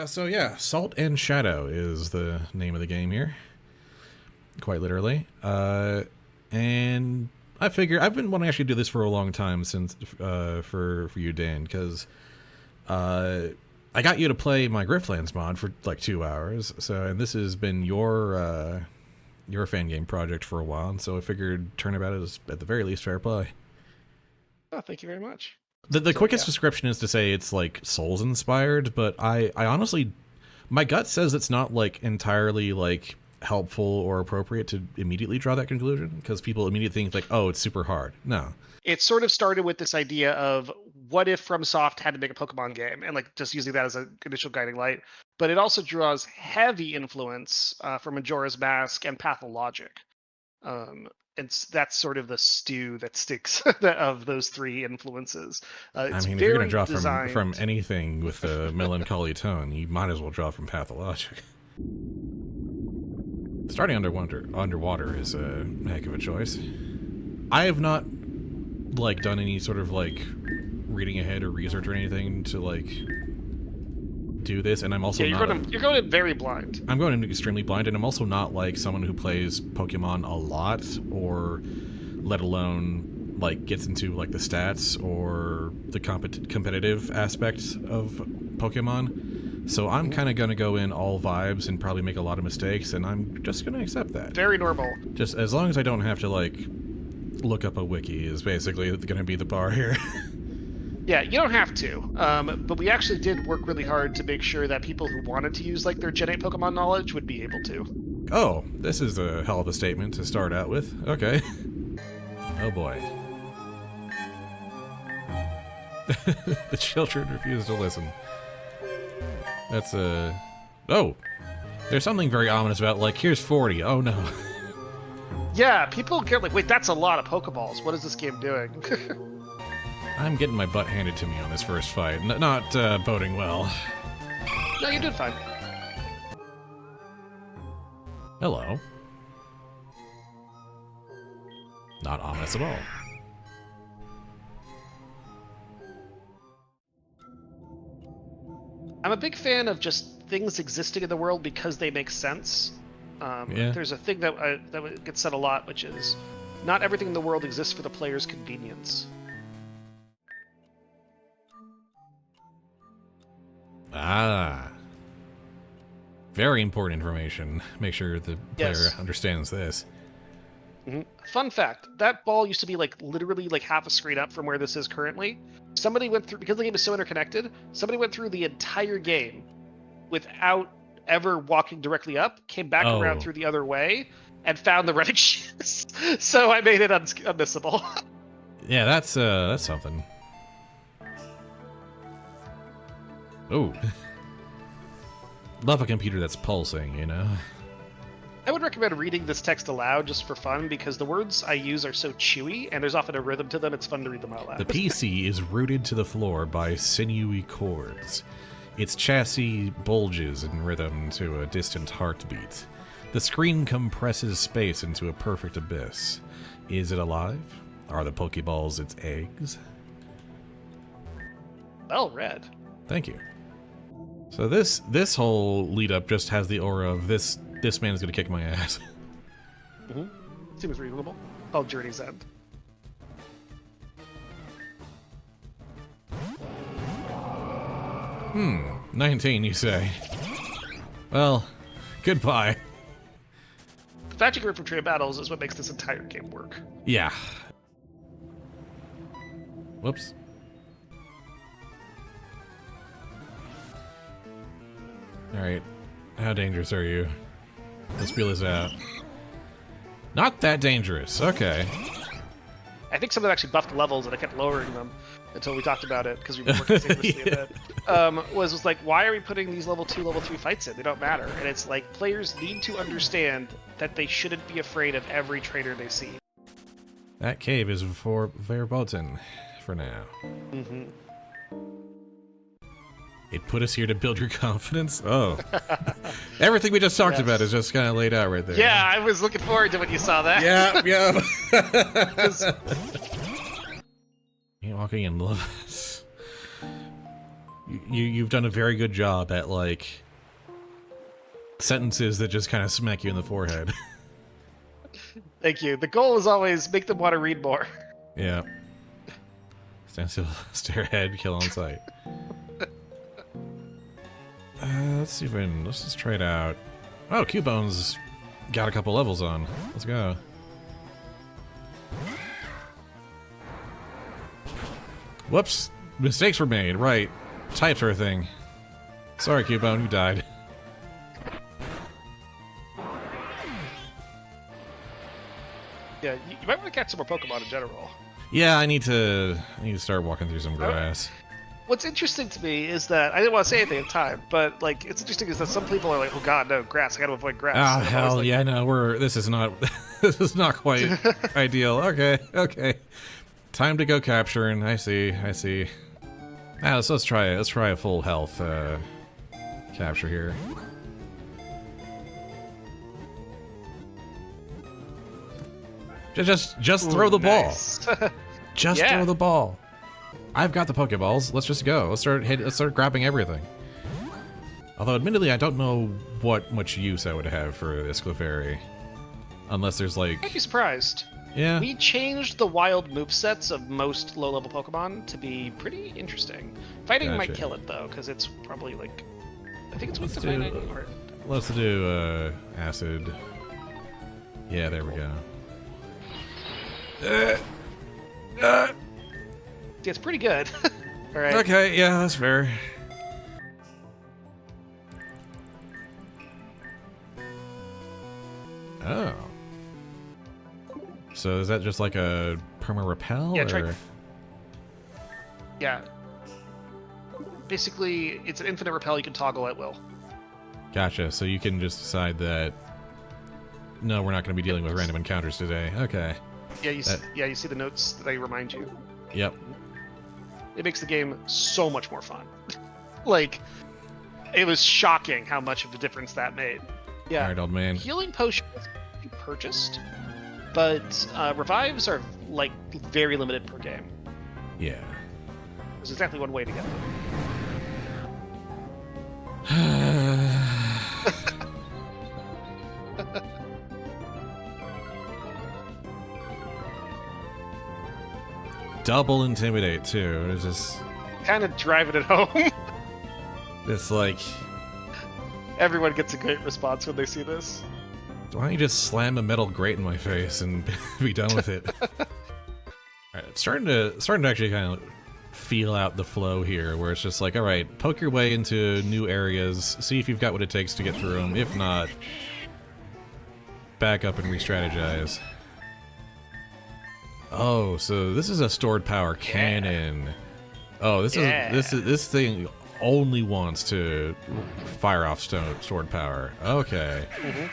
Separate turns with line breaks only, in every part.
So yeah, Salt and Shadow is the name of the game here. Quite literally. And I figure I've been wanting to actually do this for a long time since for you, Dan, because I got you to play my Griftlands mod for like 2 hours. So, and this has been your fan game project for a while, and so I figured Turnabout is at the very least fair play.
Oh, thank you very much.
The quickest description is to say it's like Souls inspired, but I honestly, my gut says it's not like entirely like helpful or appropriate to immediately draw that conclusion, because people immediately think like, oh, it's super hard. No.
It sort of started with this idea of what if FromSoft had to make a Pokemon game, and like just using that as an initial guiding light. But it also draws heavy influence from Majora's Mask and Pathologic. And that's sort of the stew that sticks of those three influences.
I mean, if you're going to draw from anything with a melancholy tone, you might as well draw from Pathologic. Starting underwater is a heck of a choice. I have not like done any sort of like reading ahead or research or anything to like do this, and I'm also
you're going in very blind.
I'm going in extremely blind, and I'm also not like someone who plays Pokemon a lot, or let alone like gets into like the stats or the competitive aspects of Pokemon. So I'm kind of going to go in all vibes and probably make a lot of mistakes, and I'm just going to accept that.
Very normal.
Just as long as I don't have to like look up a wiki is basically going to be the bar here.
Yeah, you don't have to, but we actually did work really hard to make sure that people who wanted to use like their Gen 8 Pokemon knowledge would be able to.
Oh, this is a hell of a statement to start out with. Okay. Oh boy. The children refuse to listen. That's a... Oh! There's something very ominous about, like, here's 40. Oh no.
Yeah, people get like, wait, that's a lot of Pokeballs. What is this game doing?
I'm getting my butt handed to me on this first fight. Not boding well.
No, you did fine.
Hello. Not ominous at all.
I'm a big fan of just things existing in the world because they make sense.
Yeah.
There's a thing that gets said a lot, which is, not everything in the world exists for the player's convenience.
Ah. Very important information. Make sure the player understands this.
Mm-hmm. Fun fact, that ball used to be like literally like half a screen up from where this is currently. Somebody went through, because the game is so interconnected, somebody went through the entire game without ever walking directly up, came back around through the other way, and found the running shoes. So I made it unmissable.
Yeah, that's something. Oh. Love a computer that's pulsing, you know?
I would recommend reading this text aloud just for fun, because the words I use are so chewy, and there's often a rhythm to them. It's fun to read them out loud.
The PC is rooted to the floor by sinewy cords. Its chassis bulges in rhythm to a distant heartbeat. The screen compresses space into a perfect abyss. Is it alive? Are the Pokeballs its eggs?
Well read.
Thank you. So this whole lead up just has the aura of this man's gonna kick my ass.
Mm-hmm. Seems reasonable. Called Journey's End.
Hmm. 19, you say? Well, goodbye.
The fact you can rip from train battles is what makes this entire game work.
Yeah. Whoops. Alright. How dangerous are you? Let's feel this out. Not that dangerous. Okay.
I think some of them actually buffed levels, and I kept lowering them until we talked about it, because we were working seamlessly a bit. Was like, why are we putting these level 2, level 3 fights in? They don't matter. And it's like, players need to understand that they shouldn't be afraid of every trainer they see.
That cave is for verboten for now.
Mm-hmm.
It put us here to build your confidence? Oh. Everything we just talked about is just kind of laid out right there.
Yeah, I was looking forward to when you saw that.
Yeah. You're walking in love. You've done a very good job at, like, sentences that just kind of smack you in the forehead.
Thank you. The goal is always make them want to read more.
Yeah. Stand still, stare ahead, kill on sight. Let's see if we can, let's just try it out. Oh, Cubone's got a couple levels on. Let's go. Whoops. Mistakes were made. Right. Types are a thing. Sorry, Cubone, you died.
Yeah, you might want to catch some more Pokemon in general.
Yeah, I need to start walking through some grass.
What's interesting to me is that I didn't want to say anything at the time, but like it's interesting is that some people are like, "Oh God, no, grass! I got to avoid grass."
Oh
And I'm
hell,
always like,
yeah, no, this is not this is not quite ideal. Okay. Time to go capturing. I see. Now let's try it. Let's try a full health capture here. Just throw the ball. Just
Yeah.
throw the ball. I've got the Pokeballs. Let's just go. Let's start grabbing everything. Although, admittedly, I don't know what much use I would have for this Clefairy. Unless there's like...
I'd be surprised.
Yeah.
We changed the wild movesets of most low-level Pokemon to be pretty interesting. Fighting might
Gotcha.
kill it, though, because it's probably like... I think it's
Let's
with
do-
Fighting, or...
Let's do Acid. Yeah, there we go.
Yeah, it's pretty good. Alright.
Okay, yeah, that's fair. Oh. So is that just like a perma-repel?
Yeah,
or?
try- Yeah. Basically, it's an infinite repel you can toggle at will.
Gotcha, so you can just decide that... No, we're not going to be dealing with random encounters today. Okay.
Yeah, you see the notes that they remind you.
Yep.
It makes the game so much more fun. Like, it was shocking how much of a difference that made. Yeah.
Alright, old man.
Healing potions can be purchased, but revives are like very limited per game.
Yeah.
There's exactly one way to get them.
Double Intimidate, too. It's just...
Kind of driving it home.
It's like...
Everyone gets a great response when they see this.
Why don't you just slam a metal grate in my face and be done with it? Alright, it's starting to actually kind of feel out the flow here, where it's just like, alright, poke your way into new areas, see if you've got what it takes to get through them. If not, back up and re-strategize. Oh, so this is a stored power cannon. Oh, this thing only wants to fire off stored power. Okay.
Mm-hmm.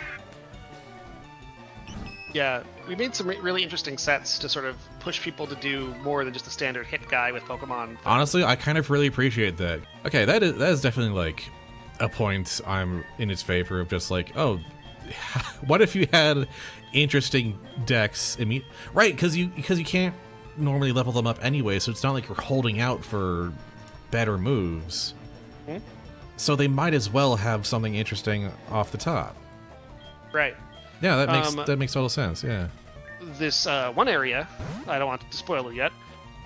Yeah, we made some really interesting sets to sort of push people to do more than just a standard hit guy with Pokemon.
Honestly, I kind of really appreciate that. Okay, that is definitely like a point I'm in its favor of, just like, oh, what if you had interesting decks? Right, because you can't normally level them up anyway, so it's not like you're holding out for better moves.
Hmm?
So they might as well have something interesting off the top.
Right.
Yeah, that makes total sense. Yeah.
This one area, I don't want to spoil it yet,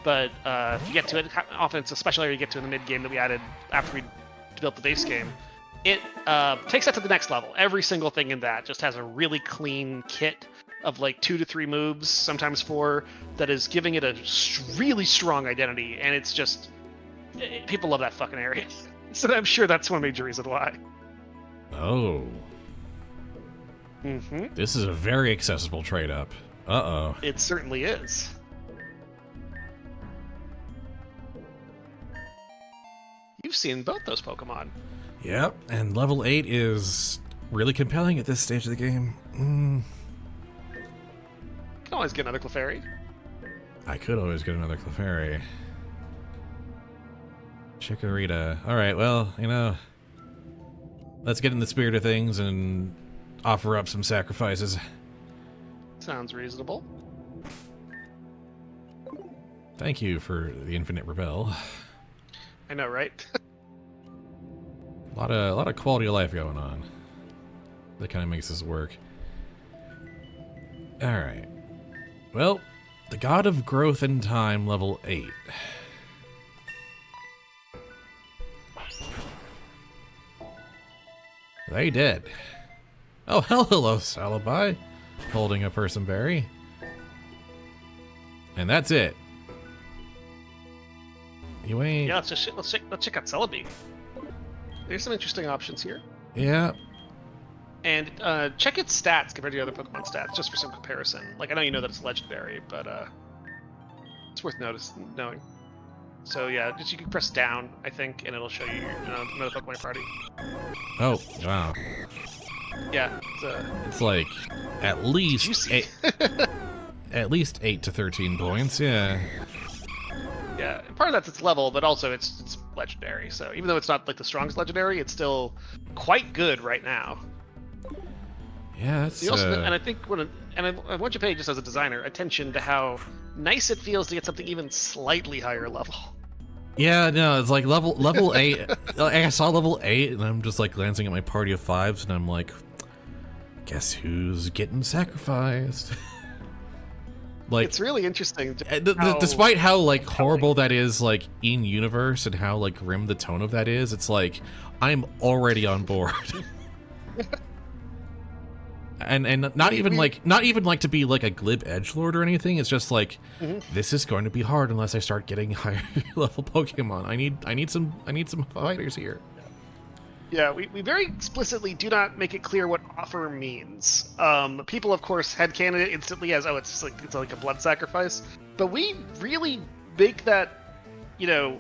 but if you get to it, often it's a special area you get to in the mid game that we added after we built the base game. It takes that to the next level. Every single thing in that just has a really clean kit of like 2 to 3 moves, sometimes 4, that is giving it a really strong identity, and it's just people love that fucking area. So I'm sure that's one major reason why.
Oh.
Mm-hmm.
This is a very accessible trade-up. Uh-oh.
It certainly is. You've seen both those Pokemon.
Yep, and level 8 is really compelling at this stage of the game.
You can always get another Clefairy.
I could always get another Clefairy. Chikorita. Alright, well, let's get in the spirit of things and offer up some sacrifices.
Sounds reasonable.
Thank you for the infinite repel.
I know, right?
A lot of quality of life going on. That kind of makes this work. All right. Well, the God of Growth and Time, level 8. They did. Oh, hello, Salabi. Holding a person berry. And that's it. You ain't...
Yeah, let's check out Celebi. There's some interesting options here.
Yeah.
And check its stats compared to the other Pokemon stats, just for some comparison. Like, I know you know that it's legendary, but it's worth knowing. So yeah, just you can press down, I think, and it'll show you another Pokemon party.
Oh, wow.
Yeah,
it's like at least
juicy.
at least 8 to 13 points. Yeah.
Yeah, and part of that's its level, but also it's legendary. So even though it's not like the strongest legendary, it's still quite good right now.
Yeah, that's.
And I think I want you to pay, just as a designer, attention to how nice it feels to get something even slightly higher level.
Yeah, no, it's like level 8. Like, I saw level 8, and I'm just like glancing at my party of 5s, and I'm like, guess who's getting sacrificed? Like,
it's really interesting.
Despite how like horrible that is, like in universe, and how like grim the tone of that is, it's like I'm already on board. And not even like to be like a glib edgelord or anything. It's just like this is going to be hard unless I start getting higher level Pokemon. I need some fighters here.
Yeah, we very explicitly do not make it clear what offer means. People, of course, headcanon it instantly as, oh, it's like a blood sacrifice. But we really make that, you know...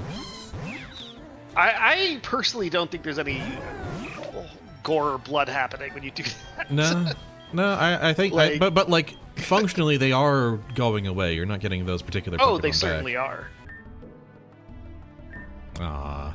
I personally don't think there's any gore or blood happening when you do that.
No, I think...
like,
but like, functionally, they are going away. You're not getting those particular Pokemon
Oh, they
back.
certainly are.
Aww.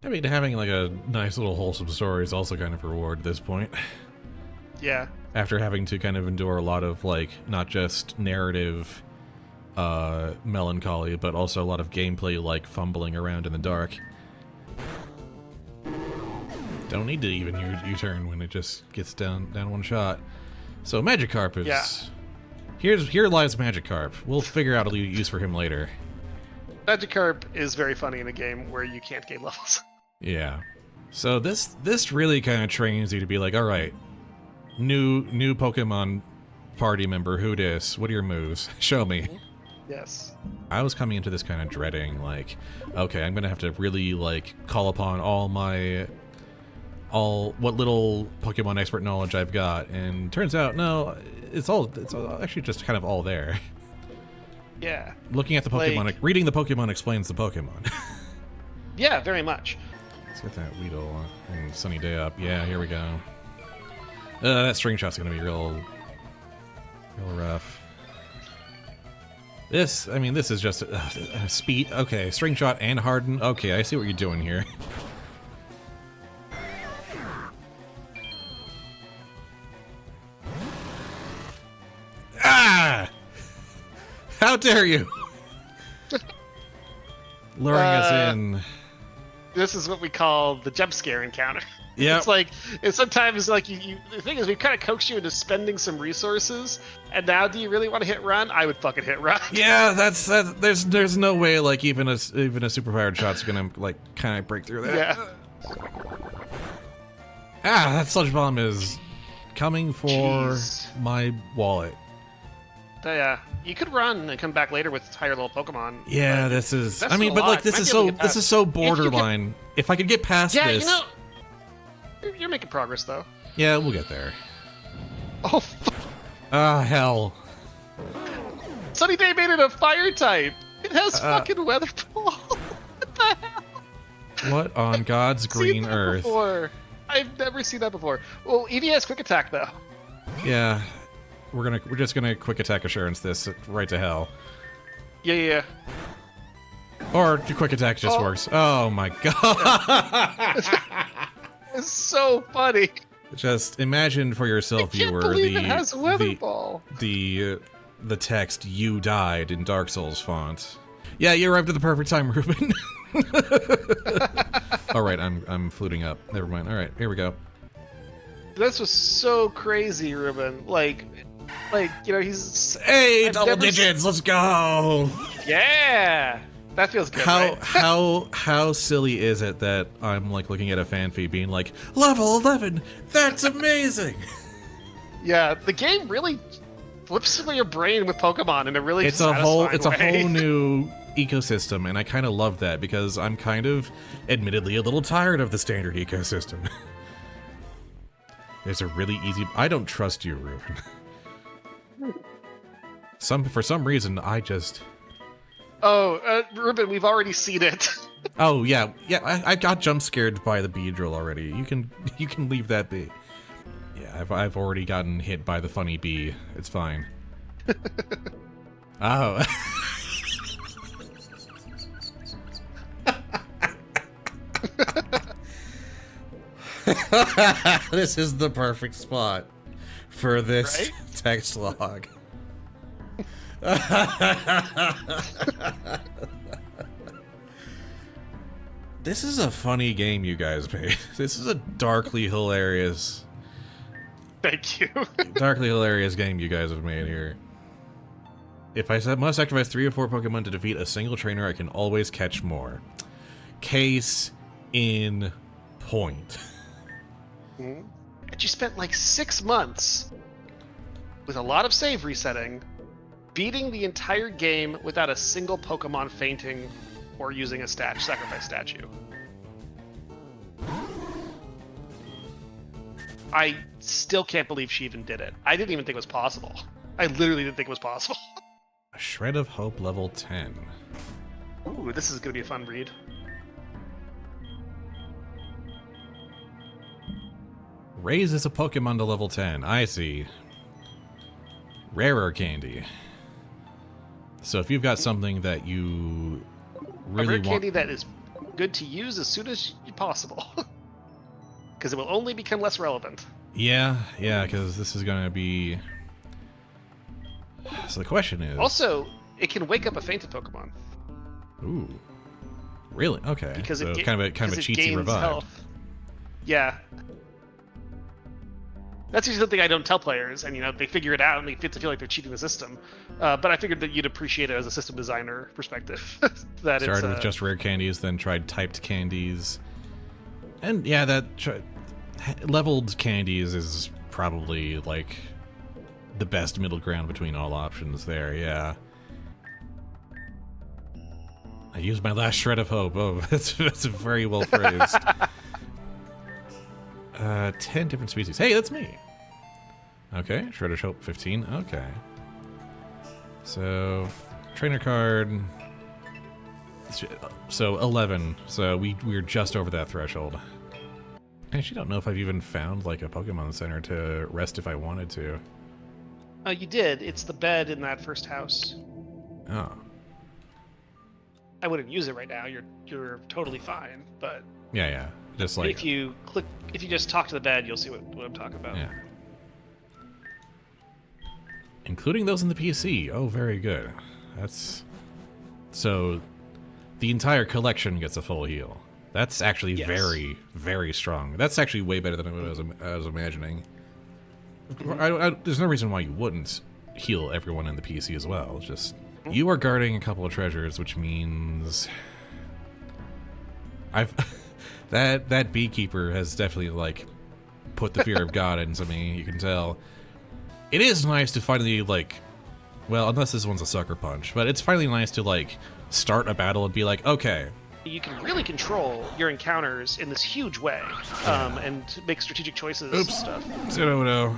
I mean, having like a nice little wholesome story is also kind of a reward at this point.
Yeah.
After having to kind of endure a lot of like, not just narrative melancholy, but also a lot of gameplay like fumbling around in the dark. Don't need to even U-turn when it just gets down one shot. So Magikarp is...
Yeah.
Here lies Magikarp. We'll figure out a use for him later.
Magikarp is very funny in a game where you can't gain levels.
Yeah. So this really kind of trains you to be like, all right, new Pokemon party member, who dis? What are your moves? Show me.
Yes.
I was coming into this kind of dreading, like, okay, I'm gonna have to really like call upon all what little Pokemon expert knowledge I've got, and turns out no, it's all actually just kind of all there.
Yeah.
Looking at the Pokemon,
like,
reading the Pokemon explains the Pokemon.
Yeah, very much.
Let's get that Weedle and Sunny Day up. Yeah, here we go. That string shot's gonna be real rough. This is just a speed. Okay, string shot and harden. Okay, I see what you're doing here. Ah! How dare you! Luring us in.
This is what we call the jump scare encounter.
Yeah.
It's like, sometimes like you the thing is, we kind of coax you into spending some resources, and now do you really want to hit run? I would fucking hit run.
Yeah, that's there's no way like even a superpowered shot's gonna like kind of break through that.
Yeah.
That sludge bomb is coming for
Jeez.
my wallet.
Yeah, you could run and come back later with higher level Pokemon.
Yeah, this is.
That's
I mean,
a
but
lot.
like this is so borderline. If I could get past
Yeah,
this.
you know, you're making progress though.
Yeah, we'll get there.
Oh.
Ah, hell.
Sunny Day made it a fire type. It has fucking weather ball. What the hell?
What on God's green earth?
Before. I've never seen that before. Well, Eevee has quick attack though.
Yeah, we're just gonna quick attack assurance this right to hell.
Yeah.
Or the quick attack just works. Oh my god.
is so funny.
Just imagine for yourself
I
you
can't
were
believe it has Weather
the
Ball.
the text "You died" in Dark Souls font. Yeah, you arrived at the perfect time, Ruben. All right, I'm fluting up. Never mind. All right, here we go.
This was so crazy, Ruben. Like he's
Hey,
I've
double
never
digits, let's go.
Yeah, that feels good. Right?
How silly is it that I'm like looking at a fan feed being like level 11? That's amazing.
Yeah, the game really flips your brain with Pokemon in a really
It's a whole
way.
new ecosystem, and I kind of love that because I'm kind of admittedly a little tired of the standard ecosystem. There's a really easy. I don't trust you, Ruben. For some reason I just.
Oh, Ruben, we've already seen it.
Oh yeah. I got jump scared by the bee drill already. You can leave that be. Yeah, I've already gotten hit by the funny bee. It's fine. Oh. This is the perfect spot for this
right?
text log. This is a funny game you guys made. This is a darkly hilarious
Thank you.
darkly hilarious game you guys have made here. If I must sacrifice 3 or 4 Pokemon to defeat a single trainer, I can always catch more. Case in point.
And you spent like 6 months with a lot of save resetting, beating the entire game without a single Pokemon fainting or using a sacrifice statue. I still can't believe she even did it. I didn't even think it was possible. I literally didn't think it was possible.
A Shred of Hope level 10.
Ooh, this is going to be a fun read.
Raises a Pokemon to level 10. I see. Rarer candy. So if you've got something that you really
a rare
want...
candy that is good to use as soon as possible. Because it will only become less relevant.
Yeah, because this is going to be... So the question is...
Also, it can wake up a fainted Pokemon.
Ooh. Really? Okay.
Because
so
it
kind of a cheatsy
gains
revive.
health. Yeah. That's usually something I don't tell players, and they figure it out and they feel like they're cheating the system. But I figured that you'd appreciate it as a system designer perspective. That
started with just rare candies, then tried typed candies. And yeah, leveled candies is probably like the best middle ground between all options there, yeah. I used my last shred of hope. Oh, that's very well phrased. 10 different species. Hey, that's me. Okay, Shred of Hope 15. Okay. So, trainer card. So 11. So we're just over that threshold. I actually don't know if I've even found like a Pokemon Center to rest if I wanted to.
You did. It's the bed in that first house.
Oh.
I wouldn't use it right now. You're totally fine. But
Yeah. Just like
if you just talk to the bed, you'll see what I'm talking about.
yeah. Including those in the PC. Oh, very good. That's so the entire collection gets a full heal. That's actually very, very strong. That's actually way better than I was imagining. There's no reason why you wouldn't heal everyone in the PC as well. It's just you are guarding a couple of treasures, which means that beekeeper has definitely like put the fear of God into me. You can tell. It is nice to finally well, unless this one's a sucker punch, but it's finally nice to like start a battle and be like, okay.
You can really control your encounters in this huge way, and make strategic choices and stuff.
No.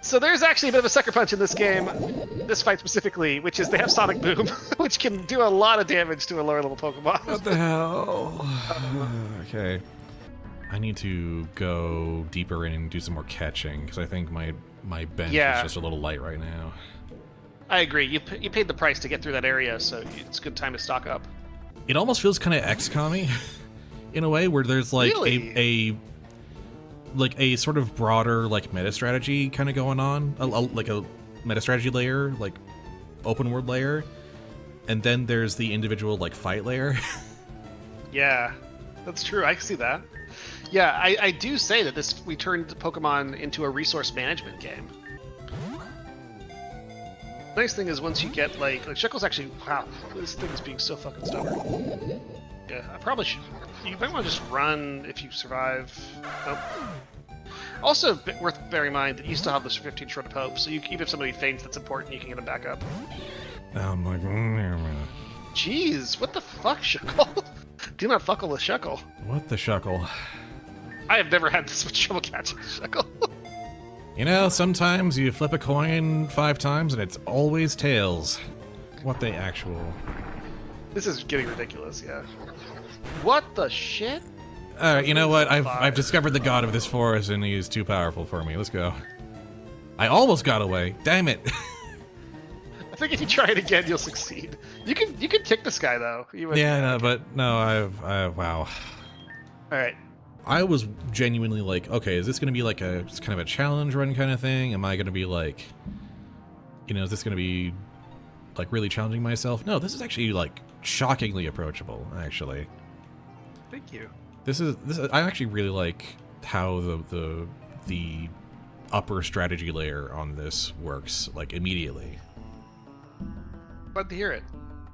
So there's actually a bit of a sucker punch in this game, this fight specifically, which is they have Sonic Boom, which can do a lot of damage to a lower level Pokemon.
What the hell? Okay. I need to go deeper in and do some more catching, because I think my bench is just a little light right now.
I agree. You paid the price to get through that area, so it's a good time to stock up.
It almost feels kind of XCOM-y in a way, where there's like
really?
like a sort of broader like meta strategy kind of going on, like a meta strategy layer, like open world layer, and then there's the individual like fight layer.
Yeah, that's true. I can see that. Yeah, I do say that we turned Pokemon into a resource management game. The nice thing is once you get like Shuckle's actually, wow, this thing is being so fucking stubborn. Yeah, I probably should. You might want to just run if you survive. Nope. Also, worth bearing in mind that you still have this 15 short of hope, so even if somebody faints that's important, you can get them back up.
I'm like,
jeez, what the fuck, Shuckle? Do not fuckle with Shuckle.
what the Shuckle?
I have never had this much trouble catching Shuckle.
You know, sometimes you flip a coin 5 times and it's always tails. What the actual...
This is getting ridiculous, yeah. What the shit?
Alright, you know what? I've discovered the god of this forest and he's too powerful for me. Let's go. I almost got away. Damn it.
I think if you try it again, you'll succeed. You can tick this guy though.
Yeah, no, but no, I've wow.
Alright.
I was genuinely like, okay, is this going to be like a kind of a challenge run kind of thing? Am I going to be like, you know, is this going to be like really challenging myself? No, this is actually like shockingly approachable, actually.
Thank you.
This I actually really like how the upper strategy layer on this works like immediately.
Glad to hear it.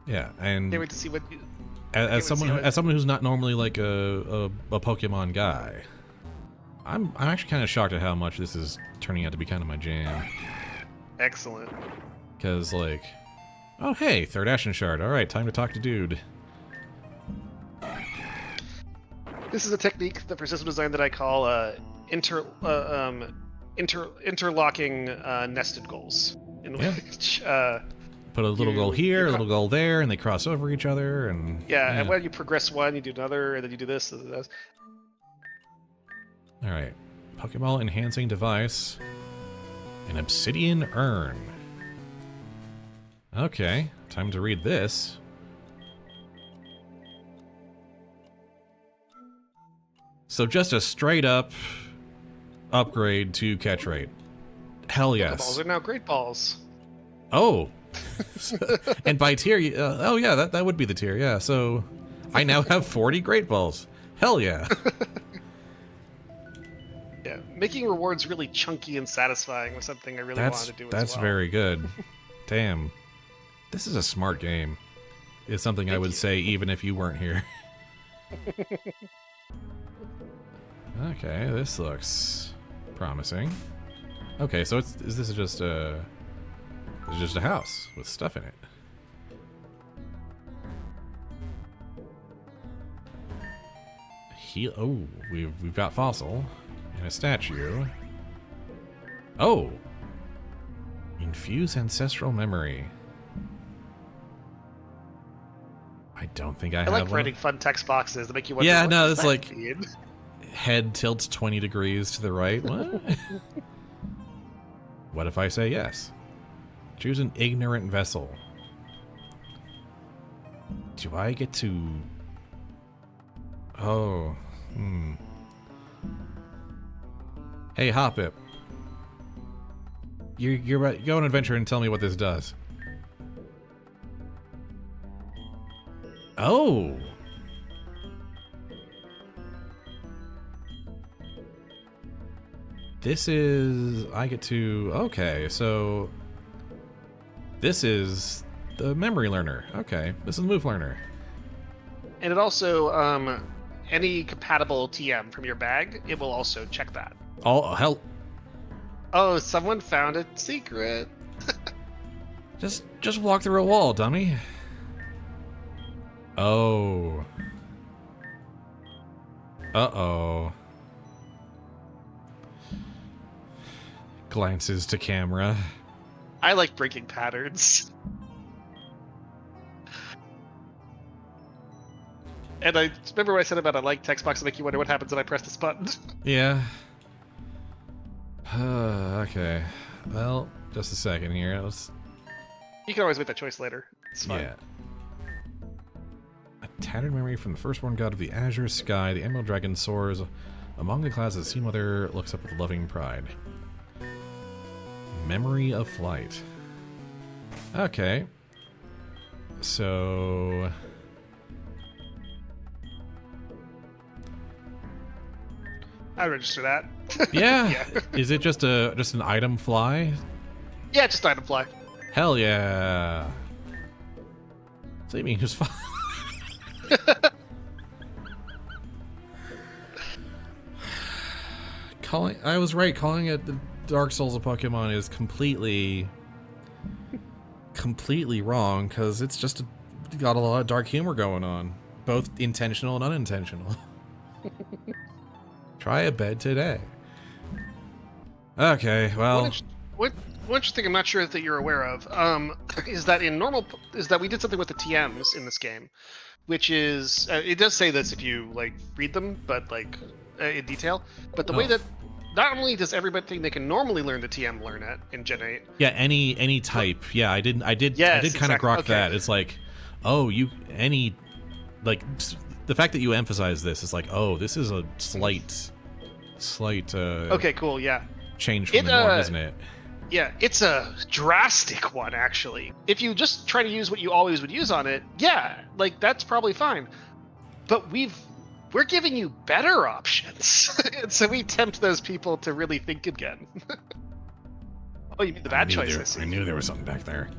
Yeah, and
can't wait to see what
as someone who's not normally like a Pokemon guy, I'm actually kind of shocked at how much this is turning out to be kind of my jam.
Excellent.
Because like, oh hey, third Ashen Shard. All right, time to talk to dude.
This is a technique for system design that I call interlocking nested goals, in which
put a little goal here, a little goal there, and they cross over each other, and
yeah. And when you progress one, you do another, and then you do this. And this.
All right, Pokeball enhancing device, an obsidian urn. Okay, time to read this. So just a straight up upgrade to catch rate. Hell yes.
Pokeballs are now great balls.
Oh. And by tier, oh yeah, that would be the tier, yeah. So I now have 40 great balls. Hell yeah.
Yeah, making rewards really chunky and satisfying was something I really wanted to do as well.
That's very good. Damn. This is a smart game. It's something I would say even if you weren't here. Okay, this looks promising. Okay, so is this just a house with stuff in it? Oh, we've got fossil and a statue. Oh, infuse ancestral memory. I don't think I have.
I like
one.
writing fun text boxes that make you wonder.
Yeah,
what
no,
does
it's
that
like
mean?
Head tilts 20 degrees to the right. What? What if I say yes? Choose an ignorant vessel. Do I get to... Oh. Hey, Hoppip. You're about to go on an adventure and tell me what this does. Oh! This is... I get to... Okay, so... This is the memory learner. Okay, this is the move learner.
And it also, any compatible TM from your bag, it will also check that.
Oh, hell...
Oh, someone found a secret.
Just walk through a wall, dummy. Oh. Uh-oh. Glances to camera.
I like breaking patterns. And I remember what I said about I like text box to make you wonder what happens when I press this button.
Yeah. Okay. Well, just a second here. Let's...
You can always make that choice later. It's fine.
Yeah. A tattered memory from the firstborn god of the azure sky. The emerald dragon soars Among the clouds, the sea mother looks up with loving pride. Memory of flight. Okay. So...
I register that.
Yeah.
Yeah.
Is it just an item fly?
Yeah, just item fly.
Hell yeah. So you mean just fine? I was right. Calling it the Dark Souls of Pokemon is completely wrong because it's just got a lot of dark humor going on, both intentional and unintentional. Try a bed today. Okay, well.
One interesting thing I'm not sure that you're aware of is that we did something with the TMs in this game, which is it does say this if you like read them, but like in detail. But the way that not only does everything they can normally learn the TM learn it in Gen 8.
Yeah, any type. Yeah, I did kind of grok that. It's like, oh, the fact that you emphasize this is like, oh, this is a slight
okay, cool, yeah.
Change from the norm, isn't it?
Yeah, it's a drastic one, actually. If you just try to use what you always would use on it, yeah, like, that's probably fine. But we're giving you better options. And so we tempt those people to really think again. Oh, you mean the bad choices.
I knew there was something back there.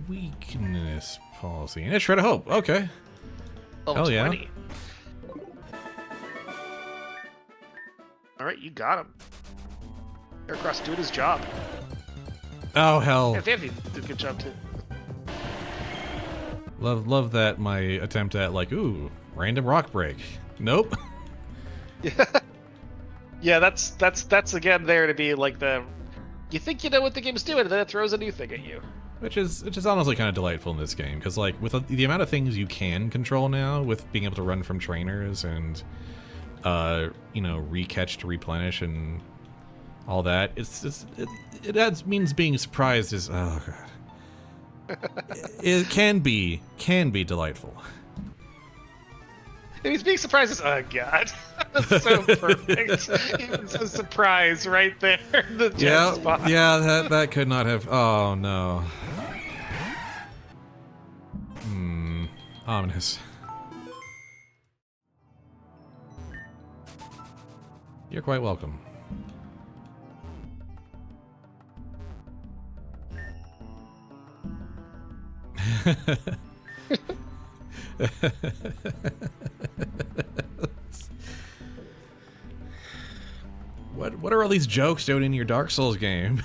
Weakness policy. And a shred of hope. Okay. Hell yeah.
20. Alright, you got him. Aircross doing his job.
Oh, hell.
Yeah, Dandy did a good job, too.
Love that my attempt at, like, ooh, random rock break. Nope.
Yeah. Yeah, that's again there to be like you think you know what the game's doing, and then it throws a new thing at you.
Which is honestly kind of delightful in this game, because like with the amount of things you can control now, with being able to run from trainers and recatch to replenish and all that, it means being surprised is god. It can be delightful.
And he's being surprised as, oh god. That's so perfect. Even so surprised right there. The spot.
Yeah, that could not have. Oh no. Ominous. You're quite welcome. What are all these jokes doing in your Dark Souls game?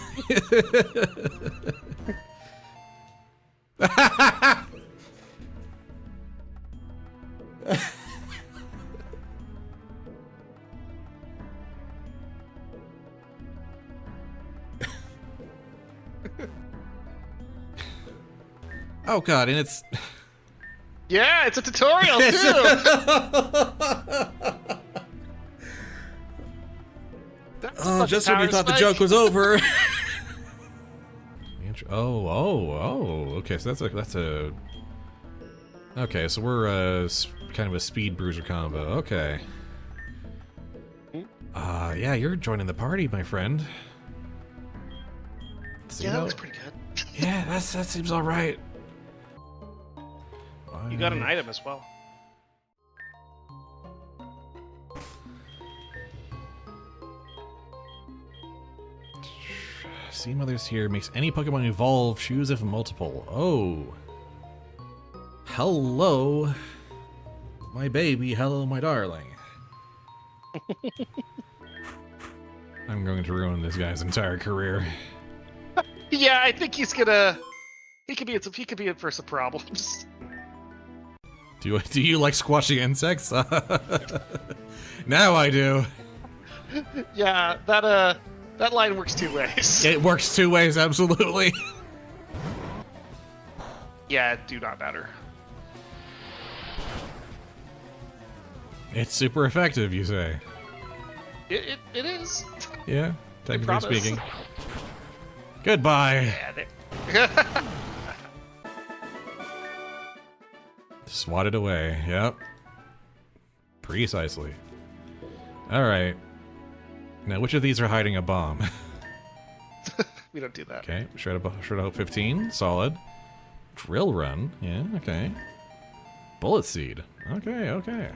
Oh god, and it's...
Yeah, it's a tutorial too!
Just when you thought the joke was over. Okay, so that's a... Okay, so we're kind of a speed bruiser combo. Okay. Yeah, you're joining the party, my friend.
Yeah, that looks pretty good.
Yeah, that seems all right.
You got an item as well.
Sea Mother's here. Makes any Pokemon evolve. Choose if multiple. Oh. Hello. My baby. Hello, my darling. I'm going to ruin this guy's entire career.
Yeah, I think he's gonna... He could be in for some problems.
Do you like squashing insects? Now I do.
Yeah, that line works two ways.
It works two ways, absolutely.
Yeah, do not matter.
It's super effective, you say?
It is.
Yeah, technically
promise.
speaking. Goodbye.
Yeah,
Swatted away. Yep. Precisely. All right. Now, which of these are hiding a bomb?
We don't do that.
Okay. Shred of Hope 15. Solid. Drill Run. Yeah, okay. Bullet Seed. Okay, okay.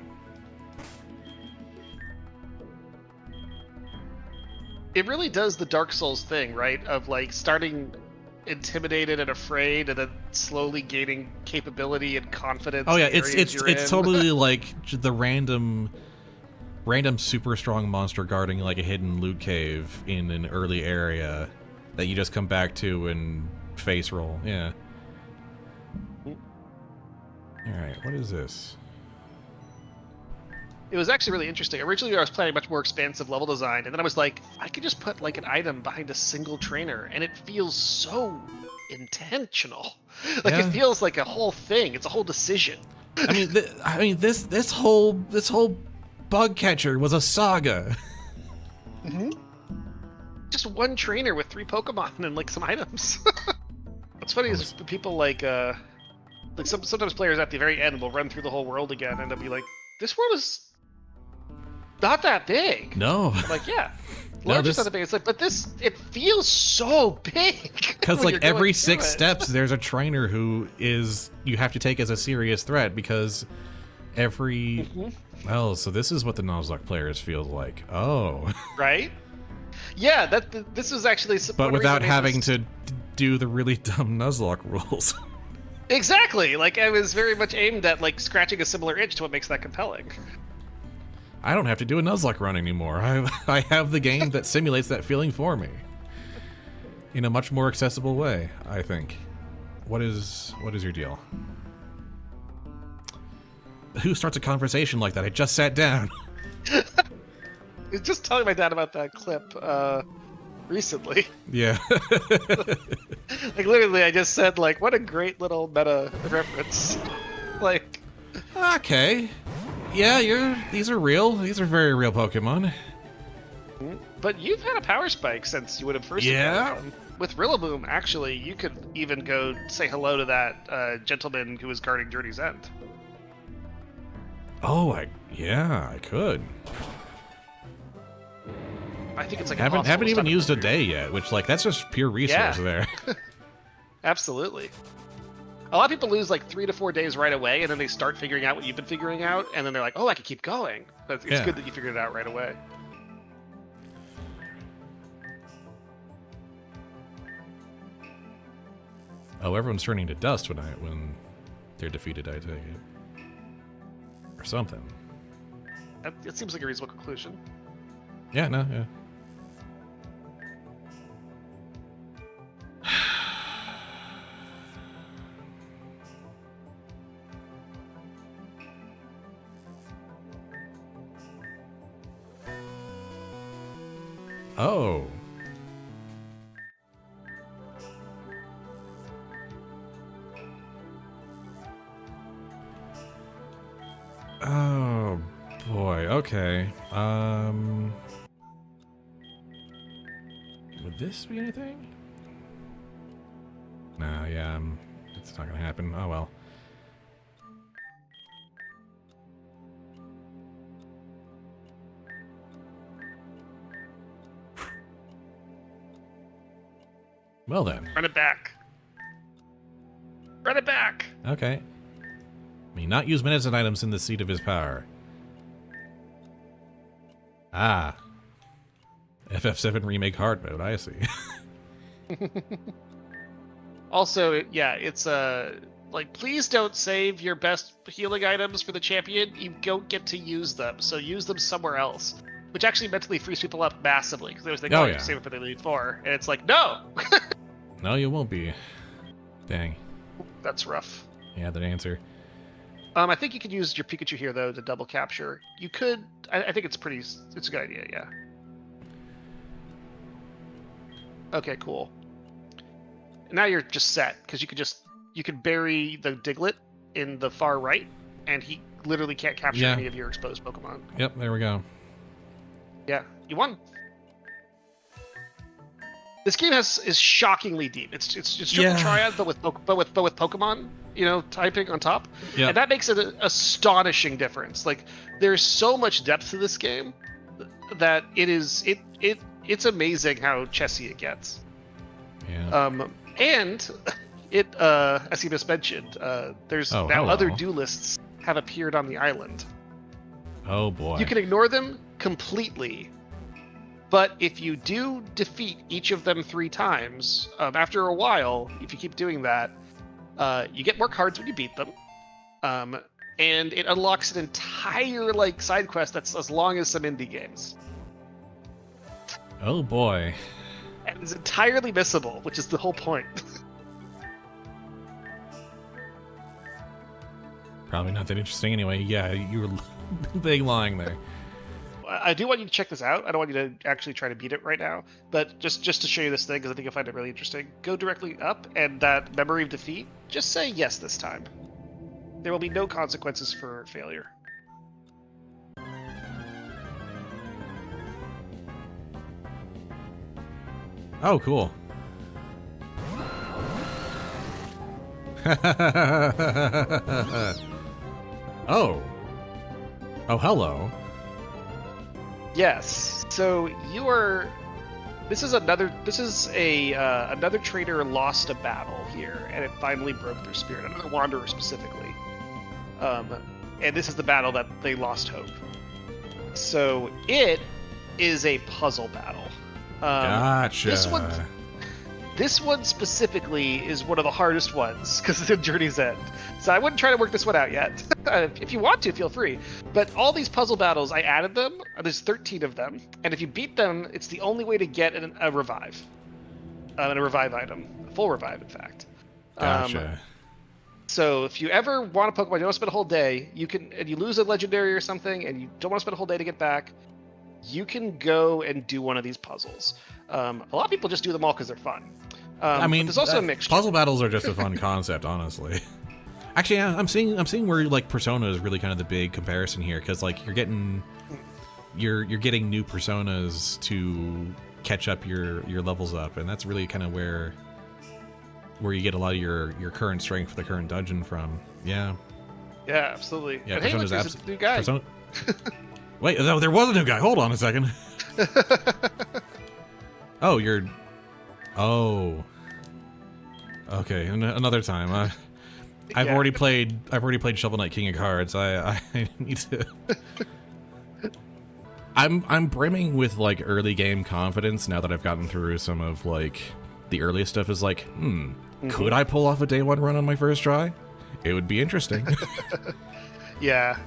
It really does the Dark Souls thing, right? Of like starting intimidated and afraid, and then slowly gaining capability and confidence.
Oh yeah,
in areas you're in.
it's totally like the random super strong monster guarding like a hidden loot cave in an early area that you just come back to and face roll. Yeah. All right, what is this?
It was actually really interesting. Originally, I was planning much more expansive level design, and then I was like, I could just put like an item behind a single trainer, and it feels so intentional. Like
Yeah.
it feels like a whole thing. It's a whole decision.
I mean, this whole bug catcher was a saga.
Just one trainer with 3 Pokemon and like some items. What's funny is people like sometimes players at the very end will run through the whole world again, and they'll be like, "This world is not that big."
No.
I'm like, yeah.
No,
Large is not that big. It's like, but it feels so big.
Because
when
like
you're going
every
through
6
it.
steps, there's a trainer who you have to take as a serious threat because every. Oh, so this is what the Nuzlocke players feel like. Oh.
Right? Yeah, this is actually.
But without having to do the really dumb Nuzlocke rules.
Exactly. Like I was very much aimed at like scratching a similar itch to what makes that compelling.
I don't have to do a Nuzlocke run anymore. I have the game that simulates that feeling for me. In a much more accessible way, I think. What is your deal? Who starts a conversation like that? I just sat down.
I was just telling my dad about that clip recently.
Yeah.
Like literally, I just said like, "What a great little meta reference." Like,
Okay. Yeah, these are real. These are very real Pokemon.
but you've had a power spike since you would have first.
Yeah.
encountered them. With Rillaboom, actually, you could even go say hello to that gentleman who was guarding Journey's End.
Oh, I could.
I think it's like
Haven't even
impossible
used a
to
day yet, which like that's just pure resource there.
Absolutely. A lot of people lose like 3 to 4 days right away, and then they start figuring out what you've been figuring out, and then they're like, "Oh, I can keep going." But it's good that you figured it out right away.
Oh, everyone's turning to dust when they're defeated, I take it. Or something.
It seems like a reasonable conclusion.
Yeah, no, yeah. Oh. Oh boy, okay. Would this be anything? No, yeah, it's not gonna happen. Oh well. Well then.
Run it back. Run it back.
Okay. May not use minutes and items in the seat of his power. Ah. FF7 Remake Hard Mode, I see.
Also, yeah, it's like, please don't save your best healing items for the champion. You don't get to use them, so use them somewhere else. Which actually mentally frees people up massively, because they was thinking,
Oh,
oh,
yeah.
you save it for the Elite Four. And it's like, no!
No, you won't be. Dang.
That's rough.
Yeah, that answer.
I think you could use your Pikachu here, though, to double capture. You could... I think it's a good idea, yeah. Okay, cool. Now you're just set, because you can bury the Diglett in the far right, and he literally can't capture any of your exposed Pokemon.
Yep, there we go.
Yeah, you won. This game is shockingly deep. It's triple triad, but with Pokemon, typing on top, and that makes it an astonishing difference. Like, there's so much depth to this game that it's amazing how chessy it gets.
Yeah.
And it, as you just mentioned, there's now other duelists have appeared on the island.
Oh boy.
You can ignore them completely. But if you do defeat each of them 3 times, after a while, if you keep doing that, you get more cards when you beat them. And it unlocks an entire side quest that's as long as some indie games.
Oh boy.
And it's entirely missable, which is the whole point.
Probably not that interesting anyway. Yeah, you were big lying there.
I do want you to check this out. I don't want you to actually try to beat it right now, but just to show you this thing, because I think you'll find it really interesting. Go directly up, and that memory of defeat, just say yes this time. There will be no consequences for failure.
Oh, cool. Oh, hello.
Yes. So this is another trader lost a battle here, and it finally broke their spirit. Another wanderer specifically. And this is the battle that they lost hope. So it is a puzzle battle.
Gotcha.
This one specifically is one of the hardest ones because it's in Journey's End. So I wouldn't try to work this one out yet. If you want to, feel free. But all these puzzle battles, I added them. There's 13 of them. And if you beat them, it's the only way to get a revive. And a revive item. A full revive, in fact.
Gotcha.
So if you ever want a Pokemon, you don't want to spend a whole day, and you lose a legendary or something, and you don't want to spend a whole day to get back, you can go and do one of these puzzles. A lot of people just do them all because they're fun.
I mean,
there's also a mixture.
Puzzle battles are just a fun concept, honestly. Actually, yeah, I'm seeing where Persona is really kind of the big comparison here, because you're getting new personas to catch up your levels up, and that's really kind of where you get a lot of your current strength for the current dungeon from. Yeah.
Yeah, absolutely.
Yeah,
and hey, look, there's a new guy.
Wait, no, there was a new guy. Hold on a second. Oh, Oh. Okay, another time. I've already played Shovel Knight King of Cards. I need to. I'm brimming with early game confidence now that I've gotten through some of the earliest stuff. Is could I pull off a day 1 run on my first try? It would be interesting.
Yeah.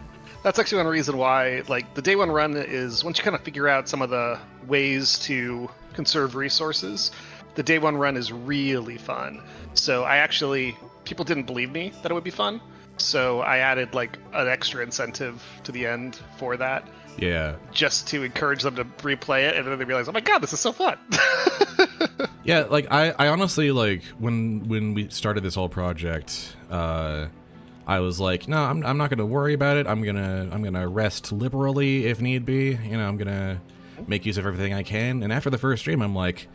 That's actually one reason why, the day 1 run is, once you kind of figure out some of the ways to conserve resources, the day 1 run is really fun. So people didn't believe me that it would be fun, so I added, an extra incentive to the end for that.
Yeah.
Just to encourage them to replay it, and then they realize, oh my god, this is so fun!
Yeah, I honestly, when we started this whole project, I was like, no, I'm not gonna worry about it. I'm gonna rest liberally if need be. I'm gonna make use of everything I can. And after the first stream, I'm like,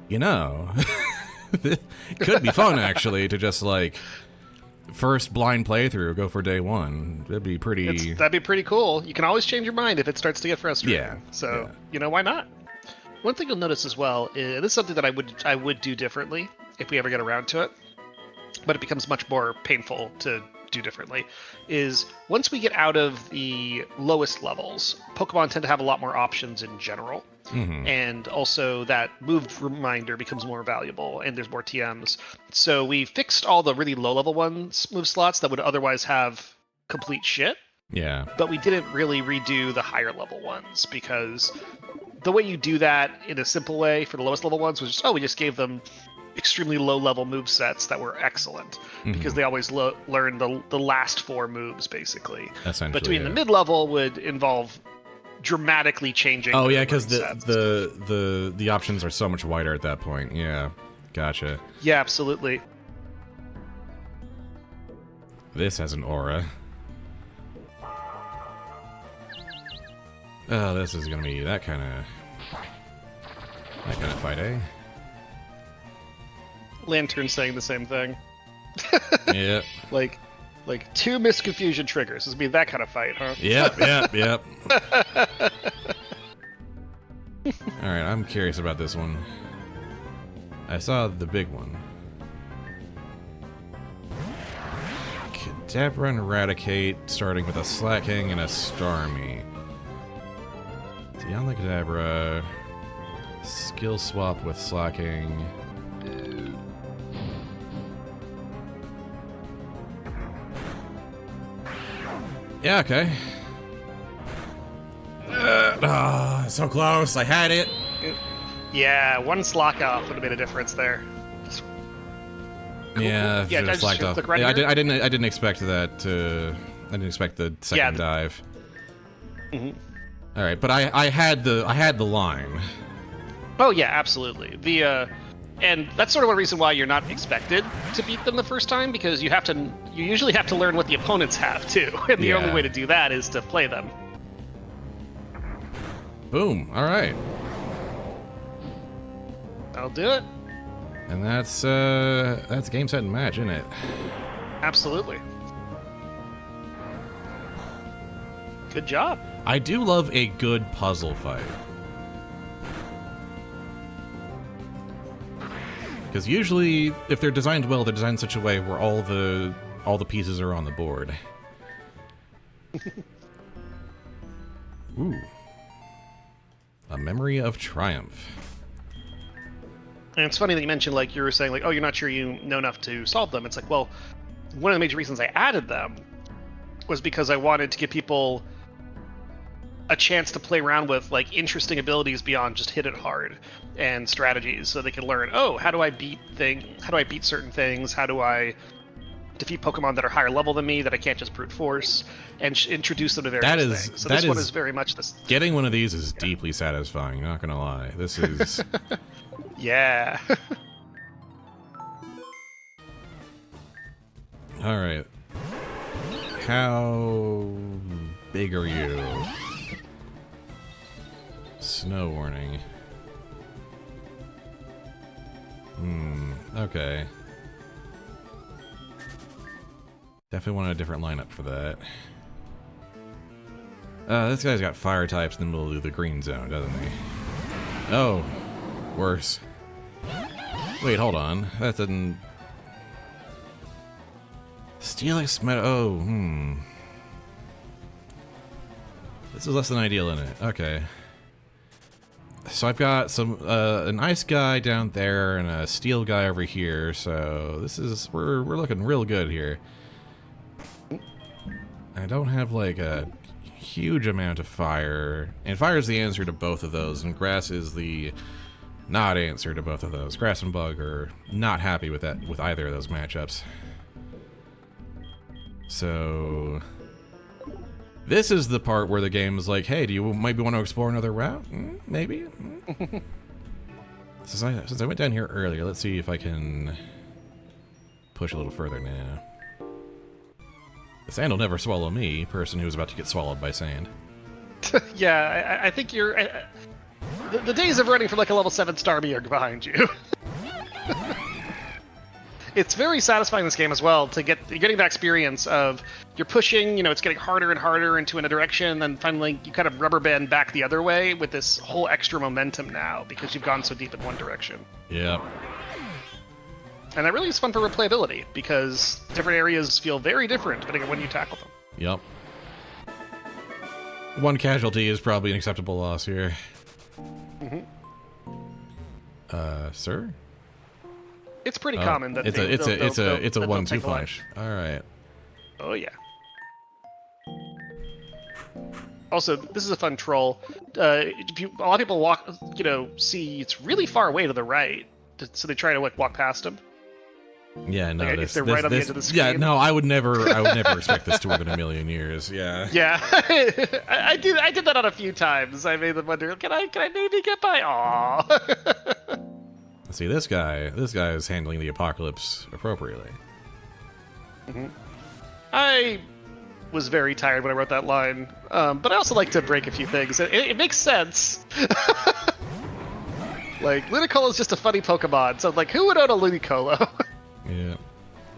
it could be fun actually to just first blind playthrough, go for day 1. That'd be pretty cool. You can always change your mind if it starts to get frustrating. Yeah.
So why not? One thing you'll notice as well is, this is something that I would do differently if we ever get around to it, but it becomes much more painful to do differently, is once we get out of the lowest levels, Pokemon tend to have a lot more options in general. Mm-hmm. And also that move reminder becomes more valuable, and there's more TMs. So we fixed all the really low-level move slots that would otherwise have complete shit.
Yeah.
But we didn't really redo the higher-level ones, because the way you do that in a simple way for the lowest level ones was we just gave them extremely low-level move sets that were excellent, because they always learn the last 4 moves, basically.
Essentially,
but doing the mid-level would involve dramatically changing.
Oh yeah, because the options are so much wider at that point. Yeah, gotcha.
Yeah, absolutely.
This has an aura. Oh, this is gonna be that kind of fight, eh?
Lantern saying the same thing.
Yeah.
Like 2 misconfusion triggers. This would be that kind of fight, huh?
Yep. Alright, I'm curious about this one. I saw the big one. Kadabra and Eradicate, starting with a Slacking and a Starmie. Beyond the Kadabra. Skill swap with Slacking. Yeah, okay. So close. I had it.
Yeah, 1 slack off would have made a difference there.
Yeah,
Yeah,
just slacked off.
right
Yeah,
here.
I didn't expect that. I didn't expect the second dive.
Mm-hmm.
All right, but I had the line.
Oh yeah, absolutely. And that's sort of one reason why you're not expected to beat them the first time, because you usually have to learn what the opponents have too, and the only way to do that is to play them.
Boom. All right.
I'll do it.
And that's game, set, and match, isn't it?
Absolutely. Good job.
I do love a good puzzle fight. Because usually, if they're designed well, they're designed in such a way where all the pieces are on the board. Ooh. A Memory of Triumph.
And it's funny that you mentioned, like, you were saying, like, oh, you're not sure you know enough to solve them. It's like, well, one of the major reasons I added them was because I wanted to give people a chance to play around with, like, interesting abilities beyond just hit it hard and strategies, so they can learn, oh, how do I beat certain things? How do I defeat Pokemon that are higher level than me that I can't just brute force, and introduce them to various things. So this one is very much this.
Getting one of these is deeply satisfying, not gonna lie. This is...
Yeah.
Alright. How big are you? Snow warning. Okay. Definitely want a different lineup for that. This guy's got fire types in the middle of the green zone, doesn't he? Oh, worse. Wait, hold on. That didn't... Steelix Metal... Oh, This is less than ideal, isn't it? Okay. So I've got some an ice guy down there and a steel guy over here, so this is... We're looking real good here. I don't have, like, a huge amount of fire. And fire is the answer to both of those, and grass is the not answer to both of those. Grass and bug are not happy with that, with either of those matchups. So... This is the part where the game is like, hey, do you maybe want to explore another route? Maybe? Since I went down here earlier, let's see if I can push a little further now. The sand will never swallow me, person who's about to get swallowed by sand.
Yeah, I think you're... the days of running for like a level 7 Starmie are behind you. It's very satisfying in this game as well to you're getting that experience of you're pushing, you know, it's getting harder and harder into a direction, and then finally you kind of rubber band back the other way with this whole extra momentum now because you've gone so deep in one direction.
Yeah.
And that really is fun for replayability because different areas feel very different depending on when you tackle them.
Yep. One casualty is probably an acceptable loss here. Sir?
It's pretty common that
it's a 1-2 punch. All right.
Oh yeah. Also, this is a fun troll. A lot of people see it's really far away to the right, so they try to like walk past him.
Yeah, no,
like, if they're right on the edge of the screen.
Yeah, no, I would never expect this to work in a million years. Yeah.
Yeah, I did that on a few times. I made them wonder, can I maybe get by? Aww.
See, this guy is handling the apocalypse appropriately.
I was very tired when I wrote that line, but I also like to break a few things. It makes sense. Like, Ludicolo is just a funny Pokemon, so like, who would own a Ludicolo?
Yeah.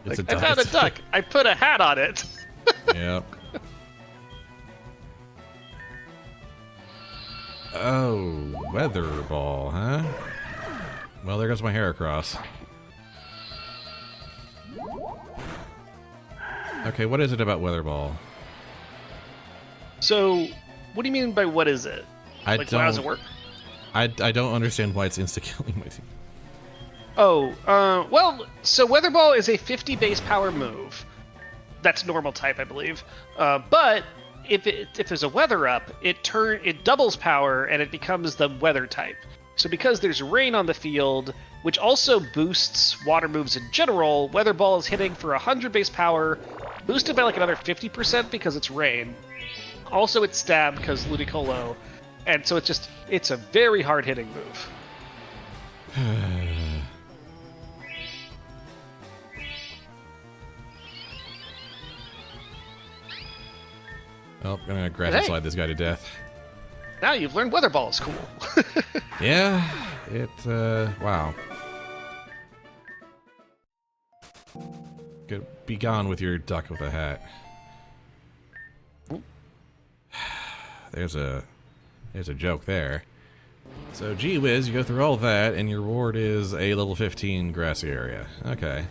It's
Like, I found a duck. I put a hat on it.
Yep. Oh, weather ball, huh? Well, there goes my Heracross. Okay, what is it about weather ball?
So, what do you mean by what is it?
I
Like,
don't.
how does it work?
I don't understand why it's insta-killing my team.
Oh, well, so Weather Ball is a 50 base power move. That's normal type, I believe. But if there's a weather up, it doubles power and it becomes the weather type. So because there's rain on the field, which also boosts water moves in general, Weather Ball is hitting for 100 base power, boosted by like another 50% because it's rain. Also, it's stab because Ludicolo, and so it's a very hard hitting move.
Oh, I'm gonna gradually slide this guy to death.
Now you've learned Weather Ball is cool.
Yeah, wow. Be gone with your duck with a hat. There's a joke there. So, gee whiz, you go through all that, and your reward is a level 15 grassy area. Okay.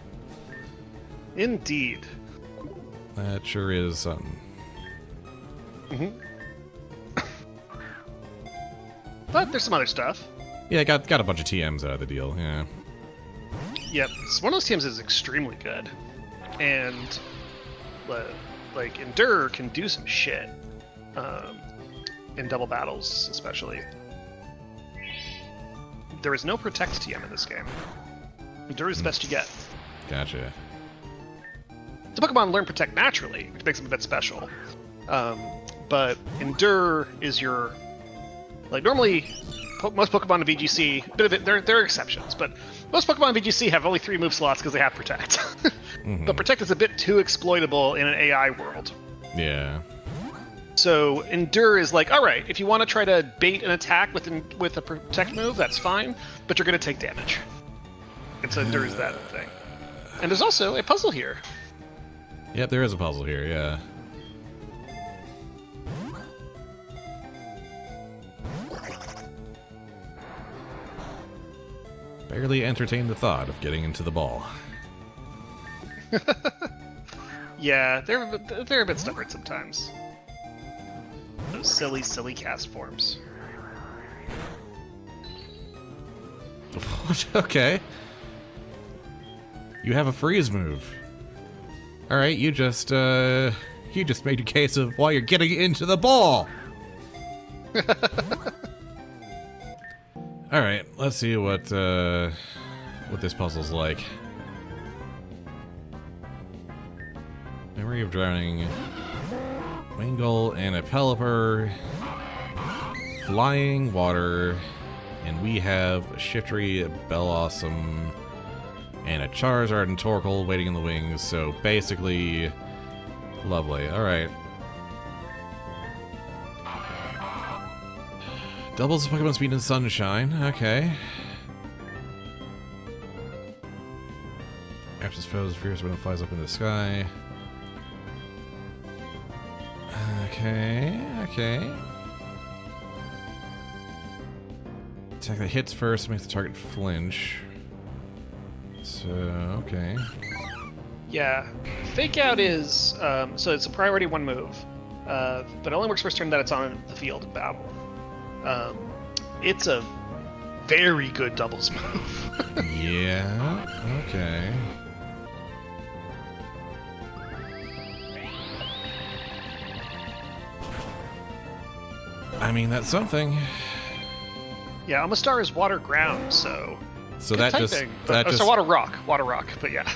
Indeed.
That sure is something.
But there's some other stuff.
Yeah, got a bunch of TMs out of the deal, yeah.
Yep, one of those teams is extremely good. And, like, Endure can do some shit. In double battles, especially. There is no Protect TM in this game. Endure is the best you get.
Gotcha.
The Pokemon learn Protect naturally, which makes them a bit special. But Endure is your... Like, normally, most Pokemon in VGC, there are exceptions, but most Pokemon in VGC have only 3 move slots because they have Protect. But Protect is a bit too exploitable in an AI world.
Yeah.
So Endure is like, all right, if you want to try to bait an attack with a Protect move, that's fine, but you're going to take damage. And so Endure is that thing. And there's also a puzzle here.
Yep, there is a puzzle here, yeah. Barely entertained the thought of getting into the ball.
Yeah, they're a bit stubborn sometimes. Those silly cast forms.
Okay. You have a freeze move. Alright, you just made a case of why you're getting into the ball! Alright, let's see what this puzzle's like. Memory of Drowning, Wingull and a Pelipper, Flying Water, and we have Shiftry, Bellossom, and a Charizard and Torkoal waiting in the wings, so basically lovely. Alright. Doubles Pokemon Speed and Sunshine, okay. Absence foes fierce when it flies up in the sky. Okay. Attack that hits first, makes the target flinch. So, okay.
Yeah, Fake Out is, so it's a priority 1 move, but it only works first turn that it's on the field in battle. It's a very good doubles move.
Yeah, okay. I mean, that's something.
Yeah, Amistar is water ground, so
that
typing.
just that just
so water rock, but yeah.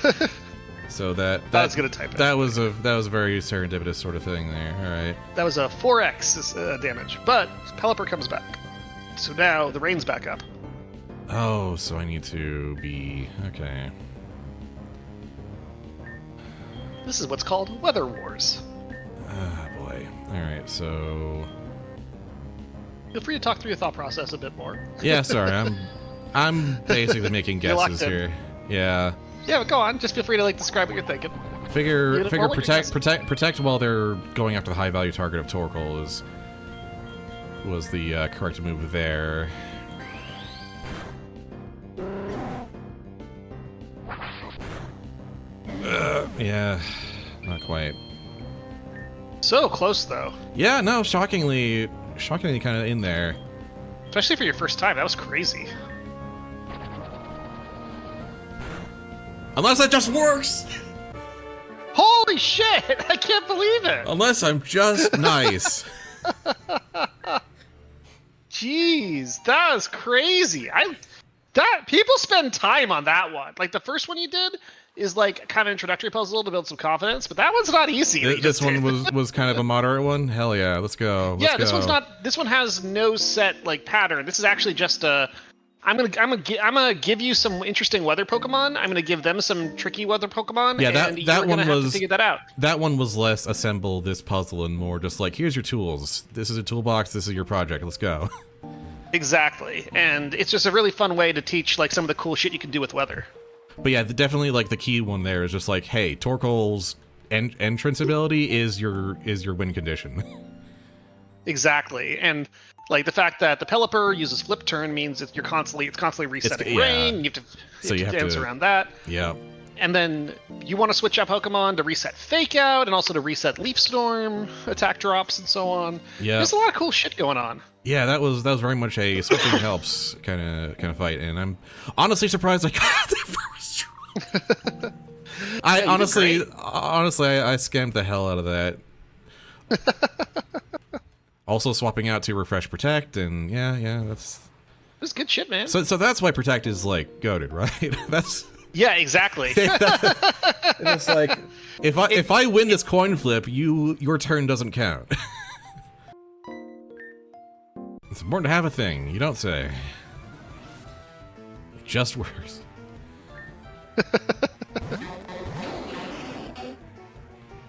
So that's
gonna type.
That was a very serendipitous sort of thing there. All right.
That was a 4x damage, but Pelipper comes back, so now the rain's back up.
Oh, so I need to be okay.
This is what's called Weather Wars.
Ah, boy. All right, so
Feel free to talk through your thought process a bit more.
yeah, sorry, I'm basically making guesses
Reluctant.
here. Yeah.
Yeah, but go on. Just feel free to like describe what you're thinking.
Figure
Beautiful, what you're
protect while they're going after the high value target of Torkoal was the correct move there. Yeah, not quite.
So close though.
Yeah, no, shockingly kind of in there.
Especially for your first time, that was crazy.
Unless it just works.
Holy shit! I can't believe it!
Unless I'm just nice.
Jeez, that was crazy. People spend time on that one. Like the first one you did is like kind of introductory puzzle to build some confidence, but that one's not easy.
This one was kind of a moderate one. Hell yeah, let's go.
Yeah, this one's not. This one has no set like pattern. This is actually just a. I'm gonna give you some interesting weather Pokemon. I'm gonna give them some tricky weather Pokemon.
Yeah,
and
that one
have to
was
figure that out.
That one was less assemble this puzzle and more just like, here's your tools. This is a toolbox. This is your project. Let's go.
Exactly, and it's just a really fun way to teach like some of the cool shit you can do with weather.
But yeah, definitely like the key one there is just like, hey, Torkoal's entrance ability is your win condition.
Exactly, and like the fact that the Pelipper uses Flip Turn means it's constantly resetting rain. You have to dance around that.
Yeah.
And then you want to switch out Pokemon to reset Fake Out and also to reset Leaf Storm, attack drops, and so on.
Yeah.
There's a lot of cool shit going on.
Yeah, that was very much a switching helps kind of fight, and I'm honestly surprised I got the first try. I honestly I scammed the hell out of that. Also swapping out to refresh protect, and yeah, that's
good shit, man.
So that's why protect is like goated, right? That's
yeah, exactly.
It's like if I win this coin flip, your turn doesn't count. It's important to have a thing. You don't say. It just works.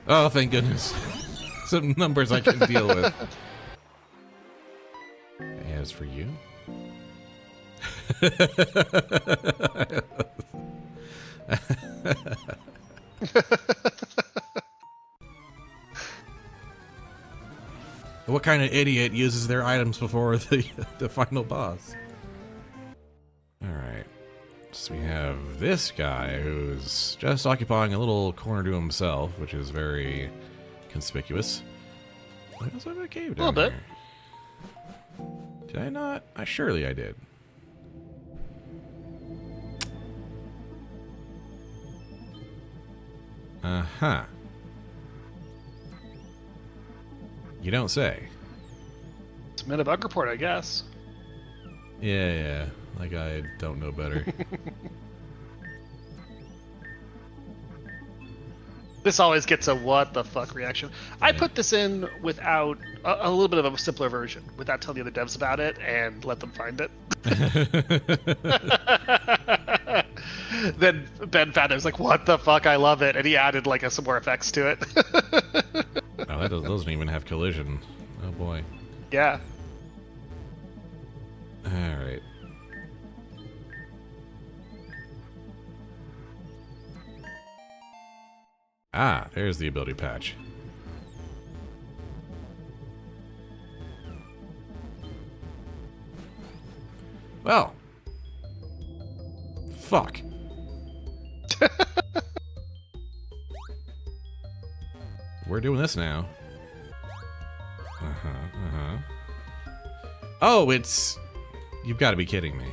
Oh, thank goodness. Some numbers I can deal with. As for you. What kind of idiot uses their items before the final boss? Alright. So we have this guy who's just occupying a little corner to himself, which is very conspicuous. I also have a cave down
there.
Did I not? Surely I did. Uh-huh. You don't say.
Submit a bug report, I guess.
Yeah. Like I don't know better.
This always gets a what the fuck reaction. I put this in without a little bit of a simpler version, without telling the other devs about it and let them find it. Then Ben found it, was like, what the fuck, I love it, and he added like some more effects to it.
Oh, that doesn't even have collision. Oh boy.
Yeah.
Alright. Ah, there's the ability patch. Well. Fuck. We're doing this now. Oh, it's... You've got to be kidding me.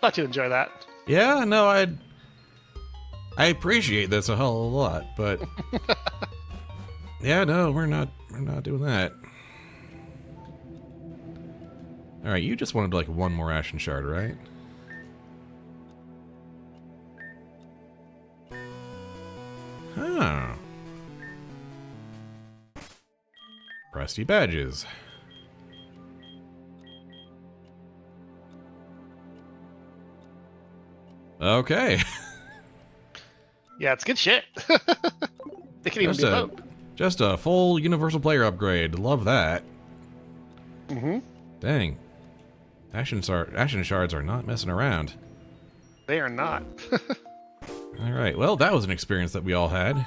Thought you'd enjoy that.
Yeah, no, I appreciate this a hell of a lot, but yeah, no, we're not doing that. All right, you just wanted like one more Ashen Shard, right? Huh. Rusty badges. Okay.
Yeah, it's good shit. They can even be both.
Just a full universal player upgrade. Love that.
Mm-hmm.
Dang. Ashen shards are not messing around.
They are not.
Alright, well, that was an experience that we all had.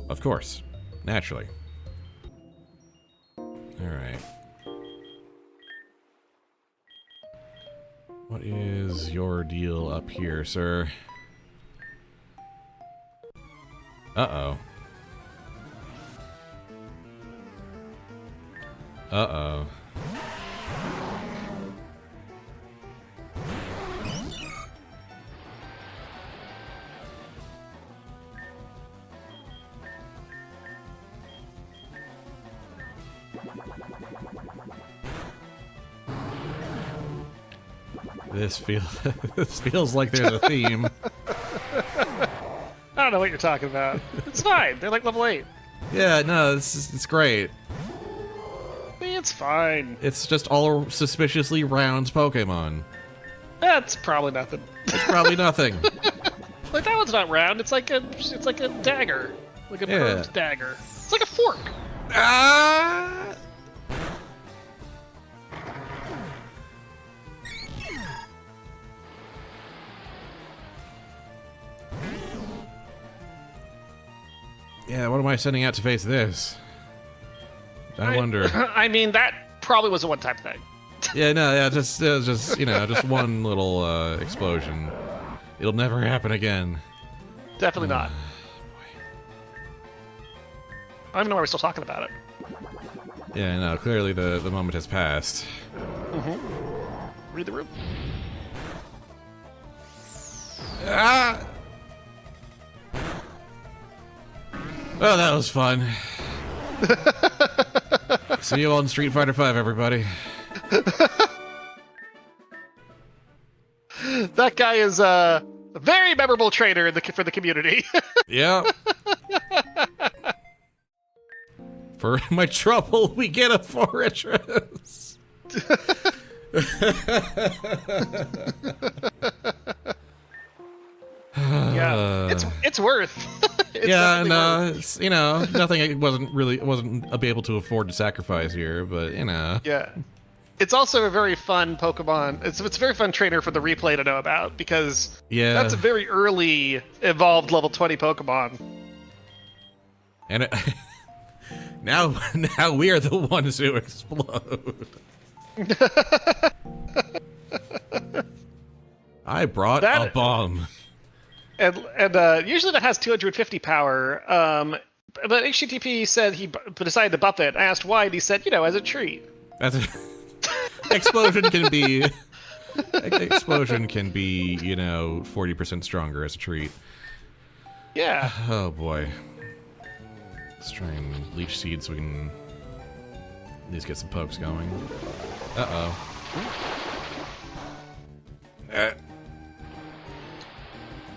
Of course. Naturally. Alright. What is your deal up here, sir? Uh-oh. Uh-oh. This feels like there's a theme.
I don't know what you're talking about. It's fine. They're like level 8.
Yeah, no, it's great.
It's fine.
It's just all suspiciously round Pokemon.
That's probably nothing.
It's probably nothing.
Like that one's not round. It's like a dagger, like a curved dagger. It's like a fork.
Ah! Yeah, what am I sending out to face this? I wonder.
I mean, that probably was a one-time thing.
Yeah, no, yeah, just you know, just one little explosion. It'll never happen again.
Definitely not. I don't even know why we're still talking about it.
Yeah, no, clearly the moment has passed.
Mm-hmm. Read the room.
Ah! Oh, that was fun. See you on Street Fighter V, everybody.
That guy is a very memorable trainer for the community.
Yeah. For my trouble, we get a fortress.
Yeah, it's worth.
Yeah, and it's, you know, nothing. It wasn't able to afford to sacrifice here, but you know.
Yeah, it's also a very fun Pokemon. It's a very fun trainer for the replay to know about because that's a very early evolved level 20 Pokemon.
And now we are the ones who explode. I brought a bomb.
And usually that has 250 power. But HTTP said he decided to buff it. I asked why, and he said, as a treat.
Explosion can be 40% stronger as a treat.
Yeah.
Oh boy. Let's try and leech seed so we can at least get some pokes going. Uh-oh.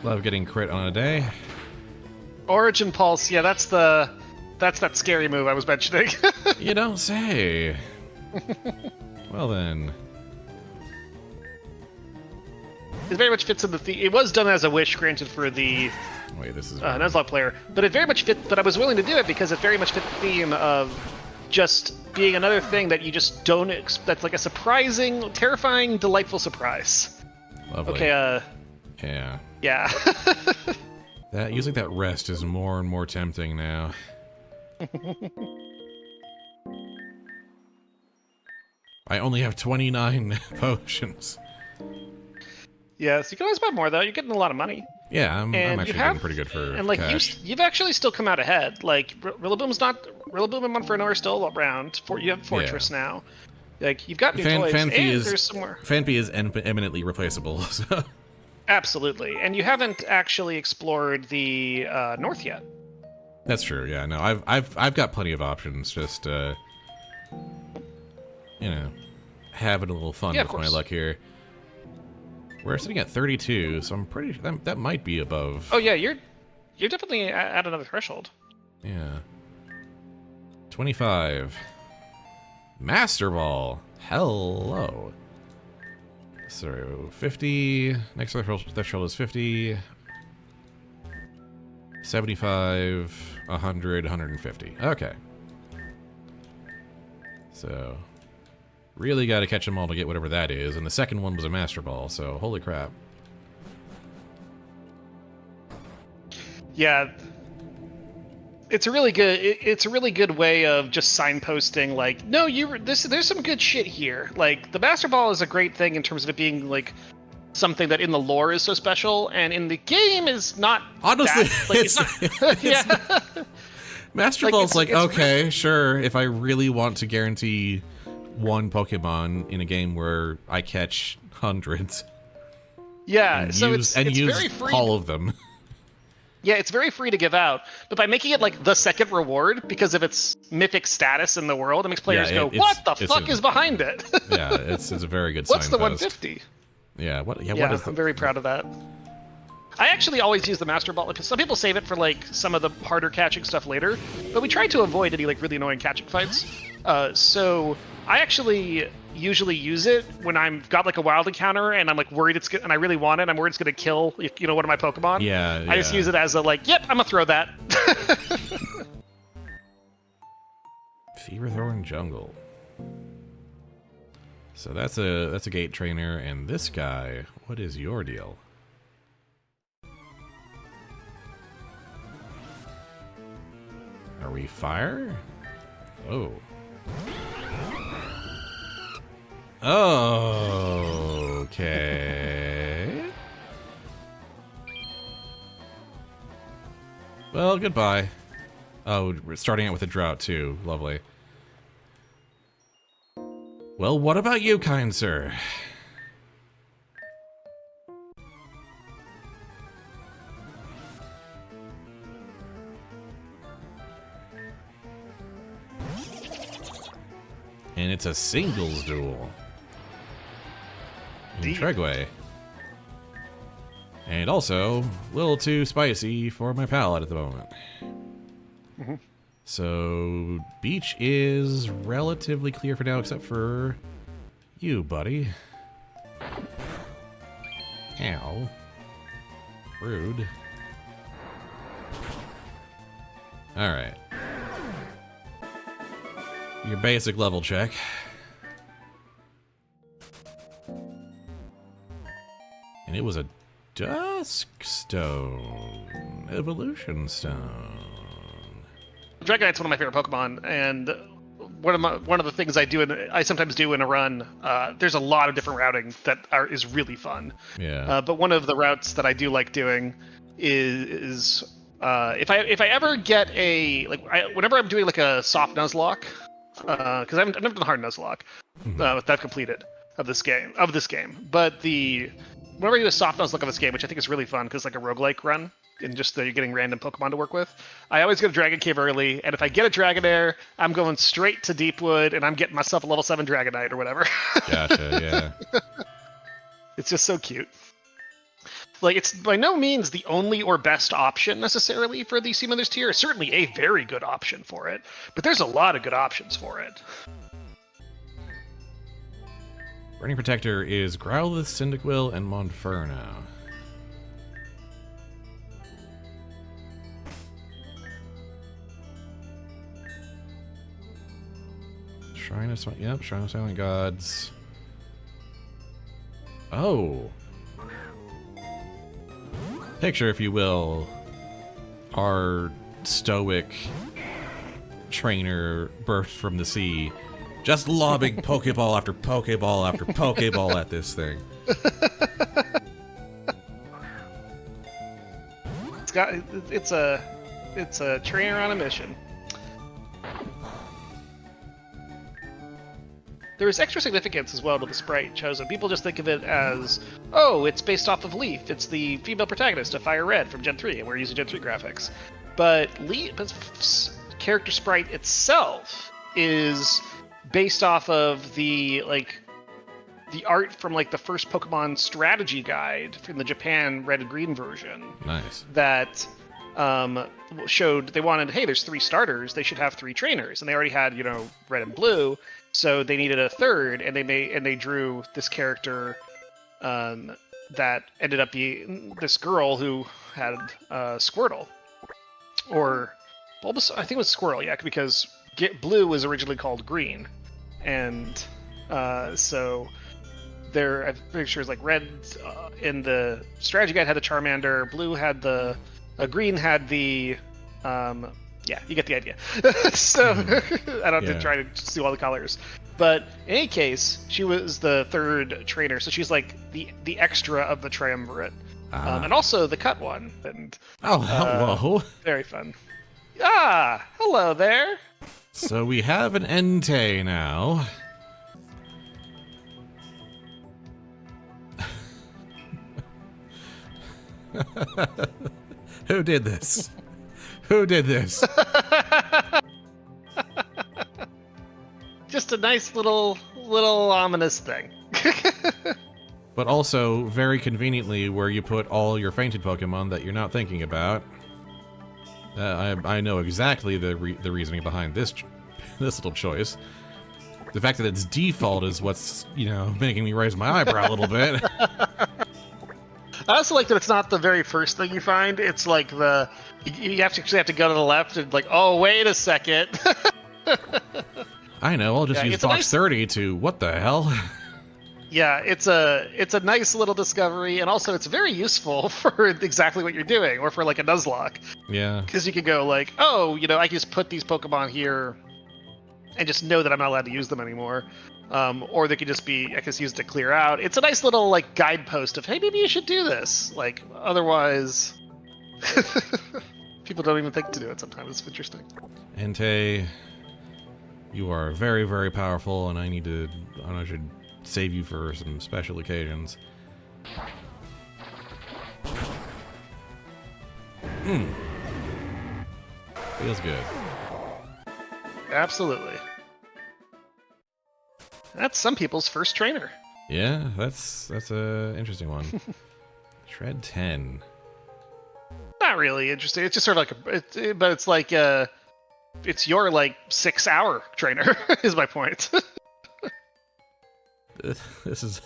Love getting crit on a day.
Origin Pulse, yeah, that's that scary move I was mentioning.
You don't say. Well then.
It very much fits in the theme. It was done as a wish granted for the
Wait, this is
Nuzlocke player, but it very much fit. But I was willing to do it because it very much fit the theme of just being another thing that you just don't. That's like a surprising, terrifying, delightful surprise.
Lovely.
Okay.
Yeah.
Yeah.
That using that rest is more and more tempting now. I only have 29 potions.
Yeah, so you can always buy more though. You're getting a lot of money.
Yeah, I'm actually getting pretty good for
and like
cash.
You've actually still come out ahead. Like Rillaboom and Monferno are still around. You have Fortress now. Like you've got new toys, and there's some more.
Fanpy is eminently replaceable. So.
Absolutely, and you haven't actually explored the north yet.
That's true. Yeah, no, I've got plenty of options. Just having a little fun with my luck here. We're sitting at 32, so I'm pretty. That might be above.
Oh yeah, you're You're definitely at another threshold.
Yeah. 25. Master Ball. Hello. So 50. Next threshold is 50. 75, 100, 150. Okay. So, really got to catch them all to get whatever that is. And the second one was a Master Ball, so holy crap.
Yeah. It's a really good. It's a really good way of just signposting, like, no, there's some good shit here. Like, the Master Ball is a great thing in terms of it being like something that in the lore is so special, and in the game is not.
Honestly,
that, like, it's not. Yeah.
Master Ball's like, okay, really... sure. If I really want to guarantee one Pokemon in a game where I catch hundreds,
yeah, so
use
very free.
All of them.
Yeah, it's very free to give out, but by making it like the second reward because of its mythic status in the world, it makes players go, "What the fuck is behind it?"
Yeah, it's a very good.
What's the 150?
Yeah, what? Yeah,
yeah,
what is
I'm very proud of that. I actually always use the Master Ball. Some people save it for like some of the harder catching stuff later, but we try to avoid any like really annoying catching fights. So I actually usually use it when I've got like a wild encounter and I'm like worried and I really want it. I'm worried it's gonna kill one of my Pokemon.
Yeah.
I just use it as a like, yep, I'm gonna throw that.
Feverthorn Jungle. So that's a gate trainer, and this guy, what is your deal? Are we fire? Oh. Okay. Well, goodbye. Oh, we're starting out with a drought too. Lovely. Well, what about you, kind sir? And it's a singles duel. In Tregway. And also, a little too spicy for my palate at the moment. Mm-hmm. So, beach is relatively clear for now, except for you, buddy. Ow. Rude. Alright. Your basic level check. And it was a Dusk Stone. Evolution Stone.
Dragonite's one of my favorite Pokemon, and one of the things I sometimes do in a run. There's a lot of different routing that is really fun.
Yeah.
But one of the routes that I do like doing is if I ever get whenever I'm doing like a soft Nuzlocke, because I've never done hard Nuzlocke that I've completed of this game. But whenever I do a soft Nuzlocke of this game, which I think is really fun because it's like a roguelike run. And just that you're getting random Pokemon to work with. I always go to Dragon Cave early, and if I get a Dragonair, I'm going straight to Deepwood, and I'm getting myself a level 7 Dragonite or whatever.
Gotcha, yeah.
It's just so cute. Like, it's by no means the only or best option necessarily for the Sea Mother's tier. It's certainly a very good option for it, but there's a lot of good options for it.
Burning Protector is Growlithe, Cyndaquil, and Monferno. Shrine of Silent Gods. Oh. Picture, if you will, our stoic trainer birthed from the sea, just lobbing Pokeball after Pokeball after Pokeball at this thing.
It's a trainer on a mission. There is extra significance as well to the sprite chosen. People just think of it as, oh, it's based off of Leaf. It's the female protagonist of Fire Red from Gen 3, and we're using Gen 3 graphics. But Leaf's character sprite itself is based off of the art from like the first Pokemon strategy guide from the Japan Red and Green version.
Nice.
That showed they wanted, hey, there's 3 starters, they should have 3 trainers, and they already had, red and blue, so they needed a third, and they drew this character that ended up being this girl who had Squirtle, or Bulbasaur. I think it was Squirtle, yeah, because blue was originally called green, and so there, I'm pretty sure it's like red in the strategy guide had the Charmander, blue had the, green had the, yeah, you get the idea. So I don't have to try to see all the colors. But in any case, she was the 3rd trainer, so she's like the extra of the triumvirate, and also the cut one. And
hello.
Very fun. Ah, hello there.
So we have an Entei now. Who did this? Who did this?
Just a nice little ominous thing.
But also, very conveniently, where you put all your fainted Pokemon that you're not thinking about. I know exactly the reasoning behind this little choice. The fact that it's default is what's, making me raise my eyebrow a little bit.
I also like that it's not the very first thing you find. It's like you actually have to go to the left and like, oh, wait a second.
I know, I'll just use box 30 to, what the hell?
Yeah, it's a nice little discovery, and also it's very useful for exactly what you're doing, or for like a Nuzlocke.
Yeah.
Because you could go like, oh, I can just put these Pokemon here and just know that I'm not allowed to use them anymore. Or they could just be, I guess, used to clear out. It's a nice little like guidepost of, hey, maybe you should do this. Like, otherwise, people don't even think to do it sometimes. It's interesting.
Entei, you are very, very powerful, and I should save you for some special occasions. Feels good.
Absolutely. That's some people's first trainer.
Yeah, that's a interesting one. Shred 10.
Not really interesting. It's just sort of like but it's like it's your like 6-hour trainer is my point.
This is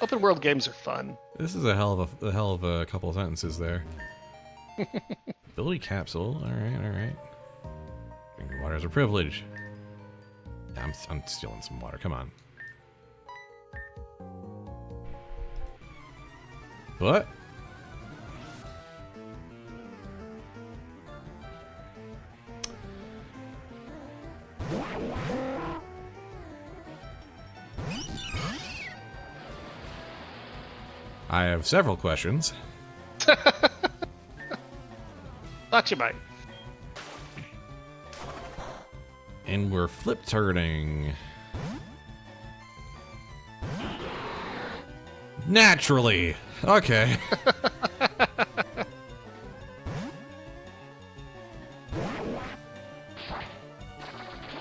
open world games are fun.
This is a hell of a couple of sentences there. Ability capsule. All right. Drinking water is a privilege. I'm stealing some water. Come on. What? I have several questions.
Thought you might.
And we're flip turning. Naturally. Okay.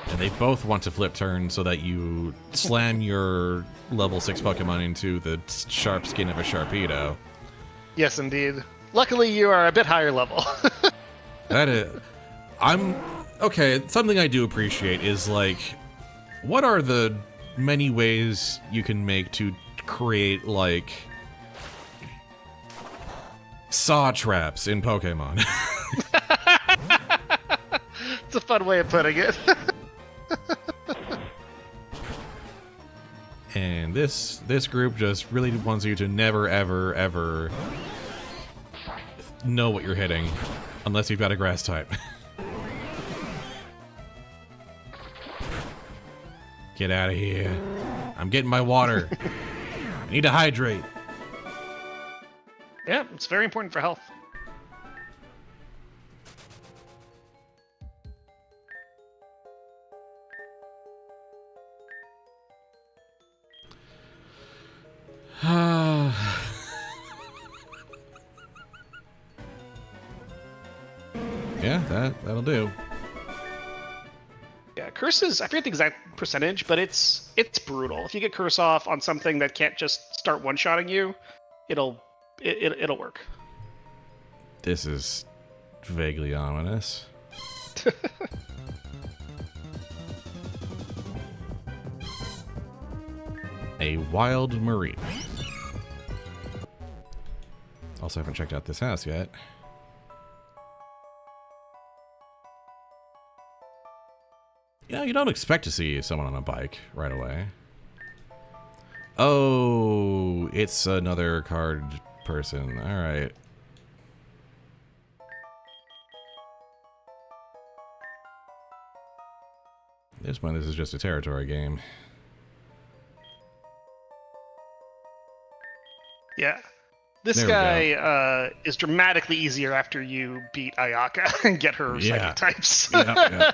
And they both want to flip turn so that you slam your level 6 Pokemon into the sharp skin of a Sharpedo.
Yes, indeed. Luckily, you are a bit higher level.
Okay, something I do appreciate is, like, what are the many ways you can make to create, like, saw traps in Pokemon?
It's a fun way of putting it.
And this group just really wants you to never, ever, ever know what you're hitting, unless you've got a grass type. Get out of here. I'm getting my water. I need to hydrate.
Yeah, it's very important for health.
Yeah, that'll do.
Yeah, curses, I forget the exact percentage, but it's brutal. If you get curse off on something that can't just start one-shotting you, it'll work.
This is vaguely ominous. A wild marine. Also haven't checked out this house yet. Yeah, you don't expect to see someone on a bike right away. Oh, it's another card person. All right. This one, this is just a territory game.
Yeah. This guy is dramatically easier after you beat Ayaka and get her psychic types.
Yeah.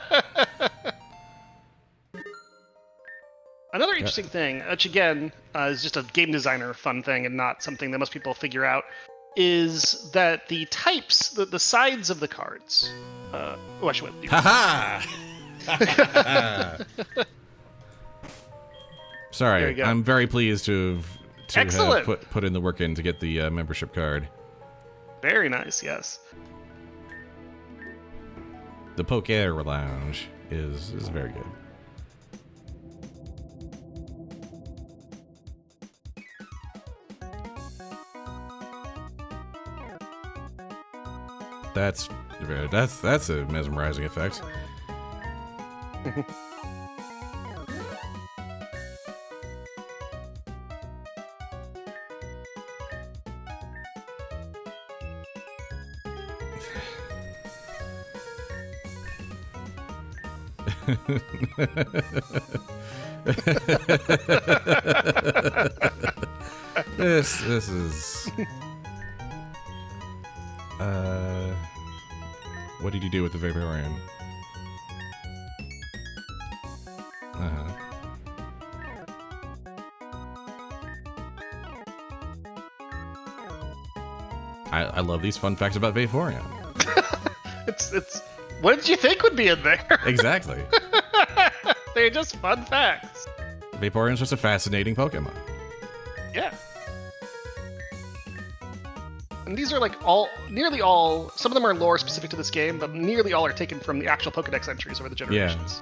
Another interesting thing, which again is just a game designer fun thing and not something that most people figure out, is that the types, the sides of the cards. Oh, I should wait.
Sorry, I'm very pleased to have put in the work in to get the membership card.
Very nice, yes.
The Poke-Literate lounge is very good. That's a mesmerizing effect. This is what did you do with the Vaporeon? I love these fun facts about Vaporeon.
It's what did you think would be in there?
Exactly.
They're just fun facts.
Vaporeon's just a fascinating Pokemon.
Yeah. And these are like nearly all, some of them are lore specific to this game, but nearly all are taken from the actual Pokedex entries over the generations.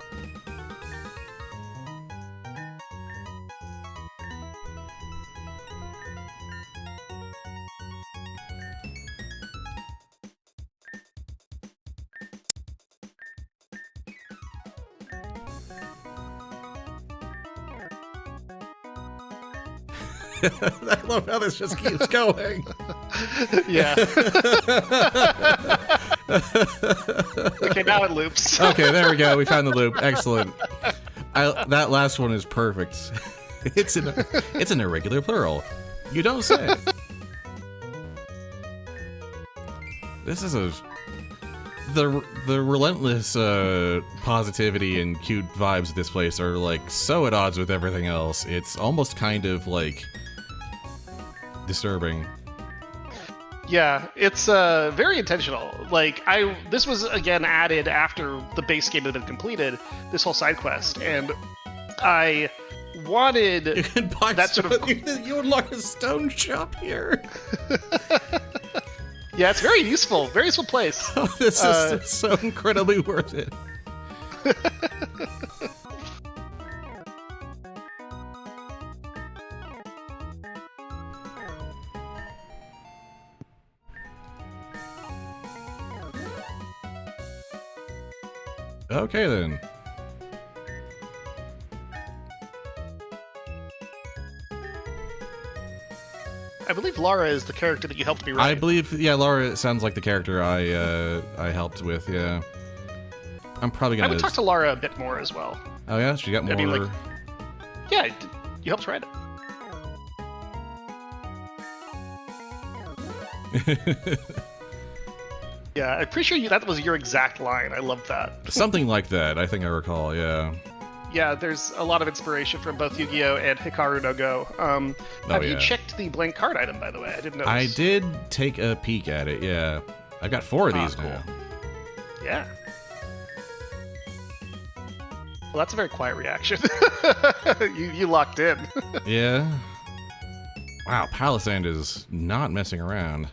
I love how this just keeps going.
Yeah. Okay, now it loops.
Okay, there we go. We found the loop. Excellent. That last one is perfect. It's an irregular plural. You don't say. This is the relentless positivity and cute vibes of this place are like so at odds with everything else. It's almost kind of like disturbing.
Yeah, it's very intentional. Like this was again added after the base game had been completed, this whole side quest, and I wanted
you can buy
that sort of
you unlock a stone shop here.
Yeah, it's very useful place.
Oh, this is so incredibly worth it. Okay, then.
I believe Lara is the character that you helped me write.
I believe, yeah, Lara sounds like the character I helped with, yeah. I'm probably gonna...
I would talk to Lara a bit more as well.
Oh yeah? She got more...
I mean, like, yeah, you helped write it. Yeah, I'm pretty sure that was your exact line. I love that.
Something like that, I think I recall, yeah.
Yeah, there's a lot of inspiration from both Yu-Gi-Oh! And Hikaru no Go. Have you checked the blank card item, by the way? I didn't notice.
I did take a peek at it, yeah. I've got 4 of these now.
Yeah. Well, that's a very quiet reaction. you locked in.
Yeah. Wow, Palisand is not messing around.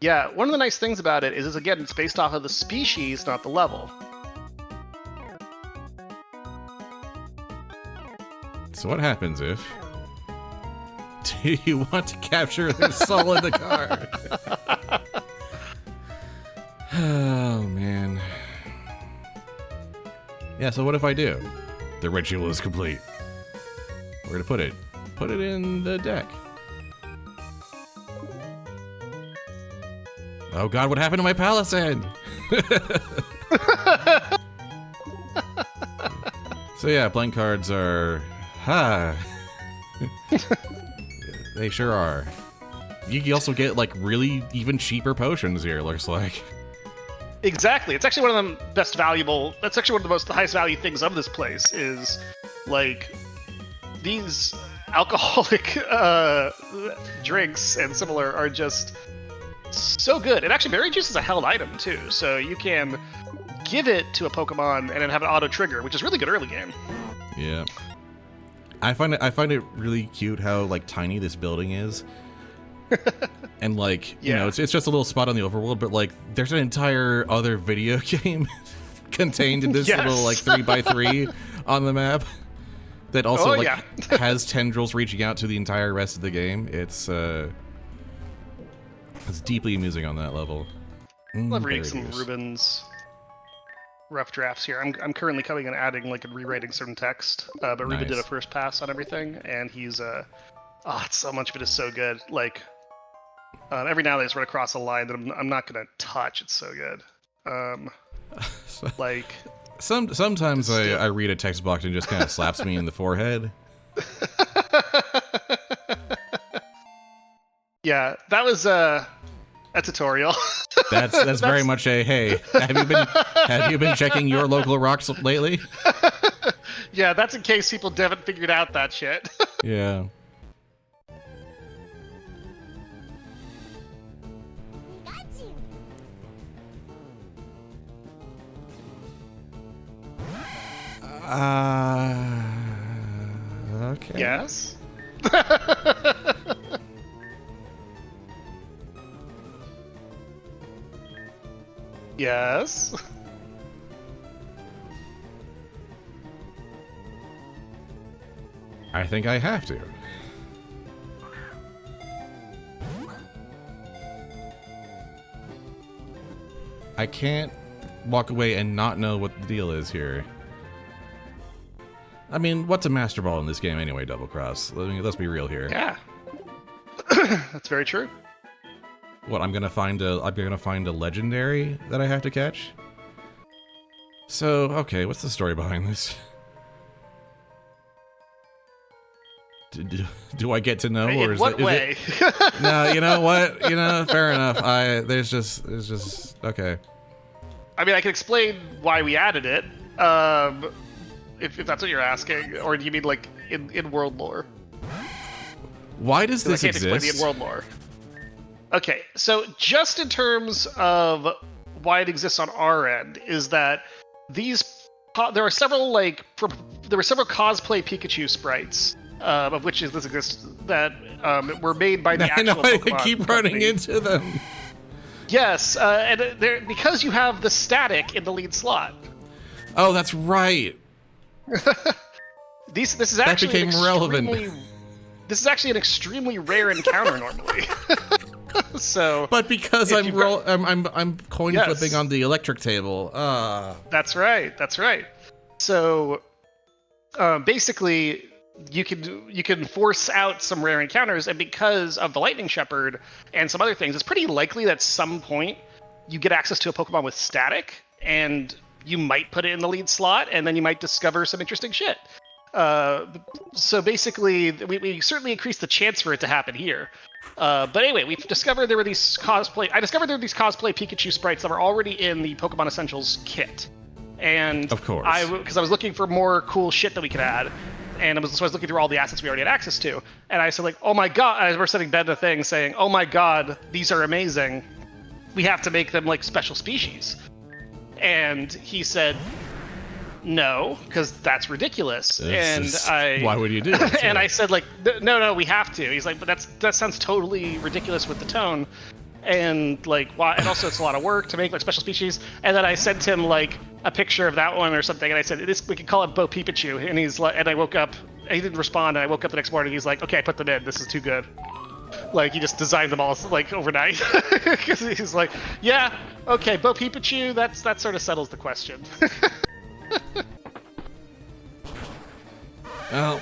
Yeah, one of the nice things about it is again, it's based off of the species, not the level.
So what happens if... Do you want to capture their soul in the car? Oh, man. Yeah, so what if I do? The ritual is complete. Where to put it? Put it in the deck. Oh god, what happened to my palisade? So yeah, blank cards are... They sure are. You can also get, like, really even cheaper potions here, looks like.
Exactly. It's actually one of the best valuable... That's actually one of the most highest value things of this place is, like, these alcoholic drinks and similar are just so good. And actually, berry juice is a held item, too. So you can give it to a Pokemon and then have an auto-trigger, which is really good early game.
Yeah. I find it really cute how, like, tiny this building is. And, like, you know, it's just a little spot on the overworld, but, like, there's an entire other video game contained in this little, like, 3x3 on the map that also, has tendrils reaching out to the entire rest of the game. It's deeply amusing on that level.
Love reading some Ruben's rough drafts here. I'm currently coming and adding, like, and rewriting certain text, but Ruben did a first pass on everything, and he's, so much of it is so good. Like, every now and then I just run across a line that I'm not gonna touch. It's so good. Like,
sometimes I read a text box and just kind of slaps me in the forehead.
Yeah, that was a tutorial.
That's very much a hey. Have you been checking your local rocks lately?
Yeah, that's in case people haven't figured out that shit.
Yeah. Okay.
Yes. Yes.
I think I have to. I can't walk away and not know what the deal is here. I mean, what's a Master Ball in this game anyway, DoubleCross? Let's be real here.
Yeah. That's very true.
What, I'm gonna find a legendary that I have to catch? So, okay, what's the story behind this? Do I get to know, or is
what way?
No, you know what? You know, fair enough. It's just okay.
I mean, I can explain why we added it, if that's what you're asking, or do you mean like in world lore?
Why does this exist?
I can't explain the in-world lore. Okay, so just in terms of why it exists on our end, is that there were several cosplay Pikachu sprites, of which this exists, that were made by the actual Pokemon
I keep running into them.
Yes, and because you have the static in the lead slot.
Oh, that's right.
This is actually
that became relevant.
This is actually an extremely rare encounter normally. So,
but because I'm coin flipping on the electric table.
That's right. So, basically, you can force out some rare encounters, and because of the Lightning Shepherd and some other things, it's pretty likely that at some point you get access to a Pokemon with static, and you might put it in the lead slot, and then you might discover some interesting shit. So basically, we certainly increased the chance for it to happen here. But anyway, we've discovered there were these cosplay Pikachu sprites that were already in the Pokemon Essentials kit. And
of course,
because I was looking for more cool shit that we could add, and I was looking through all the assets we already had access to, and I said, like, oh my god, I was sending Ben a thing saying, oh my god, these are amazing. We have to make them like special species. And he said, no, because that's ridiculous.
Why would you do that?
And I said, like, no, we have to. He's like, but that sounds totally ridiculous with the tone. and like why, and also it's a lot of work to make like special species. And then I sent him like a picture of that one or something, and I said this we could call it Bo Pikachu, and he's like, and I woke up, and he didn't respond, and I woke up the next morning, he's like, okay, I put them in, this is too good. Like he just designed them all like overnight because he's like, yeah, okay, Bo Pikachu, that sort of settles the question.
Well,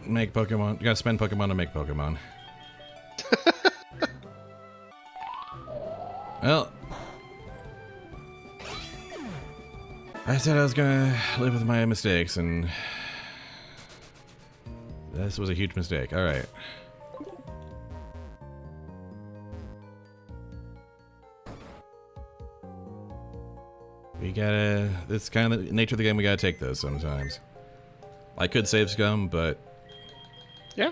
make Pokemon. You gotta spend Pokemon to make Pokemon. Well, I said I was gonna live with my mistakes, and this was a huge mistake. All right. We gotta. This kind of the nature of the game. We gotta take this sometimes. I could save scum, but
yeah,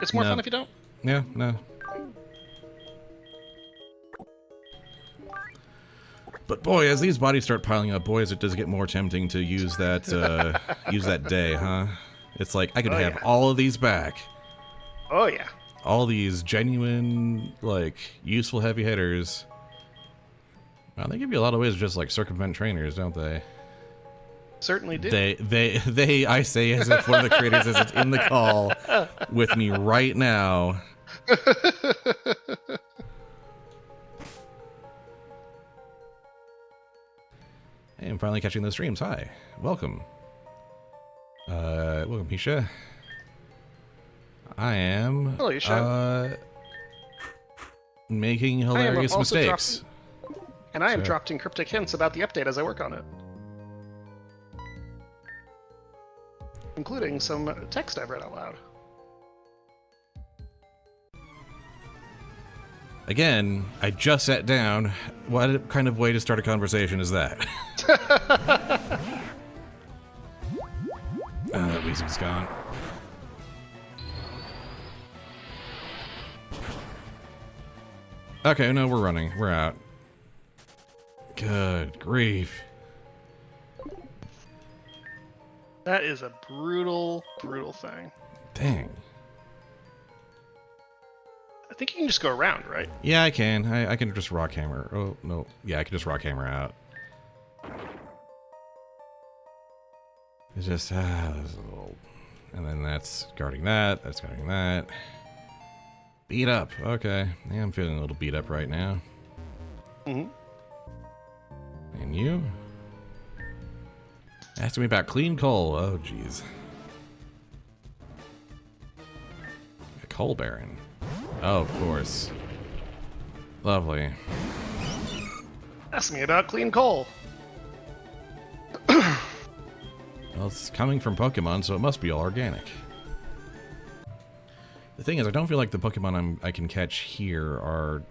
it's more fun if you don't.
Yeah, no. But boy, as these bodies start piling up, boy, as it does get more tempting to use that use that day, huh? It's like I could have all of these back.
Oh yeah.
All these genuine, like, useful heavy hitters. Wow, they give you a lot of ways to just like circumvent trainers, don't they?
Certainly do.
They I say as if one of the creators is in the call with me right now. Hey, I'm finally catching those streams. Hi. Welcome. Welcome, Misha. I
Hello, Isha.
Making hilarious mistakes.
And I am dropping cryptic hints about the update as I work on it. Including some text I've read out loud.
Again, I just sat down. What kind of way to start a conversation is that? That Weezing's gone. Okay, no, we're running. We're out. Good grief.
That is a brutal, brutal thing.
Dang.
I think you can just go around, right?
Yeah, I can. I can just rock hammer. Oh, no. Yeah, I can just rock hammer out. It's just, this is a little... And then that's guarding that. That's guarding that. Beat up. Okay. Yeah, I'm feeling a little beat up right now.
Mm-hmm.
And you? Asking me about clean coal. Oh, jeez. A coal baron. Oh, of course. Lovely.
Ask me about clean coal.
Well, it's coming from Pokemon, so it must be all organic. The thing is, I don't feel like the Pokemon I can catch here are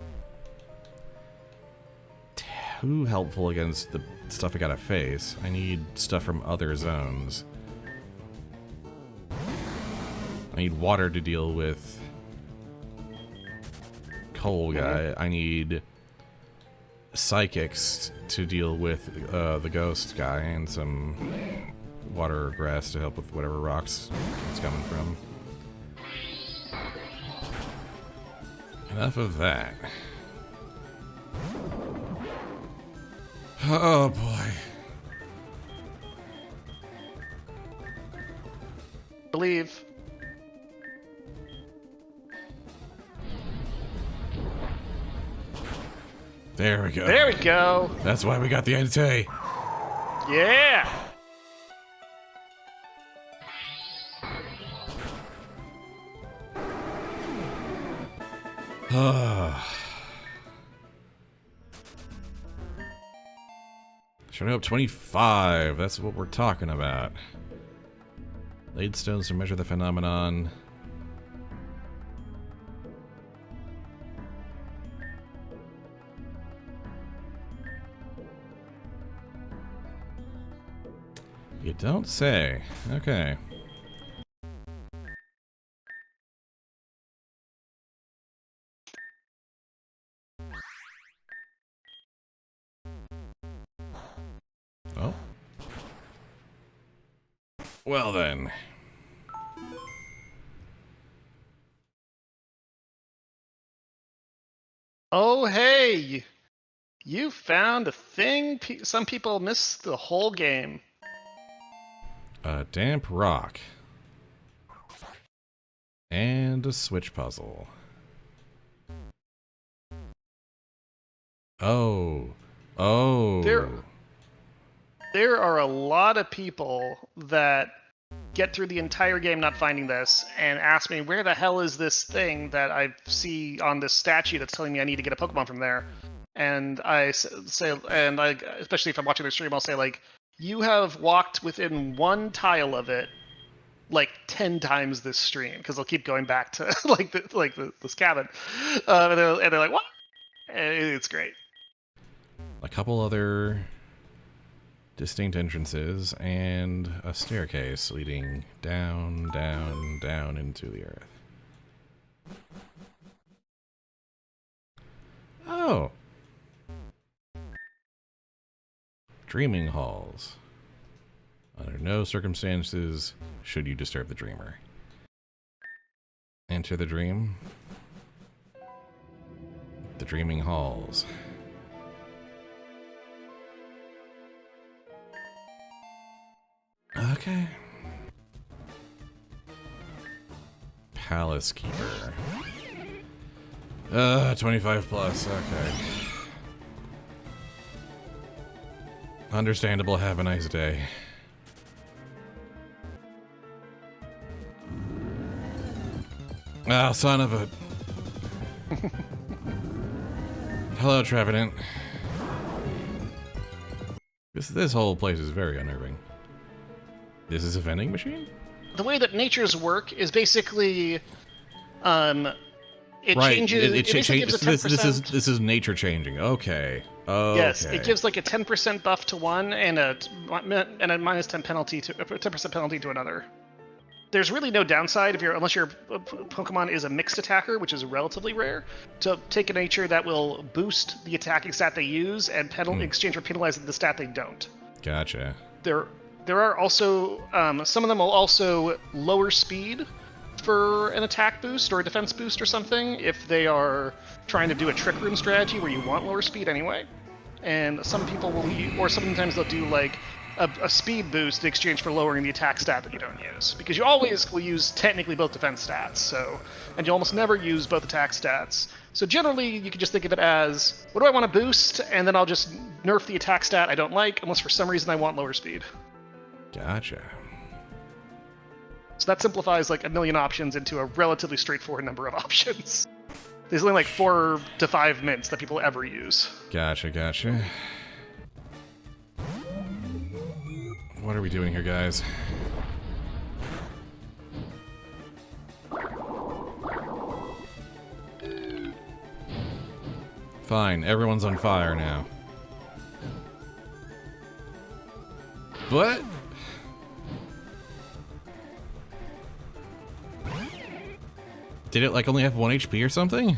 too helpful against the stuff I gotta face. I need stuff from other zones. I need water to deal with Coal guy. I need psychics to deal with the ghost guy, and some water or grass to help with whatever rocks it's coming from. Enough of that. Oh boy.
Believe.
There we go.
There we go.
That's why we got the Entei.
Yeah.
Showing up 25. That's what we're talking about. Laid stones to measure the phenomenon. You don't say. Okay. Oh. Well then.
Oh, hey! You found a thing some people miss the whole game.
A damp rock. And a switch puzzle. Oh. Oh.
There are a lot of people that get through the entire game not finding this and ask me, where the hell is this thing that I see on this statue that's telling me I need to get a Pokemon from there? And I say, and I, especially if I'm watching their stream, I'll say, like, you have walked within one tile of it like 10 times this stream, because they'll keep going back to this cabin. And they're like, what? And it's great.
A couple other distinct entrances and a staircase leading down, down, down into the earth. Oh. Dreaming halls. Under no circumstances should you disturb the dreamer. Enter the dream. The dreaming halls. Okay. Palace Keeper. 25 plus, okay. Understandable, have a nice day. Oh, son of a... Hello, Trevenant. This whole place is very unnerving. This is a vending machine?
The way that natures work is basically, it
right.
changes.
It
basically gives a 10%.
This is nature changing. Okay. Oh.
Yes, it gives like a 10% buff to one and a minus 10 penalty to 10% penalty to another. There's really no downside unless your Pokemon is a mixed attacker, which is relatively rare, to take a nature that will boost the attacking stat they use and in exchange for penalizing the stat they don't.
Gotcha.
There are also some of them will also lower speed for an attack boost or a defense boost or something if they are trying to do a trick room strategy where you want lower speed anyway. And some people will, or sometimes they'll do like a speed boost in exchange for lowering the attack stat that you don't use, because you always will use technically both defense stats, and you almost never use both attack stats. So generally, you can just think of it as, what do I want to boost, and then I'll just nerf the attack stat I don't like, unless for some reason I want lower speed.
Gotcha.
So that simplifies like a million options into a relatively straightforward number of options. There's only like 4 to 5 mints that people ever use.
Gotcha. What are we doing here, guys? Fine, everyone's on fire now. What? Did it like only have 1 HP or something?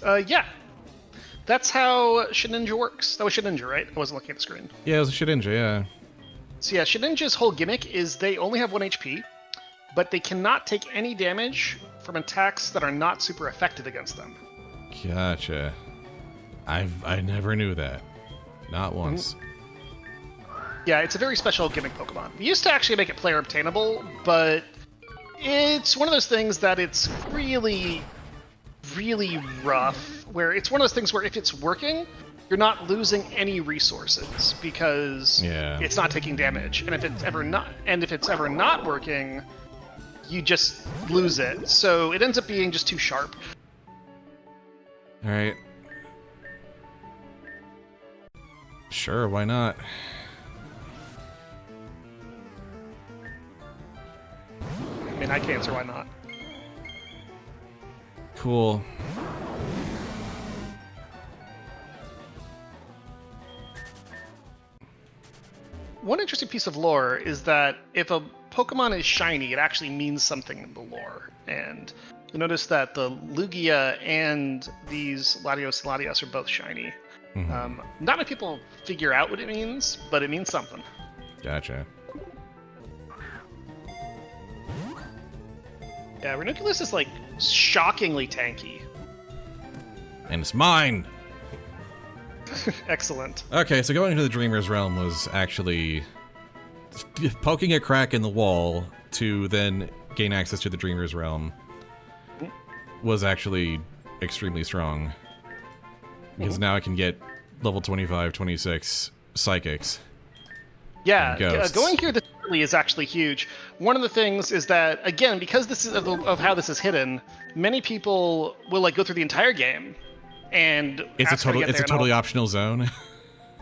Yeah. That's how Shedinja works. That was Shedinja, right? I wasn't looking at the screen.
Yeah, it was a Shedinja, yeah.
So yeah, Shedinja's whole gimmick is they only have 1 HP, but they cannot take any damage from attacks that are not super effective against them.
Gotcha. I never knew that. Not once.
Yeah, it's a very special gimmick Pokemon. We used to actually make it player obtainable, but it's one of those things that it's really, really rough. Where it's one of those things where if it's working, you're not losing any resources because it's not taking damage. And if it's ever not working, you just lose it. So it ends up being just too sharp.
All right. Sure, why not?
I mean, I can't answer why not.
Cool.
One interesting piece of lore is that if a Pokemon is shiny, it actually means something in the lore. And you'll notice that the Lugia and these Latios and Latias are both shiny. Not many people figure out what it means, but it means something.
Gotcha.
Yeah, Ranunculus is like shockingly tanky.
And it's mine!
Excellent.
Okay, so going into the Dreamer's Realm was actually poking a crack in the wall to then gain access to the Dreamer's Realm was actually extremely strong. Because now I can get level 25, 26 psychics.
Yeah,
ghosts.
going here this early is actually huge. One of the things is that, again, because this is of how this is hidden, many people will like go through the entire game and
It's a totally optional zone.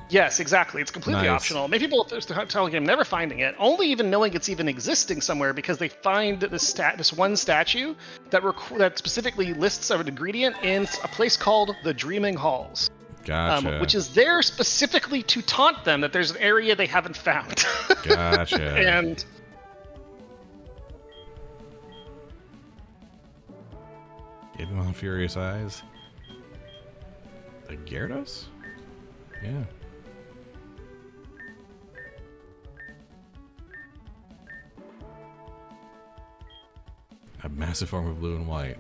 Yes, exactly. It's completely
Nice.
optional. Many people through the entire game never finding it, only even knowing it's even existing somewhere because they find this one statue that specifically lists an ingredient in a place called the Dreaming Halls.
Gotcha.
Which is there specifically to taunt them that there's an area they haven't found.
Gotcha.
And
Give him on Furious Eyes. A Gyarados? Yeah. A massive form of blue and white.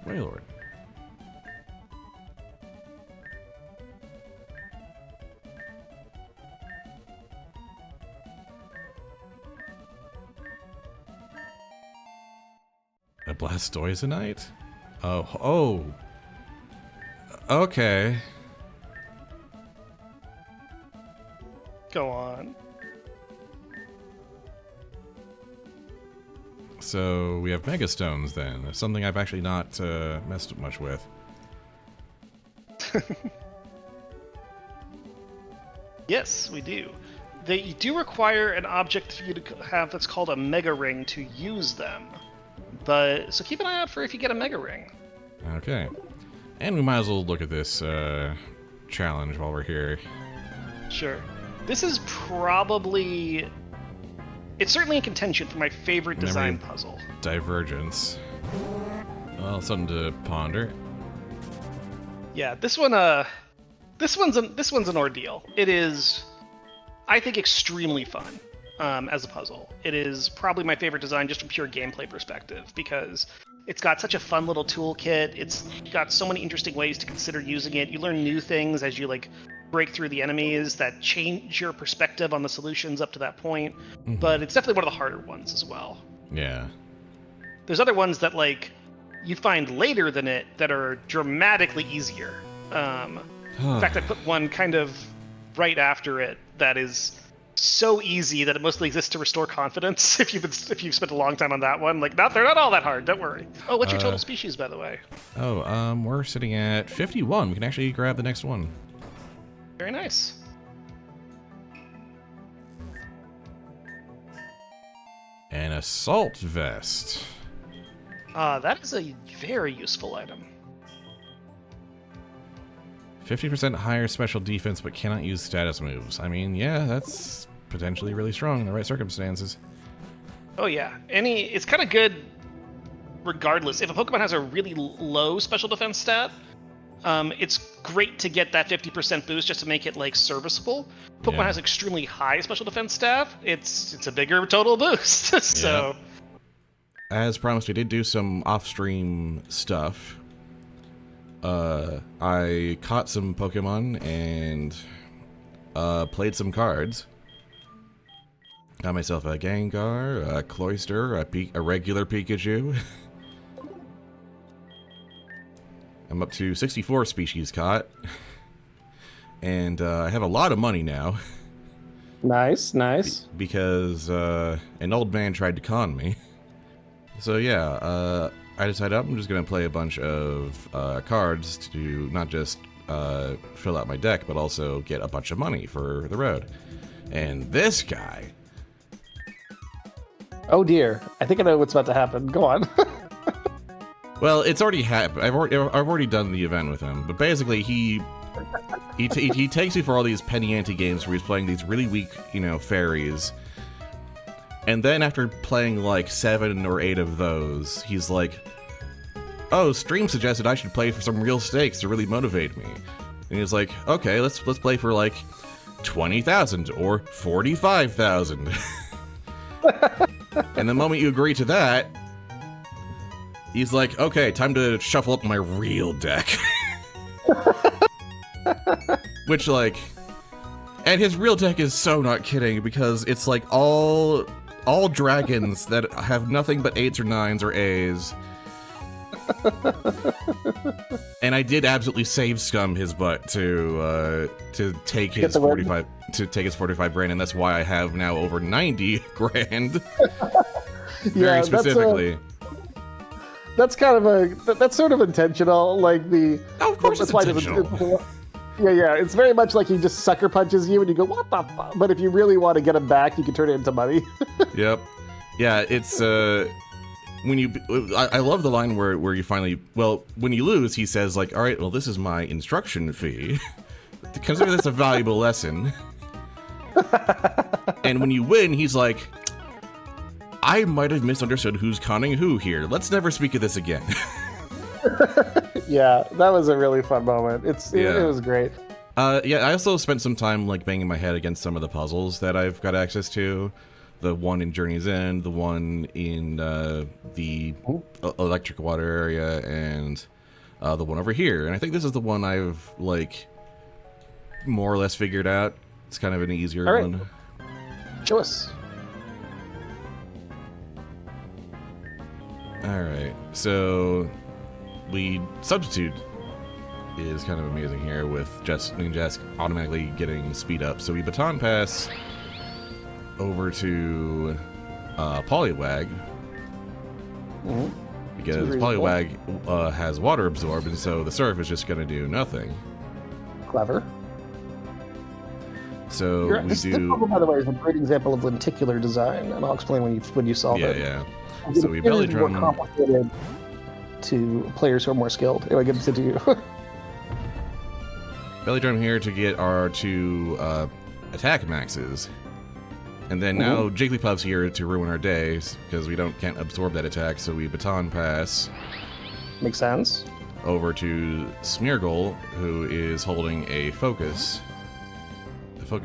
Wailord. A Blastoisanite? Oh. Okay.
go on.
So we have Mega Stones then. Something I've actually not messed much with.
Yes, we do. They do require an object for you to have that's called a Mega Ring to use them. But so keep an eye out for if you get a Mega Ring.
Okay. And we might as well look at this challenge while we're here.
Sure. This is probably... It's certainly in contention for my favorite design puzzle.
Divergence. Well, something to ponder.
Yeah, this one's an ordeal. It is, I think, extremely fun as a puzzle. It is probably my favorite design just from pure gameplay perspective because it's got such a fun little toolkit. It's got so many interesting ways to consider using it. You learn new things as you break through the enemies that change your perspective on the solutions up to that point.
Mm-hmm.
But it's definitely one of the harder ones as well.
Yeah.
There's other ones that you find later than it that are dramatically easier. In fact, I put one kind of right after it that is so easy that it mostly exists to restore confidence. If you've spent a long time on that one, they're not all that hard. Don't worry. Oh, what's your total species, by the way?
Oh, we're sitting at 51. We can actually grab the next one.
Very nice.
An assault vest.
That is a very useful item.
50% higher special defense, but cannot use status moves. I mean, yeah, that's potentially really strong in the right circumstances.
Oh yeah, it's kind of good regardless. If a Pokemon has a really low special defense stat, it's great to get that 50% boost just to make it serviceable. Pokemon has extremely high special defense stat. It's a bigger total boost. So,
as promised, we did do some off-stream stuff. I caught some Pokemon and played some cards. Got myself a Gengar, a Cloyster, a regular Pikachu. I'm up to 64 species caught. And I have a lot of money now.
Nice, nice.
Because an old man tried to con me. So yeah, I decided I'm just going to play a bunch of cards to not just fill out my deck, but also get a bunch of money for the road. And this guy...
Oh dear, I think I know what's about to happen. Go on.
Well, it's already happened. I've already done the event with him, but basically he takes you for all these penny ante games where he's playing these really weak, fairies. And then after playing 7 or 8 of those, he's like, "Oh, stream suggested I should play for some real stakes to really motivate me." And he's like, "Okay, let's play for 20,000 or 45,000." And the moment you agree to that, He's like, okay, time to shuffle up my real deck. Which, like, and his real deck is so not kidding, because it's like all dragons that have nothing but 8s or 9s or A's. And I did absolutely save scum his butt to take his 45 grand, and that's why I have now over 90 grand. Very specifically.
That's kind of that's sort of intentional, like the.
Oh, of course it's intentional.
Yeah, it's very much like he just sucker punches you, and you go, "What the fuck?" But if you really want to get him back, you can turn it into money.
Yep. Yeah, it's when you. I love the line where you finally. Well, when you lose, he says like, "All right, well, this is my instruction fee. Consider this a valuable lesson." And when you win, he's like, I might have misunderstood who's conning who here. Let's never speak of this again.
Yeah, that was a really fun moment. It was great.
Yeah, I also spent some time like banging my head against some of the puzzles that I've got access to. The one in Journey's End, the one in the electric water area, and the one over here. And I think this is the one I've like more or less figured out. It's kind of an easier one.
Show us.
Alright, so substitute is kind of amazing here with Ninjask automatically getting speed up. So we baton pass over to Poliwag because Poliwag has water absorb, and so the surf is just going to do nothing.
Clever.
So
this puzzle, by the way, is a great example of lenticular design, and I'll explain when you solve it.
Yeah. So we belly drum.
More complicated to players who are more skilled. Anyway, get to you.
Belly drum here to get our two attack maxes, and then now Jigglypuff's here to ruin our days because we can't absorb that attack. So we baton pass.
Makes sense.
Over to Smeargle, who is holding a focus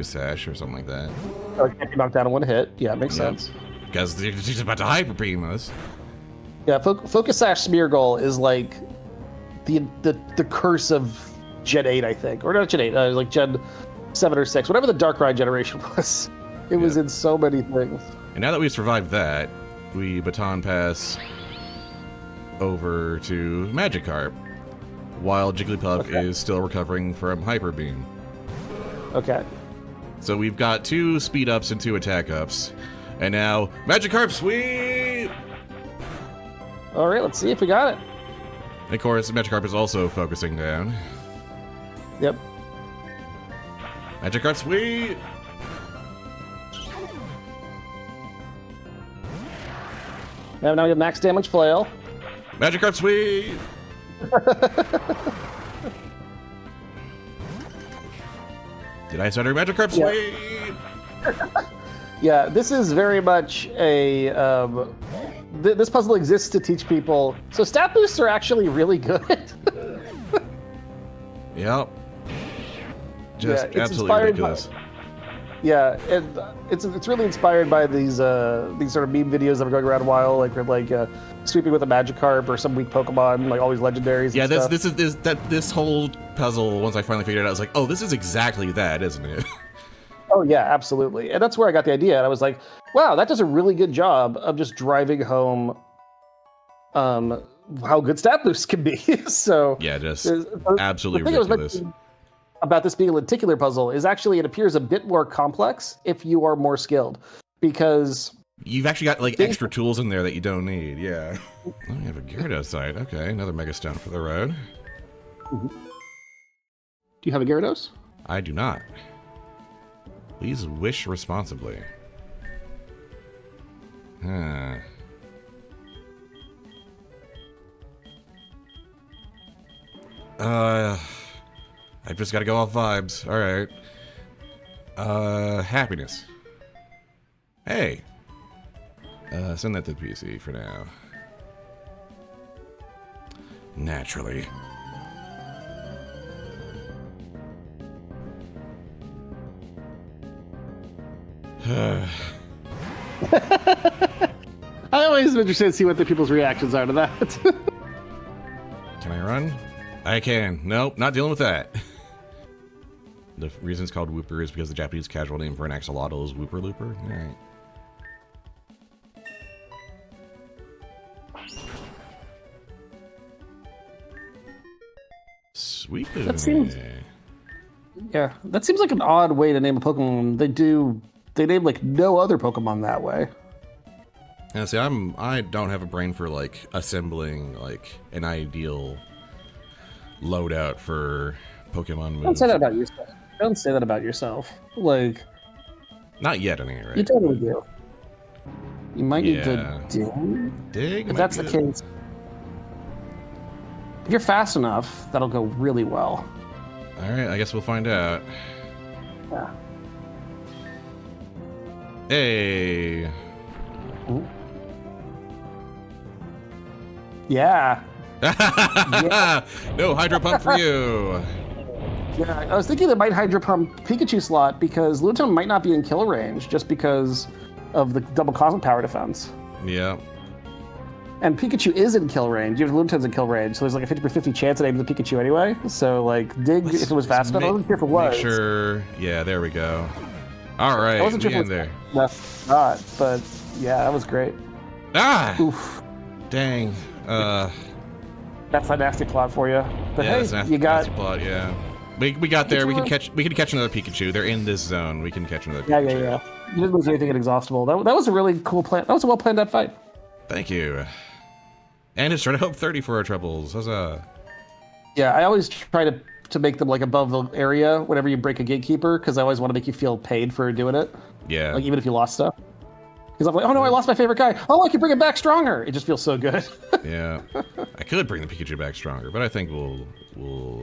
sash or something like that.
Oh, it can't be knocked down in one hit. Yeah, it makes sense.
Because she's about to hyper beam us.
Yeah, Focus Sash Smeargle is like the curse of Gen 8, I think. Or not Gen 8, like Gen 7 or 6. Whatever the Darkrai generation was. It was in so many things.
And now that we've survived that, we baton pass over to Magikarp, while Jigglypuff is still recovering from Hyper Beam.
Okay.
So we've got 2 speed ups and 2 attack ups. And now, Magikarp sweep!
All right, let's see if we got it.
And of course, Magikarp is also focusing down.
Yep.
Magikarp sweep!
And now we have max damage flail.
Magikarp sweep! Did I stutter? Magikarp sweep!
Yeah, this is very much a... this puzzle exists to teach people... So stat boosts are actually really good.
Yep. Just absolutely ridiculous.
Yeah, and it's really inspired by these sort of meme videos that were going around a while, like sweeping with a Magikarp or some weak Pokemon, like all these legendaries.
Yeah,
and
this whole puzzle. Once I finally figured it out, I was like, oh, this is exactly that, isn't it?
Oh yeah, absolutely, and that's where I got the idea. And I was like, wow, that does a really good job of just driving home, how good stat boosts can be. So
yeah, just absolutely ridiculous.
About this being a lenticular puzzle is actually it appears a bit more complex if you are more skilled, because
you've actually got like extra tools in there that you don't need. Yeah. Oh, we have a Gyarados side. Okay, another Mega Stone for the road.
Do you have a Gyarados?
I do not. Please wish responsibly. Huh. I've just got to go off vibes. All right. Happiness. Hey. Send that to the PC for now. Naturally.
I always interested to see what the people's reactions are to that.
Can I run? I can. Nope, not dealing with that. The reason it's called Whooper is because the Japanese casual name for an axolotl is Whooper Looper. Alright. Sweet.
That seems... Yeah, that seems like an odd way to name a Pokemon. They name like no other Pokemon that way.
Yeah, see, I don't have a brain for like assembling like an ideal loadout for Pokemon moves.
Don't say that about yourself. Don't say that about yourself. Like,
not yet, anyway. Right?
You totally do. You might need to
dig.
If that's the case, if you're fast enough, that'll go really well.
All right, I guess we'll find out.
Yeah.
Hey.
Ooh. Yeah.
No Hydro Pump for you.
Yeah, I was thinking they might Hydro Pump Pikachu slot because Lunatone might not be in kill range just because of the double Cosmic Power defense.
Yeah.
And Pikachu is in kill range. You have Lunatone's in kill range, so there's like a 50/50 chance at aiming the Pikachu anyway. So like, dig if it was fast enough. I wasn't sure if it was.
Make sure. Yeah, there we go. All right,
I wasn't sure if it was
there.
Not, but yeah, that was great.
Ah!
Oof.
Dang.
That's a nasty plot for you. But
yeah,
hey, you got.
Nasty plot, yeah. We got there. We can catch another Pikachu. They're in this zone. We can catch another Pikachu.
Yeah. You didn't lose anything inexhaustible. That was a really cool plan. That was a well planned out fight.
Thank you. And it's trying to hope 30 for our troubles. Huzzah. Yeah,
I always try to make them like above the area whenever you break a gatekeeper because I always want to make you feel paid for doing it.
Yeah.
Like even if you lost stuff. Because I'm like, oh no, I lost my favorite guy. Oh, I can bring it back stronger. It just feels so good.
Yeah. I could bring the Pikachu back stronger, but I think we'll...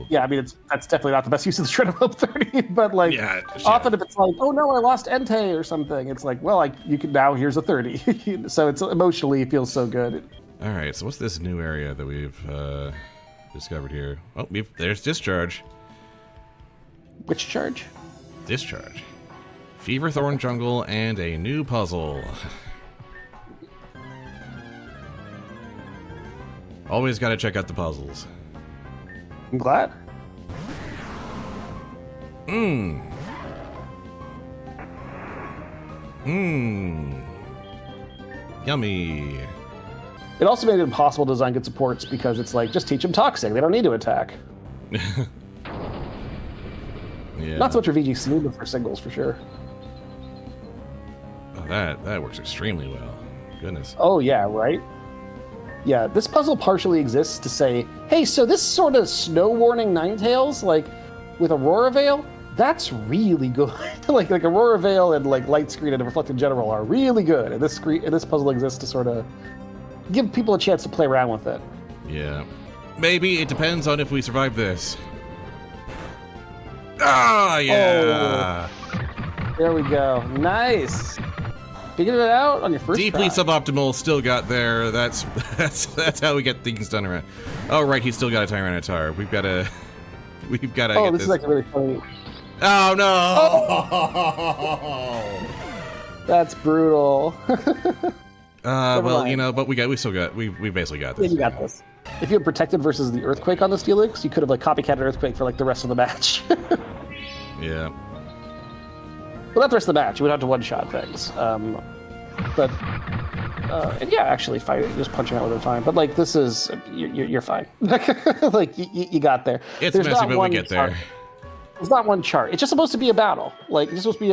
Yeah, I mean, that's definitely not the best use of the Shred of Hope 30, but like, often if it's like, oh no, I lost Entei or something, it's like, well, you can now, here's a 30. So it's emotionally, it feels so good.
All right, so what's this new area that we've discovered here? Oh, there's Discharge.
Which charge?
Discharge. Fever Thorn Jungle and a new puzzle. Always got to check out the puzzles.
I'm glad.
Yummy.
It also made it impossible to design good supports because it's like, just teach them Toxic. They don't need to attack.
Yeah.
Not so much for VGC, but for singles for sure.
Oh, that works extremely well. Goodness.
Oh yeah, right? Yeah, this puzzle partially exists to say, hey, so this sort of Snow Warning Ninetales, like with Aurora Veil, that's really good. like Aurora Veil and like Light Screen and Reflected General are really good. And this puzzle exists to sort of give people a chance to play around with it.
Yeah. Maybe it depends on if we survive this. Ah, yeah.
Oh, there we go. Nice. Figured it out on your first
Deeply
try.
suboptimal, still got there. That's how we get things done around. Oh right, he's still got a Tyranitar. We've got to
Oh,
get
this is like really funny.
Oh no!
Oh. That's brutal.
Well, you know, but we basically got this.
Yeah, you got this. If you had protected versus the Earthquake on the Steelix, you could have like copycatted Earthquake for like the rest of the match.
Yeah.
Well, not the rest of the match. You would have to one-shot things. And yeah, actually, just punching out with it fine. But like, this is you're fine. Like you got there.
It's messy, but we get there.
It's not one chart. It's just supposed to be a battle. Like it's supposed to be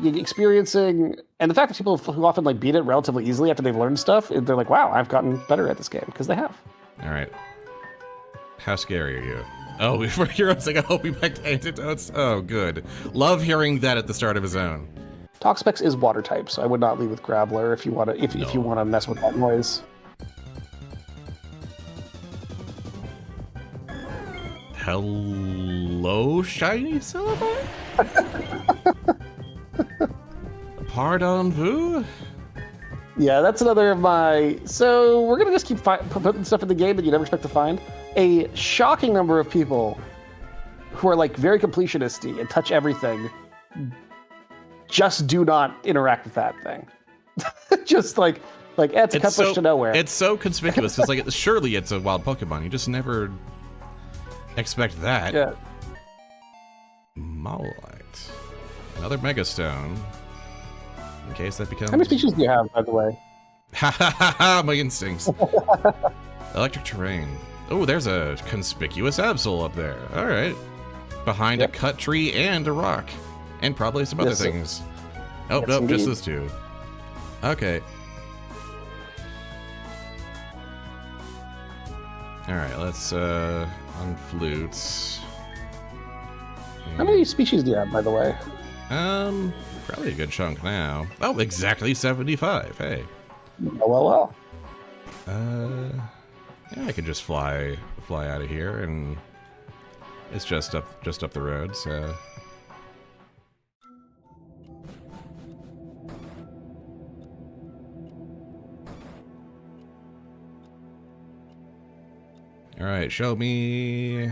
you experiencing, and the fact that people who often like beat it relatively easily after they've learned stuff, they're like, wow, I've gotten better at this game because they have.
All right. How scary are you? Oh, before Heroes, I hope we back to Antidotes. Oh, good. Love hearing that at the start of a zone.
Toxapex is water type, so I would not lead with Graveler if you want to. If you want to mess with that noise.
Hello, shiny Celebi? Pardon vous?
Yeah, that's another of my... So we're going to just keep putting stuff in the game that you never expect to find. A shocking number of people who are like very completionisty and touch everything just do not interact with that thing. Just like Like, it's a cut push to nowhere.
It's so conspicuous. It's like, surely it's a wild Pokemon. You just never expect that.
Yeah.
Mawlite. Another Mega Stone. In case that becomes...
How many species do you have, by the way?
Ha ha ha ha! My instincts. Electric terrain. Oh, there's a conspicuous Absol up there. All right. Behind a cut tree and a rock. And probably some other things. Oh,
yes,
nope,
indeed.
just those two. Okay. Alright, let's, on flutes.
How many species do you have, by the way?
Probably a good chunk now. Oh, exactly 75, hey.
Well.
Yeah, I could just fly out of here, and it's just up the road, so... Alright, show me...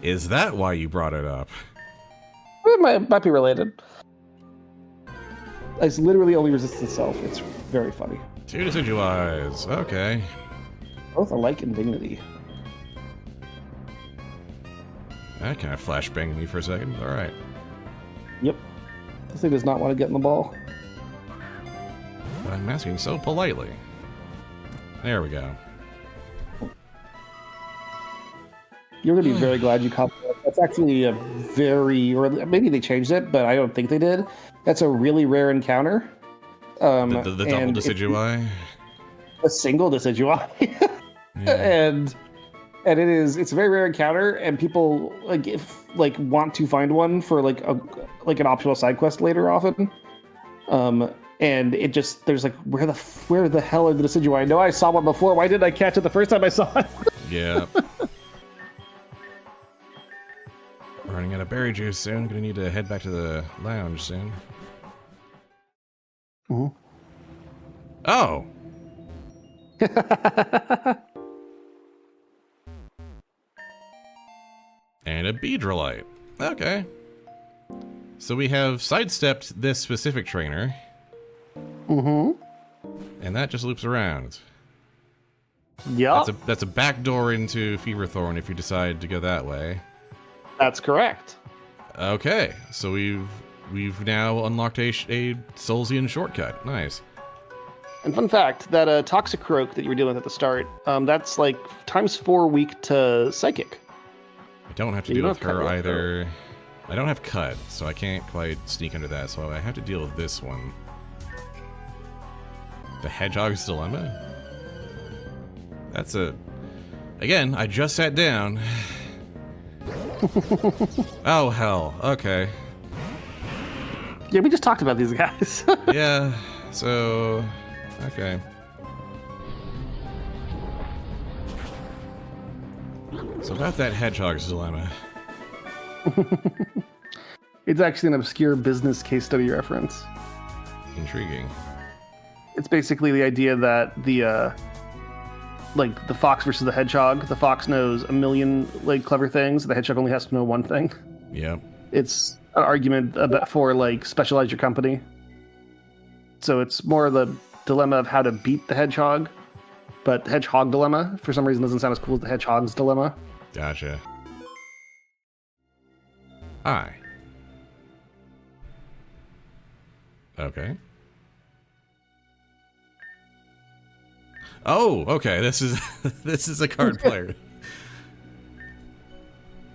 Is that why you brought it up?
It might be related. It's literally only resists itself. It's very funny.
2 Decidueyes, okay.
Both alike in dignity.
That kind of flashbanged me for a second. Alright.
Yep. This thing does not want to get in the ball.
But I'm asking so politely. There we go.
You're going to be very glad you caught that. That's actually a very... Or maybe they changed it, but I don't think they did. That's a really rare encounter.
The double Decidueye?
A single Decidueye.
Yeah.
And it's a very rare encounter, and people want to find one for an optional side quest later often. And it just, there's like, where the hell are the Decidueye? I know I saw one before. Why didn't I catch it the first time I saw it?
Yeah. Running out of berry juice soon. Gonna need to head back to the lounge soon.
Mm-hmm.
Oh! And a Beedrillite. Okay. So we have sidestepped this specific trainer.
Mm-hmm.
And that just loops around.
Yeah.
That's a backdoor into Feverthorn if you decide to go that way.
That's correct.
Okay, so we've now unlocked a Soulsian shortcut. Nice.
And fun fact, that Toxicroak that you were dealing with at the start, that's like ×4 weak to Psychic.
I don't have to deal with her either. I don't have Cut, so I can't quite sneak under that, so I have to deal with this one. The Hedgehog's Dilemma? That's a... Again, I just sat down. Oh, hell. Okay.
Yeah, we just talked about these guys.
Yeah, so... Okay. So about that Hedgehog's Dilemma.
It's actually an obscure business case study reference.
Intriguing.
It's basically the idea that the fox versus the hedgehog. The fox knows a million clever things. The hedgehog only has to know one thing.
Yep.
It's an argument for specialize your company. So it's more the dilemma of how to beat the hedgehog, but hedgehog dilemma for some reason doesn't sound as cool as the hedgehog's dilemma.
Gotcha. Hi. Okay. Oh, okay. This is a card player.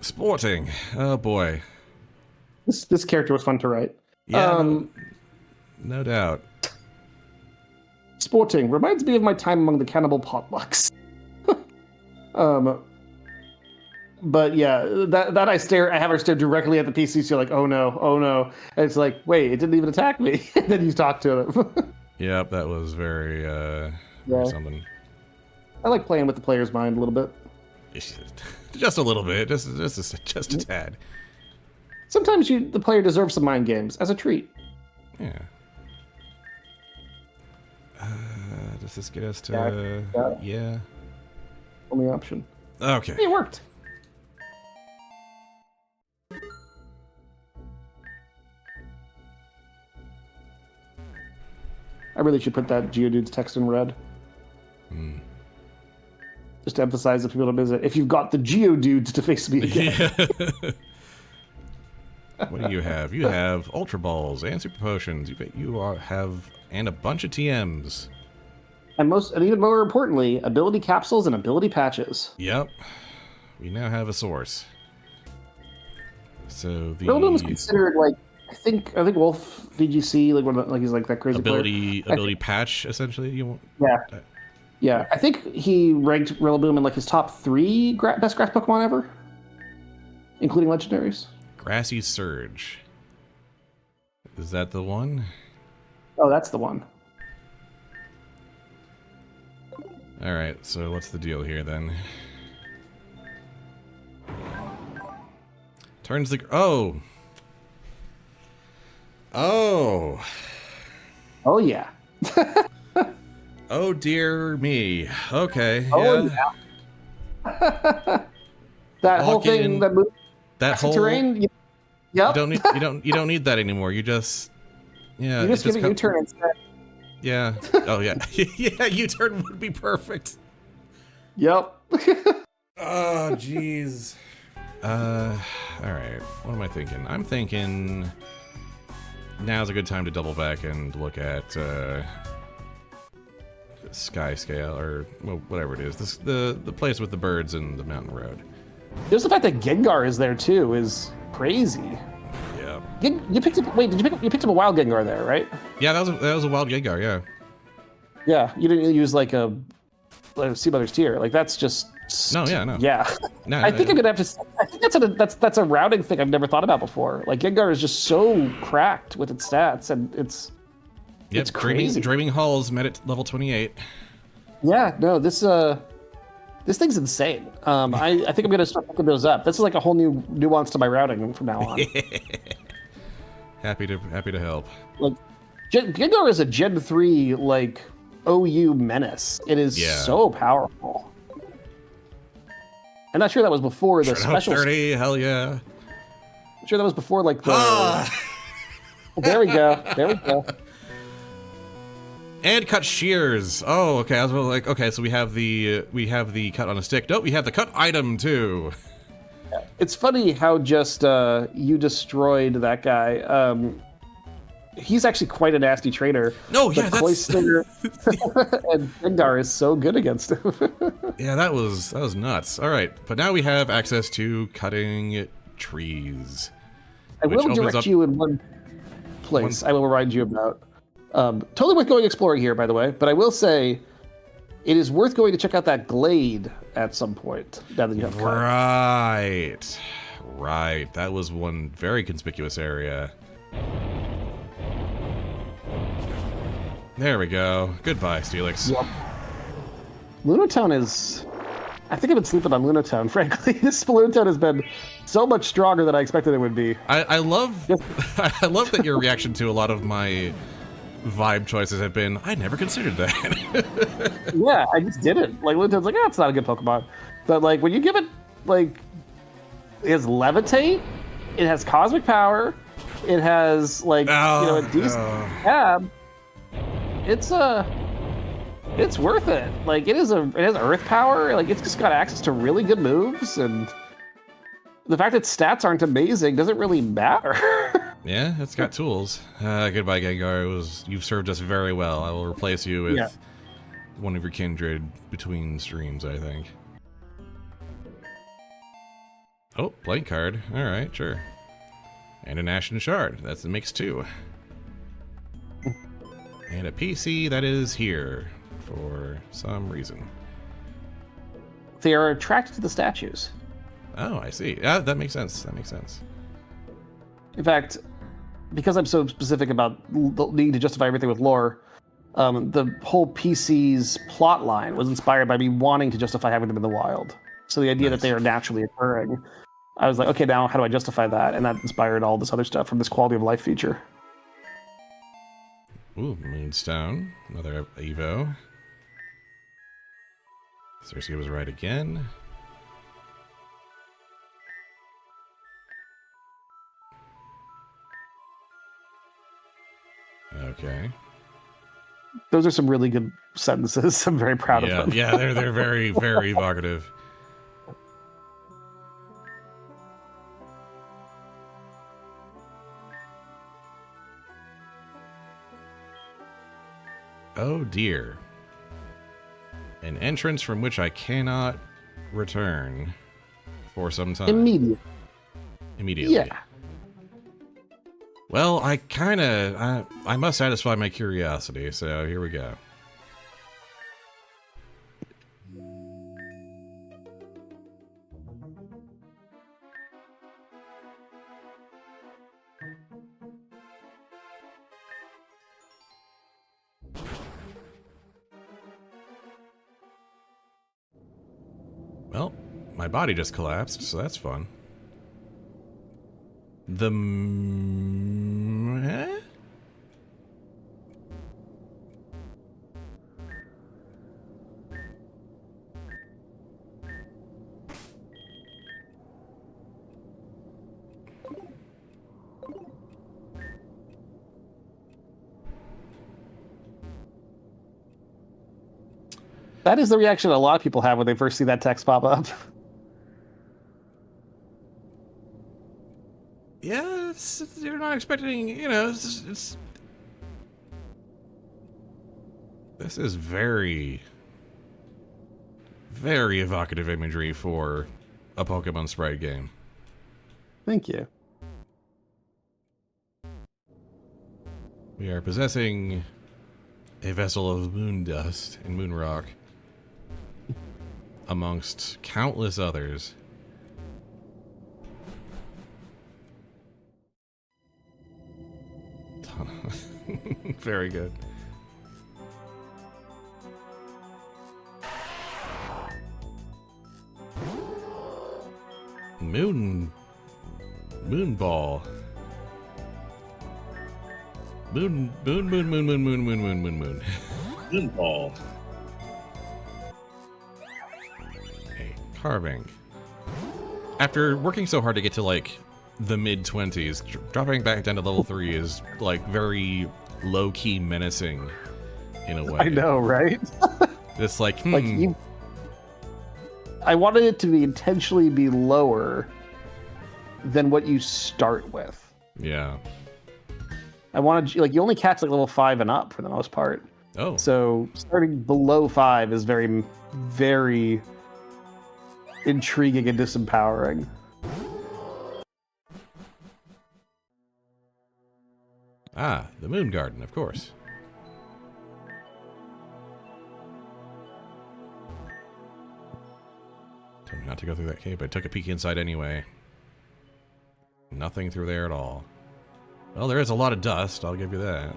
Sporting. Oh boy.
This character was fun to write.
Yeah. No doubt.
Sporting reminds me of my time among the cannibal potlucks. But yeah, that I have her stare directly at the PC. So you're like, oh no, and it's like, wait, it didn't even attack me. And then you talk to them.
Yep, that was very something.
I like playing with the player's mind a little bit.
Just a little bit, just a tad.
Sometimes the player deserves some mind games as a treat.
Yeah. Does this get us to? Yeah.
Only option.
Okay.
Hey, it worked. I really should put that Geodude's text in red. Just to emphasize that people don't visit. If you've got the Geodudes to face me again.
Yeah. What do you have? You have Ultra Balls and Super Potions. Have and a bunch of TMs.
And even more importantly, ability capsules and ability patches.
Yep. We now have a source. So the
Rillaboom was considered like I think Wolf VGC he's like that crazy
ability patch essentially.
Yeah. I think he ranked Rillaboom in like his top 3 best grass Pokemon ever, including legendaries.
Grassy Surge. Is that the one?
Oh, that's the one.
All right. So what's the deal here then? Turns the oh
yeah.
Oh dear me. Okay.
Oh
yeah.
That whole thing that moved
that whole
terrain. Yep.
You don't need that anymore. You just
you just give a U-turn instead.
Yeah. Oh yeah. Yeah. U-turn would be perfect.
Yep.
Oh jeez. All right. What am I thinking? I'm thinking now's a good time to double back and look at Sky Scale or whatever it is. The place with the birds and the mountain road.
Just the fact that Gengar is there too is crazy.
Yeah.
You picked up. Wait, you picked up a wild Gengar there, right?
Yeah, that was a wild Gengar. Yeah.
Yeah, you didn't use like a Sea Mother's Tear. Like that's just.
No.
Yeah.
No.
I think I'm gonna have to. I think that's a routing thing I've never thought about before. Like Gengar is just so cracked with its stats, and it's crazy.
Dreaming Halls met at level 28.
Yeah. No. This thing's insane. I think I'm gonna start picking those up. This is like a whole new nuance to my routing from now on.
Happy to help.
Like, Gengar is a Gen 3 like OU menace. It is so powerful. I'm not sure that was before the special.
30, hell yeah.
I'm sure that was before like the. There we go.
And cut shears. Oh, okay. I was like, okay, so we have the cut on a stick. Nope, we have the cut item too.
It's funny how just you destroyed that guy. He's actually quite a nasty trainer.
No, yeah, that's.
Cloyster and Gengar is so good against him.
Yeah, that was nuts. All right, but now we have access to cutting trees.
I will direct you in one place. I will remind you about. Totally worth going exploring here, by the way. But I will say, it is worth going to check out that glade at some point. Now that you have
right. That was one very conspicuous area. There we go. Goodbye, Steelix.
Yep. Lunatown is. I think I've been sleeping on Lunatown, frankly. This Lunatown has been so much stronger than I expected it would be.
I love that your reaction to a lot of my vibe choices have been, I never considered that.
Yeah, I just didn't. Like, Lunatown's like, it's not a good Pokemon. But, like, when you give it, like, it has Levitate, it has Cosmic Power, it has, like, a decent tab. It's worth it. Like, it has Earth Power. Like, it's just got access to really good moves, and the fact that stats aren't amazing doesn't really matter.
Yeah, it's got tools. Goodbye, Gengar. You've served us very well. I will replace you with one of your kindred between streams, I think. Oh, blank card. All right, sure. And an Ashen Shard. That makes 2. And a PC that is here for some reason.
They are attracted to the statues.
Oh, I see. Yeah, that makes sense.
In fact, because I'm so specific about the need to justify everything with lore, the whole PC's plot line was inspired by me wanting to justify having them in the wild. So the idea that they are naturally occurring, I was like, okay, now how do I justify that? And that inspired all this other stuff from this quality of life feature.
Ooh, Moonstone. Another Evo. Cersei was right again. Okay.
Those are some really good sentences. I'm very proud of them.
Yeah, they're very, very evocative. Oh dear. An entrance from which I cannot return for some time. Immediately.
Yeah.
Well, I must satisfy my curiosity, so here we go. Well, my body just collapsed, so that's fun. Eh?
That is the reaction a lot of people have when they first see that text pop up.
Yeah, you're not expecting, this is very, very evocative imagery for a Pokemon sprite game.
Thank you.
We are possessing a vessel of moon dust and moon rock, amongst countless others. Very good. Moon ball. Moon ball. A carving. After working so hard to get to like the mid-20s, dropping back down to level 3 is like very low-key menacing in a way.
I know, right?
It's like,
I wanted it to be intentionally be lower than what you start with.
Yeah.
I wanted you only catch like level 5 and up for the most part.
Oh.
So starting below 5 is very, very intriguing and disempowering.
Ah, the Moon Garden, of course. Told me not to go through that cave, but I took a peek inside anyway. Nothing through there at all. Well, there is a lot of dust, I'll give you that.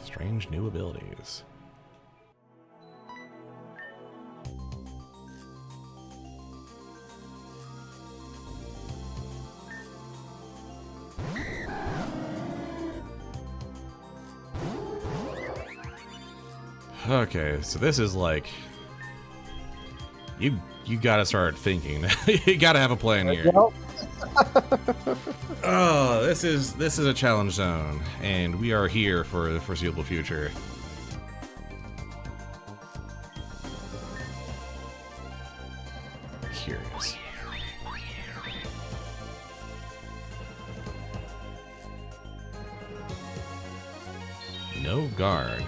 Strange new abilities. Okay, so this is like you gotta start thinking. You gotta have a plan here.
Well,
Oh, this is a challenge zone, and we are here for the foreseeable future. Curious. No guard.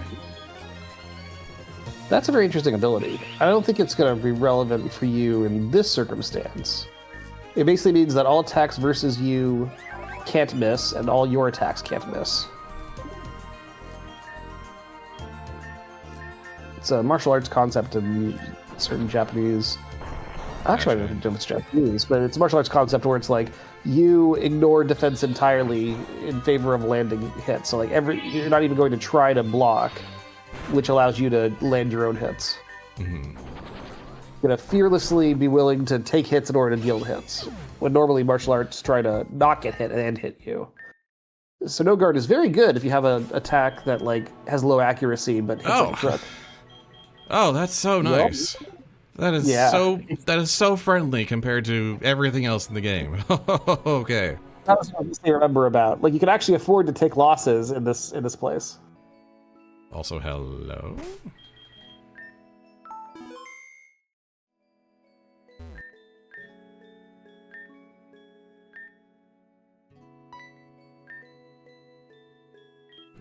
that's a very interesting ability. I don't think it's going to be relevant for you in this circumstance. It basically means that all attacks versus you can't miss, and all your attacks can't miss. It's a martial arts concept in certain Japanese... Actually, I don't know if it's Japanese, but it's a martial arts concept where it's like you ignore defense entirely in favor of landing hits. So like you're not even going to try to block, which allows you to land your own hits.
Mm-hmm.
You're gonna fearlessly be willing to take hits in order to deal hits, when normally martial arts try to not get hit and hit you. So no guard is very good if you have an attack that like has low accuracy but hits like a truck.
Oh, that's so nice. That is so friendly compared to everything else in the game. Okay.
That was what I remember about. Like, you can actually afford to take losses in this place.
Also, hello.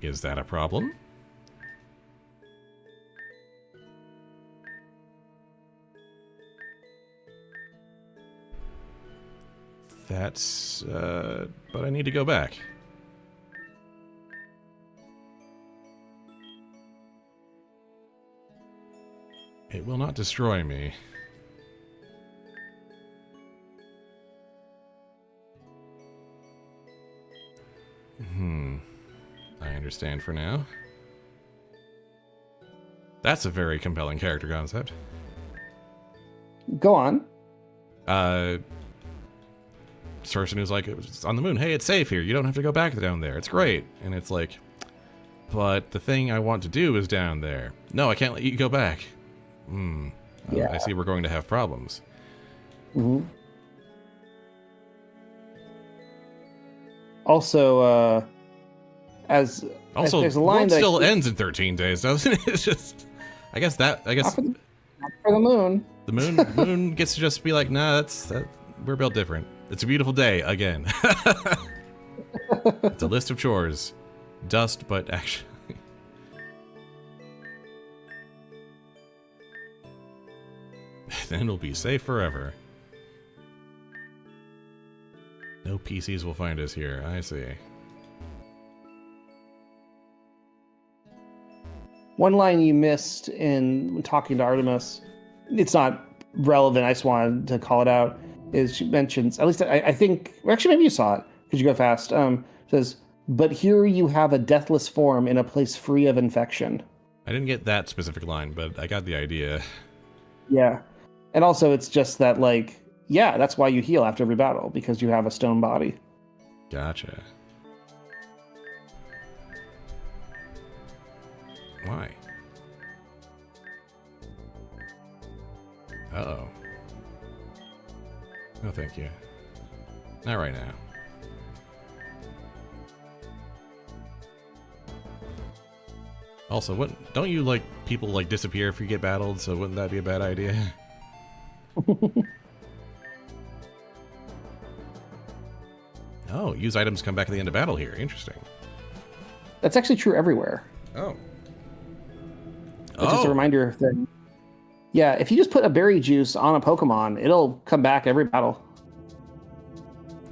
Is that a problem? That's, but I need to go back. It will not destroy me. I understand for now. That's a very compelling character concept.
Go on.
Person who's like, it's on the moon, hey, it's safe here, you don't have to go back down there, it's great. And it's like, but the thing I want to do is down there. No, I can't let you go back.
Yeah.
I see we're going to have problems.
Also, there's a line
world
that
still ends in 13 days, doesn't it? It's just, I guess
not for the moon.
the moon gets to just be like, nah, we're built different. It's a beautiful day again. It's a list of chores. Dust, but actually. Then it'll be safe forever. No PCs will find us here. I see.
One line you missed in talking to Artemis, it's not relevant, I just wanted to call it out, is she mentions, at least I think, well, actually maybe you saw it, because you go fast, says, but here you have a deathless form in a place free of infection.
I didn't get that specific line, but I got the idea.
Yeah. And also it's just that, like, yeah, that's why you heal after every battle, because you have a stone body.
Gotcha. Why? Uh-oh. No, thank you. Not right now. Also, what? Don't you, like, people, like, disappear if you get battled, so wouldn't that be a bad idea? Oh, use items come back at the end of battle here. Interesting.
That's actually true everywhere.
Oh.
It's just a reminder that, yeah, if you just put a berry juice on a Pokemon, it'll come back every battle.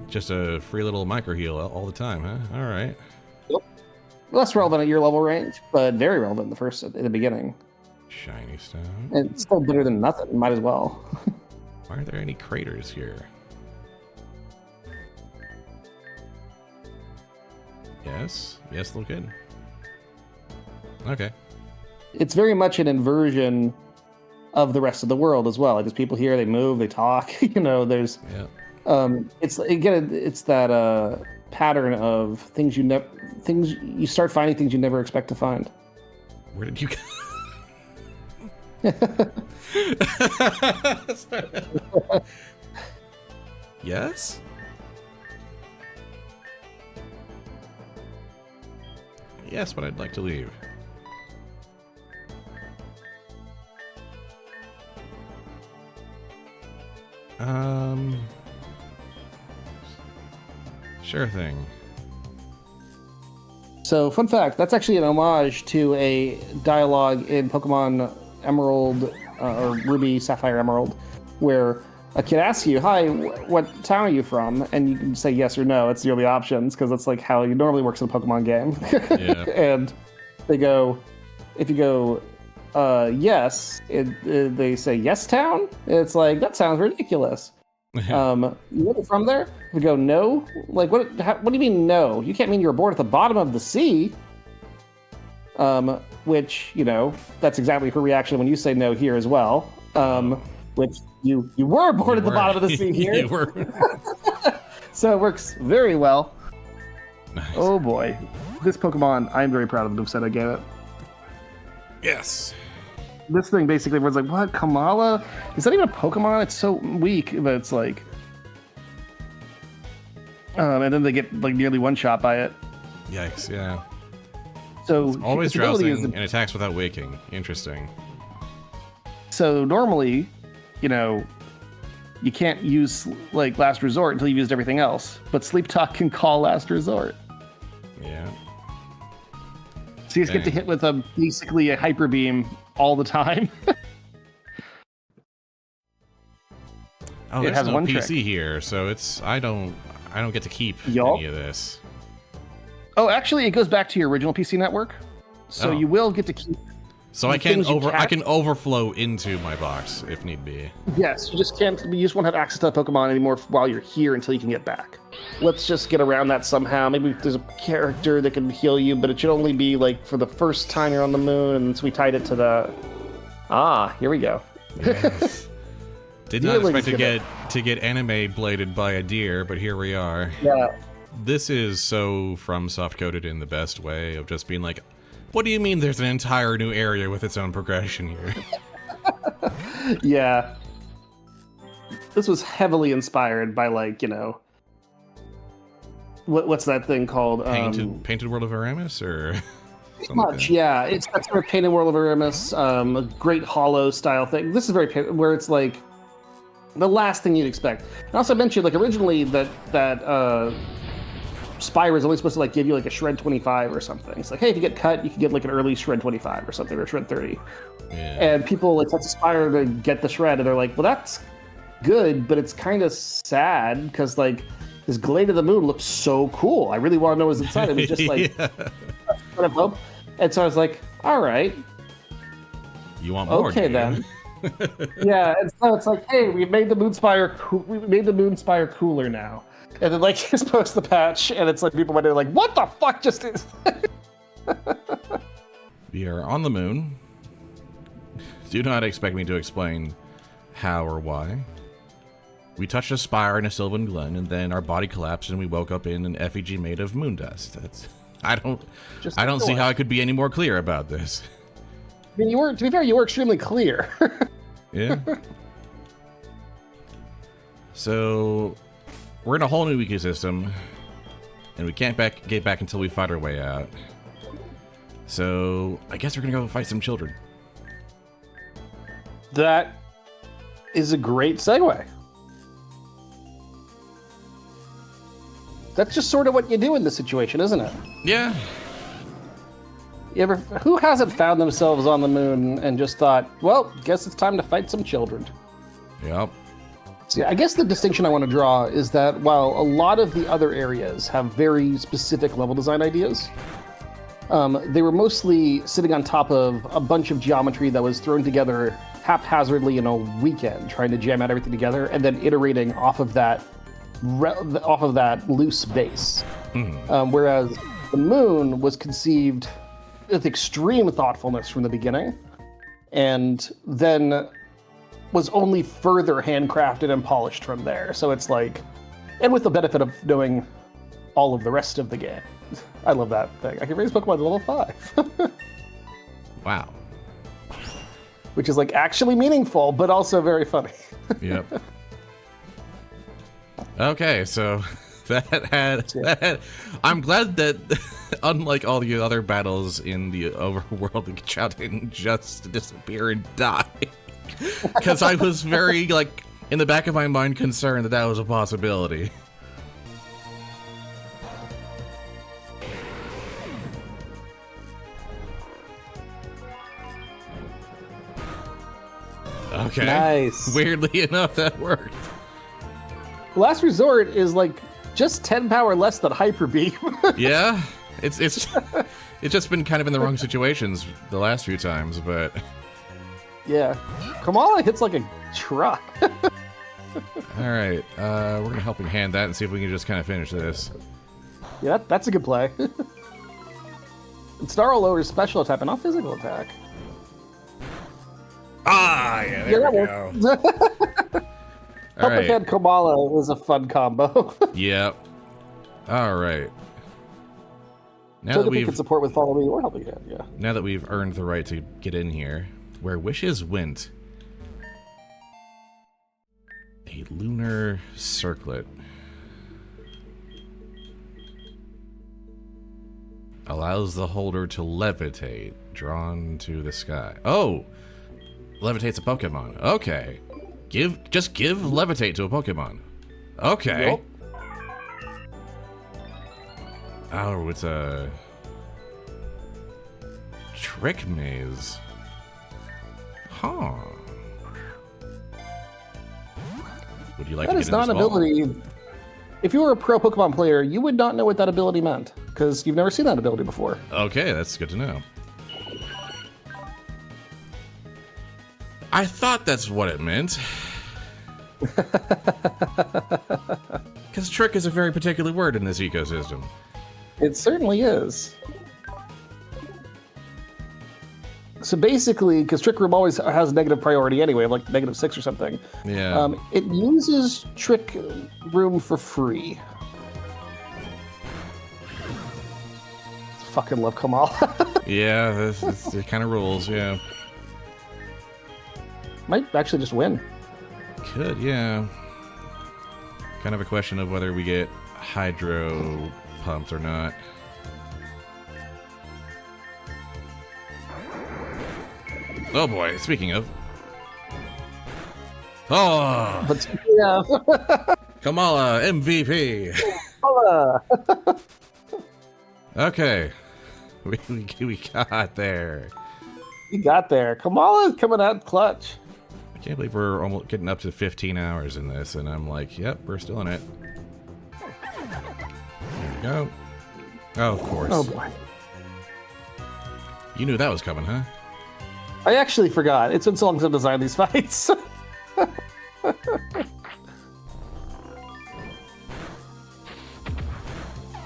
Just a free little micro heal all the time, huh? All right.
Yep. Less relevant at your level range, but very relevant in the beginning.
Shiny stone.
And it's still better than nothing. Might as well.
Why are there any craters here? Yes. Yes, look good. Okay.
It's very much an inversion of the rest of the world as well. Like, there's people here, they move, they talk. There's.
Yeah.
It's that pattern of things you start finding things you never expect to find.
Where did you go? Yes? Yes, but I'd like to leave. Sure thing.
So, fun fact, that's actually an homage to a dialogue in Pokemon Emerald, or Ruby, Sapphire, Emerald, where a kid asks you, hi, what town are you from? And you can say yes or no. It's the only options, because that's like how it normally works in a Pokemon game.
Yeah.
And if you go, yes, they say yes town? It's like, that sounds ridiculous. You live from there? If you go no, like what do you mean no? You can't mean you're born at the bottom of the sea. Which, that's exactly her reaction when you say no here as well. Which you were born at the bottom of the sea here.
You were.
So it works very well.
Nice.
Oh boy. This Pokemon, I'm very proud of the moveset I gave it.
Yes.
This thing basically was like, what, Kamala? Is that even a Pokemon? It's so weak, but it's like... and then they get like nearly one shot by it.
Yikes! Yeah.
So
Always
its ability
drowsing
is-
and attacks without waking. Interesting.
So normally, you know, you can't use like last resort until you've used everything else. But sleep talk can call last resort.
Yeah.
So you just get to hit with basically a hyper beam all the time.
Oh,
It
there's
has
no
one
PC
trick.
here, so it's I don't get to keep
Yup.
any of this.
Oh, actually, it goes back to your original PC network. So
Oh.
you will get to keep.
So
The
I can
things you
I
catch-
can overflow into my box if need be.
Yes, you just can't. You just won't have access to that Pokemon anymore while you're here until you can get back. Let's just get around that somehow. Maybe there's a character that can heal you, but it should only be like for the first time you're on the moon, and so we tied it to the. Ah, here we go.
Yes. Did not
Healing's
expect to get anime bladed by a deer, but here we are.
Yeah.
This is so FromSoft coded in the best way of just being like, what do you mean there's an entire new area with its own progression here?
Yeah. This was heavily inspired by like, you know, what's that thing called?
Painted World of Aramis or something like
Much,
that?
yeah. It's that sort of Painted World of Aramis, a Great Hollow style thing. This is very where it's like the last thing you'd expect. And also mentioned like originally that Spire is only supposed to like give you like a shred 25 or something. It's like, hey, if you get cut, you can get like an early shred 25 or something, or shred 30.
Yeah.
And people like touch Spire to get the shred, and they're like, well, that's good, but it's kind of sad because like this Glade of the Moon looks so cool. I really want to know what's inside. It was just like
Yeah.
kind of hope. And so I was like, all right,
You want more?
okay
do you?
then. Yeah, and so it's like, hey, we made the Moonspire cooler now. And then like just post the patch, and it's like people might be like, what the fuck just is?
We are on the moon. Do not expect me to explain how or why. We touched a spire in a Sylvan Glen, and then our body collapsed, and we woke up in an effigy made of moon dust. That's I don't see how I could be any more clear about this.
I mean, to be fair, you were extremely clear.
Yeah. So we're in a whole new ecosystem, and we can't get back until we fight our way out. So I guess we're gonna go fight some children.
That is a great segue. That's just sort of what you do in this situation, isn't it?
Yeah.
Who hasn't found themselves on the moon and just thought, well, guess it's time to fight some children?
Yep.
See, I guess the distinction I want to draw is that while a lot of the other areas have very specific level design ideas, they were mostly sitting on top of a bunch of geometry that was thrown together haphazardly in a weekend, trying to jam out everything together, and then iterating off of that loose base. Whereas the moon was conceived with extreme thoughtfulness from the beginning, and then was only further handcrafted and polished from there. So it's like, and with the benefit of knowing all of the rest of the game. I love that thing. I can raise Pokemon to level 5.
Wow.
Which is like actually meaningful, but also very funny.
Yep. Okay, so that had I'm glad that unlike all the other battles in the overworld, the Chow didn't just disappear and die. Because I was very, like, in the back of my mind concerned that was a possibility. Okay.
Nice.
Weirdly enough, that worked.
Last Resort is like just 10 power less than Hyper Beam.
Yeah, it's just been kind of in the wrong situations the last few times, but
Yeah. Kamala hits like a truck.
all right, we're gonna helping hand that and see if we can just kind of finish this.
Yeah, that's a good play. Snarl lowers special attack, but not physical attack.
Ah, yeah, there we
that
go.
works.
All
Helping
right,
Hand Kamala is a fun combo.
yep. All right. Now
So
that
can support with Follow Me or Helping Hand, yeah.
Now that we've earned the right to get in here, where wishes went, a lunar circlet. Allows the holder to levitate, drawn to the sky. Oh! Levitates a Pokemon. Okay. Just give levitate to a Pokemon. Okay.
Yep.
Oh, it's a trick maze. Huh. Would you like
That
to
is
get in
not
this
an
ball?
ability. If you were a pro Pokemon player, you would not know what that ability meant because you've never seen that ability before.
Okay, that's good to know. I thought that's what it meant. Because trick is a very particular word in this ecosystem.
It certainly is. So basically, because Trick Room always has negative priority anyway, like -6 or something.
Yeah.
It uses Trick Room for free. Fucking love Kamal.
Yeah, it kind of rules, yeah.
Might actually just win.
Could, yeah. Kind of a question of whether we get hydro pumped or not. Oh boy, speaking of. Oh!
But yeah.
Kamala, MVP! Okay. We got there.
You got there. Kamala's coming out clutch.
I can't believe we're almost getting up to 15 hours in this, and I'm like, yep, we're still in it. There we go. Oh, of course.
Oh boy.
You knew that was coming, huh?
I actually forgot. It's been so long since I've designed these fights.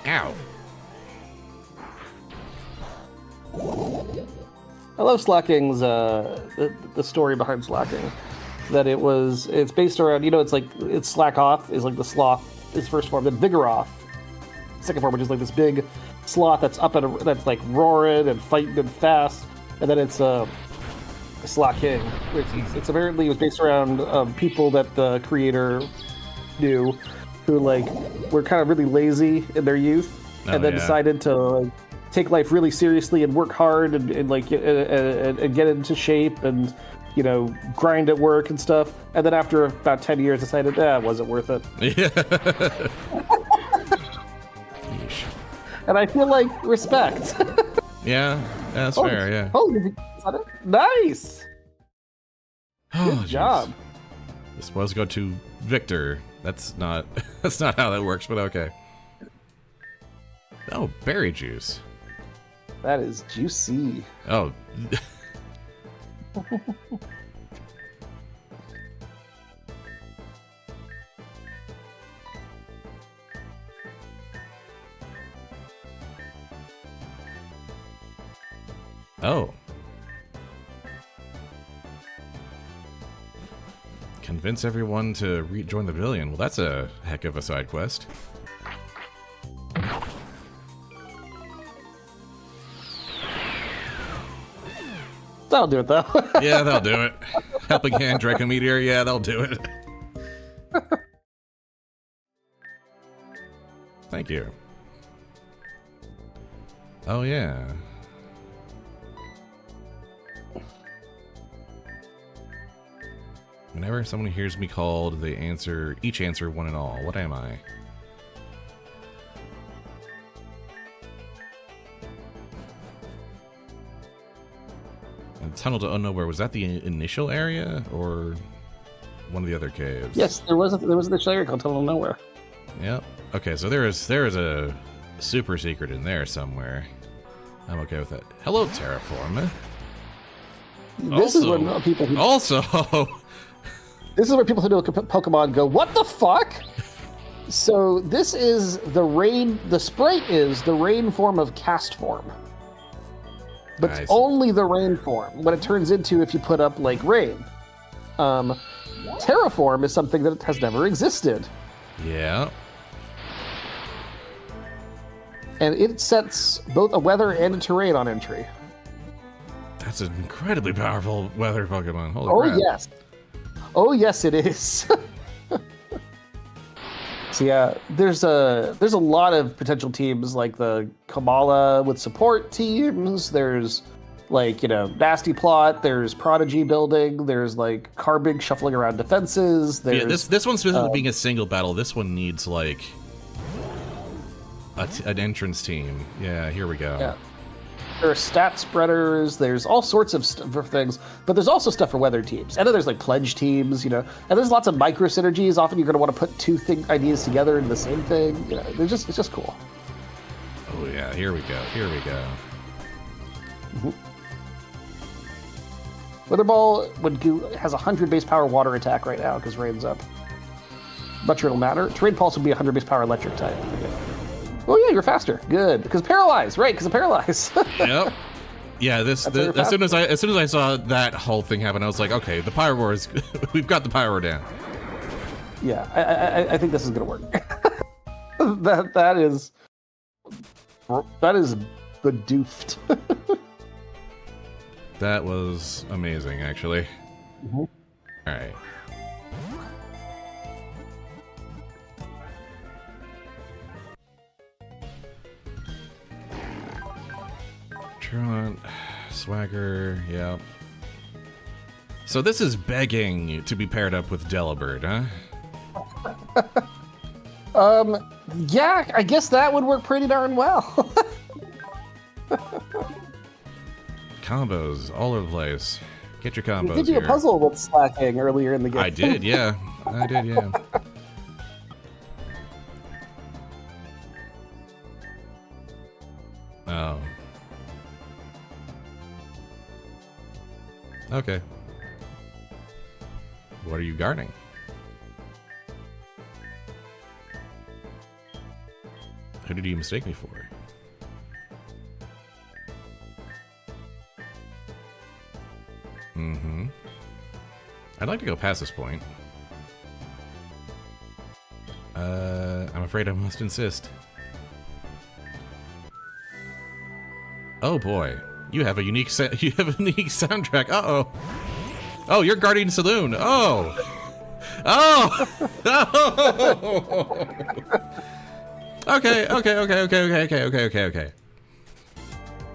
Ow.
I love Slacking's the story behind Slacking. That it's based around, it's Slack Off is like the sloth, his first form, then Vigoroth, second form, which is like this big sloth that's that's like roaring and fighting and fast, and then it's Slack King, which it's apparently was based around people that the creator knew, who like were kind of really lazy in their youth, and then decided to like take life really seriously and work hard and get into shape and grind at work and stuff. And then after about 10 years, decided it wasn't worth it.
Yeah.
And I feel like respect.
Yeah, that's fair, yeah.
Oh, nice.
Oh,
Good job.
This supposed to go to Victor. That's not how that works, but okay. Oh, berry juice.
That is juicy.
Oh. Oh. Convince everyone to rejoin the Billion. Well, that's a heck of a side quest.
That'll do it, though.
Yeah, that'll do it. Helping Hand, Draco Meteor, yeah, that'll do it. Thank you. Oh, yeah. Whenever someone hears me called, they each answer one and all. What am I? And Tunnel to Unknowhere, was that the initial area or one of the other caves?
Yes, there was an initial area called Tunnel to Nowhere.
Yep. Okay, so there is a super secret in there somewhere. I'm okay with that. Hello, Terraform.
This is when people This is where people who know Pokemon go, what the fuck? So this is the sprite is the rain form of cast form. But it's only the rain form, what it turns into if you put up like rain. Terraform is something that has never existed.
Yeah.
And it sets both a weather and a terrain on entry.
That's an incredibly powerful weather Pokemon. Holy crap.
Yes. Oh, yes, it is. So yeah, there's a lot of potential teams like the Kamala with support teams. There's like, Nasty Plot. There's Prodigy building. There's like Carbig shuffling around defenses. There's
Yeah, this one specifically being a single battle. This one needs like an entrance team. Yeah, here we go.
Yeah. There are stat spreaders. There's all sorts of for things, but there's also stuff for weather teams. And then there's like pledge teams, and there's lots of micro synergies. Often you're going to want to put two ideas together into the same thing. It's just cool.
Oh yeah, here we go. Here we go.
Mm-hmm. Weather Ball has 100 base power water attack right now because rain's up. Not sure it'll matter. Terrain Pulse would be 100 base power electric type. Okay. Oh yeah, you're faster. Good, because paralyzed, right? Because of paralyzed.
Yep. Yeah. As soon as I saw that whole thing happen, I was like, okay, the Pyro War is. We've got the Pyro War down.
Yeah, I think this is gonna work. that is bedoofed.
That was amazing, actually.
Mm-hmm.
All right. Swagger, yeah. So this is begging to be paired up with Delibird, huh?
Yeah, I guess that would work pretty darn well.
Combos all over the place. Get your combos.
You did do a puzzle with slacking earlier in the game.
I did, yeah. Oh. Okay. What are you guarding? Who did you mistake me for? Mm-hmm. I'd like to go past this point. I'm afraid I must insist. Oh boy. You have a unique soundtrack. Uh-oh. Oh, you're Guardian Saloon. Oh. Oh. Oh. Okay.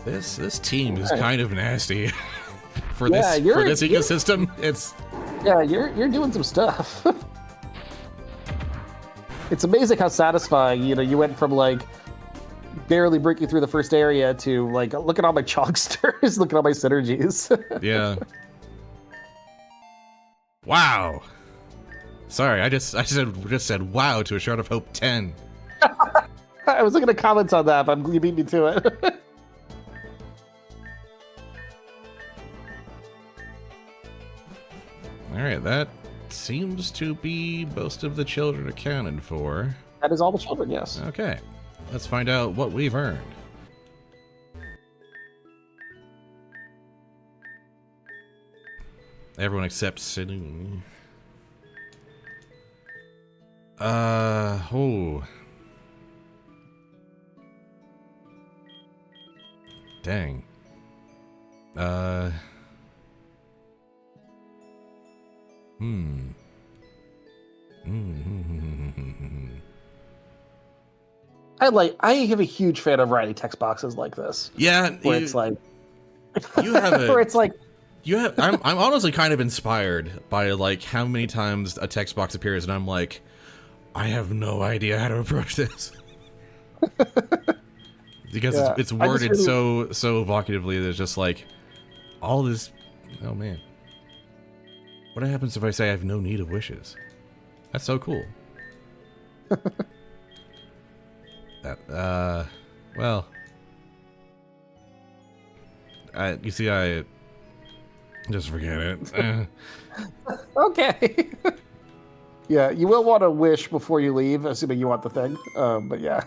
This team is kind of nasty for this ecosystem.
You're doing some stuff. It's amazing how satisfying, you went from like barely breaking through the first area to like, look at all my chogsters, look at all my synergies.
Yeah. Wow. Sorry, I just said wow to a Shard of Hope 10.
I was looking at comments on that, but you beat me to it.
Alright, that seems to be most of the children accounted for.
That is all the children, yes.
Okay. Let's find out what we've earned. Everyone except Saloon. Oh. Dang.
I have a huge fan of writing text boxes like this.
Yeah,
where it's like
you have a,
where it's like
I'm honestly kind of inspired by like how many times a text box appears and I'm like, I have no idea how to approach this. Because it's worded so evocatively. There's just like all this. Oh man, what happens if I say I have no need of wishes? That's so cool. Well, you see, I just forget it.
Okay. Yeah, you will want to wish before you leave, assuming you want the thing. But yeah.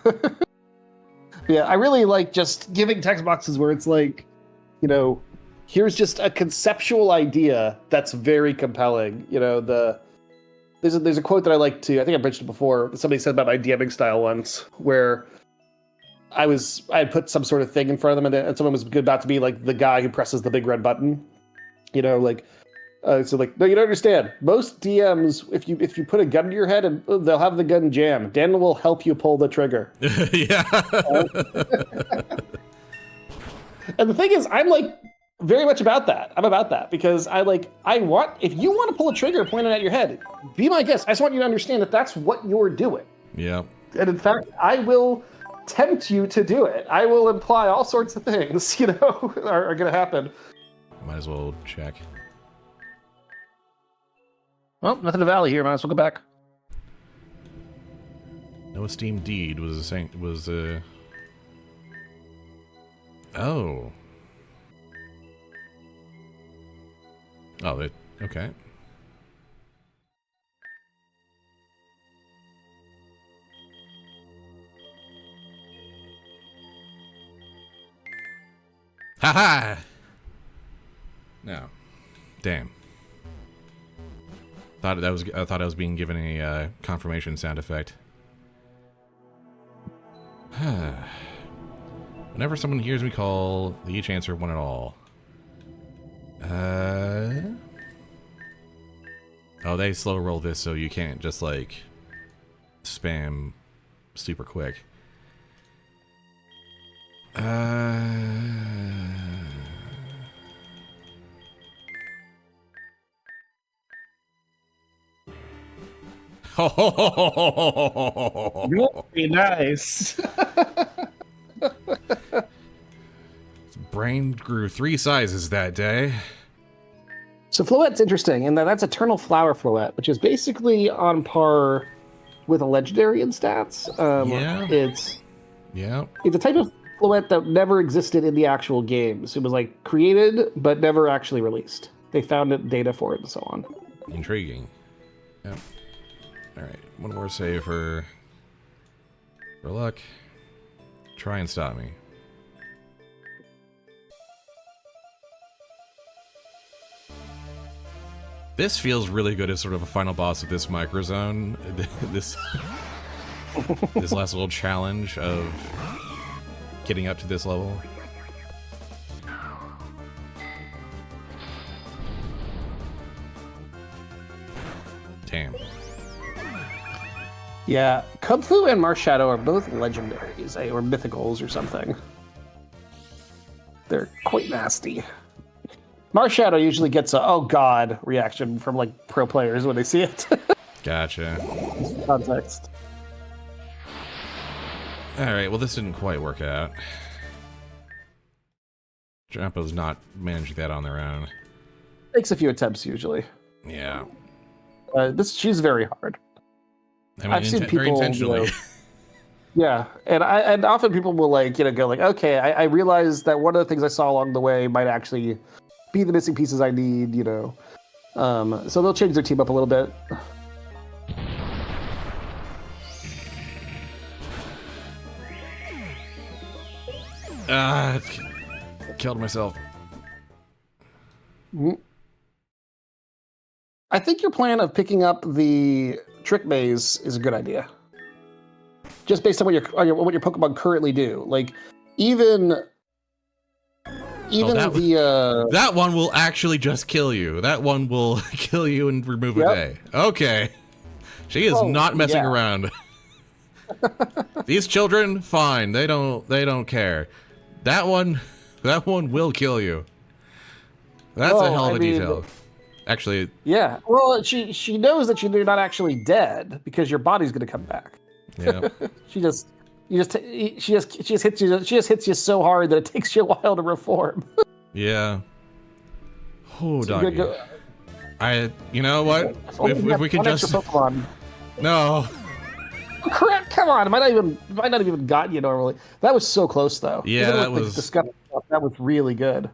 Yeah, I really like just giving text boxes where it's like, here's just a conceptual idea that's very compelling. There's a quote that I like to, I think I mentioned it before, somebody said about my DMing style once, where I had put some sort of thing in front of them and someone was about to be like the guy who presses the big red button. Like, So like, no, you don't understand. Most DMs, if you put a gun to your head, and they'll have the gun jam. Dan will help you pull the trigger.
Yeah.
And the thing is, I'm like very much about that. I'm about that because if you want to pull a trigger pointed at your head, be my guest. I just want you to understand that that's what you're doing.
Yeah.
And in fact, I will tempt you to do it. I will imply all sorts of things, are going to happen.
Might as well check.
Well, nothing to Valley here. Might as well go back.
No esteemed deed was Oh. Oh, okay. Haha! No. Damn. I thought I was being given a confirmation sound effect. Whenever someone hears me call, they each answer one and all. Oh, they slow roll this so you can't just like spam super quick.
Very nice.
Brain grew 3 sizes that day.
So Floette's interesting in that that's Eternal Flower Floette, which is basically on par with a legendary in stats.
Yeah.
It's a type of Floette that never existed in the actual games. It was like created but never actually released. They found it, data for it and so on.
Intriguing. Yep. All right, one more save for luck. Try and stop me. This feels really good as sort of a final boss of this microzone. This last little challenge of getting up to this level. Damn.
Yeah, Kubfu and Marshadow are both legendaries, or mythicals or something. They're quite nasty. Marshadow usually gets a "oh god" reaction from like pro players when they see it.
Gotcha.
Context.
Alright, well this didn't quite work out. Jumpo's not managing that on their own.
Takes a few attempts usually.
Yeah.
She's very hard.
I mean,
I've seen people,
very intentionally.
Yeah, and often people will go like, okay, I realize that one of the things I saw along the way might actually be the missing pieces I need, so they'll change their team up a little bit.
Killed myself.
I think your plan of picking up the trick maze is a good idea. Just based on what your Pokemon currently do, like even
that one will actually just kill you. That one will kill you and remove a day. Okay, she is not messing around. These children, fine. They don't care. That one will kill you. That's a hell of a detail. Actually,
yeah. Well, she knows that you're not actually dead because your body's going to come back.
Yeah.
She just hits you so hard that it takes you a while to reform.
Yeah. Oh, doggy. You know what? If we can just
Pokemon.
No.
Crap! Come on, it might not have even gotten you normally. That was so close though.
Yeah, that was.
That was really good.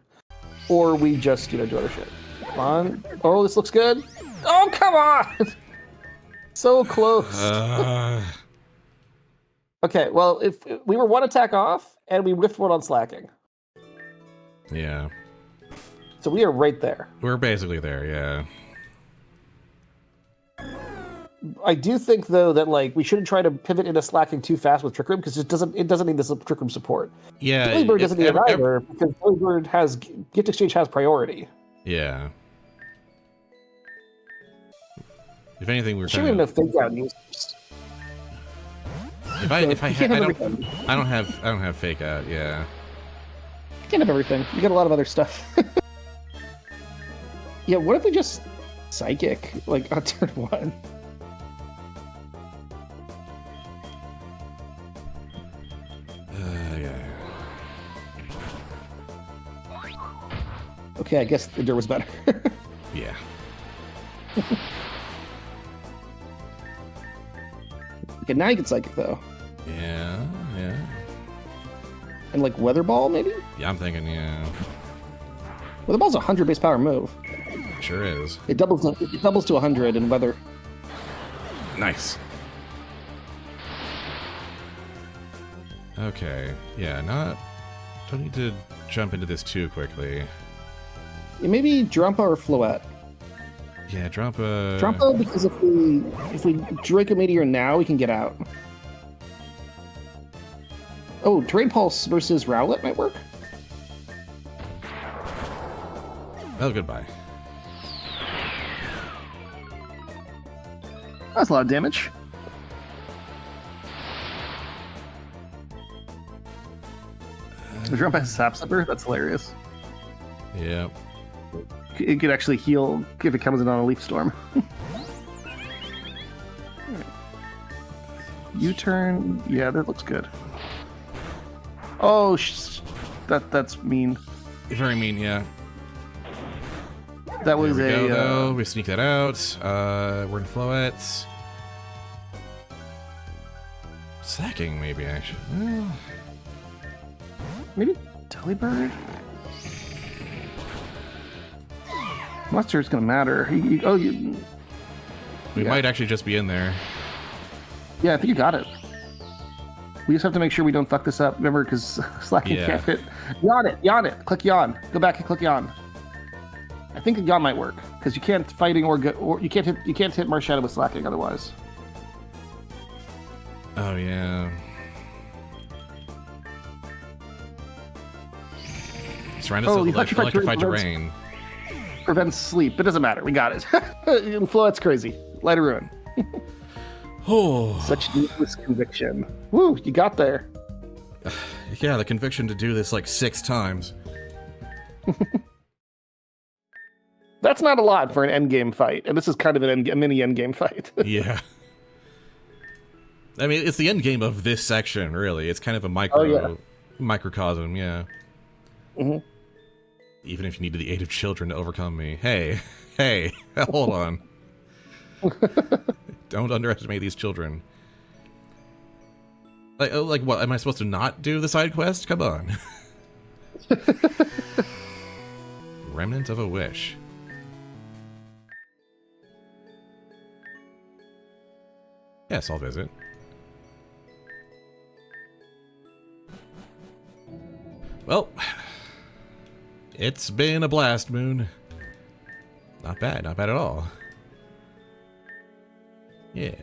Or we just do other shit. Come on. Oh, this looks good. Oh, come on! So close. Okay, well, if we were one attack off and we whiffed one on slacking.
Yeah.
So we are right there.
We're basically there, yeah.
I do think though that we shouldn't try to pivot into slacking too fast with Trick Room because it doesn't need this Trick Room support.
Yeah.
Billy doesn't need it either because Billy Bird Gift Exchange has priority.
Yeah. If anything, we're
Sure,
kind
no
of.
fake out users.
If I
You can't have
I
everything.
don't have fake out. Yeah.
You can't have everything. You got a lot of other stuff. Yeah, what if we just psychic like on turn 1?
Yeah.
Okay, I guess the Endure was better.
Yeah.
Okay, now you can psychic though,
Yeah. Yeah.
and like Weather Ball maybe.
Yeah. I'm thinking. Yeah.
Weather Ball's a 100 base power move.
Sure is.
It doubles to 100 in Weather.
Nice. Okay. Yeah. Don't need to jump into this too quickly.
Yeah, maybe Drumpa or Floette.
Yeah. Drumpa.
Drumpa, because if we Draco Meteor now, we can get out. Oh, Terrain Pulse versus Rowlet might work.
Oh, goodbye.
That's a lot of damage. The Drumpa has Sap Slipper. That's hilarious.
Yeah.
It could actually heal if it comes in on a Leaf Storm. U-turn. Yeah, that looks good. Oh, that's mean.
Very mean. Yeah.
That was
There we go,
a.
though. We sneak that out. We're in Floette. Sacking, maybe, actually. Well,
Maybe Delibird? Mustard's gonna matter.
we
Yeah.
might actually just be in there.
Yeah, I think you got it. We just have to make sure we don't fuck this up. Remember, because Slacking
Yeah.
can't hit. Yawn it. Click yawn. Go back and click yawn. I think yawn might work because you can't fighting or you can't hit Marshadow with Slacking otherwise.
Oh, yeah. Surround
Oh,
itself
you
with
thought you
electrified
tried to
terrain.
Prevents sleep. It doesn't matter. We got it. Floette's crazy. Light of Ruin.
Oh.
Such needless conviction. Woo, you got there.
Yeah, the conviction to do this like 6 times.
That's not a lot for an endgame fight, and this is kind of a mini endgame fight.
Yeah. I mean, it's the end game of this section, really. It's kind of a microcosm, yeah.
Mm-hmm.
Even if you needed the aid of children to overcome me. Hey, hold on. Don't underestimate these children. Like what? Am I supposed to not do the side quest? Come on. Remnant of a Wish. Yes, I'll visit. Well, it's been a blast, Moon. Not bad at all. Yeah.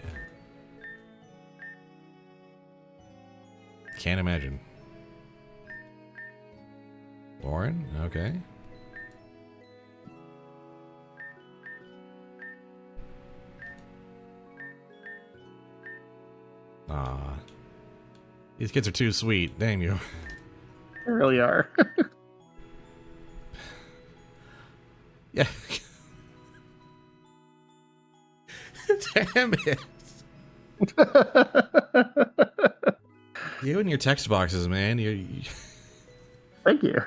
Can't imagine. Warren? Okay. Aw. These kids are too sweet, damn you.
They really are.
Yeah. Damn it. You and your text boxes, man. You...
Thank you.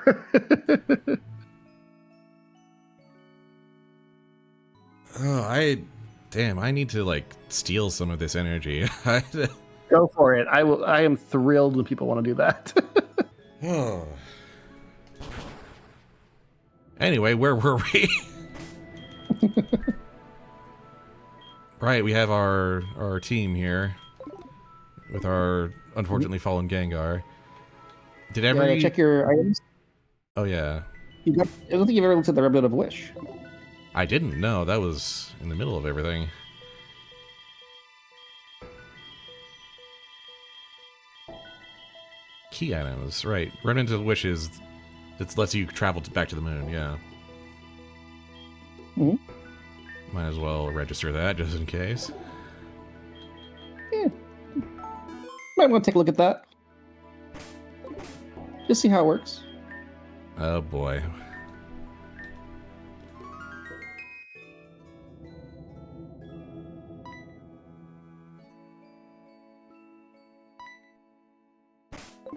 Oh, I need to, like, steal some of this energy.
Go for it. I am thrilled when people want to do that.
Oh. Anyway, where were we? Right, we have our team here with our unfortunately fallen Gengar. Did every
check your items?
Oh yeah.
I don't think you've ever looked at the Remnant of Wish.
I didn't know. That was in the middle of everything. Key items, right. Remnant of Wishes. It lets you travel back to the moon, yeah.
Mm-hmm.
Might as well register that just in case.
Yeah. Might want to take a look at that. Just see how it works.
Oh boy.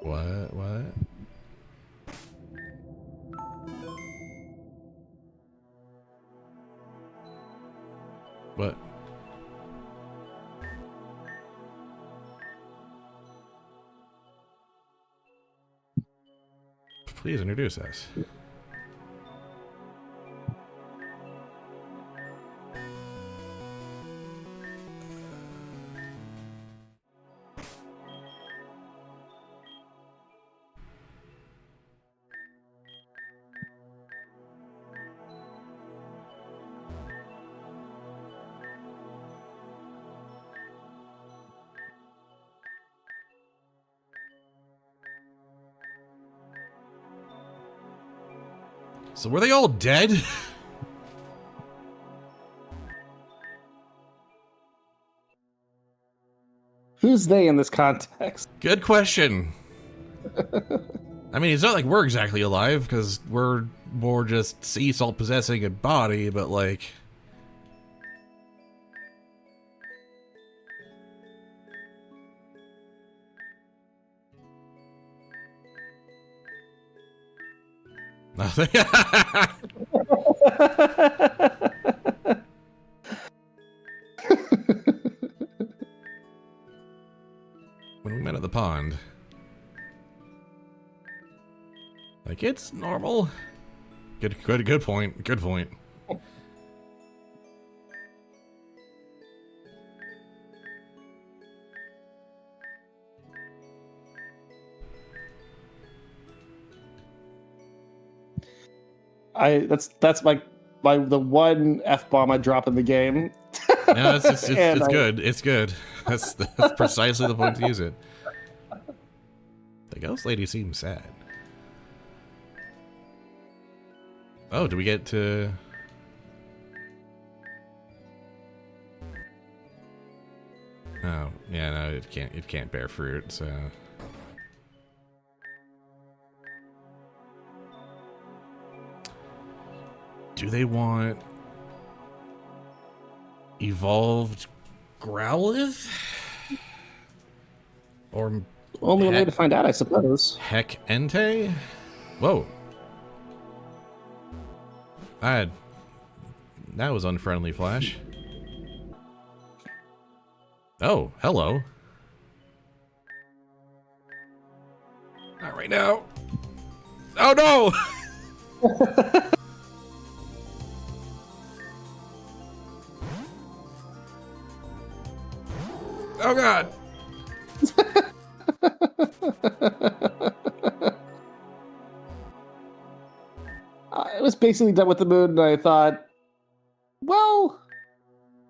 What? What? Please introduce us. So were they all dead?
Who's they in this context?
Good question. I mean, it's not like we're exactly alive, because we're more just sea salt possessing a body, but like... Nothing. When we met at the pond. Like, it's normal. Good point. Good point.
That's the one F-bomb I drop in the game.
No, it's good. It's good. That's precisely the point to use it. The ghost lady seems sad. Oh, do we get to... Oh, yeah, no, it can't bear fruit, so... Do they want evolved Growlithe? Or
Only way to find out, I suppose.
Heck Entei? Whoa. That was unfriendly, Flash. Oh, hello. Not right now. Oh no! Oh god!
I was basically done with the moon, and I thought, well...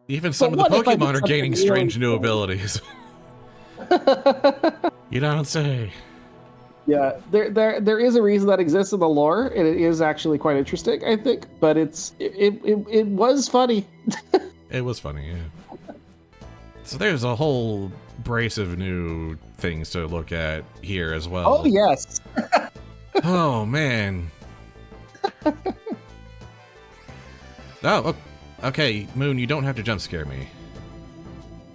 Even some of the Pokemon are gaining strange new abilities. You don't say.
Yeah, there is a reason that exists in the lore, and it is actually quite interesting, I think. But it was funny.
It was funny, yeah. So there's a whole brace of new things to look at here as well.
Oh yes.
Oh man. Oh, okay, Moon, you don't have to jump scare me.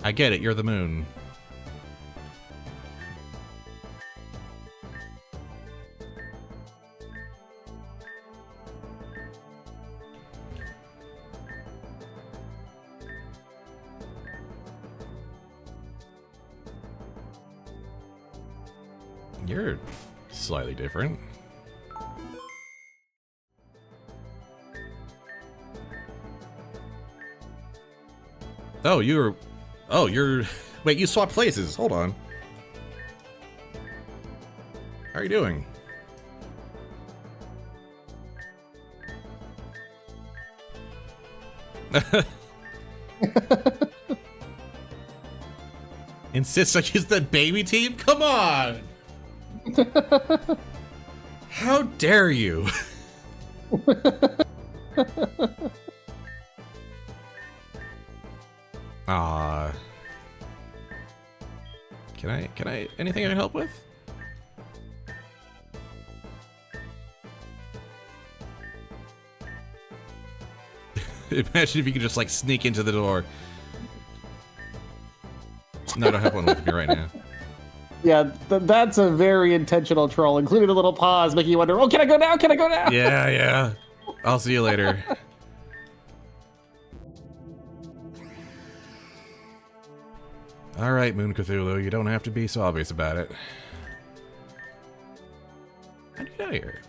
I get it, you're the moon. You're slightly different. Oh, you're... Wait, you swapped places. Hold on. How are you doing? Insists I use the baby team? Come on! How dare you? Anything I can help with? Imagine if you could just like sneak into the door. No, I don't have one with me right now.
Yeah, that's a very intentional troll, including a little pause, making you wonder, oh, can I go now? Can I go now?
Yeah. I'll see you later. All right, Moon Cthulhu, you don't have to be so obvious about it. How'd you get out of here?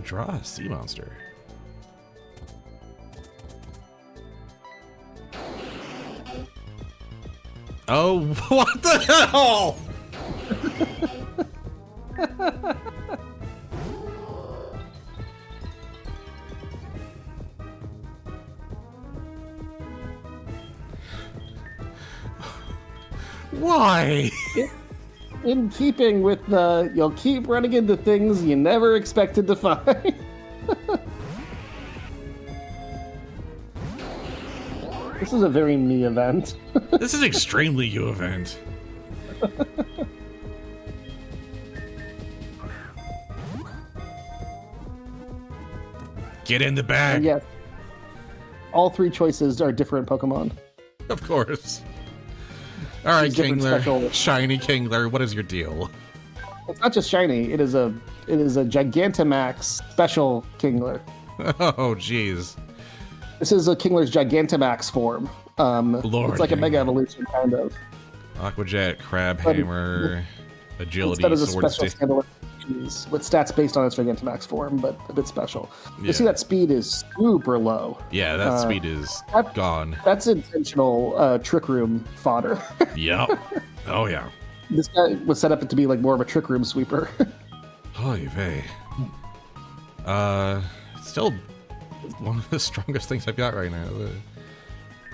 Draw a sea monster. Oh, what the hell? Why?
In keeping with the, you'll keep running into things you never expected to find. This is a very me event.
This is extremely you event. Get in the bag.
And yes, all 3 choices are different Pokemon.
Of course. All right, Kingler, shiny Kingler, what is your deal?
It's not just shiny. It is a Gigantamax special Kingler.
Oh, jeez.
This is a Kingler's Gigantamax form.
Lord,
it's like a Mega Evolution, kind of.
Aquajet, Crab Hammer, Agility,
That is a
Sword
special
Stick.
with stats based on its Gigantamax form, but a bit special.
Yeah.
You see that speed is super low.
Yeah, that speed is gone.
That's intentional Trick Room fodder.
Yep. Oh, yeah.
This guy was set up to be like more of a Trick Room sweeper.
Oy vey. Still one of the strongest things I've got right now.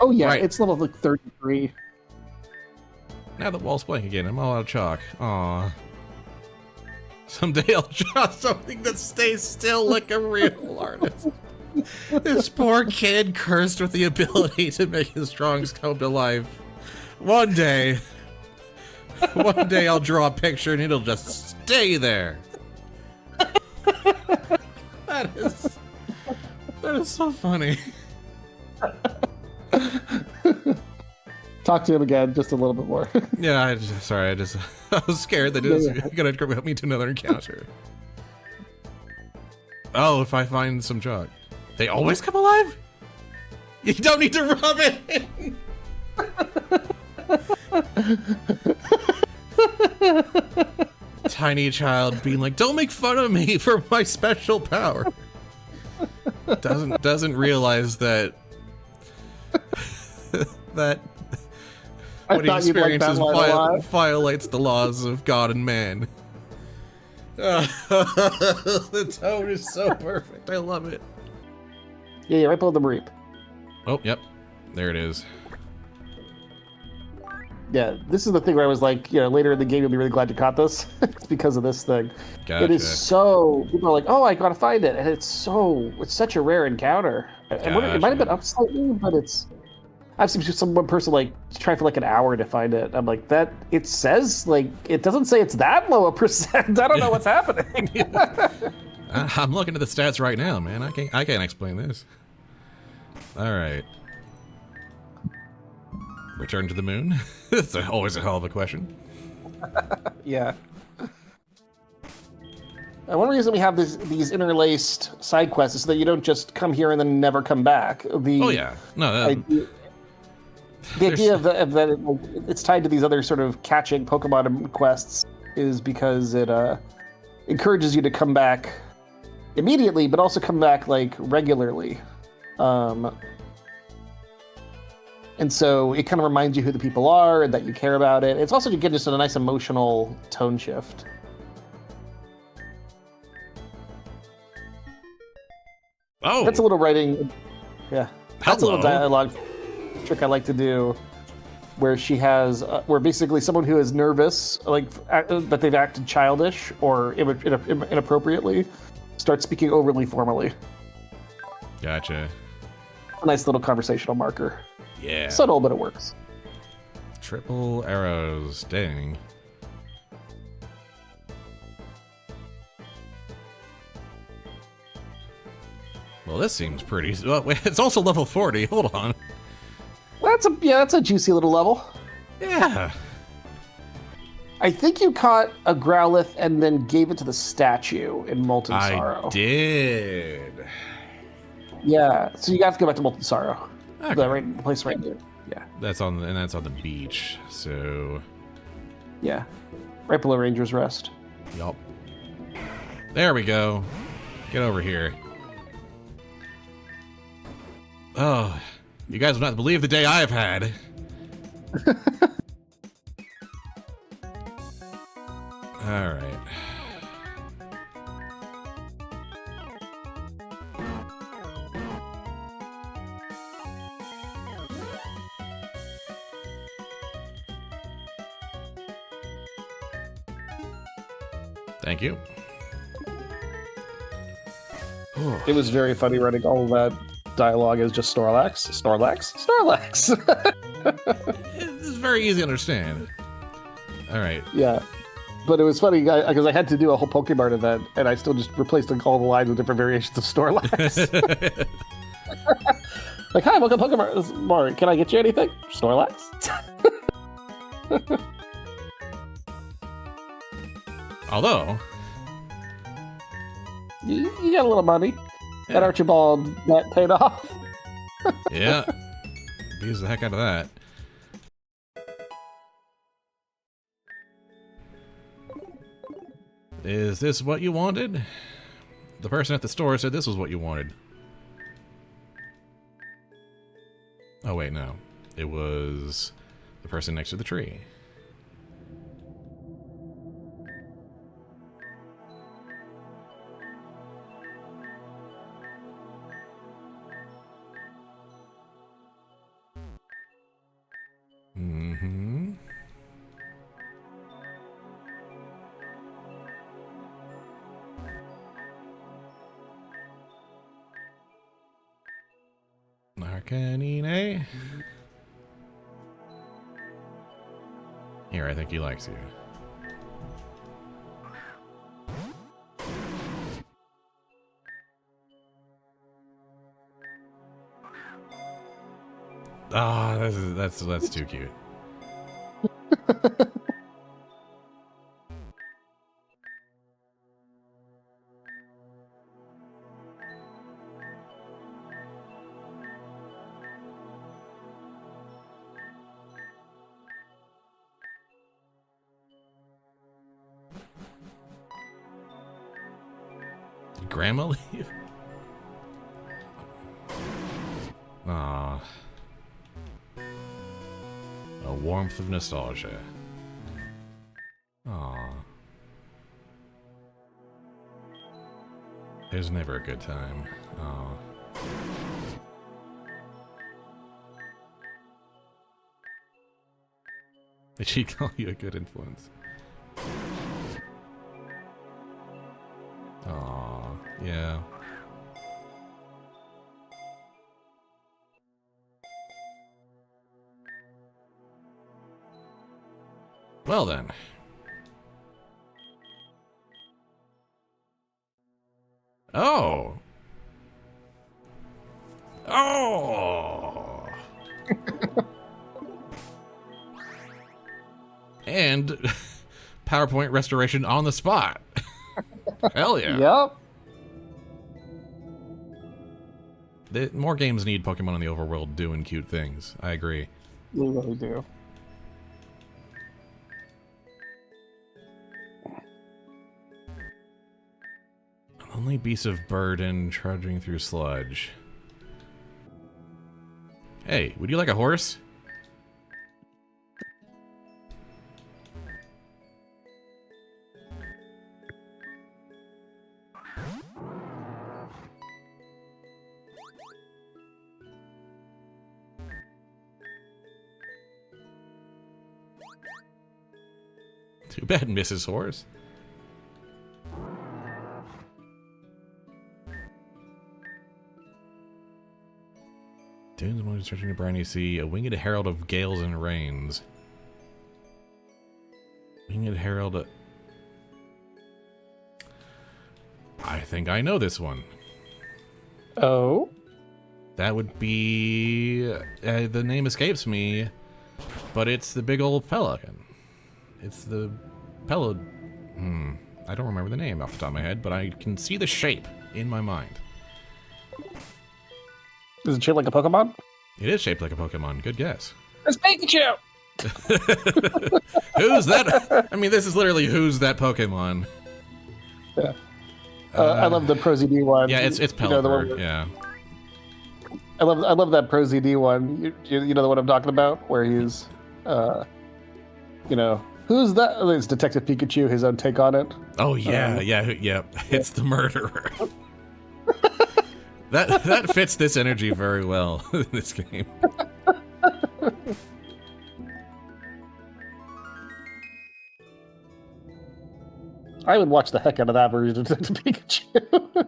Oh yeah,
Right.
it's level like 33.
Now that Wall's blank again, I'm all out of chalk. Aw. Someday I'll draw something that stays still like a real artist. This poor kid cursed with the ability to make his drawings come to life. One day I'll draw a picture and it'll just stay there. That is so funny.
Talk to him again, just a little bit more.
Yeah, I was scared that it was gonna help me to another encounter. Oh, if I find some chalk. They always come alive? You don't need to rub it in. Tiny child being like, don't make fun of me for my special power. Doesn't realize that what he experiences violates the laws of God and man. The tone is so perfect. I love it.
Yeah, right below the reap.
Oh, yep. There it is.
Yeah, this is the thing where I was like, later in the game you'll be really glad you caught this. It's because of this thing.
Gotcha.
It is so, people are like, oh, I gotta find it, and it's such a rare encounter. It might have been up slightly, but I've seen one person like try for like an hour to find it. I'm like, that it says like it doesn't say it's that low a percent. I don't know what's happening.
I'm looking at the stats right now, man. I can't explain this. All right. Return to the moon? It's always a hell of a question.
Yeah. One reason we have these interlaced side quests is so that you don't just come here and then never come back.
Oh yeah, no.
The idea of that it's tied to these other sort of catching Pokemon quests is because it encourages you to come back immediately, but also come back like regularly. And so it kind of reminds you who the people are and that you care about it. It's also to get just a nice emotional tone shift.
Oh,
that's a little writing. Yeah, that's
Hello.
a little dialogue trick I like to do, where she has, where basically someone who is nervous, like that they've acted childish or inappropriately, starts speaking overly formally.
Gotcha.
A nice little conversational marker.
Yeah.
Subtle, but it works.
Triple arrows. Dang. Well, this seems pretty... Well, wait, it's also level 40. Hold on.
That's a juicy little level.
Yeah.
I think you caught a Growlithe and then gave it to the statue in Molten Sorrow.
I did.
Yeah, so you have to go back to Molten Sorrow.
Okay.
The place right there. Yeah.
That's on the beach. So,
Yeah. Right below Ranger's Rest.
yup. There we go. Get over here. Oh, you guys will not believe the day I've had. All right. Thank you.
It was very funny running all of that dialogue as just Snorlax.
It's very easy to understand. All right.
Yeah. But it was funny because I had to do a whole Pokemon event and I still just replaced all the lines with different variations of Snorlax. Like, hi, welcome to Pokemon. Can I get you anything? Snorlax?
Although,
you got a little money.
Yeah.
That Archibald net paid off.
yeah, abuse the heck out of that. Is this what you wanted? The person at the store said this was what you wanted. Oh wait, no. It was the person next to the tree. Mm-hmm. Arcanine. Here, I think he likes you. Ah, that's too cute. Did Grandma leave? Ah. A warmth of nostalgia. Aw. There's never a good time. Aw. Did she call you a good influence? Aw, yeah. Well then. Oh. Oh. And PowerPoint restoration on the spot. Hell yeah.
Yep.
More games need Pokemon in the overworld doing cute things. I agree.
We really do.
Only beast of burden trudging through sludge. Hey, would you like a horse? Too bad, Mrs. Horse. Dunes one searching the briny sea, a winged herald of gales and rains. Winged Herald. I think I know this one.
Oh?
That would be... the name escapes me, but it's the big old pelican. It's the I don't remember the name off the top of my head, but I can see the shape in my mind.
Is it shaped like a Pokemon?
It is shaped like a Pokemon. Good guess.
It's Pikachu!
Who's that? I mean, this is literally who's that Pokemon.
Yeah. I love the Pro ZD one.
Yeah, it's Pelipper.
You know, the one
yeah.
I love that Pro ZD one. You know the one I'm talking about, where he's, who's that? Oh, it's Detective Pikachu. His own take on it.
Oh yeah, yeah. It's the murderer. that fits this energy very well in this game.
I would watch the heck out of that version of Detective Pikachu.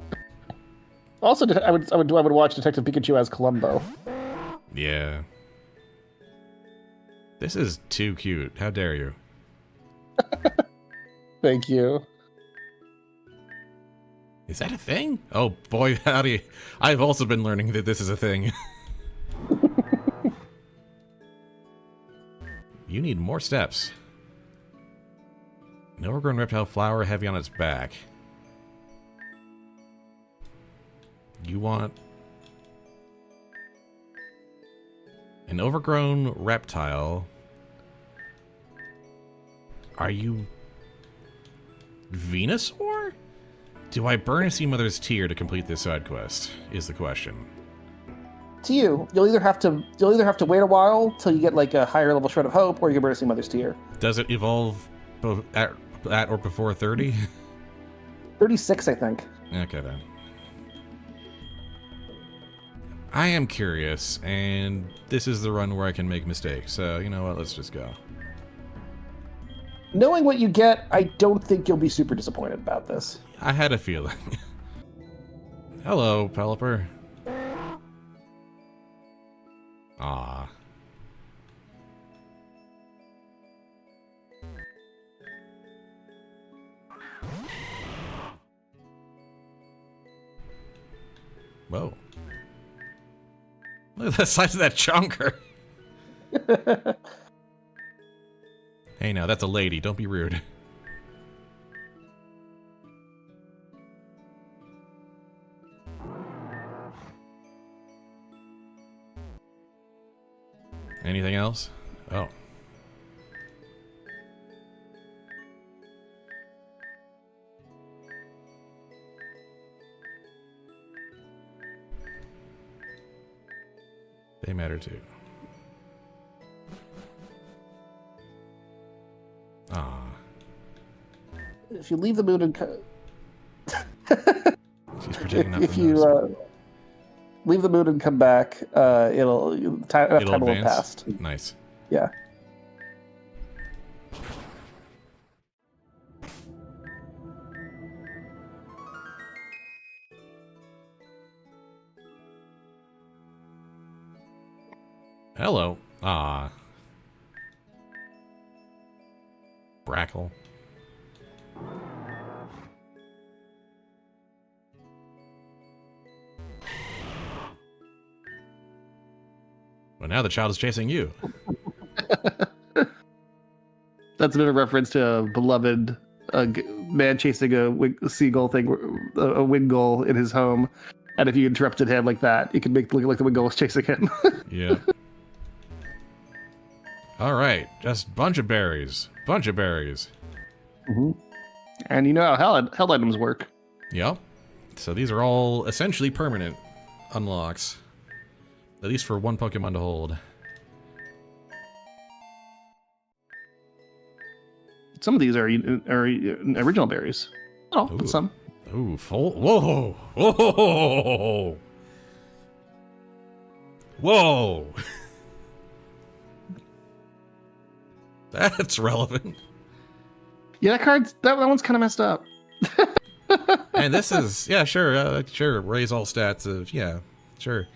Also, I would watch Detective Pikachu as Columbo.
Yeah. This is too cute. How dare you?
Thank you.
Is that a thing? Oh boy, howdy. I've also been learning that this is a thing. You need more steps. An overgrown reptile flower heavy on its back. You want an overgrown reptile. Are you Venusaur? Do I burn a sea mother's tear to complete this side quest? Is the question.
To you, you'll either have to wait a while till you get like a higher level shred of hope, or you can burn a sea mother's tear.
Does it evolve at or before 30?
36, I think.
Okay then. I am curious, and this is the run where I can make mistakes, so you know what, let's just go.
Knowing what you get, I don't think you'll be super disappointed about this.
I had a feeling. Hello, Pelipper. Ah. Whoa. Look at the size of that chonker. Hey now, that's a lady. Don't be rude. Anything else? Oh. They matter too. Ah.
If you leave the moon and
She's protecting
if you leave the moon and come back, time will have passed.
Nice.
Yeah.
Hello. Ah. Brackle. Well, now the child is chasing you.
That's a bit of a reference to a beloved man chasing a seagull thing, a wind gull in his home. And if you interrupted him like that, it could make it look like the wind gull was chasing him.
Yeah. All right, just bunch of berries. Bunch of berries.
Mm-hmm. And you know how hell items work.
Yep. So these are all essentially permanent unlocks. At least for one Pokemon to hold.
Some of these are original berries. Oh, but some.
Ooh, full. Whoa! Whoa! Whoa! That's relevant.
Yeah, that one's kind of messed up.
And this is, yeah, sure, sure. Raise all stats. Yeah, sure.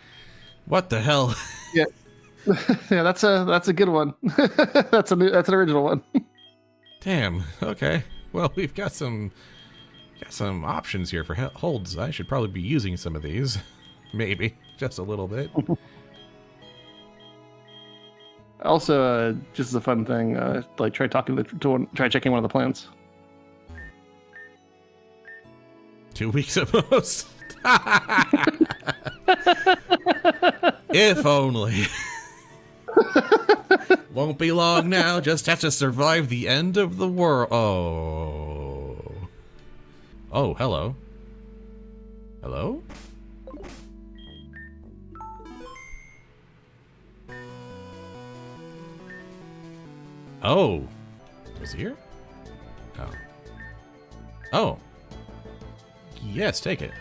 What the hell?
Yeah, yeah, that's a good one. That's an original one.
Damn. Okay. Well, we've got some options here for holds. I should probably be using some of these. Maybe just a little bit.
Also, just as a fun thing, like try checking one of the plants.
2 weeks at most. If only. Won't be long now. Just have to survive the end of the world. Oh. Oh, hello. Hello? Oh. Was he here? Oh. Oh. Yes, take it.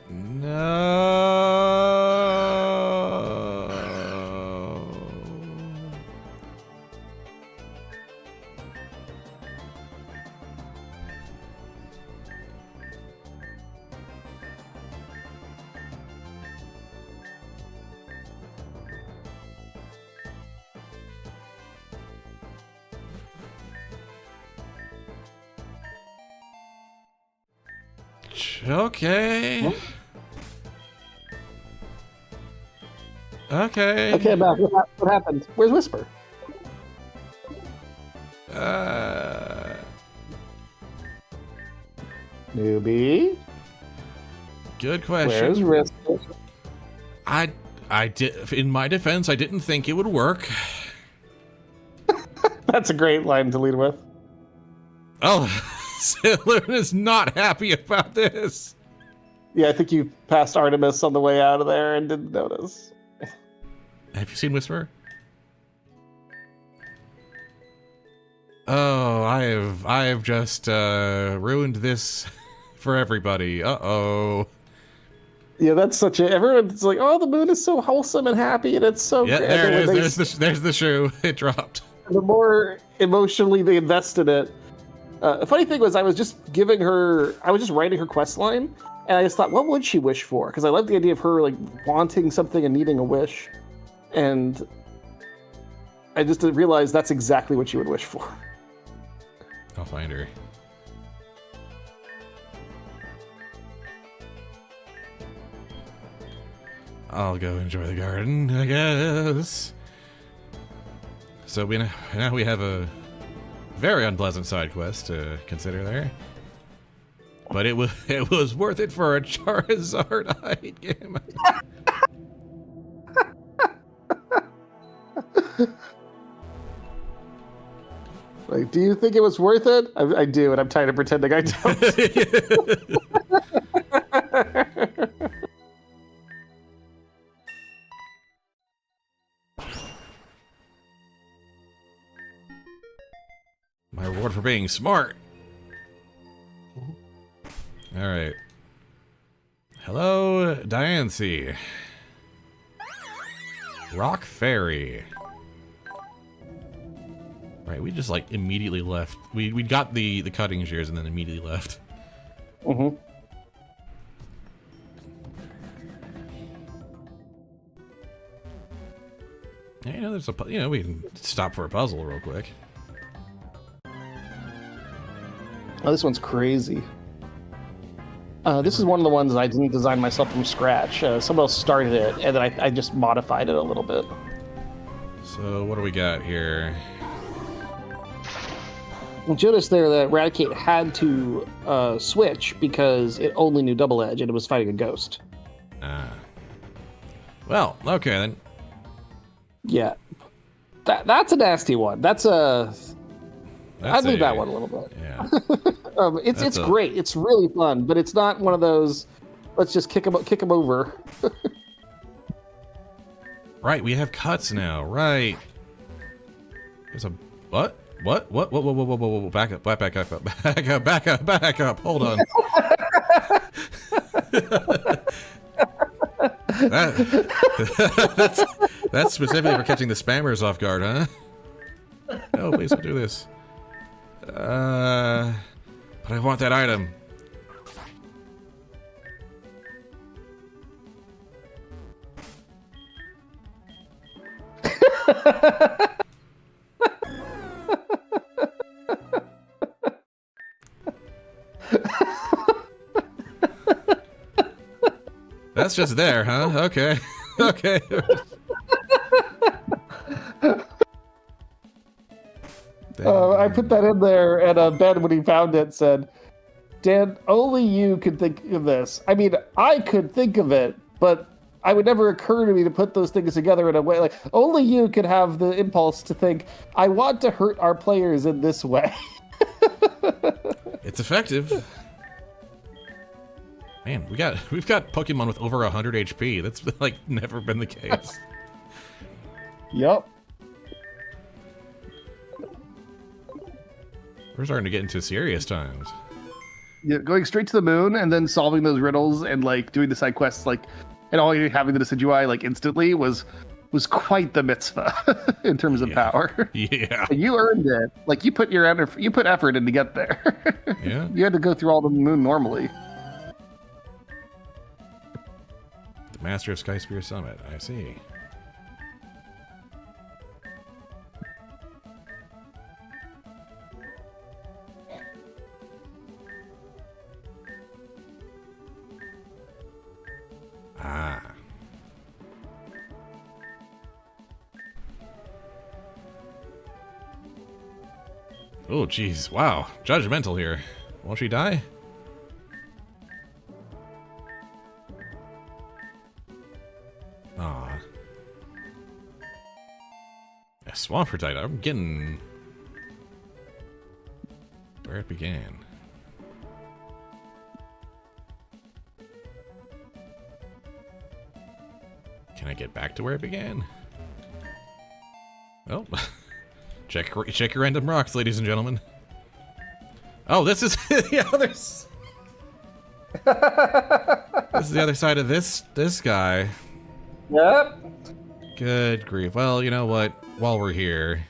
No. Okay. Okay.
Okay, Matt, what happened? Where's Whisper? Newbie?
Good question.
Where's Whisper?
I did. In my defense, I didn't think it would work.
That's a great line to lead with.
Oh, Saloon is not happy about this.
Yeah, I think you passed Artemis on the way out of there and didn't notice.
Have you seen Whisper? Oh, I have just ruined this for everybody. Uh-oh.
Yeah, that's such a... Everyone's like, oh, the moon is so wholesome and happy, and it's so
Yeah,
great.
there it is. There's the shoe. It dropped.
The more emotionally they invest in it. The funny thing was, I was just writing her quest line, and I just thought, what would she wish for? Because I love the idea of her, like, wanting something and needing a wish. And I just realized that's exactly what she would wish for.
I'll find her. I'll go enjoy the garden, I guess. So now we have a very unpleasant side quest to consider there. But it was worth it for a Charizard item.
Like, do you think it was worth it? I do, and I'm tired of pretending I don't.
My reward for being smart. All right. Hello, Diancie. Rock Fairy. Right, we just like immediately left. We got the cutting shears and then immediately left.
Mm-hmm.
Yeah, there's we can stop for a puzzle real quick.
Oh, this one's crazy. This is one of the ones I didn't design myself from scratch. Someone else started it, and then I just modified it a little bit.
So what do we got here?
Notice there that Eradicate had to switch because it only knew Double Edge and it was fighting a ghost.
Well, okay then.
Yeah. That's a nasty one. I'd leave that one a little bit.
Yeah.
It's great. It's really fun, but it's not one of those, let's just kick him over.
Right, we have cuts now. Right. There's a what? What? Whoa. Back up. Hold on. That's specifically for catching the spammers off guard, huh? No, please don't do this. But I want that item. That's just there, huh? Okay. Okay.
I put that in there, and Ben, when he found it, said, Dan, only you could think of this. I mean, I could think of it, but it would never occur to me to put those things together in a way. Like, only you could have the impulse to think, I want to hurt our players in this way.
It's effective. Man, we've got Pokemon with over 100 HP. That's like never been the case.
Yep.
We're starting to get into serious times.
Yeah, going straight to the moon and then solving those riddles and like doing the side quests, like, and all you having the Decidueye like instantly was quite the mitzvah in terms of power.
Yeah.
You earned it. Like, you put effort in to get there.
Yeah.
You had to go through all the moon normally.
The Master of Sky Spear Summit. I see. Ah. Oh, jeez. Wow. Judgmental here. Won't she die? Aw. A Swampert. I'm getting... where it began. Can I get back to where it began? Oh. Check your random rocks, ladies and gentlemen. Oh, this is the other... This is the other side of this guy.
Yep.
Good grief. Well, you know what? While we're here...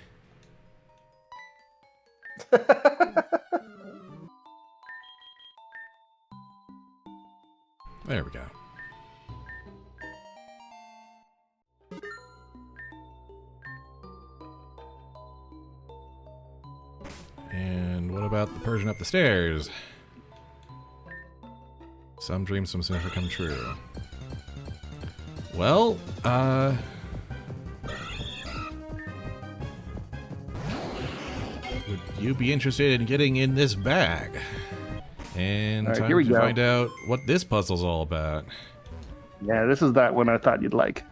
There we go. And what about the Persian up the stairs? Some dreams, some never come true. Well, would you be interested in getting in this bag? And
All right,
time
here we
to
go.
find out what this puzzle's all about.
Yeah, this is that one I thought you'd like.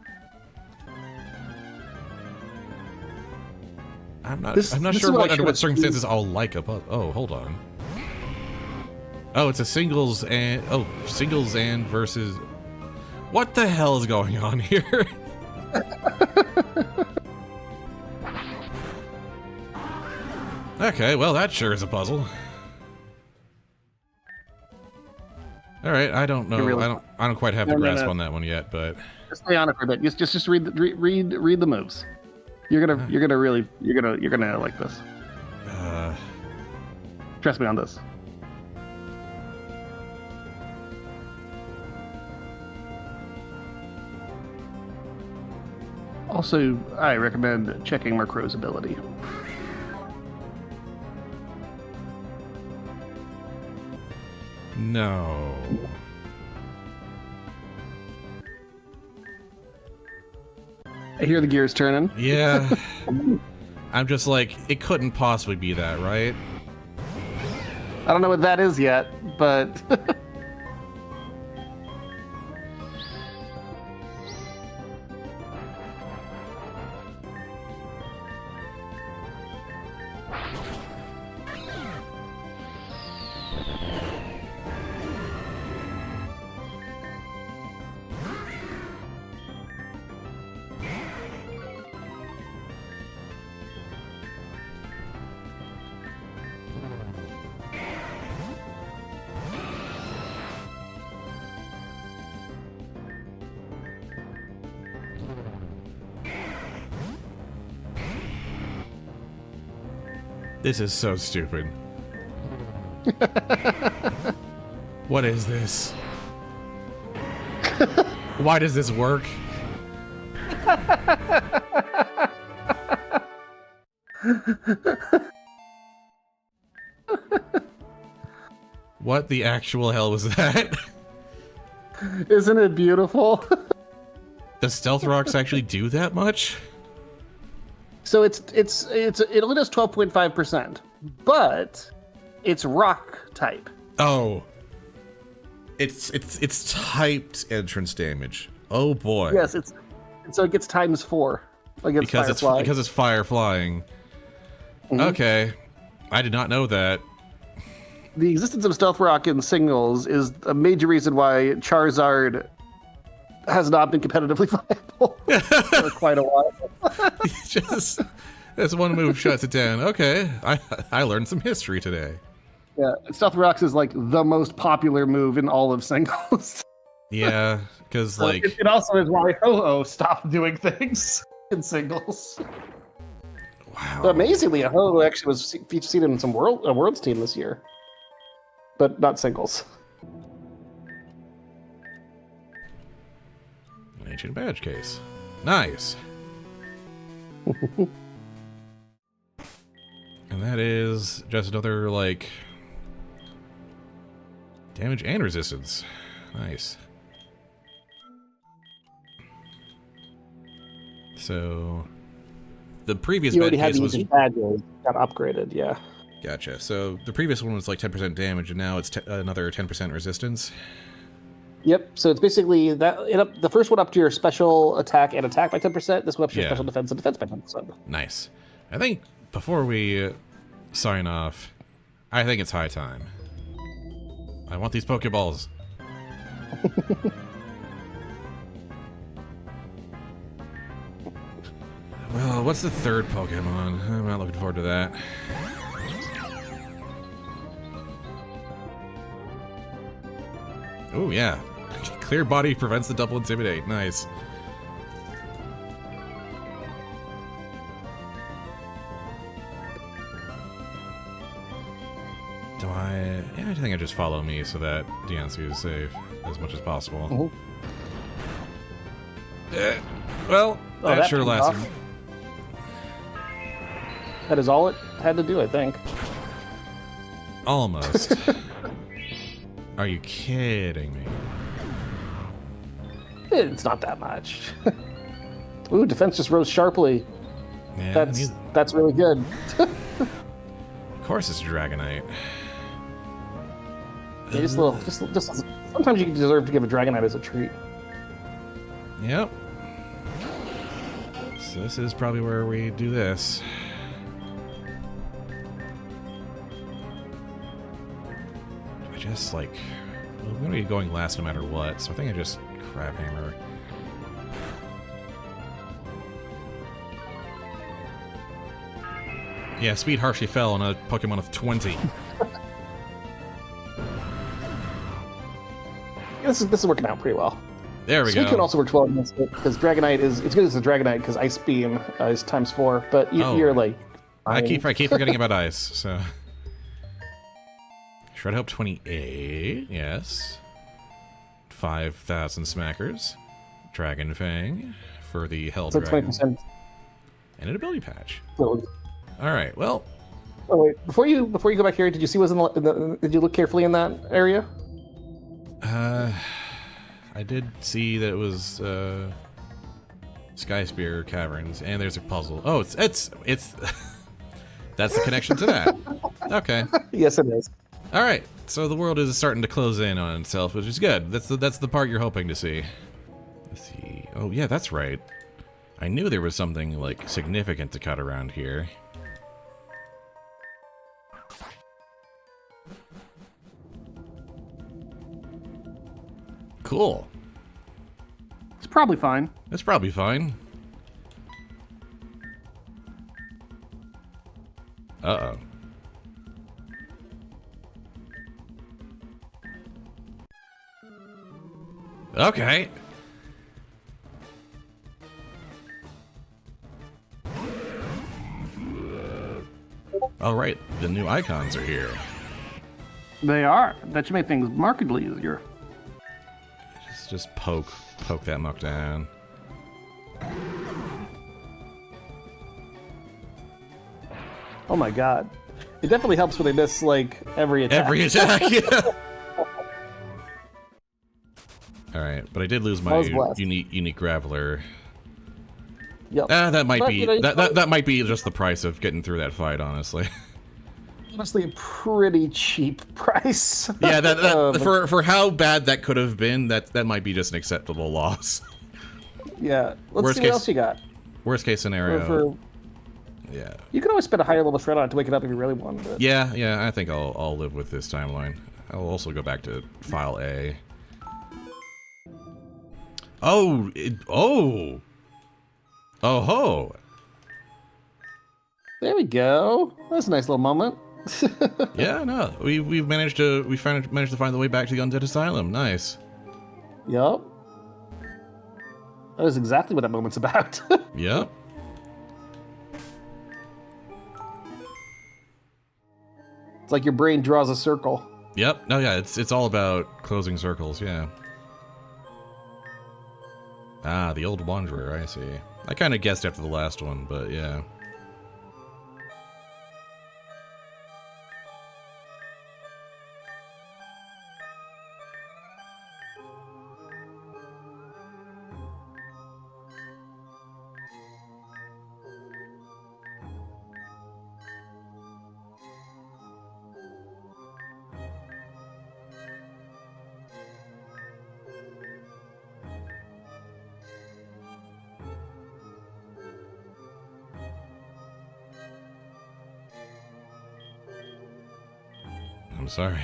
I'm not
This
sure
is what I
under what
should've-
circumstances I'll like a puzzle. Oh, hold on. Oh, it's a singles and versus. What the hell is going on here? Okay, well that sure is a puzzle. All right, I don't know.
Really-
I don't quite have the
No, no,
grasp
no.
on that one yet, but
Just stay on it for a bit. Just read the moves. You're gonna like this. Trust me on this. Also, I recommend checking Murkrow's ability.
no.
I hear the gears turning.
Yeah. I'm just like, it couldn't possibly be that, right?
I don't know what that is yet, but
This is so stupid. What is this? Why does this work? What the actual hell was that?
Isn't it beautiful?
Does Stealth Rocks actually do that much?
So it only does 12.5%, but it's rock type.
Oh. It's typed entrance damage. Oh boy.
Yes, so it gets ×4 against fire flying.
Because it's fire flying. Mm-hmm. Okay. I did not know that.
The existence of Stealth Rock in singles is a major reason why Charizard has not been competitively viable for quite a while.
Just this one move shuts it down. Okay, I learned some history today.
Yeah, Stealth Rocks is like the most popular move in all of singles.
Yeah, because like
it also is why Ho-Oh stopped doing things in singles.
Wow.
But amazingly, Ho-Oh actually was featured in some Worlds team this year, but not singles.
An ancient badge case. Nice. And that is just another, like, damage and resistance. Nice. So, the previous
you
badge
already had
case was...
badges, got upgraded, yeah.
Gotcha. So, the previous one was like 10% damage, and now it's another 10% resistance.
Yep, so it's basically the first one up to your special attack and attack by 10%, this one up to your special defense and defense by 10%.
Nice. I think before we sign off, I think it's high time. I want these Pokeballs. Well, what's the third Pokemon? I'm not looking forward to that. Oh, yeah. Clear body prevents the double intimidate. Nice. Yeah, I think I just follow me so that DNC is safe as much as possible. Well, that sure lasted.
That is all it had to do, I think.
Almost. Are you kidding me?
It's not that much. Ooh, defense just rose sharply.
Yeah,
that's really good.
Of course it's Dragonite.
Yeah, just sometimes you deserve to give a Dragonite as a treat.
Yep. So this is probably where we do this. I just like... Well, I'm going to be going last no matter what, so I think I just Crab Hammer. Yeah, speed harshly fell on a Pokemon of 20.
This is working out pretty well.
There we go.
Suicune also works well against it because Dragonite it's good as a Dragonite because Ice Beam is ×4, but you're like.
I keep forgetting about Ice. So Shred Hope 28, yes. 5,000 Smackers, Dragon Fang for the Hell
so
Dragon,
20%.
And an ability patch.
So,
all right, well.
Oh wait, before you go back here, did you see what's did you look carefully in that area?
I did see that it was Sky Spear Caverns, and there's a puzzle. Oh, it's that's the connection to that. Okay.
Yes, it is.
All right, so the world is starting to close in on itself, which is good. That's the part you're hoping to see. Let's see. Oh yeah, that's right. I knew there was something like significant to cut around here. Cool.
It's probably fine.
It's probably fine. Uh-oh. Okay. All right, the new icons are here.
They are. That should make things markedly easier.
Just poke that muck down.
Oh my god. It definitely helps when they miss, like, every attack.
Every attack, yeah. Alright, but I did lose my unique Graveler.
Yep.
That might
But,
be
you know,
that might be just the price of getting through that fight, honestly.
Honestly, a pretty cheap price.
Yeah, for how bad that could have been, that might be just an acceptable loss.
Yeah. Let's see what else you got.
Worst case scenario. Yeah.
You can always spend a higher level shred on it to wake it up if you really want. But...
Yeah, I think I'll live with this timeline. I'll also go back to file A. Oh ho!
There we go. That's a nice little moment.
Yeah, no, we've managed to find the way back to the Undead Asylum. Nice.
Yup. That is exactly what that moment's about.
Yep.
It's like your brain draws a circle.
Yep. No, yeah, it's all about closing circles. Yeah. Ah, the old Wanderer. I see. I kind of guessed after the last one, but yeah. I'm sorry.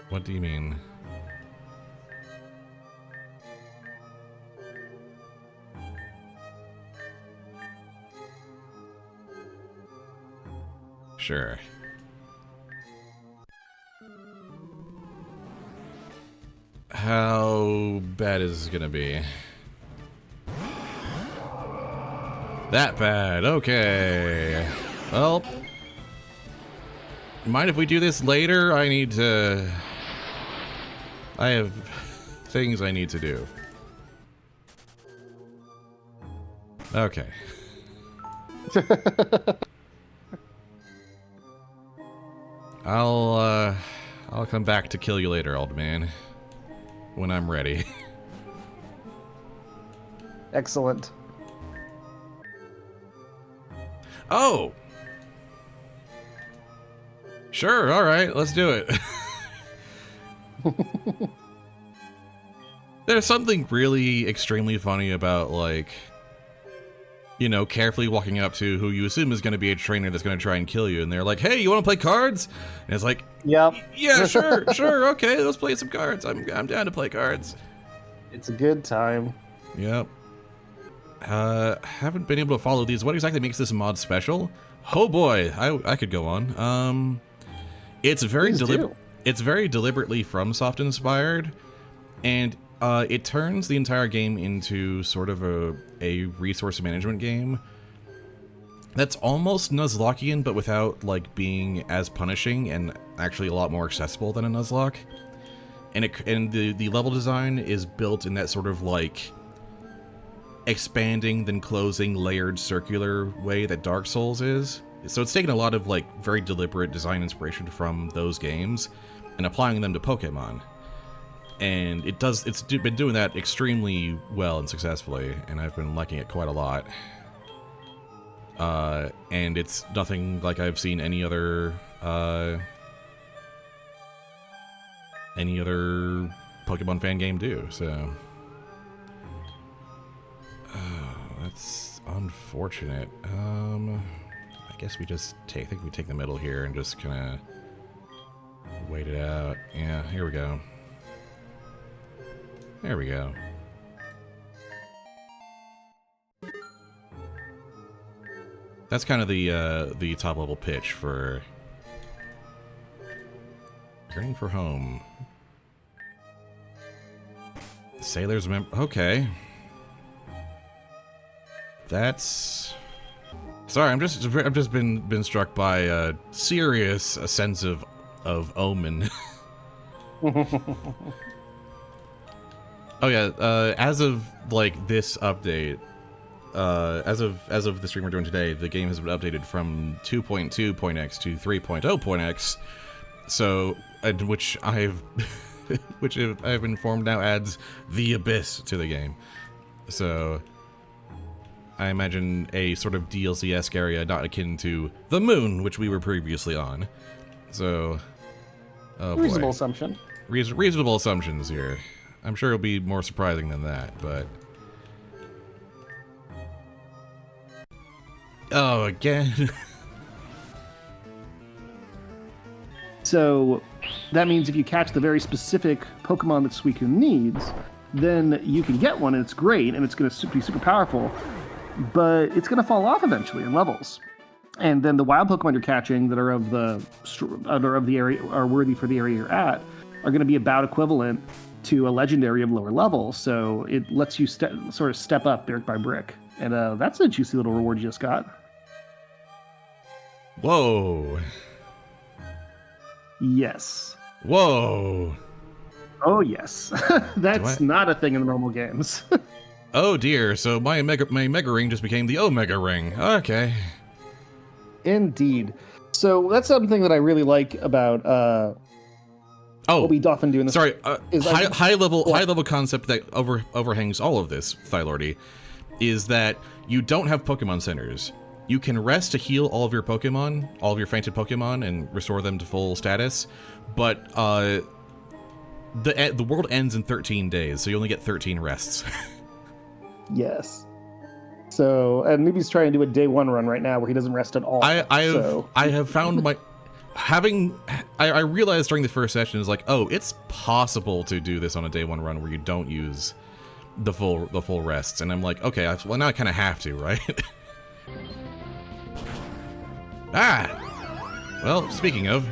What do you mean? Sure. How bad is this gonna be? That bad, okay. Well, mind if we do this later? I have things I need to do. Okay. I'll come back to kill you later, old man. When I'm ready.
Excellent.
Oh! Sure, alright, let's do it. There's something really extremely funny about, like, you know, carefully walking up to who you assume is going to be a trainer that's going to try and kill you, and they're like, hey, you want to play cards? And it's like,
yep.
Yeah, sure, sure, okay, let's play some cards. I'm down to play cards.
It's a good time.
Yep. Haven't been able to follow these. What exactly makes this mod special? Oh boy, I could go on. It's very deliberately FromSoftware-inspired, and it turns the entire game into sort of a resource management game that's almost Nuzlockean, but without like being as punishing and actually a lot more accessible than a Nuzlocke. And the level design is built in that sort of like expanding then closing layered circular way that Dark Souls is. So it's taken a lot of like very deliberate design inspiration from those games and applying them to Pokemon. And it's been doing that extremely well and successfully, and I've been liking it quite a lot. And it's nothing like I've seen any other Pokemon fan game do, so that's unfortunate. I guess we just take the middle here and just kind of wait it out. Yeah, here we go. There we go. That's kind of the top level pitch for yearning for home. Sailor's okay. That's sorry. I've just been struck by a sense of omen. Oh yeah, as of like this update, as of the stream we're doing today, the game has been updated from 2.2.x to 3.0.x. So, which I've been informed now adds the Abyss to the game. So, I imagine a sort of DLC-esque area not akin to the Moon, which we were previously on. So, oh boy.
Reasonable assumption.
Reasonable assumptions here. I'm sure it'll be more surprising than that, but... Oh, again.
So that means if you catch the very specific Pokemon that Suicune needs, then you can get one, and it's great, and it's going to be super powerful, but it's going to fall off eventually in levels. And then the wild Pokemon you're catching that are of the area, are worthy for the area you're at, are going to be about equivalent to a legendary of lower level. So it lets you sort of step up brick by brick. And that's a juicy little reward you just got.
Whoa.
Yes.
Whoa.
Oh, yes. That's not a thing in the normal games.
Oh dear, so my Mega Ring just became the Omega Ring. Okay.
Indeed. So that's something that I really like about what we often do in this.
Sorry, high level concept that overhangs all of this, Thylordy, is that you don't have Pokemon centers. You can rest to heal all of your Pokemon, all of your fainted Pokemon, and restore them to full status, but the world ends in 13 days, so you only get 13 rests.
Yes. So, and Noobie's trying to do a day one run right now where he doesn't rest at all.
I have found my... I realized during the first session is like, oh, it's possible to do this on a day one run where you don't use the full rests, and I'm like, okay, well now I kind of have to, right? Ah! Well, speaking of...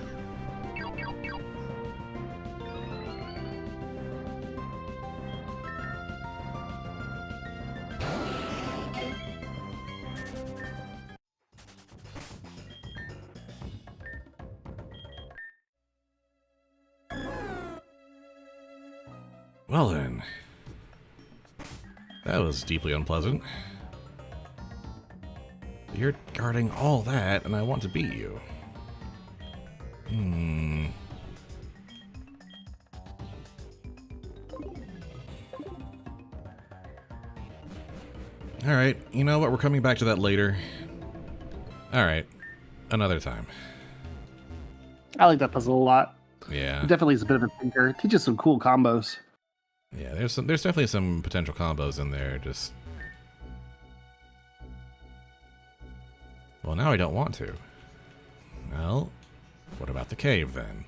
Well then, that was deeply unpleasant. You're guarding all that, and I want to beat you. Alright, you know what, we're coming back to that later. Alright, another time.
I like that puzzle a lot.
Yeah.
It definitely is a bit of a thinker. It teaches some cool combos.
Yeah, there's definitely some potential combos in there, just... Well, now I don't want to. Well, what about the cave, then?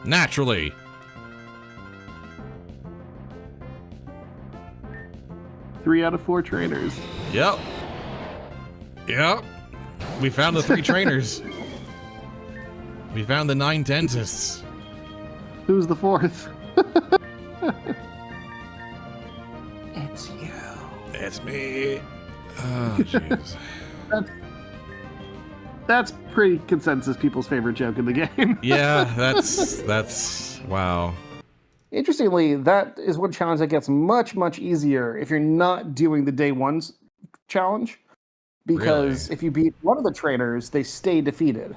Naturally!
3 out of 4 trainers.
Yep. Yep. We found the 3 trainers. We found the 9 dentists.
Who's the 4th?
It's you.
It's me. Oh, jeez.
That's pretty consensus people's favorite joke in the game.
Yeah, that's wow.
Interestingly, that is one challenge that gets much, much easier if you're not doing the day one challenge. Because
Really?
if you beat one of the trainers, they stay defeated.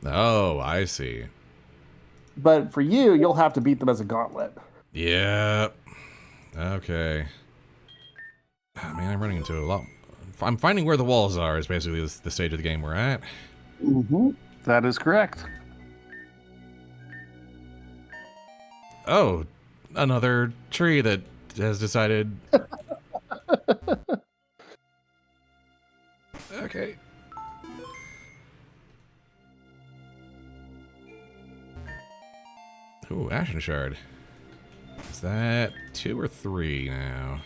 Oh, I see.
But for you, you'll have to beat them as a gauntlet.
Yeah. Okay. Oh, man, I'm running into a lot. I'm finding where the walls are is basically the stage of the game we're at.
Mm-hmm. That is correct.
Oh, another tree that has decided... Okay. Ooh, Ashen Shard. Is that 2 or 3 now?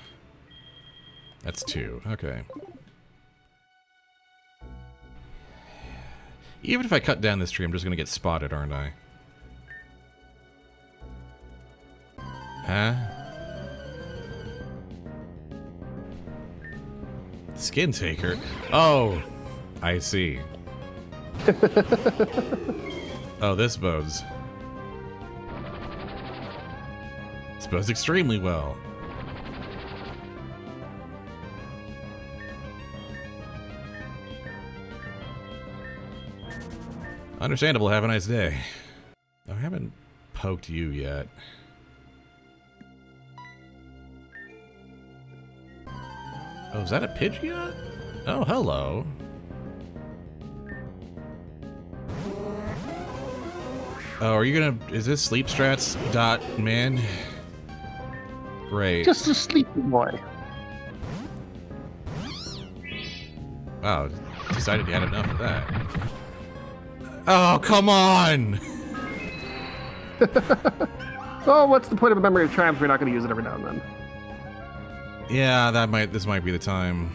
That's 2. Okay. Even if I cut down this tree, I'm just gonna get spotted, aren't I? Huh? Skin Taker? Oh, I see. Oh, this bodes. Disposed extremely well. Understandable, have a nice day. I haven't poked you yet. Oh, is that a Pidgeot? Oh, hello. Oh, are you gonna... Is this Sleep Strats dot man? Great.
Just a sleepy boy.
Wow, decided you had enough of that. Oh, come on!
Oh, what's the point of a memory of triumph if you're not going to use it every now and then?
Yeah, this might be the time.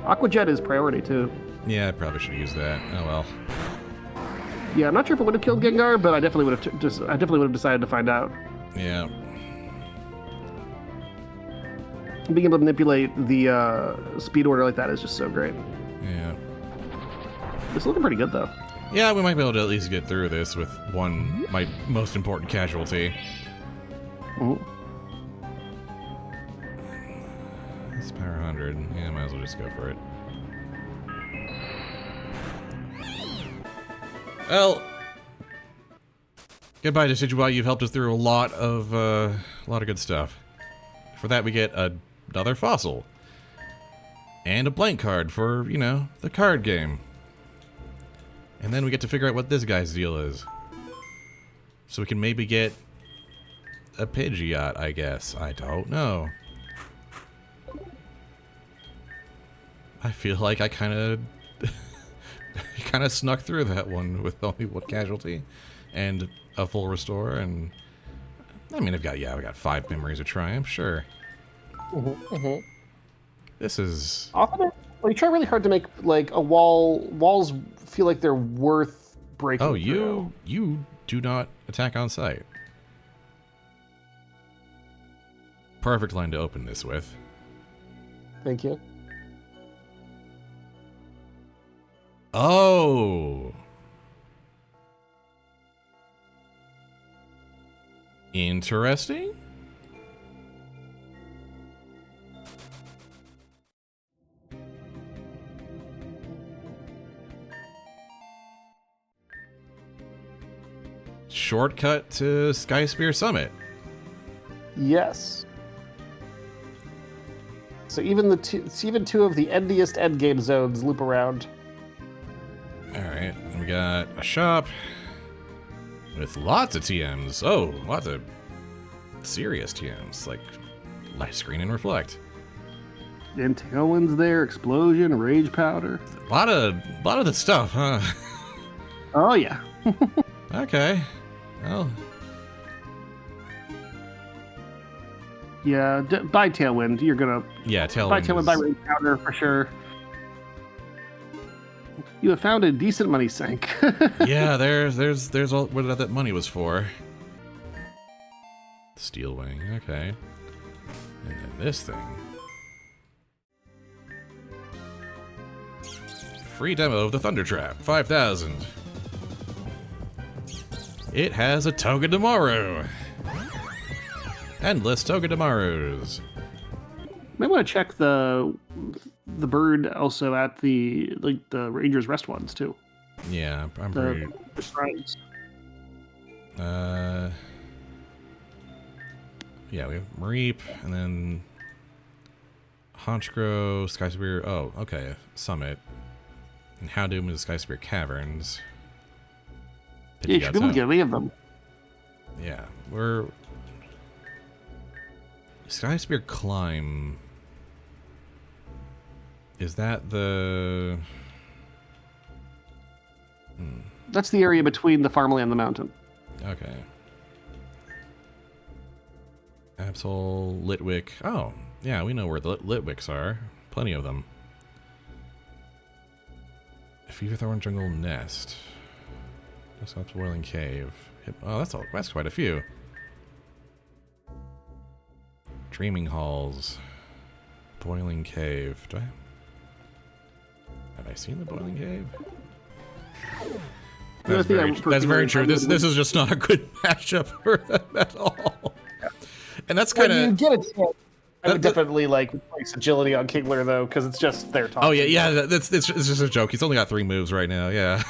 Aqua Jet is priority, too.
Yeah, I probably should use that. Oh well.
Yeah, I'm not sure if it would have killed Gengar, but I definitely would have I definitely would have decided to find out.
Yeah.
Being able to manipulate the speed order like that is just so great.
Yeah.
It's looking pretty good, though.
Yeah, we might be able to at least get through this with one, my most important casualty.
Mhm.
It's power 100. Yeah, might as well just go for it. Well, goodbye, Decidueye. You've helped us through a lot of good stuff. For that, we get another fossil and a blank card for, you know, the card game. And then we get to figure out what this guy's deal is. So we can maybe get a Pidgeot, I guess. I don't know. I feel like I kind of snuck through that one with only one casualty and a full restore. And I mean, we got 5 memories of triumph, sure. This is
Often, you try really hard to make like a walls feel like they're worth breaking.
oh,
through.
you do not attack on sight. Perfect line to open this with.
Thank you.
Oh. Interesting. Shortcut to Sky Spear Summit.
Yes. So even even 2 of the endiest endgame zones loop around.
Alright, we got a shop with lots of TMs. Oh, lots of serious TMs, like Light Screen and Reflect.
And Tailwind's there, Explosion, Rage Powder.
A lot of the stuff, huh?
Oh, yeah.
Okay. Well,
Yeah, buy Tailwind. You're going to
yeah,
buy Tailwind, buy Rage Powder for sure. You have found a decent money sink.
yeah, there's all what that money was for. Steel Wing, okay. And then this thing. Free demo of the Thunder Trap, 5,000. It has a Togedemaru. Endless Togedemaru's.
Might want to check the bird also at the Rangers Rest ones too.
Yeah, I'm pretty.
The shrines.
Yeah, we have Mareep, and then Honchkrow, Sky Spear. Oh, okay, Summit, and Houndoom is Sky Spear Caverns.
Yeah, you should be able to get any of them.
Yeah, we're Sky Spear Climb. Is that the?
That's the area between the farmland and the mountain.
Okay. Absol, Litwick. Oh, yeah, we know where the Litwicks are. Plenty of them. Feverthorn Jungle Nest. Just up to Whirling Cave. Oh, that's quite a few. Dreaming Halls. Boiling Cave. Have I seen the boiling cave?
The other thing I
That's very
particularly
true. This is just not a good matchup for them at all. And that's kind
When you
of.
get a chance, I would definitely like replace agility on Kingler though, because it's just their talk.
Oh yeah. It's just a joke. He's only got 3 moves right now. Yeah.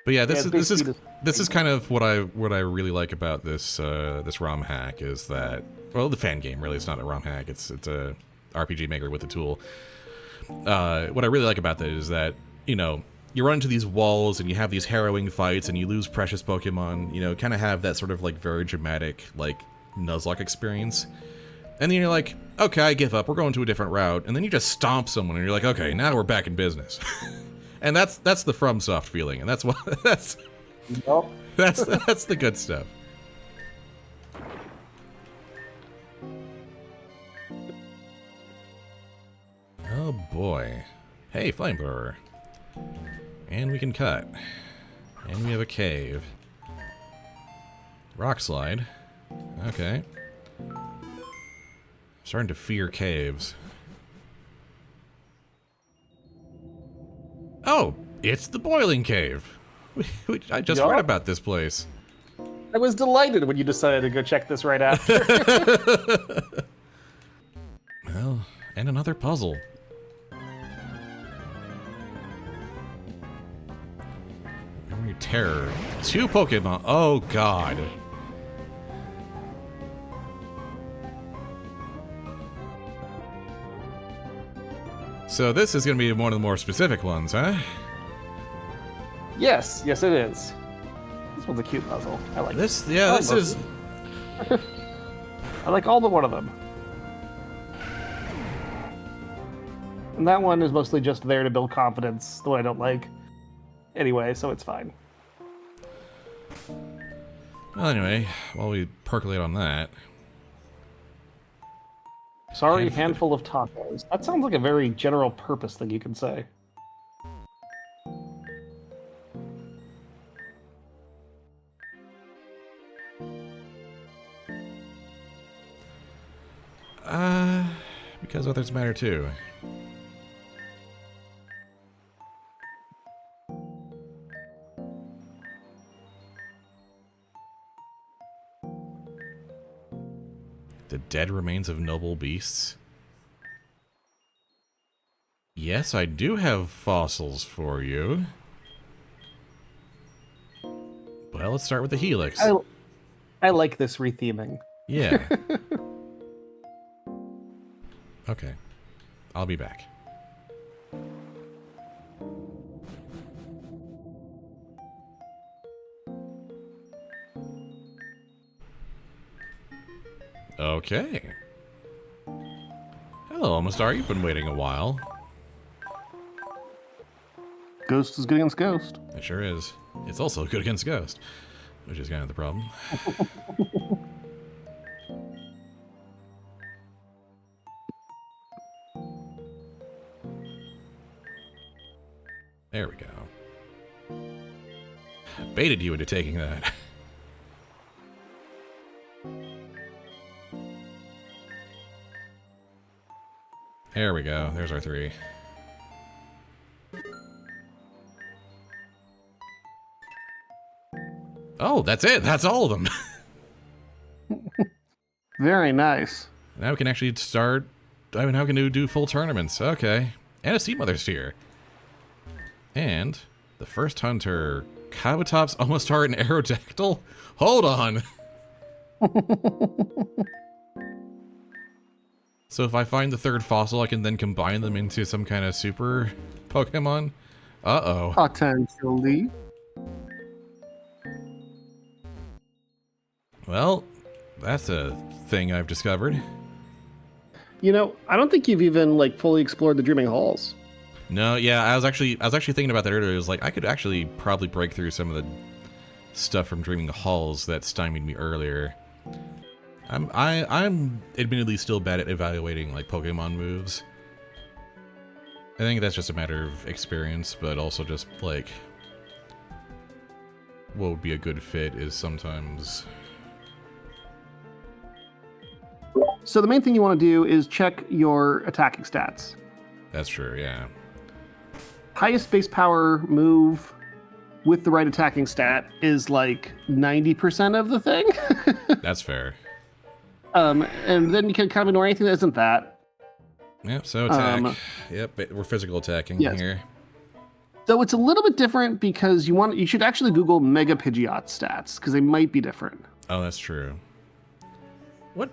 But yeah, this is kind of what I really like about this this ROM hack is that, well, the fan game really, it's not a ROM hack. It's a RPG maker with a tool. What I really like about that is that, you know, you run into these walls and you have these harrowing fights and you lose precious Pokemon, you know, kind of have that sort of like very dramatic like Nuzlocke experience. And then you're like, okay, I give up, we're going to a different route. And then you just stomp someone and you're like, okay, now we're back in business. And that's the FromSoft feeling, and that's what that's the good stuff. Oh boy. Hey, flamethrower. And we can cut. And we have a cave. Rock slide. Okay. Starting to fear caves. Oh, it's the boiling cave. I just read about this place.
I was delighted when you decided to go check this right after.
Well, and another puzzle. Memory terror. 2 Pokemon. Oh god. So this is going to be one of the more specific ones, huh?
Yes, it is. This one's a cute puzzle. I like
this. Yeah, this is.
I like all but one of them. And that one is mostly just there to build confidence, the one I don't like. Anyway, so it's fine.
Well, anyway, while we percolate on that.
Sorry, handful of tacos. That sounds like a very general purpose thing you can say.
Because others matter too. The dead remains of noble beasts. Yes, I do have fossils for you. Well, let's start with the Helix.
I like this retheming.
Yeah. Okay. I'll be back. Okay. Hello, Almastar. You've been waiting a while.
Ghost is good against Ghost.
It sure is. It's also good against Ghost, which is kind of the problem. There we go. Baited you into taking that. There we go. There's our 3. Oh, that's it. That's all of them.
Very nice.
Now we can actually start. I mean, how can we do full tournaments? Okay. And a Sea Mother's here. And the first hunter, Kabutops, Almastar, and Aerodactyl? Hold on. So if I find the 3rd fossil, I can then combine them into some kind of super Pokemon? Uh-oh.
Potentially.
Well, that's a thing I've discovered.
You know, I don't think you've even like fully explored the Dreaming Halls.
No, yeah, I was actually thinking about that earlier. It was like I could actually probably break through some of the stuff from Dreaming Halls that stymied me earlier. I'm admittedly still bad at evaluating like Pokemon moves. I think that's just a matter of experience, but also just like what would be a good fit is sometimes.
So the main thing you want to do is check your attacking stats.
That's true, yeah.
Highest base power move with the right attacking stat is like 90% of the thing.
That's fair.
And then you can kind of ignore anything that isn't that.
Yep, so attack. Yep, we're physical attacking
yes.
here.
Though it's a little bit different because you should actually Google Mega-Pidgeot stats because they might be different.
Oh, that's true. What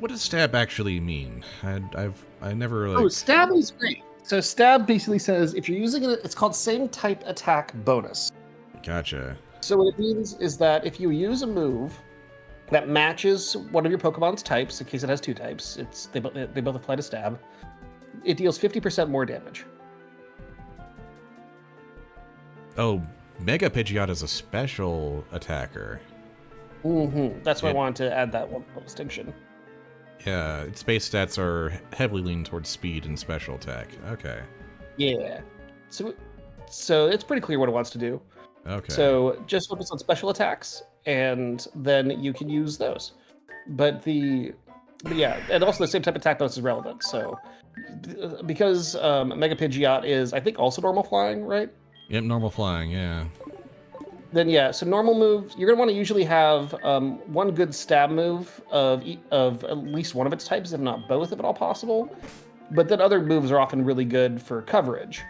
does stab actually mean? I never like.
Oh, stab is great. So stab basically says if you're using it, it's called same type attack bonus.
Gotcha.
So what it means is that if you use a move that matches one of your Pokemon's types, in case it has 2 types, they both apply to stab. It deals 50% more damage.
Oh, Mega-Pidgeot is a special attacker.
Mm-hmm. That's why I wanted to add that one distinction.
Yeah, its base stats are heavily leaning towards speed and special attack. Okay.
Yeah. So it's pretty clear what it wants to do.
Okay.
So just focus on special attacks, and then you can use those. But yeah, and also the same type of attack bonus is relevant. So because Mega-Pidgeot is, I think, also normal flying, right?
Yep, normal flying, yeah.
Then yeah, so normal moves, you're gonna want to usually have one good stab move of at least one of its types, if not both, if at all possible. But then other moves are often really good for coverage,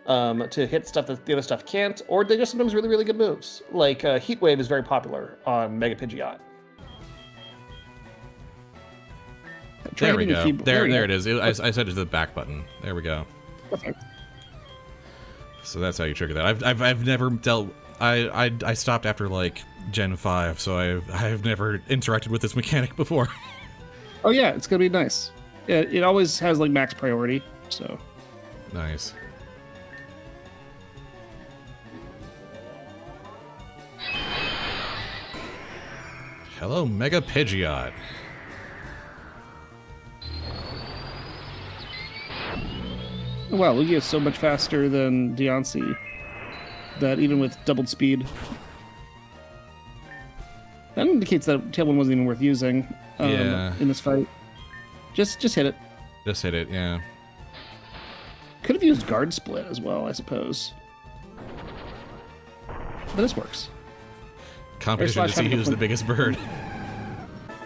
to hit stuff that the other stuff can't, or they're just sometimes really, really good moves. Like Heat Wave is very popular on Mega-Pidgeot.
There we go. There it is. I set it to the back button. There we go.
Okay.
So that's how you trigger that. I've never dealt. I stopped after like Gen 5, so I've never interacted with this mechanic before.
Oh yeah, it's gonna be nice. It always has like max priority, so.
Nice. Hello, Mega-Pidgeot.
Wow, Lugia is so much faster than Deontay that even with doubled speed, that indicates that Tailwind wasn't even worth using in this fight. Just hit it.
Just hit it, yeah.
Could have used Guard Split as well, I suppose. But this works.
Competition to see who's the biggest bird.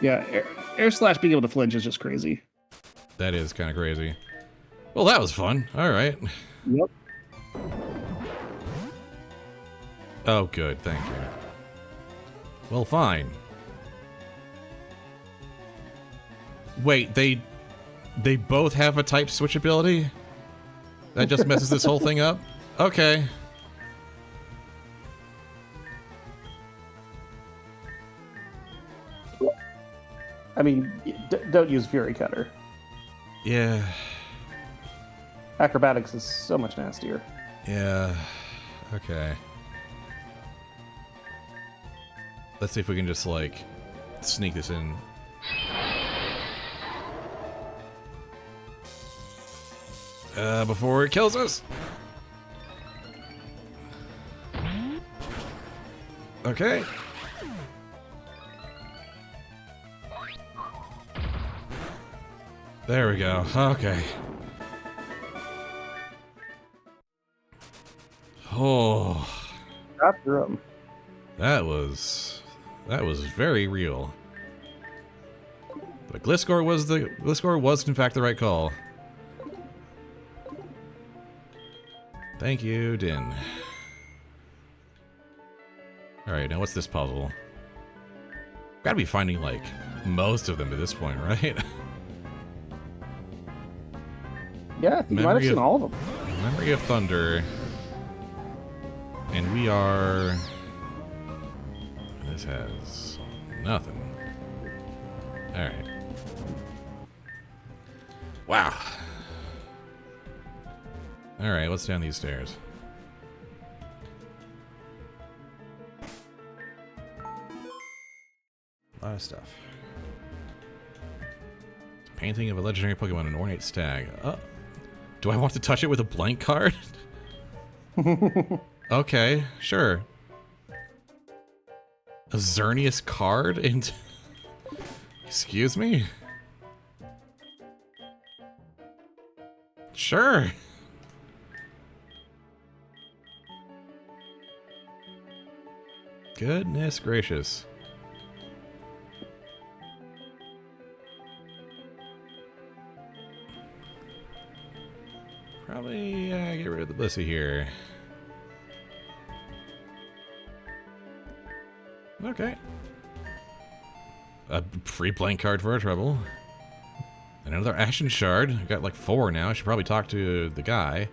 Yeah, air slash being able to flinch is just crazy.
That is kind of crazy. Well, that was fun. All right.
Yep.
Oh, good. Thank you. Well, fine. Wait, they both have a type switch ability? That just messes this whole thing up? Okay.
I mean, don't use Fury Cutter.
Yeah.
Acrobatics is so much nastier.
Yeah. Okay. Let's see if we can just, like, sneak this in. Before it kills us. Okay. There we go. Okay. Oh.
After him.
That was very real. But Gliscor was in fact the right call. Thank you, Din. Alright, now what's this puzzle? Gotta be finding, like, most of them at this point, right?
Yeah, I think you might have seen all of them.
Memory of Thunder. And we are... This has nothing. Alright. Wow. Alright, what's down these stairs? A lot of stuff. Painting of a legendary Pokemon, an ornate stag. Do I want to touch it with a blank card? Okay, sure. A Xerneas card? And excuse me? Sure. Goodness gracious. Probably get rid of the Blissey here. Okay. A free blank card for our trouble. Another Ashen Shard. I've got like 4 now. I should probably talk to the guy.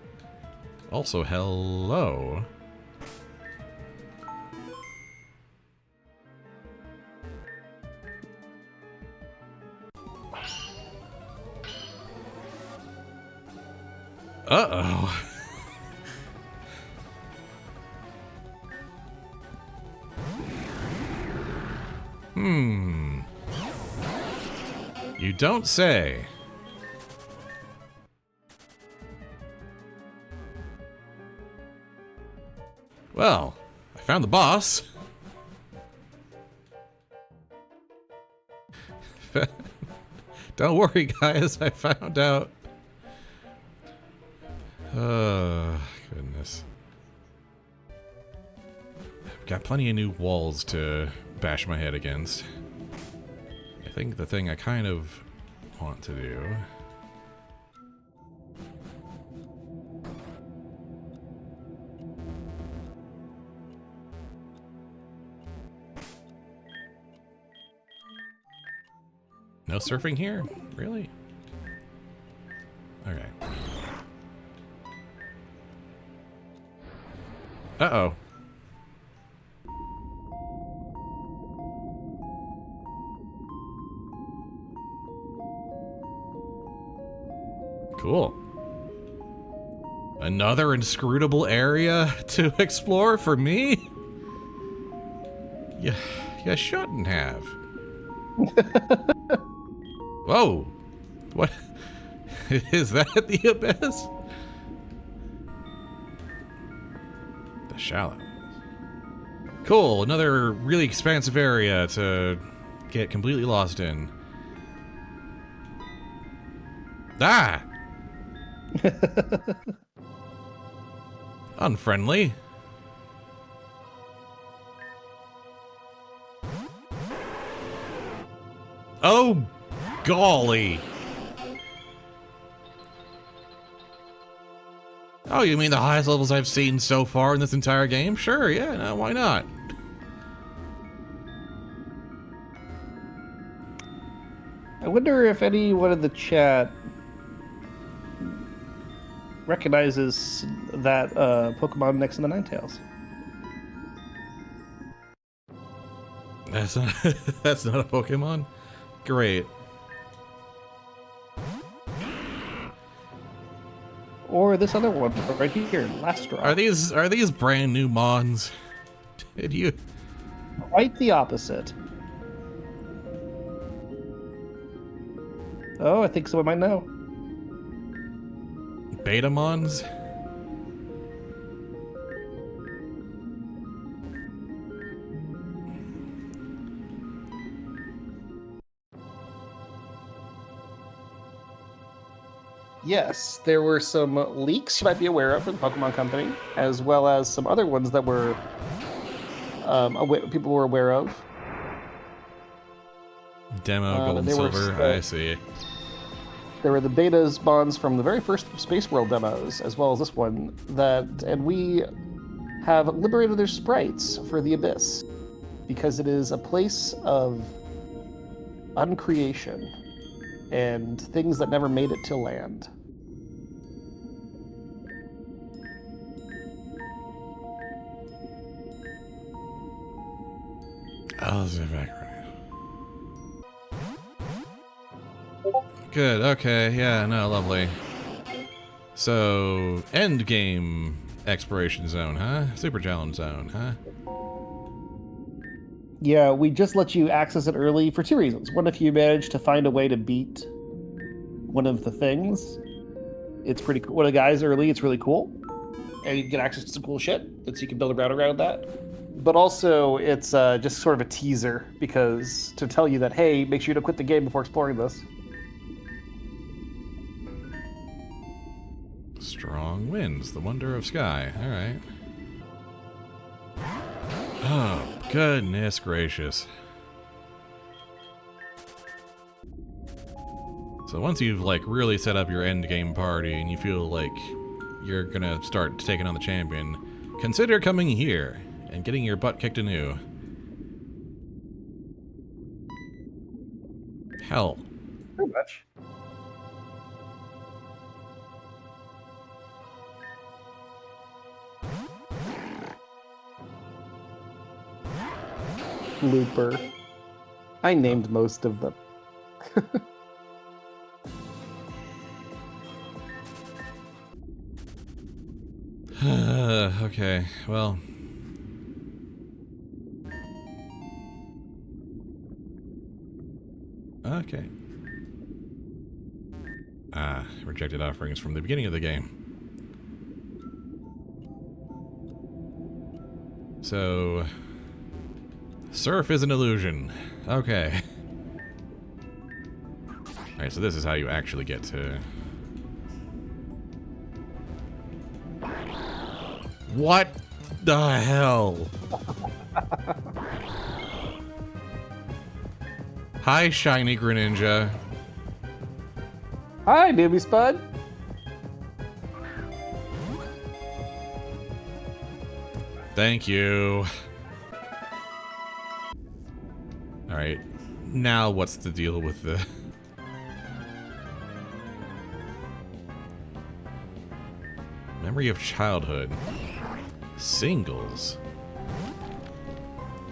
Also, hello. Uh-oh. You don't say. Well, I found the boss. Don't worry, guys. I found out. Oh, goodness. I've got plenty of new walls to bash my head against. I think the thing I kind of want to do... No surfing here? Really? Okay. Uh-oh. Cool. Another inscrutable area to explore for me? You shouldn't have. Whoa! What? Is that the abyss? The shallow. Cool, another really expansive area to get completely lost in. Ah! Unfriendly. Oh, golly. Oh, you mean the highest levels I've seen so far in this entire game? Sure, yeah, no, why not?
I wonder if anyone in the chat recognizes that Pokemon next in the Ninetales.
That's not, that's not a Pokemon? Great.
Or this other one right here, Last Straw.
Are these brand new Mons? Did you?
Quite the opposite. Oh, I think someone might know.
Beta Mons?
Yes, there were some leaks you might be aware of from the Pokemon Company, as well as some other ones that were people were aware of.
Demo, gold and
they were
silver, I see.
There were the betas bonds from the very first Space World demos, as well as this one, and we have liberated their sprites for the Abyss, because it is a place of uncreation and things that never made it to land.
I'll zoom back right now. Good, okay, yeah, no, lovely. So, end game exploration zone, huh? Super challenge zone, huh?
Yeah, we just let you access it early for 2 reasons. One, if you manage to find a way to beat one of the things, it's pretty cool. One of the guys early, it's really cool. And you get access to some cool shit, so you can build around that. But also, it's just sort of a teaser, because to tell you that, hey, make sure you don't quit the game before exploring this.
Strong winds, the wonder of sky. Alright. Oh, Goodness gracious. So once you've like really set up your end game party and you feel like you're gonna start taking on the champion, consider coming here and getting your butt kicked anew. Hell.
Pretty much. Looper. I named most of them.
Okay, well. Okay. Ah, rejected offerings from the beginning of the game. So, surf is an illusion. Okay. Alright, so this is how you actually get to... What the hell? Hi, shiny Greninja.
Hi, newbie Spud.
Thank you. Alright, now what's the deal with the... Memory of childhood. Singles.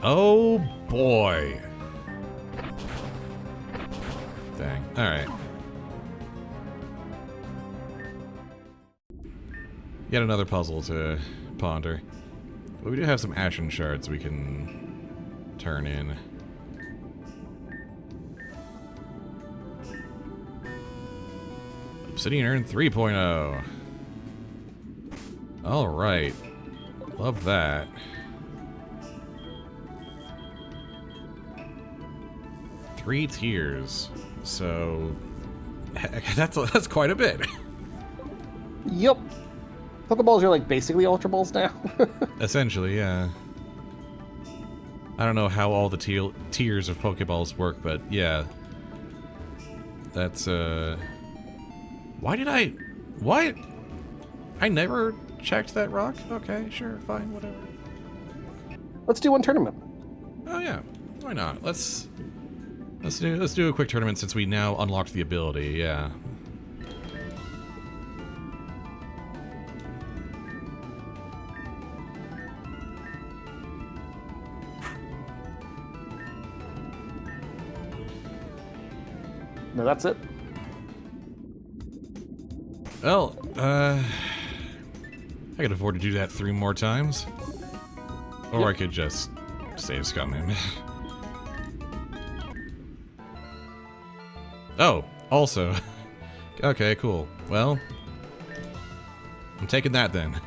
Oh boy. Dang. Alright. Yet another puzzle to ponder. But we do have some ashen shards we can turn in. Obsidian Urn 3.0. Alright. Love that. Three tiers. So heck, that's quite a bit.
Yup. Pokeballs are like basically Ultra Balls now.
Essentially, yeah. I don't know how all the tiers of Pokeballs work, but yeah. That's, Why? I never checked that rock? Okay, sure, fine, whatever.
Let's do one tournament.
Oh yeah, why not? Let's do a quick tournament since we now unlocked the ability, yeah.
No, that's it.
Well, I could afford to do that 3 more times. Or I could just save scum him. Oh, also. Okay, cool. Well, I'm taking that then.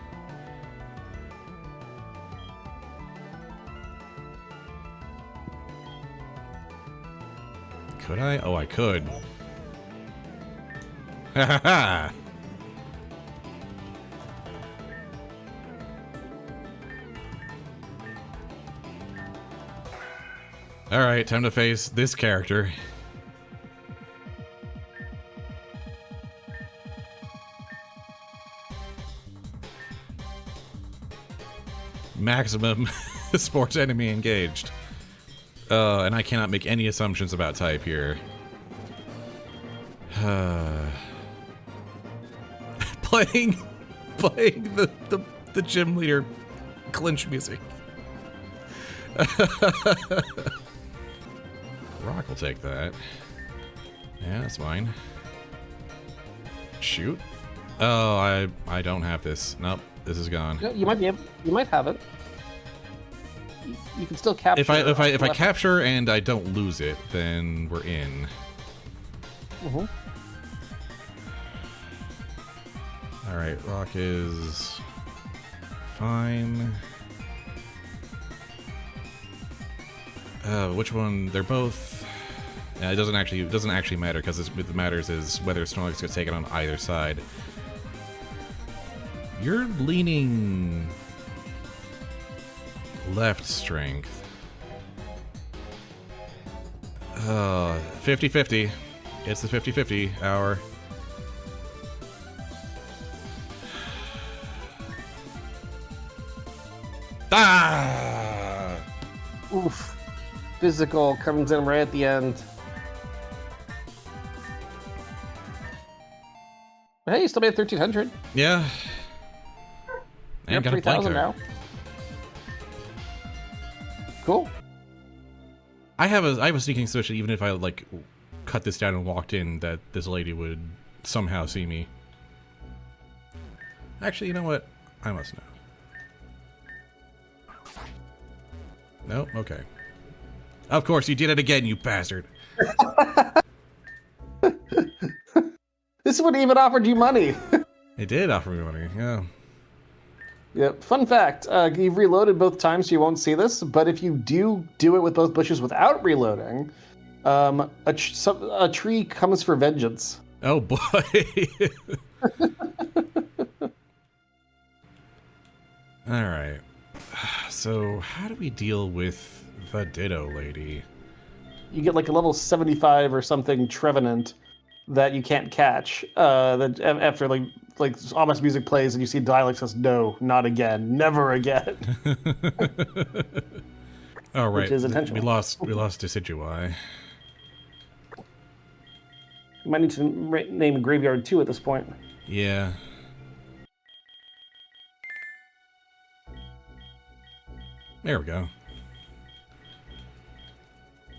Could I? Oh, I could. Ha ha ha! Alright, time to face this character. Maximum sports enemy engaged. And I cannot make any assumptions about type here. playing the gym leader clinch music. Rock will take that. Yeah, that's fine. Shoot. Oh, I don't have this. Nope, this is gone.
No, you might be able. You might have it. You can still capture.
If I capture and I don't lose it, then we're in.
Mm-hmm.
All right, rock is fine. Which one? They're both. Yeah, it doesn't actually matter because what matters is whether Snorlax gets taken on either side. You're leaning left strength. 50-50. It's the 50-50 hour. Ah!
Oof. Physical comes in right at the end. Hey, you still made 1,300.
Yeah.
You're
And
up
got a blank
3,000
card.
now. Cool.
I have a sneaking suspicion, even if I like cut this down and walked in, that this lady would somehow see me. Actually, you know what? I must know. Nope. Okay. Of course, you did it again, you bastard.
This would even offered you money.
It did offer me money. Yeah.
Yep. Fun fact: you've reloaded both times, so you won't see this. But if you do it with both bushes without reloading, a tree comes for vengeance.
Oh boy. All right. So how do we deal with the Ditto lady?
You get like a level 75 or something Trevenant that you can't catch. That after like ominous music plays and you see dialect says, "No, not again, never again."
Oh right.
Which is intentional.
We lost Decidui.
You might need to name Graveyard 2 at this point.
Yeah. There we go.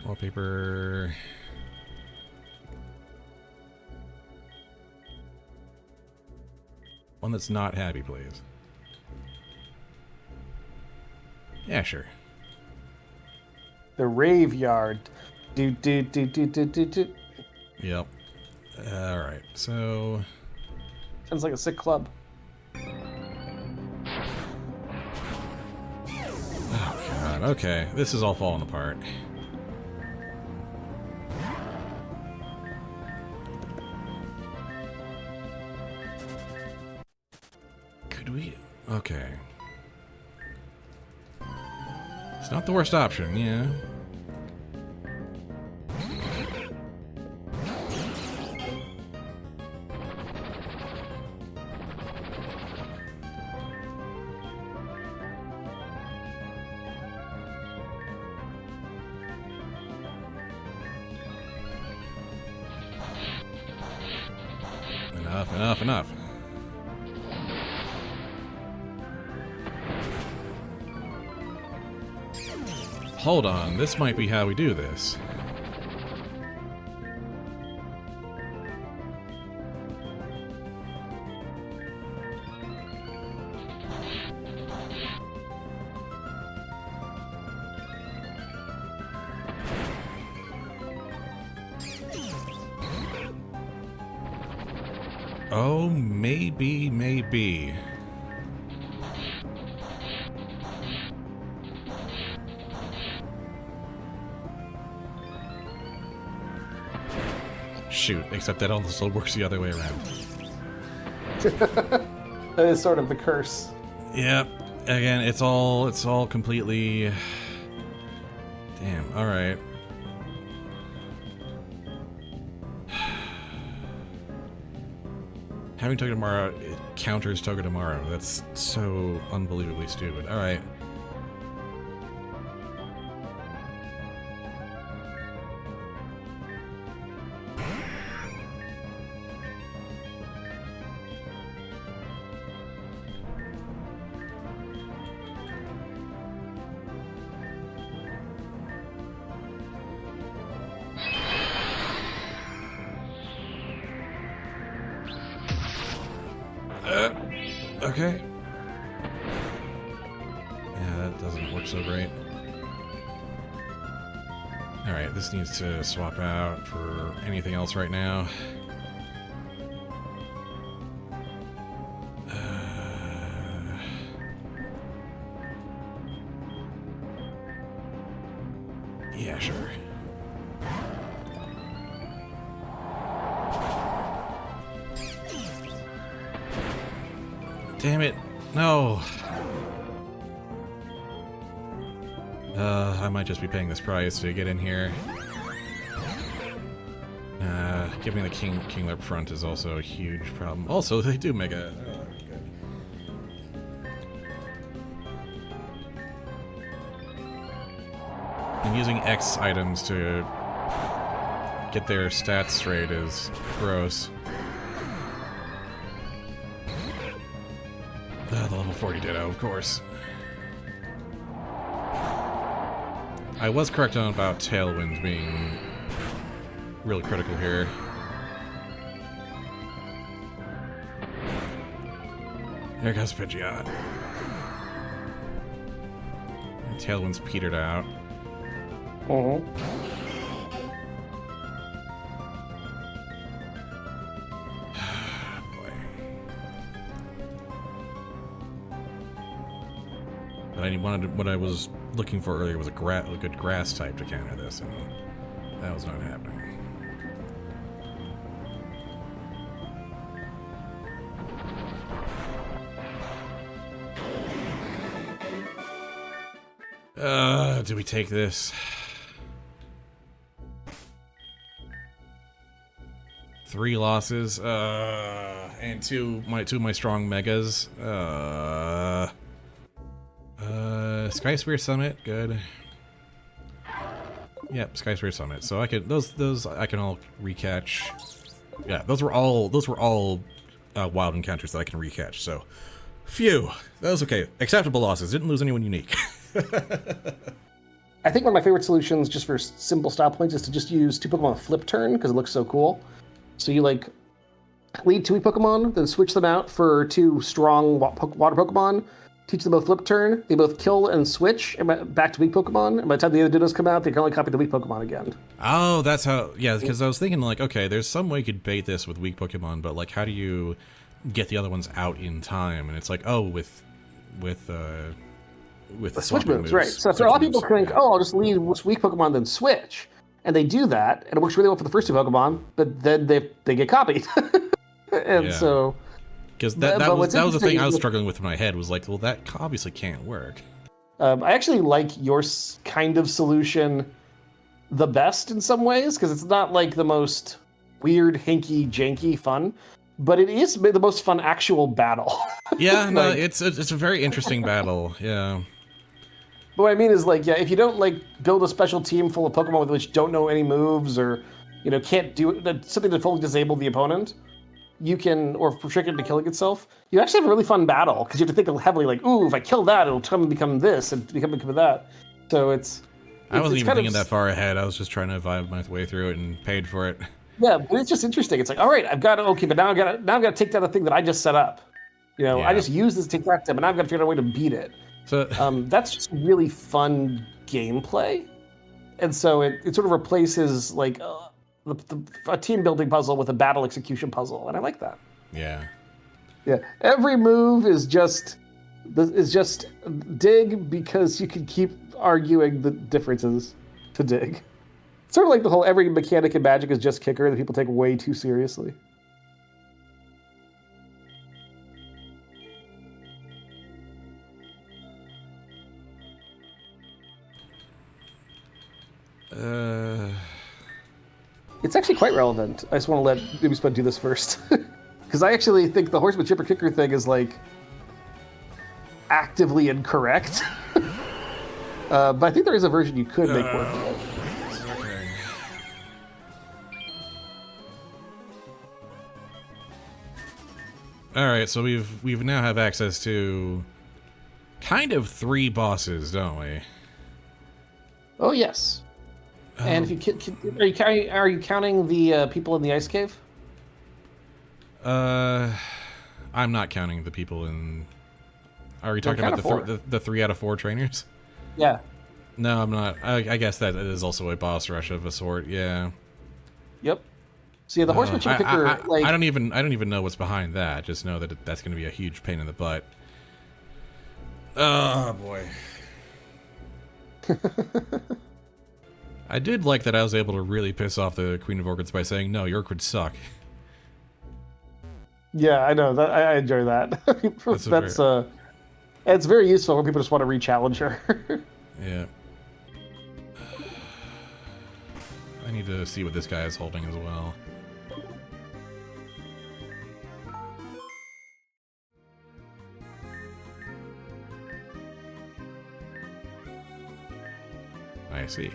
Wallpaper. One that's not happy, please. Yeah, sure.
The Raveyard. Do do do do do do do.
Yep. All right. So.
Sounds like a sick club.
Oh god. Okay. This is all falling apart. Could we? Okay. It's not the worst option, yeah. Enough. Hold on, this might be how we do this. Oh, maybe. Shoot, except that also works the other way around.
That is sort of the curse.
Yep. Again, it's all completely... Damn, alright. Having Togedemaru, it counters Togedemaru. That's so unbelievably stupid. Alright. Okay. Yeah, that doesn't work so great. Alright, this needs to swap out for anything else right now. Yeah, sure. Damn it. No. I might just be paying this price to get in here. Giving the king up front is also a huge problem. Also, they do Mega. Oh, good. And using X items to get their stats straight is gross. The level 40 Ditto, of course. I was correct on about Tailwind being really critical here. There goes Pidgeot. And Tailwind's petered out.
Mm-hmm.
Boy. But I wanted what I was looking for earlier was a good grass type to counter this, and that was not happening. Do we take this? 3 losses, and two of my strong megas. Sky Sphere Summit, good. Yep, Sky Sphere Summit. So I could those I can all recatch. Yeah, those were all wild encounters that I can recatch. So, phew, that was okay. Acceptable losses. Didn't lose anyone unique.
I think one of my favorite solutions, just for simple style points, is to just use 2 Pokemon flip turn, because it looks so cool. So you, like, lead 2 weak Pokemon, then switch them out for 2 strong water Pokemon, teach them both flip turn, they both kill and switch, and back to weak Pokemon, and by the time the other Dittos come out, they can only copy the weak Pokemon again.
Oh, that's how... Yeah, because I was thinking, like, okay, there's some way you could bait this with weak Pokemon, but, like, how do you get the other ones out in time? And it's like, oh, with the
switch moves, right? So for a lot of people think, oh, I'll just lead weak Pokemon then switch, and they do that, and it works really well for the first 2 Pokemon, but then they get copied, and so
because that was the thing I was struggling with in my head was like, well, that obviously can't work.
I actually like your kind of solution the best in some ways, because it's not like the most weird, hinky, janky fun, but it is the most fun actual battle.
Yeah, no, it's a very interesting battle. Yeah.
But what I mean is, like, yeah, if you don't, like, build a special team full of Pokemon with which don't know any moves or, you know, can't do something to fully disable the opponent, you can, or trick it into killing itself, you actually have a really fun battle, because you have to think heavily, like, ooh, if I kill that, it'll become this, and become that. So
I wasn't even thinking that far ahead. I was just trying to vibe my way through it and paid for it.
Yeah, but it's just interesting. It's like, all right, I've got to, okay, but now I've got to take down the thing that I just set up. You know,
yeah.
I just used this to take that step, and now I've got to figure out a way to beat it.
So
that's just really fun gameplay, and so it sort of replaces like a team building puzzle with a battle execution puzzle, and I like that.
Yeah.
Yeah. Every move is just dig, because you can keep arguing the differences to dig. Sort of like the whole every mechanic in Magic is just kicker that people take way too seriously. It's actually quite relevant. I just want to let Newbie do this first. Because I actually think the Horseman Chipper Kicker thing is, like, actively incorrect. But I think there is a version you could make work.
Okay. Alright, so we now have access to kind of 3 bosses, don't we?
Oh, yes. And if you are you counting the people in the ice cave?
I'm not counting the people in. Are you talking about the 3 out of 4 trainers?
Yeah.
No, I'm not. I guess that is also a boss rush of a sort. Yeah.
Yep. So yeah, the Horseman Kicker.
I don't even know what's behind that. Just know that that's going to be a huge pain in the butt. Oh boy. I did like that I was able to really piss off the Queen of Orchids by saying, no, your Orchids suck.
Yeah, I know. I enjoy that. It's very useful when people just want to re-challenge her.
Yeah. I need to see what this guy is holding as well. I see.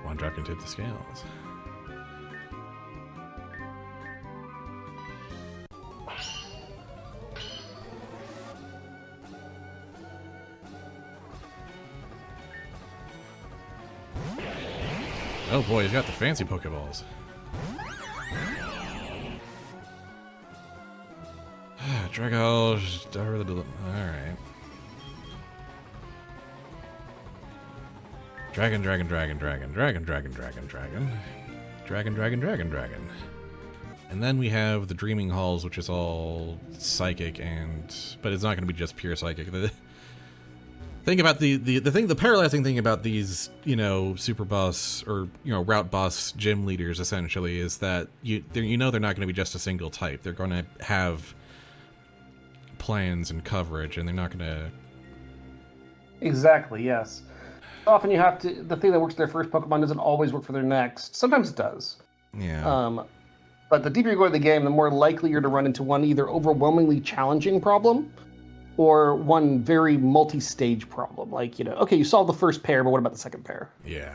One drop can tip the scales. Oh boy, he's got the fancy Pokeballs. Drago, alright. Dragon. And then we have the Dreaming Halls, which is all psychic, but it's not going to be just pure psychic. The thing about the paralyzing thing about these, super boss or route boss gym leaders essentially is that they're not going to be just a single type. They're going to have plans and coverage, and they're not going to.
Exactly. Yes. Often you have to. The thing that works for their first Pokemon doesn't always work for their next. Sometimes it does.
Yeah.
But the deeper you go in the game, the more likely you're to run into one either overwhelmingly challenging problem, or one very multi-stage problem. Like, okay, you solved the first pair, but what about the second pair?
Yeah.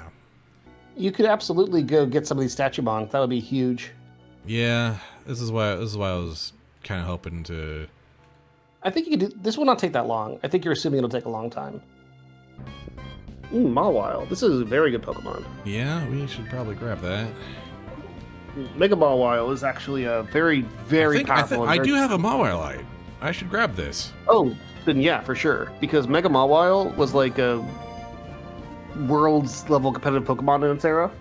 You could absolutely go get some of these statue bonds. That would be huge.
Yeah. This is why I was kind of hoping to.
I think you could do. This will not take that long. I think you're assuming it'll take a long time. Mawile. This is a very good Pokemon.
Yeah, we should probably grab that.
Mega Mawile is actually a very, very powerful.
I do have a Mawile. I should grab this.
Oh, then yeah, for sure. Because Mega Mawile was like a world's level competitive Pokemon in its era.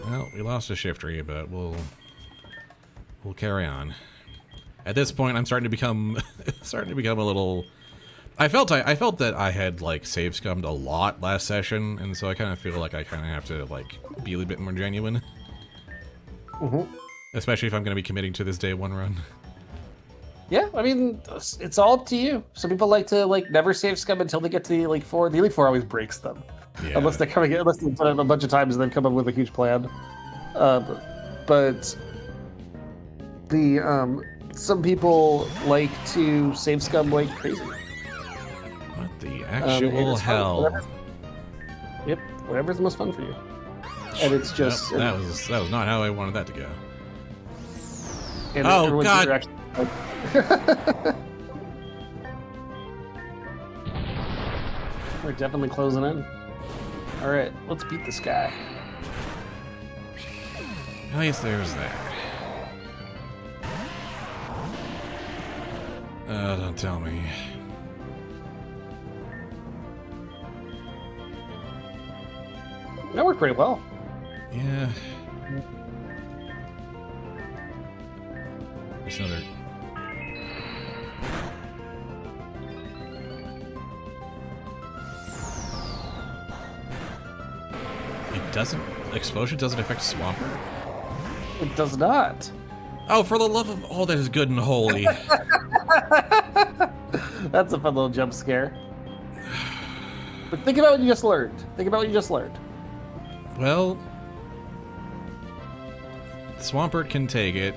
Well, we lost a Shiftry, but we'll carry on. At this point, I'm starting to become a little. I felt that I had save scummed a lot last session, and so I kind of feel like I kind of have to be a little bit more genuine.
Mm-hmm.
Especially if I'm going to be committing to this day one run.
Yeah, I mean, it's all up to you. Some people like to never save scum until they get to the Elite Four. The Elite Four always breaks them,
Yeah.
unless they've done it a bunch of times and they've come up with a huge plan. But some people like to save scum like crazy.
What the actual hell?
Yep, whatever's the most fun for you. And it's just
that was not how I wanted that to go.
And
oh God!
We're definitely closing in. All right, let's beat this guy.
At least there's that. Don't tell me.
That worked pretty well.
Yeah. There's another. Explosion doesn't affect Swampert?
It does not.
Oh, for the love of all that is good and holy.
That's a fun little jump scare. But think about what you just learned.
Well, Swampert can take it.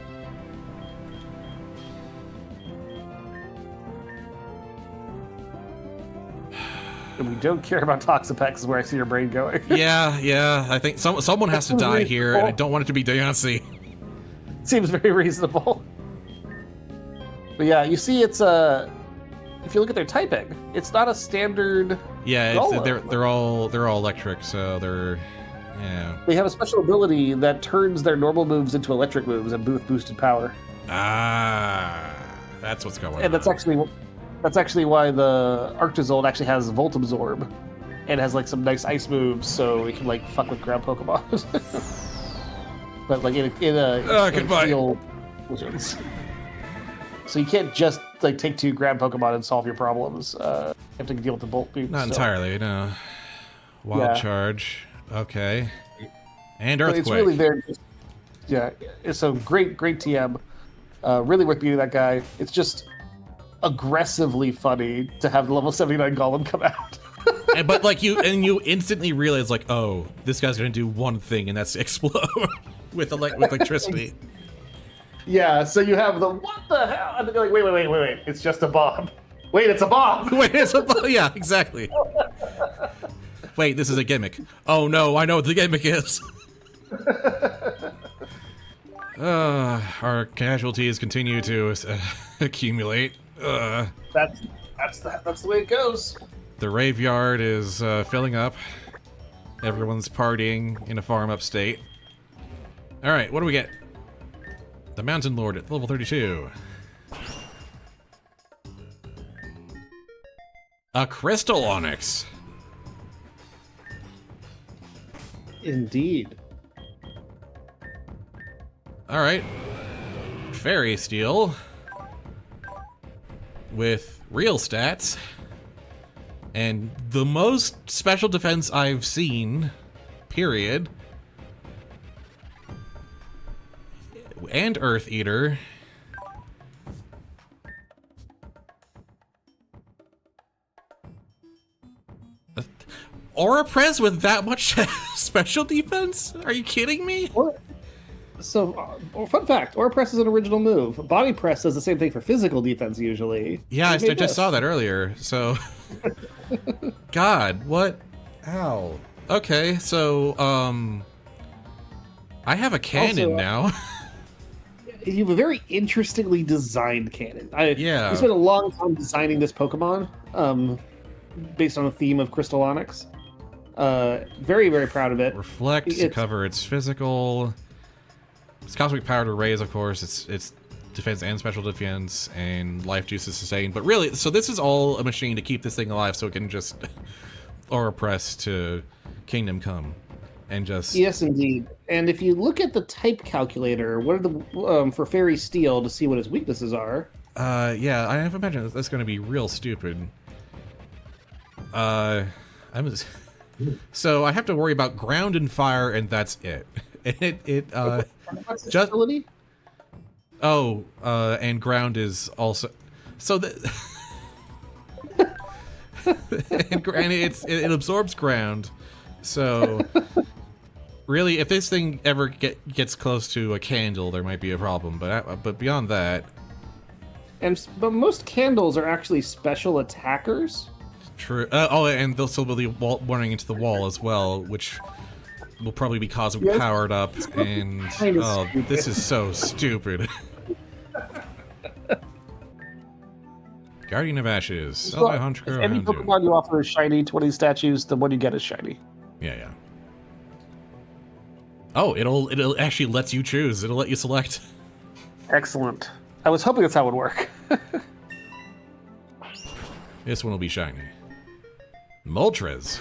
And we don't care about Toxapex is where I see your brain going.
Yeah. I think someone has to die here, and I don't want it to be Deontay.
Seems very reasonable. But yeah, you see, it's if you look at their typing, it's not a standard.
Yeah,
Golem.
they're all electric, so they're. Yeah.
They have a special ability that turns their normal moves into electric moves and boosted power.
Ah, that's what's going on.
And that's actually why the Arctozold actually has Volt Absorb, and has some nice ice moves, so it can fuck with ground Pokemon. But in field visions. So you can't just take two ground Pokemon and solve your problems. You have to deal with the Volt boost.
Not entirely, no. Wild Charge. Okay. And Earthquake.
It's really there. Yeah, it's a great TM. Really worth beating that guy. It's just aggressively funny to have the level 79 Golem come out.
But you instantly realize oh, this guy's gonna do one thing, and that's explode with electricity.
Yeah, so you have the what the hell? And they're like, wait. It's just a bomb. Wait, it's a bomb.
Wait, it's a yeah, exactly. Wait, this is a gimmick. Oh no, I know what the gimmick is. Our casualties continue to accumulate.
That's the way it goes.
The graveyard is filling up. Everyone's partying in a farm upstate. All right, what do we get? The Mountain Lord at level 32. A Crystal Onyx.
Indeed.
All right. Fairy Steel. With real stats. And the most special defense I've seen. Period. And Earth Eater. Aura Press with that much special defense? Are you kidding me?
So, fun fact: Aura Press is an original move. Body Press does the same thing for physical defense usually.
Yeah, I just saw that earlier. So, God, what? Ow. Okay, so I have a cannon now.
You have a very interestingly designed cannon.
Yeah.
We spent a long time designing this Pokemon, based on the theme of Crystal Onyx. Very, very proud of it.
Reflect to cover its physical. It's cosmic power to raise, of course. It's defense and special defense, and life juice is sustained. But really, so this is all a machine to keep this thing alive, so it can just aura press to Kingdom Come, and just
yes, indeed. And if you look at the type calculator, what are the for Fairy Steel to see what its weaknesses are?
Yeah, I have imagined that's going to be real stupid. So I have to worry about ground and fire, and that's it.
What's its
just
ability?
Oh, and ground is also so that and it absorbs ground. So really, if this thing ever gets close to a candle, there might be a problem. But beyond that,
But most candles are actually special attackers.
true. And they'll still be running into the wall as well, which will probably be cosmic powered up. And this is so stupid. Guardian of Ashes. Sell by Haunter'd.
Any Pokemon you offer as shiny 20 statues, the one you get is shiny.
Yeah. Oh, it'll actually lets you choose. It'll let you select.
Excellent. I was hoping that's how it would work.
This one will be shiny. Moltres.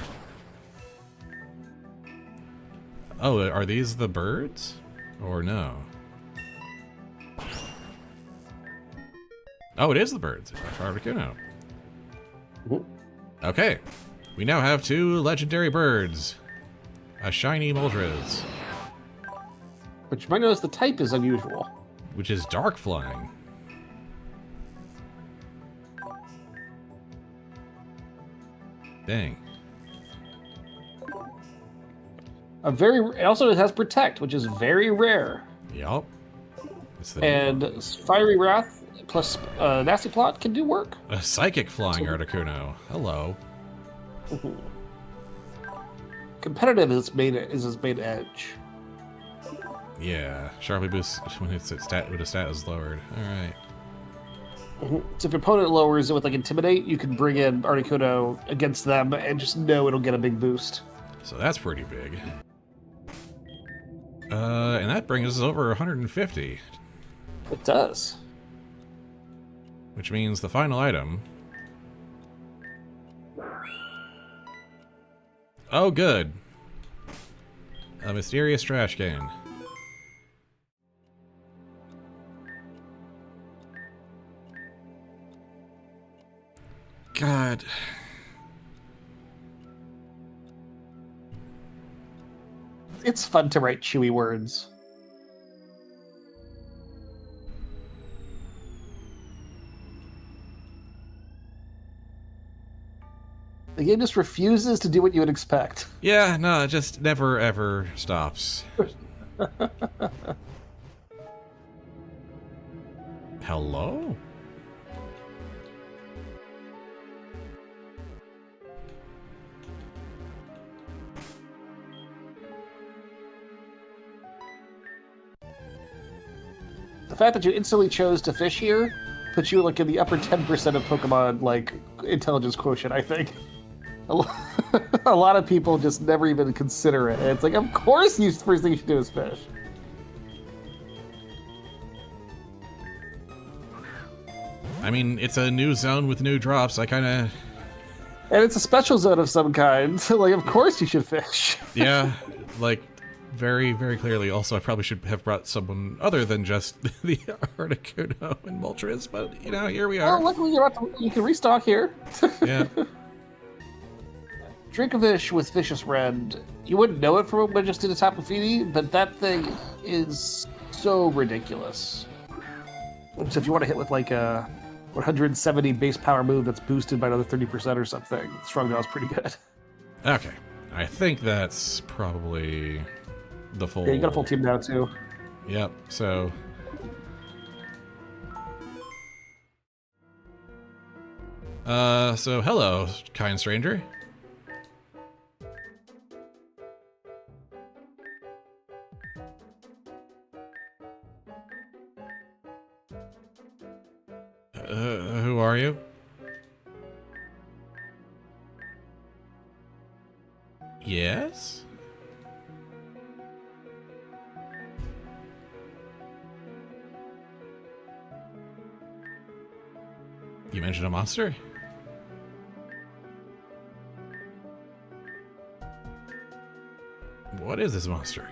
Oh, are these the birds? Or no? Oh, it is the birds. Articuno. Okay. We now have 2 legendary birds. A shiny Moltres.
But you might notice the type is unusual.
Which is dark flying. Dang.
It also has Protect, which is very rare.
Yup.
And Fiery Wrath plus Nasty Plot can do work.
A psychic flying Articuno. Hello.
Competitive is his main edge.
Yeah, sharply boosts when its stat is lowered. All right.
So if your opponent lowers it with like Intimidate, you can bring in Articuno against them and just know it'll get a big boost.
So that's pretty big. And that brings us over 150.
It does.
Which means the final item. Oh, good. A mysterious trash can. God.
It's fun to write chewy words. The game just refuses to do what you would expect.
Yeah, no, it just never ever stops. Hello?
The fact that you instantly chose to fish here puts you like in the upper 10% of Pokemon like intelligence quotient, I think. A lot of people just never even consider it. It's like, of course, the first thing you should do is fish.
I mean, it's a new zone with new drops. I kind of...
And it's a special zone of some kind. So, like, of course you should fish.
Yeah, like, very, very clearly. Also, I probably should have brought someone other than just the Articuno and Moltres, but, you know, here we are.
Oh, luckily you can restock here.
Yeah.
Drink a fish with Vicious Rend. You wouldn't know it from just to the Tapu Fini, but that thing is so ridiculous. So if you want to hit with like a 170 base power move that's boosted by another 30% or something, Strongdaw's pretty good.
Okay. I think that's probably the full...
Yeah, you got a full team now too.
Yep, so... So hello, kind stranger. Who are you? Yes? You mentioned a monster? What is this monster?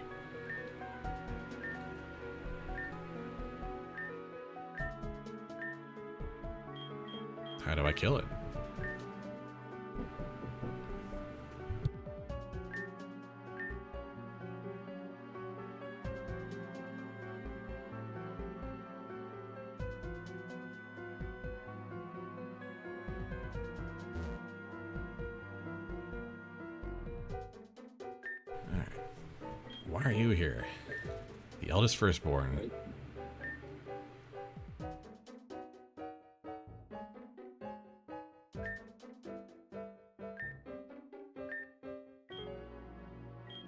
How do I kill it? Alright. Why are you here? The eldest firstborn.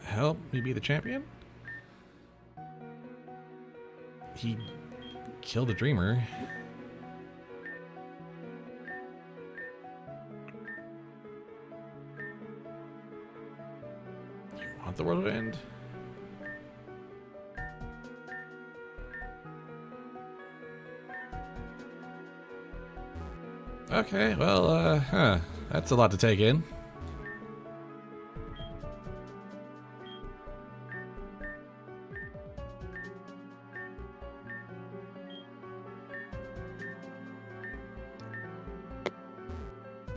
Help me be the champion? He killed a dreamer. You want the world to end? Okay, well, that's a lot to take in.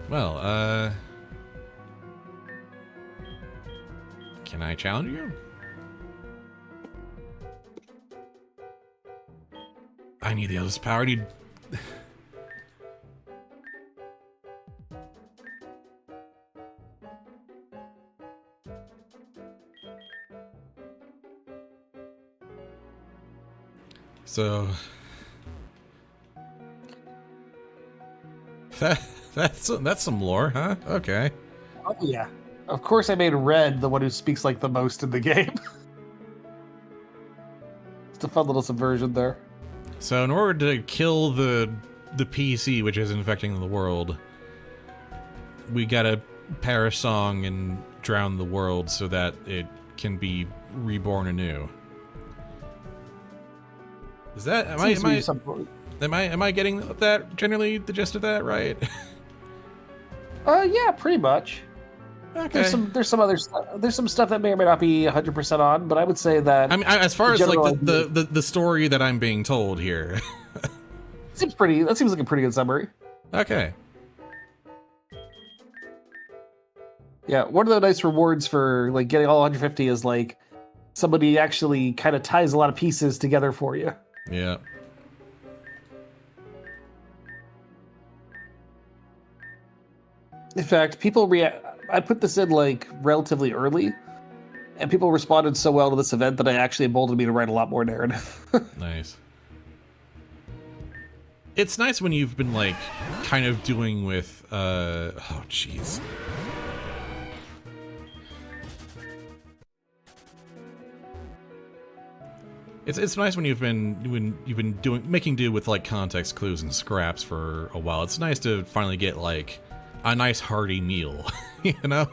Well, can I challenge you? I need the eldest power. I need... So... That's some lore, huh? Okay.
Oh yeah. Of course I made Red the one who speaks like the most in the game. It's a fun little subversion there.
So in order to kill the PC which is infecting the world, we gotta perish song and drown the world so that it can be reborn anew. Is that am I getting that generally the gist of that right?
Yeah, pretty much.
Okay.
There's some other stuff. There's some stuff that may or may not be 100% on, but I would say that
I mean, as far as like
idea-
the story that I'm being told here.
that seems like a pretty good summary.
Okay.
Yeah, one of the nice rewards for like getting all 150 is like somebody actually kind of ties a lot of pieces together for you.
Yeah.
In fact, I put this in like relatively early, and people responded so well to this event that I actually emboldened me to write a lot more narrative.
Nice. It's nice when you've been like kind of doing with oh jeez. It's nice when you've been making do with like context clues and scraps for a while. It's nice to finally get like a nice hearty meal, you know?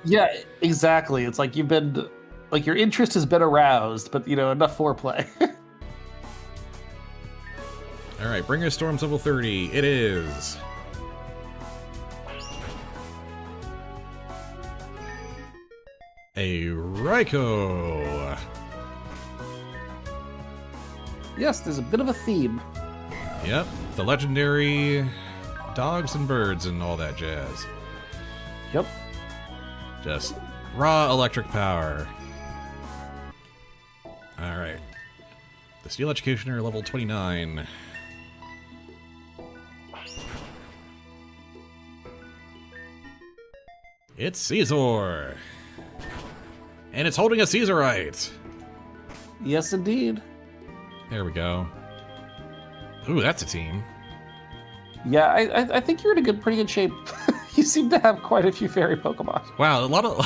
Yeah, exactly. It's like you've been like your interest has been aroused, but you know, enough foreplay.
All right, Bringer Storm's level 30. It is. A Raikou.
Yes, there's a bit of a theme.
Yep, the legendary dogs and birds and all that jazz.
Yep.
Just raw electric power. All right. The Steel Educationer, level 29. It's Caesar. And it's holding a Caesarite.
Yes, indeed.
There we go. Ooh, that's a team.
Yeah, I think you're in a pretty good shape. You seem to have quite a few fairy Pokemon.
Wow, a lot of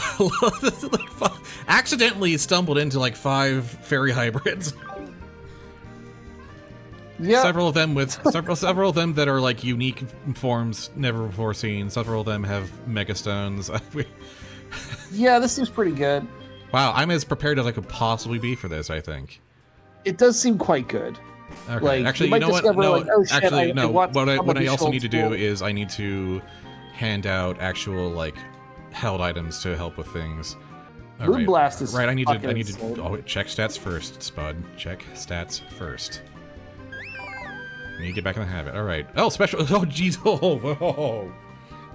like, accidentally stumbled into like 5 fairy hybrids.
Yeah.
Several of them that are like unique forms never before seen. Several of them have Mega Stones.
Yeah, this seems pretty good.
Wow, I'm as prepared as I could possibly be for this, I think.
It does seem quite good.
Okay.
Like,
actually,
you
you know what?
discover,
No,
like, oh, shit,
actually,
I
no.
want
What
some
I also
additional
need to do
tool.
is I need to hand out actual like held items to help with things. All
Moon Blast is
right. I need
fucking
to
insane.
check stats first, Spud. Check stats first. I need to get back in the habit. All right. Oh, special. Oh, jeez. Oh.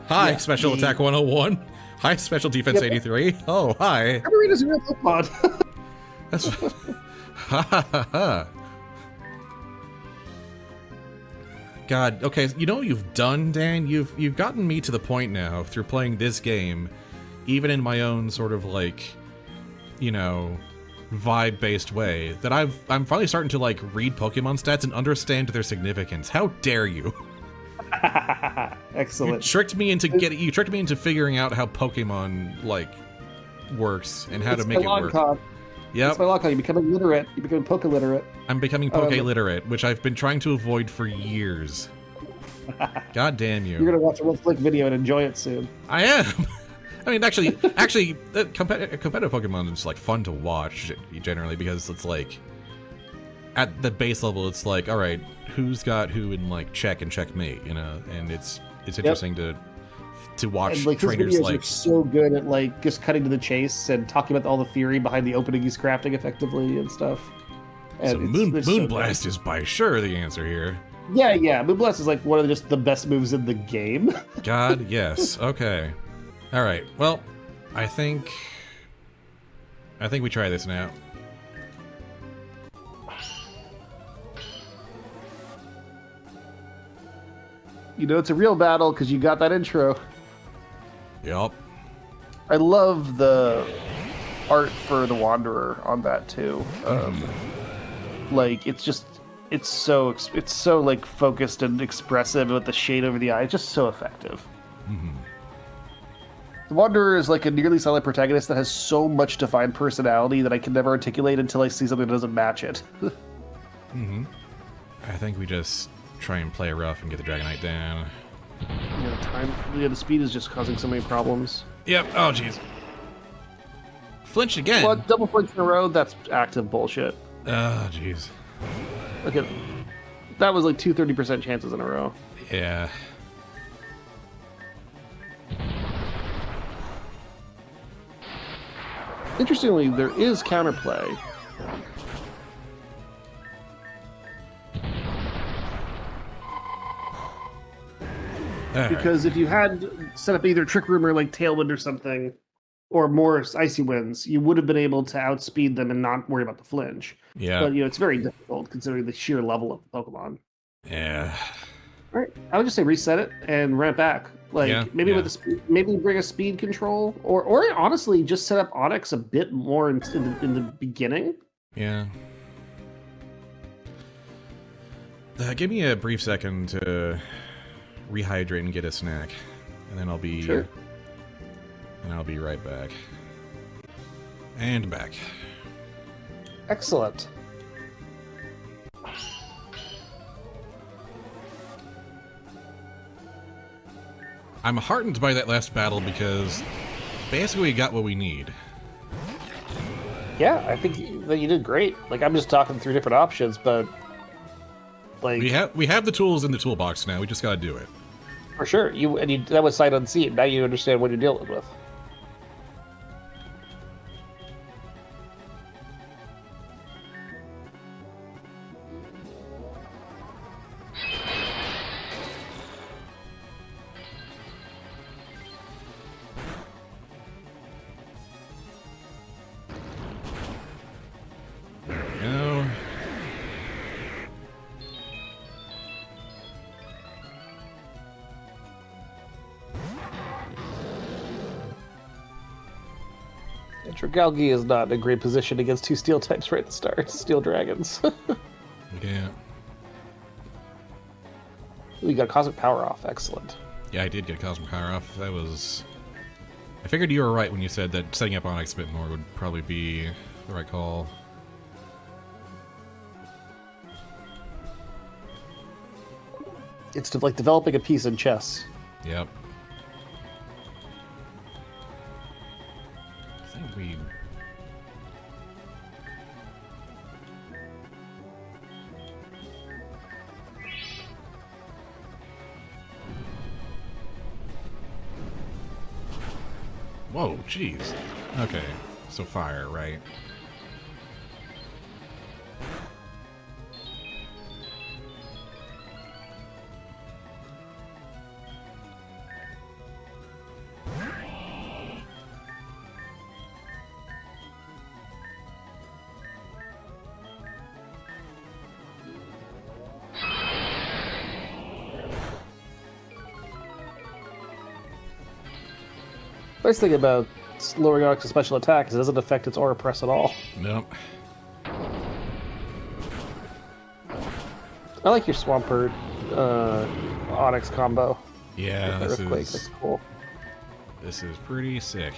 Hi,
Yeah,
special attack 101. Hi, special defense 83. Oh, hi.
Everyone is a real Pokemon.
That's. Ha ha ha ha. God, okay, you know what you've done, Dan? You've gotten me to the point now through playing this game, even in my own sort of like, you know, vibe-based way, that I'm finally starting to like read Pokemon stats and understand their significance. How dare you?
Excellent.
You tricked me into figuring out how Pokemon like works and how to make it work. Yep.
That's my lock on. You become illiterate. You become Poke-Literate.
I'm becoming Poke-Literate, which I've been trying to avoid for years. God damn you.
You're gonna watch a Real Flick video and enjoy it soon.
I am. I mean, actually, competitive Pokemon is like fun to watch generally because it's like at the base level, it's like, all right, who's got who in like check and checkmate, you know, and it's interesting to watch
and, like,
trainers
his videos
like
are so good at like just cutting to the chase and talking about all the theory behind the opening he's crafting effectively and stuff. And
so
it's so
Moonblast is by sure the answer here.
Yeah, Moonblast is like one of just the best moves in the game.
God, yes. Okay. All right. Well, I think we try this now.
You know, it's a real battle because you got that intro.
Yup.
I love the art for the Wanderer on that too. Like it's so like focused and expressive with the shade over the eye. It's just so effective.
Mm-hmm.
The Wanderer is like a nearly silent protagonist that has so much defined personality that I can never articulate until I see something that doesn't match it.
Mm-hmm. I think we just try and play rough and get the Dragonite down.
The speed is just causing so many problems.
Yep. Oh, jeez. Flinched again.
Well, double points in a row, that's active bullshit.
Oh, jeez.
Look at that was like 30% chances in a row.
Yeah.
Interestingly, there is counterplay. Because if you had set up either Trick Room or like Tailwind or something, or more Icy Winds, you would have been able to outspeed them and not worry about the flinch.
Yeah.
But, you know, it's very difficult considering the sheer level of the Pokemon.
Yeah.
All right, I would just say reset it and ramp back. Like maybe with maybe bring a speed control, or honestly just set up Onyx a bit more in the beginning.
Yeah. Give me a brief second to rehydrate and get a snack, and then I'll be
Sure.
and I'll be right back. And back.
Excellent.
I'm heartened by that last battle because basically we got what we need.
Yeah, I think that you did great. Like, I'm just talking through different options, but like
We have the tools in the toolbox now. We just gotta do it.
for sure, that was sight unseen. Now you understand what you're dealing with.
There we go.
And Dragalgi is not in a great position against 2 steel types right at the start. Steel dragons.
Yeah.
We got cosmic power off. Excellent.
Yeah, I did get Cosmic Power off. That was... I figured you were right when you said that setting up Onyx a bit more would probably be the right call.
It's like developing a piece in chess.
Yep. I think we... Whoa, jeez. Okay, so fire, right?
Nice thing about lowering Onyx's special attack is it doesn't affect its aura press at all.
Nope.
I like your Swampert Onyx combo.
Yeah,
with
this
Earthquake.
is...
That's cool.
This is pretty sick.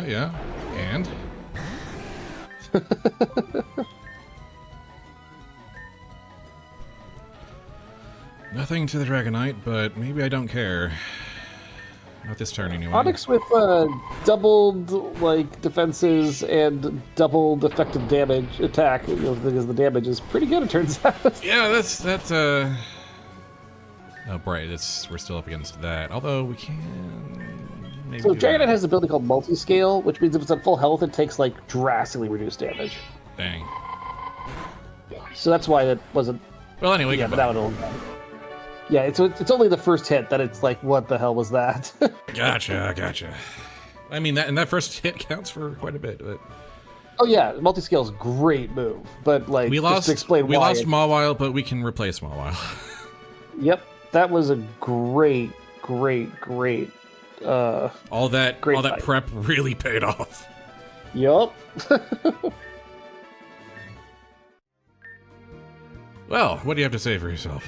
Yeah. And? Nothing to the Dragonite, but maybe I don't care. Not this turn anyway.
Onyx with doubled like defenses and doubled effective damage attack, because the damage is pretty good, it turns out.
Yeah, that's oh right, we're still up against that. Although we can maybe
So
do
Dragonite
that.
has an ability called multi-scale, which means if it's at full health, it takes like drastically reduced damage.
Dang.
So that's why it wasn't.
Well, anyway,
Yeah, but
goodbye.
that would only. Yeah, it's only the first hit that it's like, what the hell was that?
Gotcha. I mean, that first hit counts for quite a bit, but
Oh yeah, multi-scale is a great move, but like
we
just
lost.
to explain
We
why.
lost Mawile, but we can replace Mawile.
Yep, that was a great.
all that
Great
that
fight.
prep really paid off.
Yup.
Well, what do you have to say for yourself?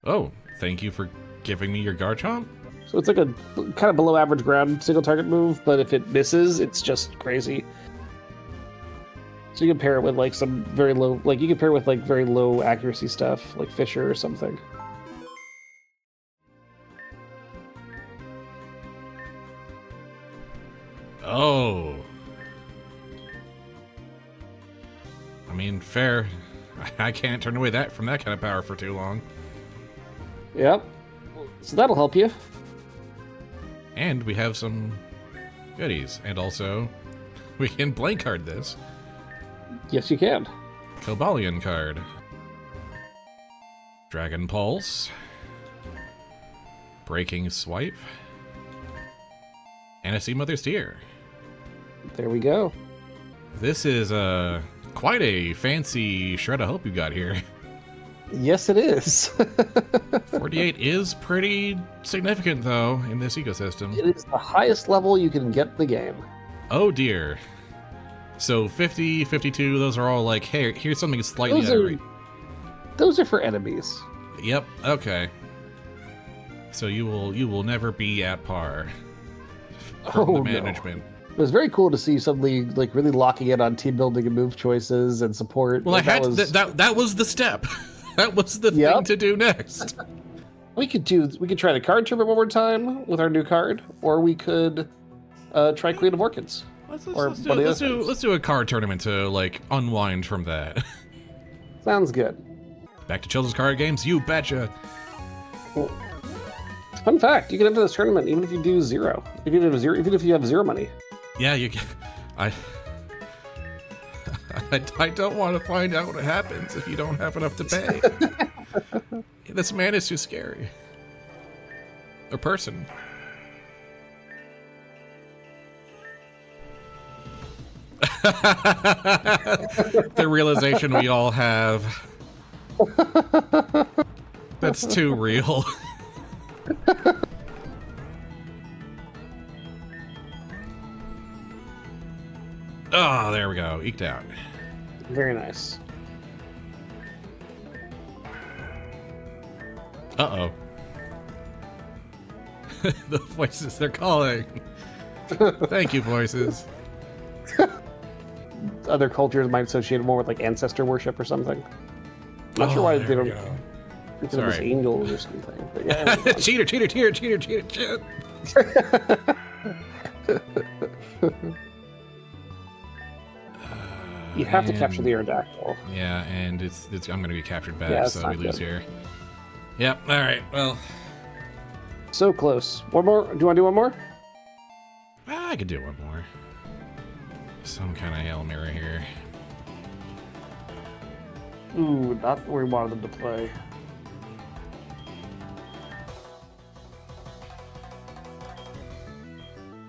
Oh, thank you for giving me your Garchomp.
So it's like a kind of below average ground single target move, but if it misses, it's just crazy. So you can pair it with like some very low, like you can pair it with like very low accuracy stuff, like Fisher or something.
Oh. I mean, fair. I can't turn away from that kind of power for too long.
Yep. So that'll help you.
And we have some goodies. And also, we can blank card this.
Yes, you can.
Cobalion card. Dragon Pulse. Breaking Swipe. And a Sea Mother's Tear.
There we go.
This is quite a fancy shred of hope you got here.
Yes, it is.
48 is pretty significant, though, in this ecosystem.
It is the highest level you can get in the game.
Oh, dear. So 50, 52, those are all like, hey, here's something slightly
Those are for enemies.
Yep, okay. So you will never be at par from the management.
No. It was very cool to see somebody like really locking in on team building and move choices and support.
Well, that was the step. That was the thing to do next.
We could try the card tournament one more time with our new card, or we could try Queen of Orchids.
Let's do a card tournament to like unwind from that.
Sounds good.
Back to children's card games, you betcha.
Cool. Fun fact: you can enter this tournament even if you do zero. Even if you have zero money.
Yeah, you can. I don't want to find out what happens if you don't have enough to pay. This man is too scary. Or person. The realization we all have. That's too real. Oh, there we go. Eked out.
Very nice.
Uh-oh. The voices, they're calling. Thank you, voices.
Other cultures might associate it more with like ancestor worship or something. Not sure why they don't. Because of this angels or something. But yeah,
cheater.
You have to capture the Aerodactyl.
Yeah, and it's I'm gonna be captured back, so we lose here. Yep. All right. Well.
So close. One more. Do you want to do one more?
I could do one more. Some kind of Hail Mary here.
Ooh, not where we wanted them to play.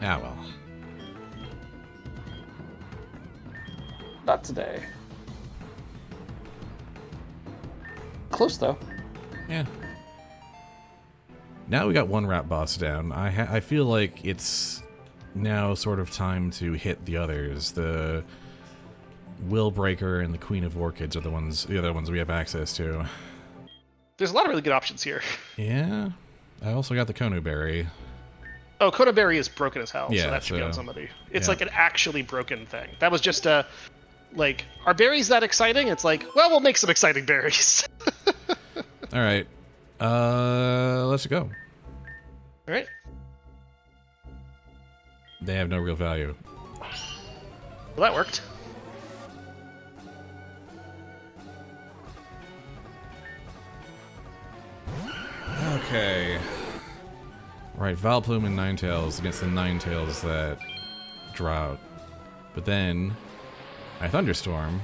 Ah, well.
Not today. Close, though.
Yeah. Now we got one rat boss down. I feel like it's now sort of time to hit the others. The Willbreaker and the Queen of Orchids are the other ones we have access to.
There's a lot of really good options here.
Yeah. I also got the Kono Berry.
Oh, Kono Berry is broken as hell,
Yeah,
so that should be on somebody. It's
yeah.
like an actually broken thing. That was just a, like, are berries that exciting? It's like, well, we'll make some exciting berries.
All right. Let's go.
All right.
They have no real value.
Well, that worked.
Okay. Right, Valplume and Ninetales against the Ninetales that draw out. But then I Thunderstorm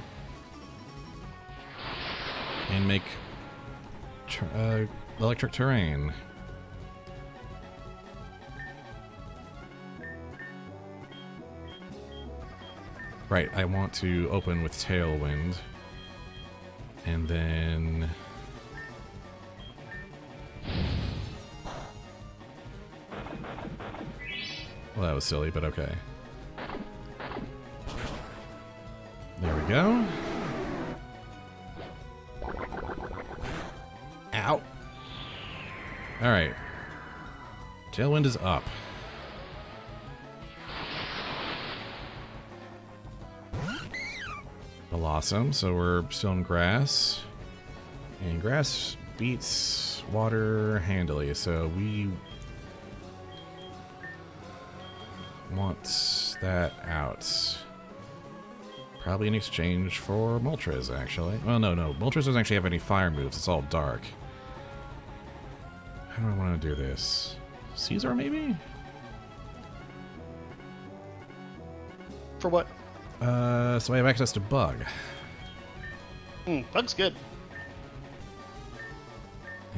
and make electric terrain. Right, I want to open with Tailwind. And then... Well, that was silly, but okay. There we go. Ow! Alright. Tailwind is up. Blossom, so we're still in grass. And grass beats water handily, so we want that out. Probably in exchange for Moltres, actually. Well, no. Moltres doesn't actually have any fire moves. It's all dark. How do I want to do this? Caesar, maybe?
For what?
So I have access to Bug.
Bug's good.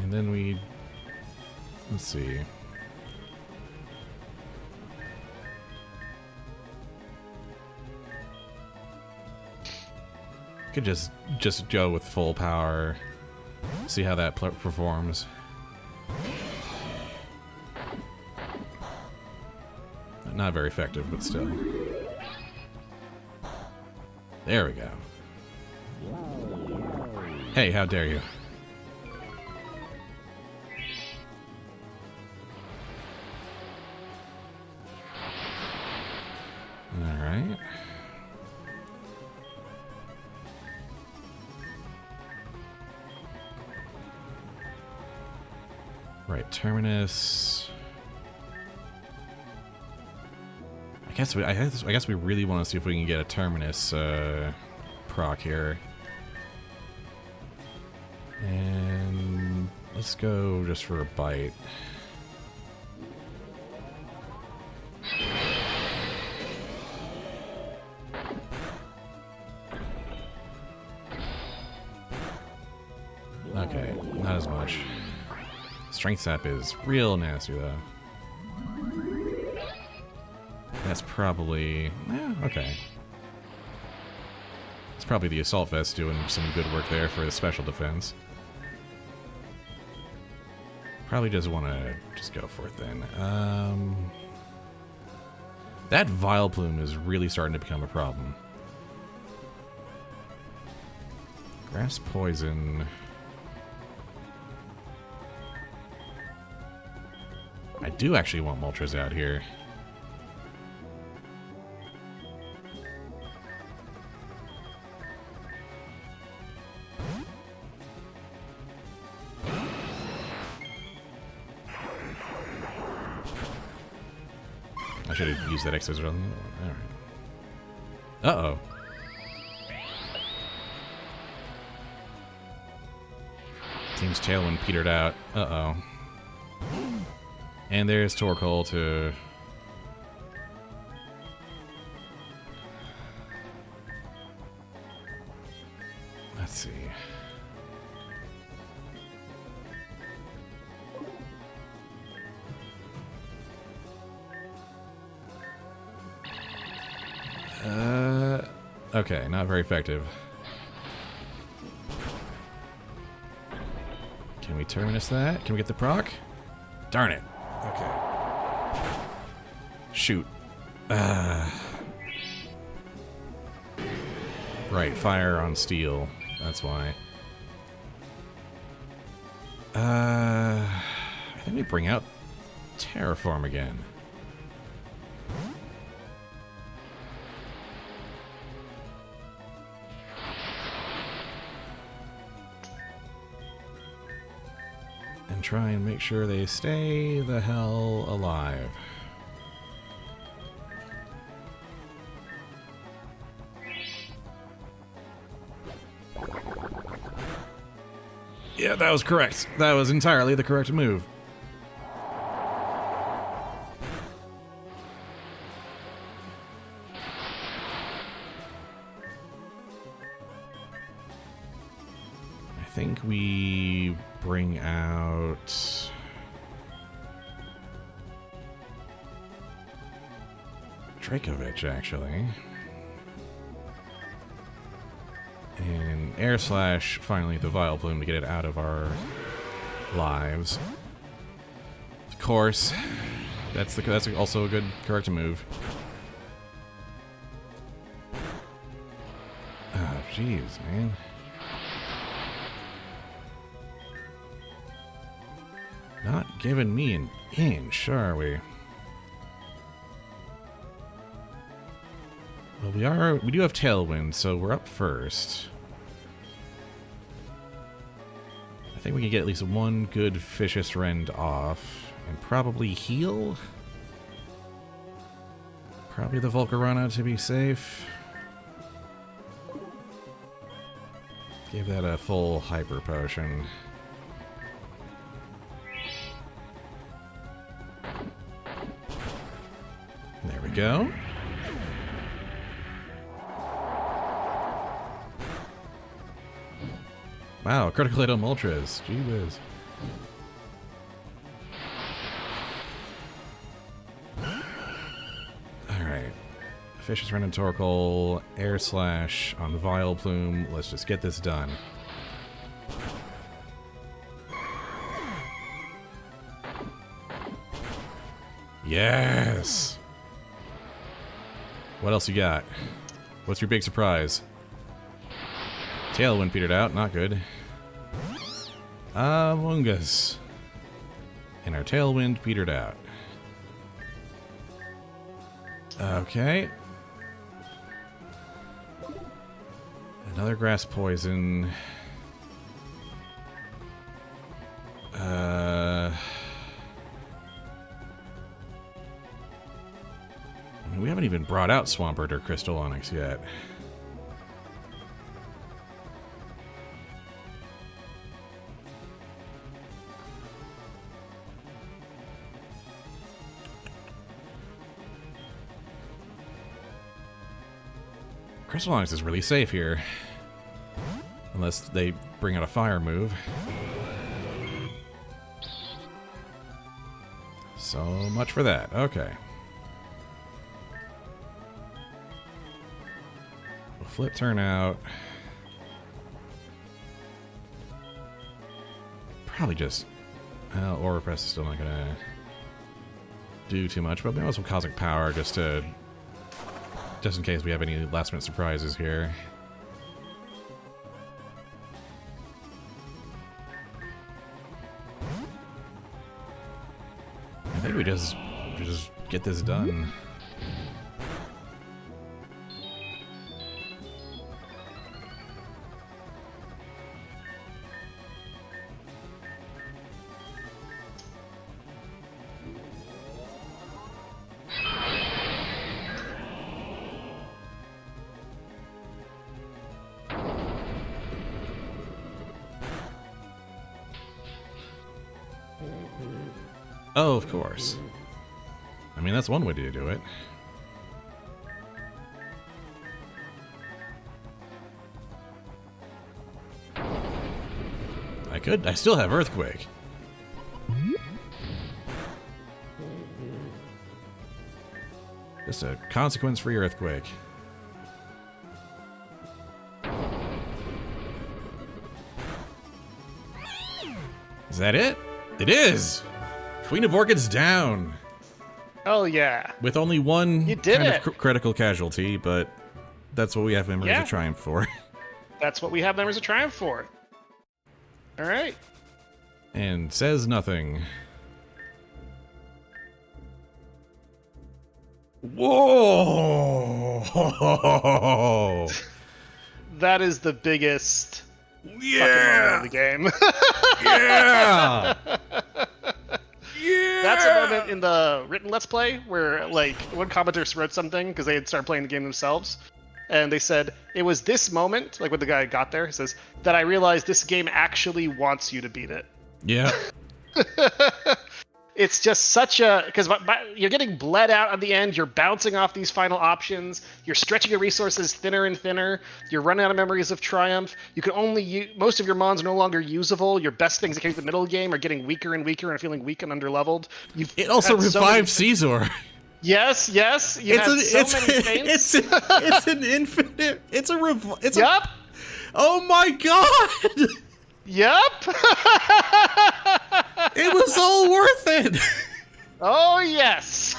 And then we... Let's see. Could just go with full power. See how that performs. Not very effective, but still. There we go. Hey, how dare you? Alright. Right, Terminus. I guess we really want to see if we can get a Terminus proc here. And let's go just for a bite. Okay, not as much. Strength sap is real nasty though. That's probably... okay. It's probably the Assault Vest doing some good work there for the special defense. Probably just want to just go for it then. That Vileplume is really starting to become a problem. Grass Poison... I do actually want Moltres out here. I should have used that X-Scissors on the other one. Alright. Uh-oh. Team's Tailwind petered out. Uh-oh. And there's Torkoal to... Let's see. Okay, not very effective. Can we Terminus that? Can we get the proc? Darn it. Okay. Shoot. Right, fire on steel. That's why. I think we bring out Terraform again. And try and make sure they stay the hell alive. Yeah, that was correct. That was entirely the correct move. I think we bring out... Dracovic, actually. And Air Slash, finally, the Vileplume to get it out of our lives. Of course, that's also a good correct move. Oh, jeez, man. Not giving me an inch, are we? Well, we do have Tailwind, so we're up first. I think we can get at least one good Vicious Rend off, and probably heal? Probably the Volcarona to be safe. Give that a full Hyper Potion. There we go. Wow, critical hit on Moltres. Gee whiz. Alright. Fish is running Torkoal, Air Slash on the Vile Plume. Let's just get this done. Yes! What else you got? What's your big surprise? Tailwind petered out, not good. Mungus. And our Tailwind petered out. Okay. Another Grass Poison. I mean, we haven't even brought out Swampert or Crystal Onyx yet. Crystal Onyx is really safe here. Unless they bring out a fire move. So much for that. Okay. We'll flip turn out. Probably just... Well, Aura Press is still not gonna do too much, but maybe some Cosmic Power just to... Just in case we have any last minute surprises here. I think we just get this done. Oh, of course. I mean, that's one way to do it. I still have Earthquake. Just a consequence-free Earthquake. Is that it? It is! Queen of Orchids down.
Oh yeah.
With only one
You did
kind
it.
of critical casualty, but that's what we have Memories
Yeah.
of Triumph for.
That's what we have Memories of Triumph for. All right.
And says nothing. Whoa!
That is the biggest fucking moment
Yeah!
of the game.
Yeah! Yeah!
That's a moment in the written Let's Play where, like, one commenter wrote something because they had started playing the game themselves, and they said, it was this moment, like when the guy got there, he says, that I realized this game actually wants you to beat it.
Yeah.
It's just such a... Because you're getting bled out at the end, you're bouncing off these final options, you're stretching your resources thinner and thinner, you're running out of Memories of Triumph, you can only use... Most of your mons are no longer usable, your best things that came to the middle of the game are getting weaker and weaker and feeling weak and underleveled.
It also
had so many-
revived Caesar.
Yes, yes. You had so many things.
It's an infinite. It's a
Yup.
Oh my god!
Yup.
It was all worth it.
Oh yes.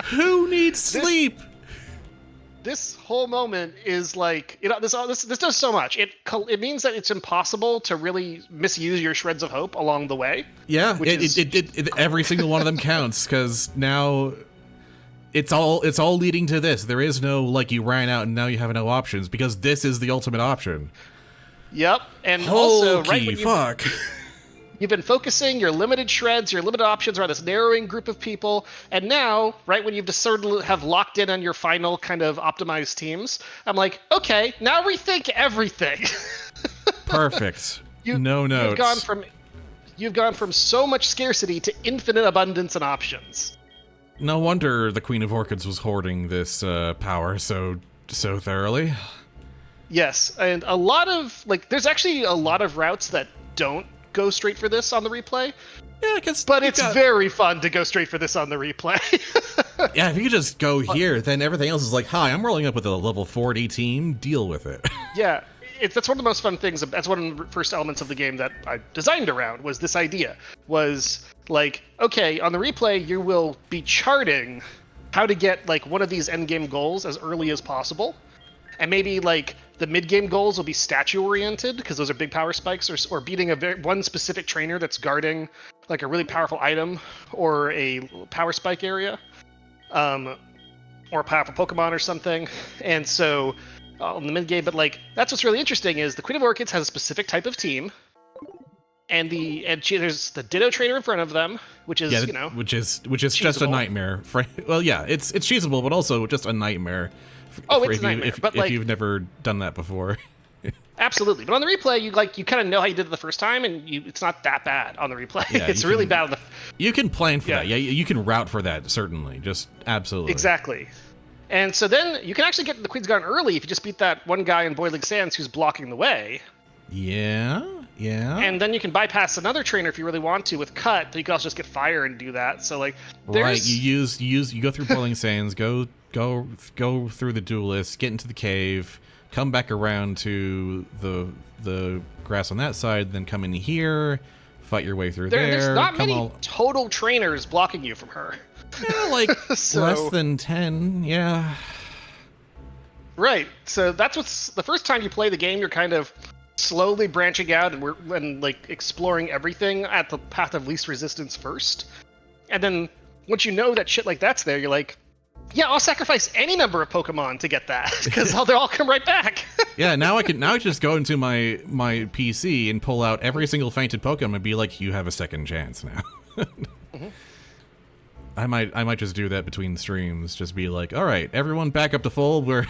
Who needs sleep?
This whole moment is like, you know, this does so much. It means that it's impossible to really misuse your shreds of hope along the way.
Yeah,
Which
every single one of them counts because now it's all leading to this. There is no like you ran out and now you have no options because this is the ultimate option.
Yep, and also right
Holy
when
fuck.
you've been focusing your limited shreds, your limited options around this narrowing group of people, and now, right when you've decided to have locked in on your final kind of optimized teams, I'm like, okay, now rethink everything.
Perfect. No notes.
You've gone from so much scarcity to infinite abundance and options.
No wonder the Queen of Orchids was hoarding this power so thoroughly.
Yes, and a lot of there's actually a lot of routes that don't go straight for this on the replay.
Yeah, because
But it's very fun to go straight for this on the replay.
yeah, if you just go here, then everything else is like, hi, I'm rolling up with a level 40 team. Deal with it.
Yeah, that's one of the most fun things. That's one of the first elements of the game that I designed around, was this idea. Was like, okay, on the replay, you will be charting how to get like one of these end game goals as early as possible. And maybe like the mid game goals will be statue oriented, because those are big power spikes, or beating one specific trainer that's guarding like a really powerful item or a power spike area, or a powerful Pokemon or something. And so in the mid game, but like that's what's really interesting is the Queen of Orchids has a specific type of team, and there's the Ditto trainer in front of them, which is
which is just a nightmare. Well, yeah, it's cheesable, but also just a nightmare.
It's a nightmare.
If you've never done that before.
Absolutely, but on the replay, you kind of know how you did it the first time, and it's not that bad on the replay.
Yeah,
it's really bad on the.
You can plan for that. Yeah, you can route for that, certainly. Just absolutely.
Exactly. And so then you can actually get the Queen's Garden early if you just beat that one guy in Boiling Sands who's blocking the way.
Yeah.
And then you can bypass another trainer if you really want to with Cut. But you can also just get Fire and do that. So like,
right, you go through Boiling Sands, go through the Duelist, get into the cave, come back around to the grass on that side, then come in here, fight your way through there.
There's not many total trainers blocking you from her.
Yeah, like less than 10, yeah.
Right. So that's what's the first time you play the game, you're kind of slowly branching out and like exploring everything at the path of least resistance first. And then once you know that shit like that's there, you're like, yeah, I'll sacrifice any number of Pokemon to get that, because they'll all come right back.
Yeah, now I can just go into my PC and pull out every single fainted Pokemon and be like, you have a second chance now.
Mm-hmm.
I might just do that between streams. Just be like, all right, everyone back up to full.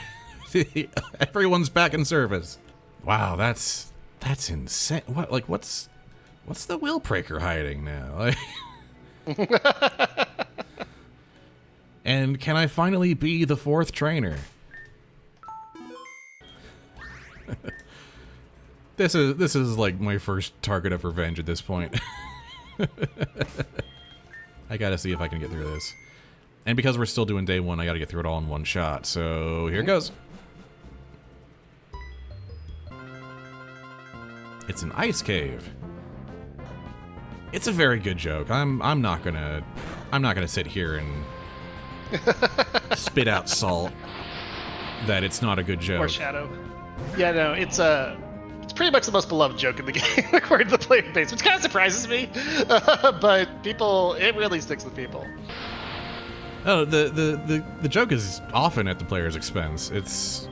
Everyone's back in service. Wow, that's insane. What's the Will Breaker hiding now? And can I finally be the 4th trainer? This is like my first target of revenge at this point. I gotta see if I can get through this. And because we're still doing day 1, I gotta get through it all in one shot. So here goes. It's an ice cave. It's a very good joke. I'm not gonna sit here and spit out salt that it's not a good joke.
Or Shadow. Yeah, no, it's pretty much the most beloved joke in the game, according to the player base, which kind of surprises me. But it really sticks with people.
Oh, the joke is often at the player's expense. It's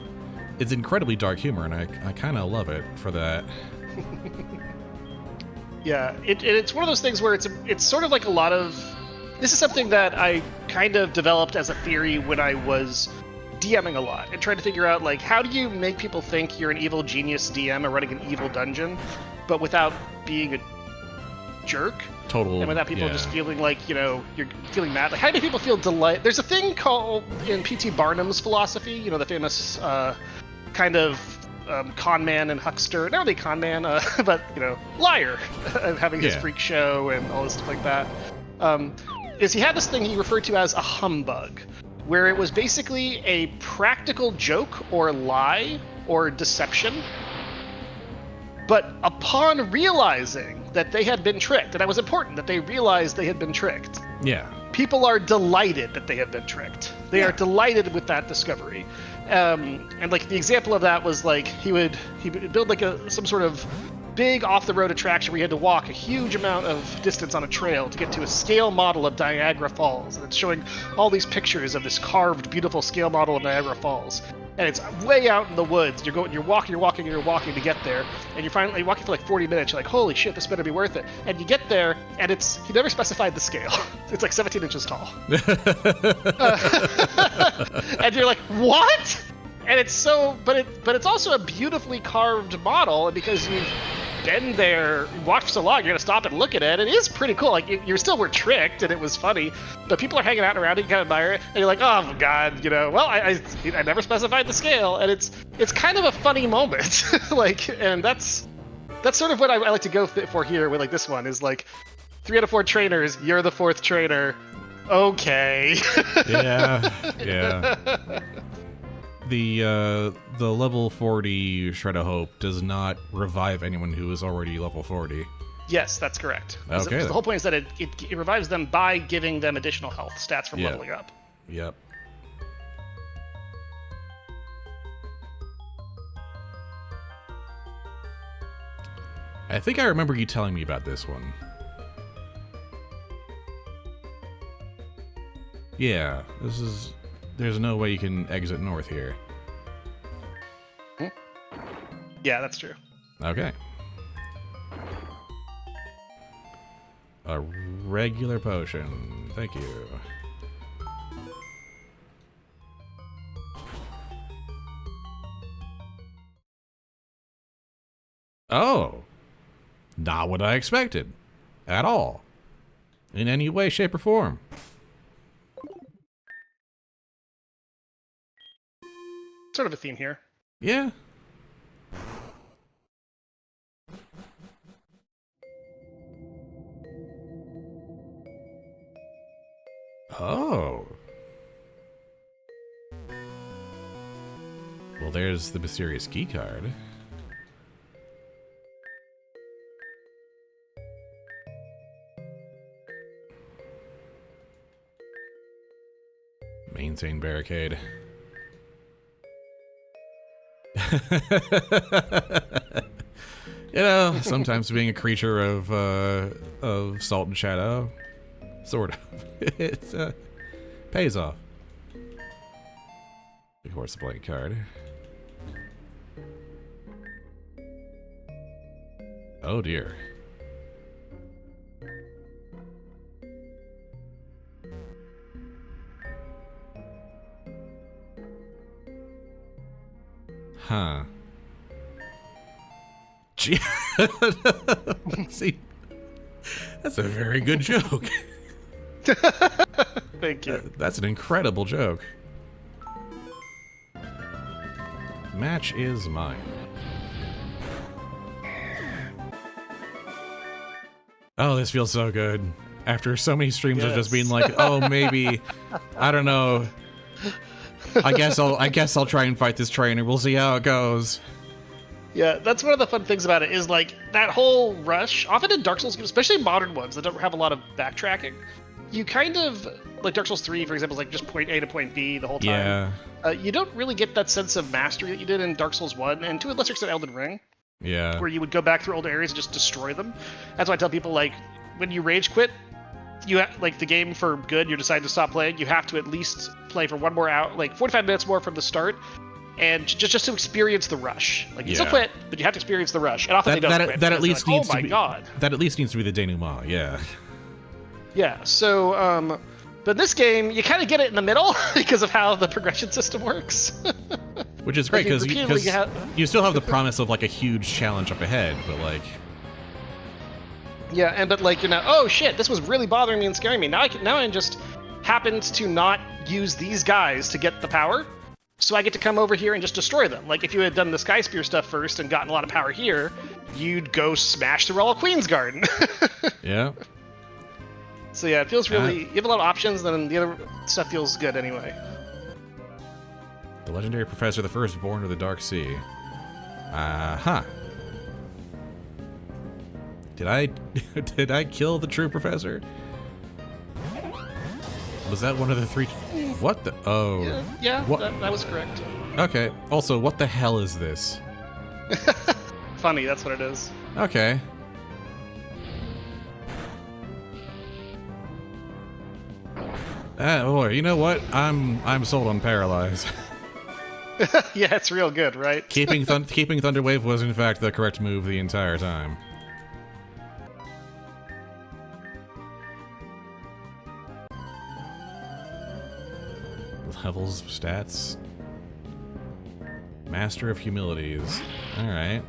incredibly dark humor, and I kind of love it for that.
Yeah, it's one of those things where it's sort of like a lot of. This is something that I kind of developed as a theory when I was DMing a lot and trying to figure out, like, how do you make people think you're an evil genius DM or running an evil dungeon, but without being a jerk? And without people just feeling like, you're feeling mad. Like, how do people feel delight? There's a thing called, in P.T. Barnum's philosophy, the famous kind of con man and huckster, not really con man, but, liar, having his freak show and all this stuff like that. Is he had this thing he referred to as a humbug, where it was basically a practical joke or lie or deception, but upon realizing that they had been tricked, and that was important that they realized they had been tricked.
Yeah.
People are delighted that they have been tricked. They are delighted with that discovery. And like the example of that was like he would build like some sort of big off-the-road attraction where you had to walk a huge amount of distance on a trail to get to a scale model of Niagara Falls. And it's showing all these pictures of this carved, beautiful scale model of Niagara Falls. And it's way out in the woods. You're walking to get there. And you're finally walking for like 40 minutes. You're like, holy shit, this better be worth it. And you get there, and he never specified the scale. It's like 17 inches tall. And you're like, what? And it's so, but it's also a beautifully carved model, and because you've been there, watched so long, you're gonna stop and look at it. It is pretty cool. Like you still were tricked, and it was funny, but people are hanging out around it, you kind of admire it, and you're like, oh god, well, I never specified the scale, and it's kind of a funny moment, like, and that's That's sort of what I like to go for here with like this one is like 3 out of 4 trainers. You're the 4th trainer. Okay.
Yeah, yeah. The level 40 Shred of Hope does not revive anyone who is already level 40.
Yes, that's correct.
Okay.
The whole point is that it revives them by giving them additional health stats from leveling up.
Yep. I think I remember you telling me about this one. Yeah, there's no way you can exit north here.
Yeah, that's true.
Okay. A regular potion. Thank you. Oh. Not what I expected. At all. In any way, shape, or form.
Sort of a theme here.
Yeah. Oh. Well, there's the mysterious key card. Maintain barricade. You know, sometimes being a creature of salt and shadow, sort of, it pays off. Of course, the blank card. Oh dear. Huh. Gee. See, that's a very good joke.
Thank you.
That's an incredible joke. Match is mine. Oh, this feels so good. After so many streams of just being like, oh, maybe, I don't know. I guess I'll try and fight this trainer. We'll see how it goes.
Yeah, that's one of the fun things about it is like that whole rush. Often in Dark Souls, especially modern ones that don't have a lot of backtracking, you kind of like Dark Souls 3, for example, is like just point A to point B the whole time.
Yeah.
You don't really get that sense of mastery that you did in Dark Souls 1, and to a lesser extent Elden Ring,
Yeah.
where you would go back through old areas and just destroy them. That's why I tell people like when you rage quit, you like the game for good. You decide to stop playing. You have to at least play for one more hour, like 45 minutes more from the start. And just to experience the rush, like you still quit, but you have to experience the rush. And often they don't quit.
That at least
like,
needs
oh my
to be.
god.
That at least needs to be the denouement. Yeah.
Yeah. So, but in this game, you kind of get it in the middle because of how the progression system works.
Which is great because
Like,
you still have the promise of like a huge challenge up ahead, but like.
Yeah, but like oh shit, this was really bothering me and scaring me. Now I just happened to not use these guys to get the power. So I get to come over here and just destroy them. Like, if you had done the Sky Spear stuff first and gotten a lot of power here, you'd go smash through all of Queen's Garden.
Yeah.
So yeah, it feels really... you have a lot of options, and then the other stuff feels good anyway.
The legendary professor, the firstborn of the Dark Sea. Huh. Did I kill the true professor? Was that one of the 3... What the... Oh.
Yeah,
what?
That was correct.
Okay. Also, what the hell is this?
Funny, that's what it is.
Okay. Boy, you know what? I'm sold on Paralyze.
Yeah, it's real good, right?
keeping Thunderwave was in fact the correct move the entire time. Levels, stats. Master of Humilities. Alright.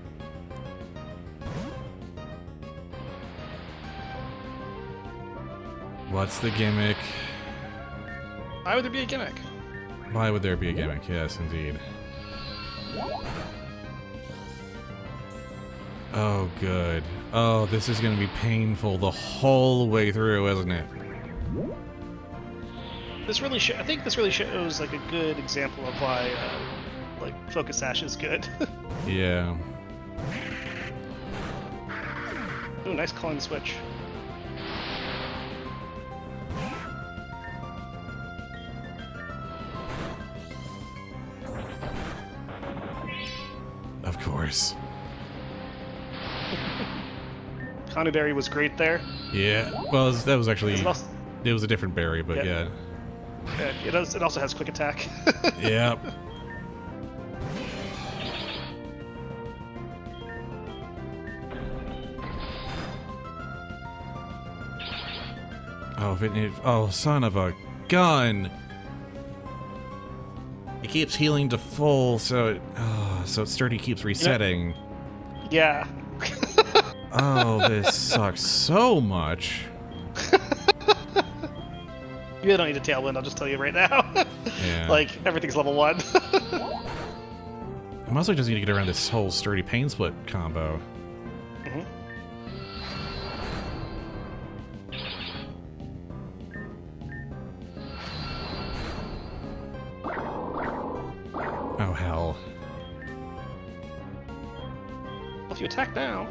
What's the gimmick?
Why would there be a gimmick?
Why would there be a gimmick? Yes, indeed. Oh, good. Oh, this is going to be painful the whole way through, isn't it?
This really I think this really shows like a good example of why like Focus Sash is good.
Yeah.
Ooh, nice calling switch.
Of course.
Berry was great there.
Yeah. Well, that was actually...
It also,
It was a different berry, but yeah.
it also has quick attack.
Yep. Oh, son of a gun! It keeps healing to full, so Sturdy keeps resetting.
Yeah.
Oh, this sucks so much.
You don't need a Tailwind, I'll just tell you right now.
Yeah.
Like, everything's level 1.
I'm also just need to get around this whole Sturdy Pain Split combo.
Mhm.
Oh, hell.
Well, if you attack now...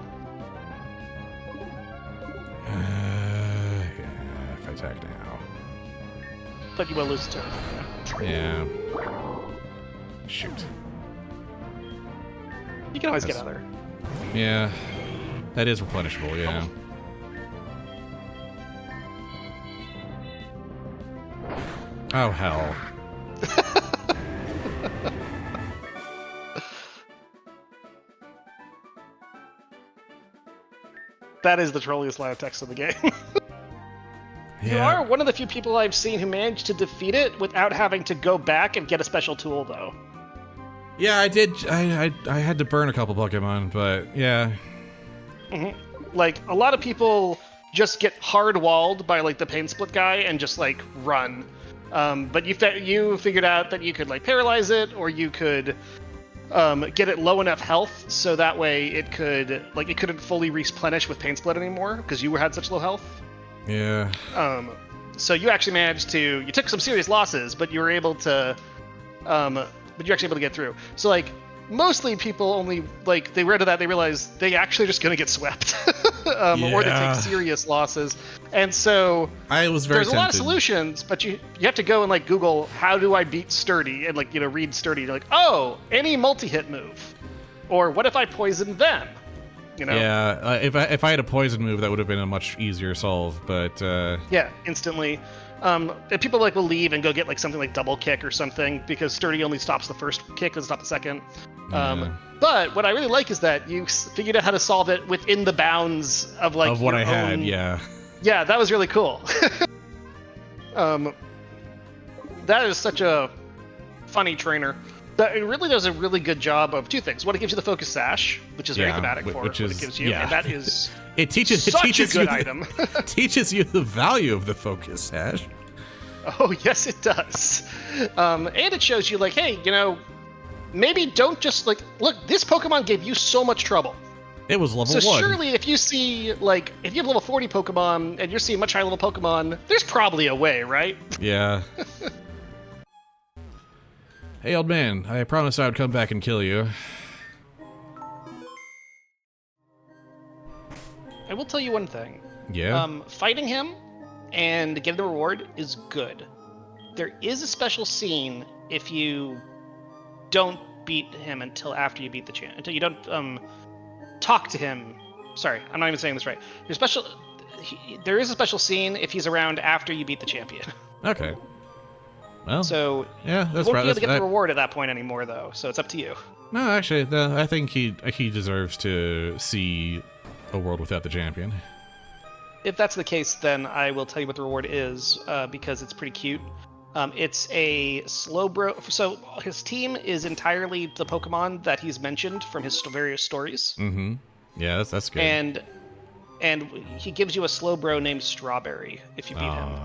Yeah, if I attack now.
But you will lose a turn.
Yeah. Shoot.
You can always get other.
Yeah. That is replenishable, yeah. Oh, hell.
That is the trolliest line of text of the game. You
Yeah.
are one of the few people I've seen who managed to defeat it without having to go back and get a special tool, though.
Yeah, I did. I had to burn a couple Pokemon, but yeah.
Like, a lot of people just get hard-walled by, like, the Pain Split guy and just, like, run. But you figured out that you could, like, paralyze it, or you could get it low enough health so that way it couldn't fully replenish with Pain Split anymore because you had such low health.
Yeah.
So you actually managed to... You took some serious losses, but you were able to... but you're actually able to get through. So, like, mostly people only, like, they read to that, they realize they actually just gonna get swept. Or they take serious losses. And so...
I was very
There's a lot of solutions, but you have to go and, like, Google, how do I beat Sturdy? And, like, read Sturdy. You're like, oh, any multi-hit move. Or what if I poison them?
Yeah, if I had a poison move, that would have been a much easier solve, but...
Yeah, instantly. And people will leave and go get like something like double kick or something because Sturdy only stops the first kick, doesn't stop the second. But what I really like is that you figured out how to solve it within the bounds of like
of what I had. Yeah.
Yeah, that was really cool. That is such a funny trainer. That it really does a really good job of two things. One, it gives you the Focus Sash, which is very thematic for what it gives you, and that is
it teaches
a good
you
item.
Teaches you the value of the Focus Sash.
Oh yes, it does. And it shows you like, hey, maybe don't just like look. This Pokemon gave you so much trouble.
It was level 1.
So surely, if you see like if you have level 40 Pokemon and you're seeing much higher level Pokemon, there's probably a way, right?
Yeah. Hey, old man, I promised I would come back and kill you.
I will tell you one thing.
Yeah?
Fighting him and getting the reward is good. There is a special scene if you don't beat him until after you beat the champ. Until you don't talk to him. Sorry, I'm not even saying this right. There is a special scene if he's around after you beat the champion.
Okay. Well,
so
yeah, that's
you won't
right.
be able to get the reward at that point anymore, though. So it's up to you.
No, actually, I think he deserves to see a world without the champion.
If that's the case, then I will tell you what the reward is because it's pretty cute. It's a Slowbro. So his team is entirely the Pokemon that he's mentioned from his various stories.
Mm-hmm. Yeah, that's good.
And he gives you a Slowbro named Strawberry if you beat him.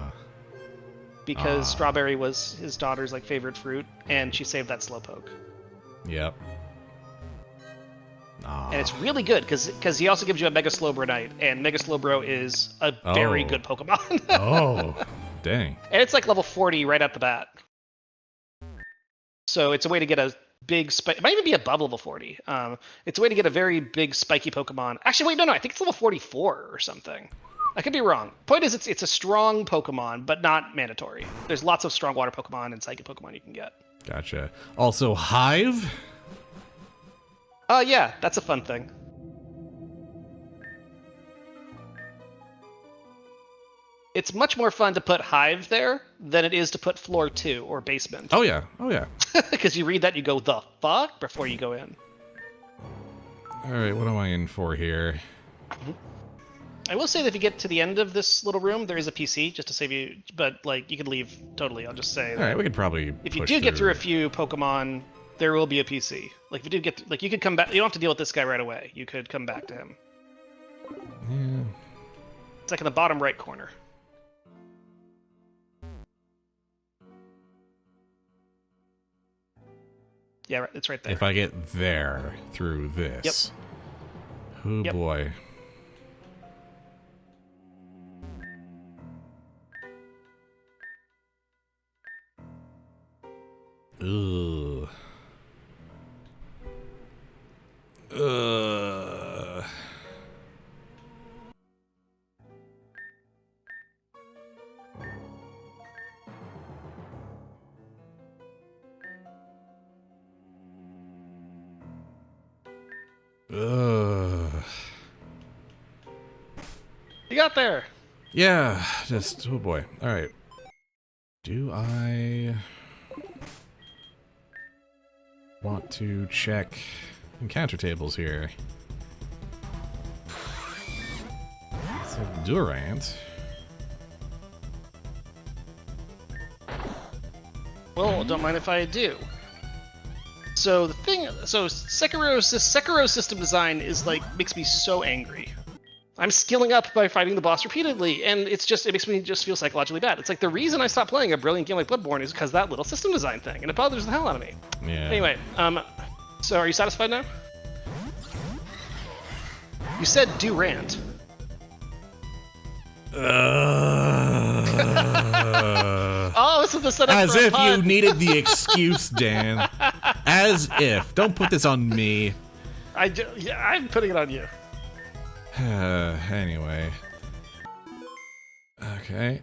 Because Strawberry was his daughter's like favorite fruit, and she saved that Slowpoke.
Yep.
And it's really good because he also gives you a Mega Slowbro Knight, and Mega Slowbro is a very good Pokemon.
Oh, dang.
And it's like level 40 right at the bat. So it's a way to get a big spike. It might even be above level 40. It's a way to get a very big spiky Pokemon. Actually, wait, no, I think it's level 44 or something. I could be wrong. Point is, it's a strong Pokemon, but not mandatory. There's lots of strong water Pokemon and psychic Pokemon you can get.
Gotcha. Also, Hive?
Yeah, that's a fun thing. It's much more fun to put Hive there than it is to put Floor 2 or Basement.
Oh, yeah. Oh, yeah.
Because you read that, you go, the fuck? Before you go in.
All right, what am I in for here?
I will say that if you get to the end of this little room, there is a PC, just to save you, but, like, you could leave totally. I'll just say
All
that
right, we could probably
if you do get through a few Pokemon, there will be a PC. Like, if you do get, like, you could come back. You don't have to deal with this guy right away. You could come back to him.
Yeah.
It's like in the bottom right corner. Yeah, it's right there.
If I get there through this. Yep. Oh,
Yep.
boy. Ugh. Ugh. Ugh.
You got there.
Yeah, just, oh boy. All right. Do I want to check encounter tables here? It's a Durant.
Well, don't mind if I do. So the thing, Sekiro's system design is like makes me so angry. I'm skilling up by fighting the boss repeatedly, and it makes me just feel psychologically bad. It's like the reason I stopped playing a brilliant game like Bloodborne is because that little system design thing, and it bothers the hell out of me.
Yeah.
Anyway, so are you satisfied now? You said Durant. Oh, this is the setup
As
for a
if you
pun.
needed the excuse, Dan. As if. Don't put this on me.
Yeah, I'm putting it on you.
Anyway. Okay.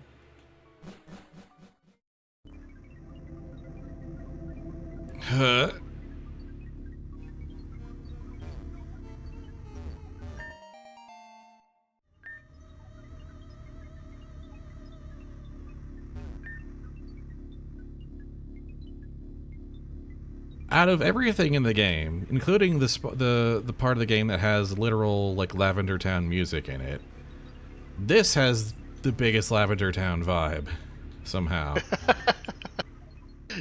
Huh. Out of everything in the game, including the part of the game that has literal like Lavender Town music in it, this has the biggest Lavender Town vibe somehow.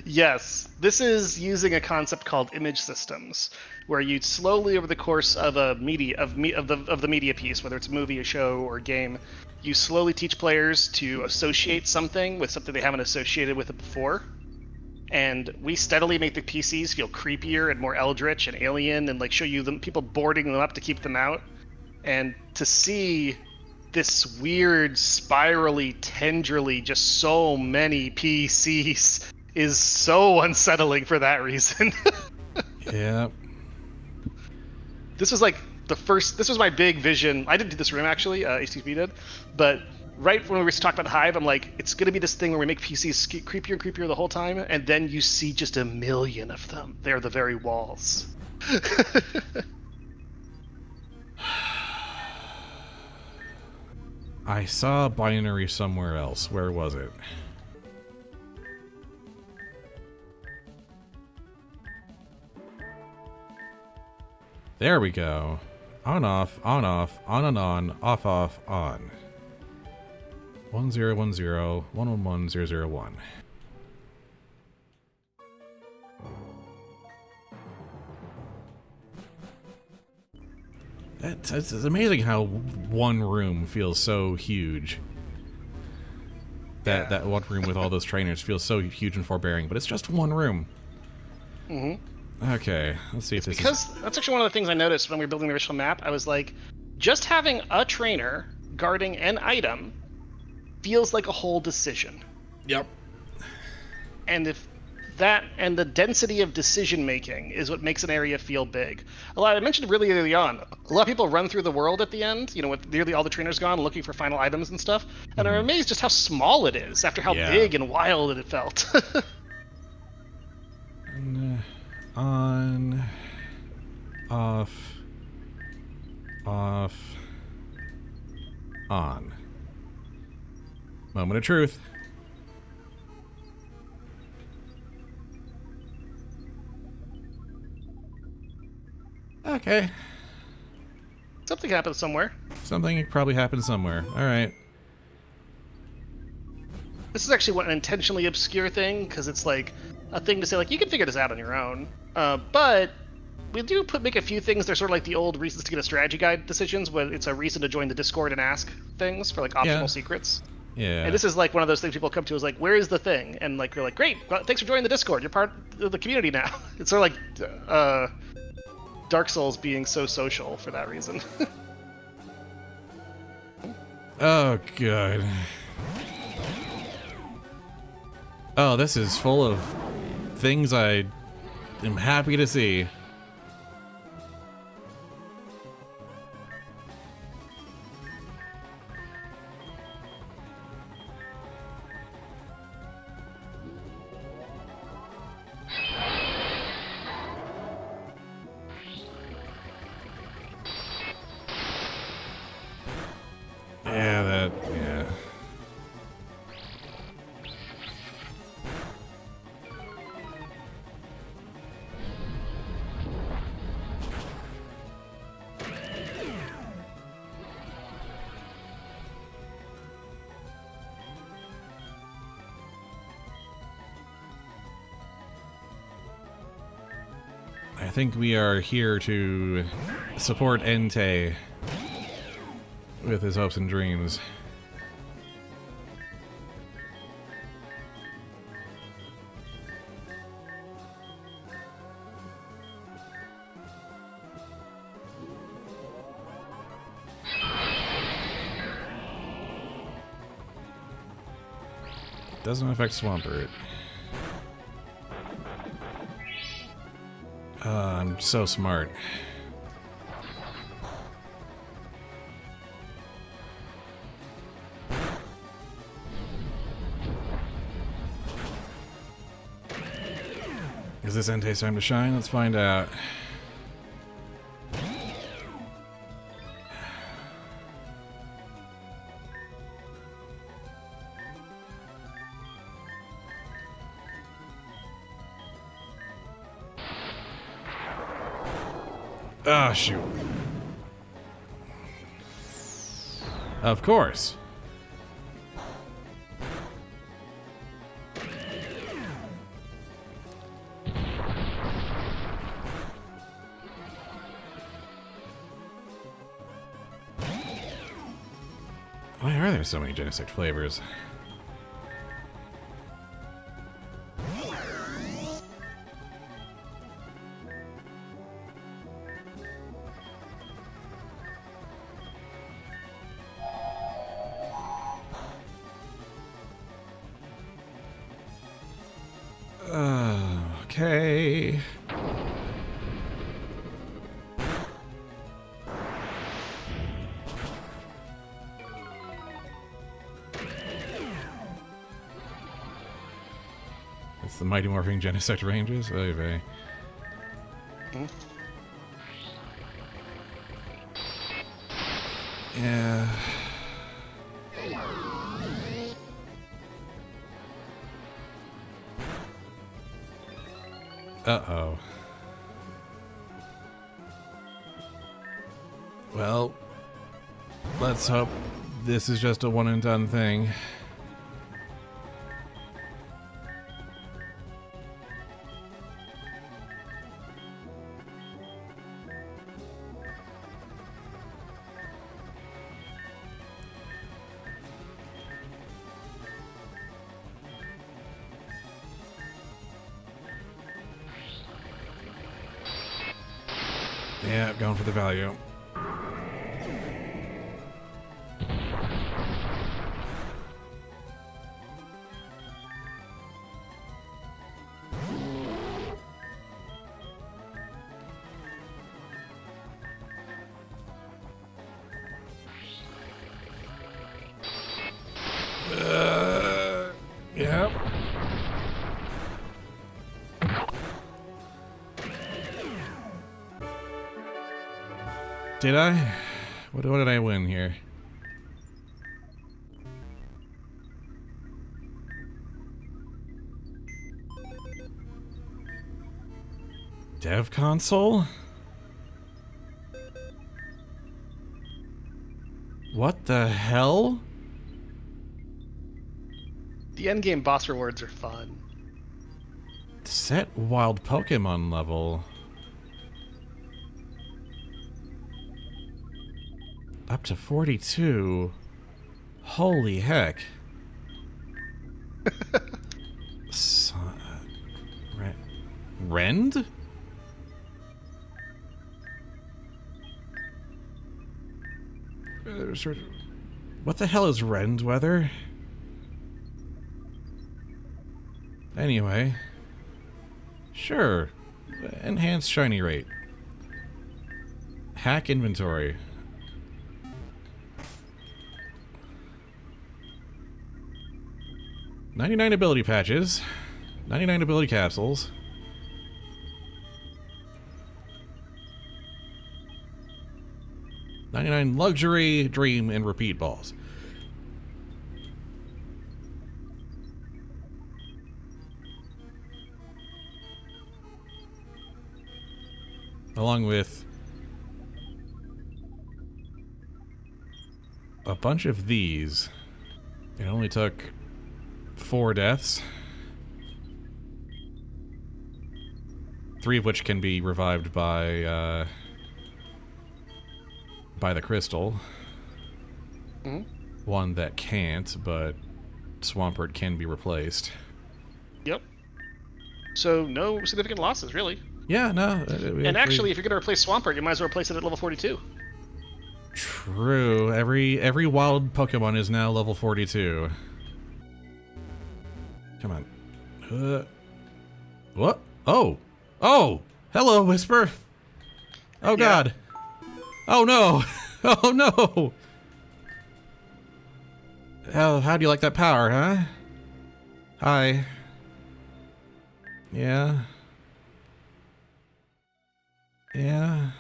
Yes, this is using a concept called image systems, where you slowly, over the course of the media piece, whether it's a movie, a show, or a game, you slowly teach players to associate something with something they haven't associated with it before. And we steadily make the PCs feel creepier and more eldritch and alien, and like show you them people boarding them up to keep them out. And to see this weird, spirally, tendrily, just so many PCs is so unsettling for that reason.
Yeah.
This was like this was my big vision. I didn't do this room actually, HTTP did, but right when we were talking about Hive, I'm like, it's gonna be this thing where we make PCs creepier and creepier the whole time, and then you see just a million of them. They're the very walls.
I saw a binary somewhere else. Where was it? There we go. On, off, on, off, on. 1010 111 001. It's amazing how one room feels so huge. That one room with all those trainers feels so huge and forbearing, but it's just one room.
Mm-hmm.
Okay, let's see if this
Because that's actually one of the things I noticed when we were building the original map. I was like, just having a trainer guarding an item feels like a whole decision.
Yep.
And if that and the density of decision making is what makes an area feel big. I mentioned really early on, a lot of people run through the world at the end, with nearly all the trainers gone, looking for final items and stuff, and are amazed just how small it is after how
Yeah.
big and wild it felt.
On, off, on. Moment of truth. Okay.
Something happened somewhere.
Something probably happened somewhere. Alright.
This is actually an intentionally obscure thing, because it's like a thing to say, like, you can figure this out on your own. But we do make a few things. They're sort of like the old reasons to get a strategy guide decisions, when it's a reason to join the Discord and ask things for, like, optional secrets.
Yeah.
And this is like one of those things people come to is like, where is the thing? And like, we're like, great, thanks for joining the Discord. You're part of the community now. It's sort of like Dark Souls being so social for that reason.
Oh, good. Oh, this is full of things I am happy to see. Yeah. I think we are here to support Entei with his hopes and dreams. Doesn't affect Swampert. I'm so smart. Is this Entei's time to shine? Let's find out. Ah, shoot. Of course. Why are there so many Genesect flavors? Okay. It's the Mighty Morphing Genesect ranges. Oy vey. Yeah. Uh-oh. Well, let's hope this is just a one and done thing. Yeah, going for the value. Yep. Did I? What did I win here? Dev console? What the hell?
The endgame boss rewards are fun.
Set wild Pokemon level. Up to 42. Holy heck. Rend? What the hell is Rend weather? Anyway. Sure. Enhanced shiny rate. Hack inventory. 99 ability patches. 99 ability capsules. $99 luxury, dream, and repeat balls. Along with a bunch of these. It only took 4 deaths. 3 of which can be revived by the crystal.
Mm-hmm.
1 that can't, but Swampert can be replaced.
Yep. So no significant losses, really.
Yeah, no.
And actually, if you're going to replace Swampert, you might as well replace it at level 42.
True. Every wild Pokemon is now level 42. Come on. What? Oh! Oh! Hello, Whisper! Oh, God! Oh, no! Oh, no! How do you like that power, huh? Hi. Yeah. Yeah.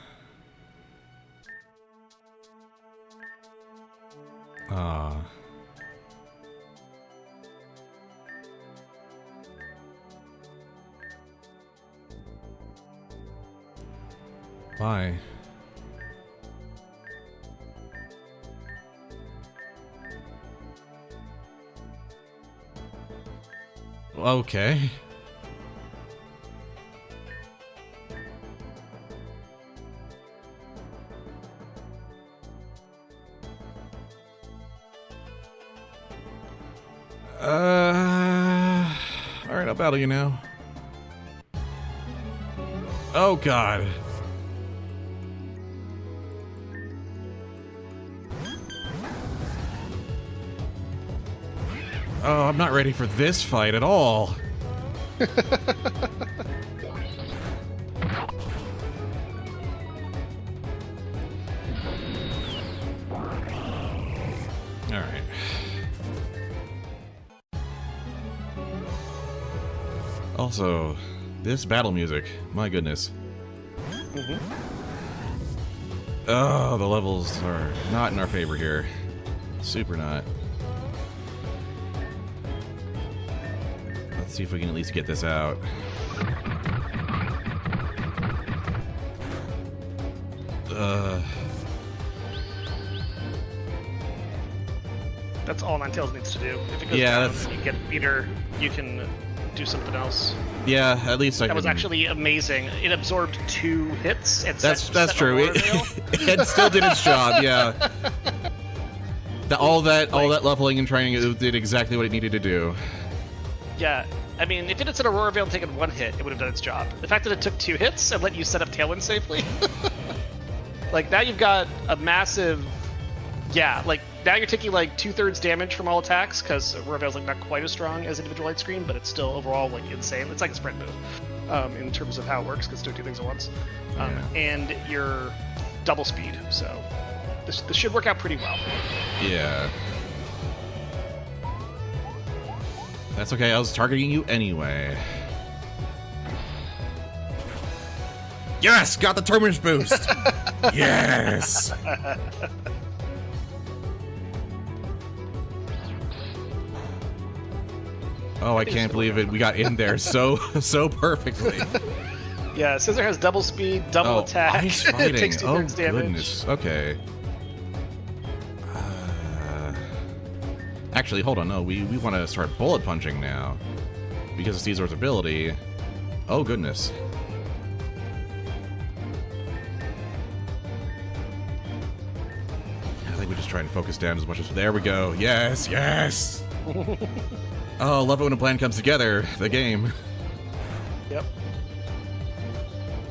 Ah. Why? Okay. Alright, I'll battle you now. Oh, God. Oh, I'm not ready for this fight at all. Alright. Also, this battle music, my goodness.
Mm-hmm.
Oh, the levels are not in our favor here. Super not. Let's see if we can at least get this out.
That's all Ninetales needs to do. If it goes
Yeah,
down
that's...
and you get beater, you can do something else.
Yeah, at least I
That was actually amazing. It absorbed 2 hits and
That's
set
true.
a veil.
It still did its job, yeah. All that leveling and training, it did exactly what it needed to do.
Yeah, I mean, if it had set Aurora Veil and taken 1 hit, it would have done its job. The fact that it took 2 hits and let you set up Tailwind safely. Like now you've got a massive, yeah. Like now you're taking like 2/3 damage from all attacks because Aurora Veil's like not quite as strong as individual light screen, but it's still overall like insane. It's like a sprint move in terms of how it works because it's doing 2 things at once. And you're double speed, so this should work out pretty well.
Yeah. That's okay, I was targeting you anyway. Yes! Got the Terminus boost! Yes! Oh, I can't believe it. We got in there so perfectly.
Yeah, Scissor has double speed, double attack.
Ice fighting.
Takes 2/3 damage.
Goodness. Okay. Actually, hold on. No, we want to start bullet punching now. Because of Caesar's ability. Oh, goodness. I think we just try and focus down as much as... There we go. Yes, yes! Oh, love it when a plan comes together. The game.
Yep.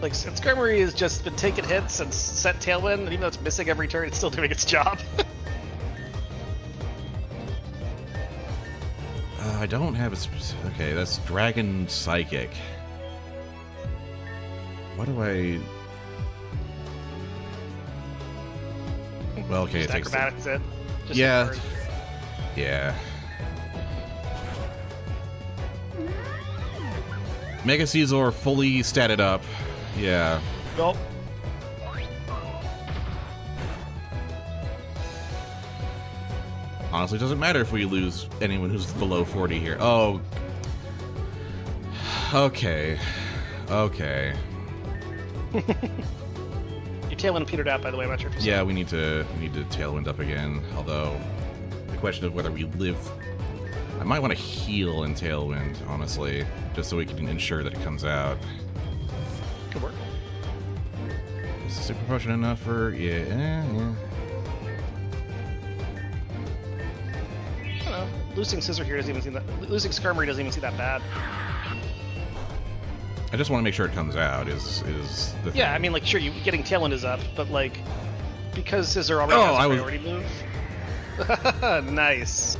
Like, Skarmory has just been taking hits and set Tailwind, and even though it's missing every turn, it's still doing its job.
I don't have a okay, that's Dragon Psychic. What do I... Well, okay,
Just
it takes...
acrobatics it. Just
Yeah.
forward.
Yeah. Mega Caesar fully statted up. Yeah.
Nope.
Honestly, it doesn't matter if we lose anyone who's below 40 here. Oh. Okay. Okay.
Your Tailwind petered out, by the way. I'm not sure if you saw.
Yeah, we need to Tailwind up again. Although, the question of whether we live... I might want to heal in Tailwind, honestly. Just so we can ensure that it comes out.
Could work.
Is the Super Potion enough for... Yeah, yeah.
I don't know. Losing Scissor here doesn't even seem that... Losing Skarmory doesn't even seem that bad.
I just want to make sure it comes out, is the thing.
Yeah, I mean, like, sure, getting Tailwind is up, but, like, because Scissor already has a priority move. Nice.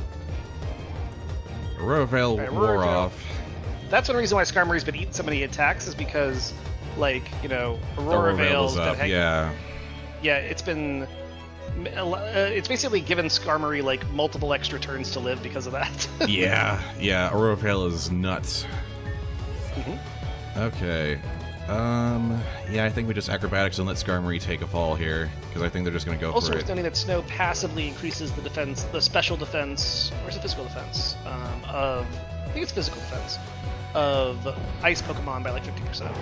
Aurora Veil
Alright,
wore
Aurora Veil.
off.
That's one reason why Skarmory's been eating so many attacks, is because, like, you know, Aurora Veil's
up,
been
yeah.
Yeah, it's been... it's basically given Skarmory, like, multiple extra turns to live because of that.
yeah, Aurora Veil is nuts.
Mm-hmm.
Okay. Yeah, I think we just acrobatics and let Skarmory take a fall here, because I think they're just going to go
Also
for
worth
it.
noting that Snow passively increases the defense, the special defense, where's the physical defense? I think it's physical defense, of ice Pokemon by like 50%.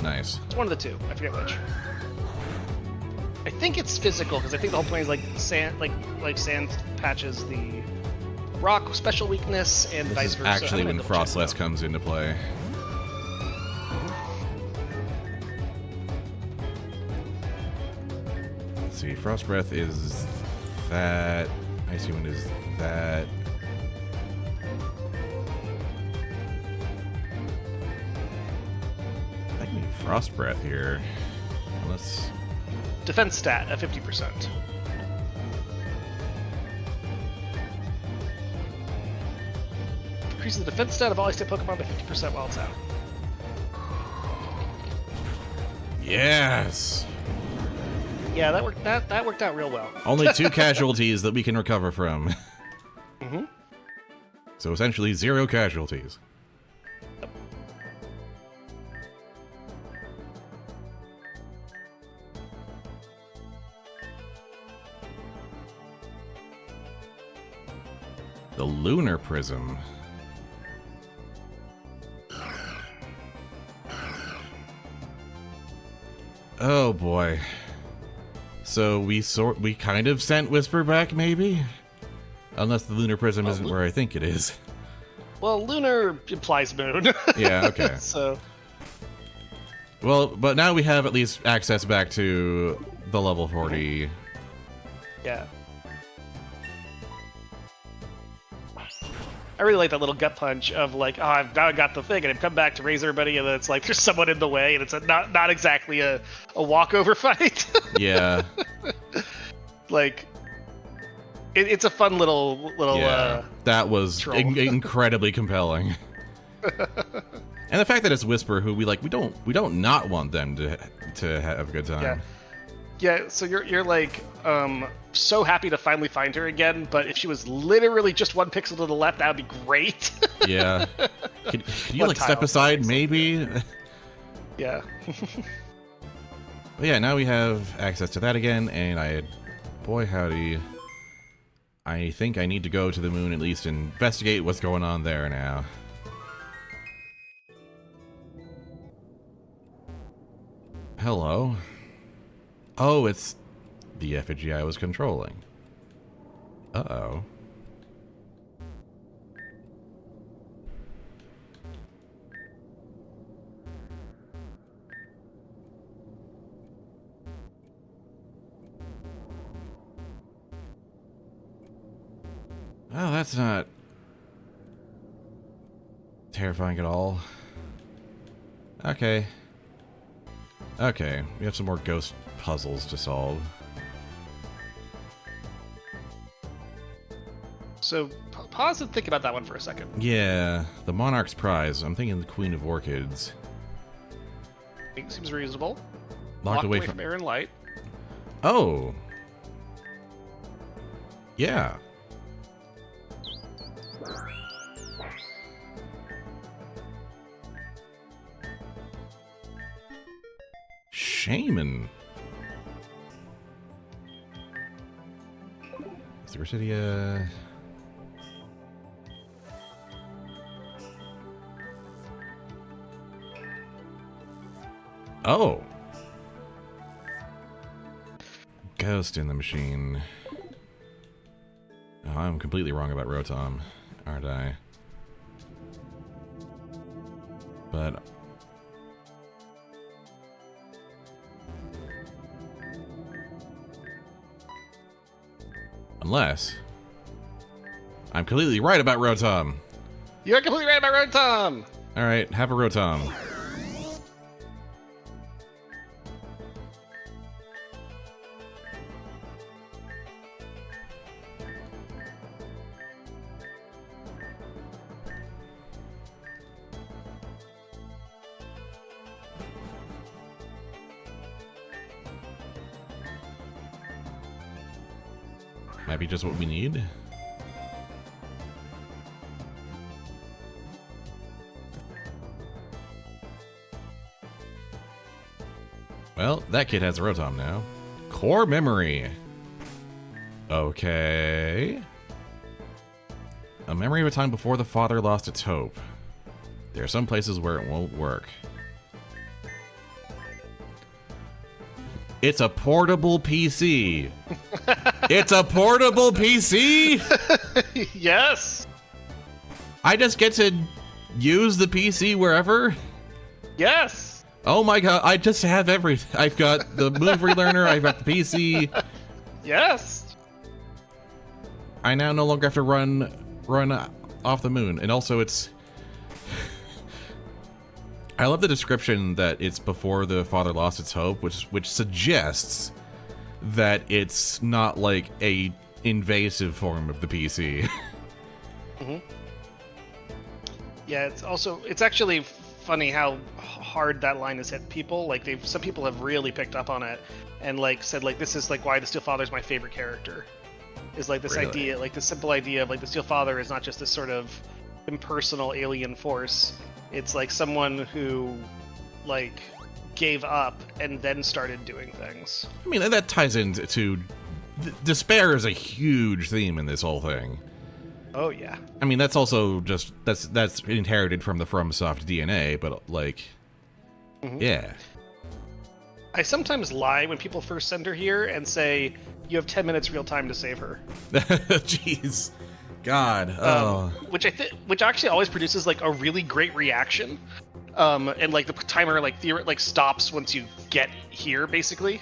Nice.
It's one of the two, I forget which. I think it's physical, because I think the whole point is like sand patches the rock special weakness and
This
vice
is
versa.
actually
I'm
when
gonna double check
Frostless
though.
comes into play. Let's see, Frost Breath is that. Icy Wind is that. I can do Frost Breath here. Unless.
Defense stat at 50%. Increases the defense stat of all ice-type Pokemon by 50% while it's out.
Yes!
Yeah, that worked out real well.
Only 2 casualties that we can recover from.
Mm-hmm.
So essentially 0 casualties. The Lunar Prism. Oh boy. So we kind of sent Whisper back, maybe? Unless the Lunar Prism isn't where I think it is.
Well, lunar implies moon.
Yeah, okay.
So,
Well, but now we have at least access back to the level 40.
yeah. I really like that little gut punch of like, oh, I've now got the thing, and I've come back to raise everybody, and then it's like there's someone in the way, and it's not exactly a walkover fight.
Yeah.
Like, it's a fun little
Yeah, that was
troll.
incredibly compelling. And the fact that it's Whisper, who we don't not want them to have a good time.
Yeah. So you're like so happy to finally find her again, but if she was literally just one pixel to the left, that would be great.
Yeah. Can you like step
tile,
aside, maybe?
Yeah.
But yeah, now we have access to that again, and boy howdy, I think I need to go to the moon, at least investigate what's going on there now. Hello. Oh, it's the effigy I was controlling. Uh-oh. Oh, that's not terrifying at all. Okay. Okay, we have some more ghost puzzles to solve.
So pause and think about that one for a second.
Yeah, the Monarch's Prize. I'm thinking the Queen of Orchids.
Seems reasonable.
Locked away from
air and light.
Oh. Yeah. Shaman. Cyria. Oh. Ghost in the machine. Oh, I'm completely wrong about Rotom, aren't I? But unless I'm completely right about Rotom.
You're completely right about Rotom.
All right, have a Rotom. Might be just what we need. Well, that kid has a Rotom now. Core memory. Okay. A memory of a time before the father lost its hope. There are some places where it won't work. It's a portable PC. It's a portable PC?
Yes.
I just get to use the PC wherever?
Yes.
Oh my god, I just have everything. I've got the Move Relearner, I've got the PC.
Yes.
I now no longer have to run off the moon. And also it's... I love the description that it's before the father lost its hope, which suggests that it's not like a invasive form of the PC.
Mm-hmm. Yeah, it's actually funny how hard that line has hit people. Like some people have really picked up on it and like said like this is like why the Steel Father is my favorite character. Is like this idea, like the simple idea of like the Steel Father is not just this sort of impersonal alien force. It's like someone who like gave up and then started doing things.
I mean, that ties into despair is a huge theme in this whole thing.
Oh yeah.
I mean, that's also just that's inherited from the FromSoft DNA, but like, yeah.
I sometimes lie when people first send her here and say you have 10 minutes real time to save her.
Jeez, God. Oh.
Which actually always produces like a really great reaction. And like the timer like stops once you get here basically.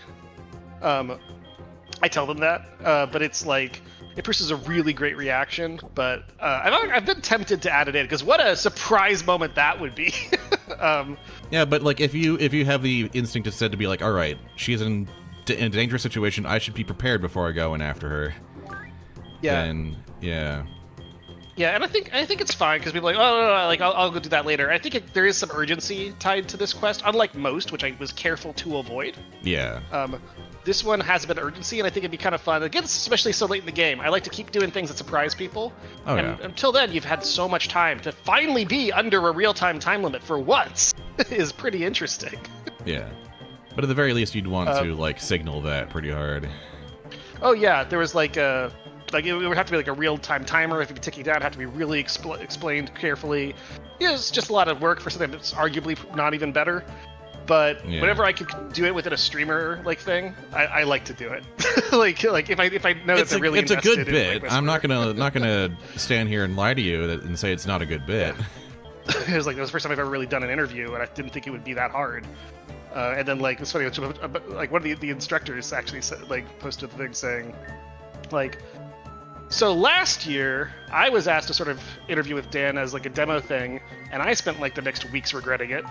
I tell them that, but it's like it produces a really great reaction. But I've been tempted to add it in because what a surprise moment that would be.
Yeah, but like if you have the instinct instead to be like, all right, she's in a dangerous situation, I should be prepared before I go in after her.
Yeah.
Then yeah.
Yeah, and I think it's fine because people are like, oh, no, like I'll go do that later. I think there is some urgency tied to this quest, unlike most, which I was careful to avoid.
Yeah.
This one has a bit of urgency, and I think it'd be kind of fun. Again, especially so late in the game. I like to keep doing things that surprise people.
Oh,
and
yeah.
until then, you've had so much time to finally be under a real-time time limit for once is pretty interesting.
Yeah. But at the very least, you'd want to like signal that pretty hard.
Oh yeah, there was like it would have to be like a real-time timer. If you could tick it down, it'd have to be really explained carefully. Yeah, it's just a lot of work for something that's arguably not even better. But
Yeah.
whenever I could do it within a streamer like thing, I like to do it. like if I know that they're really
it's a good
invested in,
bit.
like,
I'm not gonna stand here and lie to you and say it's not a good bit.
It was like the first time I've ever really done an interview, and I didn't think it would be that hard. And then like it's funny, like one of the instructors actually said, like posted the thing saying, like, so last year I was asked to sort of interview with Dan as like a demo thing, and I spent like the next weeks regretting it.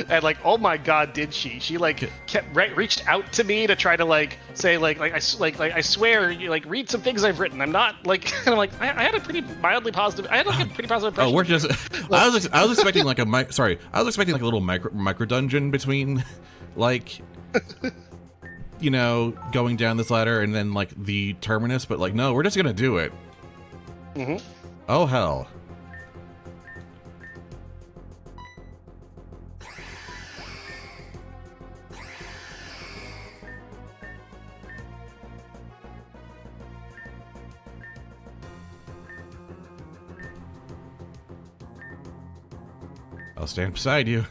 And like, oh my god, did she? She like reached out to me to try to like say I swear, you like read some things I've written. I'm not like, and I'm like, I had a pretty mildly positive. I had like a pretty positive impression.
Oh, we're just. I was expecting like I was expecting like a little micro dungeon between, like, you know, going down this ladder and then like the terminus, but like no, we're just gonna do it.
Mm-hmm.
Oh hell. I'll stand beside you.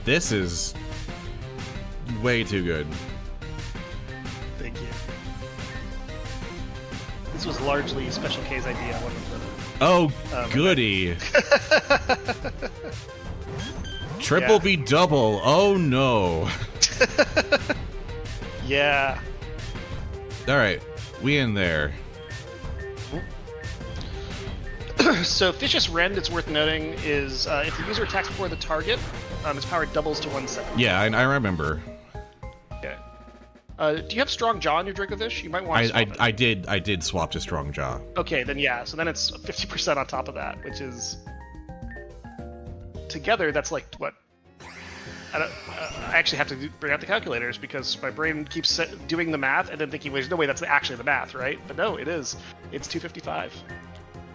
This is way too good.
Thank you. This was largely Special K's idea.
Oh, goody. Triple v double. Oh, no.
Yeah.
All right. We in there.
So Vicious Rend, it's worth noting, is if the user attacks before the target, its power doubles to 1/7.
Yeah, I remember.
Okay. Do you have Strong Jaw in your Dracovish? You might want to swap it.
I did swap to Strong Jaw.
Okay, then yeah. So then it's 50% on top of that, which is together. That's like what? I actually have to bring out the calculators because my brain keeps doing the math and then thinking, "Wait, no way, that's actually the math, right?" But no, it is. It's 255.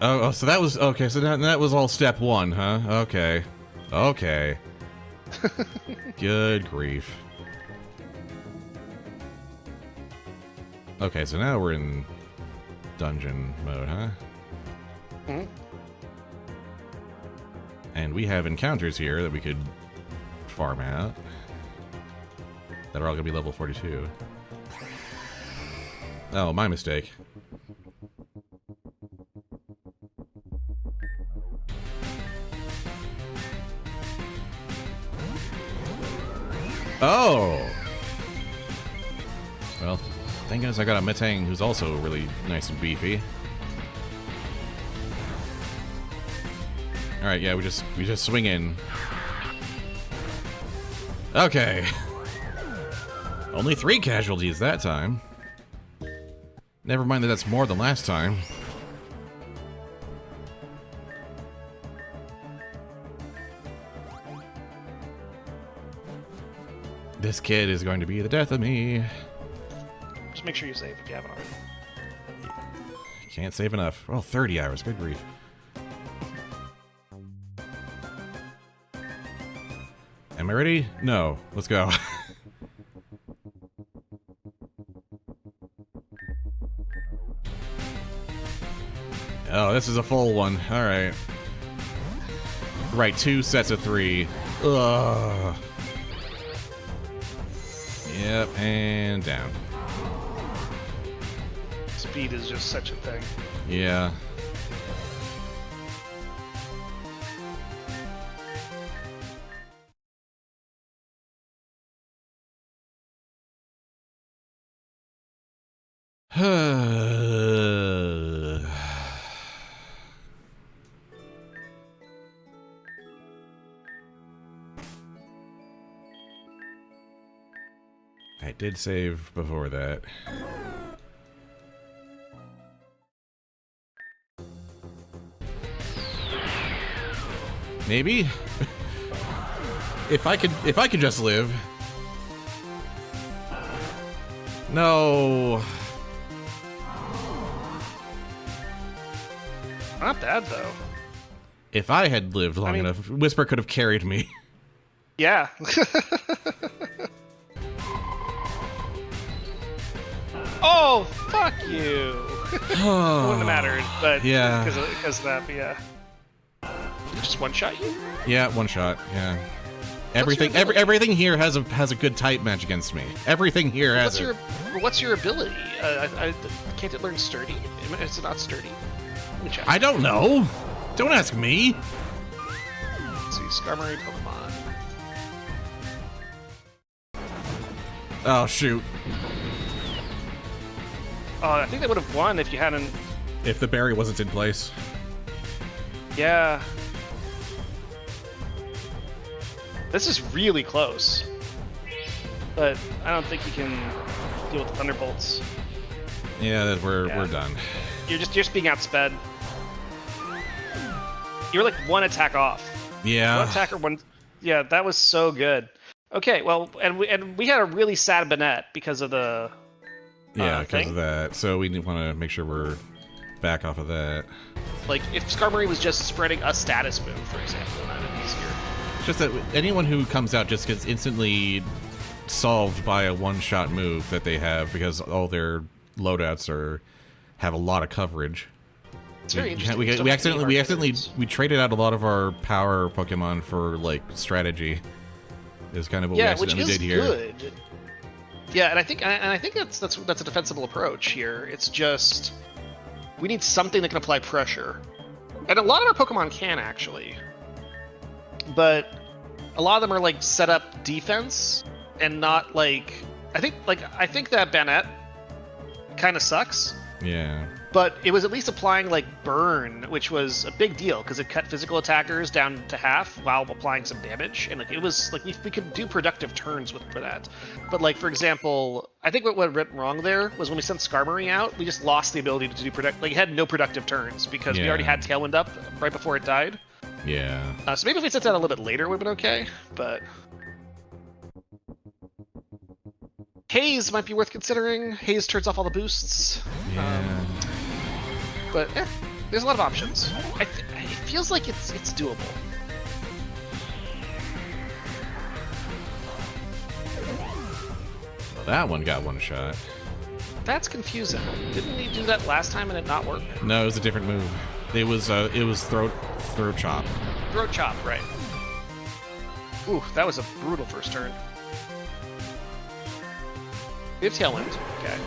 Oh, so that was okay. So that was all step one, huh? Okay. Okay. Good grief. Okay, so now we're in dungeon mode, huh?
Mm-hmm.
And we have encounters here that we could farm out. That are all gonna be level 42. Oh, my mistake. Oh! Well, thank goodness I got a Metang who's also really nice and beefy. Alright, yeah, we just swing in. Okay. Only 3 casualties that time. Never mind that that's more than last time. This kid is going to be the death of me.
Just make sure you save if you haven't already.
Can't save enough. Well, 30 hours. Good grief. Am I ready? No. Let's go. Oh, this is a full one. Alright. Right, 2 sets of 3. Ugh. Yep, and down.
Speed is just such a thing.
Yeah. I did save before that. Maybe? if I could just live. No.
Not bad though.
If I had lived long enough, Whisper could have carried me.
Yeah. Oh, fuck you. It wouldn't have mattered, but
yeah,
because of that, but yeah. Just one shot you?
Yeah, one shot. Yeah. Everything here has a good type match against me. Everything here has it.
What's your ability? Can't it learn sturdy? Is it not sturdy? Let me check.
I don't know. Don't ask me.
Let's see, Skarmory Pokemon.
Oh shoot.
Oh, I think they would have won if you hadn't.
If the berry wasn't in place.
Yeah. This is really close. But I don't think you can deal with the Thunderbolts.
Yeah, we're done.
You're just being outsped. You're like one attack off.
Yeah.
One attack or one. Yeah, that was so good. Okay, well, and we had a really sad Banette because of the.
Yeah, because of that. So we want to make sure we're back off of that.
Like if Skarmory was just spreading a status move, for example, that would be easier.
It's just that anyone who comes out just gets instantly solved by a one-shot move that they have because all their loadouts have a lot of coverage.
It's very interesting.
We accidentally traded out a lot of our power Pokemon for like strategy. Is kind of what we accidentally did here.
Good. Yeah, and I think that's a defensible approach here. It's just we need something that can apply pressure, and a lot of our Pokemon can actually, but a lot of them are like set up defense and not like I think that Banette kind of sucks.
Yeah.
But it was at least applying like burn, which was a big deal because it cut physical attackers down to half while applying some damage, and like it was like we could do productive turns for that. But like for example, I think what went wrong there was when we sent Skarmory out, we just lost the ability to do it had no productive turns because we already had Tailwind up right before it died.
Yeah.
So maybe if we sent that a little bit later, it would have been okay. But Haze might be worth considering. Haze turns off all the boosts.
Yeah.
But there's a lot of options. It feels like it's doable.
Well, that one got one shot.
That's confusing. Didn't he do that last time and it not work?
No, it was a different move. It was throat chop.
Throat chop, right. Ooh, that was a brutal first turn. We have Tailwind. Okay.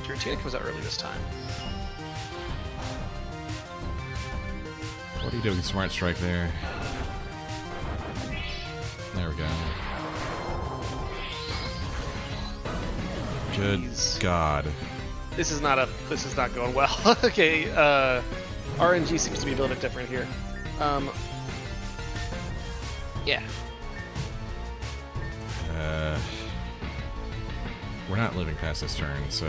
Giratina comes out early this time.
What are you doing, Smart Strike there? There we go. Good God.
This is not going well. Okay, RNG seems to be a little bit different here. Yeah.
We're not living past this turn, so...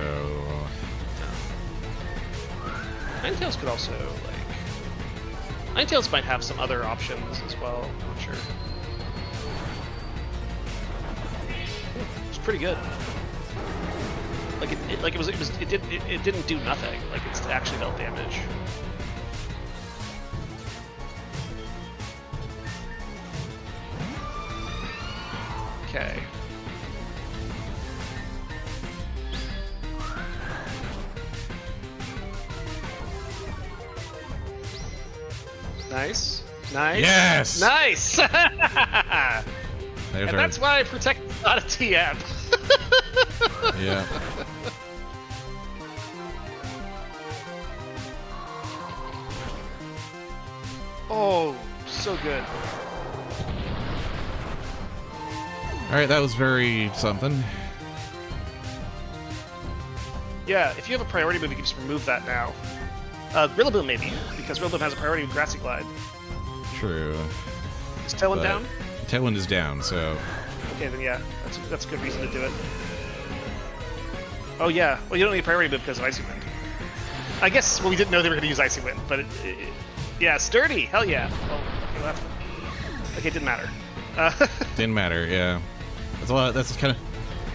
Ninetales could also, like... Ninetales might have some other options as well, I'm not sure. It's pretty good. Like it didn't do nothing. Like it's actually dealt damage. Okay. Nice. Nice.
Yes!
Nice! And that's why I protect not a TM.
Yeah.
Oh, so good.
Alright, that was very something.
Yeah, if you have a priority move, you can just remove that now. Rillaboom maybe, because Rillaboom has a priority with Grassy Glide.
True.
Is Tailwind
But
down?
Tailwind is down, so...
Okay, then yeah, that's a good reason to do it. Oh yeah, well you don't need a priority move because of Icy Wind. I guess, well we didn't know they were going to use Icy Wind, but yeah, Sturdy, hell yeah. Oh, okay, left. Okay, it didn't matter.
Didn't matter, yeah. That's a lot. That's kind of...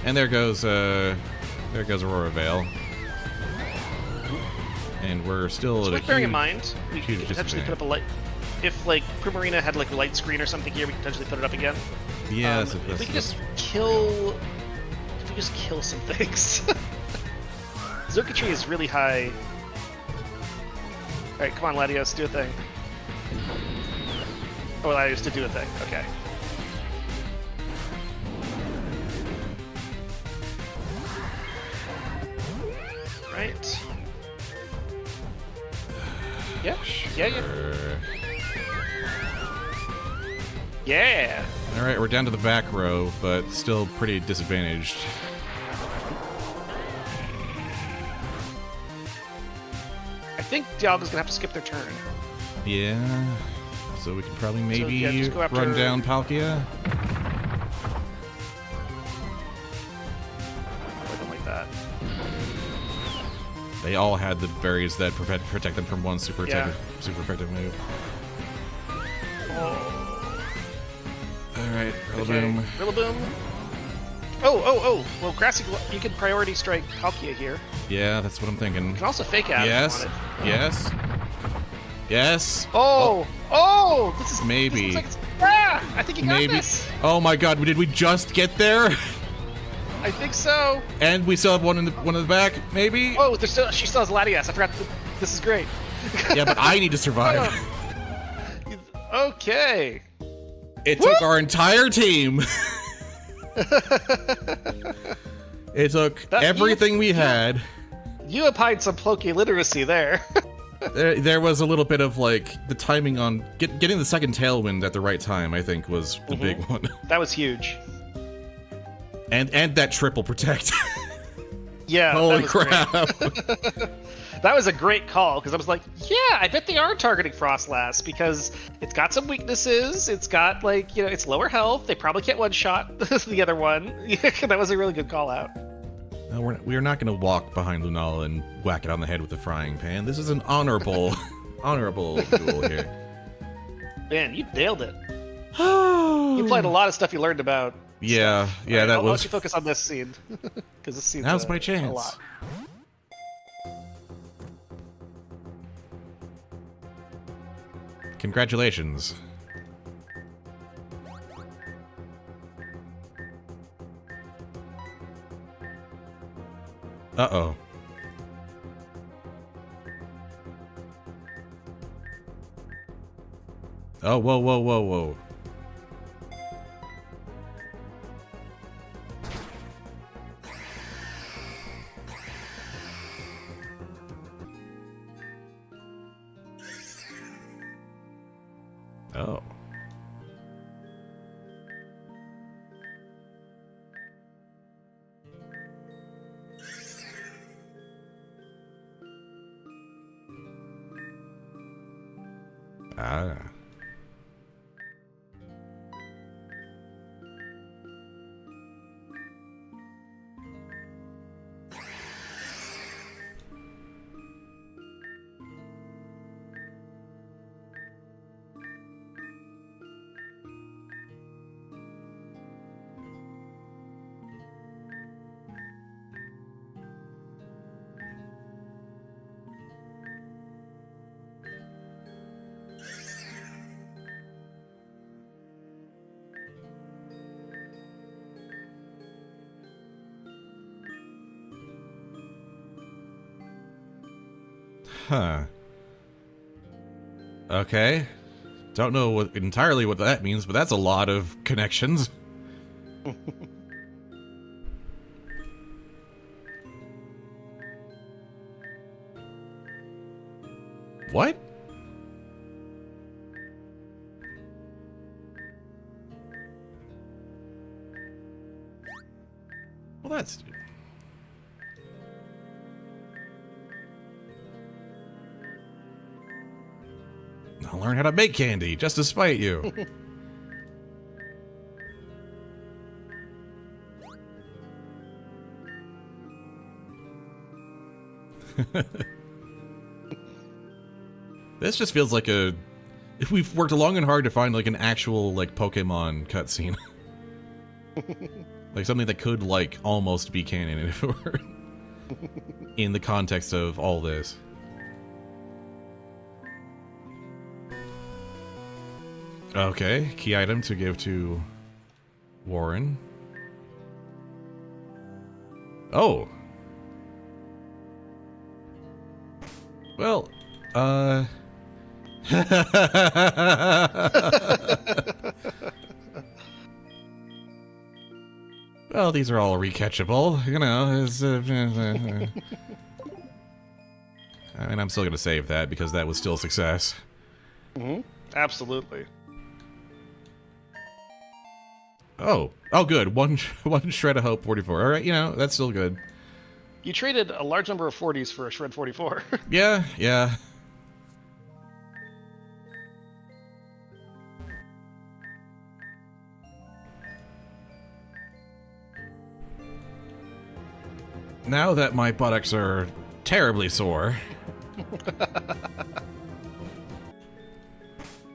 And there goes Aurora Veil. And we're still
So
at a
with bearing in
huge-
mind, we could
huge
potentially put up a light... If, like, Primarina had, like, a light screen or something here, we could potentially put it up again.
Yeah,
If we could just kill... If we just kill some things. Xurkitree is really high. Alright, come on, Latios, do a thing. Oh, Latios did do a thing. Okay. Right. Yeah. Yeah, yeah. Yeah!
Alright, we're down to the back row, but still pretty disadvantaged.
I think Dialga's gonna have to skip their turn.
Yeah. So we can probably maybe
yeah, just go after-
run down Palkia.
I don't like that.
They all had the berries that protect them from one super
Yeah.
effective move.
Oh.
Alright,
Okay.
Rillaboom.
Rillaboom. Oh! Well, Grassy, you can priority strike Palkia here.
Yeah, that's what I'm thinking.
You can also fake out
Yes.
on it.
Yes. Yes.
Oh! Oh! This is
Maybe.
This looks like I think you got
Maybe.
this.
Oh my god, did we just get there?
I think so.
And we still have one in the back, maybe?
Oh, she still has Latias. I forgot. This is great.
Yeah, but I need to survive.
Okay.
It took our entire team. It took everything we had.
You applied some Poke-Literacy there.
There was a little bit of like the timing on getting the second Tailwind at the right time. I think was the big one.
That was huge.
And that triple protect.
Yeah.
Holy
that was
crap!
great. That was a great call because I was like, yeah, I bet they are targeting Frostlass because it's got some weaknesses. It's got like it's lower health. They probably can't one shot the other one. That was a really good call out.
No, we're not going to walk behind Lunala and whack it on the head with a frying pan. This is an honorable duel here.
Man, you nailed it. You applied a lot of stuff you learned about.
Yeah, yeah,
Right,
that
I'll
was.
let you focus on this scene because this scene.
Now's my
a
chance.
lot.
Congratulations. Uh-oh. Oh, whoa, whoa, whoa, whoa. Oh. Ah. Huh. Okay. Don't know entirely what that means, but that's a lot of connections. What? that's... I'll learn how to make candy, just to spite you. This just feels like a... If we've worked long and hard to find like an actual like Pokemon cutscene. Like something that could like almost be canon if it were in the context of all this. Okay, key item to give to Warren. Oh. Well, well, these are all recatchable, you know. I mean, I'm still gonna save that because that was still a success.
Mm-hmm. Absolutely.
Oh, good. One shred of hope, 44. All right, you know that's still good.
You traded a large number of 40s for a shred 44.
Yeah. Now that my buttocks are terribly sore.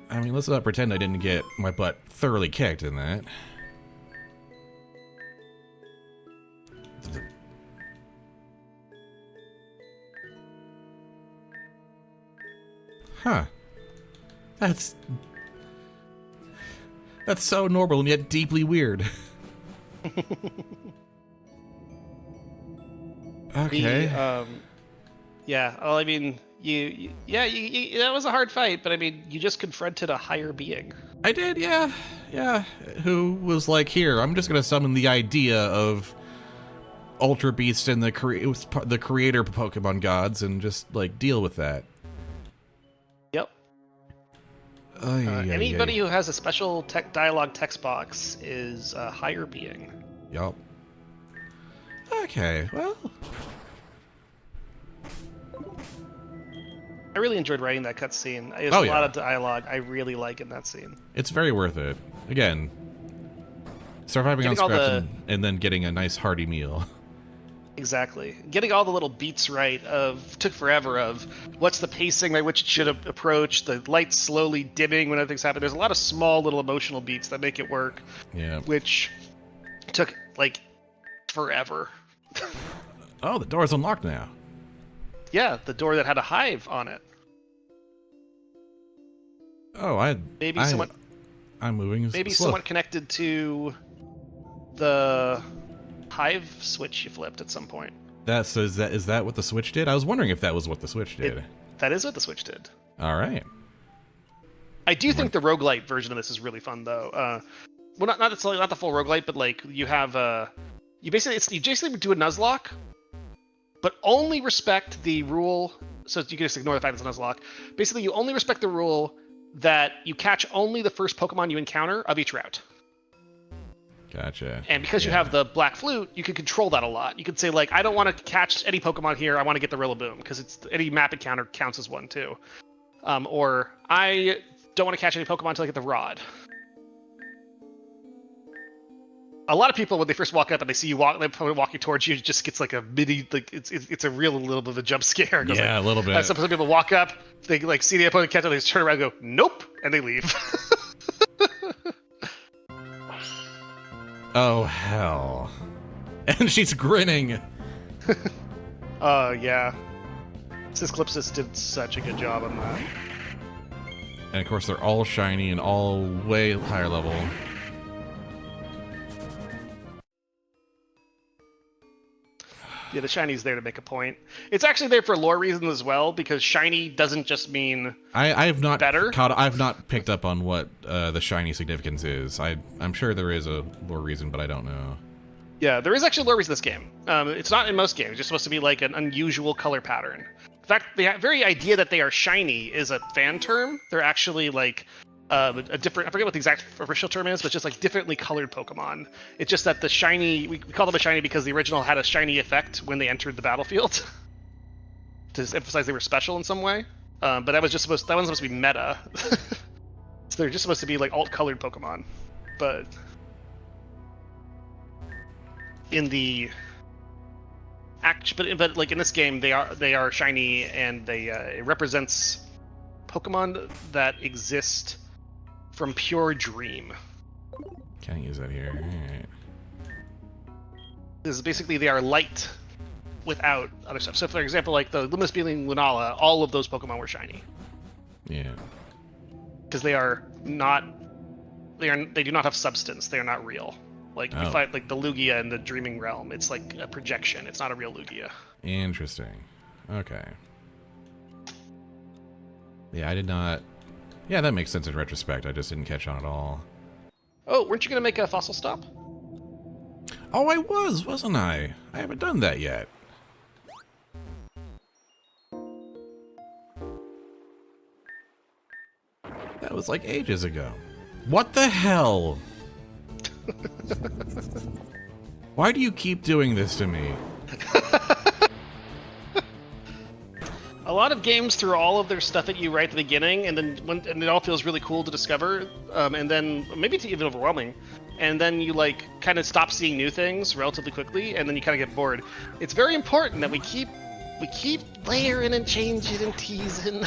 I mean, let's not pretend I didn't get my butt thoroughly kicked in that. Huh. That's so normal and yet deeply weird. Okay.
Yeah. Well, I mean, you that was a hard fight, but I mean, you just confronted a higher being.
I did, yeah. Who was like, here, I'm just gonna summon the idea of Ultra Beast and the creator Pokemon gods and just like deal with that.
Yep. Anybody who has a special dialogue text box is a higher being.
Yup. Okay, well.
I really enjoyed writing that cutscene. There's a lot of dialogue I really like in that scene.
It's very worth it. Again, surviving on scraps and then getting a nice hearty meal.
Exactly. Getting all the little beats right took forever of what's the pacing by which it should approach, the lights slowly dimming when other things happen. There's a lot of small little emotional beats that make it work.
Yeah.
Which took like forever.
Oh, the door's unlocked now.
Yeah, the door that had a hive on it.
Oh, I'm moving.
Maybe
slow.
somewhat connected to the hive switch you flipped at some point.
Is that what the switch did? I was wondering if that was what the switch did.
That is what the switch did.
All right.
I do think the roguelite version of this is really fun, though. Well, not the full roguelite, but like you have you basically do a Nuzlocke, but only respect the rule. So you can just ignore the fact it's a Nuzlocke. Basically, you only respect the rule that you catch only the first Pokemon you encounter of each route.
Gotcha.
And because you have the Black Flute, you can control that a lot. You could say, like, I don't want to catch any Pokemon here. I want to get the Rillaboom, because any map encounter counts as one, too. Or, I don't want to catch any Pokemon until I get the Rod. A lot of people, when they first walk up and they see you walking towards you, it just gets like a mini, like it's a real little bit of a jump scare.
Yeah, a little bit.
Some people walk up, they like see the opponent catch it, they just turn around and go, nope, and they leave.
Oh, hell. And she's grinning.
Yeah. Sysclipsis did such a good job on that.
And of course, they're all shiny and all way higher level.
Yeah, the shiny's there to make a point. It's actually there for lore reasons as well, because shiny doesn't just mean
I have not
better.
I've not picked up on what the shiny significance is. I'm sure there is a lore reason, but I don't know.
Yeah, there is actually lore reason in this game. It's not in most games. It's just supposed to be like an unusual color pattern. In fact, the very idea that they are shiny is a fan term. They're actually like a different, I forget what the exact official term is, but just like differently colored Pokemon. It's just that the shiny, we call them a shiny because the original had a shiny effect when they entered the battlefield to emphasize they were special in some way. But that was just that wasn't supposed to be meta. So they're just supposed to be like alt-colored Pokemon. But in the but like in this game, they are shiny, and it represents Pokemon that exist from pure dream.
Can't use that here. Alright.
This is basically they are light without other stuff. So for example, like the Luminous Being Lunala, all of those Pokemon were shiny.
Yeah.
Because they do not have substance. They are not real. Like you fight like the Lugia in the Dreaming Realm. It's like a projection. It's not a real Lugia.
Interesting. Okay. Yeah, I did not... Yeah, that makes sense in retrospect. I just didn't catch on at all.
Oh, weren't you going to make a fossil stop?
Oh, I was, wasn't I? I haven't done that yet. That was like ages ago. What the hell? Why do you keep doing this to me?
A lot of games throw all of their stuff at you right at the beginning, and then and it all feels really cool to discover, and then maybe it's even overwhelming, and then you like kind of stop seeing new things relatively quickly, and then you kind of get bored. It's very important that we keep layering and changing and teasing.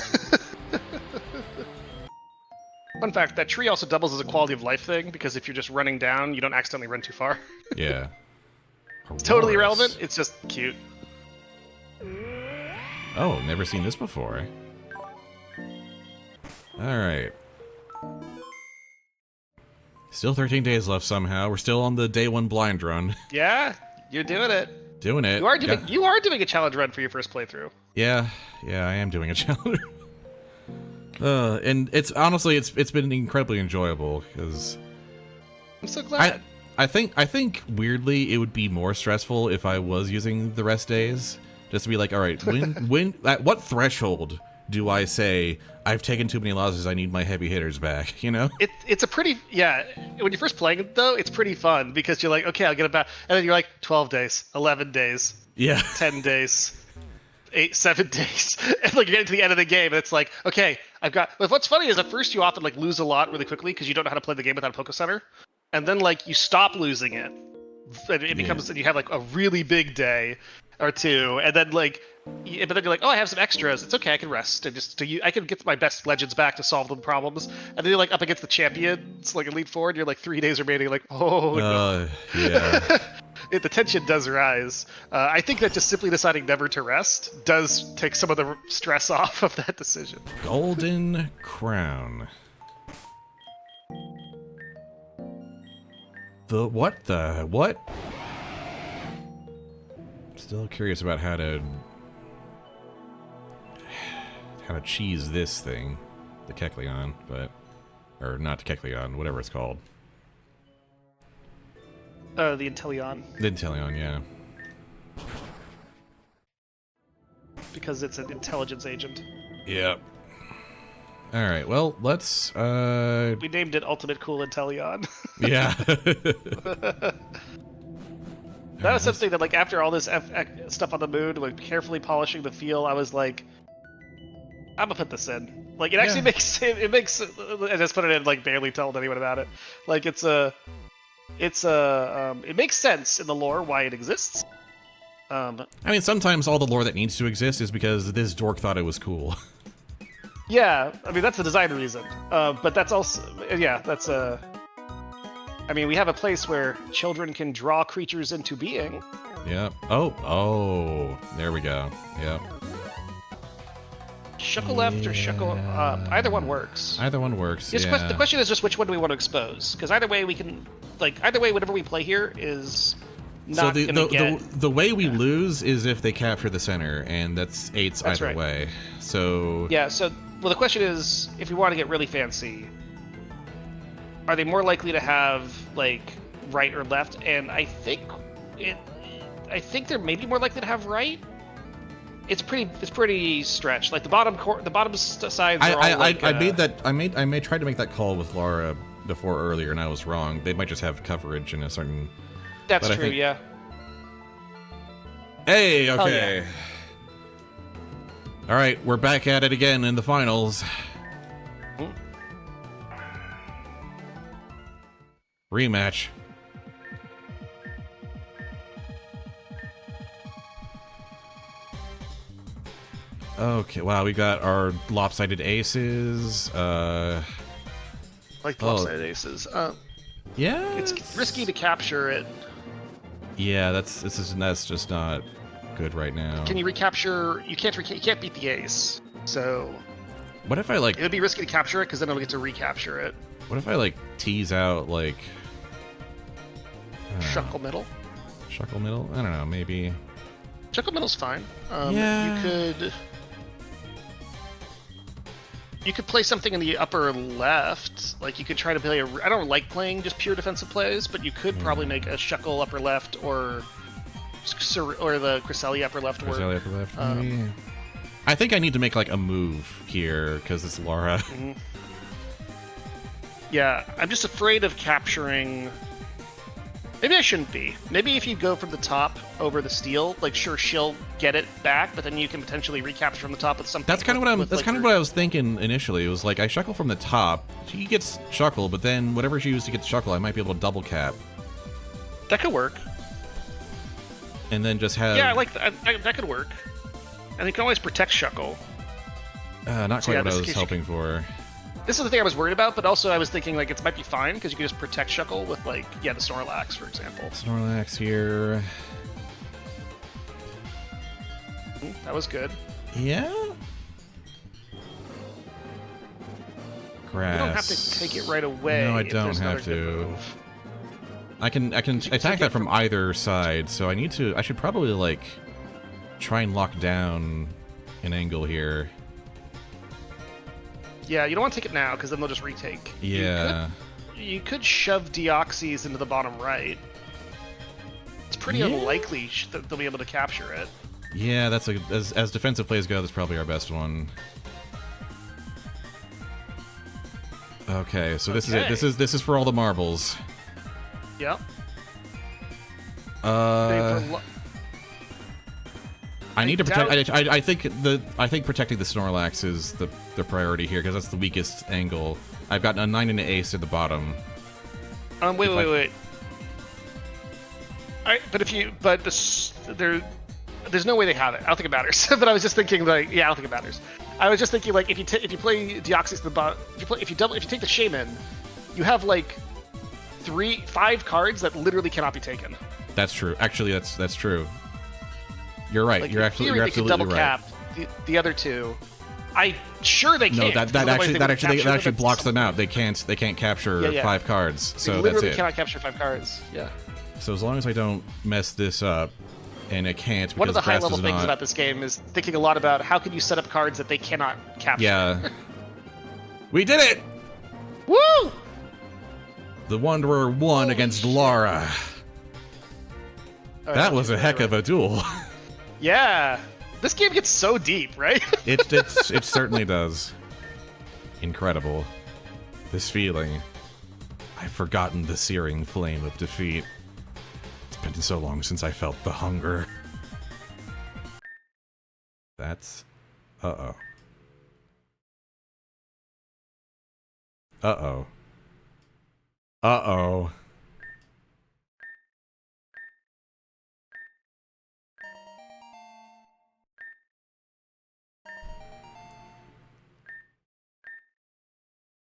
Fun fact: that tree also doubles as a quality of life thing, because if you're just running down, you don't accidentally run too far.
Yeah.
It's totally irrelevant. It's just cute.
Oh, never seen this before. Alright. Still 13 days left somehow. We're still on the day 1 blind run.
Yeah, you're doing it.
Doing it.
You are doing a challenge run for your first playthrough.
Yeah, I am doing a challenge. And it's honestly, it's been incredibly enjoyable, because
I'm so glad.
I think weirdly it would be more stressful if I was using the rest days. Just to be like, all right, when at what threshold do I say I've taken too many losses? I need my heavy hitters back. You know?
It's a pretty When you're first playing it though, it's pretty fun because you're like, okay, I'll get it back, and then you're like 12 days, 11 days, 10 days, 7 days, and like you're getting to the end of the game, and it's like, okay, I've got. But what's funny is at first you often like lose a lot really quickly because you don't know how to play the game without a Poke Center, and then like you stop losing it, and it becomes and you have like a really big day or two, and then like, but then you're like, oh, I have some extras. It's okay, I can rest and I can get my best legends back to solve the problems. And then you're like up against the champions, like Elite Four, and you're like 3 days remaining, like, oh no.
Yeah.
The tension does rise. I think that just simply deciding never to rest does take some of the stress off of that decision.
Golden Crown. What? Still curious about how to cheese this thing, the Kecleon, or not Kecleon, whatever it's called.
The Inteleon.
The Inteleon, yeah.
Because it's an intelligence agent.
Yep. All right. Well, let's.
We named it Ultimate Cool Inteleon.
Yeah.
That was something that, like, after all this stuff on the moon, like carefully polishing the feel, I was like, I'm gonna put this in. Like, it actually makes it makes. I just put it in, like, barely told anyone about it. Like, it makes sense in the lore why it exists.
I mean, sometimes all the lore that needs to exist is because this dork thought it was cool.
Yeah, I mean, that's the design reason. But that's also, that's a. I mean, we have a place where children can draw creatures into being.
Yeah. Oh, there we go. Yeah.
Shuckle left or shuckle up. Either one works.
Either one works.
The question is just which one do we want to expose? Because either way we can, whatever we play here is not
so
gonna get.
The way we lose is if they capture the center, and that's either
right.
way. So
yeah. So the question is, if we want to get really fancy, are they more likely to have like right or left? And I think they're maybe more likely to have right. It's pretty stretched. Like the bottom sides are all
I
like,
I may try to make that call with Laura before earlier, and I was wrong. They might just have coverage in a certain.
That's
but I
true.
think-
Yeah.
Hey,
Hell
okay.
yeah.
All right, we're back at it again in the finals. Rematch. Okay, wow, we got our lopsided aces.
Like the lopsided aces.
Yeah,
It's risky to capture it.
Yeah, that's just not good right now.
Can you recapture? You can't beat the ace. So
What if I like?
it would be risky to capture it because then it'll get to recapture it.
What if I like tease out like?
Shuckle middle.
Shuckle middle? I don't know. Maybe.
Shuckle middle's fine.
Yeah.
You could play something in the upper left. Like you could try to play I don't like playing just pure defensive plays, but you could probably make a Shuckle upper left or the Cresselia upper left work.
Cresselia upper left. Maybe. I think I need to make like a move here because it's Laura.
Mm-hmm. Yeah, I'm just afraid of capturing. Maybe I shouldn't be. Maybe if you go from the top over the steel, like sure she'll get it back, but then you can potentially recapture from the top with something.
That's kind of what I was thinking initially. It was like I Shuckle from the top. She gets Shuckle, but then whatever she used to get Shuckle, I might be able to double cap.
That could work.
And then just have.
Yeah, I like that. That could work. And you can always protect Shuckle.
Not
So
quite
yeah,
what I
this
was
case
hoping for.
This is the thing I was worried about, but also I was thinking like it might be fine because you can just protect Shuckle with like the Snorlax, for example.
Snorlax here.
That was good.
Yeah. Grass.
You don't have to take it right away.
No, I
if
don't
there's
have
another good
to.
move.
I can attack that from either side, so I should probably like try and lock down an angle here.
Yeah, you don't want to take it now because then they'll just retake.
Yeah.
You could shove Deoxys into the bottom right. It's pretty unlikely that they'll be able to capture it.
Yeah, that's as defensive plays go, that's probably our best one. Okay, so this is it. This is for all the marbles.
Yep.
I need to protect. I think protecting the Snorlax is the priority here because that's the weakest angle. I've got a 9 and an ace at the bottom.
Wait. There's no way they have it. I don't think it matters. But I was just thinking like, yeah, I don't think it matters. I was just thinking like if you play Deoxys to the bottom, if you take the Shaman, you have like 5 cards that literally cannot be taken.
That's true. Actually, that's true. You're right.
Like,
you're absolutely right.
They could double cap the other two. I'm sure they can't.
No, that actually blocks them out. They can't capture 5 cards. So
they literally
that's it.
cannot capture 5 cards. Yeah.
So as long as I don't mess this up, and it can't because
one of the
grass
high-level
is
things
not...
about this game is thinking a lot about how can you set up cards that they cannot capture.
Yeah. We did it!
Woo!
The Wanderer won against Laura. That was a heck of a duel.
Yeah. This game gets so deep, right?
It certainly does. Incredible. This feeling. I've forgotten the searing flame of defeat. It's been so long since I felt the hunger. That's... Uh-oh. Uh-oh. Uh-oh.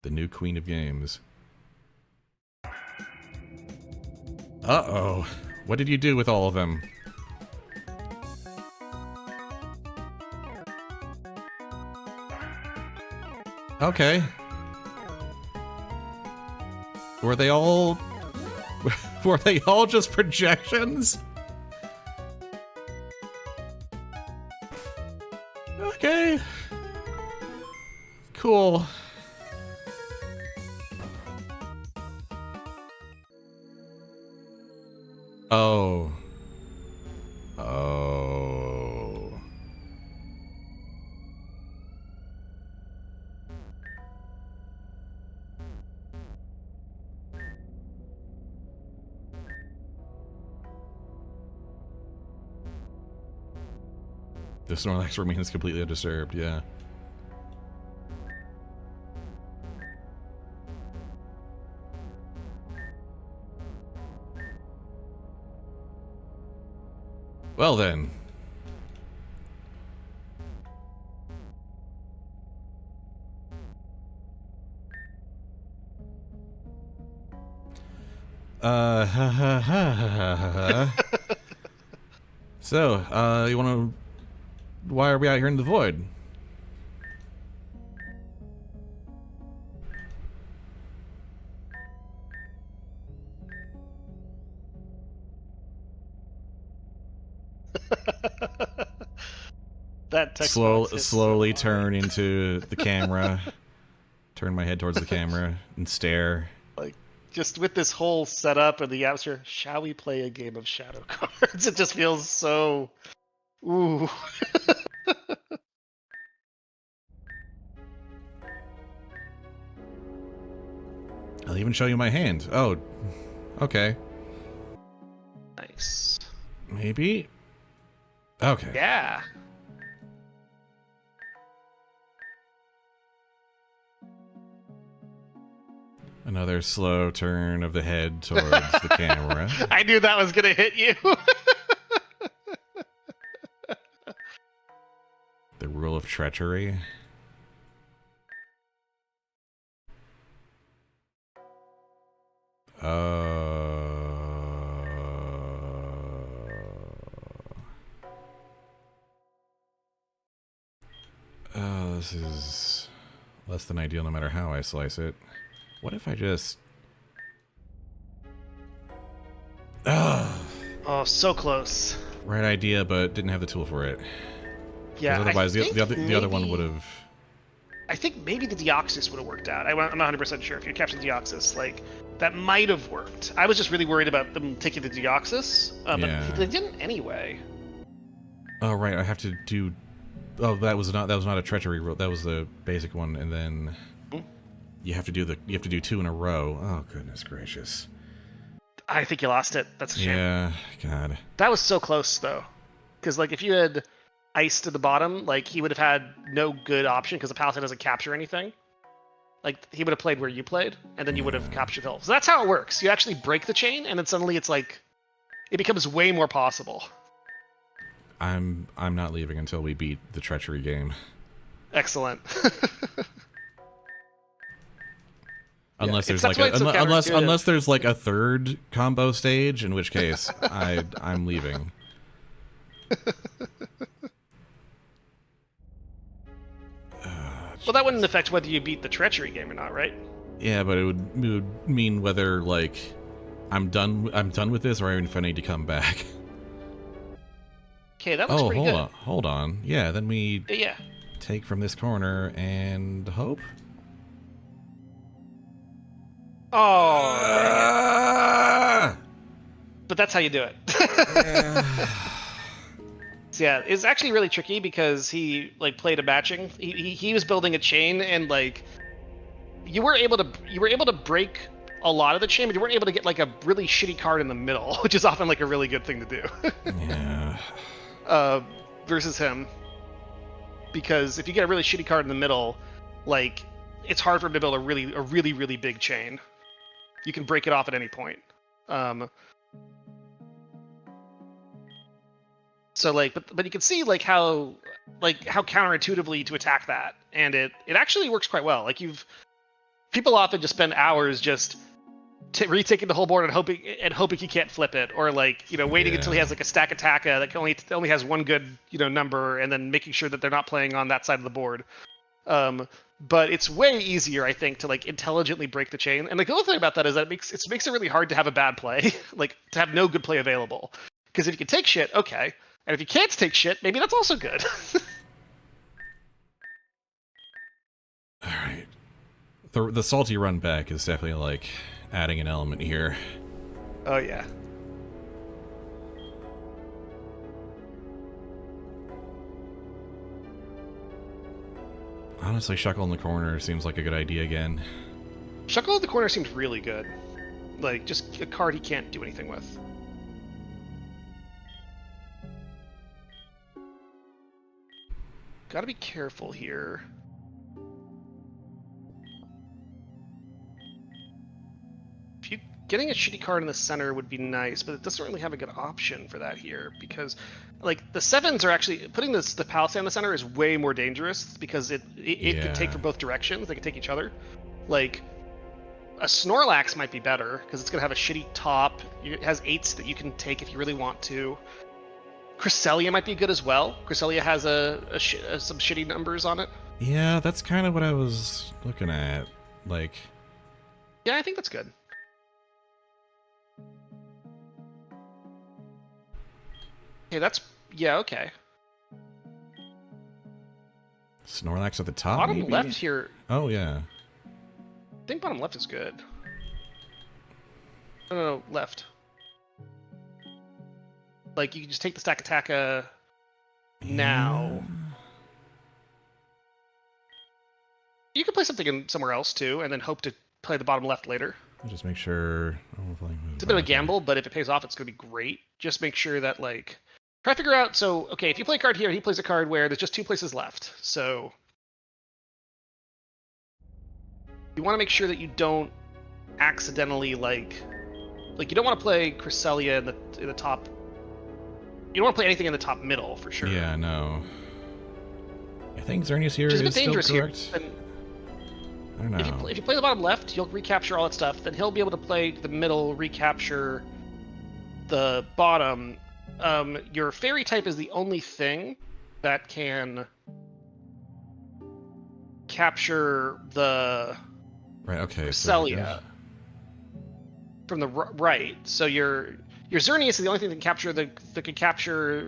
The new queen of games. Uh-oh. What did you do with all of them? Okay. Were they all just projections? Okay. Cool. Oh. Oh. The Snorlax remains completely undisturbed, yeah. Well then. So, you wanna... Why are we out here in the void?
That text box hits
Slowly
so hard.
turn into the camera. Turn my head towards the camera and stare.
Like, just with this whole setup and the atmosphere, shall we play a game of shadow cards? It just feels so... Ooh.
I'll even show you my hand. Oh, okay.
Nice.
Maybe? Okay.
Yeah.
Another slow turn of the head towards the camera.
I knew that was gonna hit you.
The rule of treachery. This is less than ideal no matter how I slice it. What if I just...
Oh, so close.
Right idea, but didn't have the tool for it. 'Cause
Yeah.
otherwise,
I think
the other one would have...
I think maybe the Deoxys would have worked out. I'm not 100% sure. If you captured the Deoxys, like, that might have worked. I was just really worried about them taking the Deoxys,
Yeah.
but they didn't anyway.
Oh right, I have to do. Oh, that was not a treachery rule. That was the basic one, and then you have to do 2 in a row. Oh goodness gracious.
I think you lost it. That's a shame.
Yeah, God.
That was so close though, because like if you had ice to the bottom, like he would have had no good option because the Palisade doesn't capture anything. Like he would have played where you played, and then you would have captured hill. So that's how it works. You actually break the chain, and then suddenly it's like it becomes way more possible.
I'm not leaving until we beat the treachery game.
Excellent.
Unless there's
Except
like
when it's so counterintuitive.
unless there's like a third combo stage, in which case I'm leaving.
Well, that wouldn't affect whether you beat the treachery game or not, right?
Yeah, but it would mean whether like I'm done with this, or even if I need to come back.
Okay, that looks pretty good.
Hold on. Yeah, then we
Yeah.
take from this corner and hope.
Oh. But that's how you do it. So yeah, it's actually really tricky because he like played a matching. He was building a chain, and like you were able to break a lot of the chain, but you weren't able to get like a really shitty card in the middle, which is often like a really good thing to do.
Yeah.
Versus him, because if you get a really shitty card in the middle, like it's hard for him to build a really big chain. You can break it off at any point. So like, but you can see like how counterintuitively to attack that, and it actually works quite well. Like people often just spend hours just retaking the whole board and hoping he can't flip it, or like waiting until he has like a stack attack that only has one good number, and then making sure that they're not playing on that side of the board. But it's way easier, I think, to like intelligently break the chain. And like the other thing about that is that it makes it really hard to have a bad play, like to have no good play available. Because if you can take shit, okay, and if you can't take shit, maybe that's also good.
All right. The salty run back is definitely like adding an element here.
Oh yeah.
Honestly, Shuckle in the corner seems like a good idea again.
Shuckle in the corner seems really good. Like just a card he can't do anything with. Gotta be careful here. Getting a shitty card in the center would be nice, but it doesn't really have a good option for that here because, like, the 7s are actually putting the Palisade in the center is way more dangerous because it could take for both directions. They could take each other. Like, a Snorlax might be better because it's gonna have a shitty top. It has 8s that you can take if you really want to. Cresselia might be good as well. Cresselia has some shitty numbers on it.
Yeah, that's kind of what I was looking at. Like,
yeah, I think that's good. Okay, okay.
Snorlax at the top,
Bottom
maybe?
left here.
Oh, yeah.
I think bottom left is good. No, left. Like, you can just take the stack attack now. You could play something in somewhere else, too, and then hope to play the bottom left later.
Just make sure...
It's a bit of a gamble, but if it pays off, it's going to be great. Just make sure that, like... Try to figure out, so, okay, if you play a card here, he plays a card where there's just 2 places left. So... you want to make sure that you don't accidentally, like you don't want to play Cresselia in the top... You don't want to play anything in the top middle, for sure.
Yeah, no. I think Xerneas here is still correct. I don't know.
If you play the bottom left, you'll recapture all that stuff. Then he'll be able to play the middle, recapture the bottom. Your fairy type is the only thing that can capture the Cresselia from the right. So your Xerneas is the only thing that can capture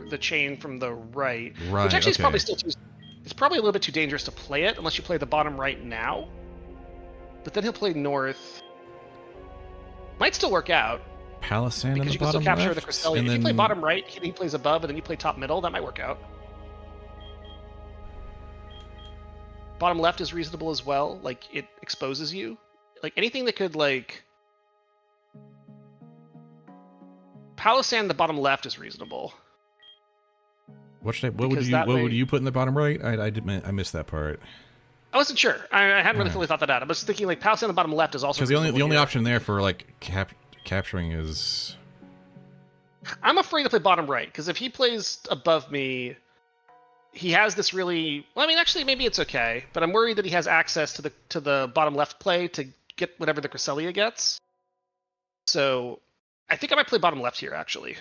the chain from the right. Which actually is probably still too. It's probably a little bit too dangerous to play it unless you play the bottom right now. But then he'll play north. Might still work out.
Palisade
because
on the bottom left.
you can still capture the Cresselia. If
then...
you play bottom right, he plays above, and then you play top middle, that might work out. Bottom left is reasonable as well. Like, it exposes you. Like, anything that could, like... Palisade in the bottom left is reasonable.
What would you put in the bottom right? I missed that part.
I wasn't sure. I hadn't really fully thought that out. I was thinking like Palisade in the bottom left is also
because the only option there for like capturing is.
I'm afraid to play bottom right because if he plays above me, he has this really. Well, I mean, actually, maybe it's okay, but I'm worried that he has access to the bottom left play to get whatever the Cresselia gets. So, I think I might play bottom left here actually.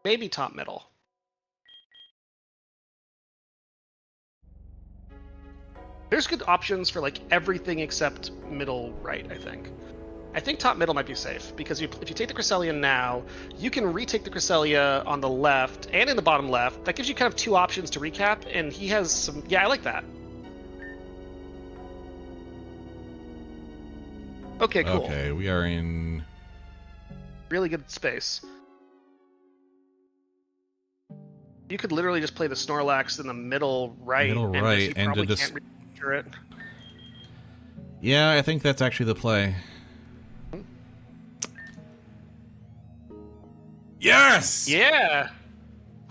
Maybe top middle. There's good options for like everything except middle right, I think. I think top middle might be safe because if you take the Cresselia now, you can retake the Cresselia on the left and in the bottom left. That gives you kind of 2 options to recap, and he has some. Yeah, I like that. Okay, cool.
Okay, we are in
really good space. You could literally just play the Snorlax in the middle right.
And to just.
It.
Yeah, I think that's actually the play. Yes!
Yeah!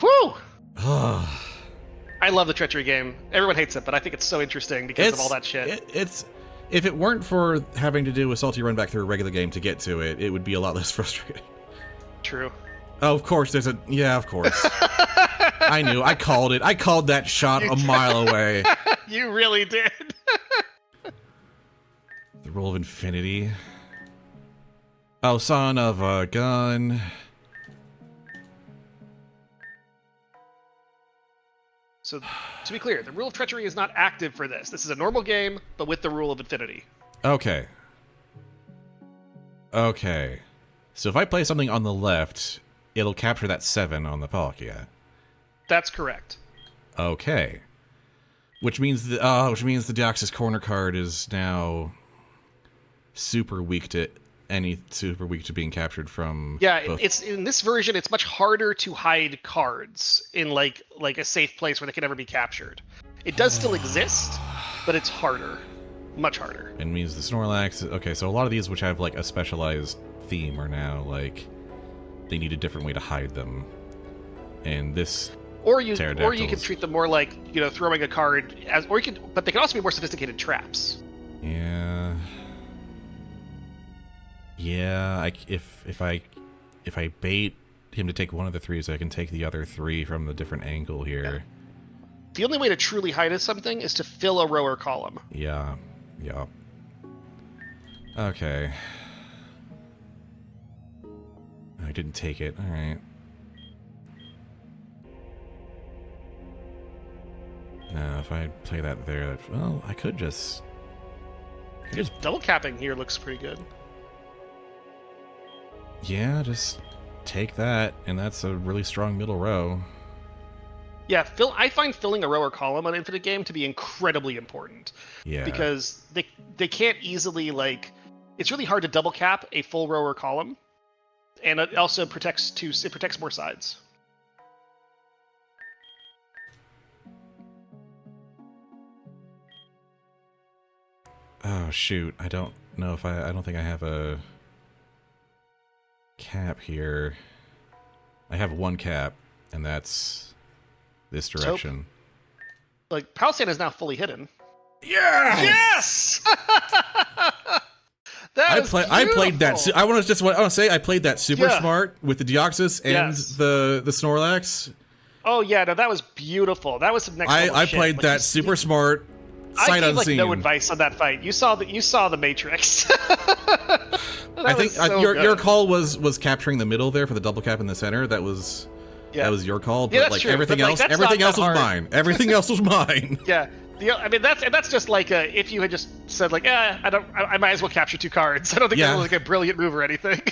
Woo! I love the Treachery game. Everyone hates it, but I think it's so interesting because of all that shit.
If it weren't for having to do a salty run back through a regular game to get to it, it would be a lot less frustrating.
True.
Oh, of course, yeah, of course. I knew. I called it. I called that shot a mile away.
You really did.
The Roll of Infinity. Oh, son of a gun.
So, to be clear, the Rule of Treachery is not active for this. This is a normal game, but with the Rule of Infinity.
Okay. Okay. So if I play something on the left, it'll capture that 7 on the Palkia.
That's correct.
Okay. Which means the Deoxys corner card is now super weak to being captured from.
Yeah,
both.
It's in this version. It's much harder to hide cards in like a safe place where they can never be captured. It does still exist, but it's harder, much harder.
It means the Snorlax. Okay, so a lot of these which have like a specialized theme are now like they need a different way to hide them, and this
Or you can
Pterodactyls.
treat them more like, you know, throwing a card as, or you can, but they can also be more sophisticated traps.
Yeah. Yeah, if I bait him to take one of the threes, I can take the other three from a different angle here.
The only way to truly hide something is to fill a row or column.
Yeah. Yeah. Okay. I didn't take it. All right. Now, if I play that there, well, I could just
Double capping here looks pretty good.
yeah, just take that, and that's a really strong middle row.
Yeah, I find filling a row or column on Infinite Game to be incredibly important.
Yeah.
Because they can't easily, like, it's really hard to double cap a full row or column, and it also protects more sides.
Oh shoot, I don't know if I don't think I have a cap here. I have one cap, and that's this direction.
Like, Palestine is now fully hidden.
Yeah!
Yes! I
played that. I want to say I played that super
Yeah.
smart with the Deoxys and
Yes.
the Snorlax.
Oh yeah, no, that was beautiful. That was some next level
I
shit.
played
Like,
that super smart. Sight
I gave
unseen.
like no advice on that fight. You saw the Matrix.
I think your call was capturing the middle there for the double cap in the center. That was your call. But
Yeah, that's
like
true,
everything
but, like,
else,
that's
everything
not
else
that
was
hard.
mine. Everything else was mine.
Yeah, I mean that's just like if you had just said like, I might as well capture 2 cards. I don't think
Yeah.
that was like a brilliant move or anything.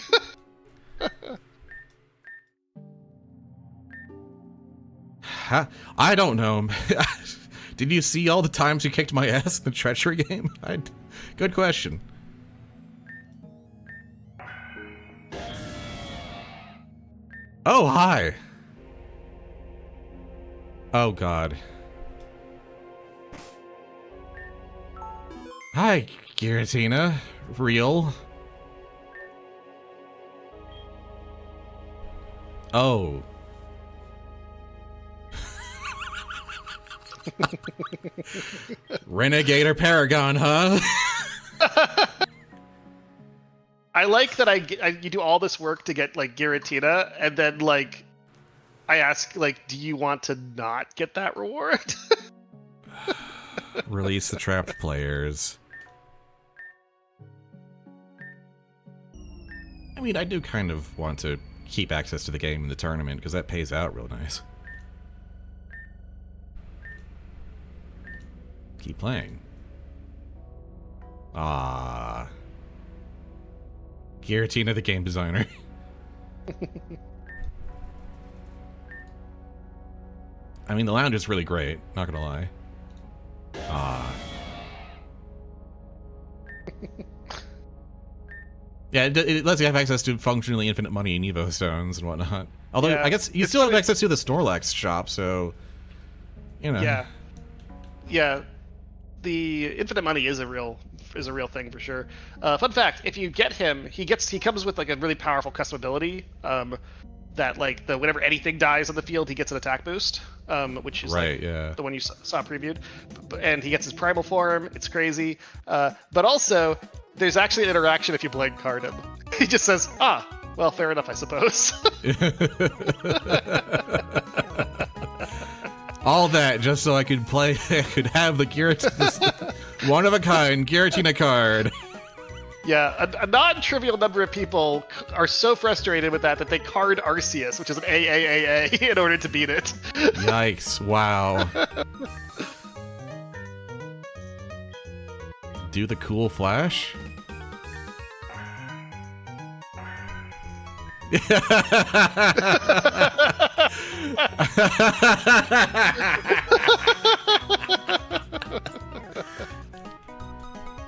I don't know. Did you see all the times you kicked my ass in the treachery game? Good question. Oh, hi. Oh, God. Hi, Giratina. Real. Oh. Renegade or Paragon, huh?
I like that you do all this work to get like Giratina, and then like I ask like, do you want to not get that reward?
Release the trapped players. I mean, I do kind of want to keep access to the game in the tournament, because that pays out real nice. Keep playing. Ah. Giratina, the game designer. I mean, the lounge is really great, not gonna lie. Ah. Yeah, it lets you have access to functionally infinite money and Evo stones and whatnot. Although,
Yeah,
I guess you still have access to the Snorlax shop, so... You know.
Yeah. Yeah. The infinite money is a real thing for sure. Fun fact: if you get him, he comes with like a really powerful custom ability. That like whenever anything dies on the field, he gets an attack boost. Which is
Right,
like
yeah.
the one you saw previewed, and he gets his primal form. It's crazy. But also, there's actually an interaction if you blank card him. He just says, well, fair enough, I suppose.
All that just so I could play, I could have the Giratina, one of a kind Giratina card.
Yeah, a non-trivial number of people are so frustrated with that they card Arceus, which is an AAAA, in order to beat it.
Yikes, wow. Do the cool flash?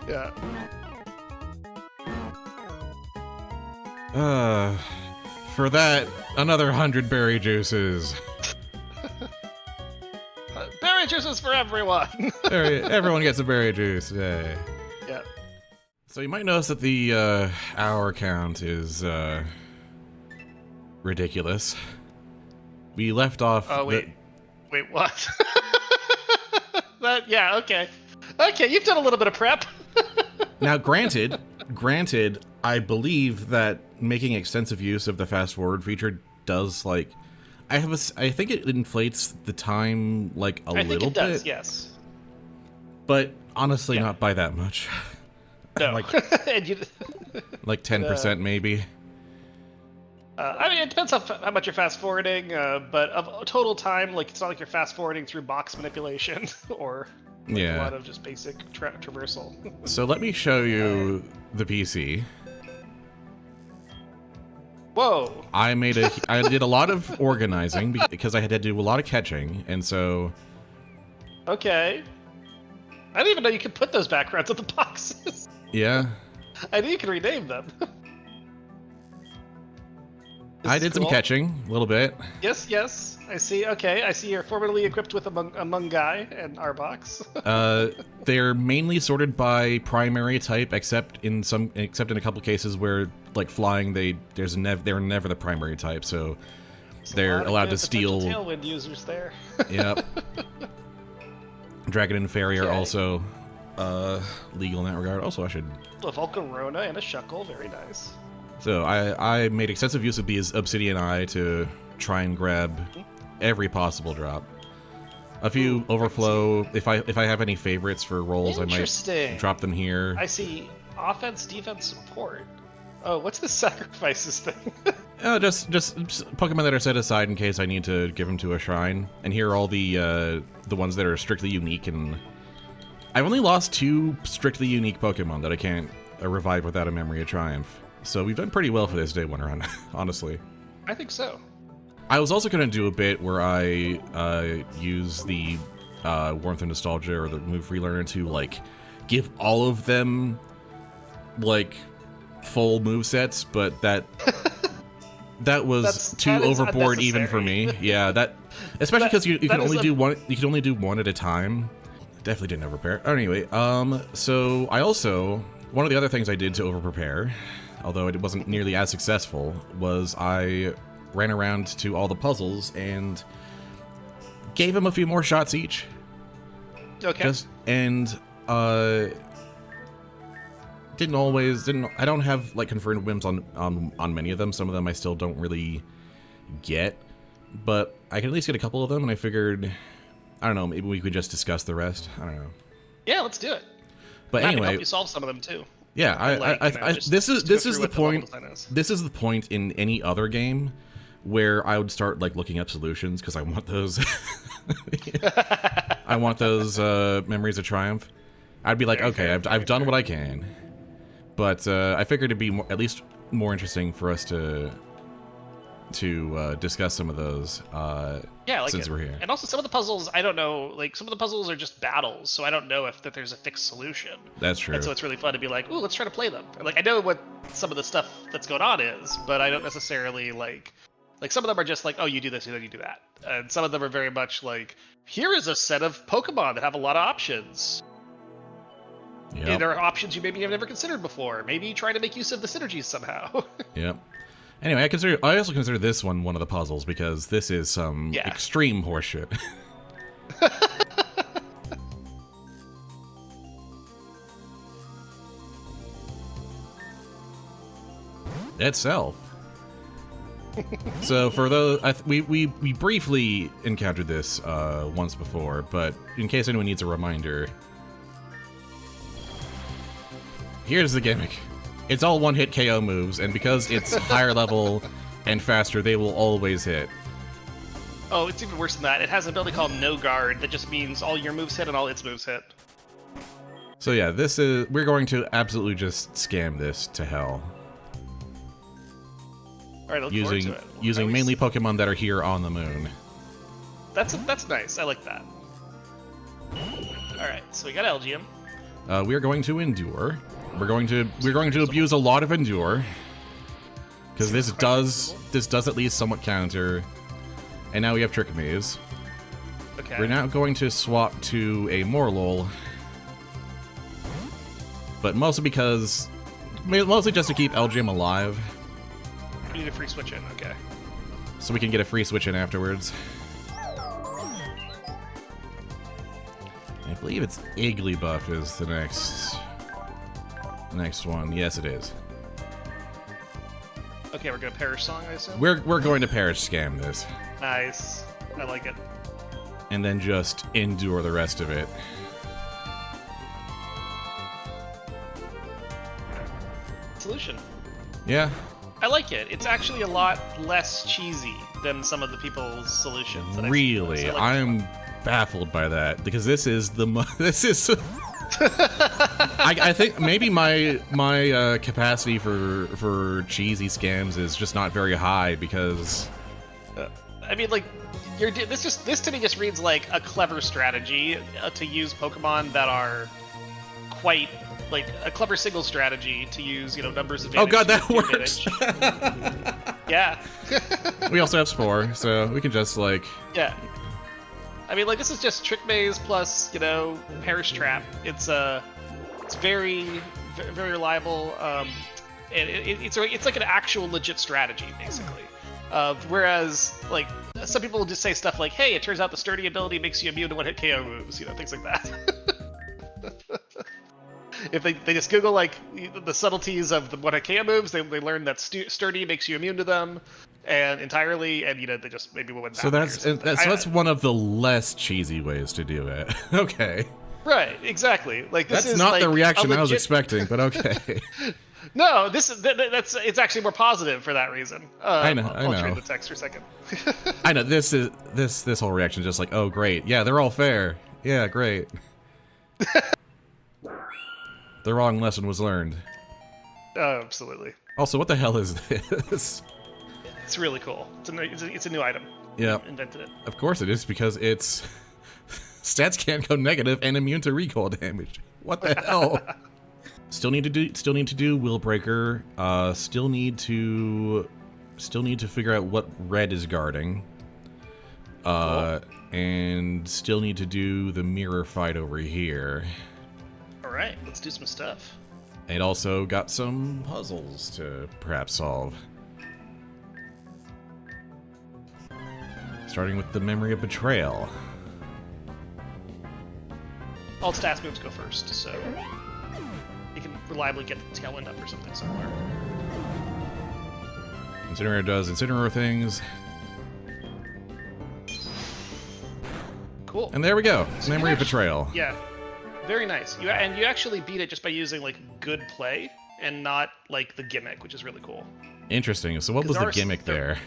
Yeah.
For that, another 100 berry juices.
Berry juices for everyone!
Everyone gets a berry juice. Yay.
Yeah.
So you might notice that the hour count is ridiculous. We left off.
Oh, wait. Wait, what? Yeah, okay. Okay, you've done a little bit of prep.
Now, granted, I believe that making extensive use of the fast forward feature does like, I think it inflates the time like a
I think
little
it does,
bit.
yes.
But honestly, not by that much.
No.
like
And
like 10% maybe.
I mean, it depends how much you're fast forwarding, but of total time, like it's not like you're fast forwarding through box manipulation or a lot of just basic traversal.
So let me show you the PC.
Whoa!
I did a lot of organizing because I had to do a lot of catching, and so.
Okay. I didn't even know you could put those backgrounds on the boxes.
Yeah.
I knew you could rename them.
I did some catching, a little bit.
Yes. I see. Okay, I see you're formerly equipped with a Mungai and Arbox.
They're mainly sorted by primary type, except in a couple cases where, like flying, they're never the primary type, so they're allowed to steal.
Tailwind users there.
Yep. Dragon and Fairy are also legal in that regard. Also, I should.
A Volcarona and a Shuckle, very nice.
So I made extensive use of these Obsidian Eye to try and grab every possible drop. A few overflow. If I have any favorites for rolls, I might drop them here.
I see offense, defense, support. Oh, what's the sacrifices thing?
Just Pokemon that are set aside in case I need to give them to a shrine. And here are all the ones that are strictly unique. And I've only lost 2 strictly unique Pokemon that I can't revive without a Memory of Triumph. So we've done pretty well for this day one run, honestly.
I think so.
I was also going to do a bit where I use the Warmth and Nostalgia or the Move Relearner to, like, give all of them, like, full movesets, but that was too overboard even for me. Yeah, especially because you can only do one. You can only do one at a time. Definitely didn't overprepare. Anyway, so I also, one of the other things I did to overprepare, although it wasn't nearly as successful, was I ran around to all the puzzles and gave them a few more shots each.
Okay.
I don't have like confirmed whims on many of them. Some of them I still don't really get, but I can at least get a couple of them, and I figured, I don't know, maybe we could just discuss the rest. I don't know.
Yeah, let's do it.
But
I
anyway,
can help you solve some of them too.
Yeah, this is the point. This is the point in any other game where I would start like looking up solutions because I want those. I want those Memories of Triumph. I'd be like, okay, I've done what I can, but I figured it'd be at least more interesting for us to discuss some of those. Since we're here.
And also some of the puzzles, I don't know, like some of the puzzles are just battles, so I don't know if there's a fixed solution.
That's true.
And so it's really fun to be like, ooh, let's try to play them. Like I know what some of the stuff that's going on is, but I don't necessarily like some of them are just like, oh, you do this and then you do that. And some of them are very much like, here is a set of Pokemon that have a lot of options.
Yep.
And there are options you maybe have never considered before. Maybe try to make use of the synergies somehow.
Yep. Anyway, I also consider this one of the puzzles because this is some extreme horseshit. Itself. So for those, we briefly encountered this once before, but in case anyone needs a reminder, here's the gimmick. It's all one-hit KO moves, and because it's higher level and faster, they will always hit.
Oh, it's even worse than that. It has an ability called No Guard that just means all your moves hit and all its moves hit.
So yeah, we're going to absolutely just scam this to hell.
All right, look forward to it.
Using mainly Pokemon that are here on the moon.
That's nice. I like that. All right, so we got Elgium.
We are going to endure. We're going to abuse a lot of endure because this does at least somewhat counter. And now we have Trick Maze.
Okay.
We're now going to swap to a Morlul, but mostly just to keep Elgium alive.
You need a free switch in, okay.
So we can get a free switch in afterwards. believe it's Igglybuff is the next one. Yes, it is.
Okay, we're gonna perish song, I assume.
We're going to Perish Scam this,
Nice. I like it.
and then just endure the rest of it.
Solution.
Yeah.
I like it. It's actually a lot less cheesy than some of the people's solutions. That
Really,
I like
I'm baffled by that because this is this is. I think maybe my capacity for cheesy scams is just not very high because
I mean, like, this to me just reads like a clever strategy to use Pokemon that are quite like a clever single strategy to use, you know, numbers advantage.
oh god, that
to
works.
advantage. Yeah.
We also have Spore, so we can just like
Yeah. I mean, like, this is just Trick Maze plus, you know, Perish Trap. It's very, very reliable. And it's like an actual legit strategy, basically. Whereas, like, some people will just say stuff like, "Hey, it turns out the Sturdy ability makes you immune to one-hit KO moves," you know, things like that. If they just Google like the subtleties of the one-hit KO moves, they learn that Sturdy makes you immune to them. And entirely, and you know, they just maybe went.
so that's one of the less cheesy ways to do it. Okay,
right, exactly. Like this
that's
is
not
like
the reaction I was
legit...
expecting, but okay.
No, that's it's actually more positive for that reason.
I know.
I'll trade the text for a second.
I know this whole reaction is just like, oh great, yeah, they're all fair, yeah, great. The wrong lesson was learned.
Oh, absolutely.
Also, what the hell is this?
It's really cool. It's a new item.
Yeah,
Invented it.
of course it is because it's stats can't go negative and immune to recoil damage. What the hell? Still need to do Will Breaker. Still need to figure out what red is guarding.
Cool.
And still need to do the mirror fight over here.
All right, let's do some stuff.
And also got some puzzles to perhaps solve. Starting with the Memory of Betrayal.
All stats moves go first, so you can reliably get the tailwind up or something somewhere.
Incineroar does Incineroar things.
Cool.
And there we go.
So
Memory of Betrayal.
Yeah, very nice. You actually beat it just by using like good play and not like the gimmick, which is really cool.
Interesting. So what was the gimmick there?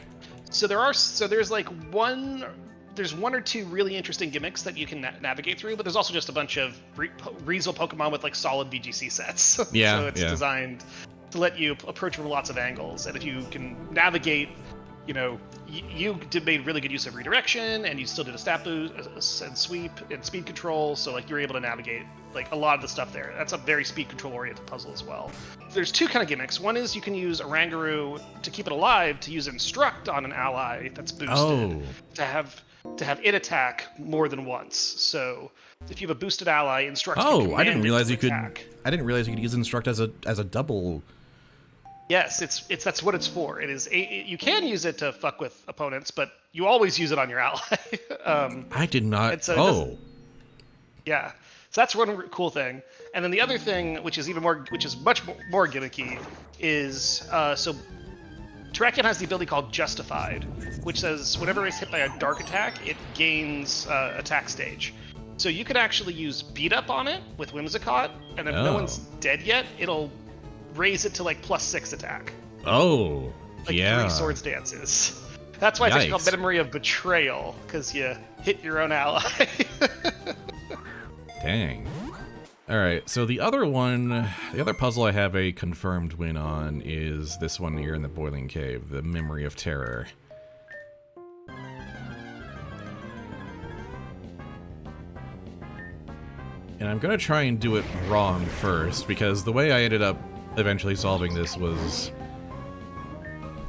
So there's like one or two really interesting gimmicks that you can navigate through, but there's also just a bunch of Riesel Pokemon with like solid VGC sets.
Yeah.
So it's designed to let you approach from lots of angles, and if you can navigate, you know, you made really good use of redirection, and you still did a stat boost and sweep and speed control, so like you're able to navigate like a lot of the stuff there. That's a very speed control oriented puzzle as well. There's two kind of gimmicks. One is you can use Oranguru to keep it alive to use Instruct on an ally that's boosted to have it attack more than once. So if you have a boosted ally, Instruct.
I didn't realize you could. I didn't realize you could use Instruct as a double.
Yes, that's what it's for. It is. You can use it to fuck with opponents, but you always use it on your ally.
I did not.
So yeah. So that's one cool thing. And then the other thing, which is much more gimmicky, is so Terrakion has the ability called Justified, which says whenever it's hit by a dark attack, it gains attack stage. So you could actually use Beat Up on it with Whimsicott, and if no one's dead yet, it'll raise it to like +6 attack.
Oh,
like
yeah.
3 Swords Dances. That's why it's called Memory of Betrayal, because you hit your own ally.
Dang. Alright, so the other puzzle I have a confirmed win on is this one here in the Boiling Cave, the Memory of Terror. And I'm gonna try and do it wrong first, because the way I ended up eventually solving this was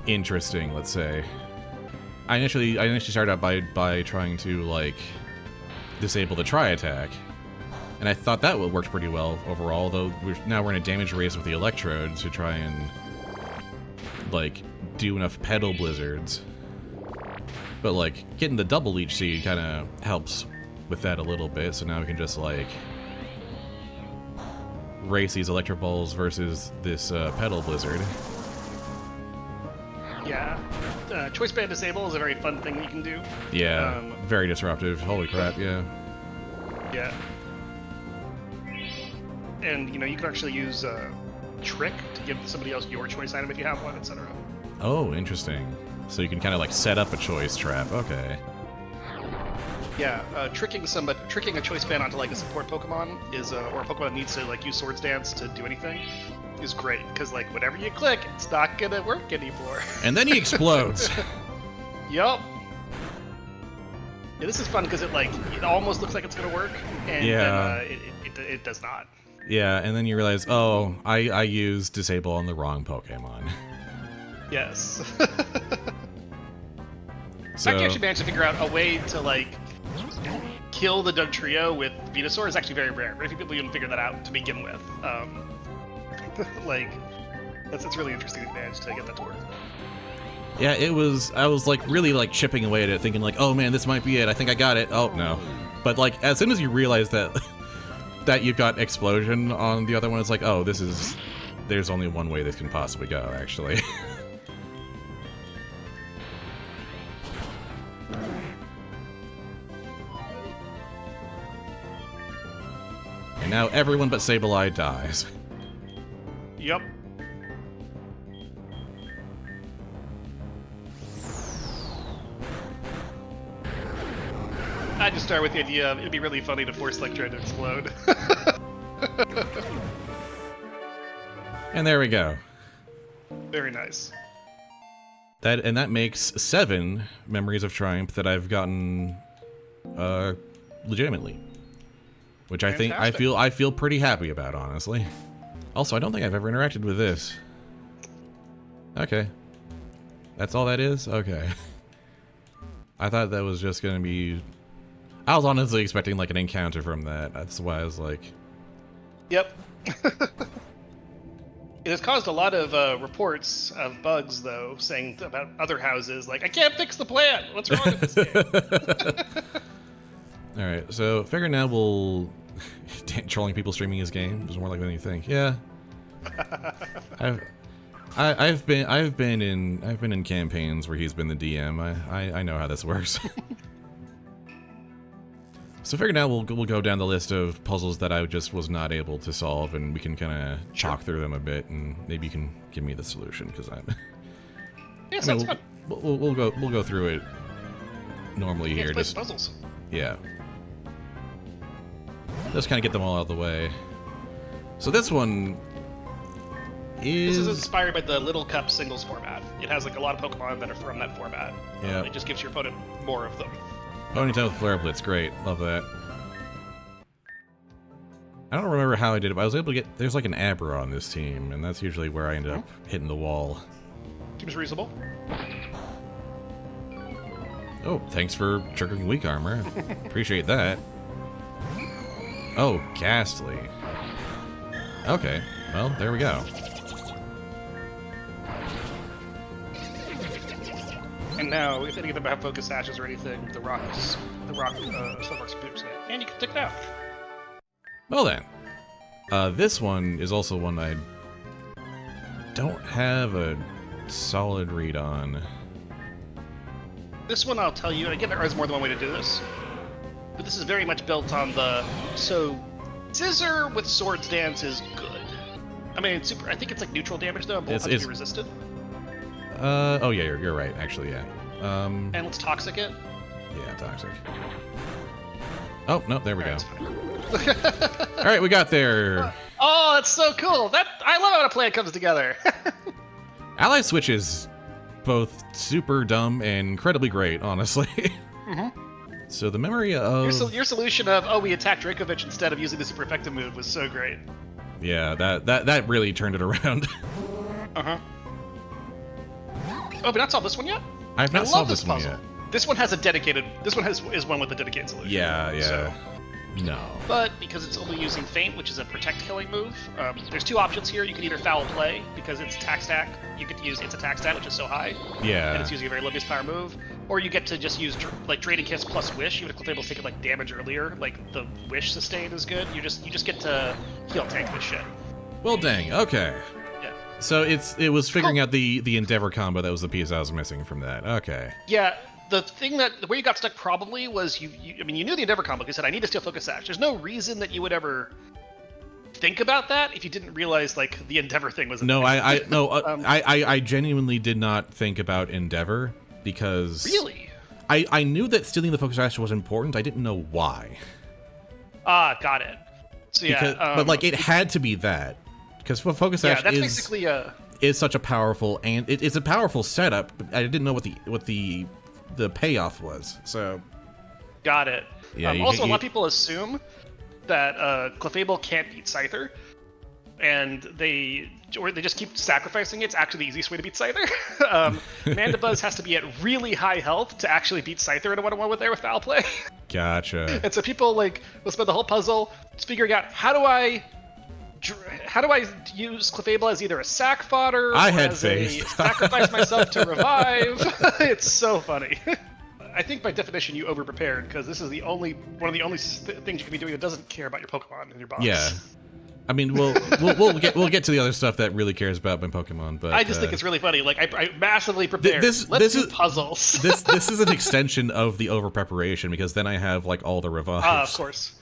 interesting, let's say. I initially started out by trying to, like, disable the Tri-Attack. And I thought that worked pretty well overall, though now we're in a damage race with the Electrode to try and, like, do enough Petal Blizzards. But, like, getting the double Leech Seed kind of helps with that a little bit, so now we can just, like, race these Electro Balls versus this Petal Blizzard.
Yeah. Choice Band Disable is a very fun thing that you can do.
Yeah, very disruptive. Holy crap, yeah.
Yeah. And, you know, you can actually use Trick to give somebody else your choice item if you have one, etc.
Oh, interesting. So you can kind of, like, set up a choice trap. Okay.
Yeah, tricking a choice band onto like a support Pokemon is, or a Pokemon that needs to like use Swords Dance to do anything, is great because like whenever you click, it's not gonna work anymore.
And then he explodes.
Yup. Yeah, this is fun because it almost looks like it's gonna work, and then, it does not.
Yeah, and then you realize, oh, I used Disable on the wrong Pokemon.
Yes.
So,
I actually managed to figure out a way to like kill the Dugtrio with Venusaur is actually very rare. Very few people even figure that out to begin with. Like, it's really interesting to manage to get that to work.
yeah, I was like really like chipping away at it, thinking like, oh man, this might be it. I think I got it. Oh no. But like as soon as you realize that that you've got Explosion on the other one, it's like, oh, there's only one way this can possibly go, actually. And now everyone but Sableye dies.
Yep. I just started with the idea of it'd be really funny to force Electrode to explode.
And there we go.
Very nice.
That makes 7 Memories of Triumph that I've gotten legitimately. Which
Fantastic.
I feel pretty happy about, honestly. Also, I don't think I've ever interacted with this. Okay. That's all that is? Okay. I thought that was just gonna be... I was honestly expecting like an encounter from that. That's why I was like...
Yep. It has caused a lot of reports of bugs, though, saying about other houses, like, I can't fix the plant! What's wrong with this game?
Alright, so figure now we'll... trolling people streaming his game is more likely than you think. Yeah. I've been in campaigns where he's been the DM. I know how this works. So figure now we'll go down the list of puzzles that I just was not able to solve, and we can kind of talk through them a bit, and maybe you can give me the solution because I'm.
Yeah, sounds fun.
We'll go through it normally
Yeah,
here.
let's play some puzzles.
Yeah. Just kind of get them all out of the way. So this one is...
This is inspired by the Little Cup singles format. It has like a lot of Pokemon that are from that format.
Yeah.
It just gives your opponent more of them.
Ponytail with Flare Blitz, great. Love that. I don't remember how I did it, but I was able to get... There's like an Abra on this team, and that's usually where I end up hitting the wall.
Seems reasonable.
Oh, thanks for triggering weak armor. Appreciate that. Oh, Ghastly. Okay, well, there we go.
And now, if any of them have focus sashes or anything, the rock Slowpoke's boots it. And you can take it out.
Well then. This one is also one I don't have a solid read on.
This one I'll tell you, again, there is more than one way to do this. But this is very much built on the... So, Scissor with Swords Dance is good. I mean, it's super... I think it's like neutral damage, though. Both have to be resisted.
Oh yeah, you're right, actually, yeah.
And let's Toxic it.
Yeah, Toxic. Oh, no, there we go.
Alright,
Alright, we got there.
Oh, that's so cool! I love how a plan comes together.
Ally Switch is both super dumb and incredibly great, honestly. So the memory of...
Your solution of, we attacked Dracovic instead of using the super effective move was so great.
Yeah, that really turned it around.
Uh-huh. Oh, but not solved this one yet?
I have not solved this one
puzzle.
yet.
This one has a dedicated... This one is one with a dedicated solution.
Yeah.
So,
No.
but because it's only using Feint, which is a protect killing move, there's two options here. You can either Foul Play, because it's attack stack. You get to use its attack stat, which is so high.
Yeah.
And it's using a very low base power move. or you get to just use like Draining Kiss plus Wish. Even if Clefable's taking like damage earlier, like the Wish sustain is good. You just get to heal tank this shit.
Well, dang. Okay.
Yeah.
So it was figuring out the Endeavor combo that was the piece I was missing from that. Okay.
Yeah. The where you got stuck probably was you knew the Endeavor combo. You said I need to steal Focus Sash. There's no reason that you would ever think about that if you didn't realize like the Endeavor thing was.
No, I genuinely did not think about Endeavor because
really
I knew that stealing the Focus Sash was important. I didn't know why.
Ah, got it. So yeah,
because, but like it had to be that because Focus Sash
that's basically
is such a powerful and it's a powerful setup. But I didn't know what the payoff was. So
got it.
Yeah.
A lot of people assume that Clefable can't beat Scyther, and they just keep sacrificing it. It's actually the easiest way to beat Scyther. Mandibuzz has to be at really high health to actually beat Scyther in a 1-on-1 with foul play.
Gotcha.
And so people will spend the whole puzzle figuring out how do I use Clefable as either a sack fodder
I
or
had
as
faith.
a sacrifice myself to revive. It's so funny. I think by definition you over-prepared because this is one of the only things you can be doing that doesn't care about your Pokemon and your boss.
Yeah. I mean, we'll get to the other stuff that really cares about my Pokemon, but
I just think it's really funny. Like I massively prepared. Let's do puzzles.
This is an extension of the over preparation because then I have like all the revives.
Of course,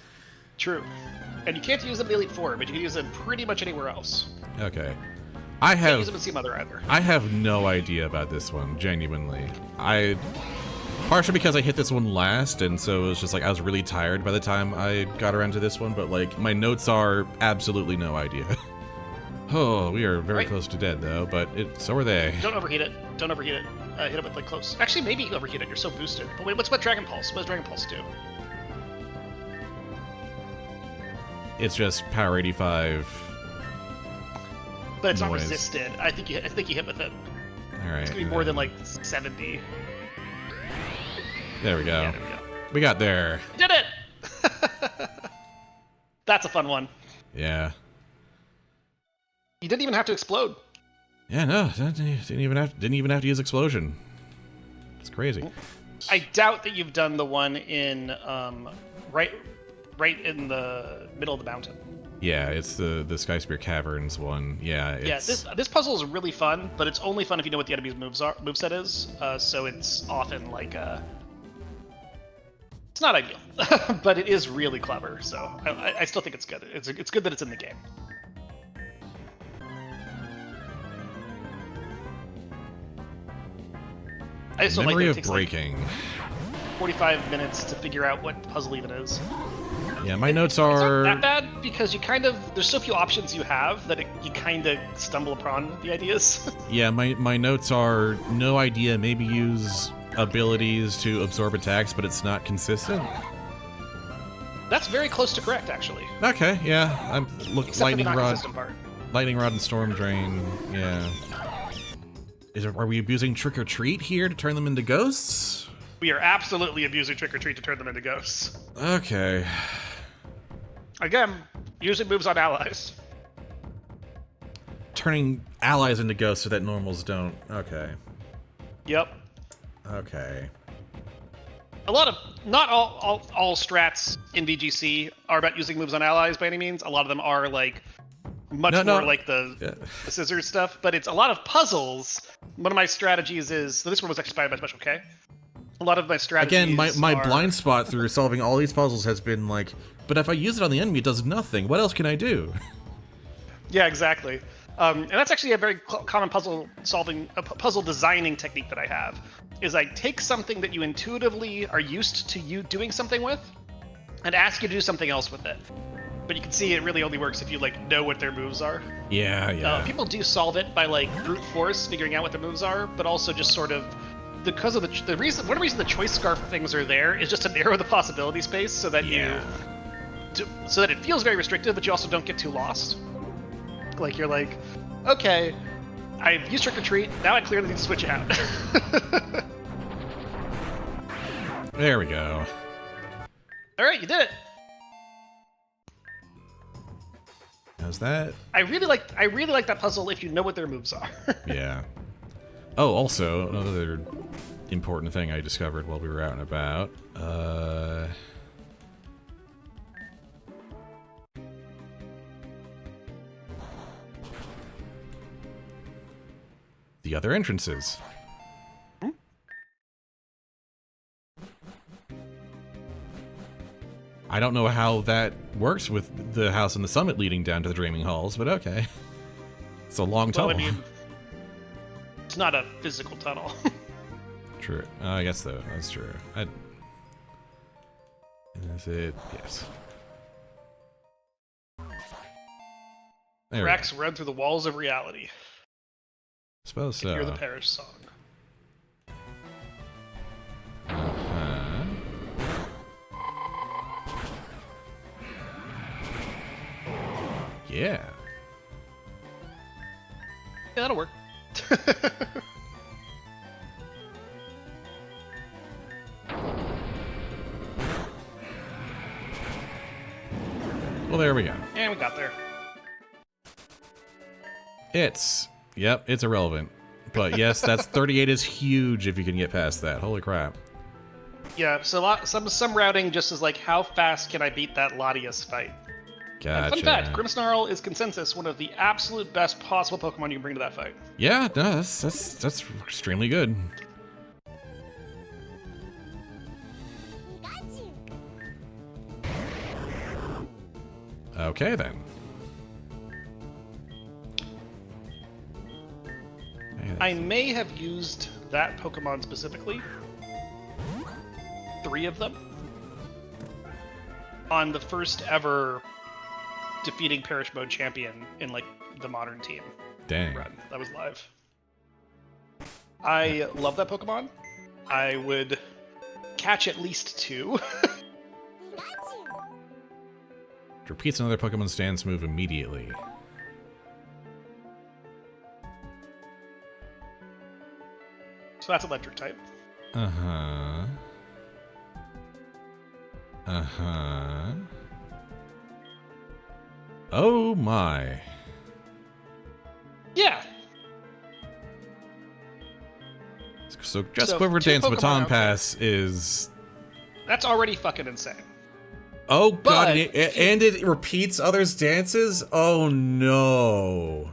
true. And you can't use them in Elite Four, but you can use them pretty much anywhere else.
Okay,
Can't use them in Sea Mother either.
I have no idea about this one. Genuinely, partially because I hit this one last, and so it was just like I was really tired by the time I got around to this one, but like my notes are absolutely no idea. Oh, we are very close to dead though, but so are they.
Don't overheat it. Don't overheat it. Hit it with like close. Actually, maybe overheat it. You're so boosted. But wait, what Dragon Pulse? What does Dragon Pulse do?
It's just power 85.
But it's not
noise.
resisted. I think you hit with it.
All right.
It's gonna be more than like 70.
There we go.
Yeah, there we go.
We got there.
Did it! That's a fun one.
Yeah.
You didn't even have to explode.
Yeah, no, didn't even have to use explosion. It's crazy.
I doubt that you've done the one in right in the middle of the mountain.
Yeah, it's the Sky Spear Caverns one. Yeah, it's...
Yeah, this puzzle is really fun, but it's only fun if you know what the enemy's moveset is. So it's often like it's not ideal, but it is really clever. So I still think it's good. It's good that it's in the game. I just don't like that it takes
breaking.
like 45 minutes to figure out what the puzzle even is.
Yeah, my notes
It's
are...
not that bad because there's so few options you have that you kind of stumble upon the ideas.
Yeah, my notes are no idea, maybe use abilities to absorb attacks, but it's not consistent.
That's very close to correct, actually.
Okay, yeah,
Except for the not consistent part.
Lightning Rod and Storm Drain, yeah. Are we abusing Trick or Treat here to turn them into ghosts?
We are absolutely abusing Trick or Treat to turn them into ghosts.
Okay.
Again, using moves on allies.
Turning allies into ghosts so that normals don't. Okay.
Yep.
Okay.
Not all strats in VGC are about using moves on allies by any means. A lot of them are like much more like the scissors stuff, but it's a lot of puzzles. One of my strategies is, so this one was actually inspired by Special K. A lot of my strategies
Again, my blind spot through solving all these puzzles has been like, but if I use it on the enemy, it does nothing. What else can I do?
Yeah, exactly. And that's actually a very common puzzle designing technique that I have. Is I take something that you intuitively are used to you doing something with, and ask you to do something else with it. But you can see it really only works if you like know what their moves are.
Yeah.
People do solve it by like brute force figuring out what their moves are, but also just sort of because of the reason. One reason the choice scarf things are there is just to narrow the possibility space so that so that it feels very restrictive, but you also don't get too lost. Like you're like, okay, I've used Trick or Treat, now I clearly need to switch it out.
There we go.
All right, you did it.
How's that?
I really like that puzzle if you know what their moves are.
Yeah. Oh, also another important thing I discovered while we were out and about. The other entrances. I don't know how that works with the house and the summit leading down to the Dreaming Halls, but okay. It's a long tunnel.
Well, I mean, it's not a physical tunnel.
True. I guess though, that's true. Is it? Yes. There we go.
Tracks run through the walls of reality.
Suppose
You can hear
so.
the parish song.
Uh-huh. Yeah.
Yeah, that'll work.
Well, there we go.
And we got there.
Yep, it's irrelevant. But yes, that's 38 is huge if you can get past that. Holy crap.
Yeah, so some routing just is like, how fast can I beat that Latias fight?
Gotcha.
And fun fact, Grimmsnarl is consensus one of the absolute best possible Pokemon you can bring to that fight.
Yeah, no, that's extremely good. Okay then.
I may have used that Pokemon specifically, 3 of them, on the first ever defeating Parish Mode champion in like the modern team
Dang.
run that was live. I love that Pokemon. I would catch at least 2.
Repeats another Pokemon stance move immediately.
So that's electric type.
Uh-huh. Uh-huh. Oh my.
Yeah.
So just
So,
Quiver
2
Dance
Pokemon
Baton
out there.
Pass is...
That's already fucking insane.
Oh god,
But-
and it repeats others' dances? Oh no.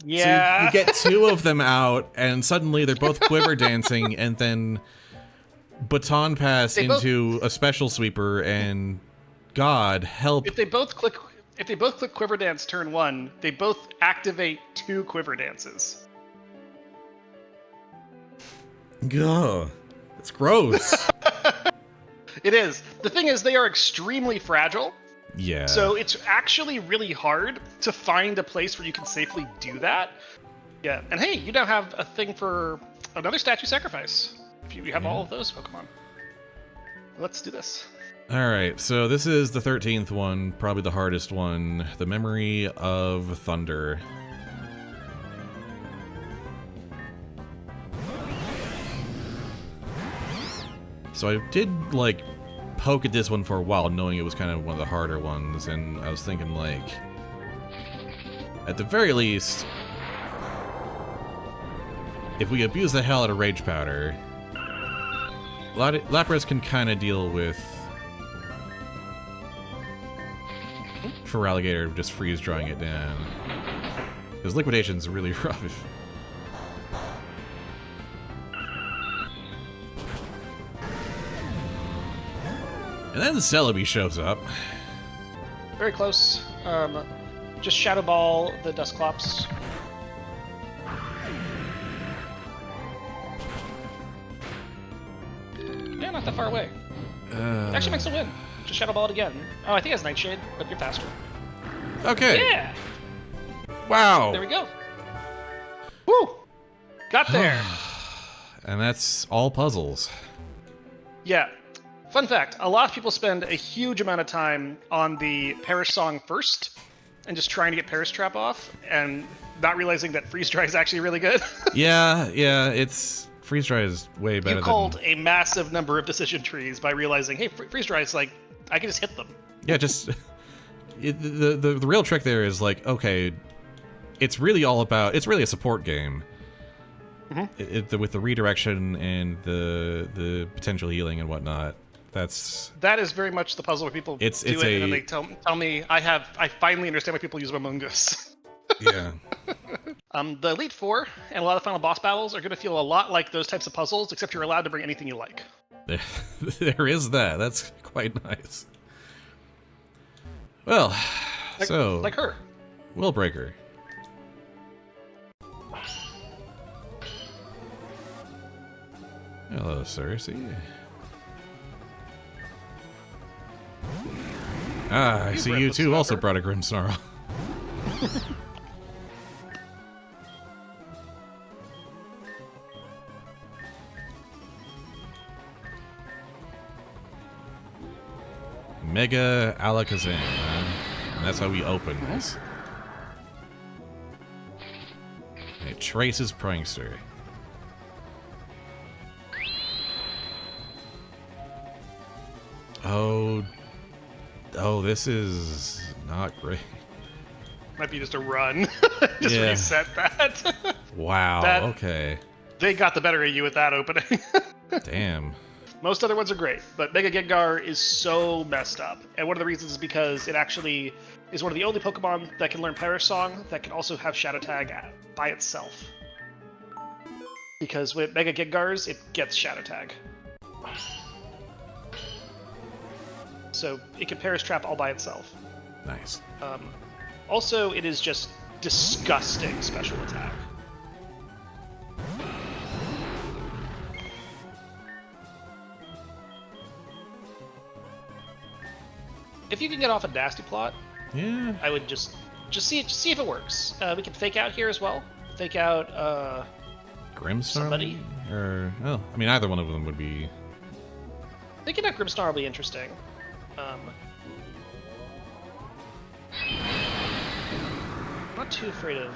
Yeah.
So you get 2 of them out, and suddenly they're both quiver dancing, and then baton pass
They both-
into a special sweeper, and God help.
If they both click Quiver Dance turn 1, they both activate 2 Quiver Dances.
Gah, it's gross.
It is. The thing is, they are extremely fragile,
Yeah.
so it's actually really hard to find a place where you can safely do that. Yeah, and hey, you now have a thing for another statue sacrifice. If you have all of those Pokemon. Let's do this.
Alright, so this is the 13th one, probably the hardest one. The Memory of Thunder. So I did, like, poke at this one for a while, knowing it was kind of one of the harder ones, and I was thinking, like, at the very least, if we abuse the hell out of Rage Powder, Lapras can kind of deal with for Alligator just freeze drawing it down. Because Liquidation's really rough. And then Celebi shows up.
Very close. Just Shadow Ball the Dusclops. Yeah, not that far away. Actually makes a win. Just Shadow Ball it again. Oh, I think it has Nightshade, but you're faster.
Okay.
Yeah!
Wow.
There we go. Woo! Got there.
And that's all puzzles.
Yeah. Fun fact, a lot of people spend a huge amount of time on the Perish song first and just trying to get Perish Trap off and not realizing that Freeze Dry is actually really good.
Yeah, it's... Freeze Dry is way better
You called a massive number of decision trees by realizing, hey, Freeze Dry is like, I can just hit them.
Yeah, just... the real trick there is like, okay, it's really all about... It's really a support game. with the redirection and the potential healing and whatnot.
That is very much the puzzle where people do it and then they tell me I finally understand why people use Among Us.
Yeah.
The Elite Four and a lot of final boss battles are going to feel a lot like those types of puzzles, except you're allowed to bring anything you like.
There is that. That's quite nice. Well,
Like her.
Willbreaker. Hello, Cersei. I see you too also brought a Grimmsnarl. Mega Alakazam, and that's how we open this. It traces Prankster. Oh, this is not great.
Might be just a run. Just reset that.
Wow, okay.
They got the better of you with that opening.
Damn.
Most other ones are great, but Mega Gengar is so messed up. And one of the reasons is because it actually is one of the only Pokemon that can learn Perish Song that can also have Shadow Tag by itself. Because with Mega Gengars, it gets Shadow Tag. So it can Perish Trap all by itself.
Nice.
Also, it is just disgusting special attack. If you can get off a nasty plot,
Yeah.
I would just see if it works. We can fake out here as well. Fake out
Grimmsnarl?
somebody.
Or, oh, I mean, either one of them would be...
Faking out Grimmsnarl will be interesting. I'm not too afraid of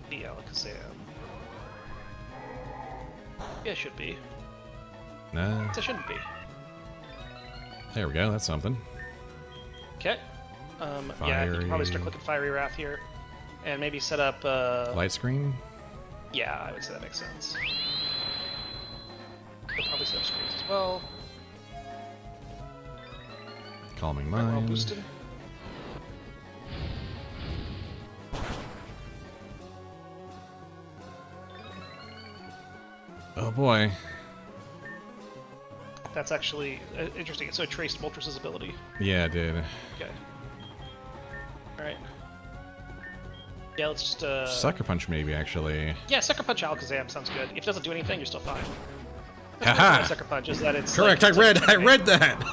the Alakazam. Yeah, it should be.
Nah.
It shouldn't be.
There we go, that's something.
Okay. Yeah, you can probably start clicking Fiery Wrath here. And maybe set up...
Light screen?
Yeah, I would say that makes sense. Could probably set up screens as well.
Calming
Well
Mind.
boosted.
Oh boy.
That's actually interesting. So it traced Moltres' ability.
Yeah, it did.
Okay. Alright. Yeah, let's just,
Sucker Punch maybe, actually.
Yeah, Sucker Punch Alakazam sounds good. If it doesn't do anything, you're still fine.
Haha!
Sucker Punch is that it's...
Correct,
like,
I read that!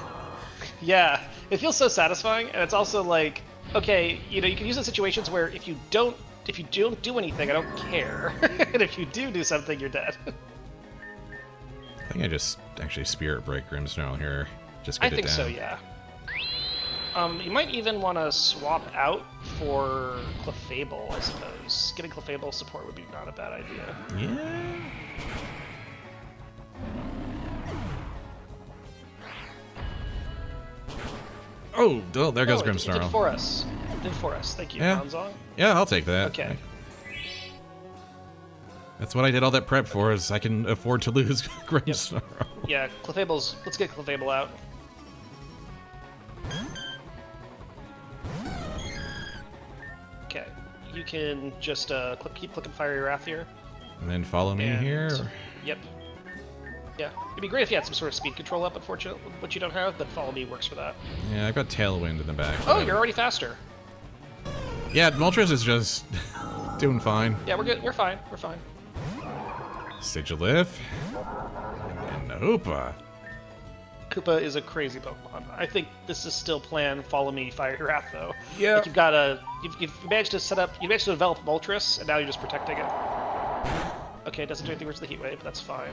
Yeah, it feels so satisfying, and it's also like, okay, you know, you can use it in situations where if you don't do anything, I don't care. And if you do something, you're dead.
I think I just actually Spirit Break Grimmsnarl here. Just get
I think
it down.
so, yeah. You might even want to swap out for Clefable, I suppose. Getting Clefable support would be not a bad idea.
Yeah. Oh, there goes
It did
Grimmsnarl.
for us. It did for us. Thank you,
Yeah.
Bronzong.
Yeah, I'll take that.
Okay.
That's what I did all that prep for, is I can afford to lose Grimmsnarl.
Yeah, Clefable's... Let's get Clefable out. Okay. You can just keep clicking Fiery Wrath here.
And then follow me
And-
here.
Yep. Yeah. It'd be great if you had some sort of speed control up, unfortunately, which you don't have, but Follow Me works for that.
Yeah, I've got Tailwind in the back.
Oh, you're already faster.
Yeah, Moltres is just doing fine.
Yeah, we're good. We're fine. We're fine.
Sigilif. And Hoopa.
Koopa is a crazy Pokemon. I think this is still planned Follow Me, Fiery Wrath, though.
Yeah.
Like you've got you've managed to set up, you managed to develop Moltres, and now you're just protecting it. Okay, it doesn't do anything versus the Heat Wave, but that's fine.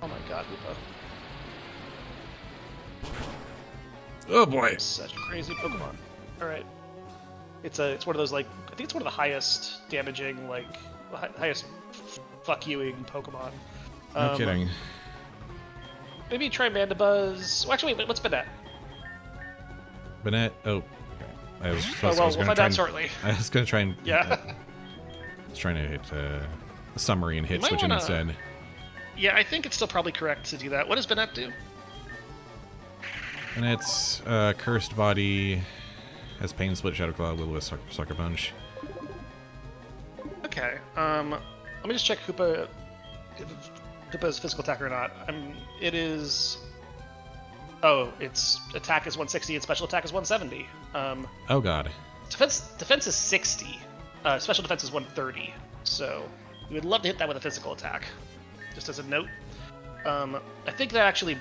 Oh my god, Hoopa.
Oh boy.
Such a crazy Pokemon. Alright. It's one of those, like, I think it's one of the highest damaging, like, highest fuck youing Pokemon.
No kidding.
Maybe try Mandibuzz. Well, actually, wait, what's Banette?
Banette. Oh. Okay. I was
Oh, well, we'll
gonna
find
try
out
and,
shortly.
I was gonna try and
Yeah.
I was trying to hit a summary and hit
might
switching
wanna-
instead.
Yeah, I think it's still probably correct to do that. What does Bennett do?
And it's cursed body, has pain split, shadow claw, will with sucker punch.
Okay. Let me just check Koopa. If Koopa's physical attack or not. It is. Oh, its attack is 160 and special attack is 170.
Oh god.
Defense is 60. Special defense is 130. So we would love to hit that with a physical attack. Just as a note. I think that actually.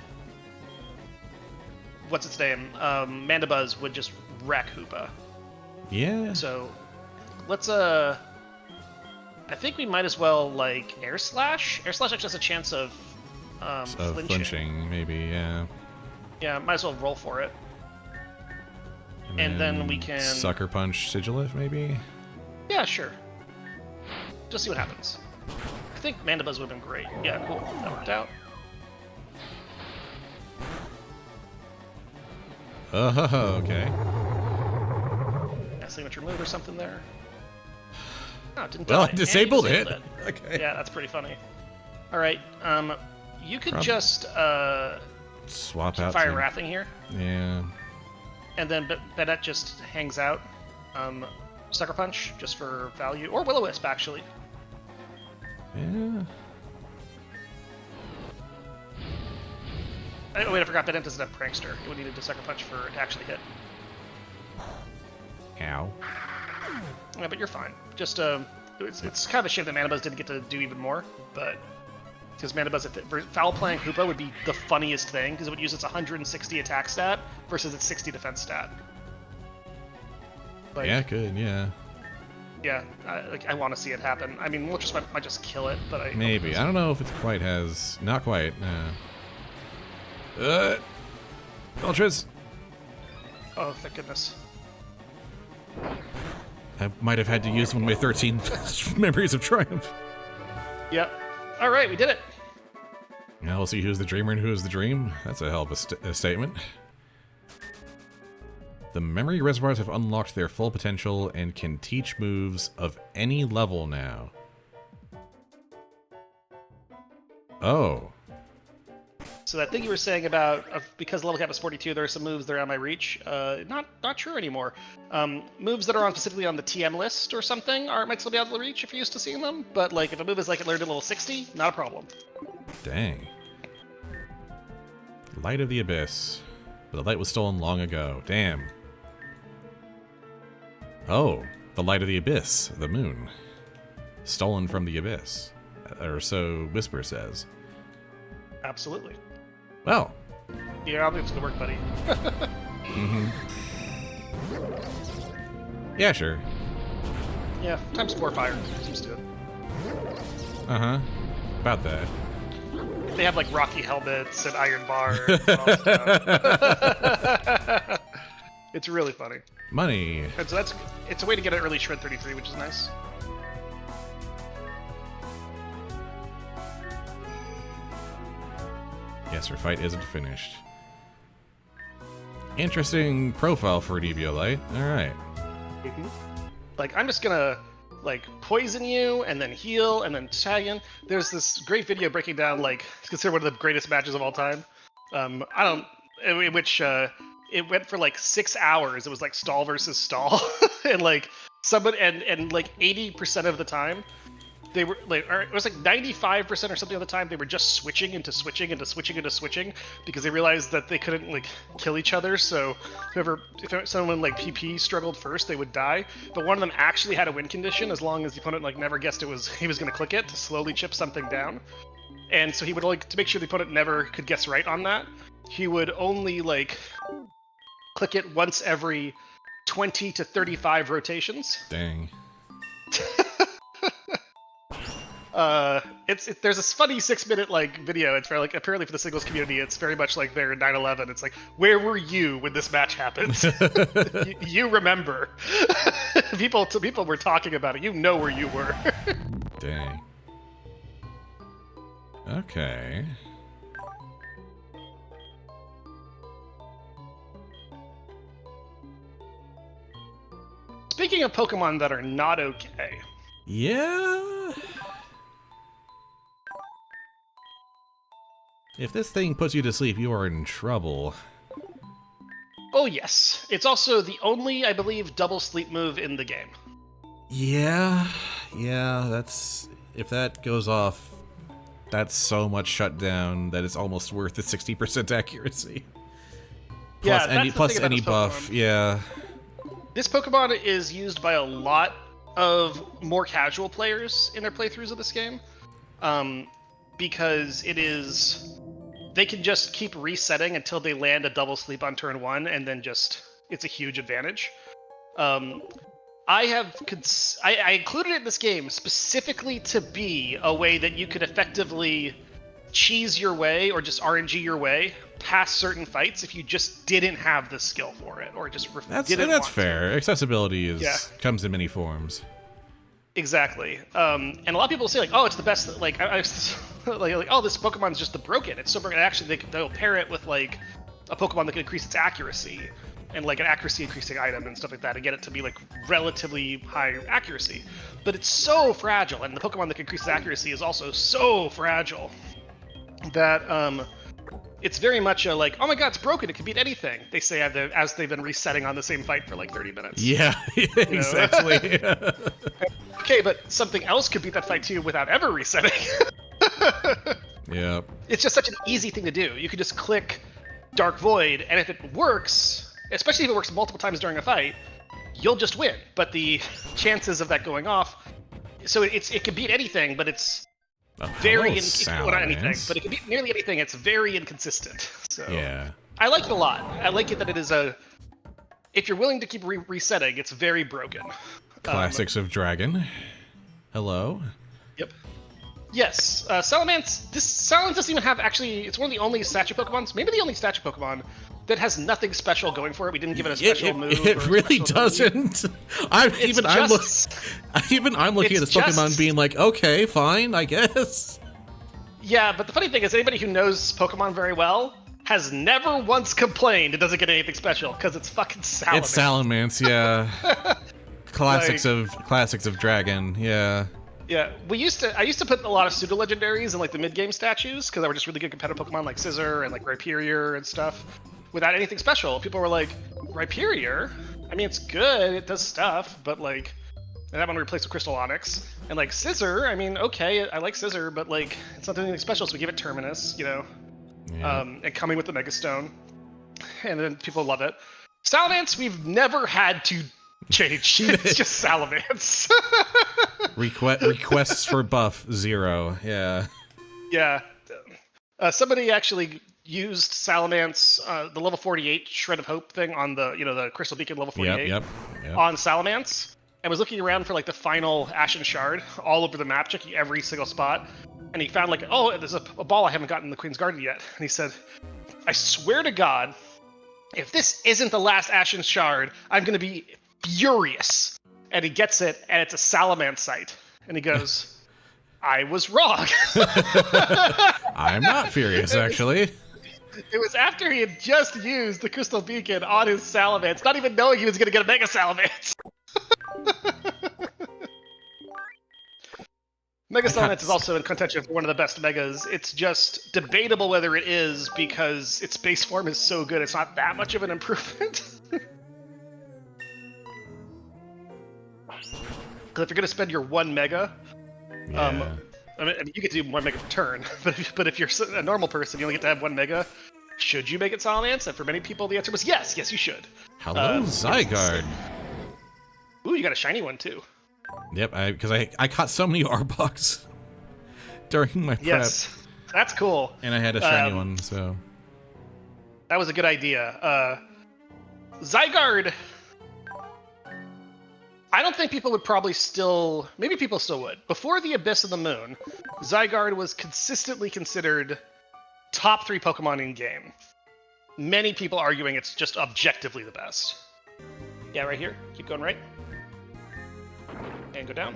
What's its name? Mandibuzz would just wreck Koopa.
Yeah.
So let's I think we might as well like Air Slash. Air Slash actually has a chance of flinching.
Maybe, yeah.
Yeah, might as well roll for it. And then we can
sucker punch Sigilif, maybe.
Yeah, sure. Just see what happens. I think Mandibuzz would have been great. Yeah, cool. That worked out.
Okay.
Yeah, signature move or something there. No, it didn't
Well,
die.
I disabled
And you
it. Okay.
Yeah, that's pretty funny. All right, you could just
swap out
fire
to-
wrathing here,
Yeah.
and then Bennett just hangs out. Sucker Punch just for value, or Will-O-Wisp actually.
Yeah.
Oh wait, I forgot Bennett doesn't have Prankster. It would need a Sucker Punch for it to actually hit.
Ow.
Yeah, but you're fine. Just it's kind of a shame that Mandibuzz didn't get to do even more, but because Mandibuzz foul playing Koopa would be the funniest thing because it would use its 160 attack stat versus its 60 defense stat. Like,
Yeah, good, yeah.
Yeah, I want to see it happen. I mean, Moltres might just kill it, but I
Maybe. I don't know if it quite has... Not quite. Moltres!
Oh, thank goodness.
I might have had to use one of my 13 memories of triumph.
Yep. All right, we did it.
Now we'll see who's the dreamer and who's the dream. That's a hell of a statement. The memory reservoirs have unlocked their full potential and can teach moves of any level now. Oh.
So that thing you were saying about because level cap is 42, there are some moves that are out of my reach. Not true anymore. Moves that are specifically on the TM list or something might still be out of the reach if you're used to seeing them. But like if a move is like learned at level 60, not a problem.
Dang. Light of the Abyss. But the light was stolen long ago. Damn. Oh, the light of the Abyss, the moon. Stolen from the Abyss. Or so Whisper says.
Absolutely.
Well.
Yeah, I'll move to work, buddy.
Yeah, sure.
Yeah, times 4 fire. Seems to.
Uh-huh. About that.
They have like rocky helmets and iron bars and all stuff. It's really funny.
Money.
And so it's a way to get an early Shred 33, which is nice.
Yes, her fight isn't finished. Interesting profile for an Eviolite. Alright.
Like, I'm just gonna, like, poison you, and then heal, and then tag in. There's this great video breaking down, like, it's considered one of the greatest matches of all time. In which, it went for, like, 6 hours. It was, like, stall versus stall. And, like, and, like, 80% of the time, they were, like, or it was, like, 95% or something of the time, they were just switching into switching into switching into switching, because they realized that they couldn't, like, kill each other, so if someone, like, PP struggled first, they would die, but one of them actually had a win condition, as long as the opponent, like, never guessed he was going to click it to slowly chip something down. And so he would, like, to make sure the opponent never could guess right on that, he would only, like, click it once every 20 to 35 rotations.
Dang.
There's this funny 6-minute like video. It's for like apparently for the singles community. It's very much like their 9/11. It's like, where were you when this match happened? you remember? people were talking about it. You know where you were.
Dang. Okay.
speaking of Pokemon that are not okay,
Yeah. If this thing puts you to sleep, you are in trouble.
oh yes, it's also the only, I believe, double sleep move in the game.
Yeah, that's... If that goes off, that's so much shutdown that it's almost worth the 60% accuracy. Plus
Yeah, that's the thing about
any
this
buff,
Pokemon.
yeah.
This Pokemon is used by a lot of more casual players in their playthroughs of this game, because it is... They can just keep resetting until they land a double sleep on turn 1, and then just... It's a huge advantage. I included it in this game specifically to be a way that you could effectively cheese your way or just RNG your way past certain fights if you just didn't have the skill for it or just didn't
That's
want
fair.
to.
Accessibility comes in many forms.
Exactly. And a lot of people say like, oh, it's the best. Like, like, oh, this Pokemon's just the broken. It's so broken. Actually, they'll pair it with like a Pokemon that can increase its accuracy and like an accuracy increasing item and stuff like that, and get it to be like relatively high accuracy. But it's so fragile, and the Pokemon that can increase its accuracy is also so fragile that it's very much a like, oh my god, it's broken. It can beat anything. They say as they've been resetting on the same fight for like 30 minutes.
Yeah, exactly.
Okay, but something else could beat that fight too without ever resetting.
Yeah.
It's just such an easy thing to do. You could just click Dark Void, and if it works, especially if it works multiple times during a fight, you'll just win. But the chances of that going off, so it can beat anything, but it's very well, not anything, but it can beat nearly anything. It's very inconsistent. So
yeah,
I like it a lot. I like it that it is a. If you're willing to keep resetting, it's very broken.
Classics of Dragon. Hello.
Yep. Yes, Salamence. Salamence doesn't even have actually. It's one of the only statue Pokemons, maybe the only statue Pokemon that has nothing special going for it. We didn't give it a special move.
It really doesn't. I'm looking at this Pokemon being like, okay, fine, I guess.
Yeah, but the funny thing is, anybody who knows Pokemon very well has never once complained it doesn't get anything special because it's fucking Salamence.
It's Salamence, yeah. Classics of Dragon, yeah.
Yeah, I used to put a lot of pseudo legendaries in like the mid game statues because they were just really good competitive Pokemon like Scizor and like Rhyperior and stuff without anything special. People were like, Rhyperior? I mean, it's good, it does stuff, but like, and that one replaced with Crystal Onyx. And like Scizor, I mean, okay, I like Scizor, but like, it's not doing anything special, so we give it Terminus, you know, and coming with the Mega Stone, and then people love it. Salamence, we've never had to change. It's just Salamence.
Requests for buff 0. Yeah.
Yeah. Somebody actually used Salamence, the level 48 Shred of Hope thing on the the Crystal Beacon level 48
Yep.
on Salamence, and was looking around for like the final Ashen Shard all over the map, checking every single spot, and he found like, oh, there's a ball I haven't gotten in the Queen's Garden yet, and he said, I swear to God, if this isn't the last Ashen Shard, I'm gonna be furious. And he gets it, and it's a Salamence site. And he goes, I was wrong.
I'm not furious, actually.
It was after he had just used the Crystal Beacon on his Salamence, not even knowing he was going to get a Mega Salamence. Mega Salamence is also in contention for one of the best Megas. It's just debatable whether it is because its base form is so good, it's not that much of an improvement. Because if you're going to spend your 1 Mega,
Yeah.
I mean, you get to do 1 Mega per turn, but if you're a normal person, you only get to have 1 Mega. Should you make it Salamence? And for many people, the answer was yes. Yes, you should.
Hello, Zygarde.
Ooh, you got a shiny one too.
Yep, because I caught so many Arbucks during my prep.
Yes, that's cool.
And I had a shiny one, so...
That was a good idea. Zygarde... I don't think people would probably still... Maybe people still would. Before the Abyss of the Moon, Zygarde was consistently considered top 3 Pokemon in game. Many people arguing it's just objectively the best. Yeah, right here. Keep going right. And go down.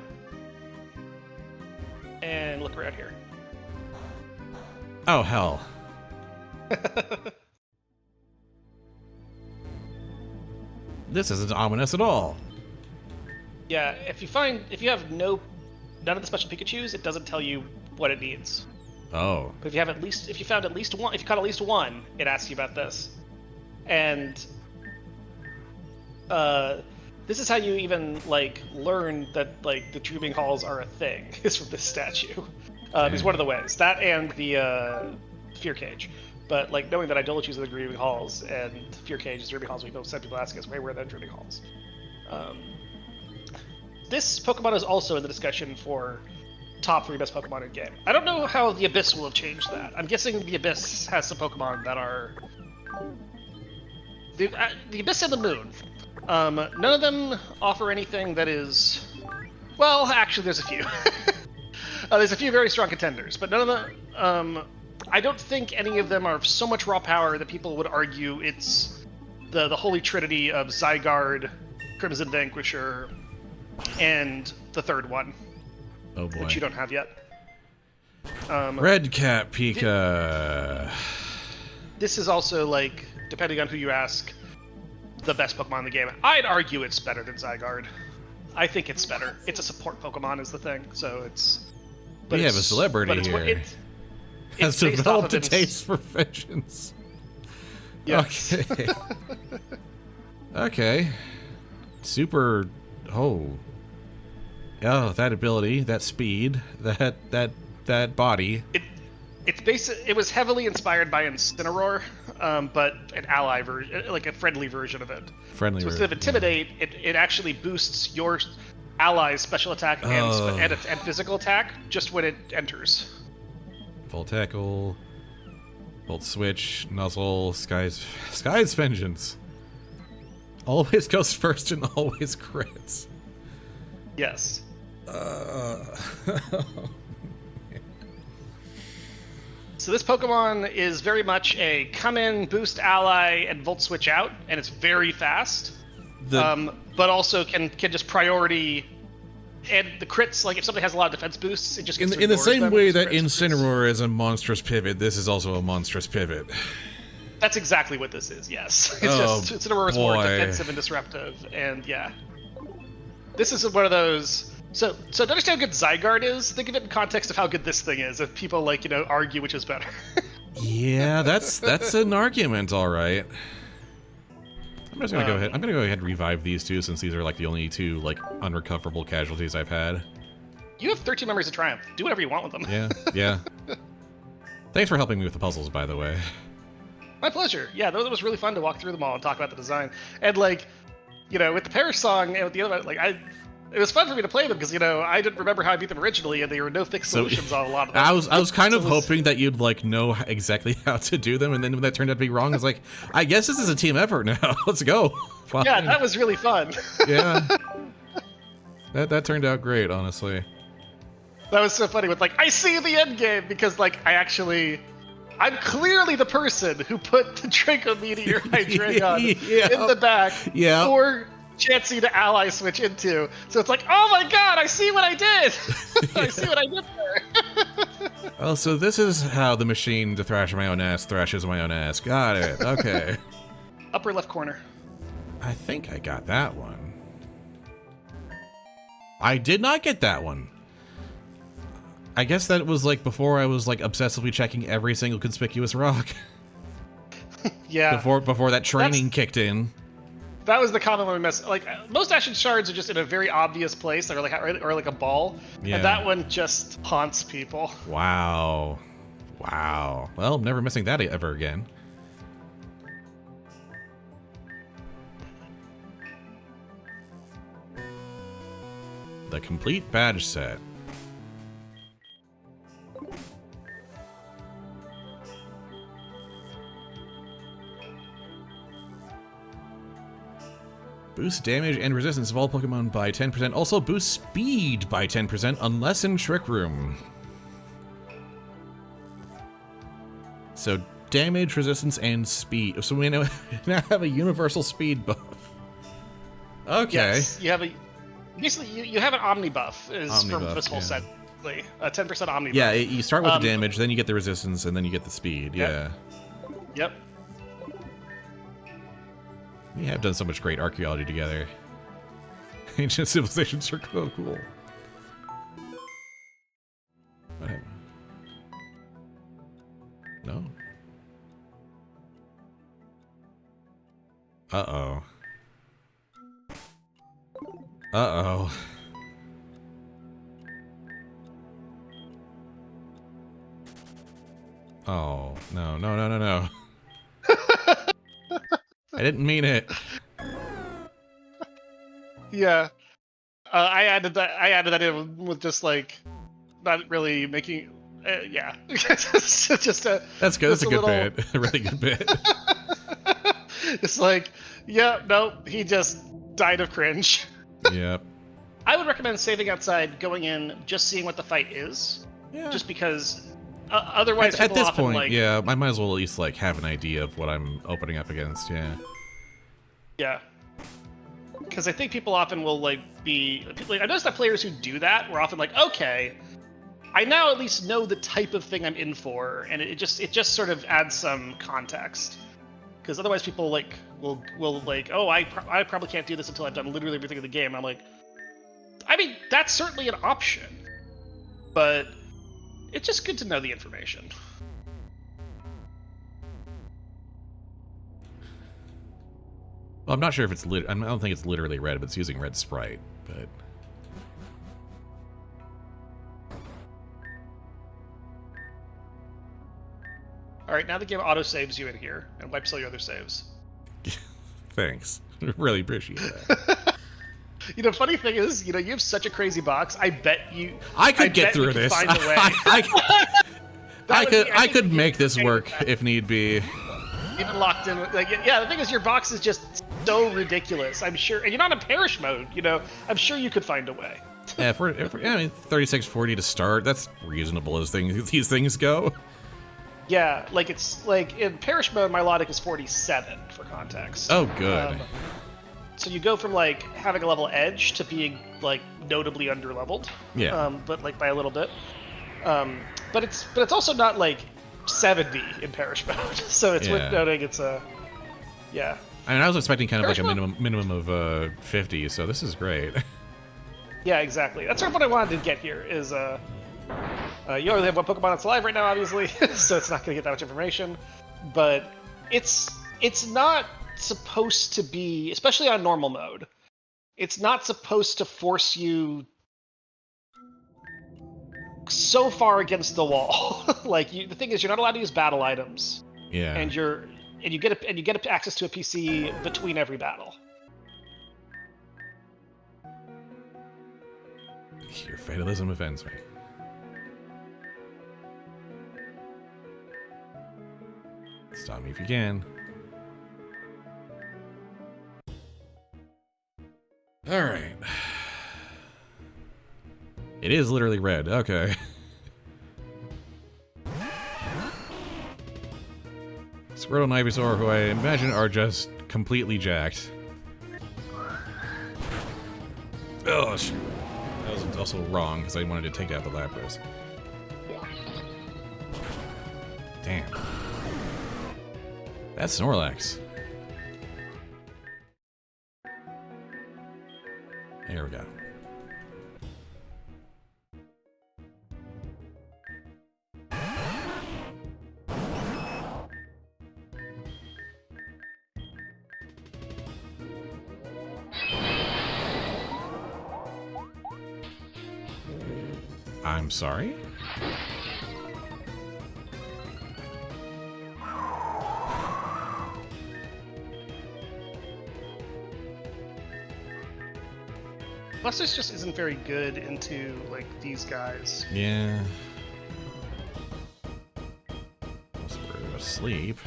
And look right here.
Oh, hell. This isn't ominous at all.
Yeah, if you have none of the special Pikachus, it doesn't tell you what it needs.
Oh.
But if you found at least one, if you caught at least one, it asks you about this. And this is how you even like learn that like the Dreaming Halls are a thing, is from this statue. Is one of the ways. That and the Fear Cage. But like knowing that Idolaches are the Dreaming Halls and Fear Cage is Dreaming Halls, we know some people asking us, where are the Dreaming Halls? This Pokemon is also in the discussion for top 3 best Pokemon in game. I don't know how the Abyss will have changed that. I'm guessing the Abyss has some Pokemon that are the Abyss and the Moon. None of them offer anything that is, well, actually, there's a few. There's a few very strong contenders, but none of them. I don't think any of them are so much raw power that people would argue it's the holy trinity of Zygarde, Crimson Vanquisher, and the third one.
Oh boy.
Which you don't have yet.
Red Cat Pika.
This is also, like, depending on who you ask, the best Pokemon in the game. I'd argue it's better than Zygarde. I think it's better. It's a support Pokemon is the thing, so it's...
We have a celebrity here. Has developed a taste for vengeance.
Yes.
Okay. Okay. Super... Oh, that ability, that speed, that body.
It was heavily inspired by Incineroar, but an ally version, like a friendly version of it.
Friendly version.
So instead of Intimidate, it actually boosts your ally's special attack and physical attack just when it enters.
Full tackle, Volt Switch, Nuzzle, Sky's Vengeance. Always goes first and always crits.
Yes. So this Pokemon is very much a come in, boost ally, and Volt Switch out, and it's very fast. But also can just priority, and the crits, like if somebody has a lot of defense boosts, it just gets
in the same way that Incineroar is a monstrous pivot, this is also a monstrous pivot.
That's exactly what this is, yes. It's just Incineroar is more defensive and disruptive, and yeah. This is one of those... So to understand how good Zygarde is, think of it in context of how good this thing is, if people, like, argue which is better.
Yeah, that's an argument, all right. I'm just gonna go ahead. I'm gonna go ahead and revive these two, since these are, like, the only two, like, unrecoverable casualties I've had.
You have 13 Memories of Triumph. Do whatever you want with them.
Yeah. Thanks for helping me with the puzzles, by the way.
My pleasure. Yeah, it was really fun to walk through them all and talk about the design. And, like, with the Perish song and with the other, like, it was fun for me to play them because, I didn't remember how I beat them originally, and there were no fixed solutions on a lot of them.
I was kind of hoping that you'd, like, know exactly how to do them, and then when that turned out to be wrong, I was like, I guess this is a team effort now. Let's go. Fine.
Yeah, that was really fun.
Yeah. That turned out great, honestly.
That was so funny with, like, I see the end game, because, like, I'm clearly the person who put the Draco Meteor Hydreigon in the back for Chansey to ally switch into. So it's like, oh my god, I see what I did! I see what I did there.
Oh, so this is how the machine to thrash my own ass thrashes my own ass. Got it. Okay.
Upper left corner.
I think I got that one. I did not get that one. I guess that was like before I was like obsessively checking every single conspicuous rock.
Yeah.
Before that training kicked in.
That was the common one we missed. Like, most action shards are just in a very obvious place, or like a ball. Yeah. And that one just haunts people.
Wow. Well, I'm never missing that ever again. The complete badge set. Boost damage and resistance of all Pokemon by 10%. Also boost speed by 10%, unless in Trick Room. So damage, resistance, and speed. So we now have a universal speed buff. Okay.
Yes, you have you have an Omni buff from this whole set. A 10% Omni buff.
Yeah, you start with the damage, then you get the resistance, and then you get the speed. Yeah.
Yep.
We have done so much great archaeology together. Ancient civilizations are so cool. What happened? No. Uh-oh. Uh-oh. Oh, no, no, no, no, no. I didn't mean it.
Yeah. I added that in with just like not really making. Yeah. just a.
That's good. That's a good
little...
bit. A really good bit.
It's like, yeah, no, he just died of cringe.
Yep.
I would recommend saving outside, going in, just seeing what the fight is.
Yeah.
Just because otherwise,
At this
often,
point,
like,
yeah, I might as well at least like have an idea of what I'm opening up against. Yeah.
Yeah. Because I think people often will like I noticed that players who do that were often like, okay, I now at least know the type of thing I'm in for, and it just sort of adds some context. Because otherwise, people like will like, oh, I probably can't do this until I've done literally everything in the game. And I'm like, I mean, that's certainly an option, but it's just good to know the information.
Well, I'm not sure if it's I don't think it's literally red, but it's using red sprite. But
All right, now the game auto saves you in here and wipes all your other saves.
thanks. Really appreciate that.
You know, funny thing is, you know, you have such a crazy box. I bet
I could get through this.
Find a way.
I could make this work if need be.
Even locked in, like, yeah. The thing is, your box is just so ridiculous. I'm sure, and you're not in parish mode. You know, I'm sure you could find a way.
Yeah, I mean, 3640 to start. That's reasonable as these things go.
Yeah, like it's like in parish mode, my logic is 47 for context.
Oh, good.
So you go from like having a level edge to being like notably under-leveled.
Yeah.
But like by a little bit. But it's also not like 70 in parish mode. So it's worth noting it's a yeah.
I mean, I was expecting kind of
Parish
like a minimum of 50, so this is great.
Yeah, exactly. That's sort of what I wanted to get here is you only have one Pokemon that's alive right now, obviously, so it's not going to get that much information. But it's not supposed to be, especially on normal mode, it's not supposed to force you so far against the wall. Like the thing is, you're not allowed to use battle items.
Yeah.
And you get access to a PC between every battle.
Your fatalism offends me. Stop me if you can. Alright. It is literally red. Okay. Squirtle and Ivysaur, who I imagine are just completely jacked. Oh, shoot. That was also wrong, because I wanted to take out the Lapras. Damn. That's Snorlax. There we go. I'm sorry?
Buster's just isn't very good into like these guys.
Yeah. Unless we're asleep.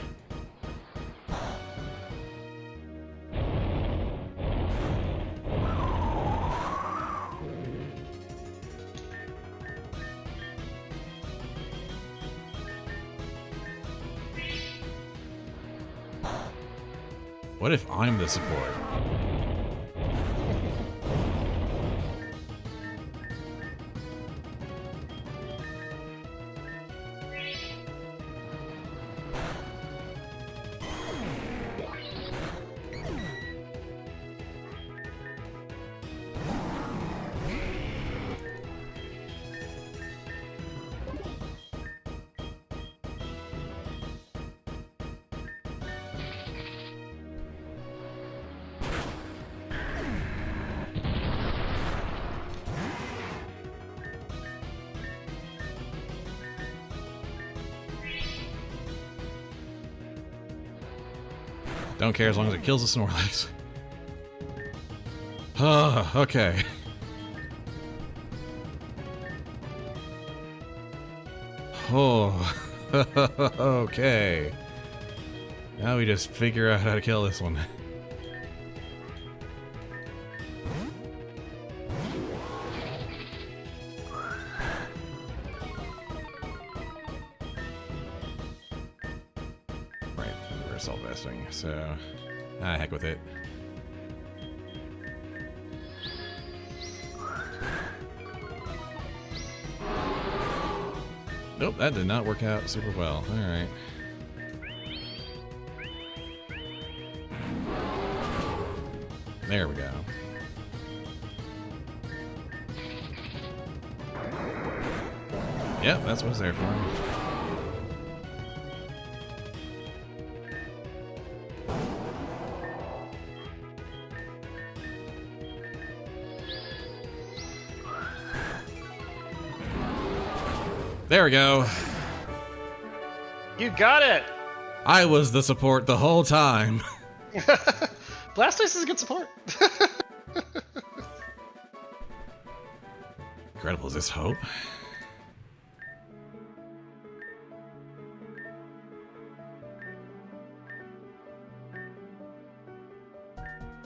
What if I'm the support? Don't care as long as it kills the Snorlax. Oh, okay. Oh, okay. Now we just figure out how to kill this one. Right, we're assault vesting, so heck with it. Nope, that did not work out super well. Alright. There we go. Yep, that's what it's there for. There we go.
You got it!
I was the support the whole time.
Blastoise is a good support.
Incredible, is this hope?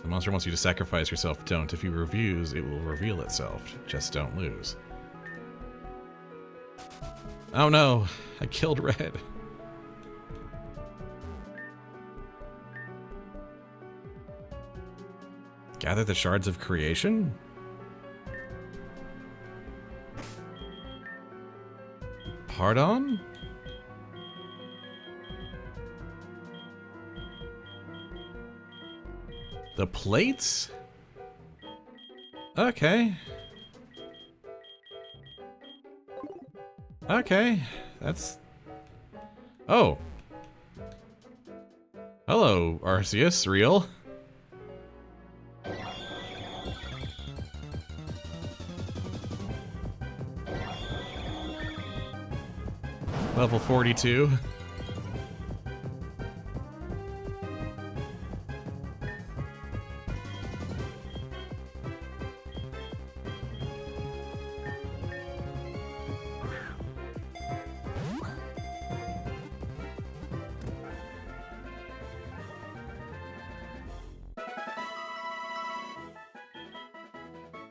The monster wants you to sacrifice yourself. Don't. If you refuse, it will reveal itself. Just don't lose. Oh no, I killed Red. Gather the shards of creation? Pardon? The plates? Okay. Okay, that's... Oh. Hello, Arceus, real? Level 42.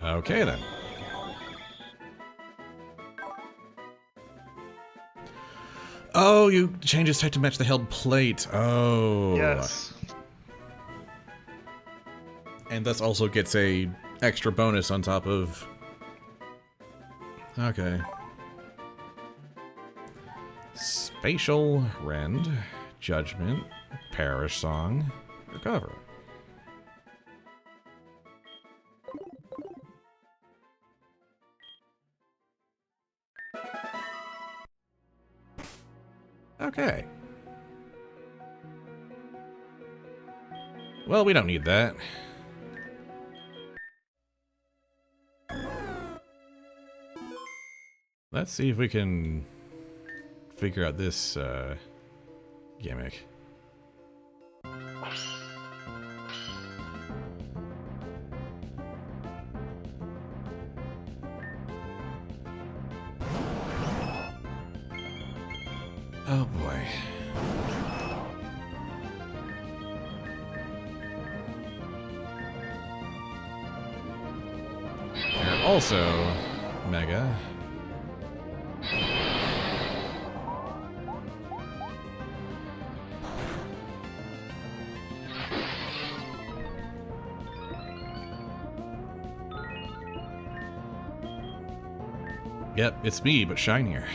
Okay then. Oh, you change his type to match the held plate. Oh.
Yes.
And thus also gets a extra bonus on top of... Okay. Spatial Rend, Judgment, Parish Song, Recover. Okay. Well, we don't need that. Let's see if we can figure out this gimmick. Oh boy. They're also Mega. Yep, it's me, but shinier.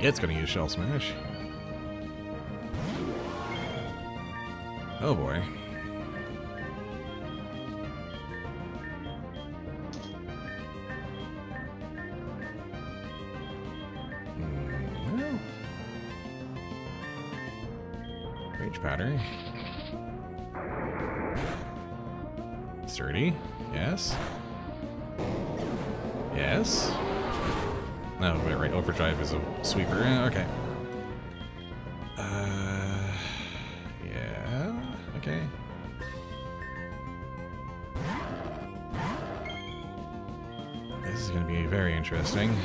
It's gonna use Shell Smash. Oh boy. charge powder. Sturdy. Yes. Yes. No, wait, right. Overdrive is a sweeper. Okay. Yeah. Okay. This is going to be very interesting.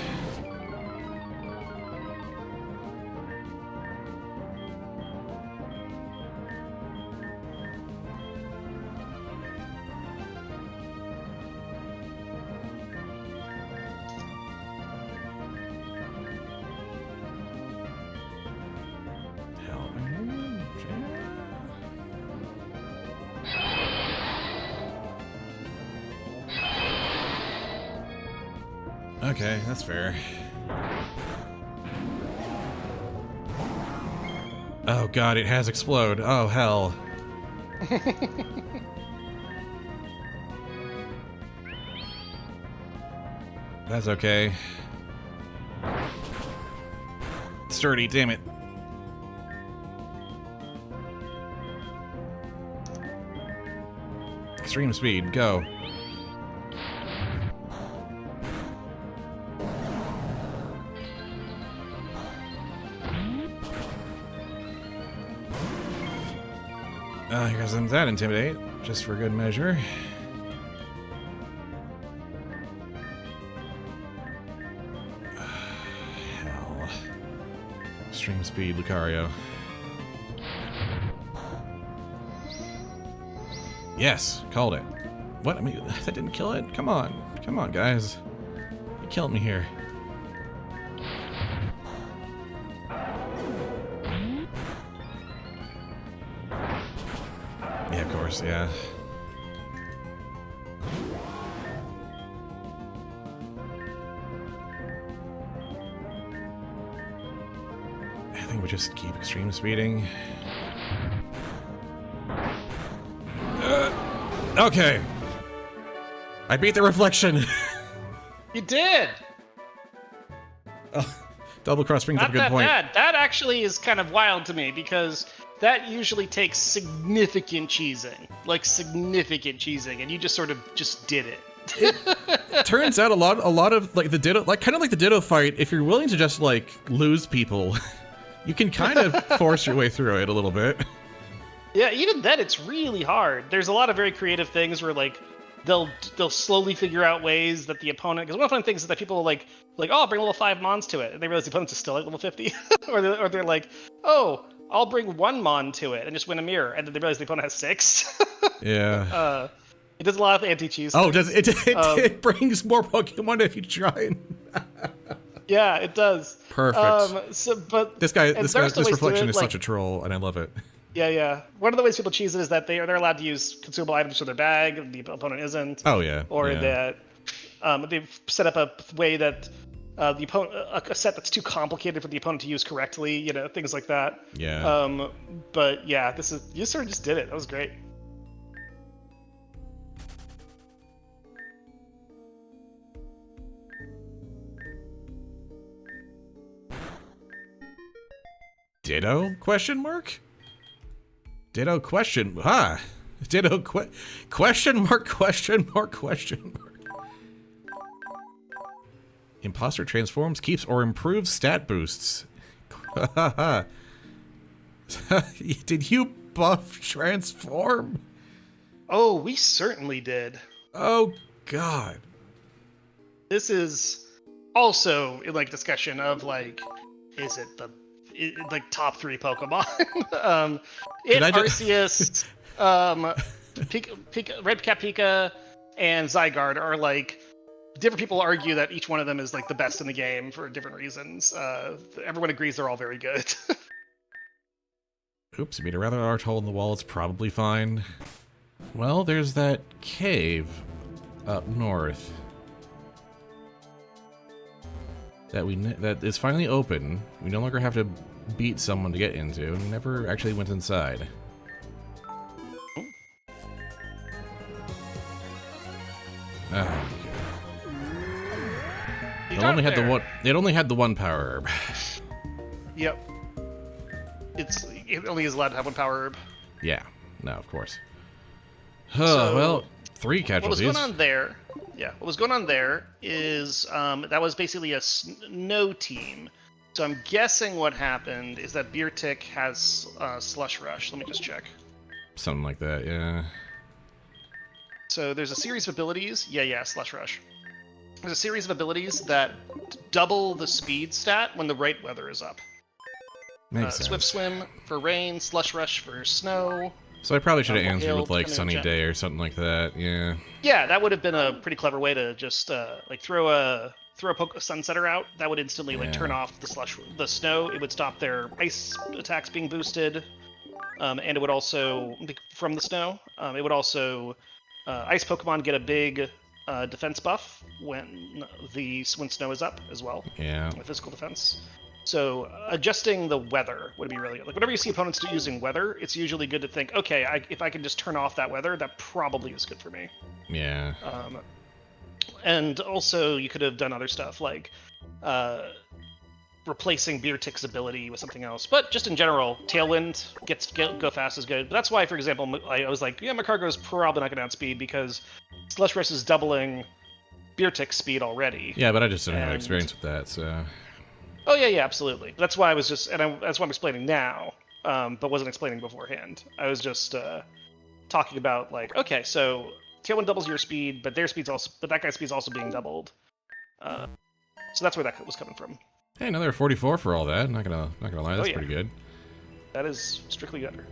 Okay, that's fair. Oh god, it has explode. Oh hell. That's okay. Sturdy, damn it. Extreme speed, go. Here comes that intimidate, just for good measure. Hell. Extreme speed, Lucario. Yes, called it. What? I mean, that didn't kill it? Come on. Come on, guys. You killed me here. Yeah, of course, yeah. I think we just keep extreme speeding. Okay. I beat the reflection.
You did.
DoubleCross brings up a good point.
Bad. That actually is kind of wild to me because that usually takes significant cheesing, like significant cheesing, and you just sort of just did it.
It turns out a lot of like the Ditto, like kind of like the Ditto fight. If you're willing to just like lose people, you can kind of force your way through it a little bit.
Yeah, even then it's really hard. There's a lot of very creative things where like they'll slowly figure out ways that the opponent, because one of the fun things is that people like oh, I'll bring level 5 mons to it, and they realize the opponent's is still at level 50, or they're like, oh, I'll bring 1 mon to it and just win a mirror, and then they realize the opponent has 6.
Yeah.
It does a lot of anti-cheese.
Oh, does it? It brings more Pokemon if you try.
Yeah, it does.
Perfect.
But
this reflection is such a troll, and I love it.
Yeah. One of the ways people cheese it is that they're allowed to use consumable items for their bag, the opponent isn't.
Oh yeah.
Or that they've set up a way that the opponent, a set that's too complicated for the opponent to use correctly, you know, things like that.
Yeah.
But yeah, you sort of just did it. That was great.
Ditto? Question mark? Ditto question. Ditto question mark question mark question mark. Imposter transforms, keeps, or improves stat boosts. Did you buff transform?
Oh, we certainly did.
Oh god.
This is also like discussion of like, is it the like top 3 Pokemon? Arceus, Red Cap Pika, and Zygarde are like, different people argue that each one of them is like the best in the game for different reasons. Everyone agrees they're all very good.
Oops, you made a rather large hole in the wall. It's probably fine. Well, there's that cave up north that is finally open. We no longer have to beat someone to get into. We never actually went inside. Oh, it only had the one. It only had the 1 power herb.
Yep. It's it only is allowed to have one power herb.
Yeah. No, of course.
So,
well, 3
What was
casualties.
going on there? Yeah, what was going on there is that was basically a snow team. So I'm guessing what happened is that Beer Tick has Slush Rush. Let me just check.
Something like that, yeah.
So there's a series of abilities. Yeah, Slush Rush. There's a series of abilities that double the speed stat when the right weather is up.
Makes sense.
Swift Swim for rain, Slush Rush for snow.
So I probably should have answered
Hail,
with like
depending on
Sunny Day or something like that, yeah.
Yeah, that would have been a pretty clever way to just like throw a Sunsetter out. That would instantly like turn off the snow. It would stop their ice attacks being boosted, and it would also from the snow. It would also ice Pokemon get a big defense buff when snow is up as well.
Yeah.
With physical defense. So adjusting the weather would be really good. Like whenever you see opponents using weather, it's usually good to think, okay, if I can just turn off that weather, that probably is good for me.
Yeah.
And also you could have done other stuff like replacing Beer Tick's ability with something else. But just in general, Tailwind go fast is good. But that's why, for example, I was like, yeah, Macargo's probably not going to outspeed because Slush Rush is doubling Beer Tick's speed already.
Yeah, but I just didn't have experience with that, so...
Oh yeah, absolutely. That's why I was just, that's what I'm explaining now, but wasn't explaining beforehand. I was just talking about like, okay, so Tailwind doubles your speed, but that guy's speed's also being doubled. So that's where that was coming from.
Hey, another 44 for all that. Not gonna lie, that's pretty good.
That is strictly gutter.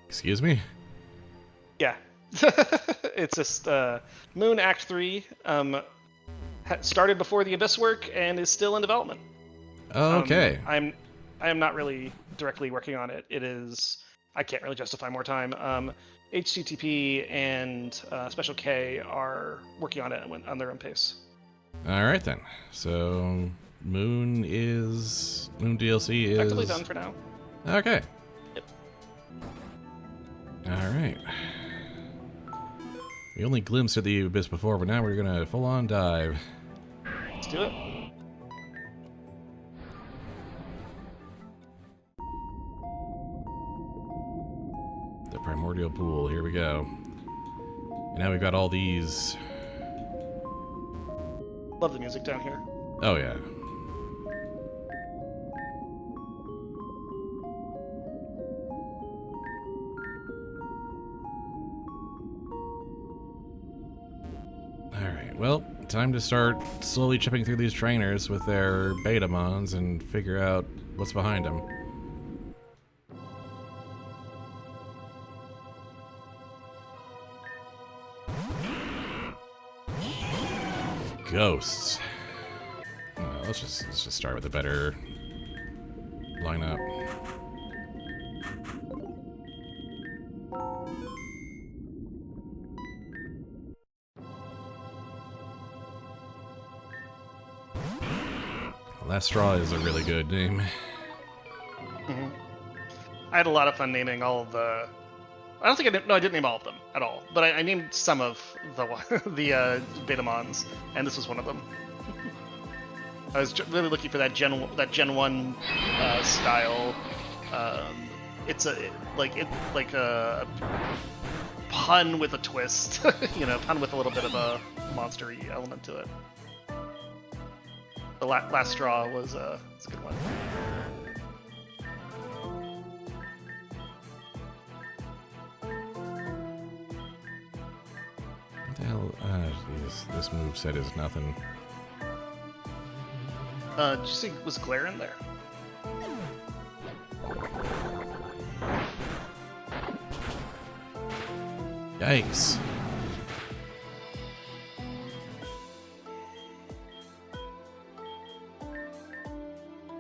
Excuse me?
Yeah. It's just Moon Act 3 started before the Abyss work and is still in development.
Okay.
I am not really directly working on it. It is I can't really justify more time. HTTP and Special K are working on it on their own pace.
Alright then. So Moon DLC is
Effectively done for now.
Okay.
Yep.
Alright. We only glimpsed at the Abyss before, but now we're gonna full-on dive.
Let's do it.
The Primordial Pool, here we go. And now we've got all these...
Love the music down here.
Oh yeah. Alright, well, time to start slowly chipping through these trainers with their Betamons and figure out what's behind them. Ghosts. Well, let's just start with a better lineup. Last Straw is a really good name.
Mm-hmm. I had a lot of fun naming all of the. I don't think I didn't name all of them at all, but I named some of the Betamons, and this was one of them. I was really looking for that Gen 1 style. It's a pun with a twist, pun with a little bit of a monster-y element to it. The Last Straw was a good one.
What the hell? This moveset is nothing.
Did you see, was Glare in there?
Yikes.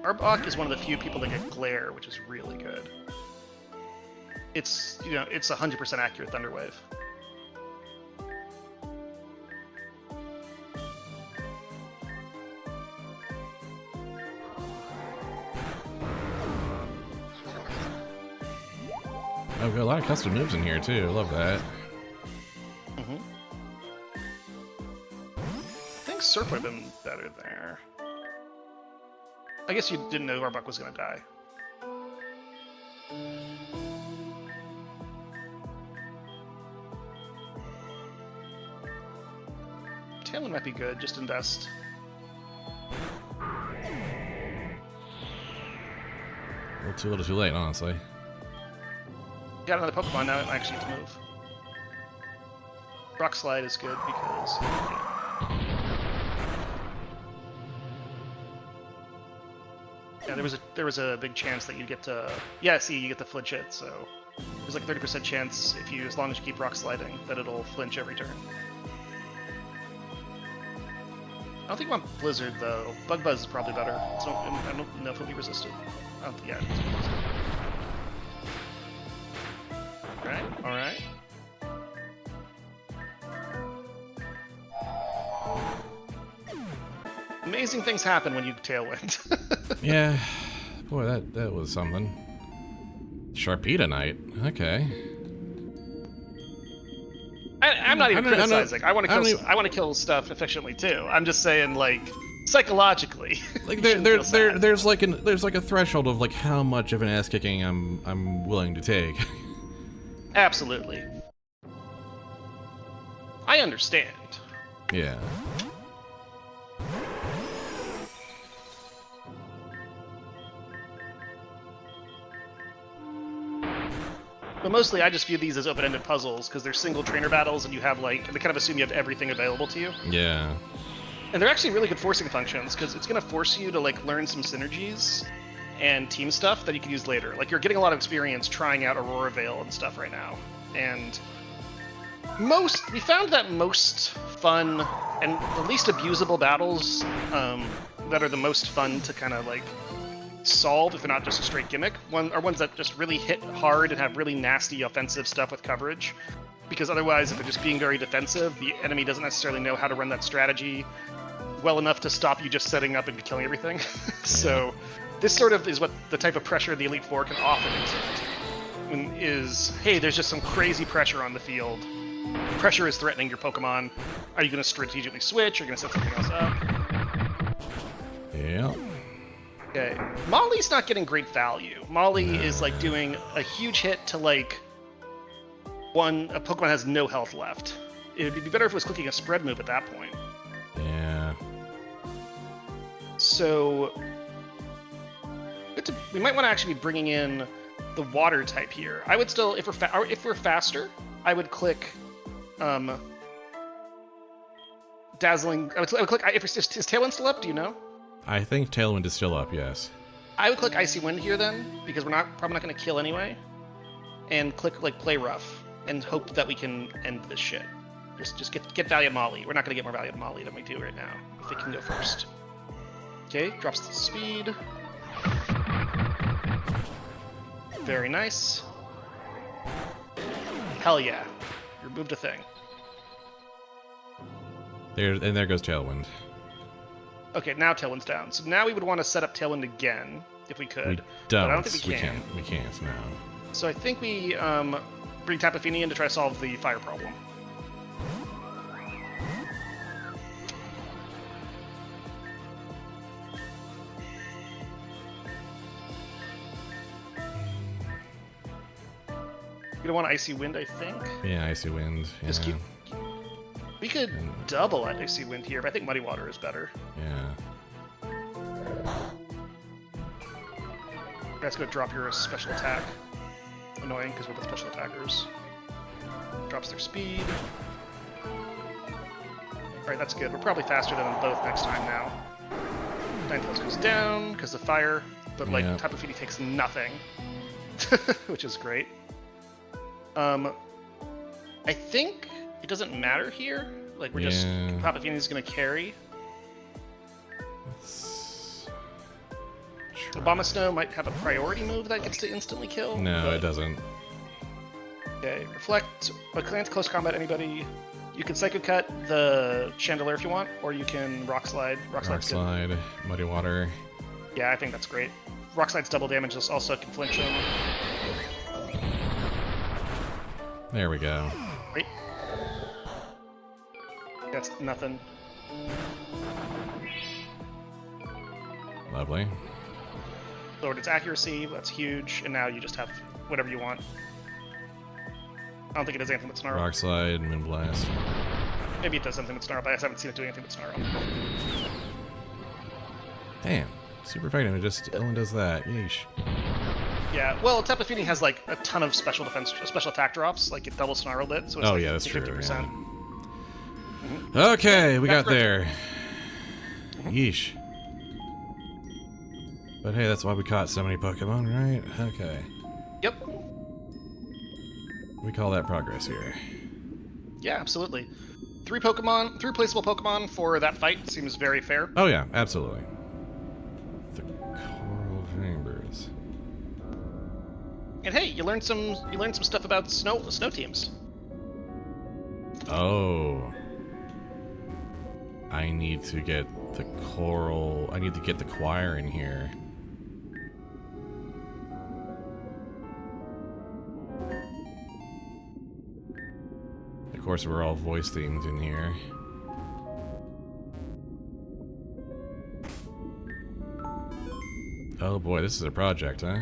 Arbok is one of the few people that get Glare, which is really good. It's 100% accurate Thunder Wave.
Oh, got a lot of custom moves in here too. I love that.
Mm-hmm. Surf would have been better there. I guess you didn't know Arbok was going to die. Tailwind might be good, just invest.
A little too late, honestly.
Got another Pokemon now, it might actually get to move. Rock Slide is good because... Yeah, there was a big chance that you get to... Yeah, see, you get to flinch it, so... There's like a 30% chance, as long as you keep Rock Sliding, that it'll flinch every turn. I don't think I want Blizzard, though. Bug Buzz is probably better. So I don't know if it'll be resisted. Yeah, it's resisted. Alright. Amazing things happen when you Tailwind.
Yeah. Boy, that was something. Sharpedo Knight. Okay.
I'm not even criticizing. I want to kill stuff efficiently too. I'm just saying, like, psychologically.
Like there's like a threshold of like how much of an ass kicking I'm willing to take.
Absolutely. I understand.
Yeah.
But mostly, I just view these as open-ended puzzles because they're single trainer battles, and you have they kind of assume you have everything available to you.
Yeah.
And they're actually really good forcing functions because it's going to force you to like learn some synergies and team stuff that you can use later. Like you're getting a lot of experience trying out Aurora Veil and stuff right now, and we found that most fun and the least abusable battles that are the most fun to kind of like solve, if they're not just a straight gimmick, are ones that just really hit hard and have really nasty offensive stuff with coverage. Because otherwise, if they're just being very defensive, the enemy doesn't necessarily know how to run that strategy well enough to stop you just setting up and killing everything. So this sort of is what the type of pressure the Elite Four can often exert. Is, hey, there's just some crazy pressure on the field. Pressure is threatening your Pokemon. Are you going to strategically switch? Are you going to set something else up?
Yeah.
Okay. Molly's not getting great value. Molly is like doing a huge hit to like a Pokemon has no health left. It would be better if it was clicking a spread move at that point.
Yeah.
So we might want to actually be bringing in the water type here. I would still, if we're faster, I would click Dazzling. I would click. Is Tailwind still up? Do you know?
I think Tailwind is still up. Yes.
I would click Icy Wind here then, because we're probably not going to kill anyway, and click like Play Rough and hope that we can end this shit. Just get value at Molly. We're not going to get more value at Molly than we do right now. If it can go first. Okay, drops the speed. Very nice. Hell yeah. You removed a thing.
There goes Tailwind.
Okay, now Tailwind's down. So now we would want to set up Tailwind again, if we could.
We don't.
But I don't think we can.
We can't, no.
So I think we bring Tapu Fini in to try to solve the fire problem. We don't want Icy Wind, I think.
Yeah, Icy Wind. Yeah.
Just keep... We could double at Icy Wind here, but I think Muddy Water is better.
Yeah.
That's going to drop your special attack. Annoying, because we're the special attackers. Drops their speed. Alright, that's good. We're probably faster than them both next time now. Ninetales goes down, because of fire, but like Tapu Fini takes nothing. Which is great. I think it doesn't matter here. Like, we're just... Tapu Fini's going to carry. Abomasnow might have a priority move that gets to instantly kill.
No, it doesn't.
Okay, Reflect. But close combat, anybody. You can Psycho Cut the Chandelier if you want, or you can Rock Slide. Rock
Slide, Muddy Water.
Yeah, I think that's great. Rock Slide's double damage, also can flinch him.
There we go.
Great. That's nothing.
Lovely.
Lowered its accuracy, that's huge, and now you just have whatever you want. I don't think it does anything with Snarl.
Rock Slide, Moonblast.
Maybe it does something with Snarl, but I haven't seen it do anything with Snarl.
Damn. Super effective. It just only does that. Yeesh.
Yeah, well, Tapu Fini has like a ton of special defense, special attack drops. Like it double snarled it, so it's like
Yeah, that's true.
50%.
Yeah. Okay, we got
That's
there. Yeesh. But hey, that's why we caught so many Pokemon, right? Okay.
Yep.
We call that progress here.
Yeah, absolutely. 3 placeable Pokemon for that fight seems very fair.
Oh yeah, absolutely. The Coral Chambers.
And hey, you learned some stuff about snow teams.
Oh. I need to get the coral. I need to get the choir in here. Of course, we're all voice themed in here. Oh boy, this is a project, huh?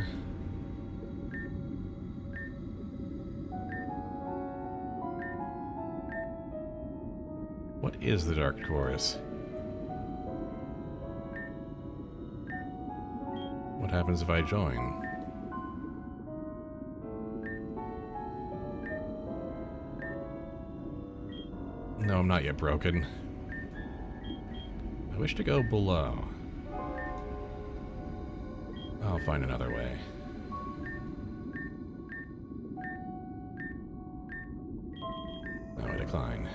What is the Dark Chorus? What happens if I join? No, I'm not yet broken. I wish to go below. I'll find another way. No, I decline.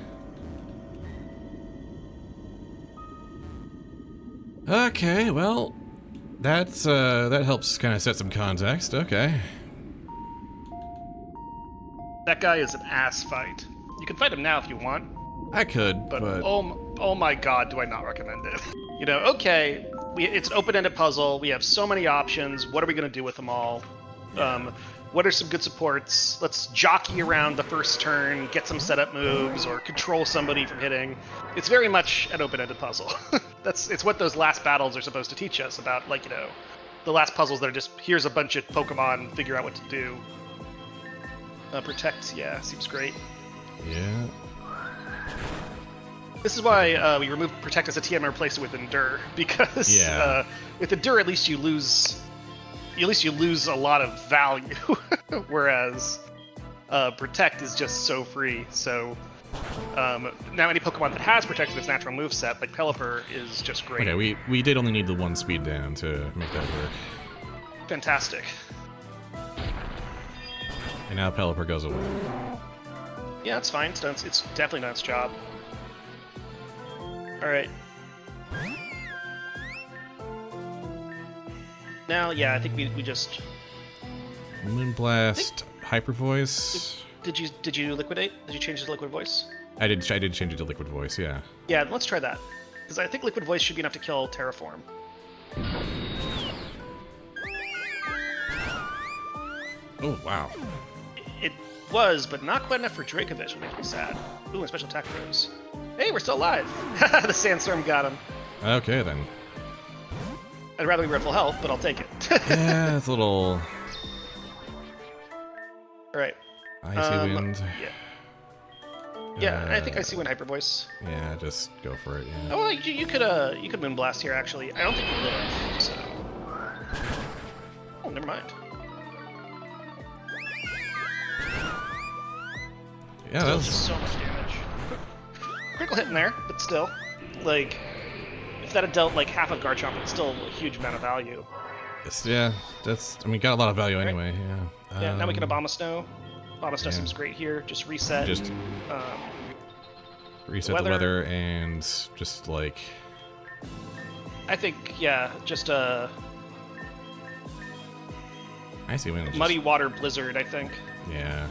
Okay, well, that's that helps kind of set some context. Okay.
That guy is an ass fight. You can fight him now if you want,
I could,
but
but
oh my god, do I not recommend it. You know, okay, it's an open-ended puzzle. We have so many options. What are we going to do with them all? What are some good supports? Let's jockey around the first turn, get some setup moves, or control somebody from hitting. It's very much an open-ended puzzle. It's what those last battles are supposed to teach us about, like, you know, the last puzzles that are just, here's a bunch of Pokemon, figure out what to do. Protect, yeah, seems great.
yeah.
This is why we removed Protect as a TM and replaced it with Endure, because
Yeah.
with Endure at least you lose a lot of value, whereas Protect is just so free. So now any Pokemon that has Protect with its natural moveset, like Pelipper, is just great.
Okay, we did only need the 1 speed down to make that work.
Fantastic.
And now Pelipper goes away.
Yeah, it's fine. It's definitely done its job. All right. Now, yeah, I think we just
Moonblast, Hyper Voice.
did you liquidate? Did you change it to Liquid Voice?
I did change it to Liquid Voice, yeah.
Yeah, let's try that. Because I think Liquid Voice should be enough to kill Terraform.
Oh, wow.
It was, but not quite enough for Dracovish, which makes me sad. Ooh, and special attack throws. Hey, we're still alive! The Sandstorm got him.
Okay, then.
I'd rather we were at full health, but I'll take it.
Yeah, it's a little
Alright.
icy wind.
Yeah. Yeah, I think I see Wind Hyper Voice.
Yeah, just go for it, yeah.
Oh, well, you could Moonblast here, actually. I don't think you live, so... Oh, never mind.
Yeah, that
Still
was...
just so much damage. Critical hit in there, but still. Like, if that had dealt like half of Garchomp, it's still a huge amount of value.
Yeah, that's... I mean, got a lot of value anyway, yeah.
Yeah, now we can Abomasnow. Abomasnow
yeah.
seems great here. Just reset.
Just reset the weather and just, like...
I think, yeah, just
Icy wind.
Muddy Water Blizzard, I think.
Yeah.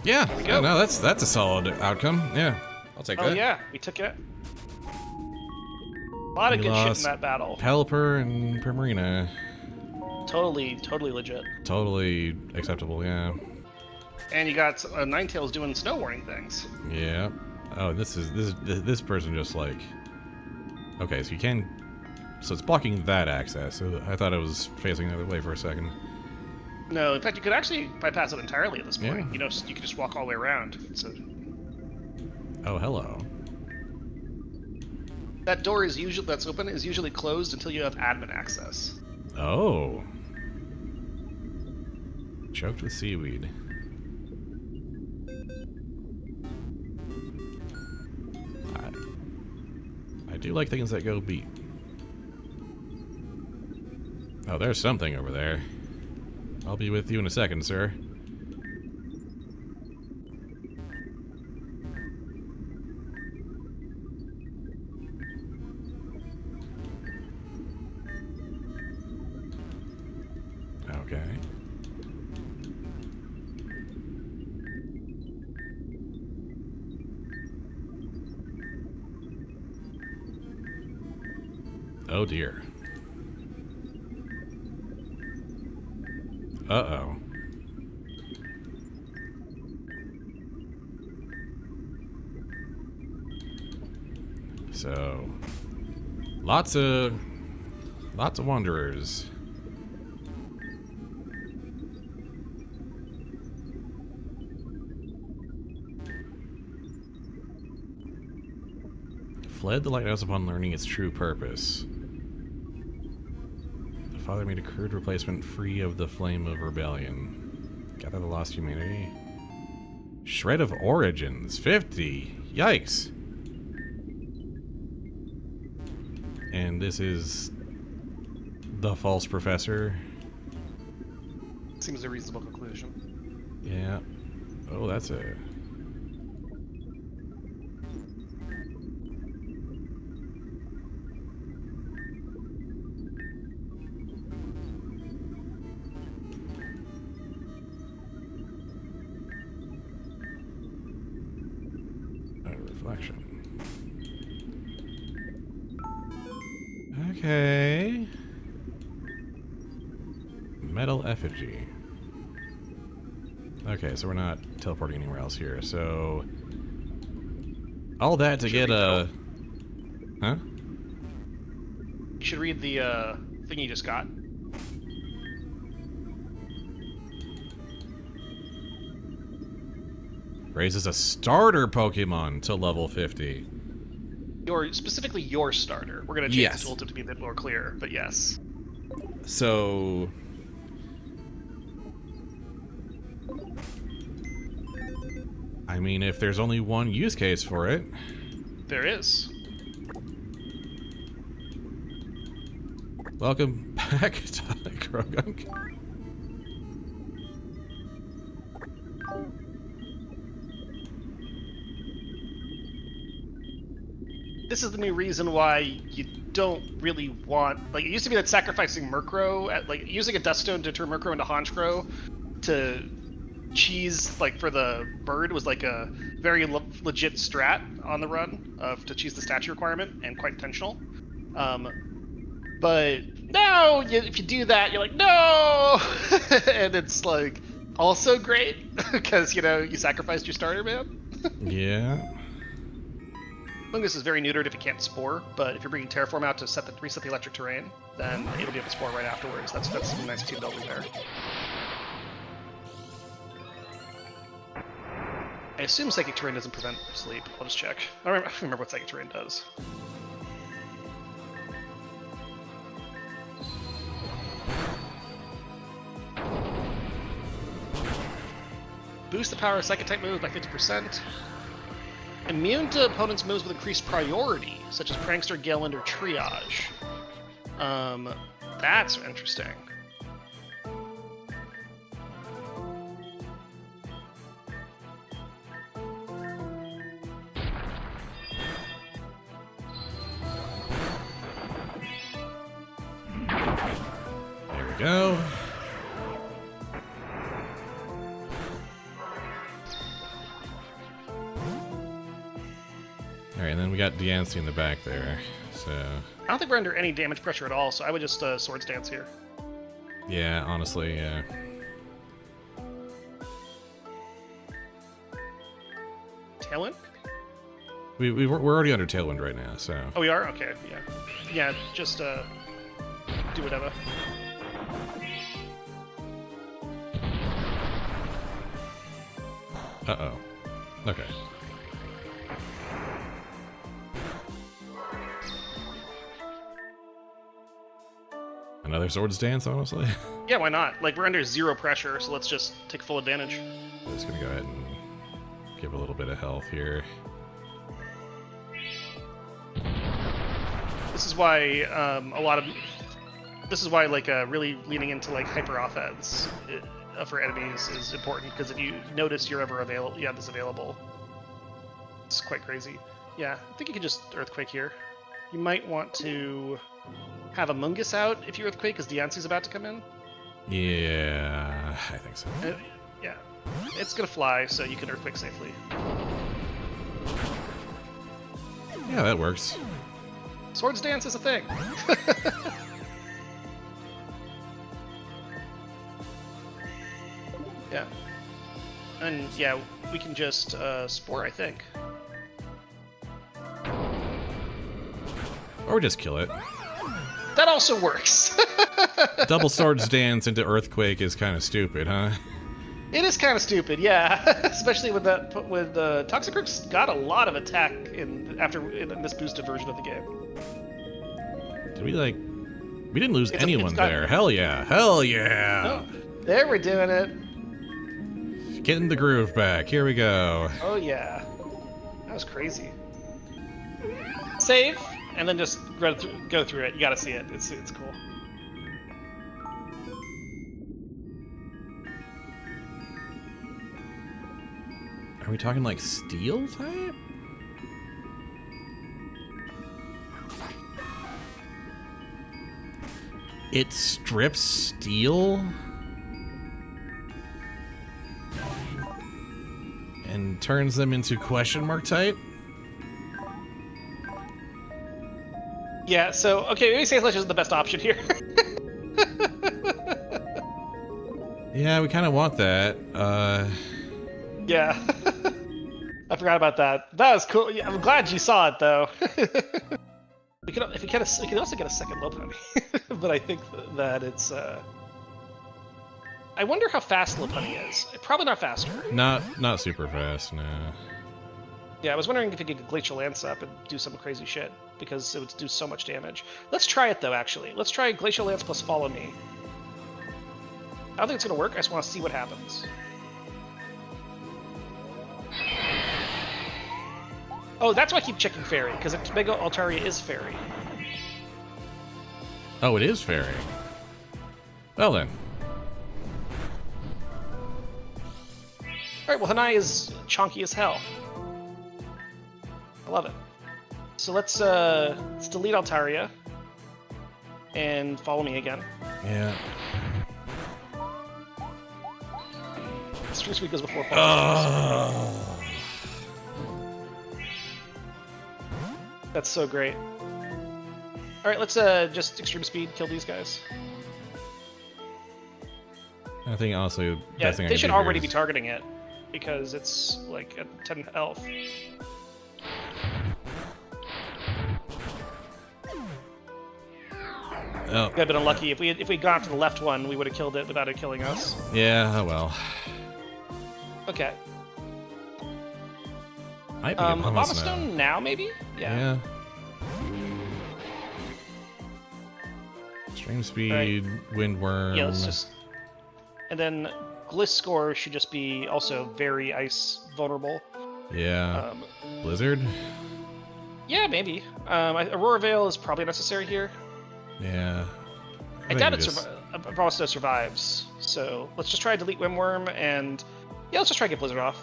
Yeah,
go.
no, that's a solid outcome. Yeah, I'll take
Oh
that.
yeah, we took it. A lot of
We
good shit in
lost
that battle.
Pelipper and Primarina.
Totally legit.
Totally acceptable, yeah.
And you got Ninetales doing snow warning things.
Yeah. Oh, this person just like... Okay, so you can... So it's blocking that access. So I thought it was facing the other way for a second.
No, in fact, you could actually bypass it entirely at this point.
Yeah.
You know, you could just walk all the way around. So
Oh, hello.
that door is that's open is usually closed until you have admin access.
Oh. Choked with seaweed. I do like things that go beat. Oh, there's something over there. I'll be with you in a second, sir. Okay. Oh dear. Uh-oh. So, lots of wanderers. Fled the lighthouse upon learning its true purpose. The father made a crude replacement free of the flame of rebellion. Gather the lost humanity. Shred of origins, 50. Yikes. And this is the false professor.
Seems a reasonable conclusion.
Yeah. Oh, that's a... reflection. Okay. Metal effigy. Okay, so we're not teleporting anywhere else here. So all that to get a... Huh?
You should read the thing you just got.
Raises a starter Pokemon to level 50.
Specifically your starter. We're gonna change
Yes.
the tooltip to be a bit more clear, but yes.
So... I mean, if there's only one use case for it...
There is.
Welcome back, Krogunk.
This is the new reason why you don't really want, like, it used to be that sacrificing Murkrow, using a Duststone to turn Murkrow into Honchkrow to cheese, like, for the bird was like a very legit strat on the run to cheese the statue requirement, and quite intentional. But now, if you do that, you're like, no! And it's, like, also great, because, you know, you sacrificed your starter, man.
Yeah.
Fungus is very neutered if it can't spore, but if you're bringing Terraform out to reset the electric terrain, then it'll be able to spore right afterwards. That's some nice team building there. I assume Psychic Terrain doesn't prevent sleep. I'll just check. I don't remember what Psychic Terrain does. Boost the power of Psychic-type moves by 50%. Immune to opponents' moves with increased priority, such as Prankster, Galen, or Triage. That's interesting.
There we go. Alright, and then we got Diancie in the back there, so...
I don't think we're under any damage pressure at all, so I would just Swords Dance here.
Yeah, honestly, yeah.
Tailwind?
We're already under Tailwind right now, so...
Oh, we are? Okay, yeah. Yeah, just, do whatever.
Uh-oh. Okay. Another Swords Dance, honestly?
Yeah, why not? Like, we're under 0 pressure, so let's just take full advantage.
I'm just gonna go ahead and give a little bit of health here.
This is why this is why like really leaning into like hyper offense for enemies is important, because if you notice you're ever available, you have this available. It's quite crazy. Yeah, I think you can just Earthquake here. You might want to have a Mungus out if you Earthquake, because Diance's about to come in.
Yeah, I think so.
Yeah, it's gonna fly, so you can Earthquake safely.
Yeah, that works.
Swords Dance is a thing. Yeah. And yeah, we can just Spore, I think.
Or just kill it.
That also works.
Double Swords Dance into Earthquake is kind of stupid, huh?
It is kind of stupid, yeah. Especially with Toxicroak's got a lot of attack in this boosted version of the game.
Did we like... We didn't lose anyone
got-
there. Hell yeah. Hell yeah.
Oh, there we're doing it.
Getting the groove back. Here we go.
Oh yeah. That was crazy. Save, and then just go through it. You gotta see it. It's cool.
Are we talking like steel type? It strips steel? And turns them into question mark type?
Yeah, so, okay, maybe Saint Slash isn't the best option here.
Yeah, we kind of want that.
Yeah. I forgot about that. That was cool. Yeah, I'm glad you saw it, though. we can also get a second Lopunny. But I think that it's... I wonder how fast Lopunny is. Probably not faster.
Not super fast, no.
Yeah, I was wondering if it could Glacial Lance up and do some crazy shit, because it would do so much damage. Let's try it, though, actually. Let's try Glacial Lance plus Follow Me. I don't think it's going to work. I just want to see what happens. Oh, that's why I keep checking Fairy, because Mega Altaria is Fairy.
Oh, it is fairy. Well then.
Alright, well, Hanai is chonky as hell. I love it. So let's delete Altaria. And Follow Me again.
Yeah.
Stream Speed goes before Follow Me. That's so great. Alright, let's just Extreme Speed kill these guys.
I think honestly,
Yeah,
best thing I
they
can
should
do here
already
is-
be targeting it, because it's like at 10 health.
Oh,
Could have been unlucky. If we'd gone after the left one, we would have killed it without it killing us.
yeah, oh well.
Okay.
Might be a
Lava
bonus now.
Stone now, maybe?
Yeah. Stream speed, windworm.
Yeah, let's just... And then Gliscor should just be also very ice vulnerable.
Yeah. Blizzard?
Yeah, maybe. Aurora Veil is probably necessary here.
Yeah.
I
think
doubt
we
it
just-
Bravasto survives. So let's just try to delete Windworm, and yeah, let's just try to get Blizzard off.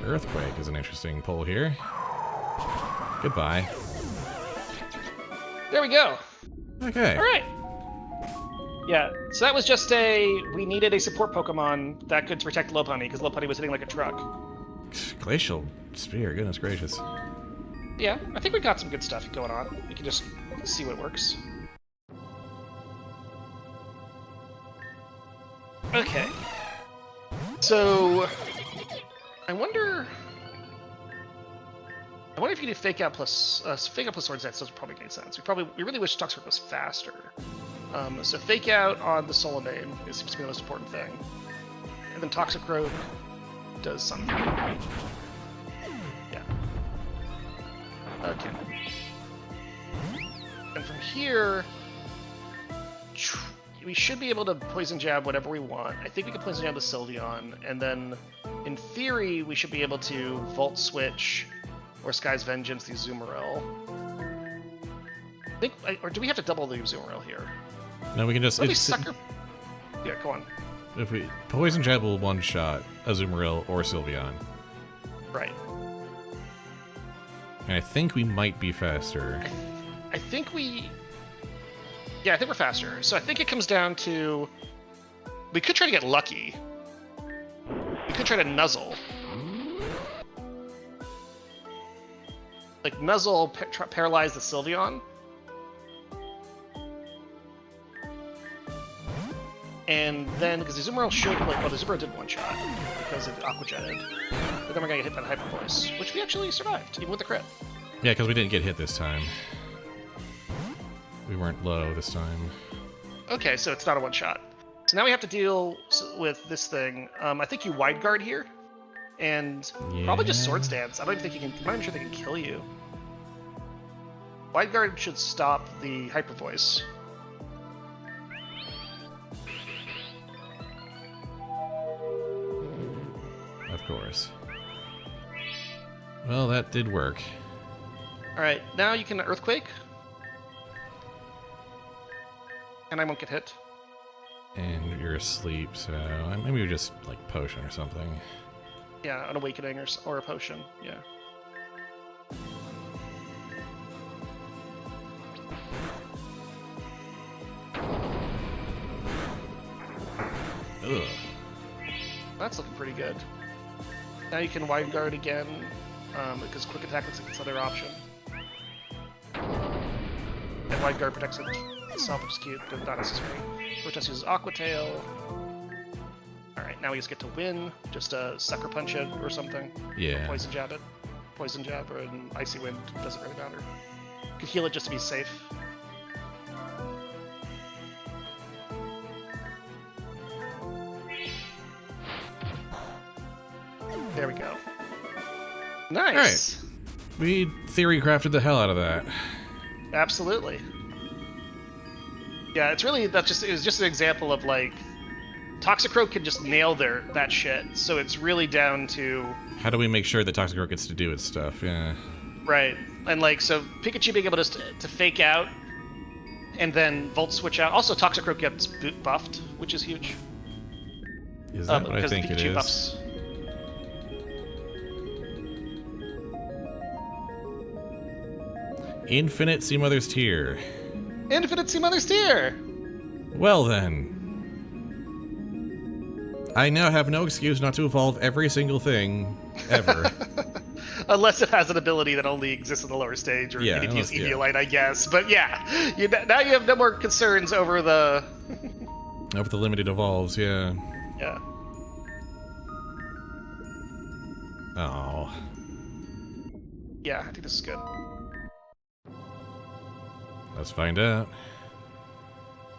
Earthquake is an interesting pull here. Goodbye.
There we go.
Okay.
All right. Yeah, so that was just we needed a support Pokemon that could protect Lopunny, because Lopunny was hitting like a truck.
Glacial Spear, goodness gracious.
Yeah, I think we got some good stuff going on. We can just see what works. Okay. So, I wonder if you do fake out plus swords dance doesn't probably make any sense. We really wish Toxic was faster. So fake out on the solo name seems to be the most important thing, and then Toxic Rogue does something. Yeah. Okay. And from here, we should be able to poison jab whatever we want. I think we can poison jab the Sylveon, and then in theory we should be able to Volt Switch or Sky's Vengeance the Azumarill. Or do we have to double the Azumarill here?
No, we can just...
Sucker... Yeah, go on.
If we... Poison Jab will one-shot Azumarill or Sylveon.
Right.
And I think we might be faster.
I think we... Yeah, I think we're faster. So I think it comes down to... We could try to get lucky. We could try to nuzzle. Like, nuzzle, paralyze the Sylveon. And then, because the Azumarill should, like, well, the Azumarill did one shot because it Aqua Jetted. But then we're gonna get hit by the Hyper Voice, which we actually survived, even with the crit.
Yeah, because we didn't get hit this time. We weren't low this time.
Okay, so it's not a one shot. So now we have to deal with this thing. I think you wide guard here, and probably just Swords Dance. I don't even think you can. I'm not even sure they can kill you. Wide guard should stop the Hyper Voice.
Of course. Well, that did work.
Alright, now you can Earthquake. And I won't get hit.
And you're asleep, so maybe we just, like, potion or something.
Yeah, an Awakening or a potion, yeah.
Ugh.
That's looking pretty good. Now you can wide guard again, because quick attack looks like its other option. And wide guard protects itself, which is cute, but not necessary. Protest uses Aqua Tail. Alright, now we just get to win. Just Sucker Punch it or something.
Yeah.
Or Poison Jab it. Poison Jab or an Icy Wind, doesn't really matter. You could heal it just to be safe. There we go. Nice.
All right. We theory crafted the hell out of that.
Absolutely. Yeah, it's really it was just an example of like Toxicroak can just nail that shit. So it's really down to
how do we make sure that Toxicroak gets to do its stuff? Yeah.
Right. And like so Pikachu being able to fake out and then Volt Switch out. Also Toxicroak gets buffed, which is huge.
Is that what I think it is?
Buffs.
Infinite Sea Mother's Tear.
Infinite Sea Mother's Tear!
Well then. I now have no excuse not to evolve every single thing, ever.
Unless it has an ability that only exists in the lower stage, or you can use Eviolite, I guess. But yeah, now you have no more concerns over the...
over the limited evolves, yeah.
Yeah.
Oh.
Yeah, I think this is good.
Let's find out.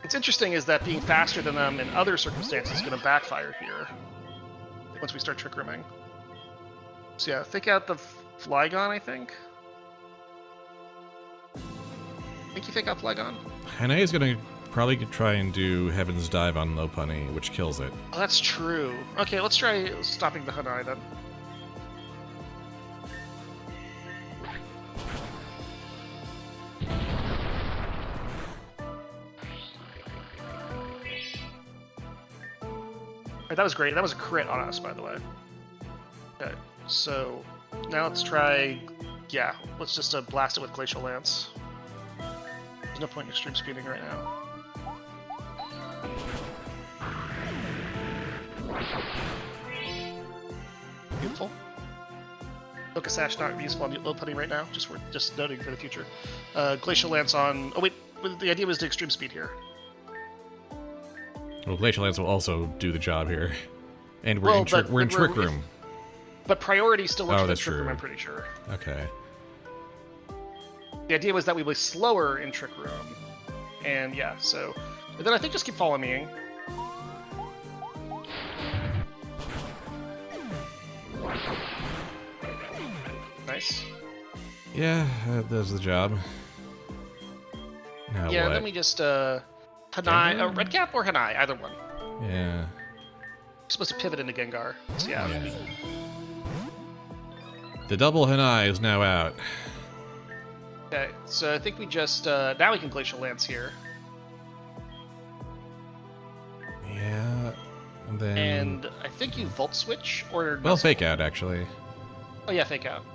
What's interesting is that being faster than them in other circumstances is going to backfire here. Once we start Trick Rooming. So yeah, think out the Flygon, I think. Think you think out Flygon?
Hanae's gonna probably try and do Heaven's Dive on Lopunny, which kills it.
Oh, that's true. Okay, let's try stopping the Hanai then. That was great. That was a crit on us, by the way. Okay, so now let's try... Yeah, let's just blast it with Glacial Lance. There's no point in extreme speeding right now. Beautiful. Focus Sash not useful on low putting right now. Just noting for the future. Glacial Lance on. Oh wait, the idea was to extreme speed here.
Well, Glacial Lance will also do the job here, and we're in Trick Room.
But priority still works for the
that's
Trick Room,
true.
I'm pretty sure.
Okay.
The idea was that we were slower in Trick Room, and yeah. So, and then I think just keep following me. Nice.
Yeah, that does the job. Now
Yeah,
what?
let me just Hanai,
Gengar?
Red Cap or Hanai, either one.
Yeah.
You're supposed to pivot into Gengar. So yeah.
Yeah. The double Hanai is now out.
Okay, so I think we just now we can Glacial Lance here,
Yeah. And then.
and I think you Volt Switch or
Well,
Nuzzle.
Fake Out actually.
Oh yeah, Fake Out.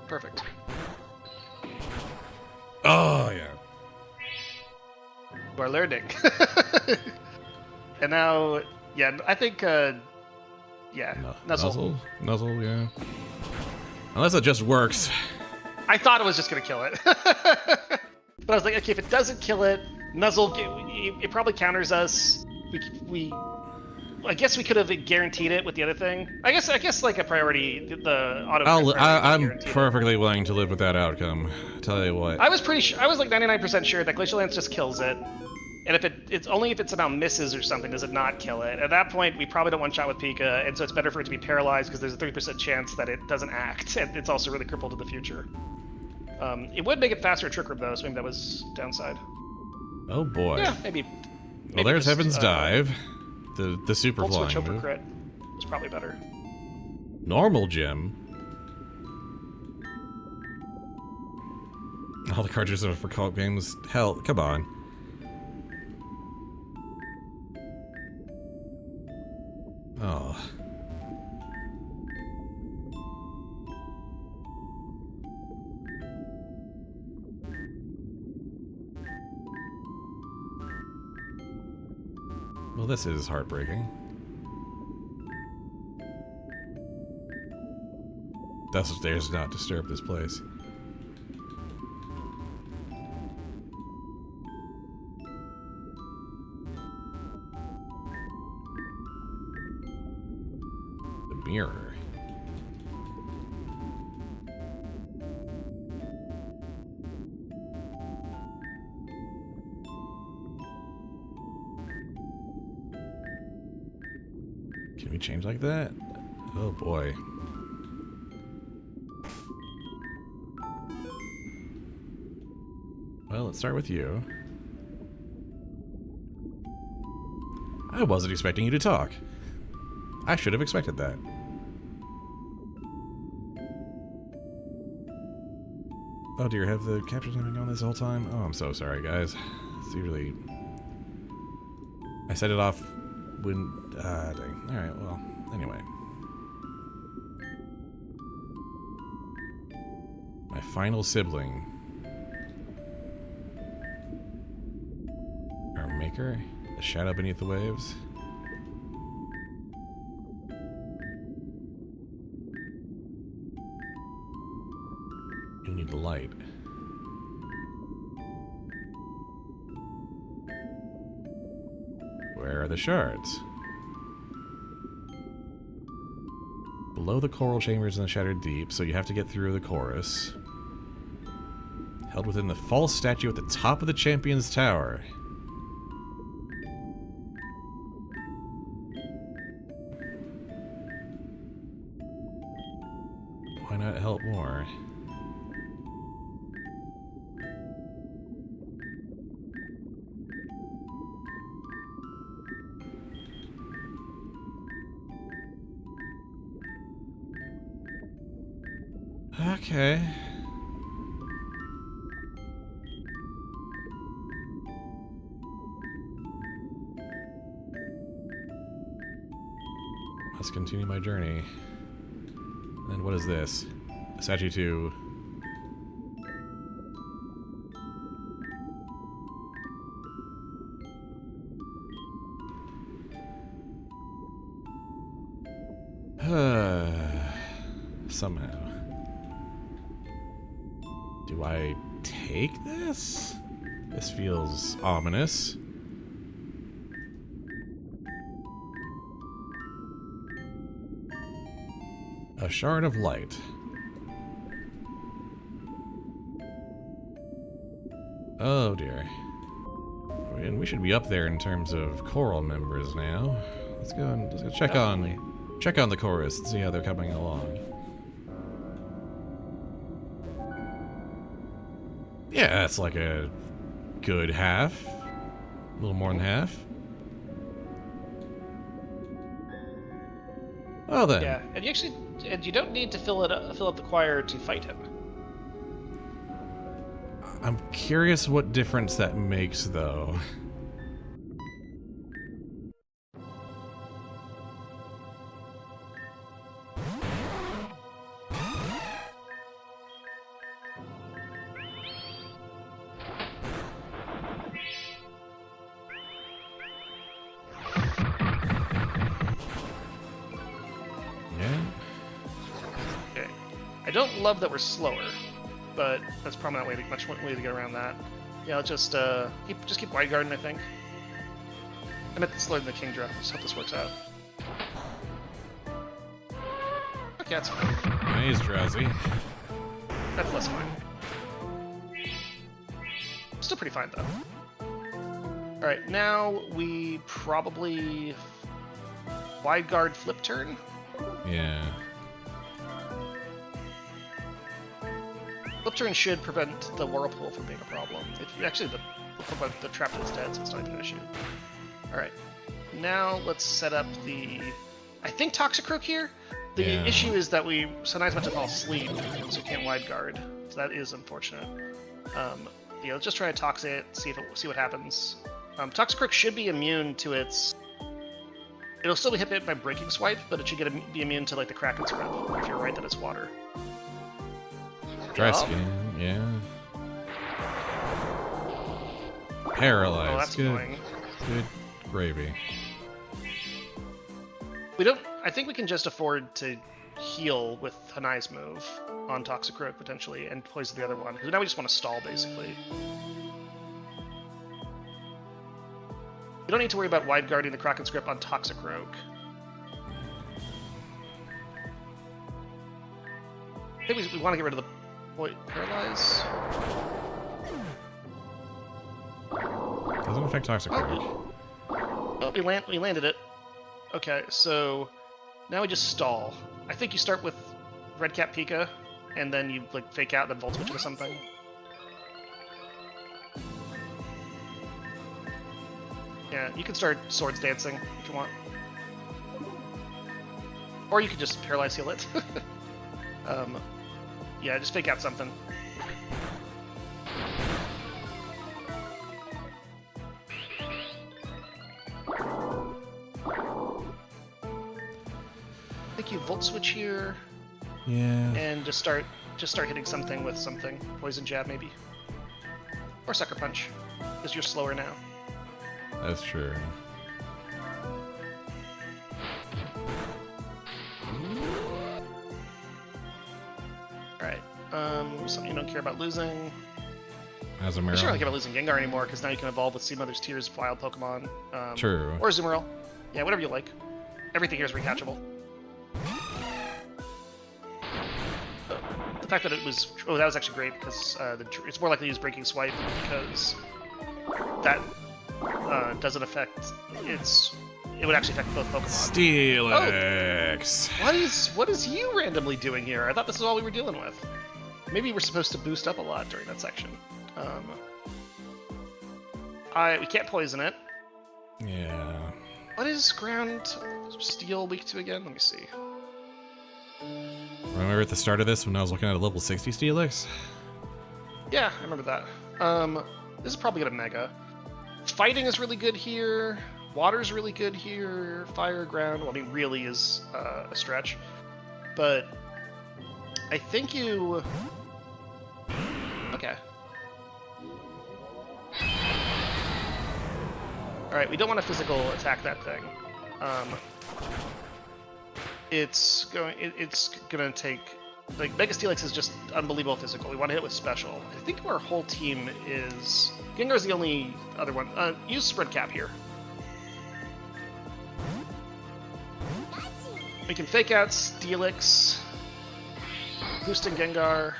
Perfect.
Oh yeah.
We're learning. And now, yeah, I think, yeah, Nuzzle.
Nuzzle, yeah. Unless it just works.
I thought it was just gonna kill it, but I was like, okay, if it doesn't kill it, Nuzzle, it probably counters us. I guess we could have guaranteed it with the other thing. I guess like a priority, the auto.
I'm
guaranteed it.
perfectly willing to live with that outcome. Tell you what.
I was pretty sure. I was like 99% sure that Glacial Lance just kills it, and if it's only if it somehow misses or something does it not kill it. At that point, we probably don't one shot with Pika, and so it's better for it to be paralyzed because there's a 30% chance that it doesn't act, and it's also really crippled in the future. It would make it faster at Trick Room though, so maybe that was downside.
Oh boy.
Yeah, maybe.
Well, there's
just,
Heaven's Dive. The super
Volt Switch
flying
over
move.
crit was probably better.
Normal gem. All the cartridges are for co-op games. Hell, come on. Oh. Well, this is heartbreaking. Dust stairs do not disturb this place. The mirror. Can we change like that? Oh boy. Well, let's start with you. I wasn't expecting you to talk. I should have expected that. Oh dear, have the captures been going this whole time? Oh, I'm so sorry, guys. It's usually... I set it off when... dang. Alright, well, anyway. My final sibling. Our maker? The shadow beneath the waves? You need the light. Where are the shards? Below the coral chambers in the shattered deep, so you have to get through the chorus. Held within the false statue at the top of the champion's tower. Why not help more? Okay. Let's continue my journey. And what is this? A statue to... Somehow. Do I take this? This feels ominous. A shard of light. Oh dear. And we should be up there in terms of choral members now. Let's go check on the chorus and see how they're coming along. Yeah, that's like a good half. A little more than half. Oh then.
Yeah, and you don't need to fill up the choir to fight him.
I'm curious what difference that makes, though. Yeah.
Okay. I don't love that we're slower, but that's probably not much way to get around that. Yeah, I'll just keep wide guarding, I think. I meant to slow than the king drop. Let's hope this works out. Okay, that's fine.
He's drowsy.
That's less fine. Still pretty fine though. All right, now we probably wide guard flip turn.
Yeah.
Flip turn should prevent the whirlpool from being a problem. Actually, the trap is dead, so it's not even an issue. All right, now let's set up the. I think Toxicroak here. The issue is that we sometimes have to fall asleep, so we can't wide guard. So that is unfortunate. Yeah, let's just try to tox it, see what happens. Toxicroak should be immune to its. It'll still be hit by Breaking Swipe, but it should be immune to like the Kraken Scrub if you're right that it's water.
Dry skin, yeah. Paralyzed.
Oh, that's
good.
annoying.
Good gravy.
We don't. I think we can just afford to heal with Hanai's move on Toxicroak potentially, and poison the other one. Because now we just want to stall basically. We don't need to worry about wide guarding the Kraken's Grip on Toxicroak. I think we want to get rid of the Paralyze.
Doesn't affect Toxicroak.
Oh, we landed it. Okay, so now we just stall. I think you start with Redcap Pika, and then you like fake out, then Volt Switch into something. Yeah, you can start Swords Dancing if you want. Or you could just Paralyze Heal it. Yeah, just fake out something. I think you Volt Switch here.
Yeah.
And just start hitting something with something. Poison Jab maybe. Or Sucker Punch, because you're slower now.
That's true.
Alright. Something you don't care about losing.
As a
I
mirror.
don't really care about losing Gengar anymore, because now you can evolve with Sea Mother's Tears wild Pokemon.
True.
Or Azumarill. Yeah, whatever you like. Everything here is recatchable. The fact that it was... Oh, that was actually great, because it's more likely to use Breaking Swipe, because that doesn't affect... It would actually affect both Pokemon.
Steelix!
Oh. What is you randomly doing here? I thought this was all we were dealing with. Maybe we're supposed to boost up a lot during that section. We can't poison it.
Yeah.
What is ground steel weak to again? Let me see.
Remember at the start of this when I was looking at a level 60 Steelix?
Yeah, I remember that. This is probably gonna Mega. Fighting is really good here. Water's really good here. Fire, ground. Well, I mean, really is a stretch. But I think you. Okay. All right, we don't want to physical attack that thing. It's gonna take Like, Mega Steelix is just unbelievable physical. We want to hit with special. I think our whole team is... Gengar's the only other one. Use Spread Cap here. We can fake out Steelix, boosting Gengar.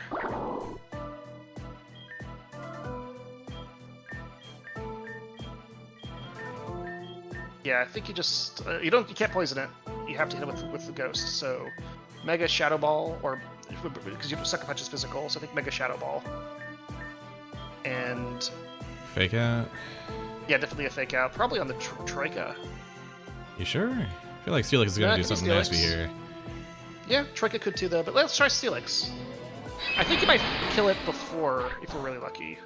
Yeah, I think you just you can't poison it. You have to hit it with the ghost. So Mega Shadow Ball, or because Sucker Punch is physical, so I think Mega Shadow Ball. And
Fake out.
yeah, definitely a fake out. Probably on the Troika.
You sure? I feel like Steelix is gonna do something nasty here.
Yeah, Troika could too, though. But let's try Steelix. I think you might kill it before if we're really lucky.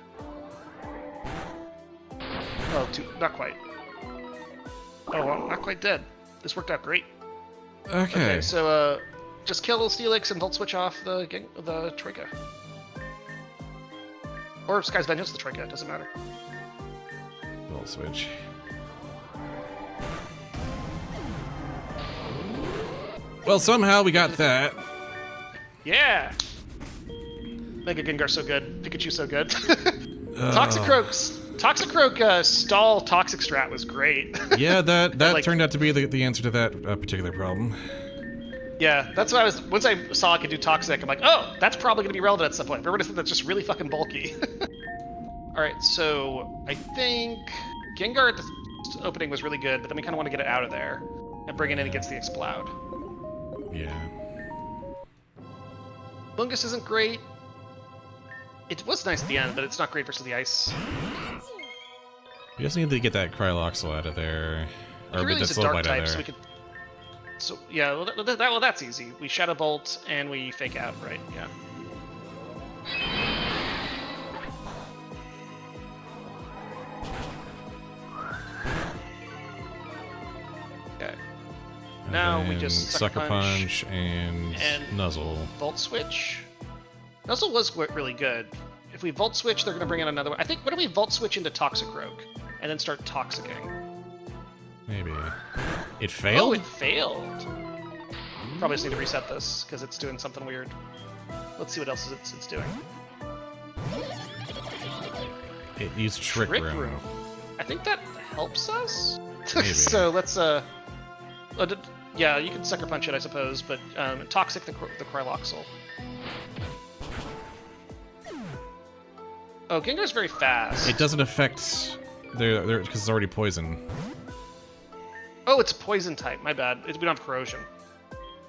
Oh, not quite. Oh, well, not quite dead. This worked out great.
Okay.
So just kill Steelix and Volt Switch off the Troika. Or Sky's Vengeance, the Troika, it doesn't matter.
Volt switch. Well, somehow we got that.
Yeah! Mega Gengar so good. Pikachu so good. Toxicroak stall Toxic Strat was great.
Yeah, that
like,
turned out to be the answer to that particular problem.
Yeah, that's what I was. Once I saw I could do Toxic, I'm like, oh, that's probably going to be relevant at some point. Remember to think that's just really fucking bulky. Alright, so I think Gengar at the opening was really good, but then we kind of want to get it out of there and bring it in against the Exploud.
Yeah.
Bungus isn't great. It was nice at the end, but it's not great versus the ice.
We just need to get that Cryloxel out of there.
We
Or
can really
get
use
the
a
Slow
dark
Bite out
type,
of
so
there.
we could. So yeah, well, that's easy. We Shadow Bolt and we fake out, right? Yeah. Okay.
And
Now we
then
just
Sucker Punch and Nuzzle.
Volt Switch. Nuzzle was really good. If we Volt Switch, they're going to bring in another one. I think, what do we Volt Switch into Toxicroak and then start Toxicking?
Maybe. It failed?
Oh, it failed. Probably just need to reset this because it's doing something weird. Let's see what else it's doing.
It used Trick Room.
I think that helps us.
Maybe.
So let's yeah, you can Sucker Punch it, I suppose, but Toxic the Cryloxel. Oh, Gengar's very fast.
It doesn't affect their because it's already poison.
Oh, it's poison type. My bad. We don't have corrosion.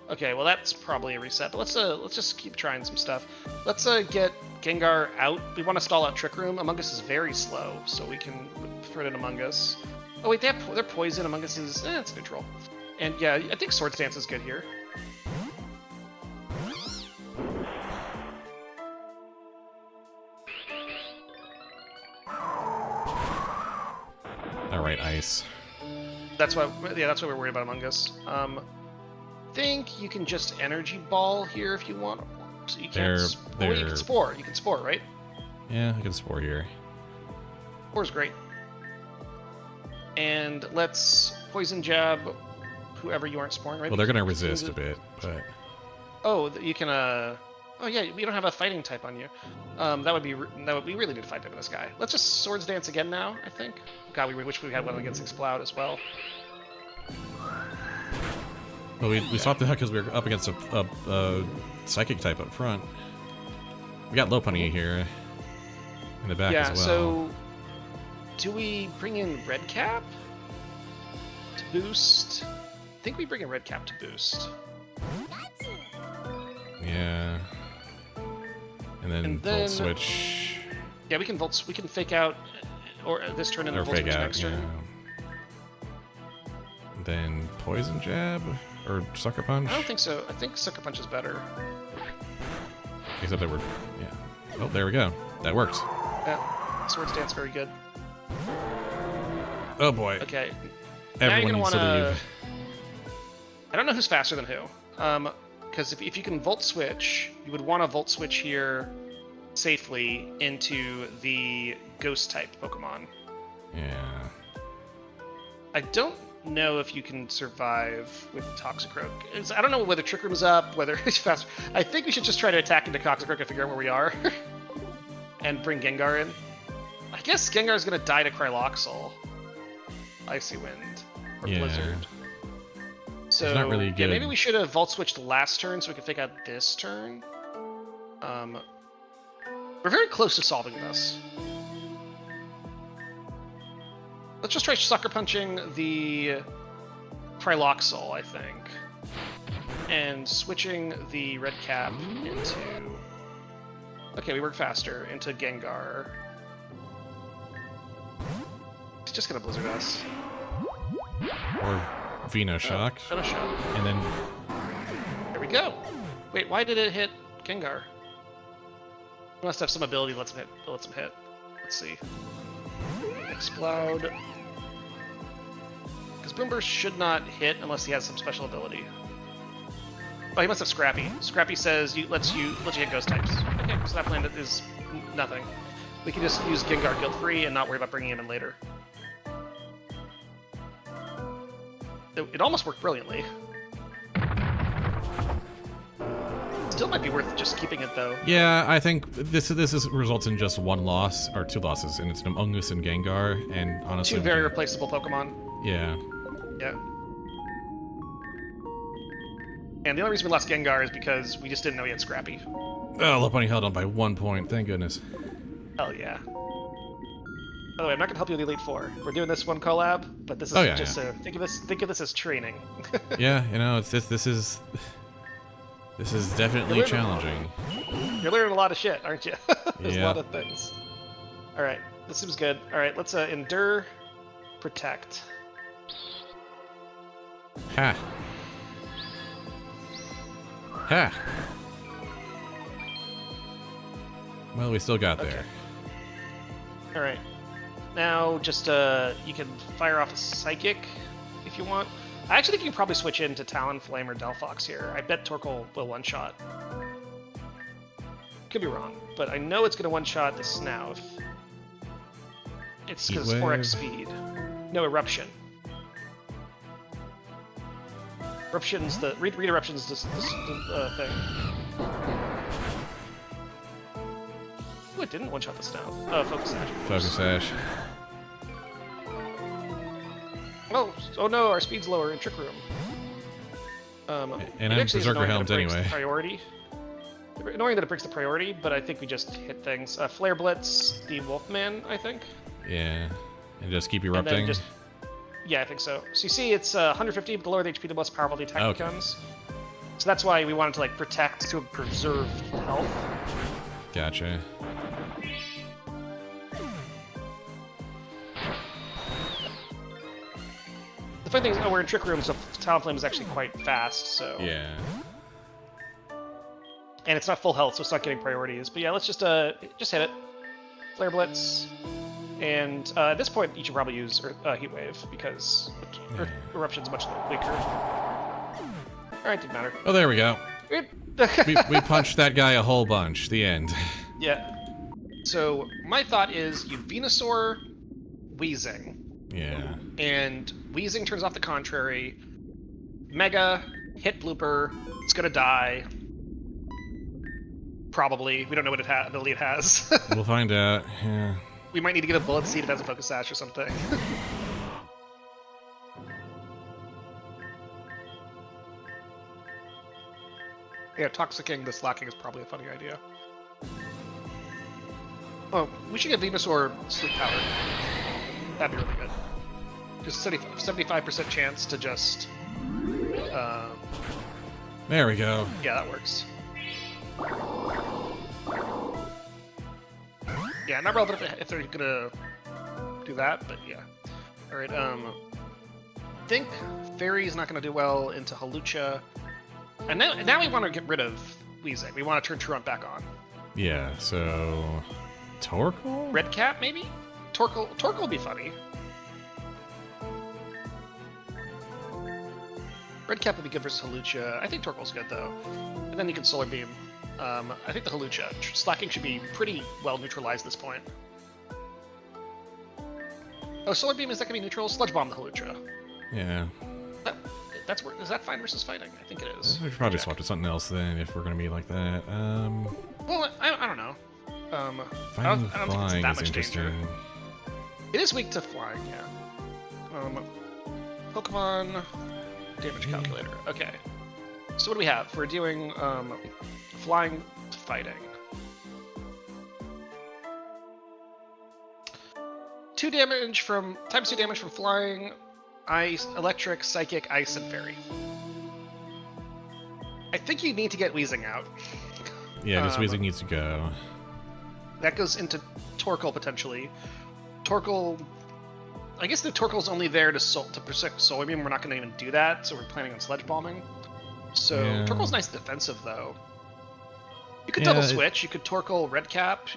Okay, well that's probably a reset. But let's just keep trying some stuff. Let's get Gengar out. We want to stall out Trick Room. Among Us is very slow, so we can throw it in Among Us. Oh wait, they're poison. Among Us is it's neutral. And yeah, I think Swords Dance is good here.
Alright, ice.
That's why we're worried about Among Us. Think you can just Energy Ball here if you want. So you can't. You can Spore. You can Spore, right?
Yeah, I can Spore here.
Spore's great. And let's Poison Jab whoever you aren't Sporing, right?
Well, they're gonna resist a bit, but.
Oh, you can. Oh yeah, we don't have a fighting type on you. We really need to fight type on this guy. Let's just Swords Dance again now. I think. God, we wish we had one against Exploud as well.
Well, we swapped the heck because we were up against a psychic type up front. We got Lopunny here in the back as well.
So do we bring in Red Cap to boost? I think we bring in Red Cap to boost.
Yeah. And then Volt Switch.
Yeah, we can fake out, or this turn into Volt Switch next turn.
Then Poison Jab or Sucker Punch.
I don't think so. I think Sucker Punch is better.
Except that oh, there we go. That worked.
Yeah, Swords Dance very good.
Oh boy.
Okay.
Everyone needs to leave.
I don't know who's faster than who. Because if you can Volt Switch, you would want to Volt Switch here safely into the Ghost type Pokemon.
Yeah.
I don't know if you can survive with Toxicroak. I don't know whether Trick Room's up, whether it's faster. I think we should just try to attack into Toxicroak and figure out where we are. And bring Gengar in. I guess Gengar's gonna die to Kryloxal. Icy Wind. Or
Yeah.
Blizzard. So,
not really
yeah,
good.
maybe we should have Volt Switched last turn so we could fake out this turn. We're very close to solving this. Let's just try Sucker Punching the Kryloxal, I think. And switching the Red Cap into... Okay, we work faster. Into Gengar. He's just gonna Blizzard us.
Or Venoshock.
Venoshock.
And then
There we go. Wait, why did it hit Gengar? He must have some ability that lets him hit. Let's see. Explode. Because Boomburst should not hit unless he has some special ability. Oh, he must have Scrappy. Scrappy says lets you hit ghost types. Okay, so that plan is nothing. We can just use Gengar guilt-free and not worry about bringing him in later. It almost worked brilliantly. Still might be worth just keeping it though.
yeah, I think this results in just one loss or two losses, and it's an Among Us and Gengar, and honestly,
Two very replaceable Pokemon.
yeah.
Yeah. And the only reason we lost Gengar is because we just didn't know he had Scrappy.
Oh, Lopunny held on by 1 point. Thank goodness.
Hell yeah. By the way, I'm not gonna help you with the Elite Four. We're doing this one collab, but this is think of this as training.
Yeah, you know, this is definitely
You're
challenging.
You're learning a lot of shit, aren't you? There's a
Yeah.
lot of things. All right, this seems good. All right, let's endure, protect.
Ha. Ha. Well, we still got there.
All right. Now, just you can fire off a Psychic if you want. I actually think you can probably switch into Talonflame or Delphox here. I bet Torkoal will one-shot. Could be wrong, but I know it's going to one-shot the Snarf. It's because it's 4x speed. No, Eruption. Eruption's the... Read Eruption's the thing. Oh, it didn't one-shot the Snarf. Oh, Focus Sash.
Focus Sash.
Oh no, our speed's lower in Trick Room.
And
it
I'm
actually is
Berserker
annoying that
Helmed
it breaks
anyway.
the priority. Annoying that it breaks the priority, but I think we just hit things. Flare Blitz, the Wolfman, I think.
Yeah. And just keep
And then
erupting.
just... Yeah, I think so. So you see, it's 150, but the lower the HP, the less powerful the attack becomes. So that's why we wanted to like protect to preserve health.
Gotcha.
The funny thing is, we're in Trick Room, so Talonflame is actually quite fast, so...
Yeah.
And it's not full health, so it's not getting priorities. But yeah, let's just hit it. Flare Blitz. And at this point, you should probably use Heat Wave, because Earth Eruption's much weaker. Alright, didn't matter.
Oh, there we go. we punched that guy a whole bunch. The end.
Yeah. So, my thought is, you Venusaur, Weezing.
Yeah.
And Weezing turns off the contrary. Mega, hit Blooper, it's gonna die. Probably. We don't know what ability it has.
We'll find out. Yeah.
We might need to get a Bullet Seed if it has a Focus Sash or something. Yeah, Toxicking the Slacking is probably a funny idea. Oh, we should get Venusaur Sleep Power. That'd be really good. Just 75% chance to just...
There we go.
yeah, that works. Yeah, not relevant if they're gonna do that, but yeah. Alright, think Fairy's not gonna do well into Halucha. And now we want to get rid of Weezing. We want to turn Truant back on.
Yeah, so... Torkoal?
Red Cap, maybe? Torkoal would be funny. Red Cap would be good versus Halucha. I think Torkoal's good, though. And then you can Solar Beam. I think the Halucha. Slacking should be pretty well neutralized at this point. Oh, Solar Beam, is that going to be neutral? Sludge Bomb the Halucha.
Yeah.
That's where is that fine versus fighting? I think it is.
We should probably
Check.
swap to something else then if we're gonna be like that.
Well, I don't know. I don't
Fighting
think it's
flying
that
is
much
interesting.
danger. It is weak to flying, yeah. Pokemon damage calculator. Okay. So what do we have? We're doing flying to fighting. 2 damage from times 2 damage from flying, ice, electric, psychic, ice, and fairy. I think you need to get Weezing out.
Yeah, this Weezing needs to go.
That goes into Torkoal potentially. Torkoal, I guess the Torkoal's only there to protect Soul. I mean, we're not going to even do that, so we're planning on sledge bombing. So
Yeah.
Torkoal's nice defensive though. You could double switch. You could Torkoal Redcap.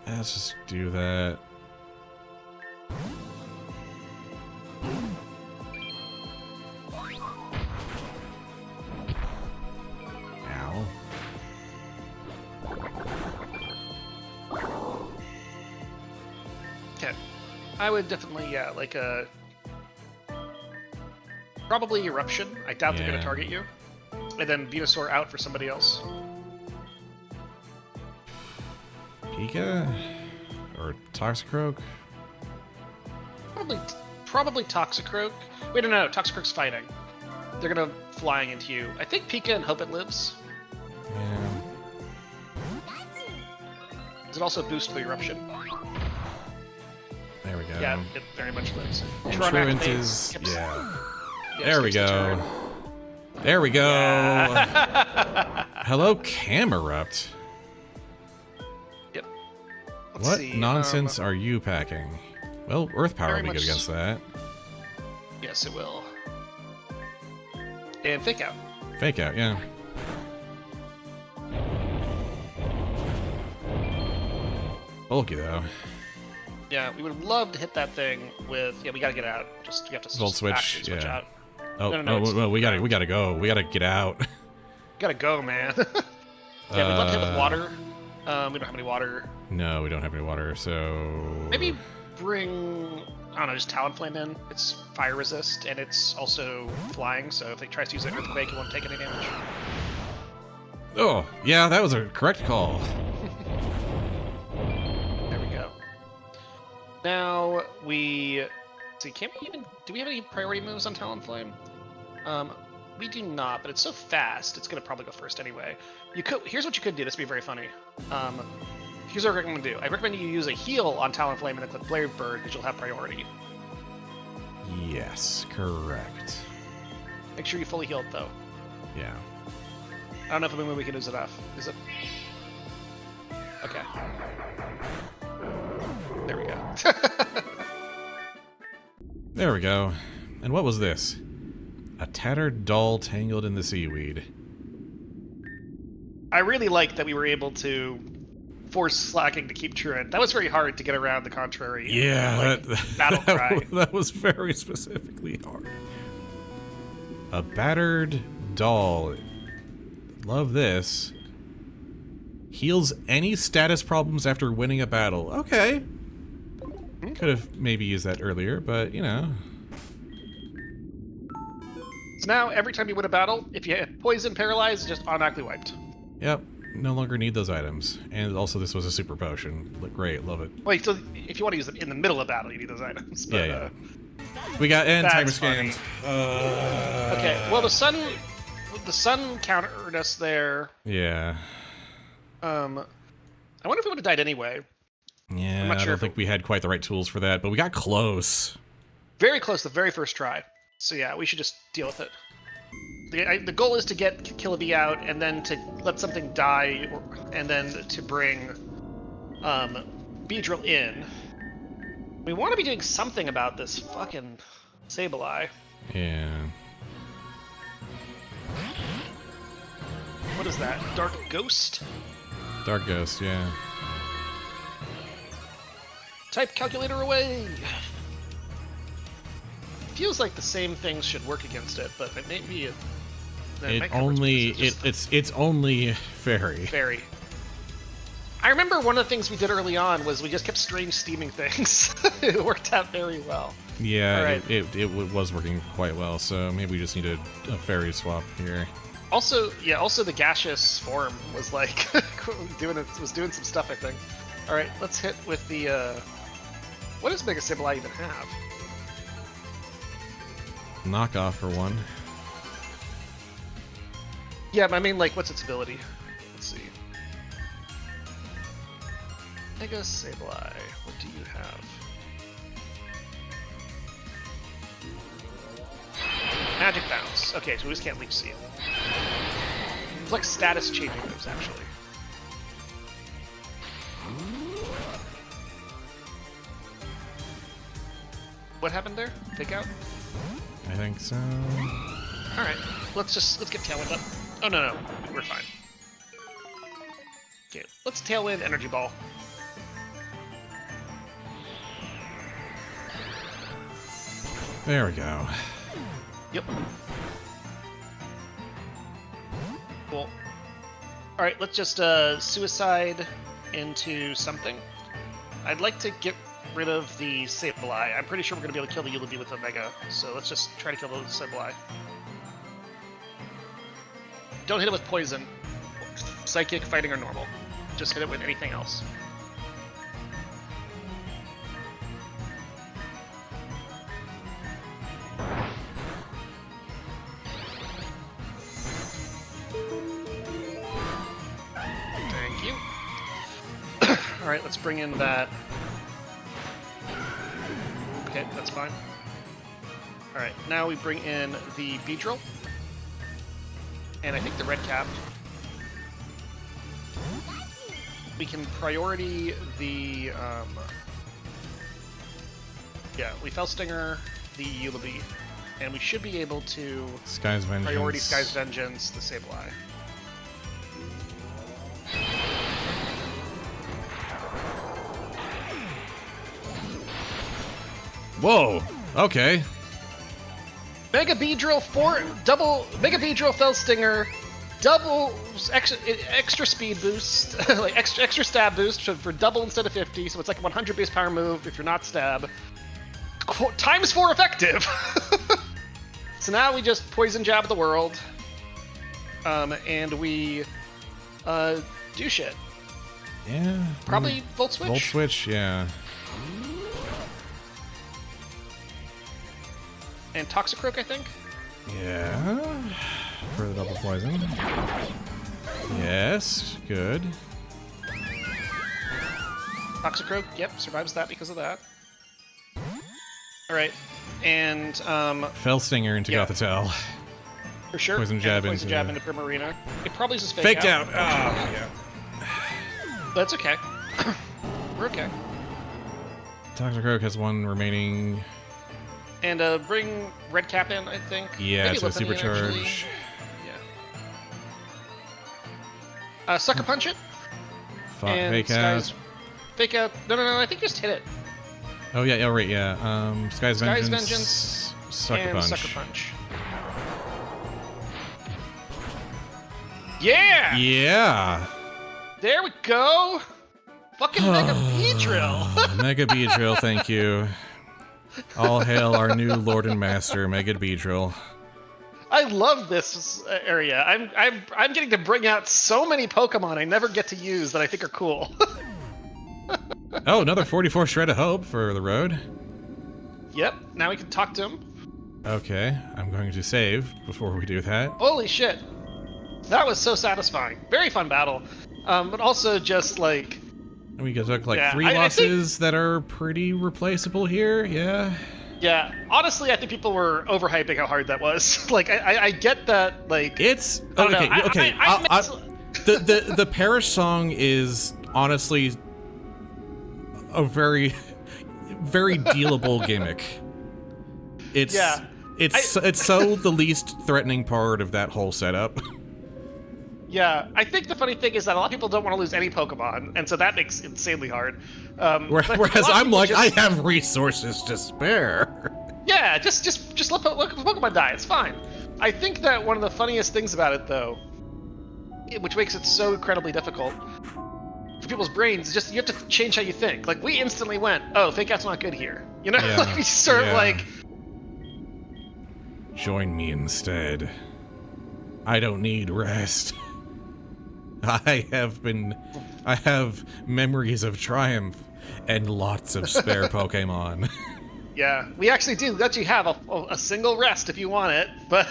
Let's just do that. Ow.
Okay. I would definitely, like a probably Eruption. I doubt they're going
Yeah.
to target you. And then Venusaur out for somebody else.
Pika? Or Toxicroak?
Probably Toxicroak. Wait, no, Toxicroak's fighting. They're gonna flying into you. I think Pika and Hope It lives.
Yeah.
Does it also boost the Eruption?
There we go.
Yeah, it very much lives.
And
Tron
Truant
activates,
is...
skips-
Yeah.
yeah,
There we
skips the
go.
turn.
There we go.
Yeah.
Hello, Camerupt.
Yep. Let's
What
see,
nonsense are you packing? Well, Earth Power
very
will be good
much-
against that.
Yes, it will. And Fake Out.
Fake Out, yeah. Bulky, though.
Yeah, we would love to hit that thing with. Yeah, we gotta get out. You have to
Volt
just
switch,
actually switch
yeah.
out.
Oh,
No,
well, we gotta go. We gotta get out.
Gotta go, man. Yeah, we'd love to hit with water. We don't have any water.
No, we don't have any water, so...
Maybe bring, I don't know, just Talonflame in. It's fire resist, and it's also flying, so if it tries to use an Earthquake, it won't take any damage.
Oh, yeah, that was a correct call.
There we go. Now, see, can't we even, do we have any priority moves on Talonflame? We do not, but it's so fast, it's gonna probably go first anyway. Here's what you could do, this would be very funny. Here's what I recommend do. I recommend you use a heal on Talonflame and then click Blade Bird, because you'll have priority.
Yes, correct.
Make sure you fully healed, though.
Yeah.
I don't know if a move we can use enough. Is it? Okay. There we go.
There we go. And what was this? A tattered doll tangled in the seaweed.
I really like that we were able to force Slacking to keep Truant. That was very hard to get around the contrary.
Yeah,
battle cry.
that was very specifically hard. A battered doll. Love this. Heals any status problems after winning a battle. Okay. Could have maybe used that earlier, but you know.
So now, every time you win a battle, if you hit Poison, Paralyze, it's just automatically wiped.
Yep. No longer need those items. And also this was a super potion. Look great, love it.
Wait, so if you want to use them in the middle of battle, you need those items. But,
Yeah. We got end timer
that's funny.
scams.
Okay, well the sun countered us there.
Yeah.
I wonder if we would have died anyway.
Yeah,
I'm not
I
sure
don't
if
think we had quite the right tools for that, but we got close.
Very close the very first try. So yeah, we should just deal with it. The goal is to get Killaby out, and then to let something die, and then to bring Beedrill in. We want to be doing something about this fucking Sableye.
Yeah.
What is that? Dark Ghost?
Dark Ghost, yeah.
Type calculator away! Feels like the same things should work against it, but it may be
It's only fairy.
Fairy. I remember one of the things we did early on was we just kept strange steaming things. It worked out very well.
Yeah,
All right.
it was working quite well, so maybe we just need a fairy swap here.
Also, yeah, also the gaseous form was like doing some stuff, I think. All right, let's hit with the what does Mega Sableye even have?
Knockoff for one.
Yeah, I mean, like, what's its ability? Let's see. Mega Sableye, what do you have? Magic Bounce. Okay, so we just can't Leech Seed. It's like status changing moves, actually. What happened there? Take out?
I think so.
Alright, let's get Tailwind up. Oh, no, we're fine. Okay, let's Tailwind Energy Ball.
There we go.
Yep. Cool. Alright, let's just suicide into something. I'd like to get rid of the Sableye. I'm pretty sure we're going to be able to kill the Eulaby with a Mega, so let's just try to kill the Sableye. Don't hit it with Poison. Psychic, Fighting, or Normal. Just hit it with anything else. Thank you. Alright, let's bring in that. Okay, that's fine. Alright, now we bring in the Beedrill. And I think the red cap. We can priority the, yeah, we Fell Stinger, the Eulaby, and we should be able to
Sky's Vengeance.
priority Sky's Vengeance, the Sableye.
Whoa! Okay.
Mega Beedrill Mega Beedrill Fell Stinger, double extra speed boost, like extra stab boost for double instead of 50, so it's like a 100 base power move if you're not stab. Times 4 effective. So now we just poison jab the world, and we do shit.
Yeah.
Probably Volt Switch.
Volt Switch, yeah.
And Toxicroak, I think.
Yeah. For the double poison. Yes, good.
Toxicroak, yep, survives that because of that. Alright, and
Fell Stinger into
yeah.
Gothitelle.
for sure.
Poison jab
and poison
into-
jab into Primarina. It probably is just
Faked out. Oh, yeah.
That's okay. We're okay.
Toxicroak has one remaining.
And bring Red Cap in, I think.
Yeah,
Maybe
to
Lithanian, actually.
supercharge.
Yeah. Sucker Punch it. And
Fake out.
Sky's... Fake out. No, I think just hit it.
Oh yeah, yeah, right, yeah. Sky's
Sky's
Vengeance.
Vengeance
Sucker
and
Punch.
Sucker Punch. Yeah!
Yeah.
There we go! Fucking Mega Beedrill!
Mega Beedrill, thank you. All hail our new Lord and Master, Mega Beedrill.
I love this area. I'm getting to bring out so many Pokemon I never get to use that I think are cool.
Oh, another 44 Shred of Hope for the road.
Yep, now we can talk to him.
Okay, I'm going to save before we do that.
Holy shit. That was so satisfying. Very fun battle. But also just like...
We took like
Yeah,
3
I think-
losses that are pretty replaceable here, yeah.
Yeah, honestly, I think people were overhyping how hard that was. Like, I get that, like...
It's...
I don't know.
Okay, okay. The Parish song is honestly a very, very dealable gimmick. It's
Yeah.
it's so the least threatening part of that whole setup.
Yeah, I think the funny thing is that a lot of people don't want to lose any Pokemon, and so that makes it insanely hard. But
Whereas
a lot of
I'm
people
like,
just-
I have resources to spare.
Yeah, just let Pokemon die. It's fine. I think that one of the funniest things about it, though, which makes it so incredibly difficult, for people's brains. Just you have to change how you think. Like we instantly went, oh, fake out's not good here. You know,
Yeah,
like we start
yeah.
like.
Join me instead. I don't need rest. I have memories of triumph and lots of spare Pokemon.
Yeah, we actually do let you have a single rest if you want it, but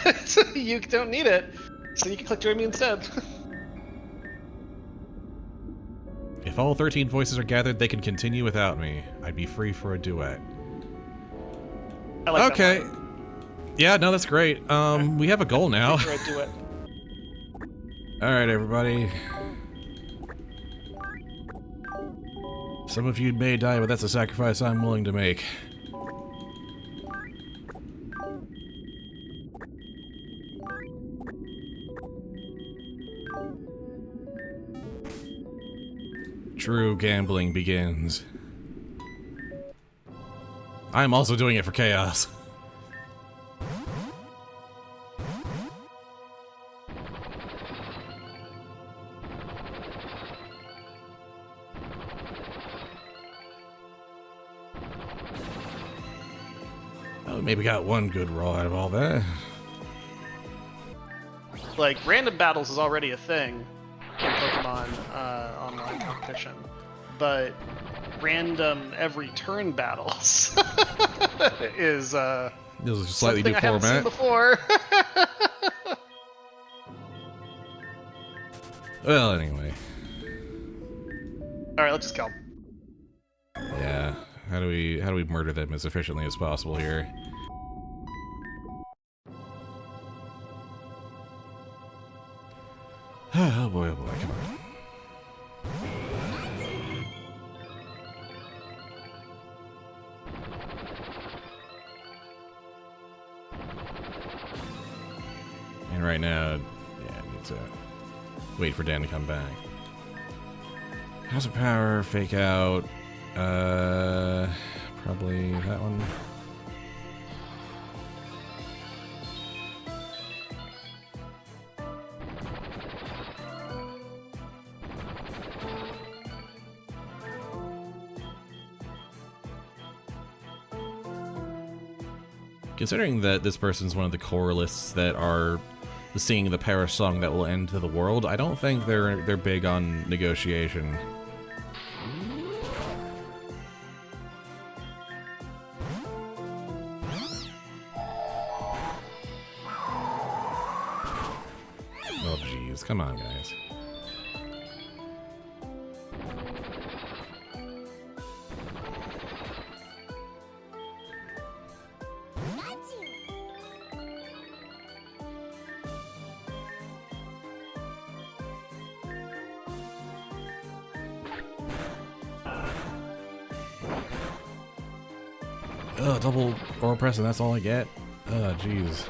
you don't need it, so you can click join me instead.
If all 13 voices are gathered, they can continue without me. I'd be free for a duet.
I like
Okay.
that line.
Yeah, no, that's great. We have a goal now.
Free for a duet.
Alright, everybody. Some of you may die, but that's a sacrifice I'm willing to make. True gambling begins. I'm also doing it for chaos. Oh, maybe got one good roll out of all that.
Like random battles is already a thing in Pokemon online competition, but random every turn battles is
This is a slightly
something
new
I haven't seen
format.
before.
Well, anyway.
All right, let's just kill.
Yeah. How do we murder them as efficiently as possible here? Oh boy, come on. And right now, yeah, I need to wait for Dan to come back. House of Power, Fake Out, probably that one. Considering that this person's one of the core lists that are singing the Paris song that will end to the world, I don't think they're big on negotiation. Oh jeez, come on guys. Ugh, double or press and that's all I get? Ugh, jeez.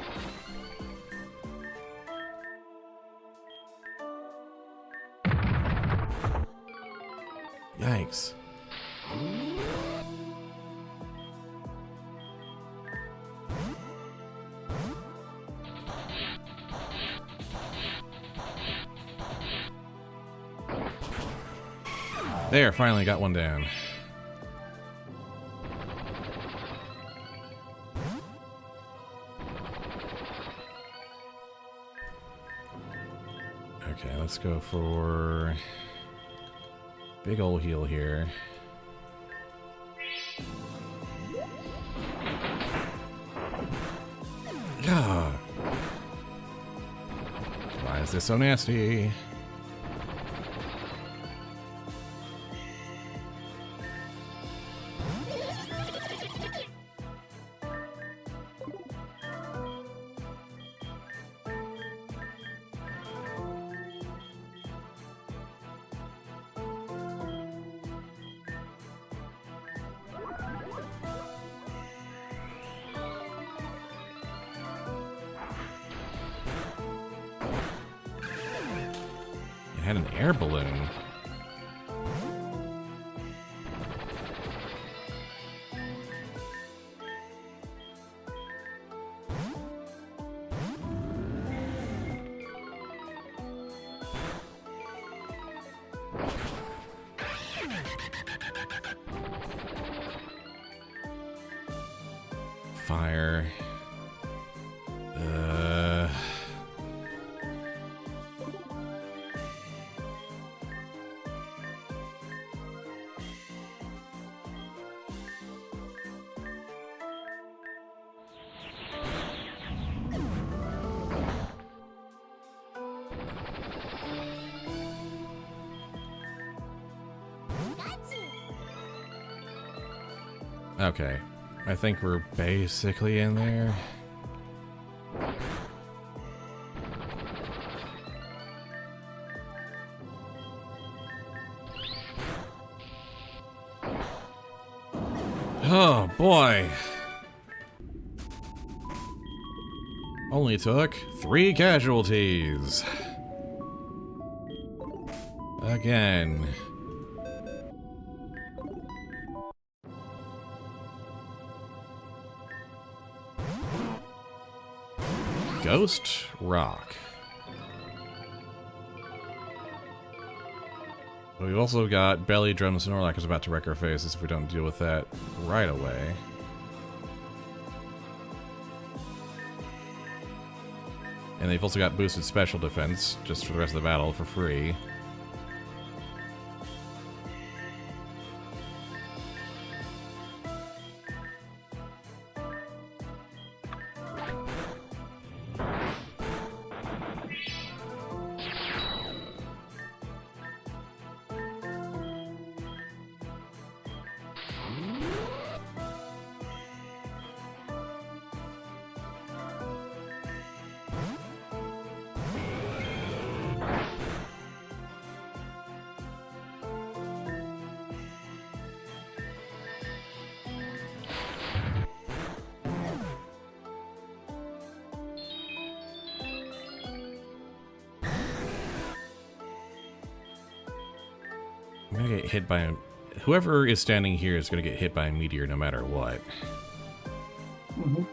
Yikes. There, finally got one down. Okay, let's go for big ol' heal here. Ah. Why is this so nasty? Had an air balloon. fire. Okay, I think we're basically in there. Oh boy! Only took 3 casualties. Again. Ghost Rock. We've also got Belly Drum Snorlax is about to wreck our faces if we don't deal with that right away. And they've also got boosted special defense just for the rest of the battle for free. I'm gonna get hit by a... Whoever is standing here is gonna get hit by a meteor no matter what.
Mm-hmm.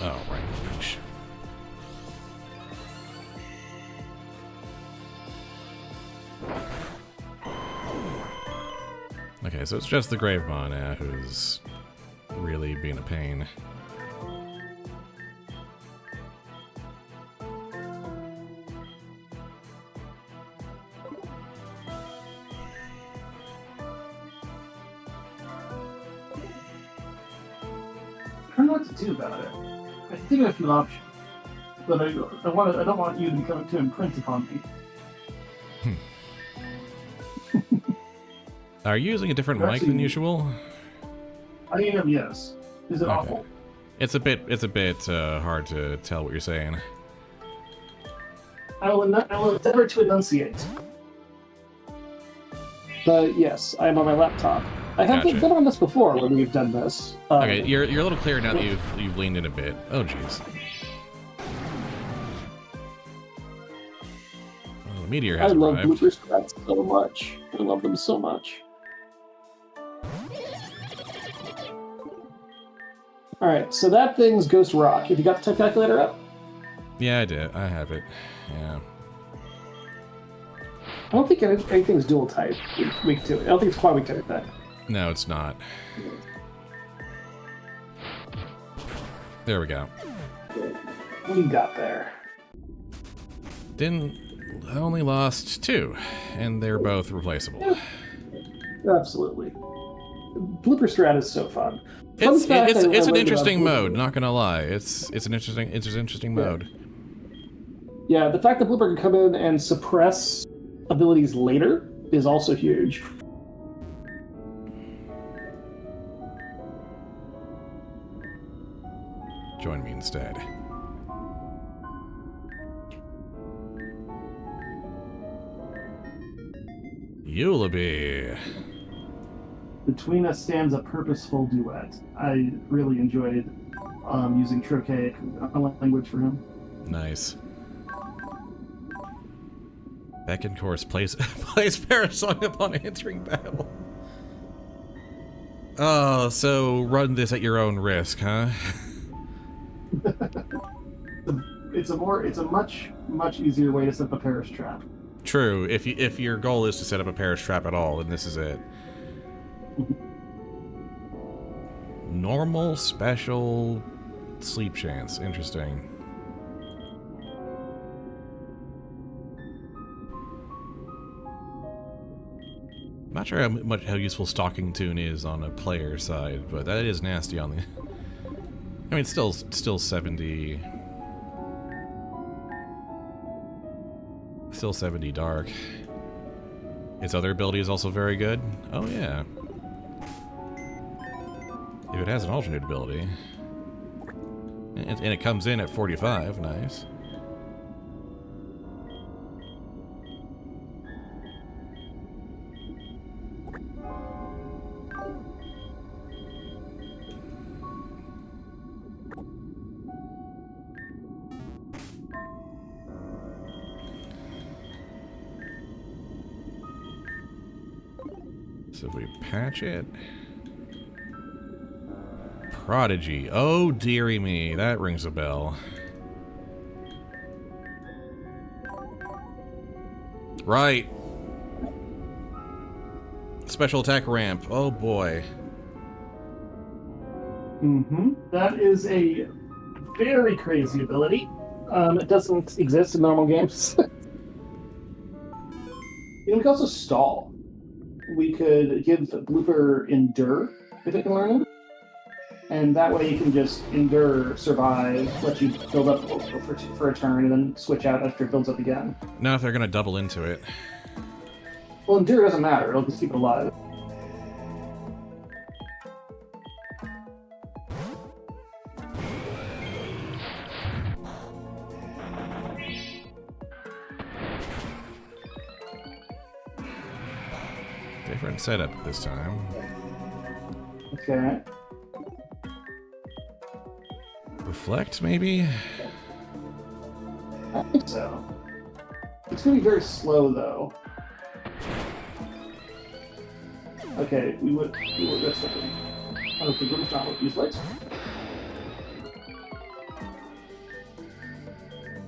Oh, right. Leash. Okay, so it's just the Gravemon who's really being a pain.
I don't know what to do about it. I think of a few options, but I don't want you to become too imprint upon me.
Are you using a different
You're
mic than
actually-
usual?
I am, yes. Is it
Okay.
awful?
It's a bit hard to tell what you're saying.
I will endeavor to enunciate. But yes, I am on my laptop. I have
Gotcha.
been on this before when we've done this.
Okay, you're a little clearer now that you've leaned in a bit. Oh jeez. Well, the meteor
I
has
love
arrived.
blooper strats so much. I love them so much. Alright, so that thing's Ghost Rock. Have you got the type calculator up?
Yeah, I did. I have it. Yeah.
I don't think anything's dual type weak to it. I don't think it's quite weak to anything.
No, it's not. There we go.
What do you got there?
I only lost 2, and they're both replaceable.
Absolutely.
Blooper Strat is so fun. Fun
It's
fact I
an
learned about
interesting mode.
Blooper.
Not gonna lie, it's an interesting mode.
Yeah, the fact that Blooper can come in and suppress abilities later is also huge.
Join me instead. Eulaby.
Between us stands a purposeful duet. I really enjoyed using Trochaic language for him.
Nice. Beckon Course plays Parasong upon entering battle. Oh, so run this at your own risk, huh?
It's a much easier way to set up a Paris trap.
True. If your goal is to set up a Paris trap at all, then this is it. Normal, special, sleep chance. Interesting. Not sure how useful Stalking Tune is on a player side, but that is nasty on the. I mean, still 70. Still 70 dark. Its other ability is also very good. Oh yeah. If it has an alternate ability. And it comes in at 45, nice. So if we patch it. Prodigy. Oh, dearie me. That rings a bell. Right. Special attack ramp. Oh, boy.
That is a very crazy ability. It doesn't exist in normal games. We can also stall. We could give Blooper Endure if it can learn it. And that way you can just endure, survive, let you build up for a turn, and then switch out after it builds up again.
Now if they're gonna double into it.
Well, endure doesn't matter. It'll just keep it alive.
Different setup this time.
Okay.
Reflect, maybe?
I think so. It's going to be very slow, though. Okay, that's something. Oh, the room's not with these lights.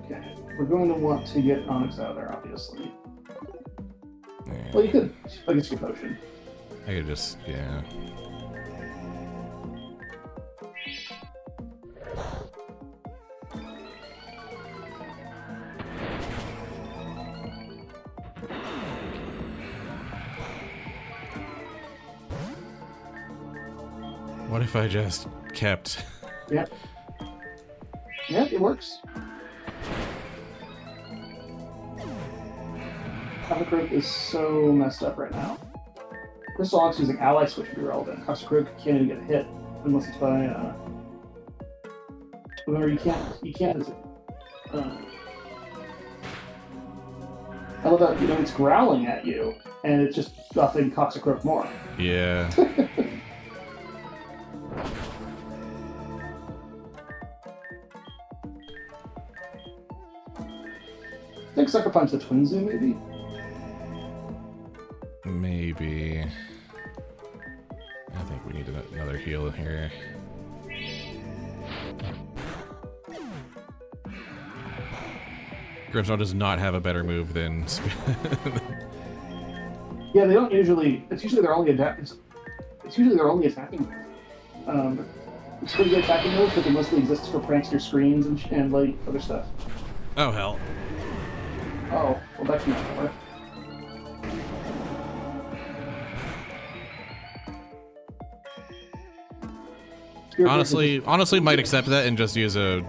Okay, we're going to want to get Onyx out of there, obviously.
Yeah.
Well, you could. I guess your potion.
I could just, yeah. What if I just kept...
Yeah. Yeah, it works. Cockroach is so messed up right now. Crystal Onyx using Ally Switch would be relevant. Cockroach can't even get a hit unless it's by, Remember, you can't, I love that, it's growling at you, and it's just buffing Coxacroak more.
Yeah.
I think Sucker Punch the Twin Zoom, maybe?
Maybe. I think we need another heal here. Grimmsnarl does not have a better move than...
Yeah, they don't usually... It's usually their only attacking move. It's pretty good attacking move, but it mostly exists for prankster screens and like, other stuff.
Oh, hell.
Oh, well, that can't work.
Honestly, might accept that and just use a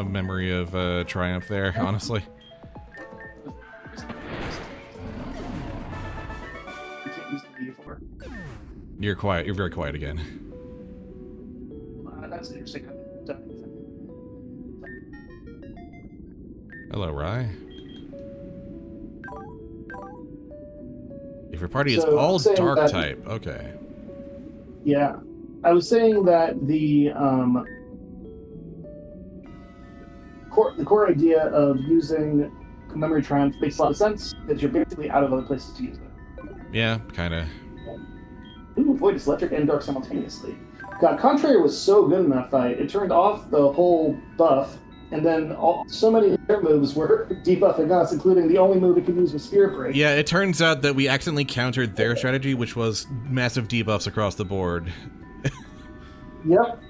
memory of triumph there. Honestly.
You can't use the V4.
You're quiet. You're very quiet again.
That's interesting. I haven't done anything.
Hello, Rye. If your party is
So,
all
saying
dark
that-
type, okay.
Yeah. I was saying that the core idea of using Memory Triumph makes a lot of sense because you're basically out of other places to use it.
Yeah, kind of.
Ooh, avoid is electric and dark simultaneously. God, Contrary was so good in that fight. It turned off the whole buff, and then so many of their moves were debuffing us, including the only move it could use was Spirit Break.
Yeah, it turns out that we accidentally countered their strategy, which was massive debuffs across the board.
Yep.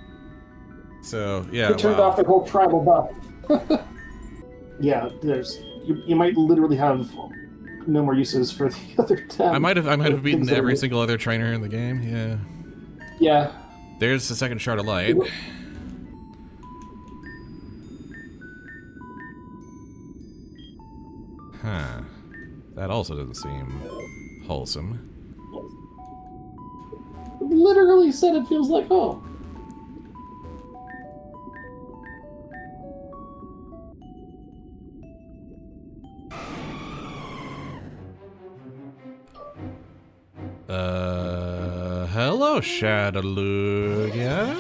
So, yeah,
It turned
wow.
off the whole tribal buff. Yeah, you might literally have no more uses for the other 10.
I might have beaten
things that
every
are-
single other trainer in the game, yeah.
Yeah.
There's the second shard of light. Huh. That also doesn't seem wholesome.
Literally said it feels like home.
Hello, Shadowlugia.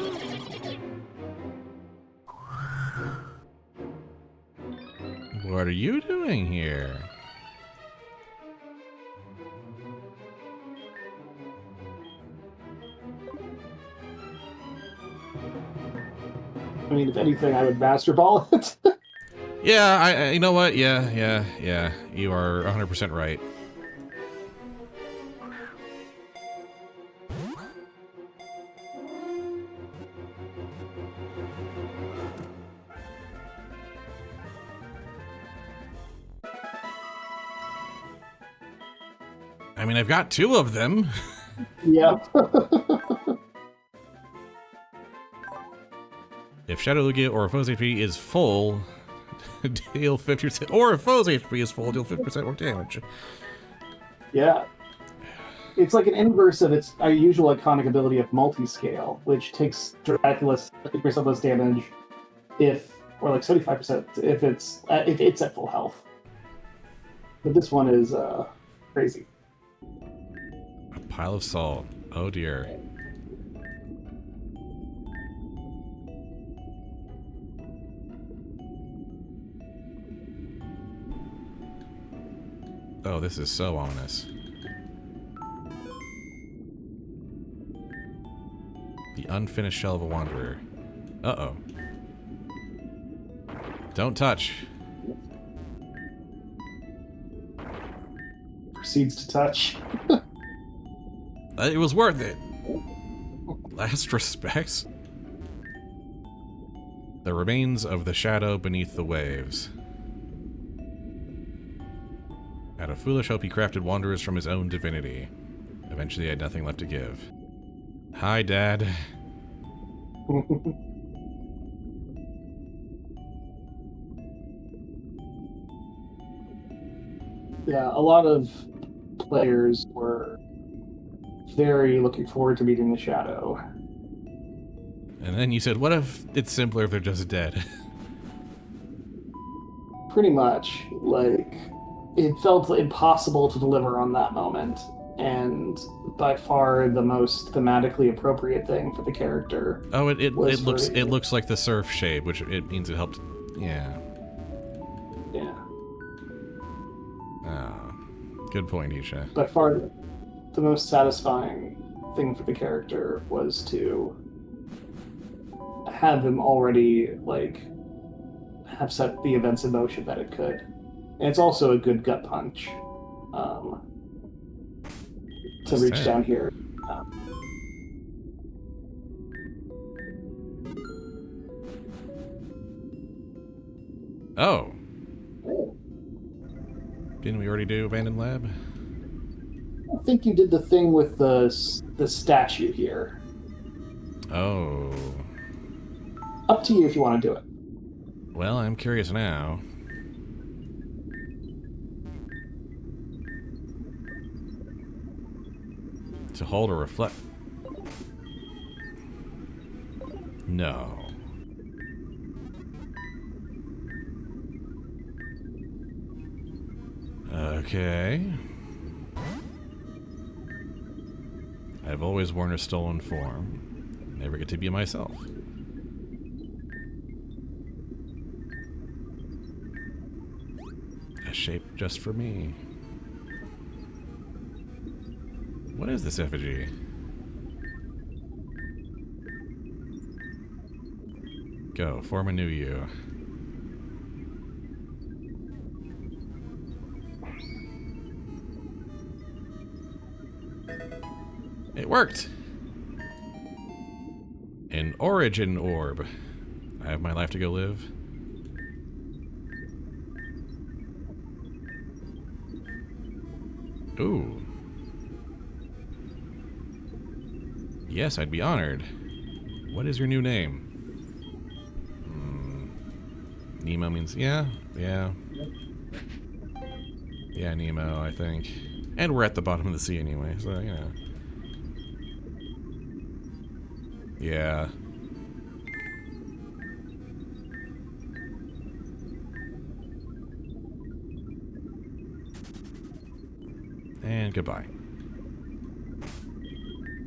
What are you doing here?
I mean, if anything, I would Master Ball it.
Yeah, you know what? Yeah. You are 100% right. I mean, I've got 2 of them.
Yeah.
If Shadowlugia or a foe's HP is full, deal 50%. Or if foe's HP is full, deal 50% more damage.
Yeah. It's like an inverse of its usual iconic ability of multi-scale, which takes dramatically less, 50% less damage or like 75% if it's at full health. But this one is crazy.
A pile of salt. Oh dear. Oh, this is so ominous. The unfinished shell of a wanderer. Uh-oh. Don't touch.
Proceeds to touch.
It was worth it. Last respects. The remains of the shadow beneath the waves. Out of foolish hope he crafted wanderers from his own divinity. Eventually he had nothing left to give. Hi, Dad.
Yeah, a lot of players were very looking forward to meeting the Shadow.
And then you said, what if it's simpler if they're just dead?
Pretty much, like, it felt impossible to deliver on that moment, and by far the most thematically appropriate thing for the character.
Oh, it
Was
looks
for-
it looks like the surf shade, which it means it helped. Yeah.
Yeah,
Oh, good point, Isha.
by far the most satisfying thing for the character was to have him already, like, have set the events in motion that it could. And it's also a good gut punch to reach
Sad.
down here.
Oh. Didn't we already do Abandoned Lab?
I think you did the thing with the statue here.
Oh.
Up to you if you want to do it.
Well, I'm curious now. To hold or reflect. No. Okay. I've always worn a stolen form. Never get to be myself. A shape just for me. What is this effigy? Go, form a new you. It worked! An origin orb. I have my life to go live. Ooh. Yes, I'd be honored. What is your new name? Nemo means... Yeah. Yeah, Nemo, I think. And we're at the bottom of the sea anyway, so, you know. Yeah. And goodbye.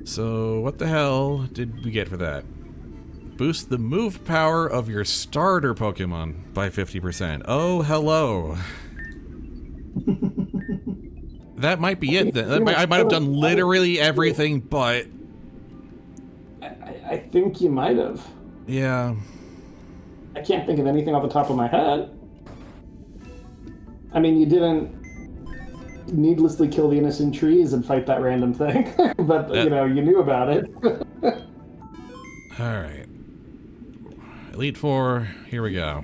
So, what the hell did we get for that? Boost the move power of your starter Pokemon by 50%. Oh, hello. That might be it then. I might have done literally everything but...
I think you might have.
Yeah.
I can't think of anything off the top of my head. I mean, you didn't needlessly kill the innocent trees and fight that random thing, but, you know, you knew about it.
Alright. Elite Four, here we go.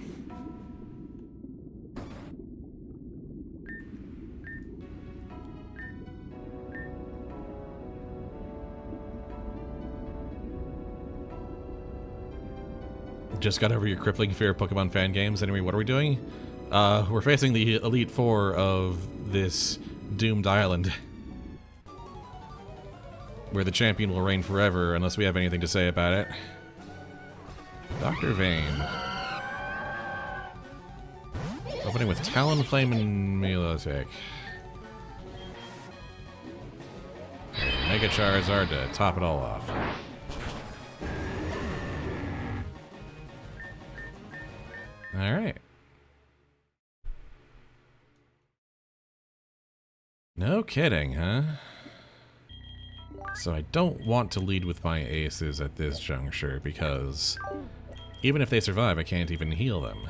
Just got over your crippling fear of Pokemon fan games. Anyway, what are we doing? We're facing the Elite Four of this doomed island. Where the champion will reign forever unless we have anything to say about it. Dr. Vane. Opening with Talonflame and Milotic. Mega Charizard to top it all off. Alright. No kidding, huh? So I don't want to lead with my aces at this juncture because even if they survive, I can't even heal them.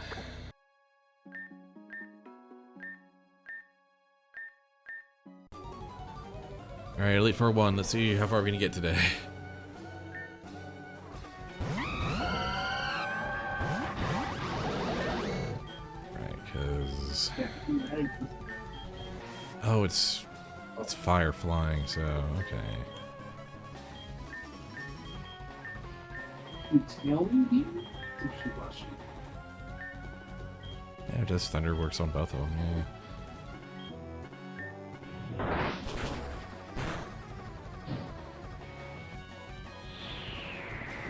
Alright, Elite Four 1, let's see how far we're gonna get today. Oh, it's fire flying, so okay. Yeah, it does. Thunder works on both of them. Yeah.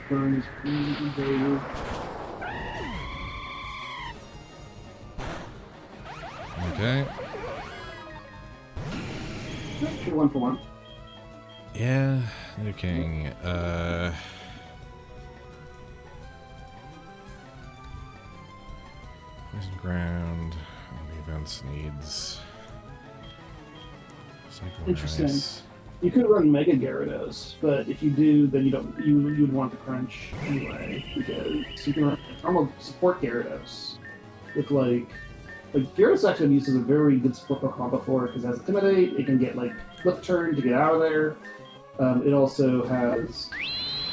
Burns,
Okay.
Sure, 1 for 1.
Yeah, Liu King. Poison Ground. The events needs.
Interesting.
Ice.
You could run Mega Gyarados, but if you do, then you would want the crunch anyway, because you can run normal support Gyarados with like Gyarados actually uses a very good support Pokemon before because it has Intimidate. It can get like Flip Turn to get out of there. It also has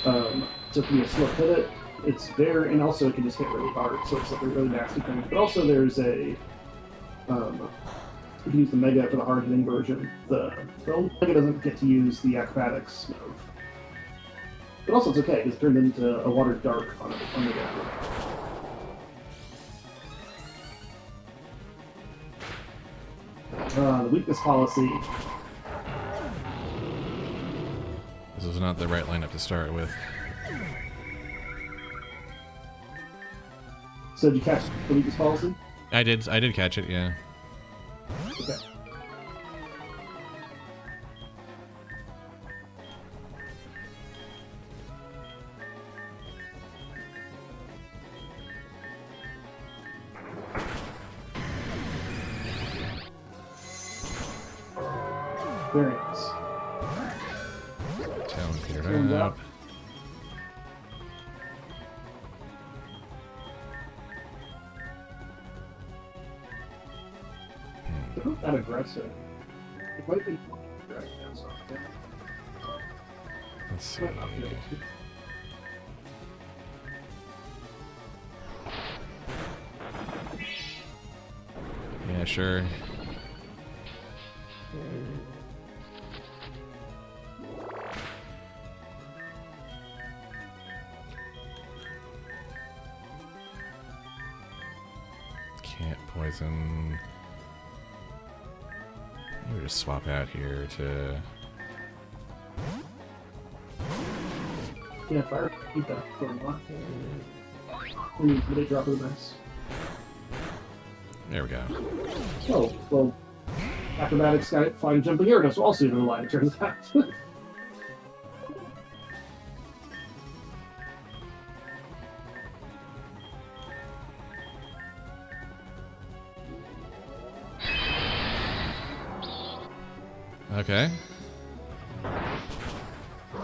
so it can be a slow pivot. It's there, and also it can just hit really hard, so it's like a really nasty thing. But also there's a you can use the Mega for the hard hitting version. The Mega doesn't get to use the acrobatics move. But also it's okay, because it turned into a water dark on the ground. The weakness policy.
This was not the right lineup to start with.
So did you catch the weakness policy?
I did catch it, yeah.
Okay. Very nice.
Talon petered
Turns
out.
out. They're not that aggressive. It might be aggressive. So, yeah.
Let's see. Yeah, sure. Can't poison. Maybe just swap out here to.
Yeah, fire. Keep that for a while. When they drop the dice.
There we go.
Oh, well, acrobatics got flying jumping Gyarados also in the line, it turns out.
Okay.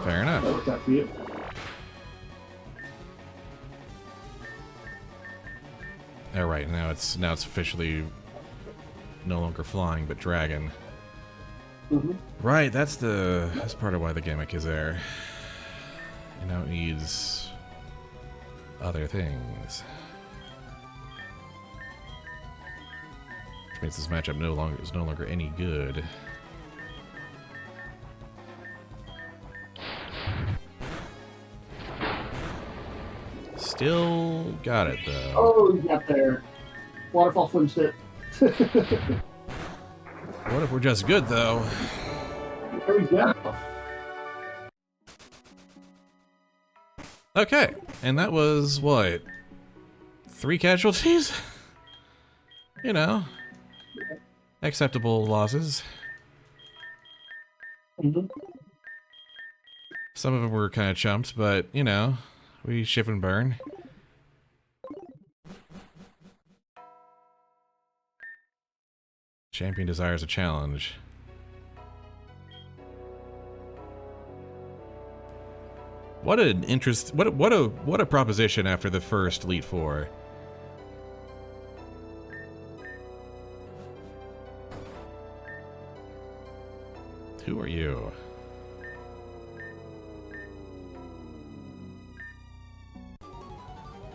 Fair enough.
That worked out for you.
All right, now it's officially no longer flying, but dragon.
Mm-hmm.
Right, that's part of why the gimmick is there. And now it needs other things, which makes this matchup is no longer any good. Still got it though.
Oh, you got there. Waterfall flinched it.
What if we're just good though?
There we go.
Okay, and that was what? 3 casualties? You know, acceptable losses.
Mm-hmm.
Some of them were kind of chumped, but you know, we shift and burn. Champion desires a challenge. What an interest! What a proposition after the first Elite Four. Who are you?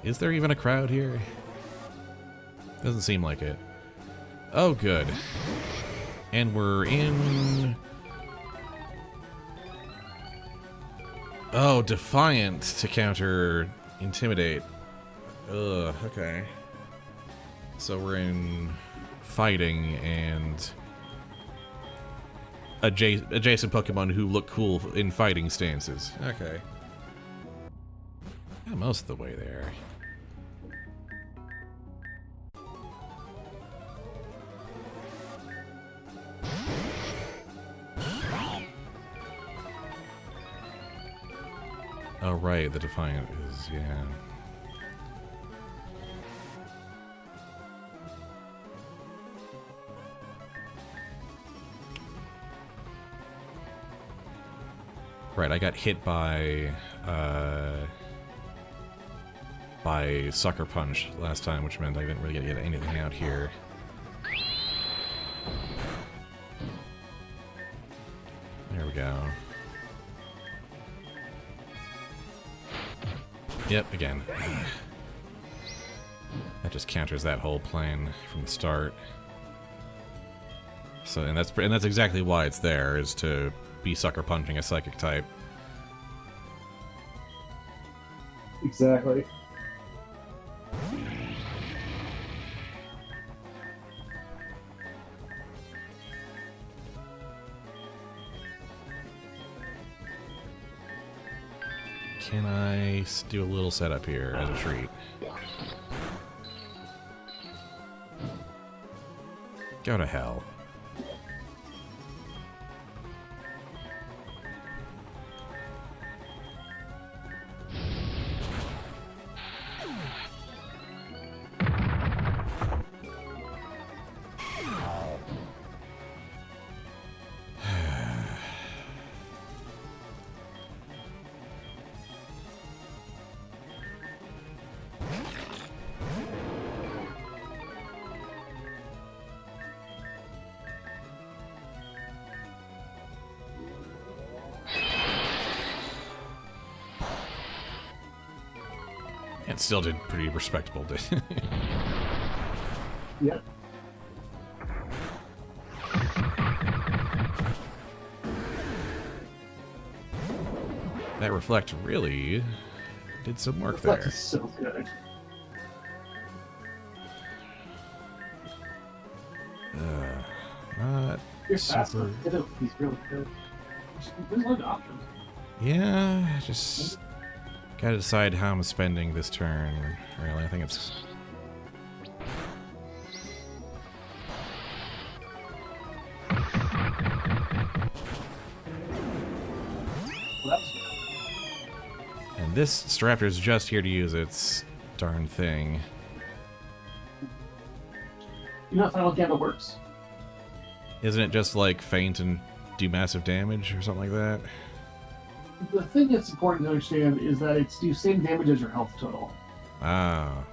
Is there even a crowd here? Doesn't seem like it. Oh, good. And we're in... Oh, Defiant to counter Intimidate. Ugh, okay. So we're in fighting and adjacent Pokemon who look cool in fighting stances. Okay. Yeah, most of the way there. Oh, right, the Defiant is, yeah. Right, I got hit by Sucker Punch last time, which meant I didn't really get anything out here. There we go. Yep, again. That just counters that whole plan from the start. So, and that's exactly why it's there, is to be sucker punching a psychic type.
Exactly.
Can I do a little setup here as a treat? Go to hell. It still did pretty respectable, did it?
Yep.
That reflect really did some work
Reflect
there.
is so good.
Not
You're fast
super.
enough to do it. He's really good. There's a lot of options.
Yeah, just gotta decide how I'm spending this turn. Really, I think it's.
Well, that's good.
And this Staraptor's just here to use its darn thing.
You know how Final Gambit works?
Isn't it just like feint and do massive damage or something like that?
The thing that's important to understand is that it's do same damage as your health total.
Ah.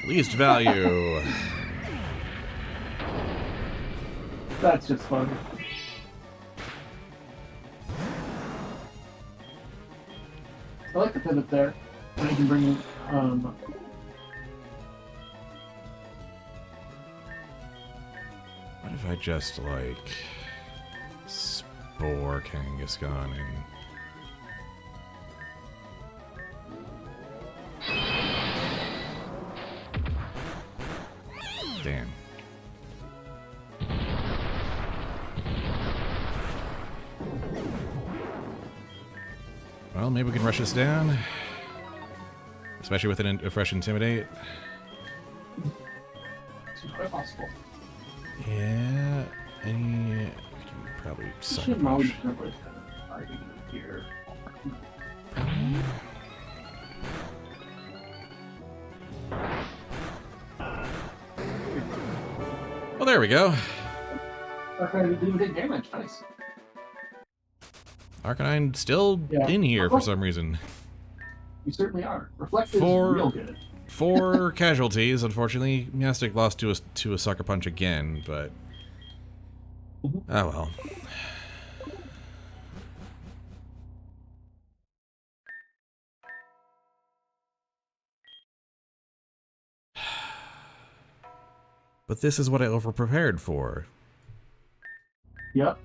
Least value.
That's just fun. I like the pivot there. And I can bring
What if I just like spore Kangaskhan and damn. Well, maybe we can rush this down. Especially with a fresh Intimidate.
it's quite possible.
Yeah. Any. We can probably suck a
Shit, Molly
punch.
is kind of fighting here.
Well, there we go.
Okay, you didn't take damage. Nice.
Arcanine still
Yeah.
in here for some reason.
You certainly are. Reflect is
For-
real good.
4 casualties, unfortunately. Mystic lost to a sucker punch again, but oh well. But this is what I overprepared for.
Yep.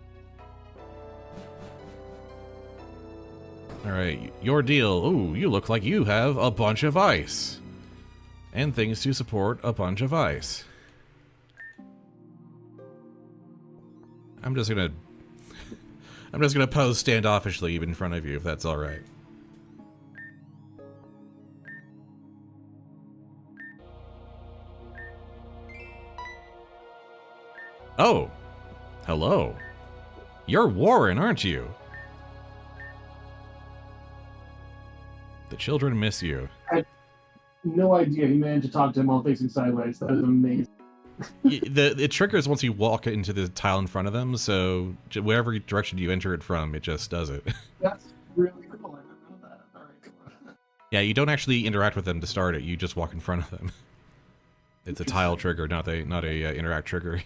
Alright, your deal. Ooh, you look like you have a bunch of ice. And things to support a bunch of ice. I'm just gonna pose standoffishly in front of you if that's alright. Oh, hello. You're Warren, aren't you? The children miss you.
No idea. He managed to talk to him while facing sideways. That is amazing.
It triggers once you walk into the tile in front of them, so wherever direction you enter it from, it just does it.
That's really cool. I didn't know that. All right, cool.
Yeah, you don't actually interact with them to start it. You just walk in front of them. It's a tile trigger, not a interact trigger.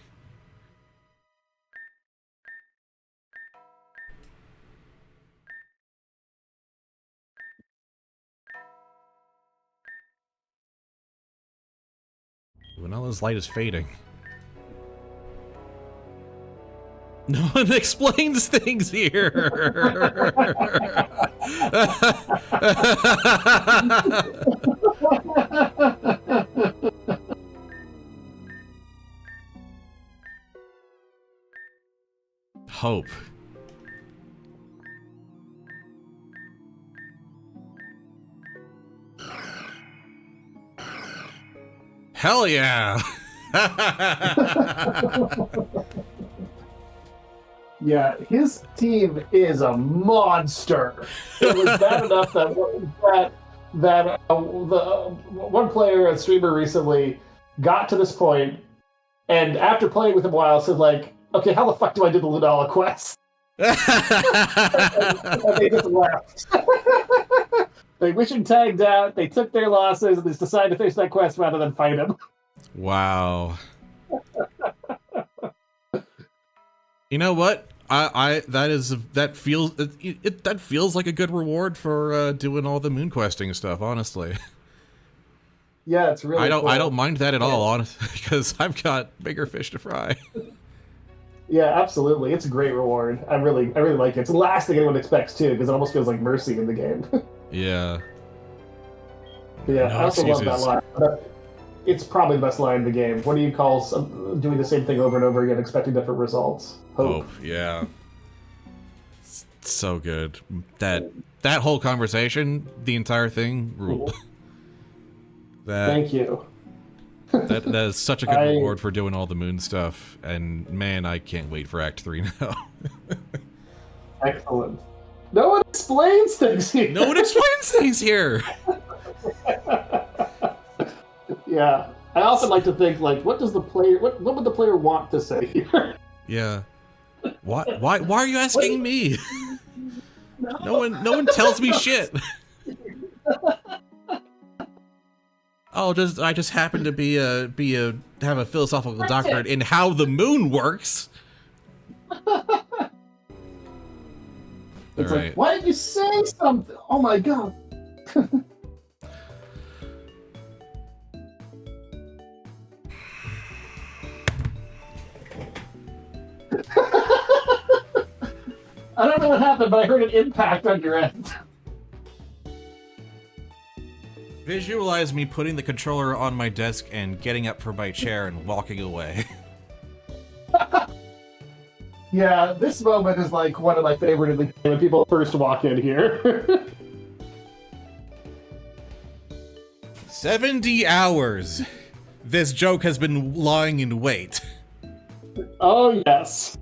Vanilla's light is fading. No one explains things here. Hope. Hell yeah!
Yeah, his team is a monster. It was bad enough that the one player, a streamer recently, got to this point, and after playing with him a while, said like, "Okay, how the fuck do I do the Lunala quest?" And they just left. They mission tagged out. They took their losses and just decided to finish that quest rather than fight him.
Wow. You know what? That feels like a good reward for doing all the moon questing stuff. Honestly,
Yeah, it's really.
I
cool.
don't mind that at all, honestly, because I've got bigger fish to fry.
Yeah, absolutely. It's a great reward. I really like it. It's the last thing anyone expects too, because it almost feels like mercy in the game.
Yeah.
Yeah,
No
I also love that
excuses.
line. It's probably the best line in the game. What do you call doing the same thing over and over again, expecting different results? Hope.
Yeah. So good. That whole conversation, the entire thing, ruled.
Thank you.
That is such a good
I-
reward for doing all the moon stuff, and man, I can't wait for Act 3 now.
Excellent. No one explains things here.
No one explains things here!
Yeah. I often like to think, like, what would the player want to say here?
Yeah. Why are you asking me? No one tells me shit. I just happen to have a philosophical doctorate in how the moon works.
It's
Alright.
like, why did you say something? Oh my god. I don't know what happened, but I heard an impact on your end.
Visualize me putting the controller on my desk and getting up from my chair and walking away.
Yeah, this moment is like one of my favorite in the game when people first walk in here.
70 hours. This joke has been lying in wait.
Oh yes.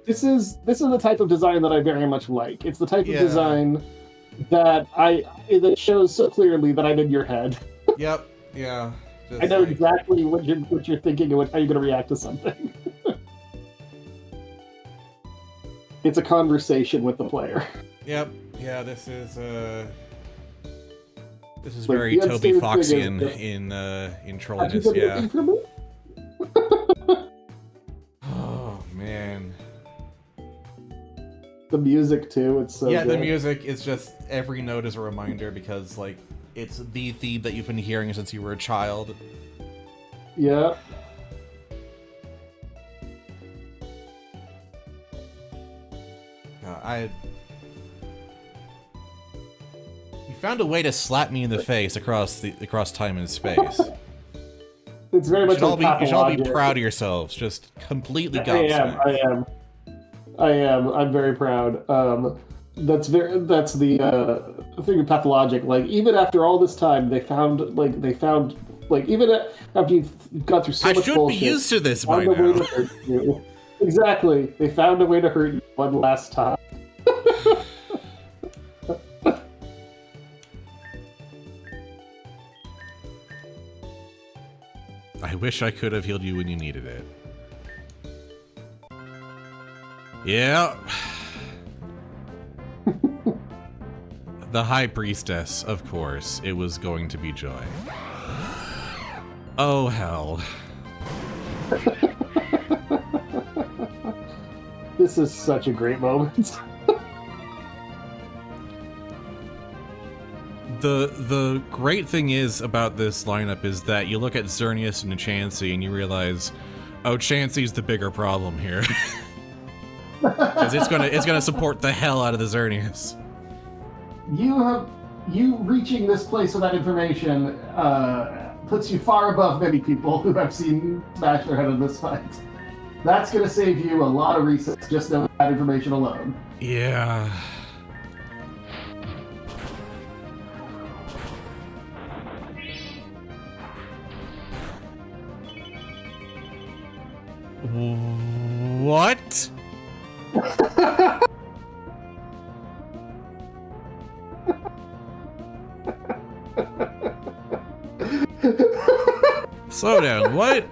This is the type of design that I very much like. It's the type
Yeah.
of design that that shows so clearly that I'm in your head.
Yep. Yeah.
I know exactly what you're thinking and how you're going to react to something. It's a conversation with the player.
Yep. Yeah. This is
Like,
very
the
Toby
unstated thing
Foxian
is-
in
Have you
trolliness.
been
Yeah.
looking for me?
Oh man.
The music too. It's so
Yeah,
good.
the music is just every note is a reminder because like it's the theme that you've been hearing since you were a child.
Yeah.
You found a way to slap me in the face across time and space.
It's very
You
much
should all
like
be
pathologic.
proud of yourselves. Just completely
I
gobsmacked.
am. I'm very proud. That's the thing of pathologic. Like even after all this time, they found even after you've gone through so
I
much
should
bullshit,
be used to this by
found a way
now.
to hurt you. Exactly. They found a way to hurt you one last time.
wish I could have healed you when you needed it. Yeah. The High Priestess, of course. It was going to be Joy. Oh, hell.
This is such a great moment.
The great thing is about this lineup is that you look at Xerneas and Chansey and you realize, oh, Chansey's the bigger problem here. Because it's gonna support the hell out of the Xerneas.
You reaching this place with that information puts you far above many people who have seen smash their head in this fight. That's gonna save you a lot of resets just knowing that information alone.
Yeah. What? Slow down, what?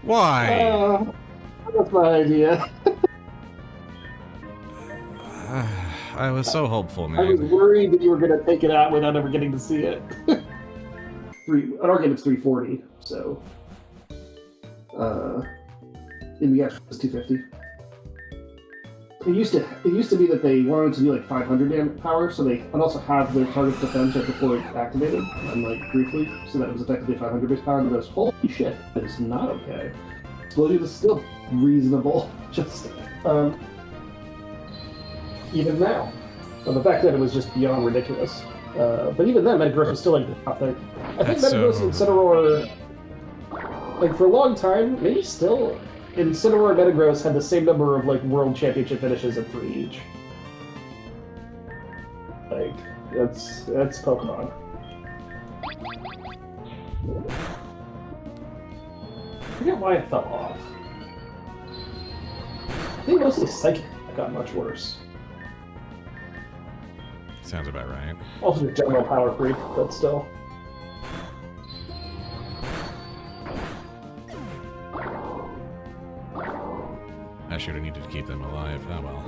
Why?
That's my idea.
I was so hopeful,
I was
man.
worried that you were going to take it out without ever getting to see it.
In our game it's 340, so in the actual it's 250. It used to be that they wanted to do like 500 damage power, so they would also have their target's defense right before it activated, and like briefly, so that it was effectively 500 base power. And it goes, holy shit, that is not okay. Explosion is still reasonable, just even now.
Well, the fact that it was just beyond ridiculous. But even then, Metagross was still like the top thing. I think
That's
Metagross
so-
and Incineroar, like for a long time, maybe still, Incineroar and Metagross had the same number of like World Championship finishes at 3 each. Like, that's Pokemon. I forget why it fell off. I think mostly Psychic got much worse.
Sounds about right.
Also the general power creep, but still.
I should have needed to keep them alive. Oh well.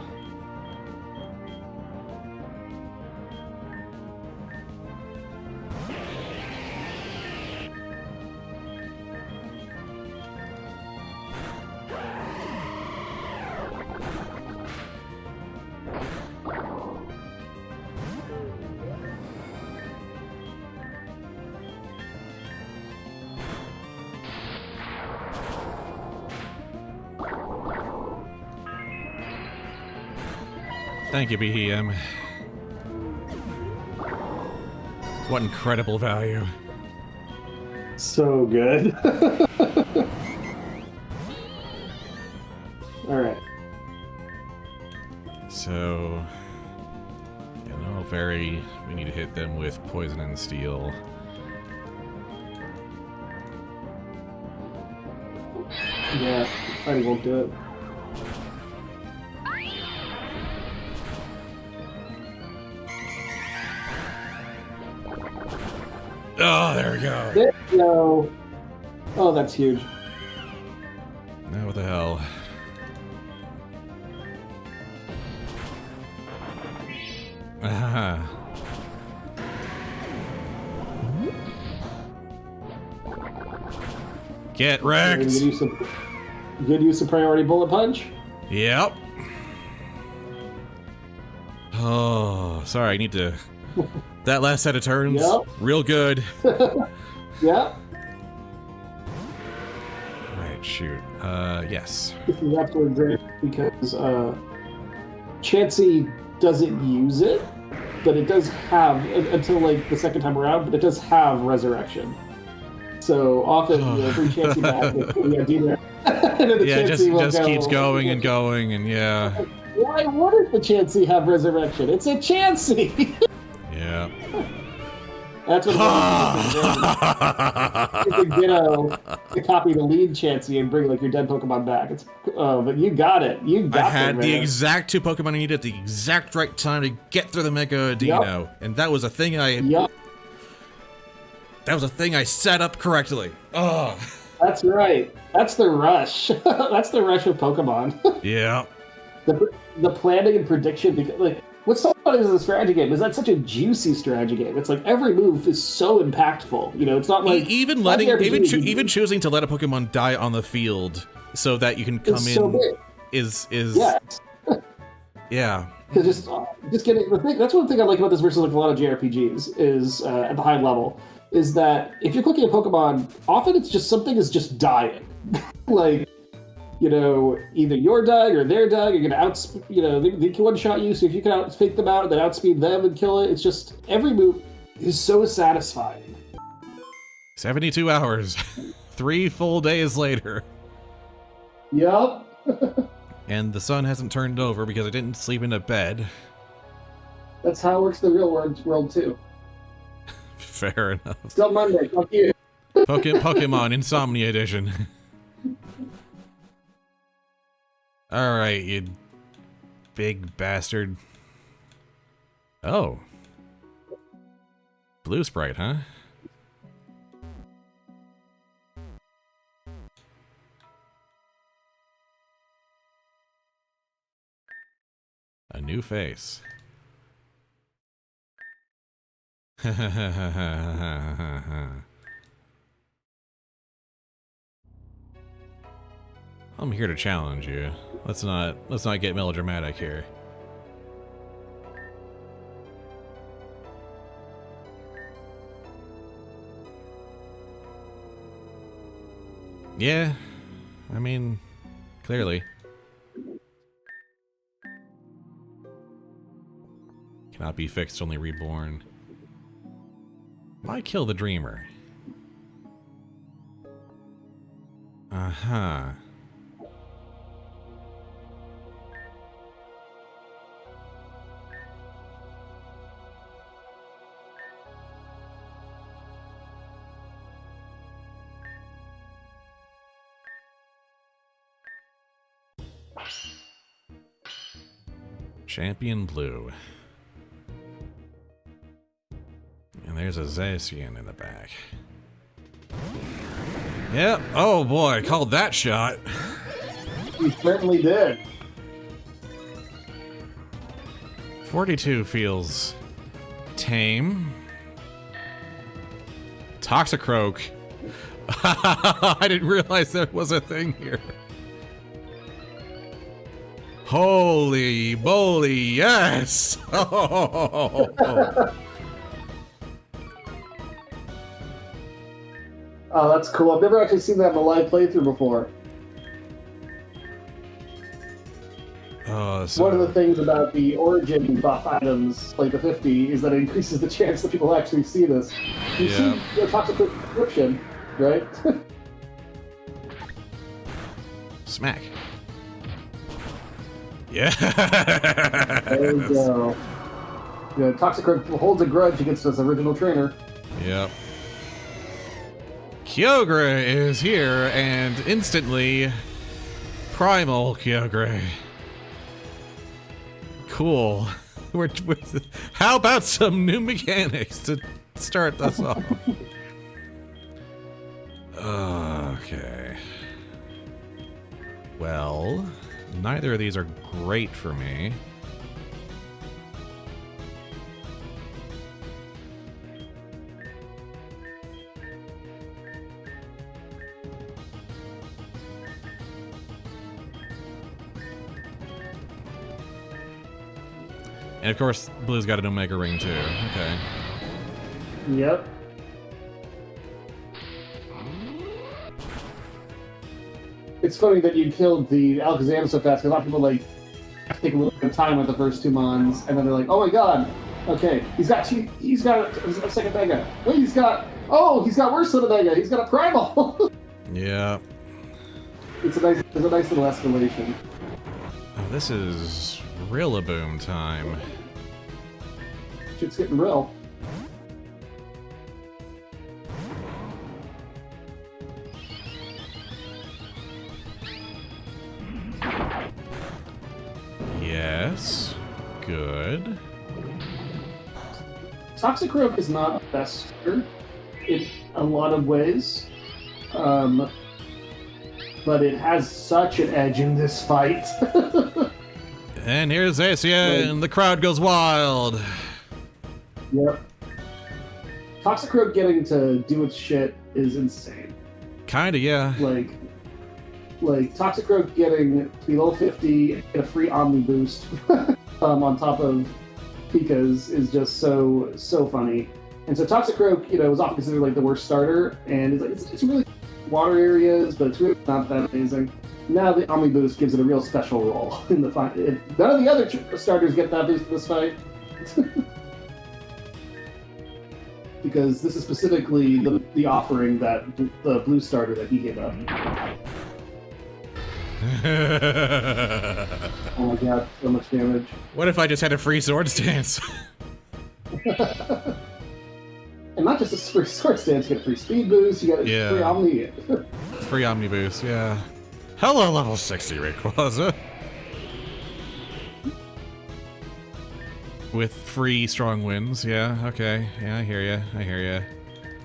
Thank you, BEM. What incredible value.
So good. Alright.
So, yeah, no fairy. We need to hit them with poison and steel.
Yeah, fighting won't do it.
Oh, there we go.
There we go. Oh, that's huge.
Now what the hell? Aha. Get wrecked!
Good use of priority bullet punch.
Yep. Oh, sorry, I need to... That last set of turns,
Yep.
real good.
Yeah.
Right, shoot. Yes.
This is absolutely great because Chansey doesn't use it, but it does have until like the second time around. But it does have resurrection. So often, bring Chansey back. Yeah, do that. And then the
Yeah,
Chansey will
just
go,
keeps going and going, and yeah.
Why wouldn't the Chansey have resurrection? It's a Chansey.
Yeah.
That's what you could get to copy the lead Chansey and bring like your dead Pokemon back. It's but you got it. You got
I had
them,
the
man.
exact two Pokemon I needed at the exact right time to get through the Mega Dino, and that was a thing I...
Yup.
That was a thing I set up correctly. Oh.
That's right. That's the rush. That's the rush of Pokemon.
Yeah.
The planning and prediction, because like what's so fun is a strategy game is that's such a juicy strategy game. It's like every move is so impactful. You know, it's not like
even choosing to let a Pokemon die on the field so that you can come in
so big.
is
Yes.
yeah.
Because just getting the thing, that's one thing I like about this versus like a lot of JRPGs is at the high level is that if you're clicking a Pokemon, often it's just something is just dying. Like, you know, either you're dying or they're dying. You're gonna they can one shot you. So if you can fake them out and then outspeed them and kill it, it's just every move is so satisfying.
72 hours, 3 full days later.
Yep.
And the sun hasn't turned over because I didn't sleep in a bed.
That's how it works in the real world too.
Fair enough.
Still Monday. Fuck you.
Pokemon Insomnia Edition. Alright, you big bastard. Oh. Blue Sprite, huh? A new face. I'm here to challenge you. Let's not get melodramatic here. Yeah, I mean, clearly. Cannot be fixed, only reborn. Why kill the dreamer? Uh-huh. Champion Blue. And there's a Zacian in the back. Yep. Oh boy, called that shot.
You certainly did.
42 feels tame. Toxicroak. I didn't realize there was a thing here. Holy moly, yes!
Oh, that's cool. I've never actually seen that in a live playthrough before.
So
one of the things about the origin buff items, like the 50, is that it increases the chance that people actually see this. You see the toxic description, right?
Smack. Yeah.
There we go. Yeah, Toxicroak holds a grudge against his original trainer.
Yep. Kyogre is here, and instantly, Primal Kyogre. Cool. How about some new mechanics to start us off? Okay. Well, neither of these are great for me. And of course, Blue's got an Omega Ring too. Okay.
Yep. It's funny that you killed the Alakazam so fast, because a lot of people like take a little bit of time with the first two Mons, and then they're like, "Oh my god, okay, he's got a second Mega. Wait, he's got worse than a Mega. He's got a Primal."
Yeah.
It's a nice little escalation.
Oh, this is Rillaboom time.
Shit's getting real.
Yes. Good.
Toxicroak is not the best shooter,
in a lot of ways. But it has such an edge in this fight.
And here's Asia, and the crowd goes wild.
Yep. Toxicroak getting to do its shit is insane.
Kinda, yeah.
Like Toxicroak getting to be level 50 and get a free Omni boost on top of Pika's is just so funny. And so Toxicroak, was often considered like the worst starter, and it's really water areas, but it's really not that amazing. Now the Omni boost gives it a real special role in the fight. None of the other starters get that boost in this fight. Because this is specifically the offering that the blue starter that he gave up. Oh my god, so much damage.
What if I just had a free Swords Dance?
And not just a free Swords Dance, you get a free speed boost, you get a free Omni.
Free Omni boost, yeah. Hello, level 60 Rayquaza. With free strong winds, yeah, okay. Yeah, I hear ya.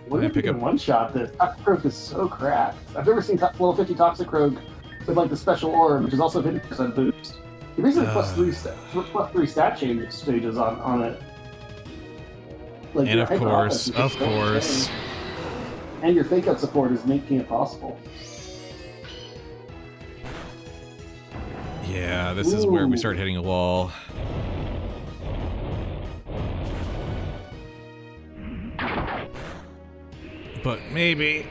What if you can one-shot this? Toxicroak is so cracked. I've never seen level 50 Toxicroak with like the special orb, which is also 50% boost. You're basically plus three stat change stages on it. Like,
and of course.
And your fake out support is making it possible.
Yeah, this is where we start hitting a wall. But maybe.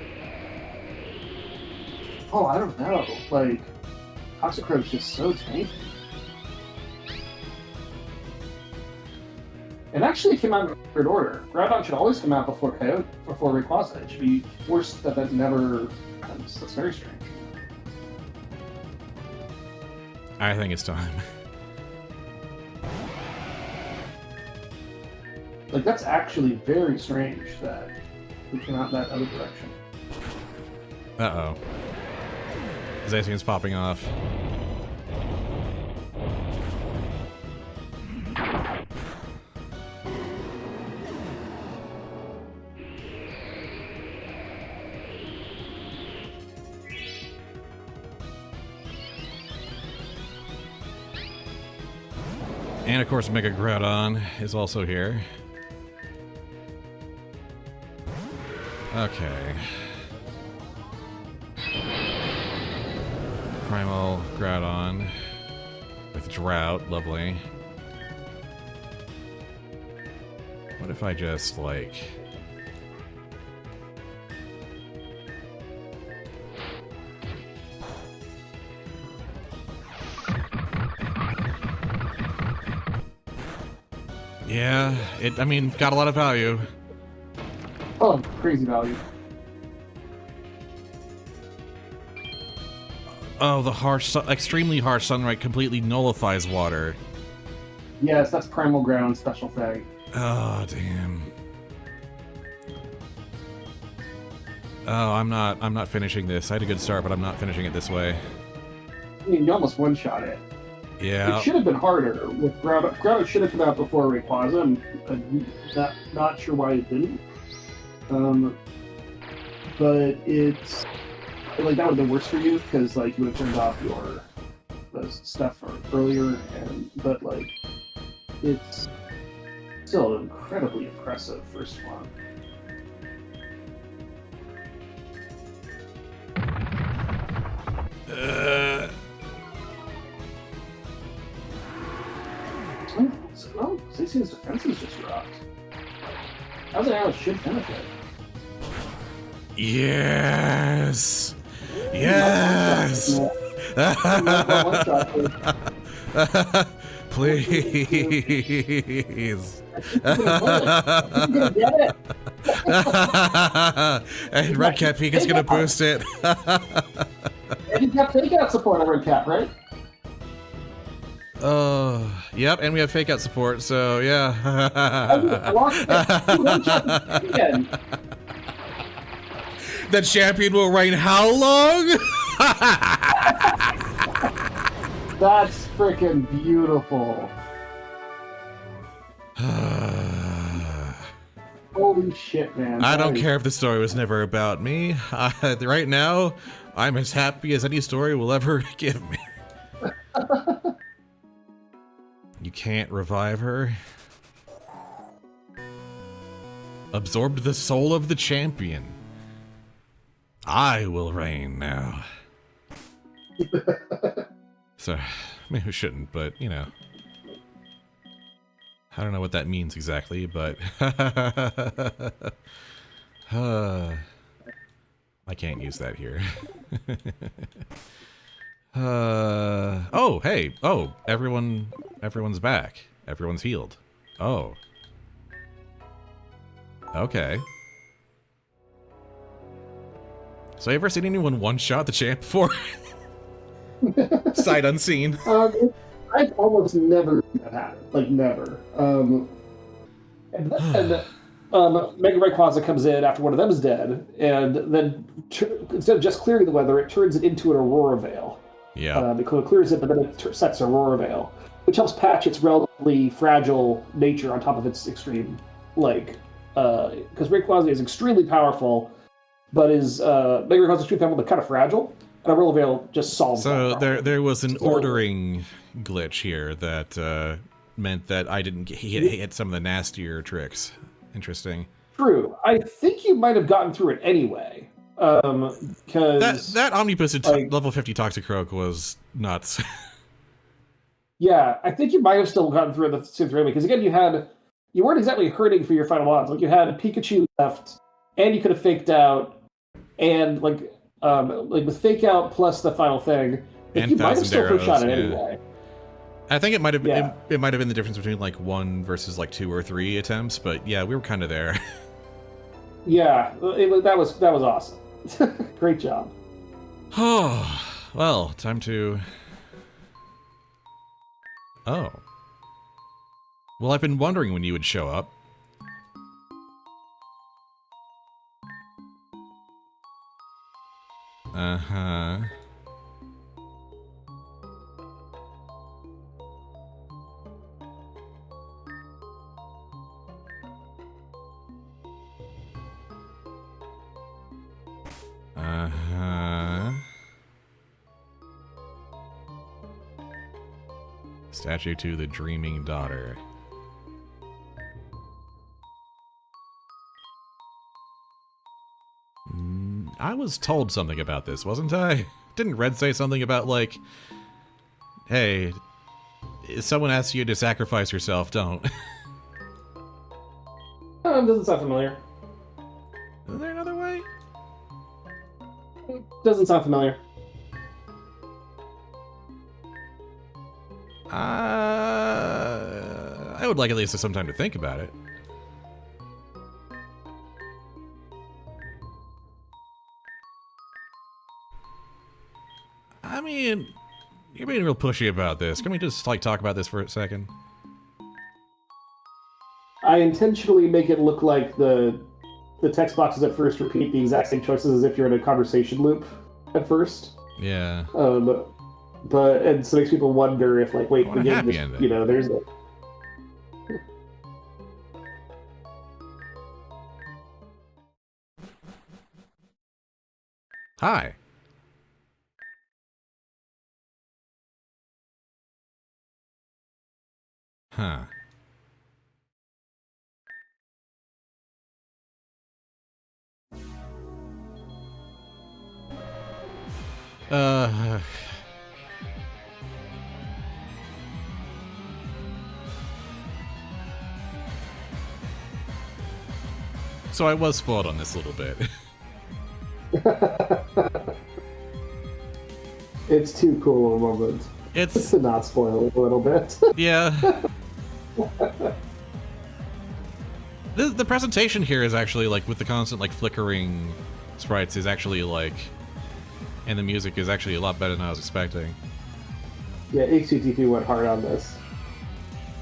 Oh, I don't know. Like, Toxicroak's just so tanky. It actually came out in third order. Groudon should always come out before Rayquaza. It should be forced that never happens. That's very strange.
I think it's time.
Like, that's actually very strange that we came out in that other direction.
Uh-oh. Zacian's popping off. And of course, Mega Groudon is also here. Okay. Primal Groudon with Drought, lovely. What if I just, like... Yeah, I mean, got a lot of value.
Oh, crazy value.
Oh, the extremely harsh sunlight completely nullifies water.
Yes, that's Primal Ground special thing.
Oh, damn. Oh, I'm not finishing this. I had a good start, but I'm not finishing it this way.
I mean, you almost one-shot it.
Yeah.
It should have been harder. With Groudon should have come out before Rayquaza. I'm not sure why it didn't. But it's like that would have been worse for you because like you would have turned off your stuff earlier, but like it's still an incredibly impressive first one. Oh, Zacian's defense is just rocked. I was like, I should finish it.
Yes! Yes! Please! And Red Cap Pika's gonna boost it.
And you got fake out support on Red Cap, right?
Yep, and we have fake out support, so yeah. The champion will reign how long?
That's freaking beautiful. Holy Holy shit, man.
I don't care if the story was never about me. Right now, I'm as happy as any story will ever give me. You can't revive her. Absorbed the soul of the champion. I will reign now. So, maybe we shouldn't, but, you know. I don't know what that means exactly, but... I can't use that here. Oh, hey. Oh, everyone's back. Everyone's healed. Oh. Okay. So, you ever seen anyone one-shot the champ before? Sight unseen.
I've almost never seen that happen. Like, never. And then Mega Rayquaza comes in after one of them is dead, and then instead of just clearing the weather, it turns it into an Aurora Veil.
Yeah.
It clears it, but then it sets Aurora Veil, which helps patch its relatively fragile nature on top of its extreme, like, because Rayquaza is extremely powerful, but is Mega Rayquaza extremely powerful, but kind of fragile. And Aurora Veil just solves that problem.
there was an ordering glitch here that meant that I didn't hit some of the nastier tricks. Interesting.
True. I think you might have gotten through it anyway. Because
that omnibus like, level 50 Toxicroak was nuts.
Yeah, I think you might have still gotten through the same anyway, because again, you weren't exactly hurting for your final odds. Like, you had a Pikachu left, and you could have faked out, and like with fake out plus the final thing,
and
you might have still
arrows,
shot it anyway.
I think it might have it might have been the difference between like 1 versus like 2 or 3 attempts, but yeah, we were kind of there.
Yeah, that was awesome. Great job.
Oh, well, time to. Oh. Well, I've been wondering when you would show up. Uh-huh. Uh-huh. Statue to the Dreaming Daughter. I was told something about this, wasn't I? Didn't Red say something about, like, hey, if someone asks you to sacrifice yourself, don't.
Doesn't sound familiar.
Is there another way?
Doesn't sound familiar.
I would like at least some time to think about it. I mean, you're being real pushy about this. Can we just, like, talk about this for a second?
I intentionally make it look like the text boxes at first repeat the exact same choices as if you're in a conversation loop at first.
Yeah.
But and so it makes people wonder if, like, wait, the game just, you know, there's a...
Hi. Huh. So I was spoiled on this a little bit.
It's too cool a moment.
It's
to not spoil it a little bit.
Yeah. The presentation here is actually, like, with the constant, like, flickering sprites is actually, like, and the music is actually a lot better than I was expecting.
Yeah, HTTP went hard on this.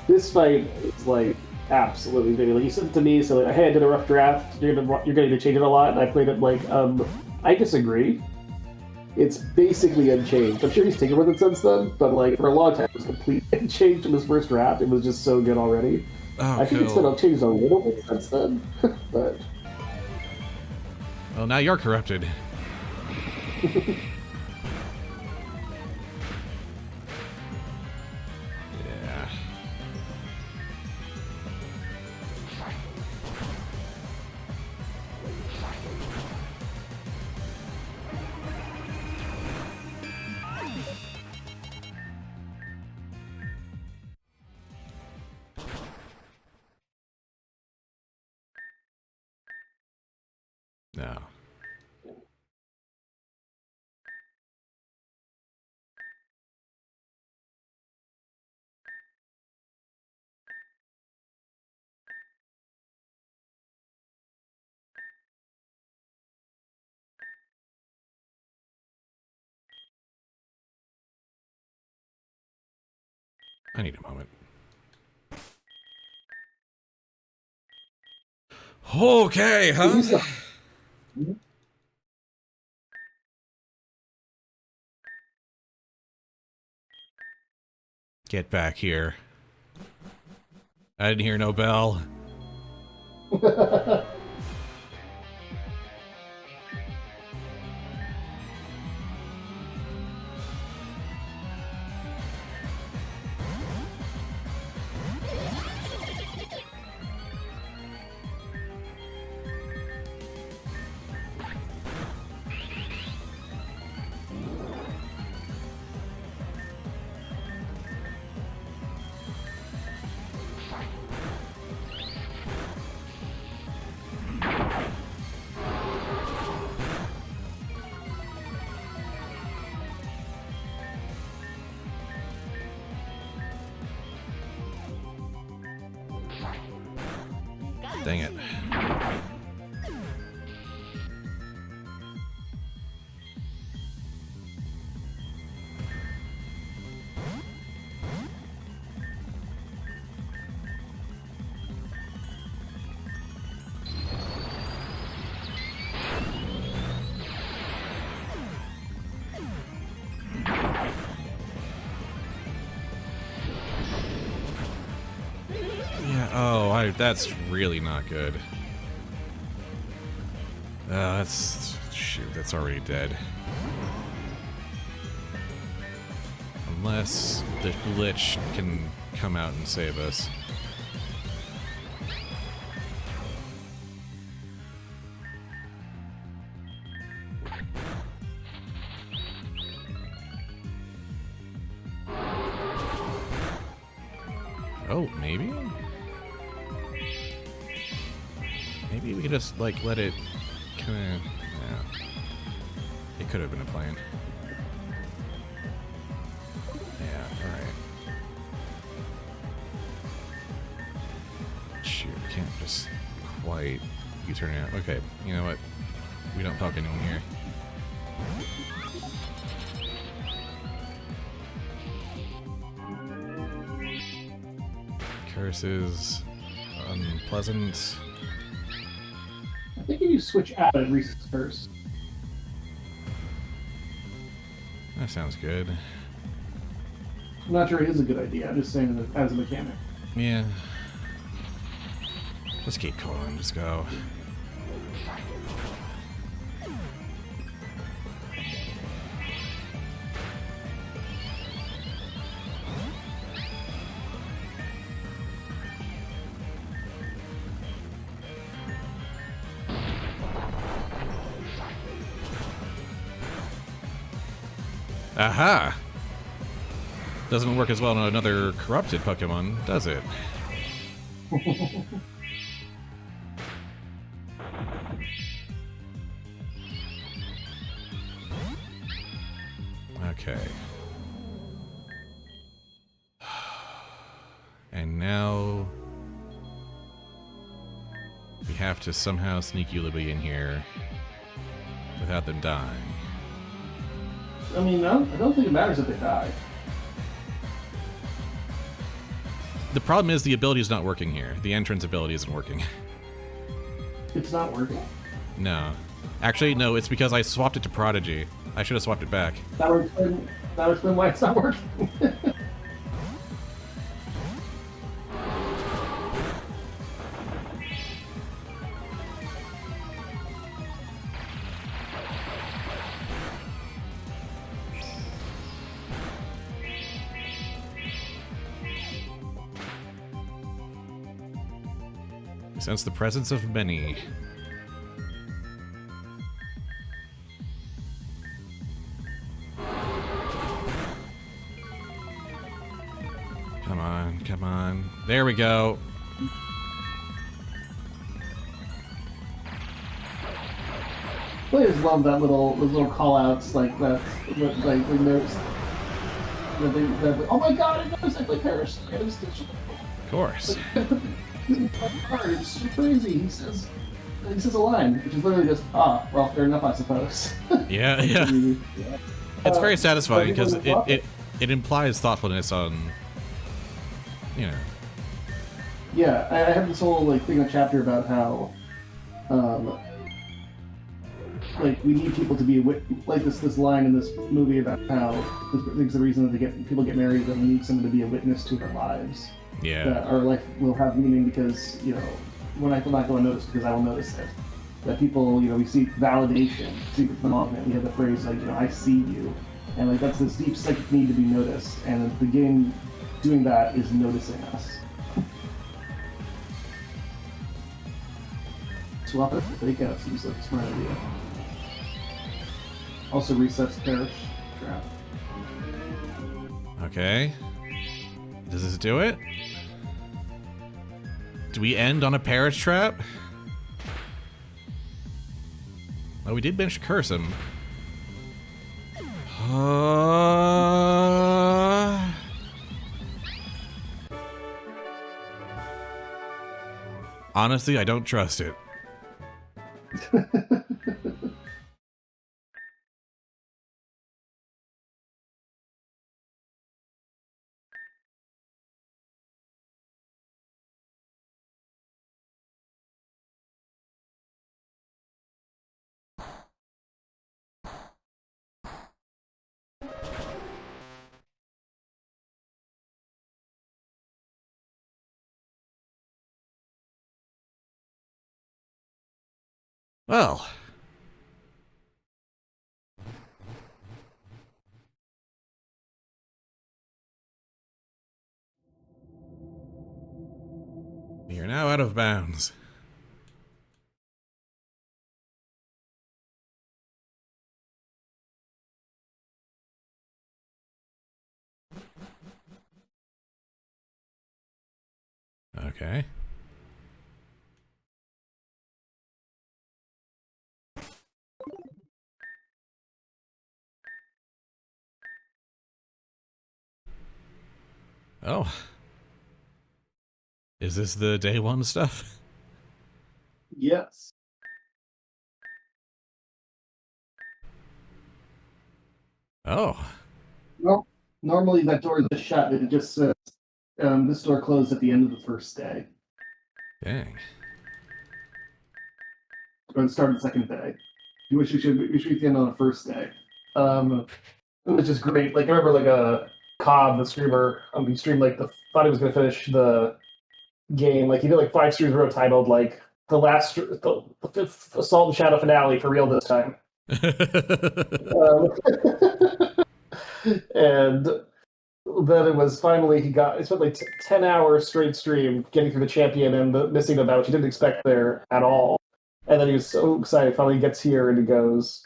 This fight is, like, absolutely big. Like, you sent it to me, so like, hey, I did a rough draft. You're going to change it a lot, and I played it like, I disagree. It's basically unchanged. I'm sure he's tinkered with it since then, but like for a long time, it was completely unchanged in his first draft. It was just so good already.
Oh,
I think it's
cool.
been changed a little bit since then, but
Well, now you're corrupted. Yeah. No. I need a moment. Okay, huh? Get back here. I didn't hear no bell. Dang it. Yeah, oh, that's really not good. Shoot, that's already dead. Unless the glitch can come out and save us. Oh, maybe? Maybe we could just, like, let it kinda... Yeah. It could have been a plan. Yeah, alright. Shoot, I can't just quite U-turn it out. Okay, you know what? We don't poke anyone here. Curses. Unpleasant.
I think if you switch out, it resets curse.
That sounds good.
I'm not sure it is a good idea. I'm just saying that as a mechanic.
Yeah. Let's keep going. Just go. Aha! Doesn't work as well on another corrupted Pokemon, does it? Okay. And now... we have to somehow sneak Ulibi in here without them dying.
I mean, I don't think it matters if they die.
The problem is the ability is not working here. The entrance ability isn't working.
It's not working.
No. Actually, no, it's because I swapped it to Prodigy. I should have swapped it back.
That would explain why it's not working.
Sense the presence of many. Come on, come on. There we go.
Players love that those little call outs like that, like we noticed. Oh my god, I noticed I play Paris. I noticed it.
Of course.
It's so crazy. He says a line, which is literally just, well, fair enough, I suppose.
Yeah, yeah. It's very satisfying because it implies thoughtfulness on, you know.
Yeah, I have this whole like thing, a chapter about how, like we need people to be like this line in this movie about how it's the reason that people get married, that we need someone to be a witness to their lives.
Yeah.
That our life will have meaning because, you know, when I will not go unnoticed because I will notice it. That people, you know, we seek validation, seek acknowledgement. We have the phrase like, you know, I see you, and like that's this deep psychic need to be noticed, and the game doing that is noticing us. Swap it for fake out seems like a smart idea. Also resets Parish Trap.
Okay. Does this do it? Do we end on a Parish Trap? Oh, we did manage to curse him. Honestly, I don't trust it. Well. We are now out of bounds. Okay. Oh. Is this the day one stuff?
Yes.
Oh.
Well, normally that door is just shut. It just says, this door closed at the end of the first day.
Dang.
Or the start of the second day. We should begin on the first day. Which is great. Like I remember like Cobb, the streamer, he streamed like thought he was gonna finish the game. Like he did like 5 streams in a row titled like the fifth Assault and Shadow finale for real this time. And then it was finally he spent like 10 hours straight stream getting through the champion and missing the battle, which he didn't expect there at all. And then he was so excited. Finally gets here and he goes,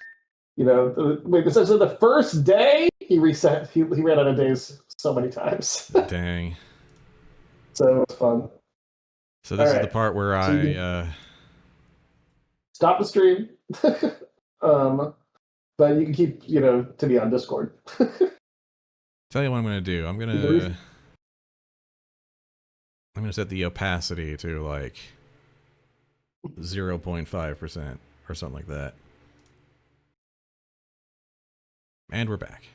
you know, wait, this is the first day? He reset. He ran out of days so many times.
Dang.
So it's fun.
So this is the part where
stop the stream. But you can keep, you know, to be on Discord.
Tell you what I'm gonna do. I'm gonna set the opacity to like 0.5% or something like that. And we're back.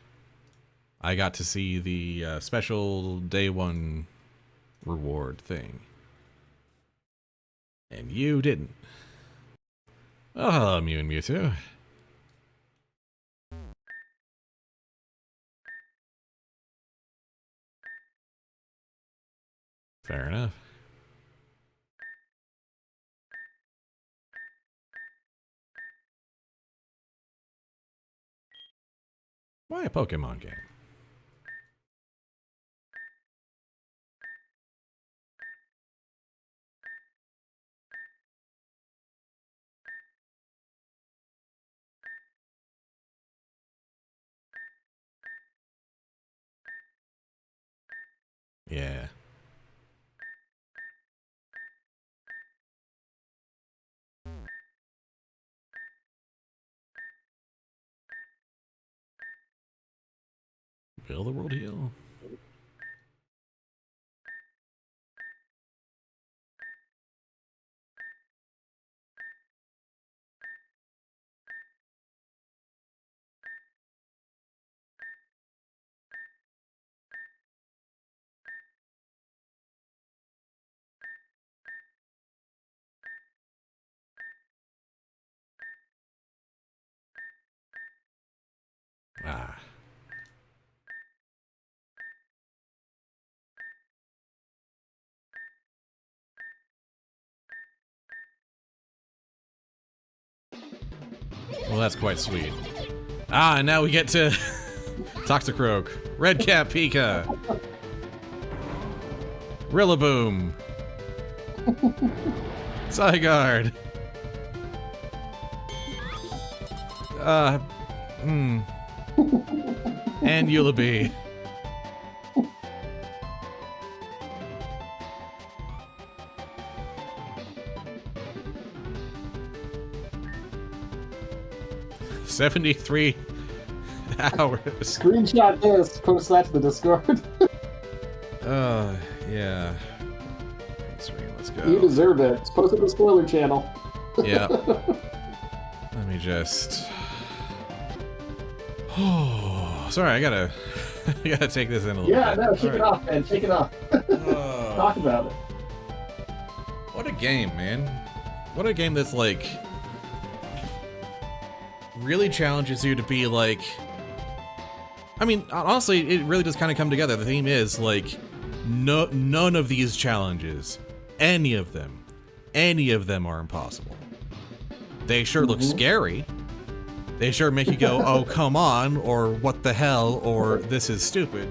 I got to see the special day one reward thing. And you didn't. Oh, hello, Mew and Mewtwo. Fair enough. Why a Pokemon game? Yeah. Will the world heal? Ah. Well, that's quite sweet. Ah, and now we get to Toxicroak, Redcap Pika, Rillaboom, Zygarde, and Eulaby. $73 hours.
Screenshot this, post that to the Discord.
Yeah. Let's go.
You deserve it. It's posted to the spoiler channel.
Yeah. Let me just. Oh, sorry. I gotta take this in a little
Yeah,
bit.
no, shake it off, man. Shake it off. Talk about it.
What a game, man. What a game that's like really challenges you to be like. I mean, honestly, it really does kind of come together. The theme is like, none of these challenges, any of them are impossible. They sure look scary. They sure make you go, oh, come on, or what the hell, or this is stupid.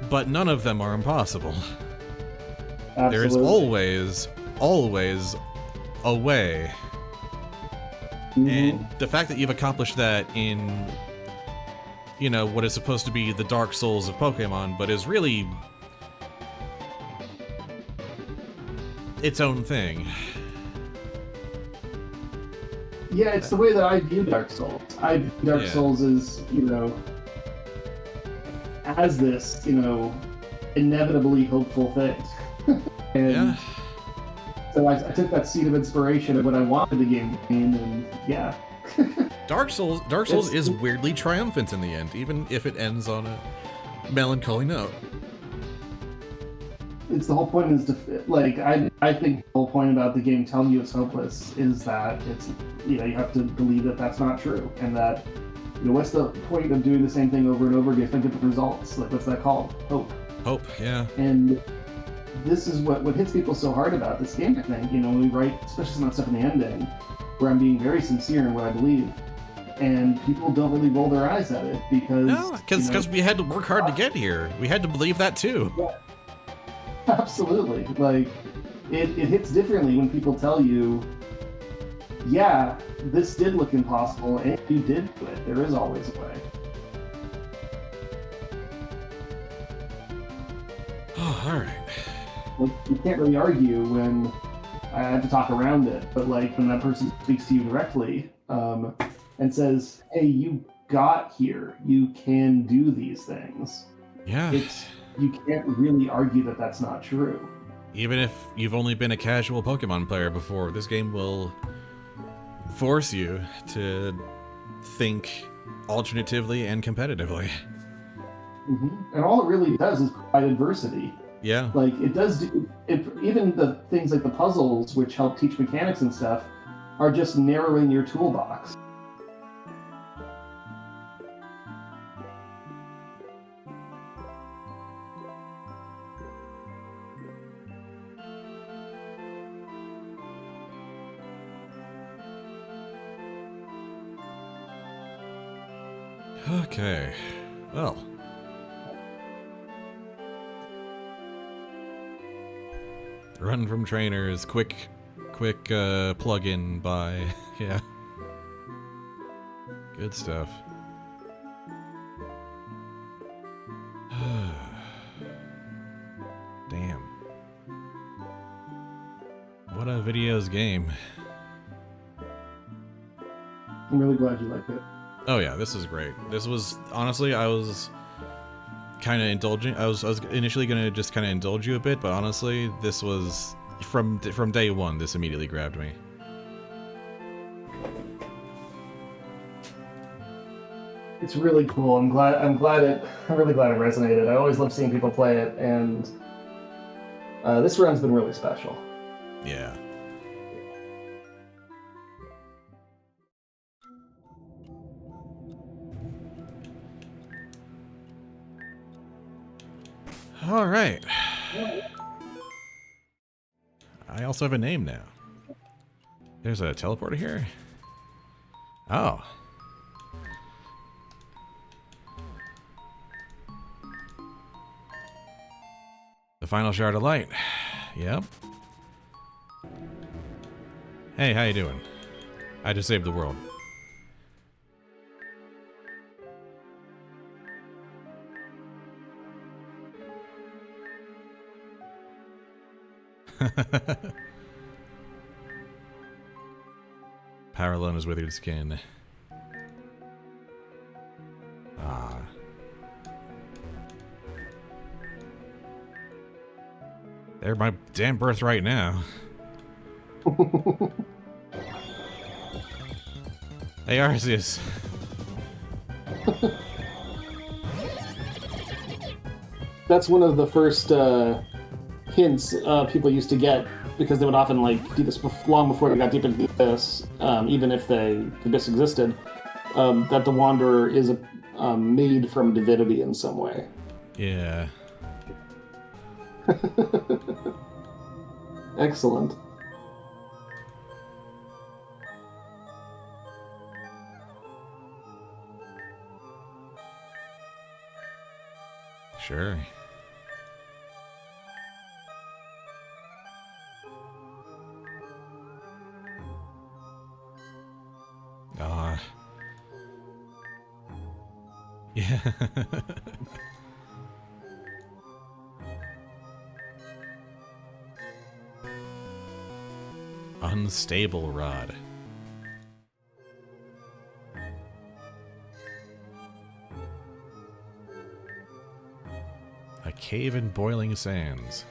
But none of them are impossible.
Absolutely.
There is always a way. And the fact that you've accomplished that in, you know, what is supposed to be the Dark Souls of Pokemon, but is really its own thing.
Yeah, it's the way that I view Dark Souls. I view Dark Souls as, you know, as this, you know, inevitably hopeful thing. And so I took that seed of inspiration of what I wanted the game to mean, and yeah.
Dark Souls is weirdly triumphant in the end, even if it ends on a melancholy note.
It's the whole point is to, like, I think the whole point about the game telling you it's hopeless is that it's, you know, you have to believe that that's not true, and that, you know, what's the point of doing the same thing over and over again for different results? Like, what's that called? Hope.
Hope, yeah.
And this is what hits people so hard about this game, I think. You know, when we write, especially some of the stuff in the ending, where I'm being very sincere in what I believe, and people don't really roll their eyes at it because...
No, because we had to work hard to get here. We had to believe that too.
Yeah. Absolutely. Like, it hits differently when people tell you, yeah, this did look impossible, and you did do it. There is always a way.
Oh, alright.
Like, you can't really argue when I have to talk around it, but like when that person speaks to you directly and says, hey, you got here, you can do these things.
Yeah.
You can't really argue that that's not true.
Even if you've only been a casual Pokemon player before, this game will force you to think alternatively and competitively.
And all it really does is provide adversity.
Yeah.
Like, it does even the things like the puzzles, which help teach mechanics and stuff, are just narrowing your toolbox.
Okay. Well. Run from trainers, quick plug-in by, yeah. Good stuff. video's game.
I'm really glad you like it.
Oh yeah, this is great. This was honestly, I was kind of indulging. I was initially gonna just kind of indulge you a bit, but honestly, this was from day one. This immediately grabbed me.
It's really cool. I'm really glad it resonated. I always love seeing people play it, and this run's been really special.
Yeah. All right. I also have a name now. There's a teleporter here. Oh. The final shard of light. Yep. Hey, how you doing? I just saved the world. Power alone is withered skin. Ah. They're my damn birthright now. Hey, Arceus.
That's one of the first hints people used to get, because they would often like do this long before they got deep into the abyss, even if the abyss existed, that the Wanderer is made from divinity in some way.
Yeah.
Excellent.
Sure. Ah. Yeah. Unstable rod. A cave in boiling sands.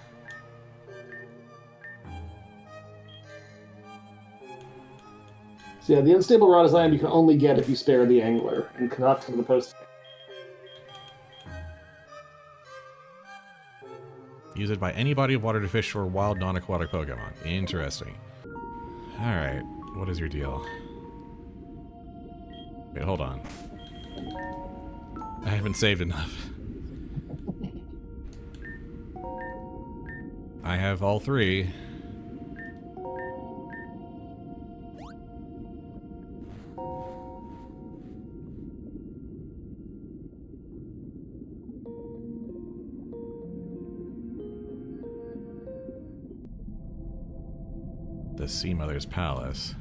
So yeah, the unstable rod is item you can only get if you spare the angler and cannot come to the post.
Use it by any body of water to fish for wild non-aquatic Pokemon. Interesting. Alright, what is your deal? Wait, hold on. I haven't saved enough. I have all three. The Sea Mother's Palace.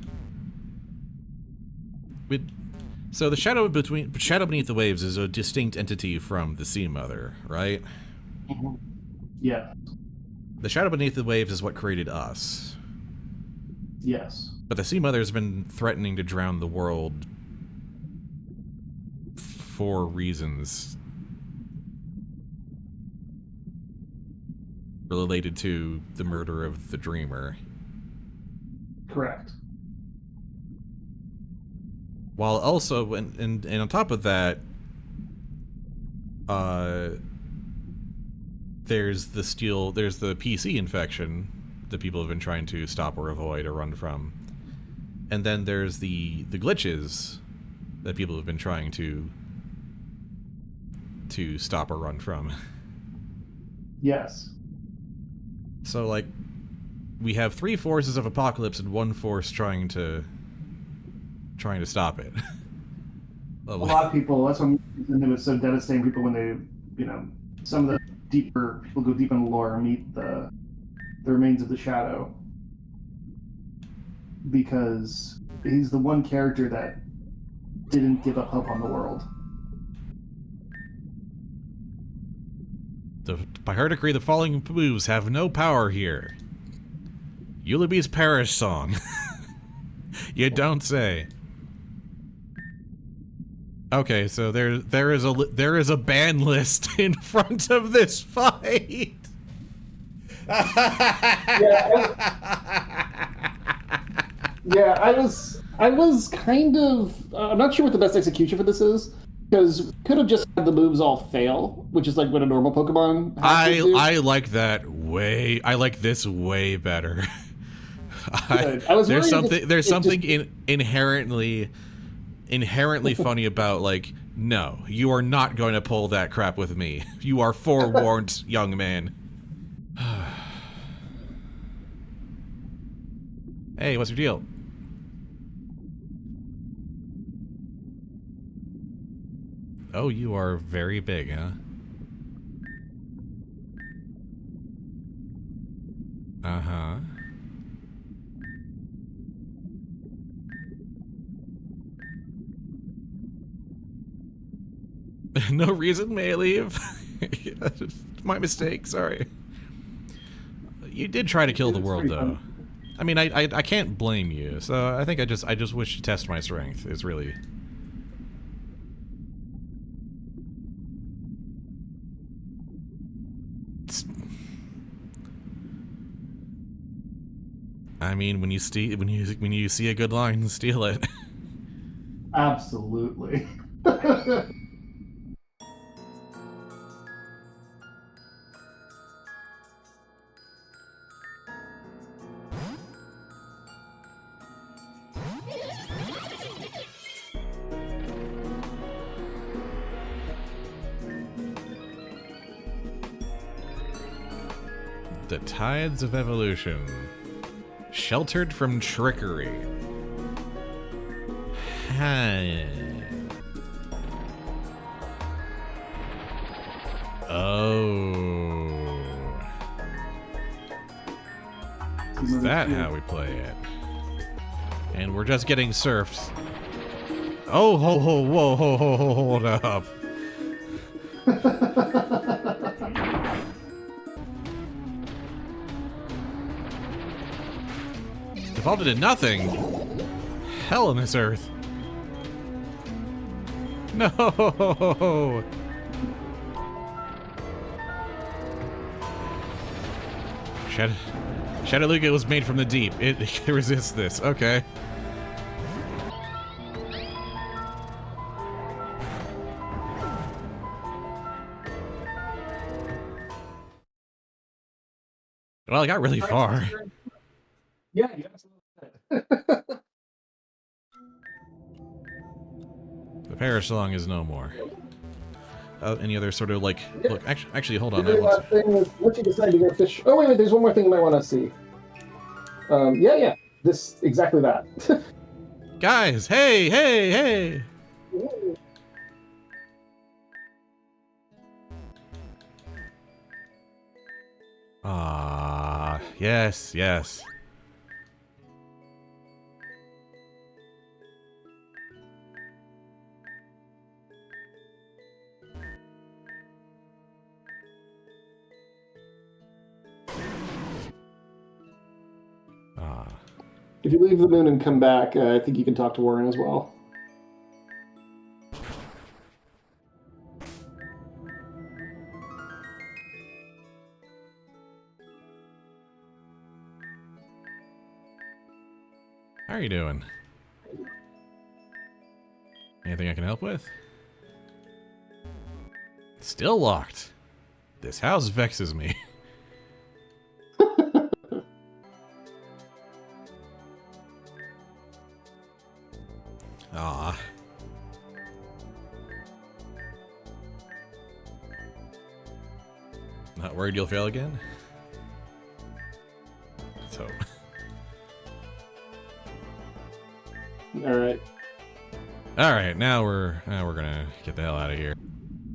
So the Shadow Beneath the Waves is a distinct entity from the Sea Mother, right?
Mm-hmm. Yeah.
The Shadow Beneath the Waves is what created us.
Yes.
But the Sea Mother has been threatening to drown the world for reasons related to the murder of the Dreamer.
Correct.
While also, and on top of that, there's the PC infection that people have been trying to stop or avoid or run from. And then there's the glitches that people have been trying to stop or run from.
Yes.
So, like, we have three forces of apocalypse and one force trying to stop it.
A lot of people, that's what it was so devastating. People, when they, some of the deeper people go deep in the lore and meet the remains of the Shadow, because he's the one character that didn't give up hope on the world.
By her decree, the following moves have no power here. Eulaby's Parish song. You don't say. Okay, so there is a ban list in front of this fight.
Yeah, I was kind of. I'm not sure what the best execution for this is, because could have just had the moves all fail, which is like what a normal Pokemon has to do.
I like that way. I like this way better. There's something inherently funny about, like, no, you are not going to pull that crap with me. You are forewarned, young man. Hey, what's your deal? Oh, you are very big, huh? Uh-huh. No reason, may I leave? My mistake, sorry. You did try to kill the world, though. I mean, I can't blame you, so I think I just wish to test my strength, is really... I mean, when you see a good line, steal it.
Absolutely.
The Tides of Evolution. Sheltered from trickery. Oh. Is that how we play it? And we're just getting surfed. Oh, hold up. Defaulted to nothing. Hell in this earth. No. Shadowluga was made from the deep. It can resist this. Okay. Well, I got really far.
Yeah, you absolutely did.
The Parish song is no more. Any other sort of, like, look, actually, hold on.
Very last thing is, once you decide to go fish. Oh wait, there's one more thing you might want to see. Yeah, this exactly that.
Guys, hey! Ah, yes.
If you leave the moon and come back, I think you can talk to Warren as well.
How are you doing? Anything I can help with? Still locked. This house vexes me. Ah. Not worried you'll fail again? Let's hope. Alright, now we're gonna get the hell out of here.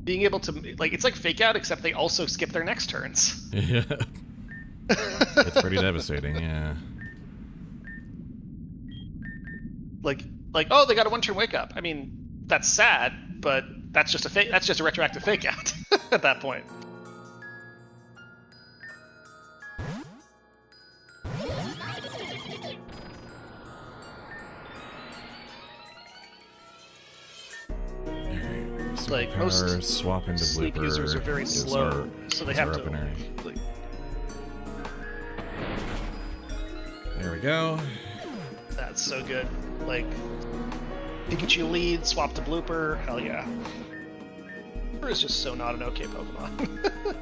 Being able to, like, it's like Fake Out, except they also skip their next turns.
Yeah. It's pretty devastating, yeah.
Like, oh, they got a one-turn wake up. I mean, that's sad, but that's just a retroactive Fake Out at that point. like
Power
most
swap into
sleep
blooper
users are very
is
slow, so they
is
have
our
to.
opener.
Like,
There we go.
that's so good. Like Pikachu lead, swap to blooper. Hell yeah. Blooper is just so not an okay Pokemon.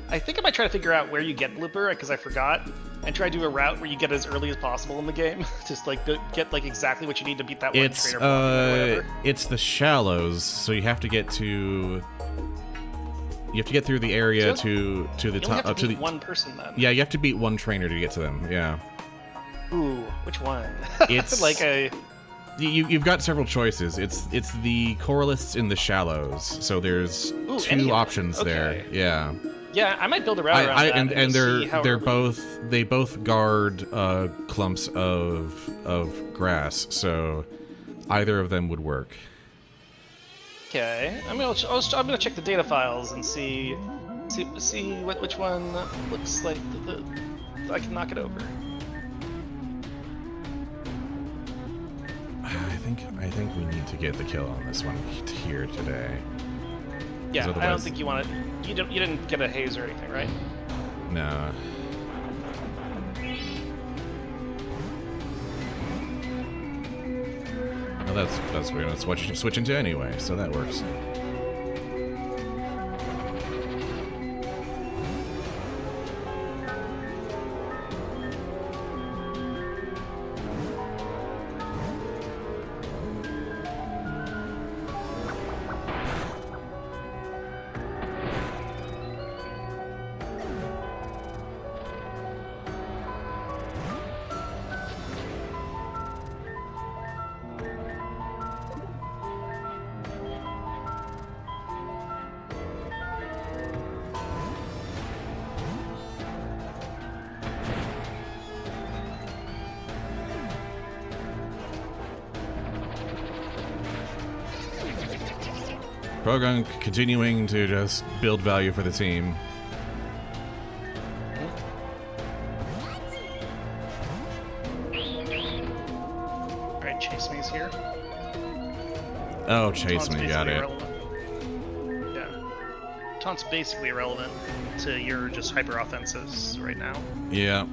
I think I might try to figure out where you get blooper because I forgot, and try to do a route where you get it as early as possible in the game. Just like get like exactly what you need to beat that one
It's
trainer block or whatever.
it's the shallows, so you have to get to. You have to get through the area
So
to the
You only
top
have to
up to
beat
the.
one person then.
Yeah, you have to beat one trainer to get to them. Yeah.
Ooh, which one?
It's
like a.
You've got several choices. It's the Coralists in the shallows, so there's
Ooh, any of
two
them.
options there.
Okay.
Yeah.
Yeah, I might build a route around that
and
just see how
they're
early-
they both guard clumps of grass, so either of them would work.
Okay, I'm gonna check the data files and see which one looks like I can knock it over.
I think we need to get the kill on this one here today.
Yeah, I don't
otherwise-
think you want to. You didn't get a haze or anything, right?
No. Well, that's what we're gonna switch into anyway, so that works. Program continuing to just build value for the team.
Alright, Chase Me's here.
Oh, chase
Taunt's
me, got
basically
it.
irrelevant. Yeah. Taunt's basically irrelevant to your just hyper offenses right now.
Yeah.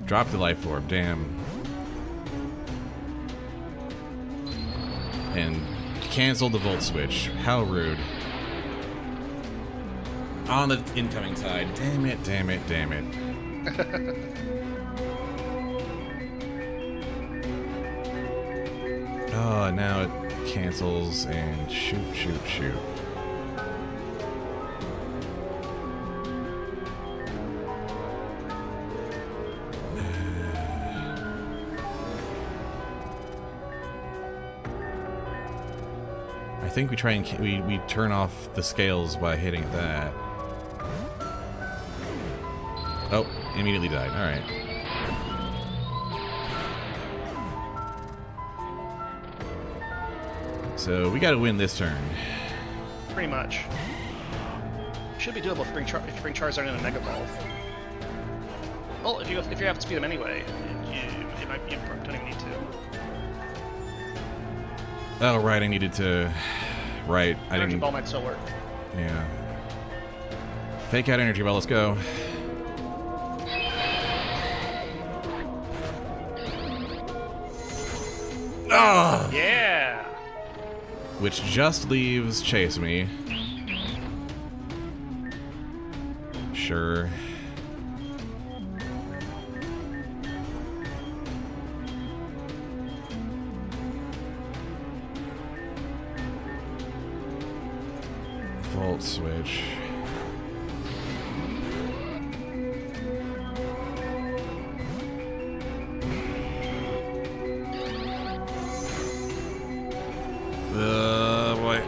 Drop the life orb, damn. And cancel the volt switch. How rude. On the incoming side. Damn it, damn it, damn it. Oh, now it cancels and shoot, shoot, shoot. I think we try and we turn off the scales by hitting that. Oh, immediately died. All right. So we got to win this turn.
Pretty much. Should be doable if you bring Charizard in a Mega Ball. Well, if you have to speed him anyway, you might you don't even need to.
Oh, right. I needed to. Right. I
Energy
didn't.
Ball might still work.
Yeah. Fake out energy ball. Let's go. Ah!
Yeah.
Which just leaves chase me. Sure. Volt switch. Boy.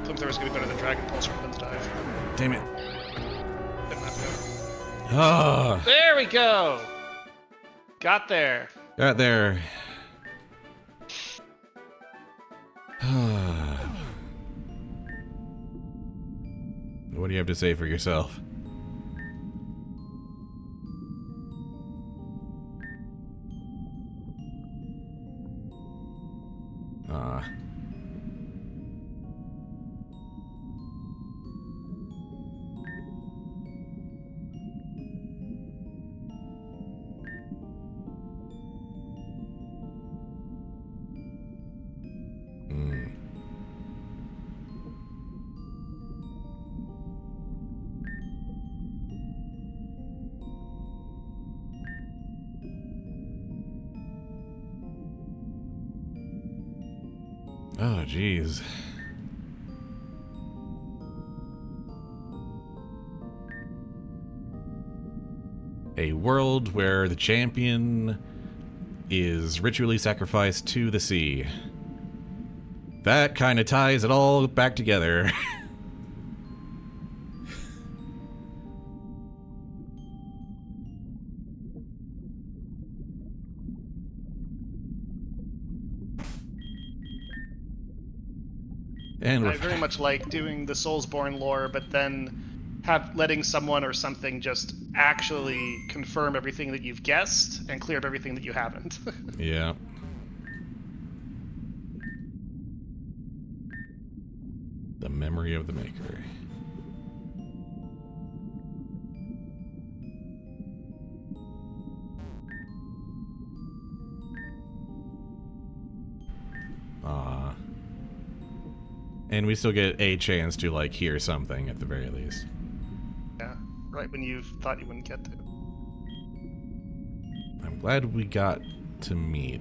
Flamethrower is going to be better than Dragon Pulse or Prince Dive.
Damn it.
Didn't have to go.
Ah,
There we go. Got there.
got there. What do you have to say for yourself? Oh, jeez. A world where the champion is ritually sacrificed to the sea. That kind of ties it all back together. And
I very much like doing the Soulsborne lore, but then letting someone or something just actually confirm everything that you've guessed and clear up everything that you haven't.
yeah. The memory of the maker. And we still get a chance to, like, hear something at the very least.
Yeah, right when you thought you wouldn't get to.
I'm glad we got to meet.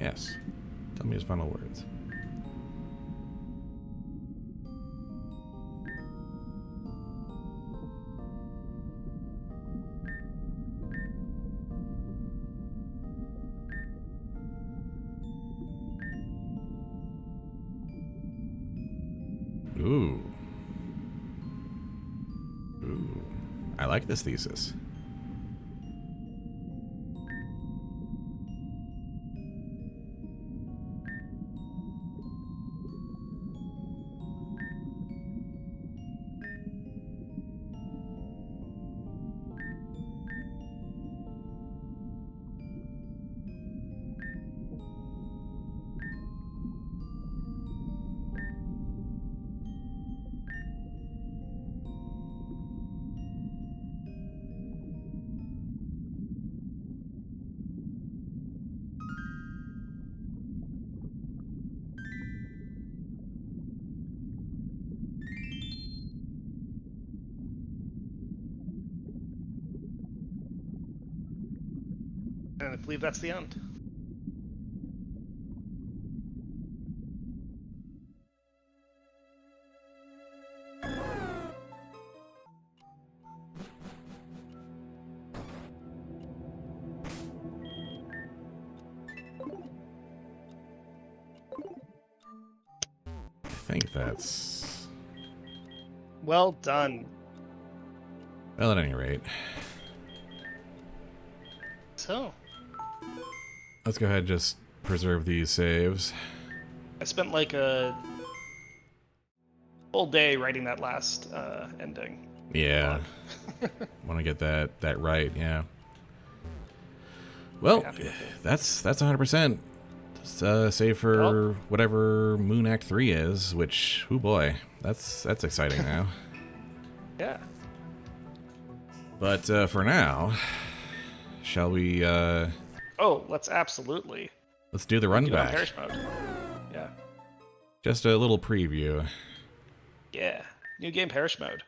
Yes. Tell me his final words. Ooh. Ooh. I like this thesis.
And I believe that's the end.
I think that's...
Well done.
Well, at any rate.
So,
Let's go ahead and just preserve these saves.
I spent like a full day writing that last ending.
Yeah. Want to get that right, yeah. Well,
Happy with it.
that's 100%. Save for
Well.
whatever Moon Act 3 is, which, oh boy, that's exciting now.
Yeah.
But for now, shall we,
Oh, let's absolutely
let's do the run
do it on
back.
perish mode. Yeah.
Just a little preview.
Yeah. New game perish mode.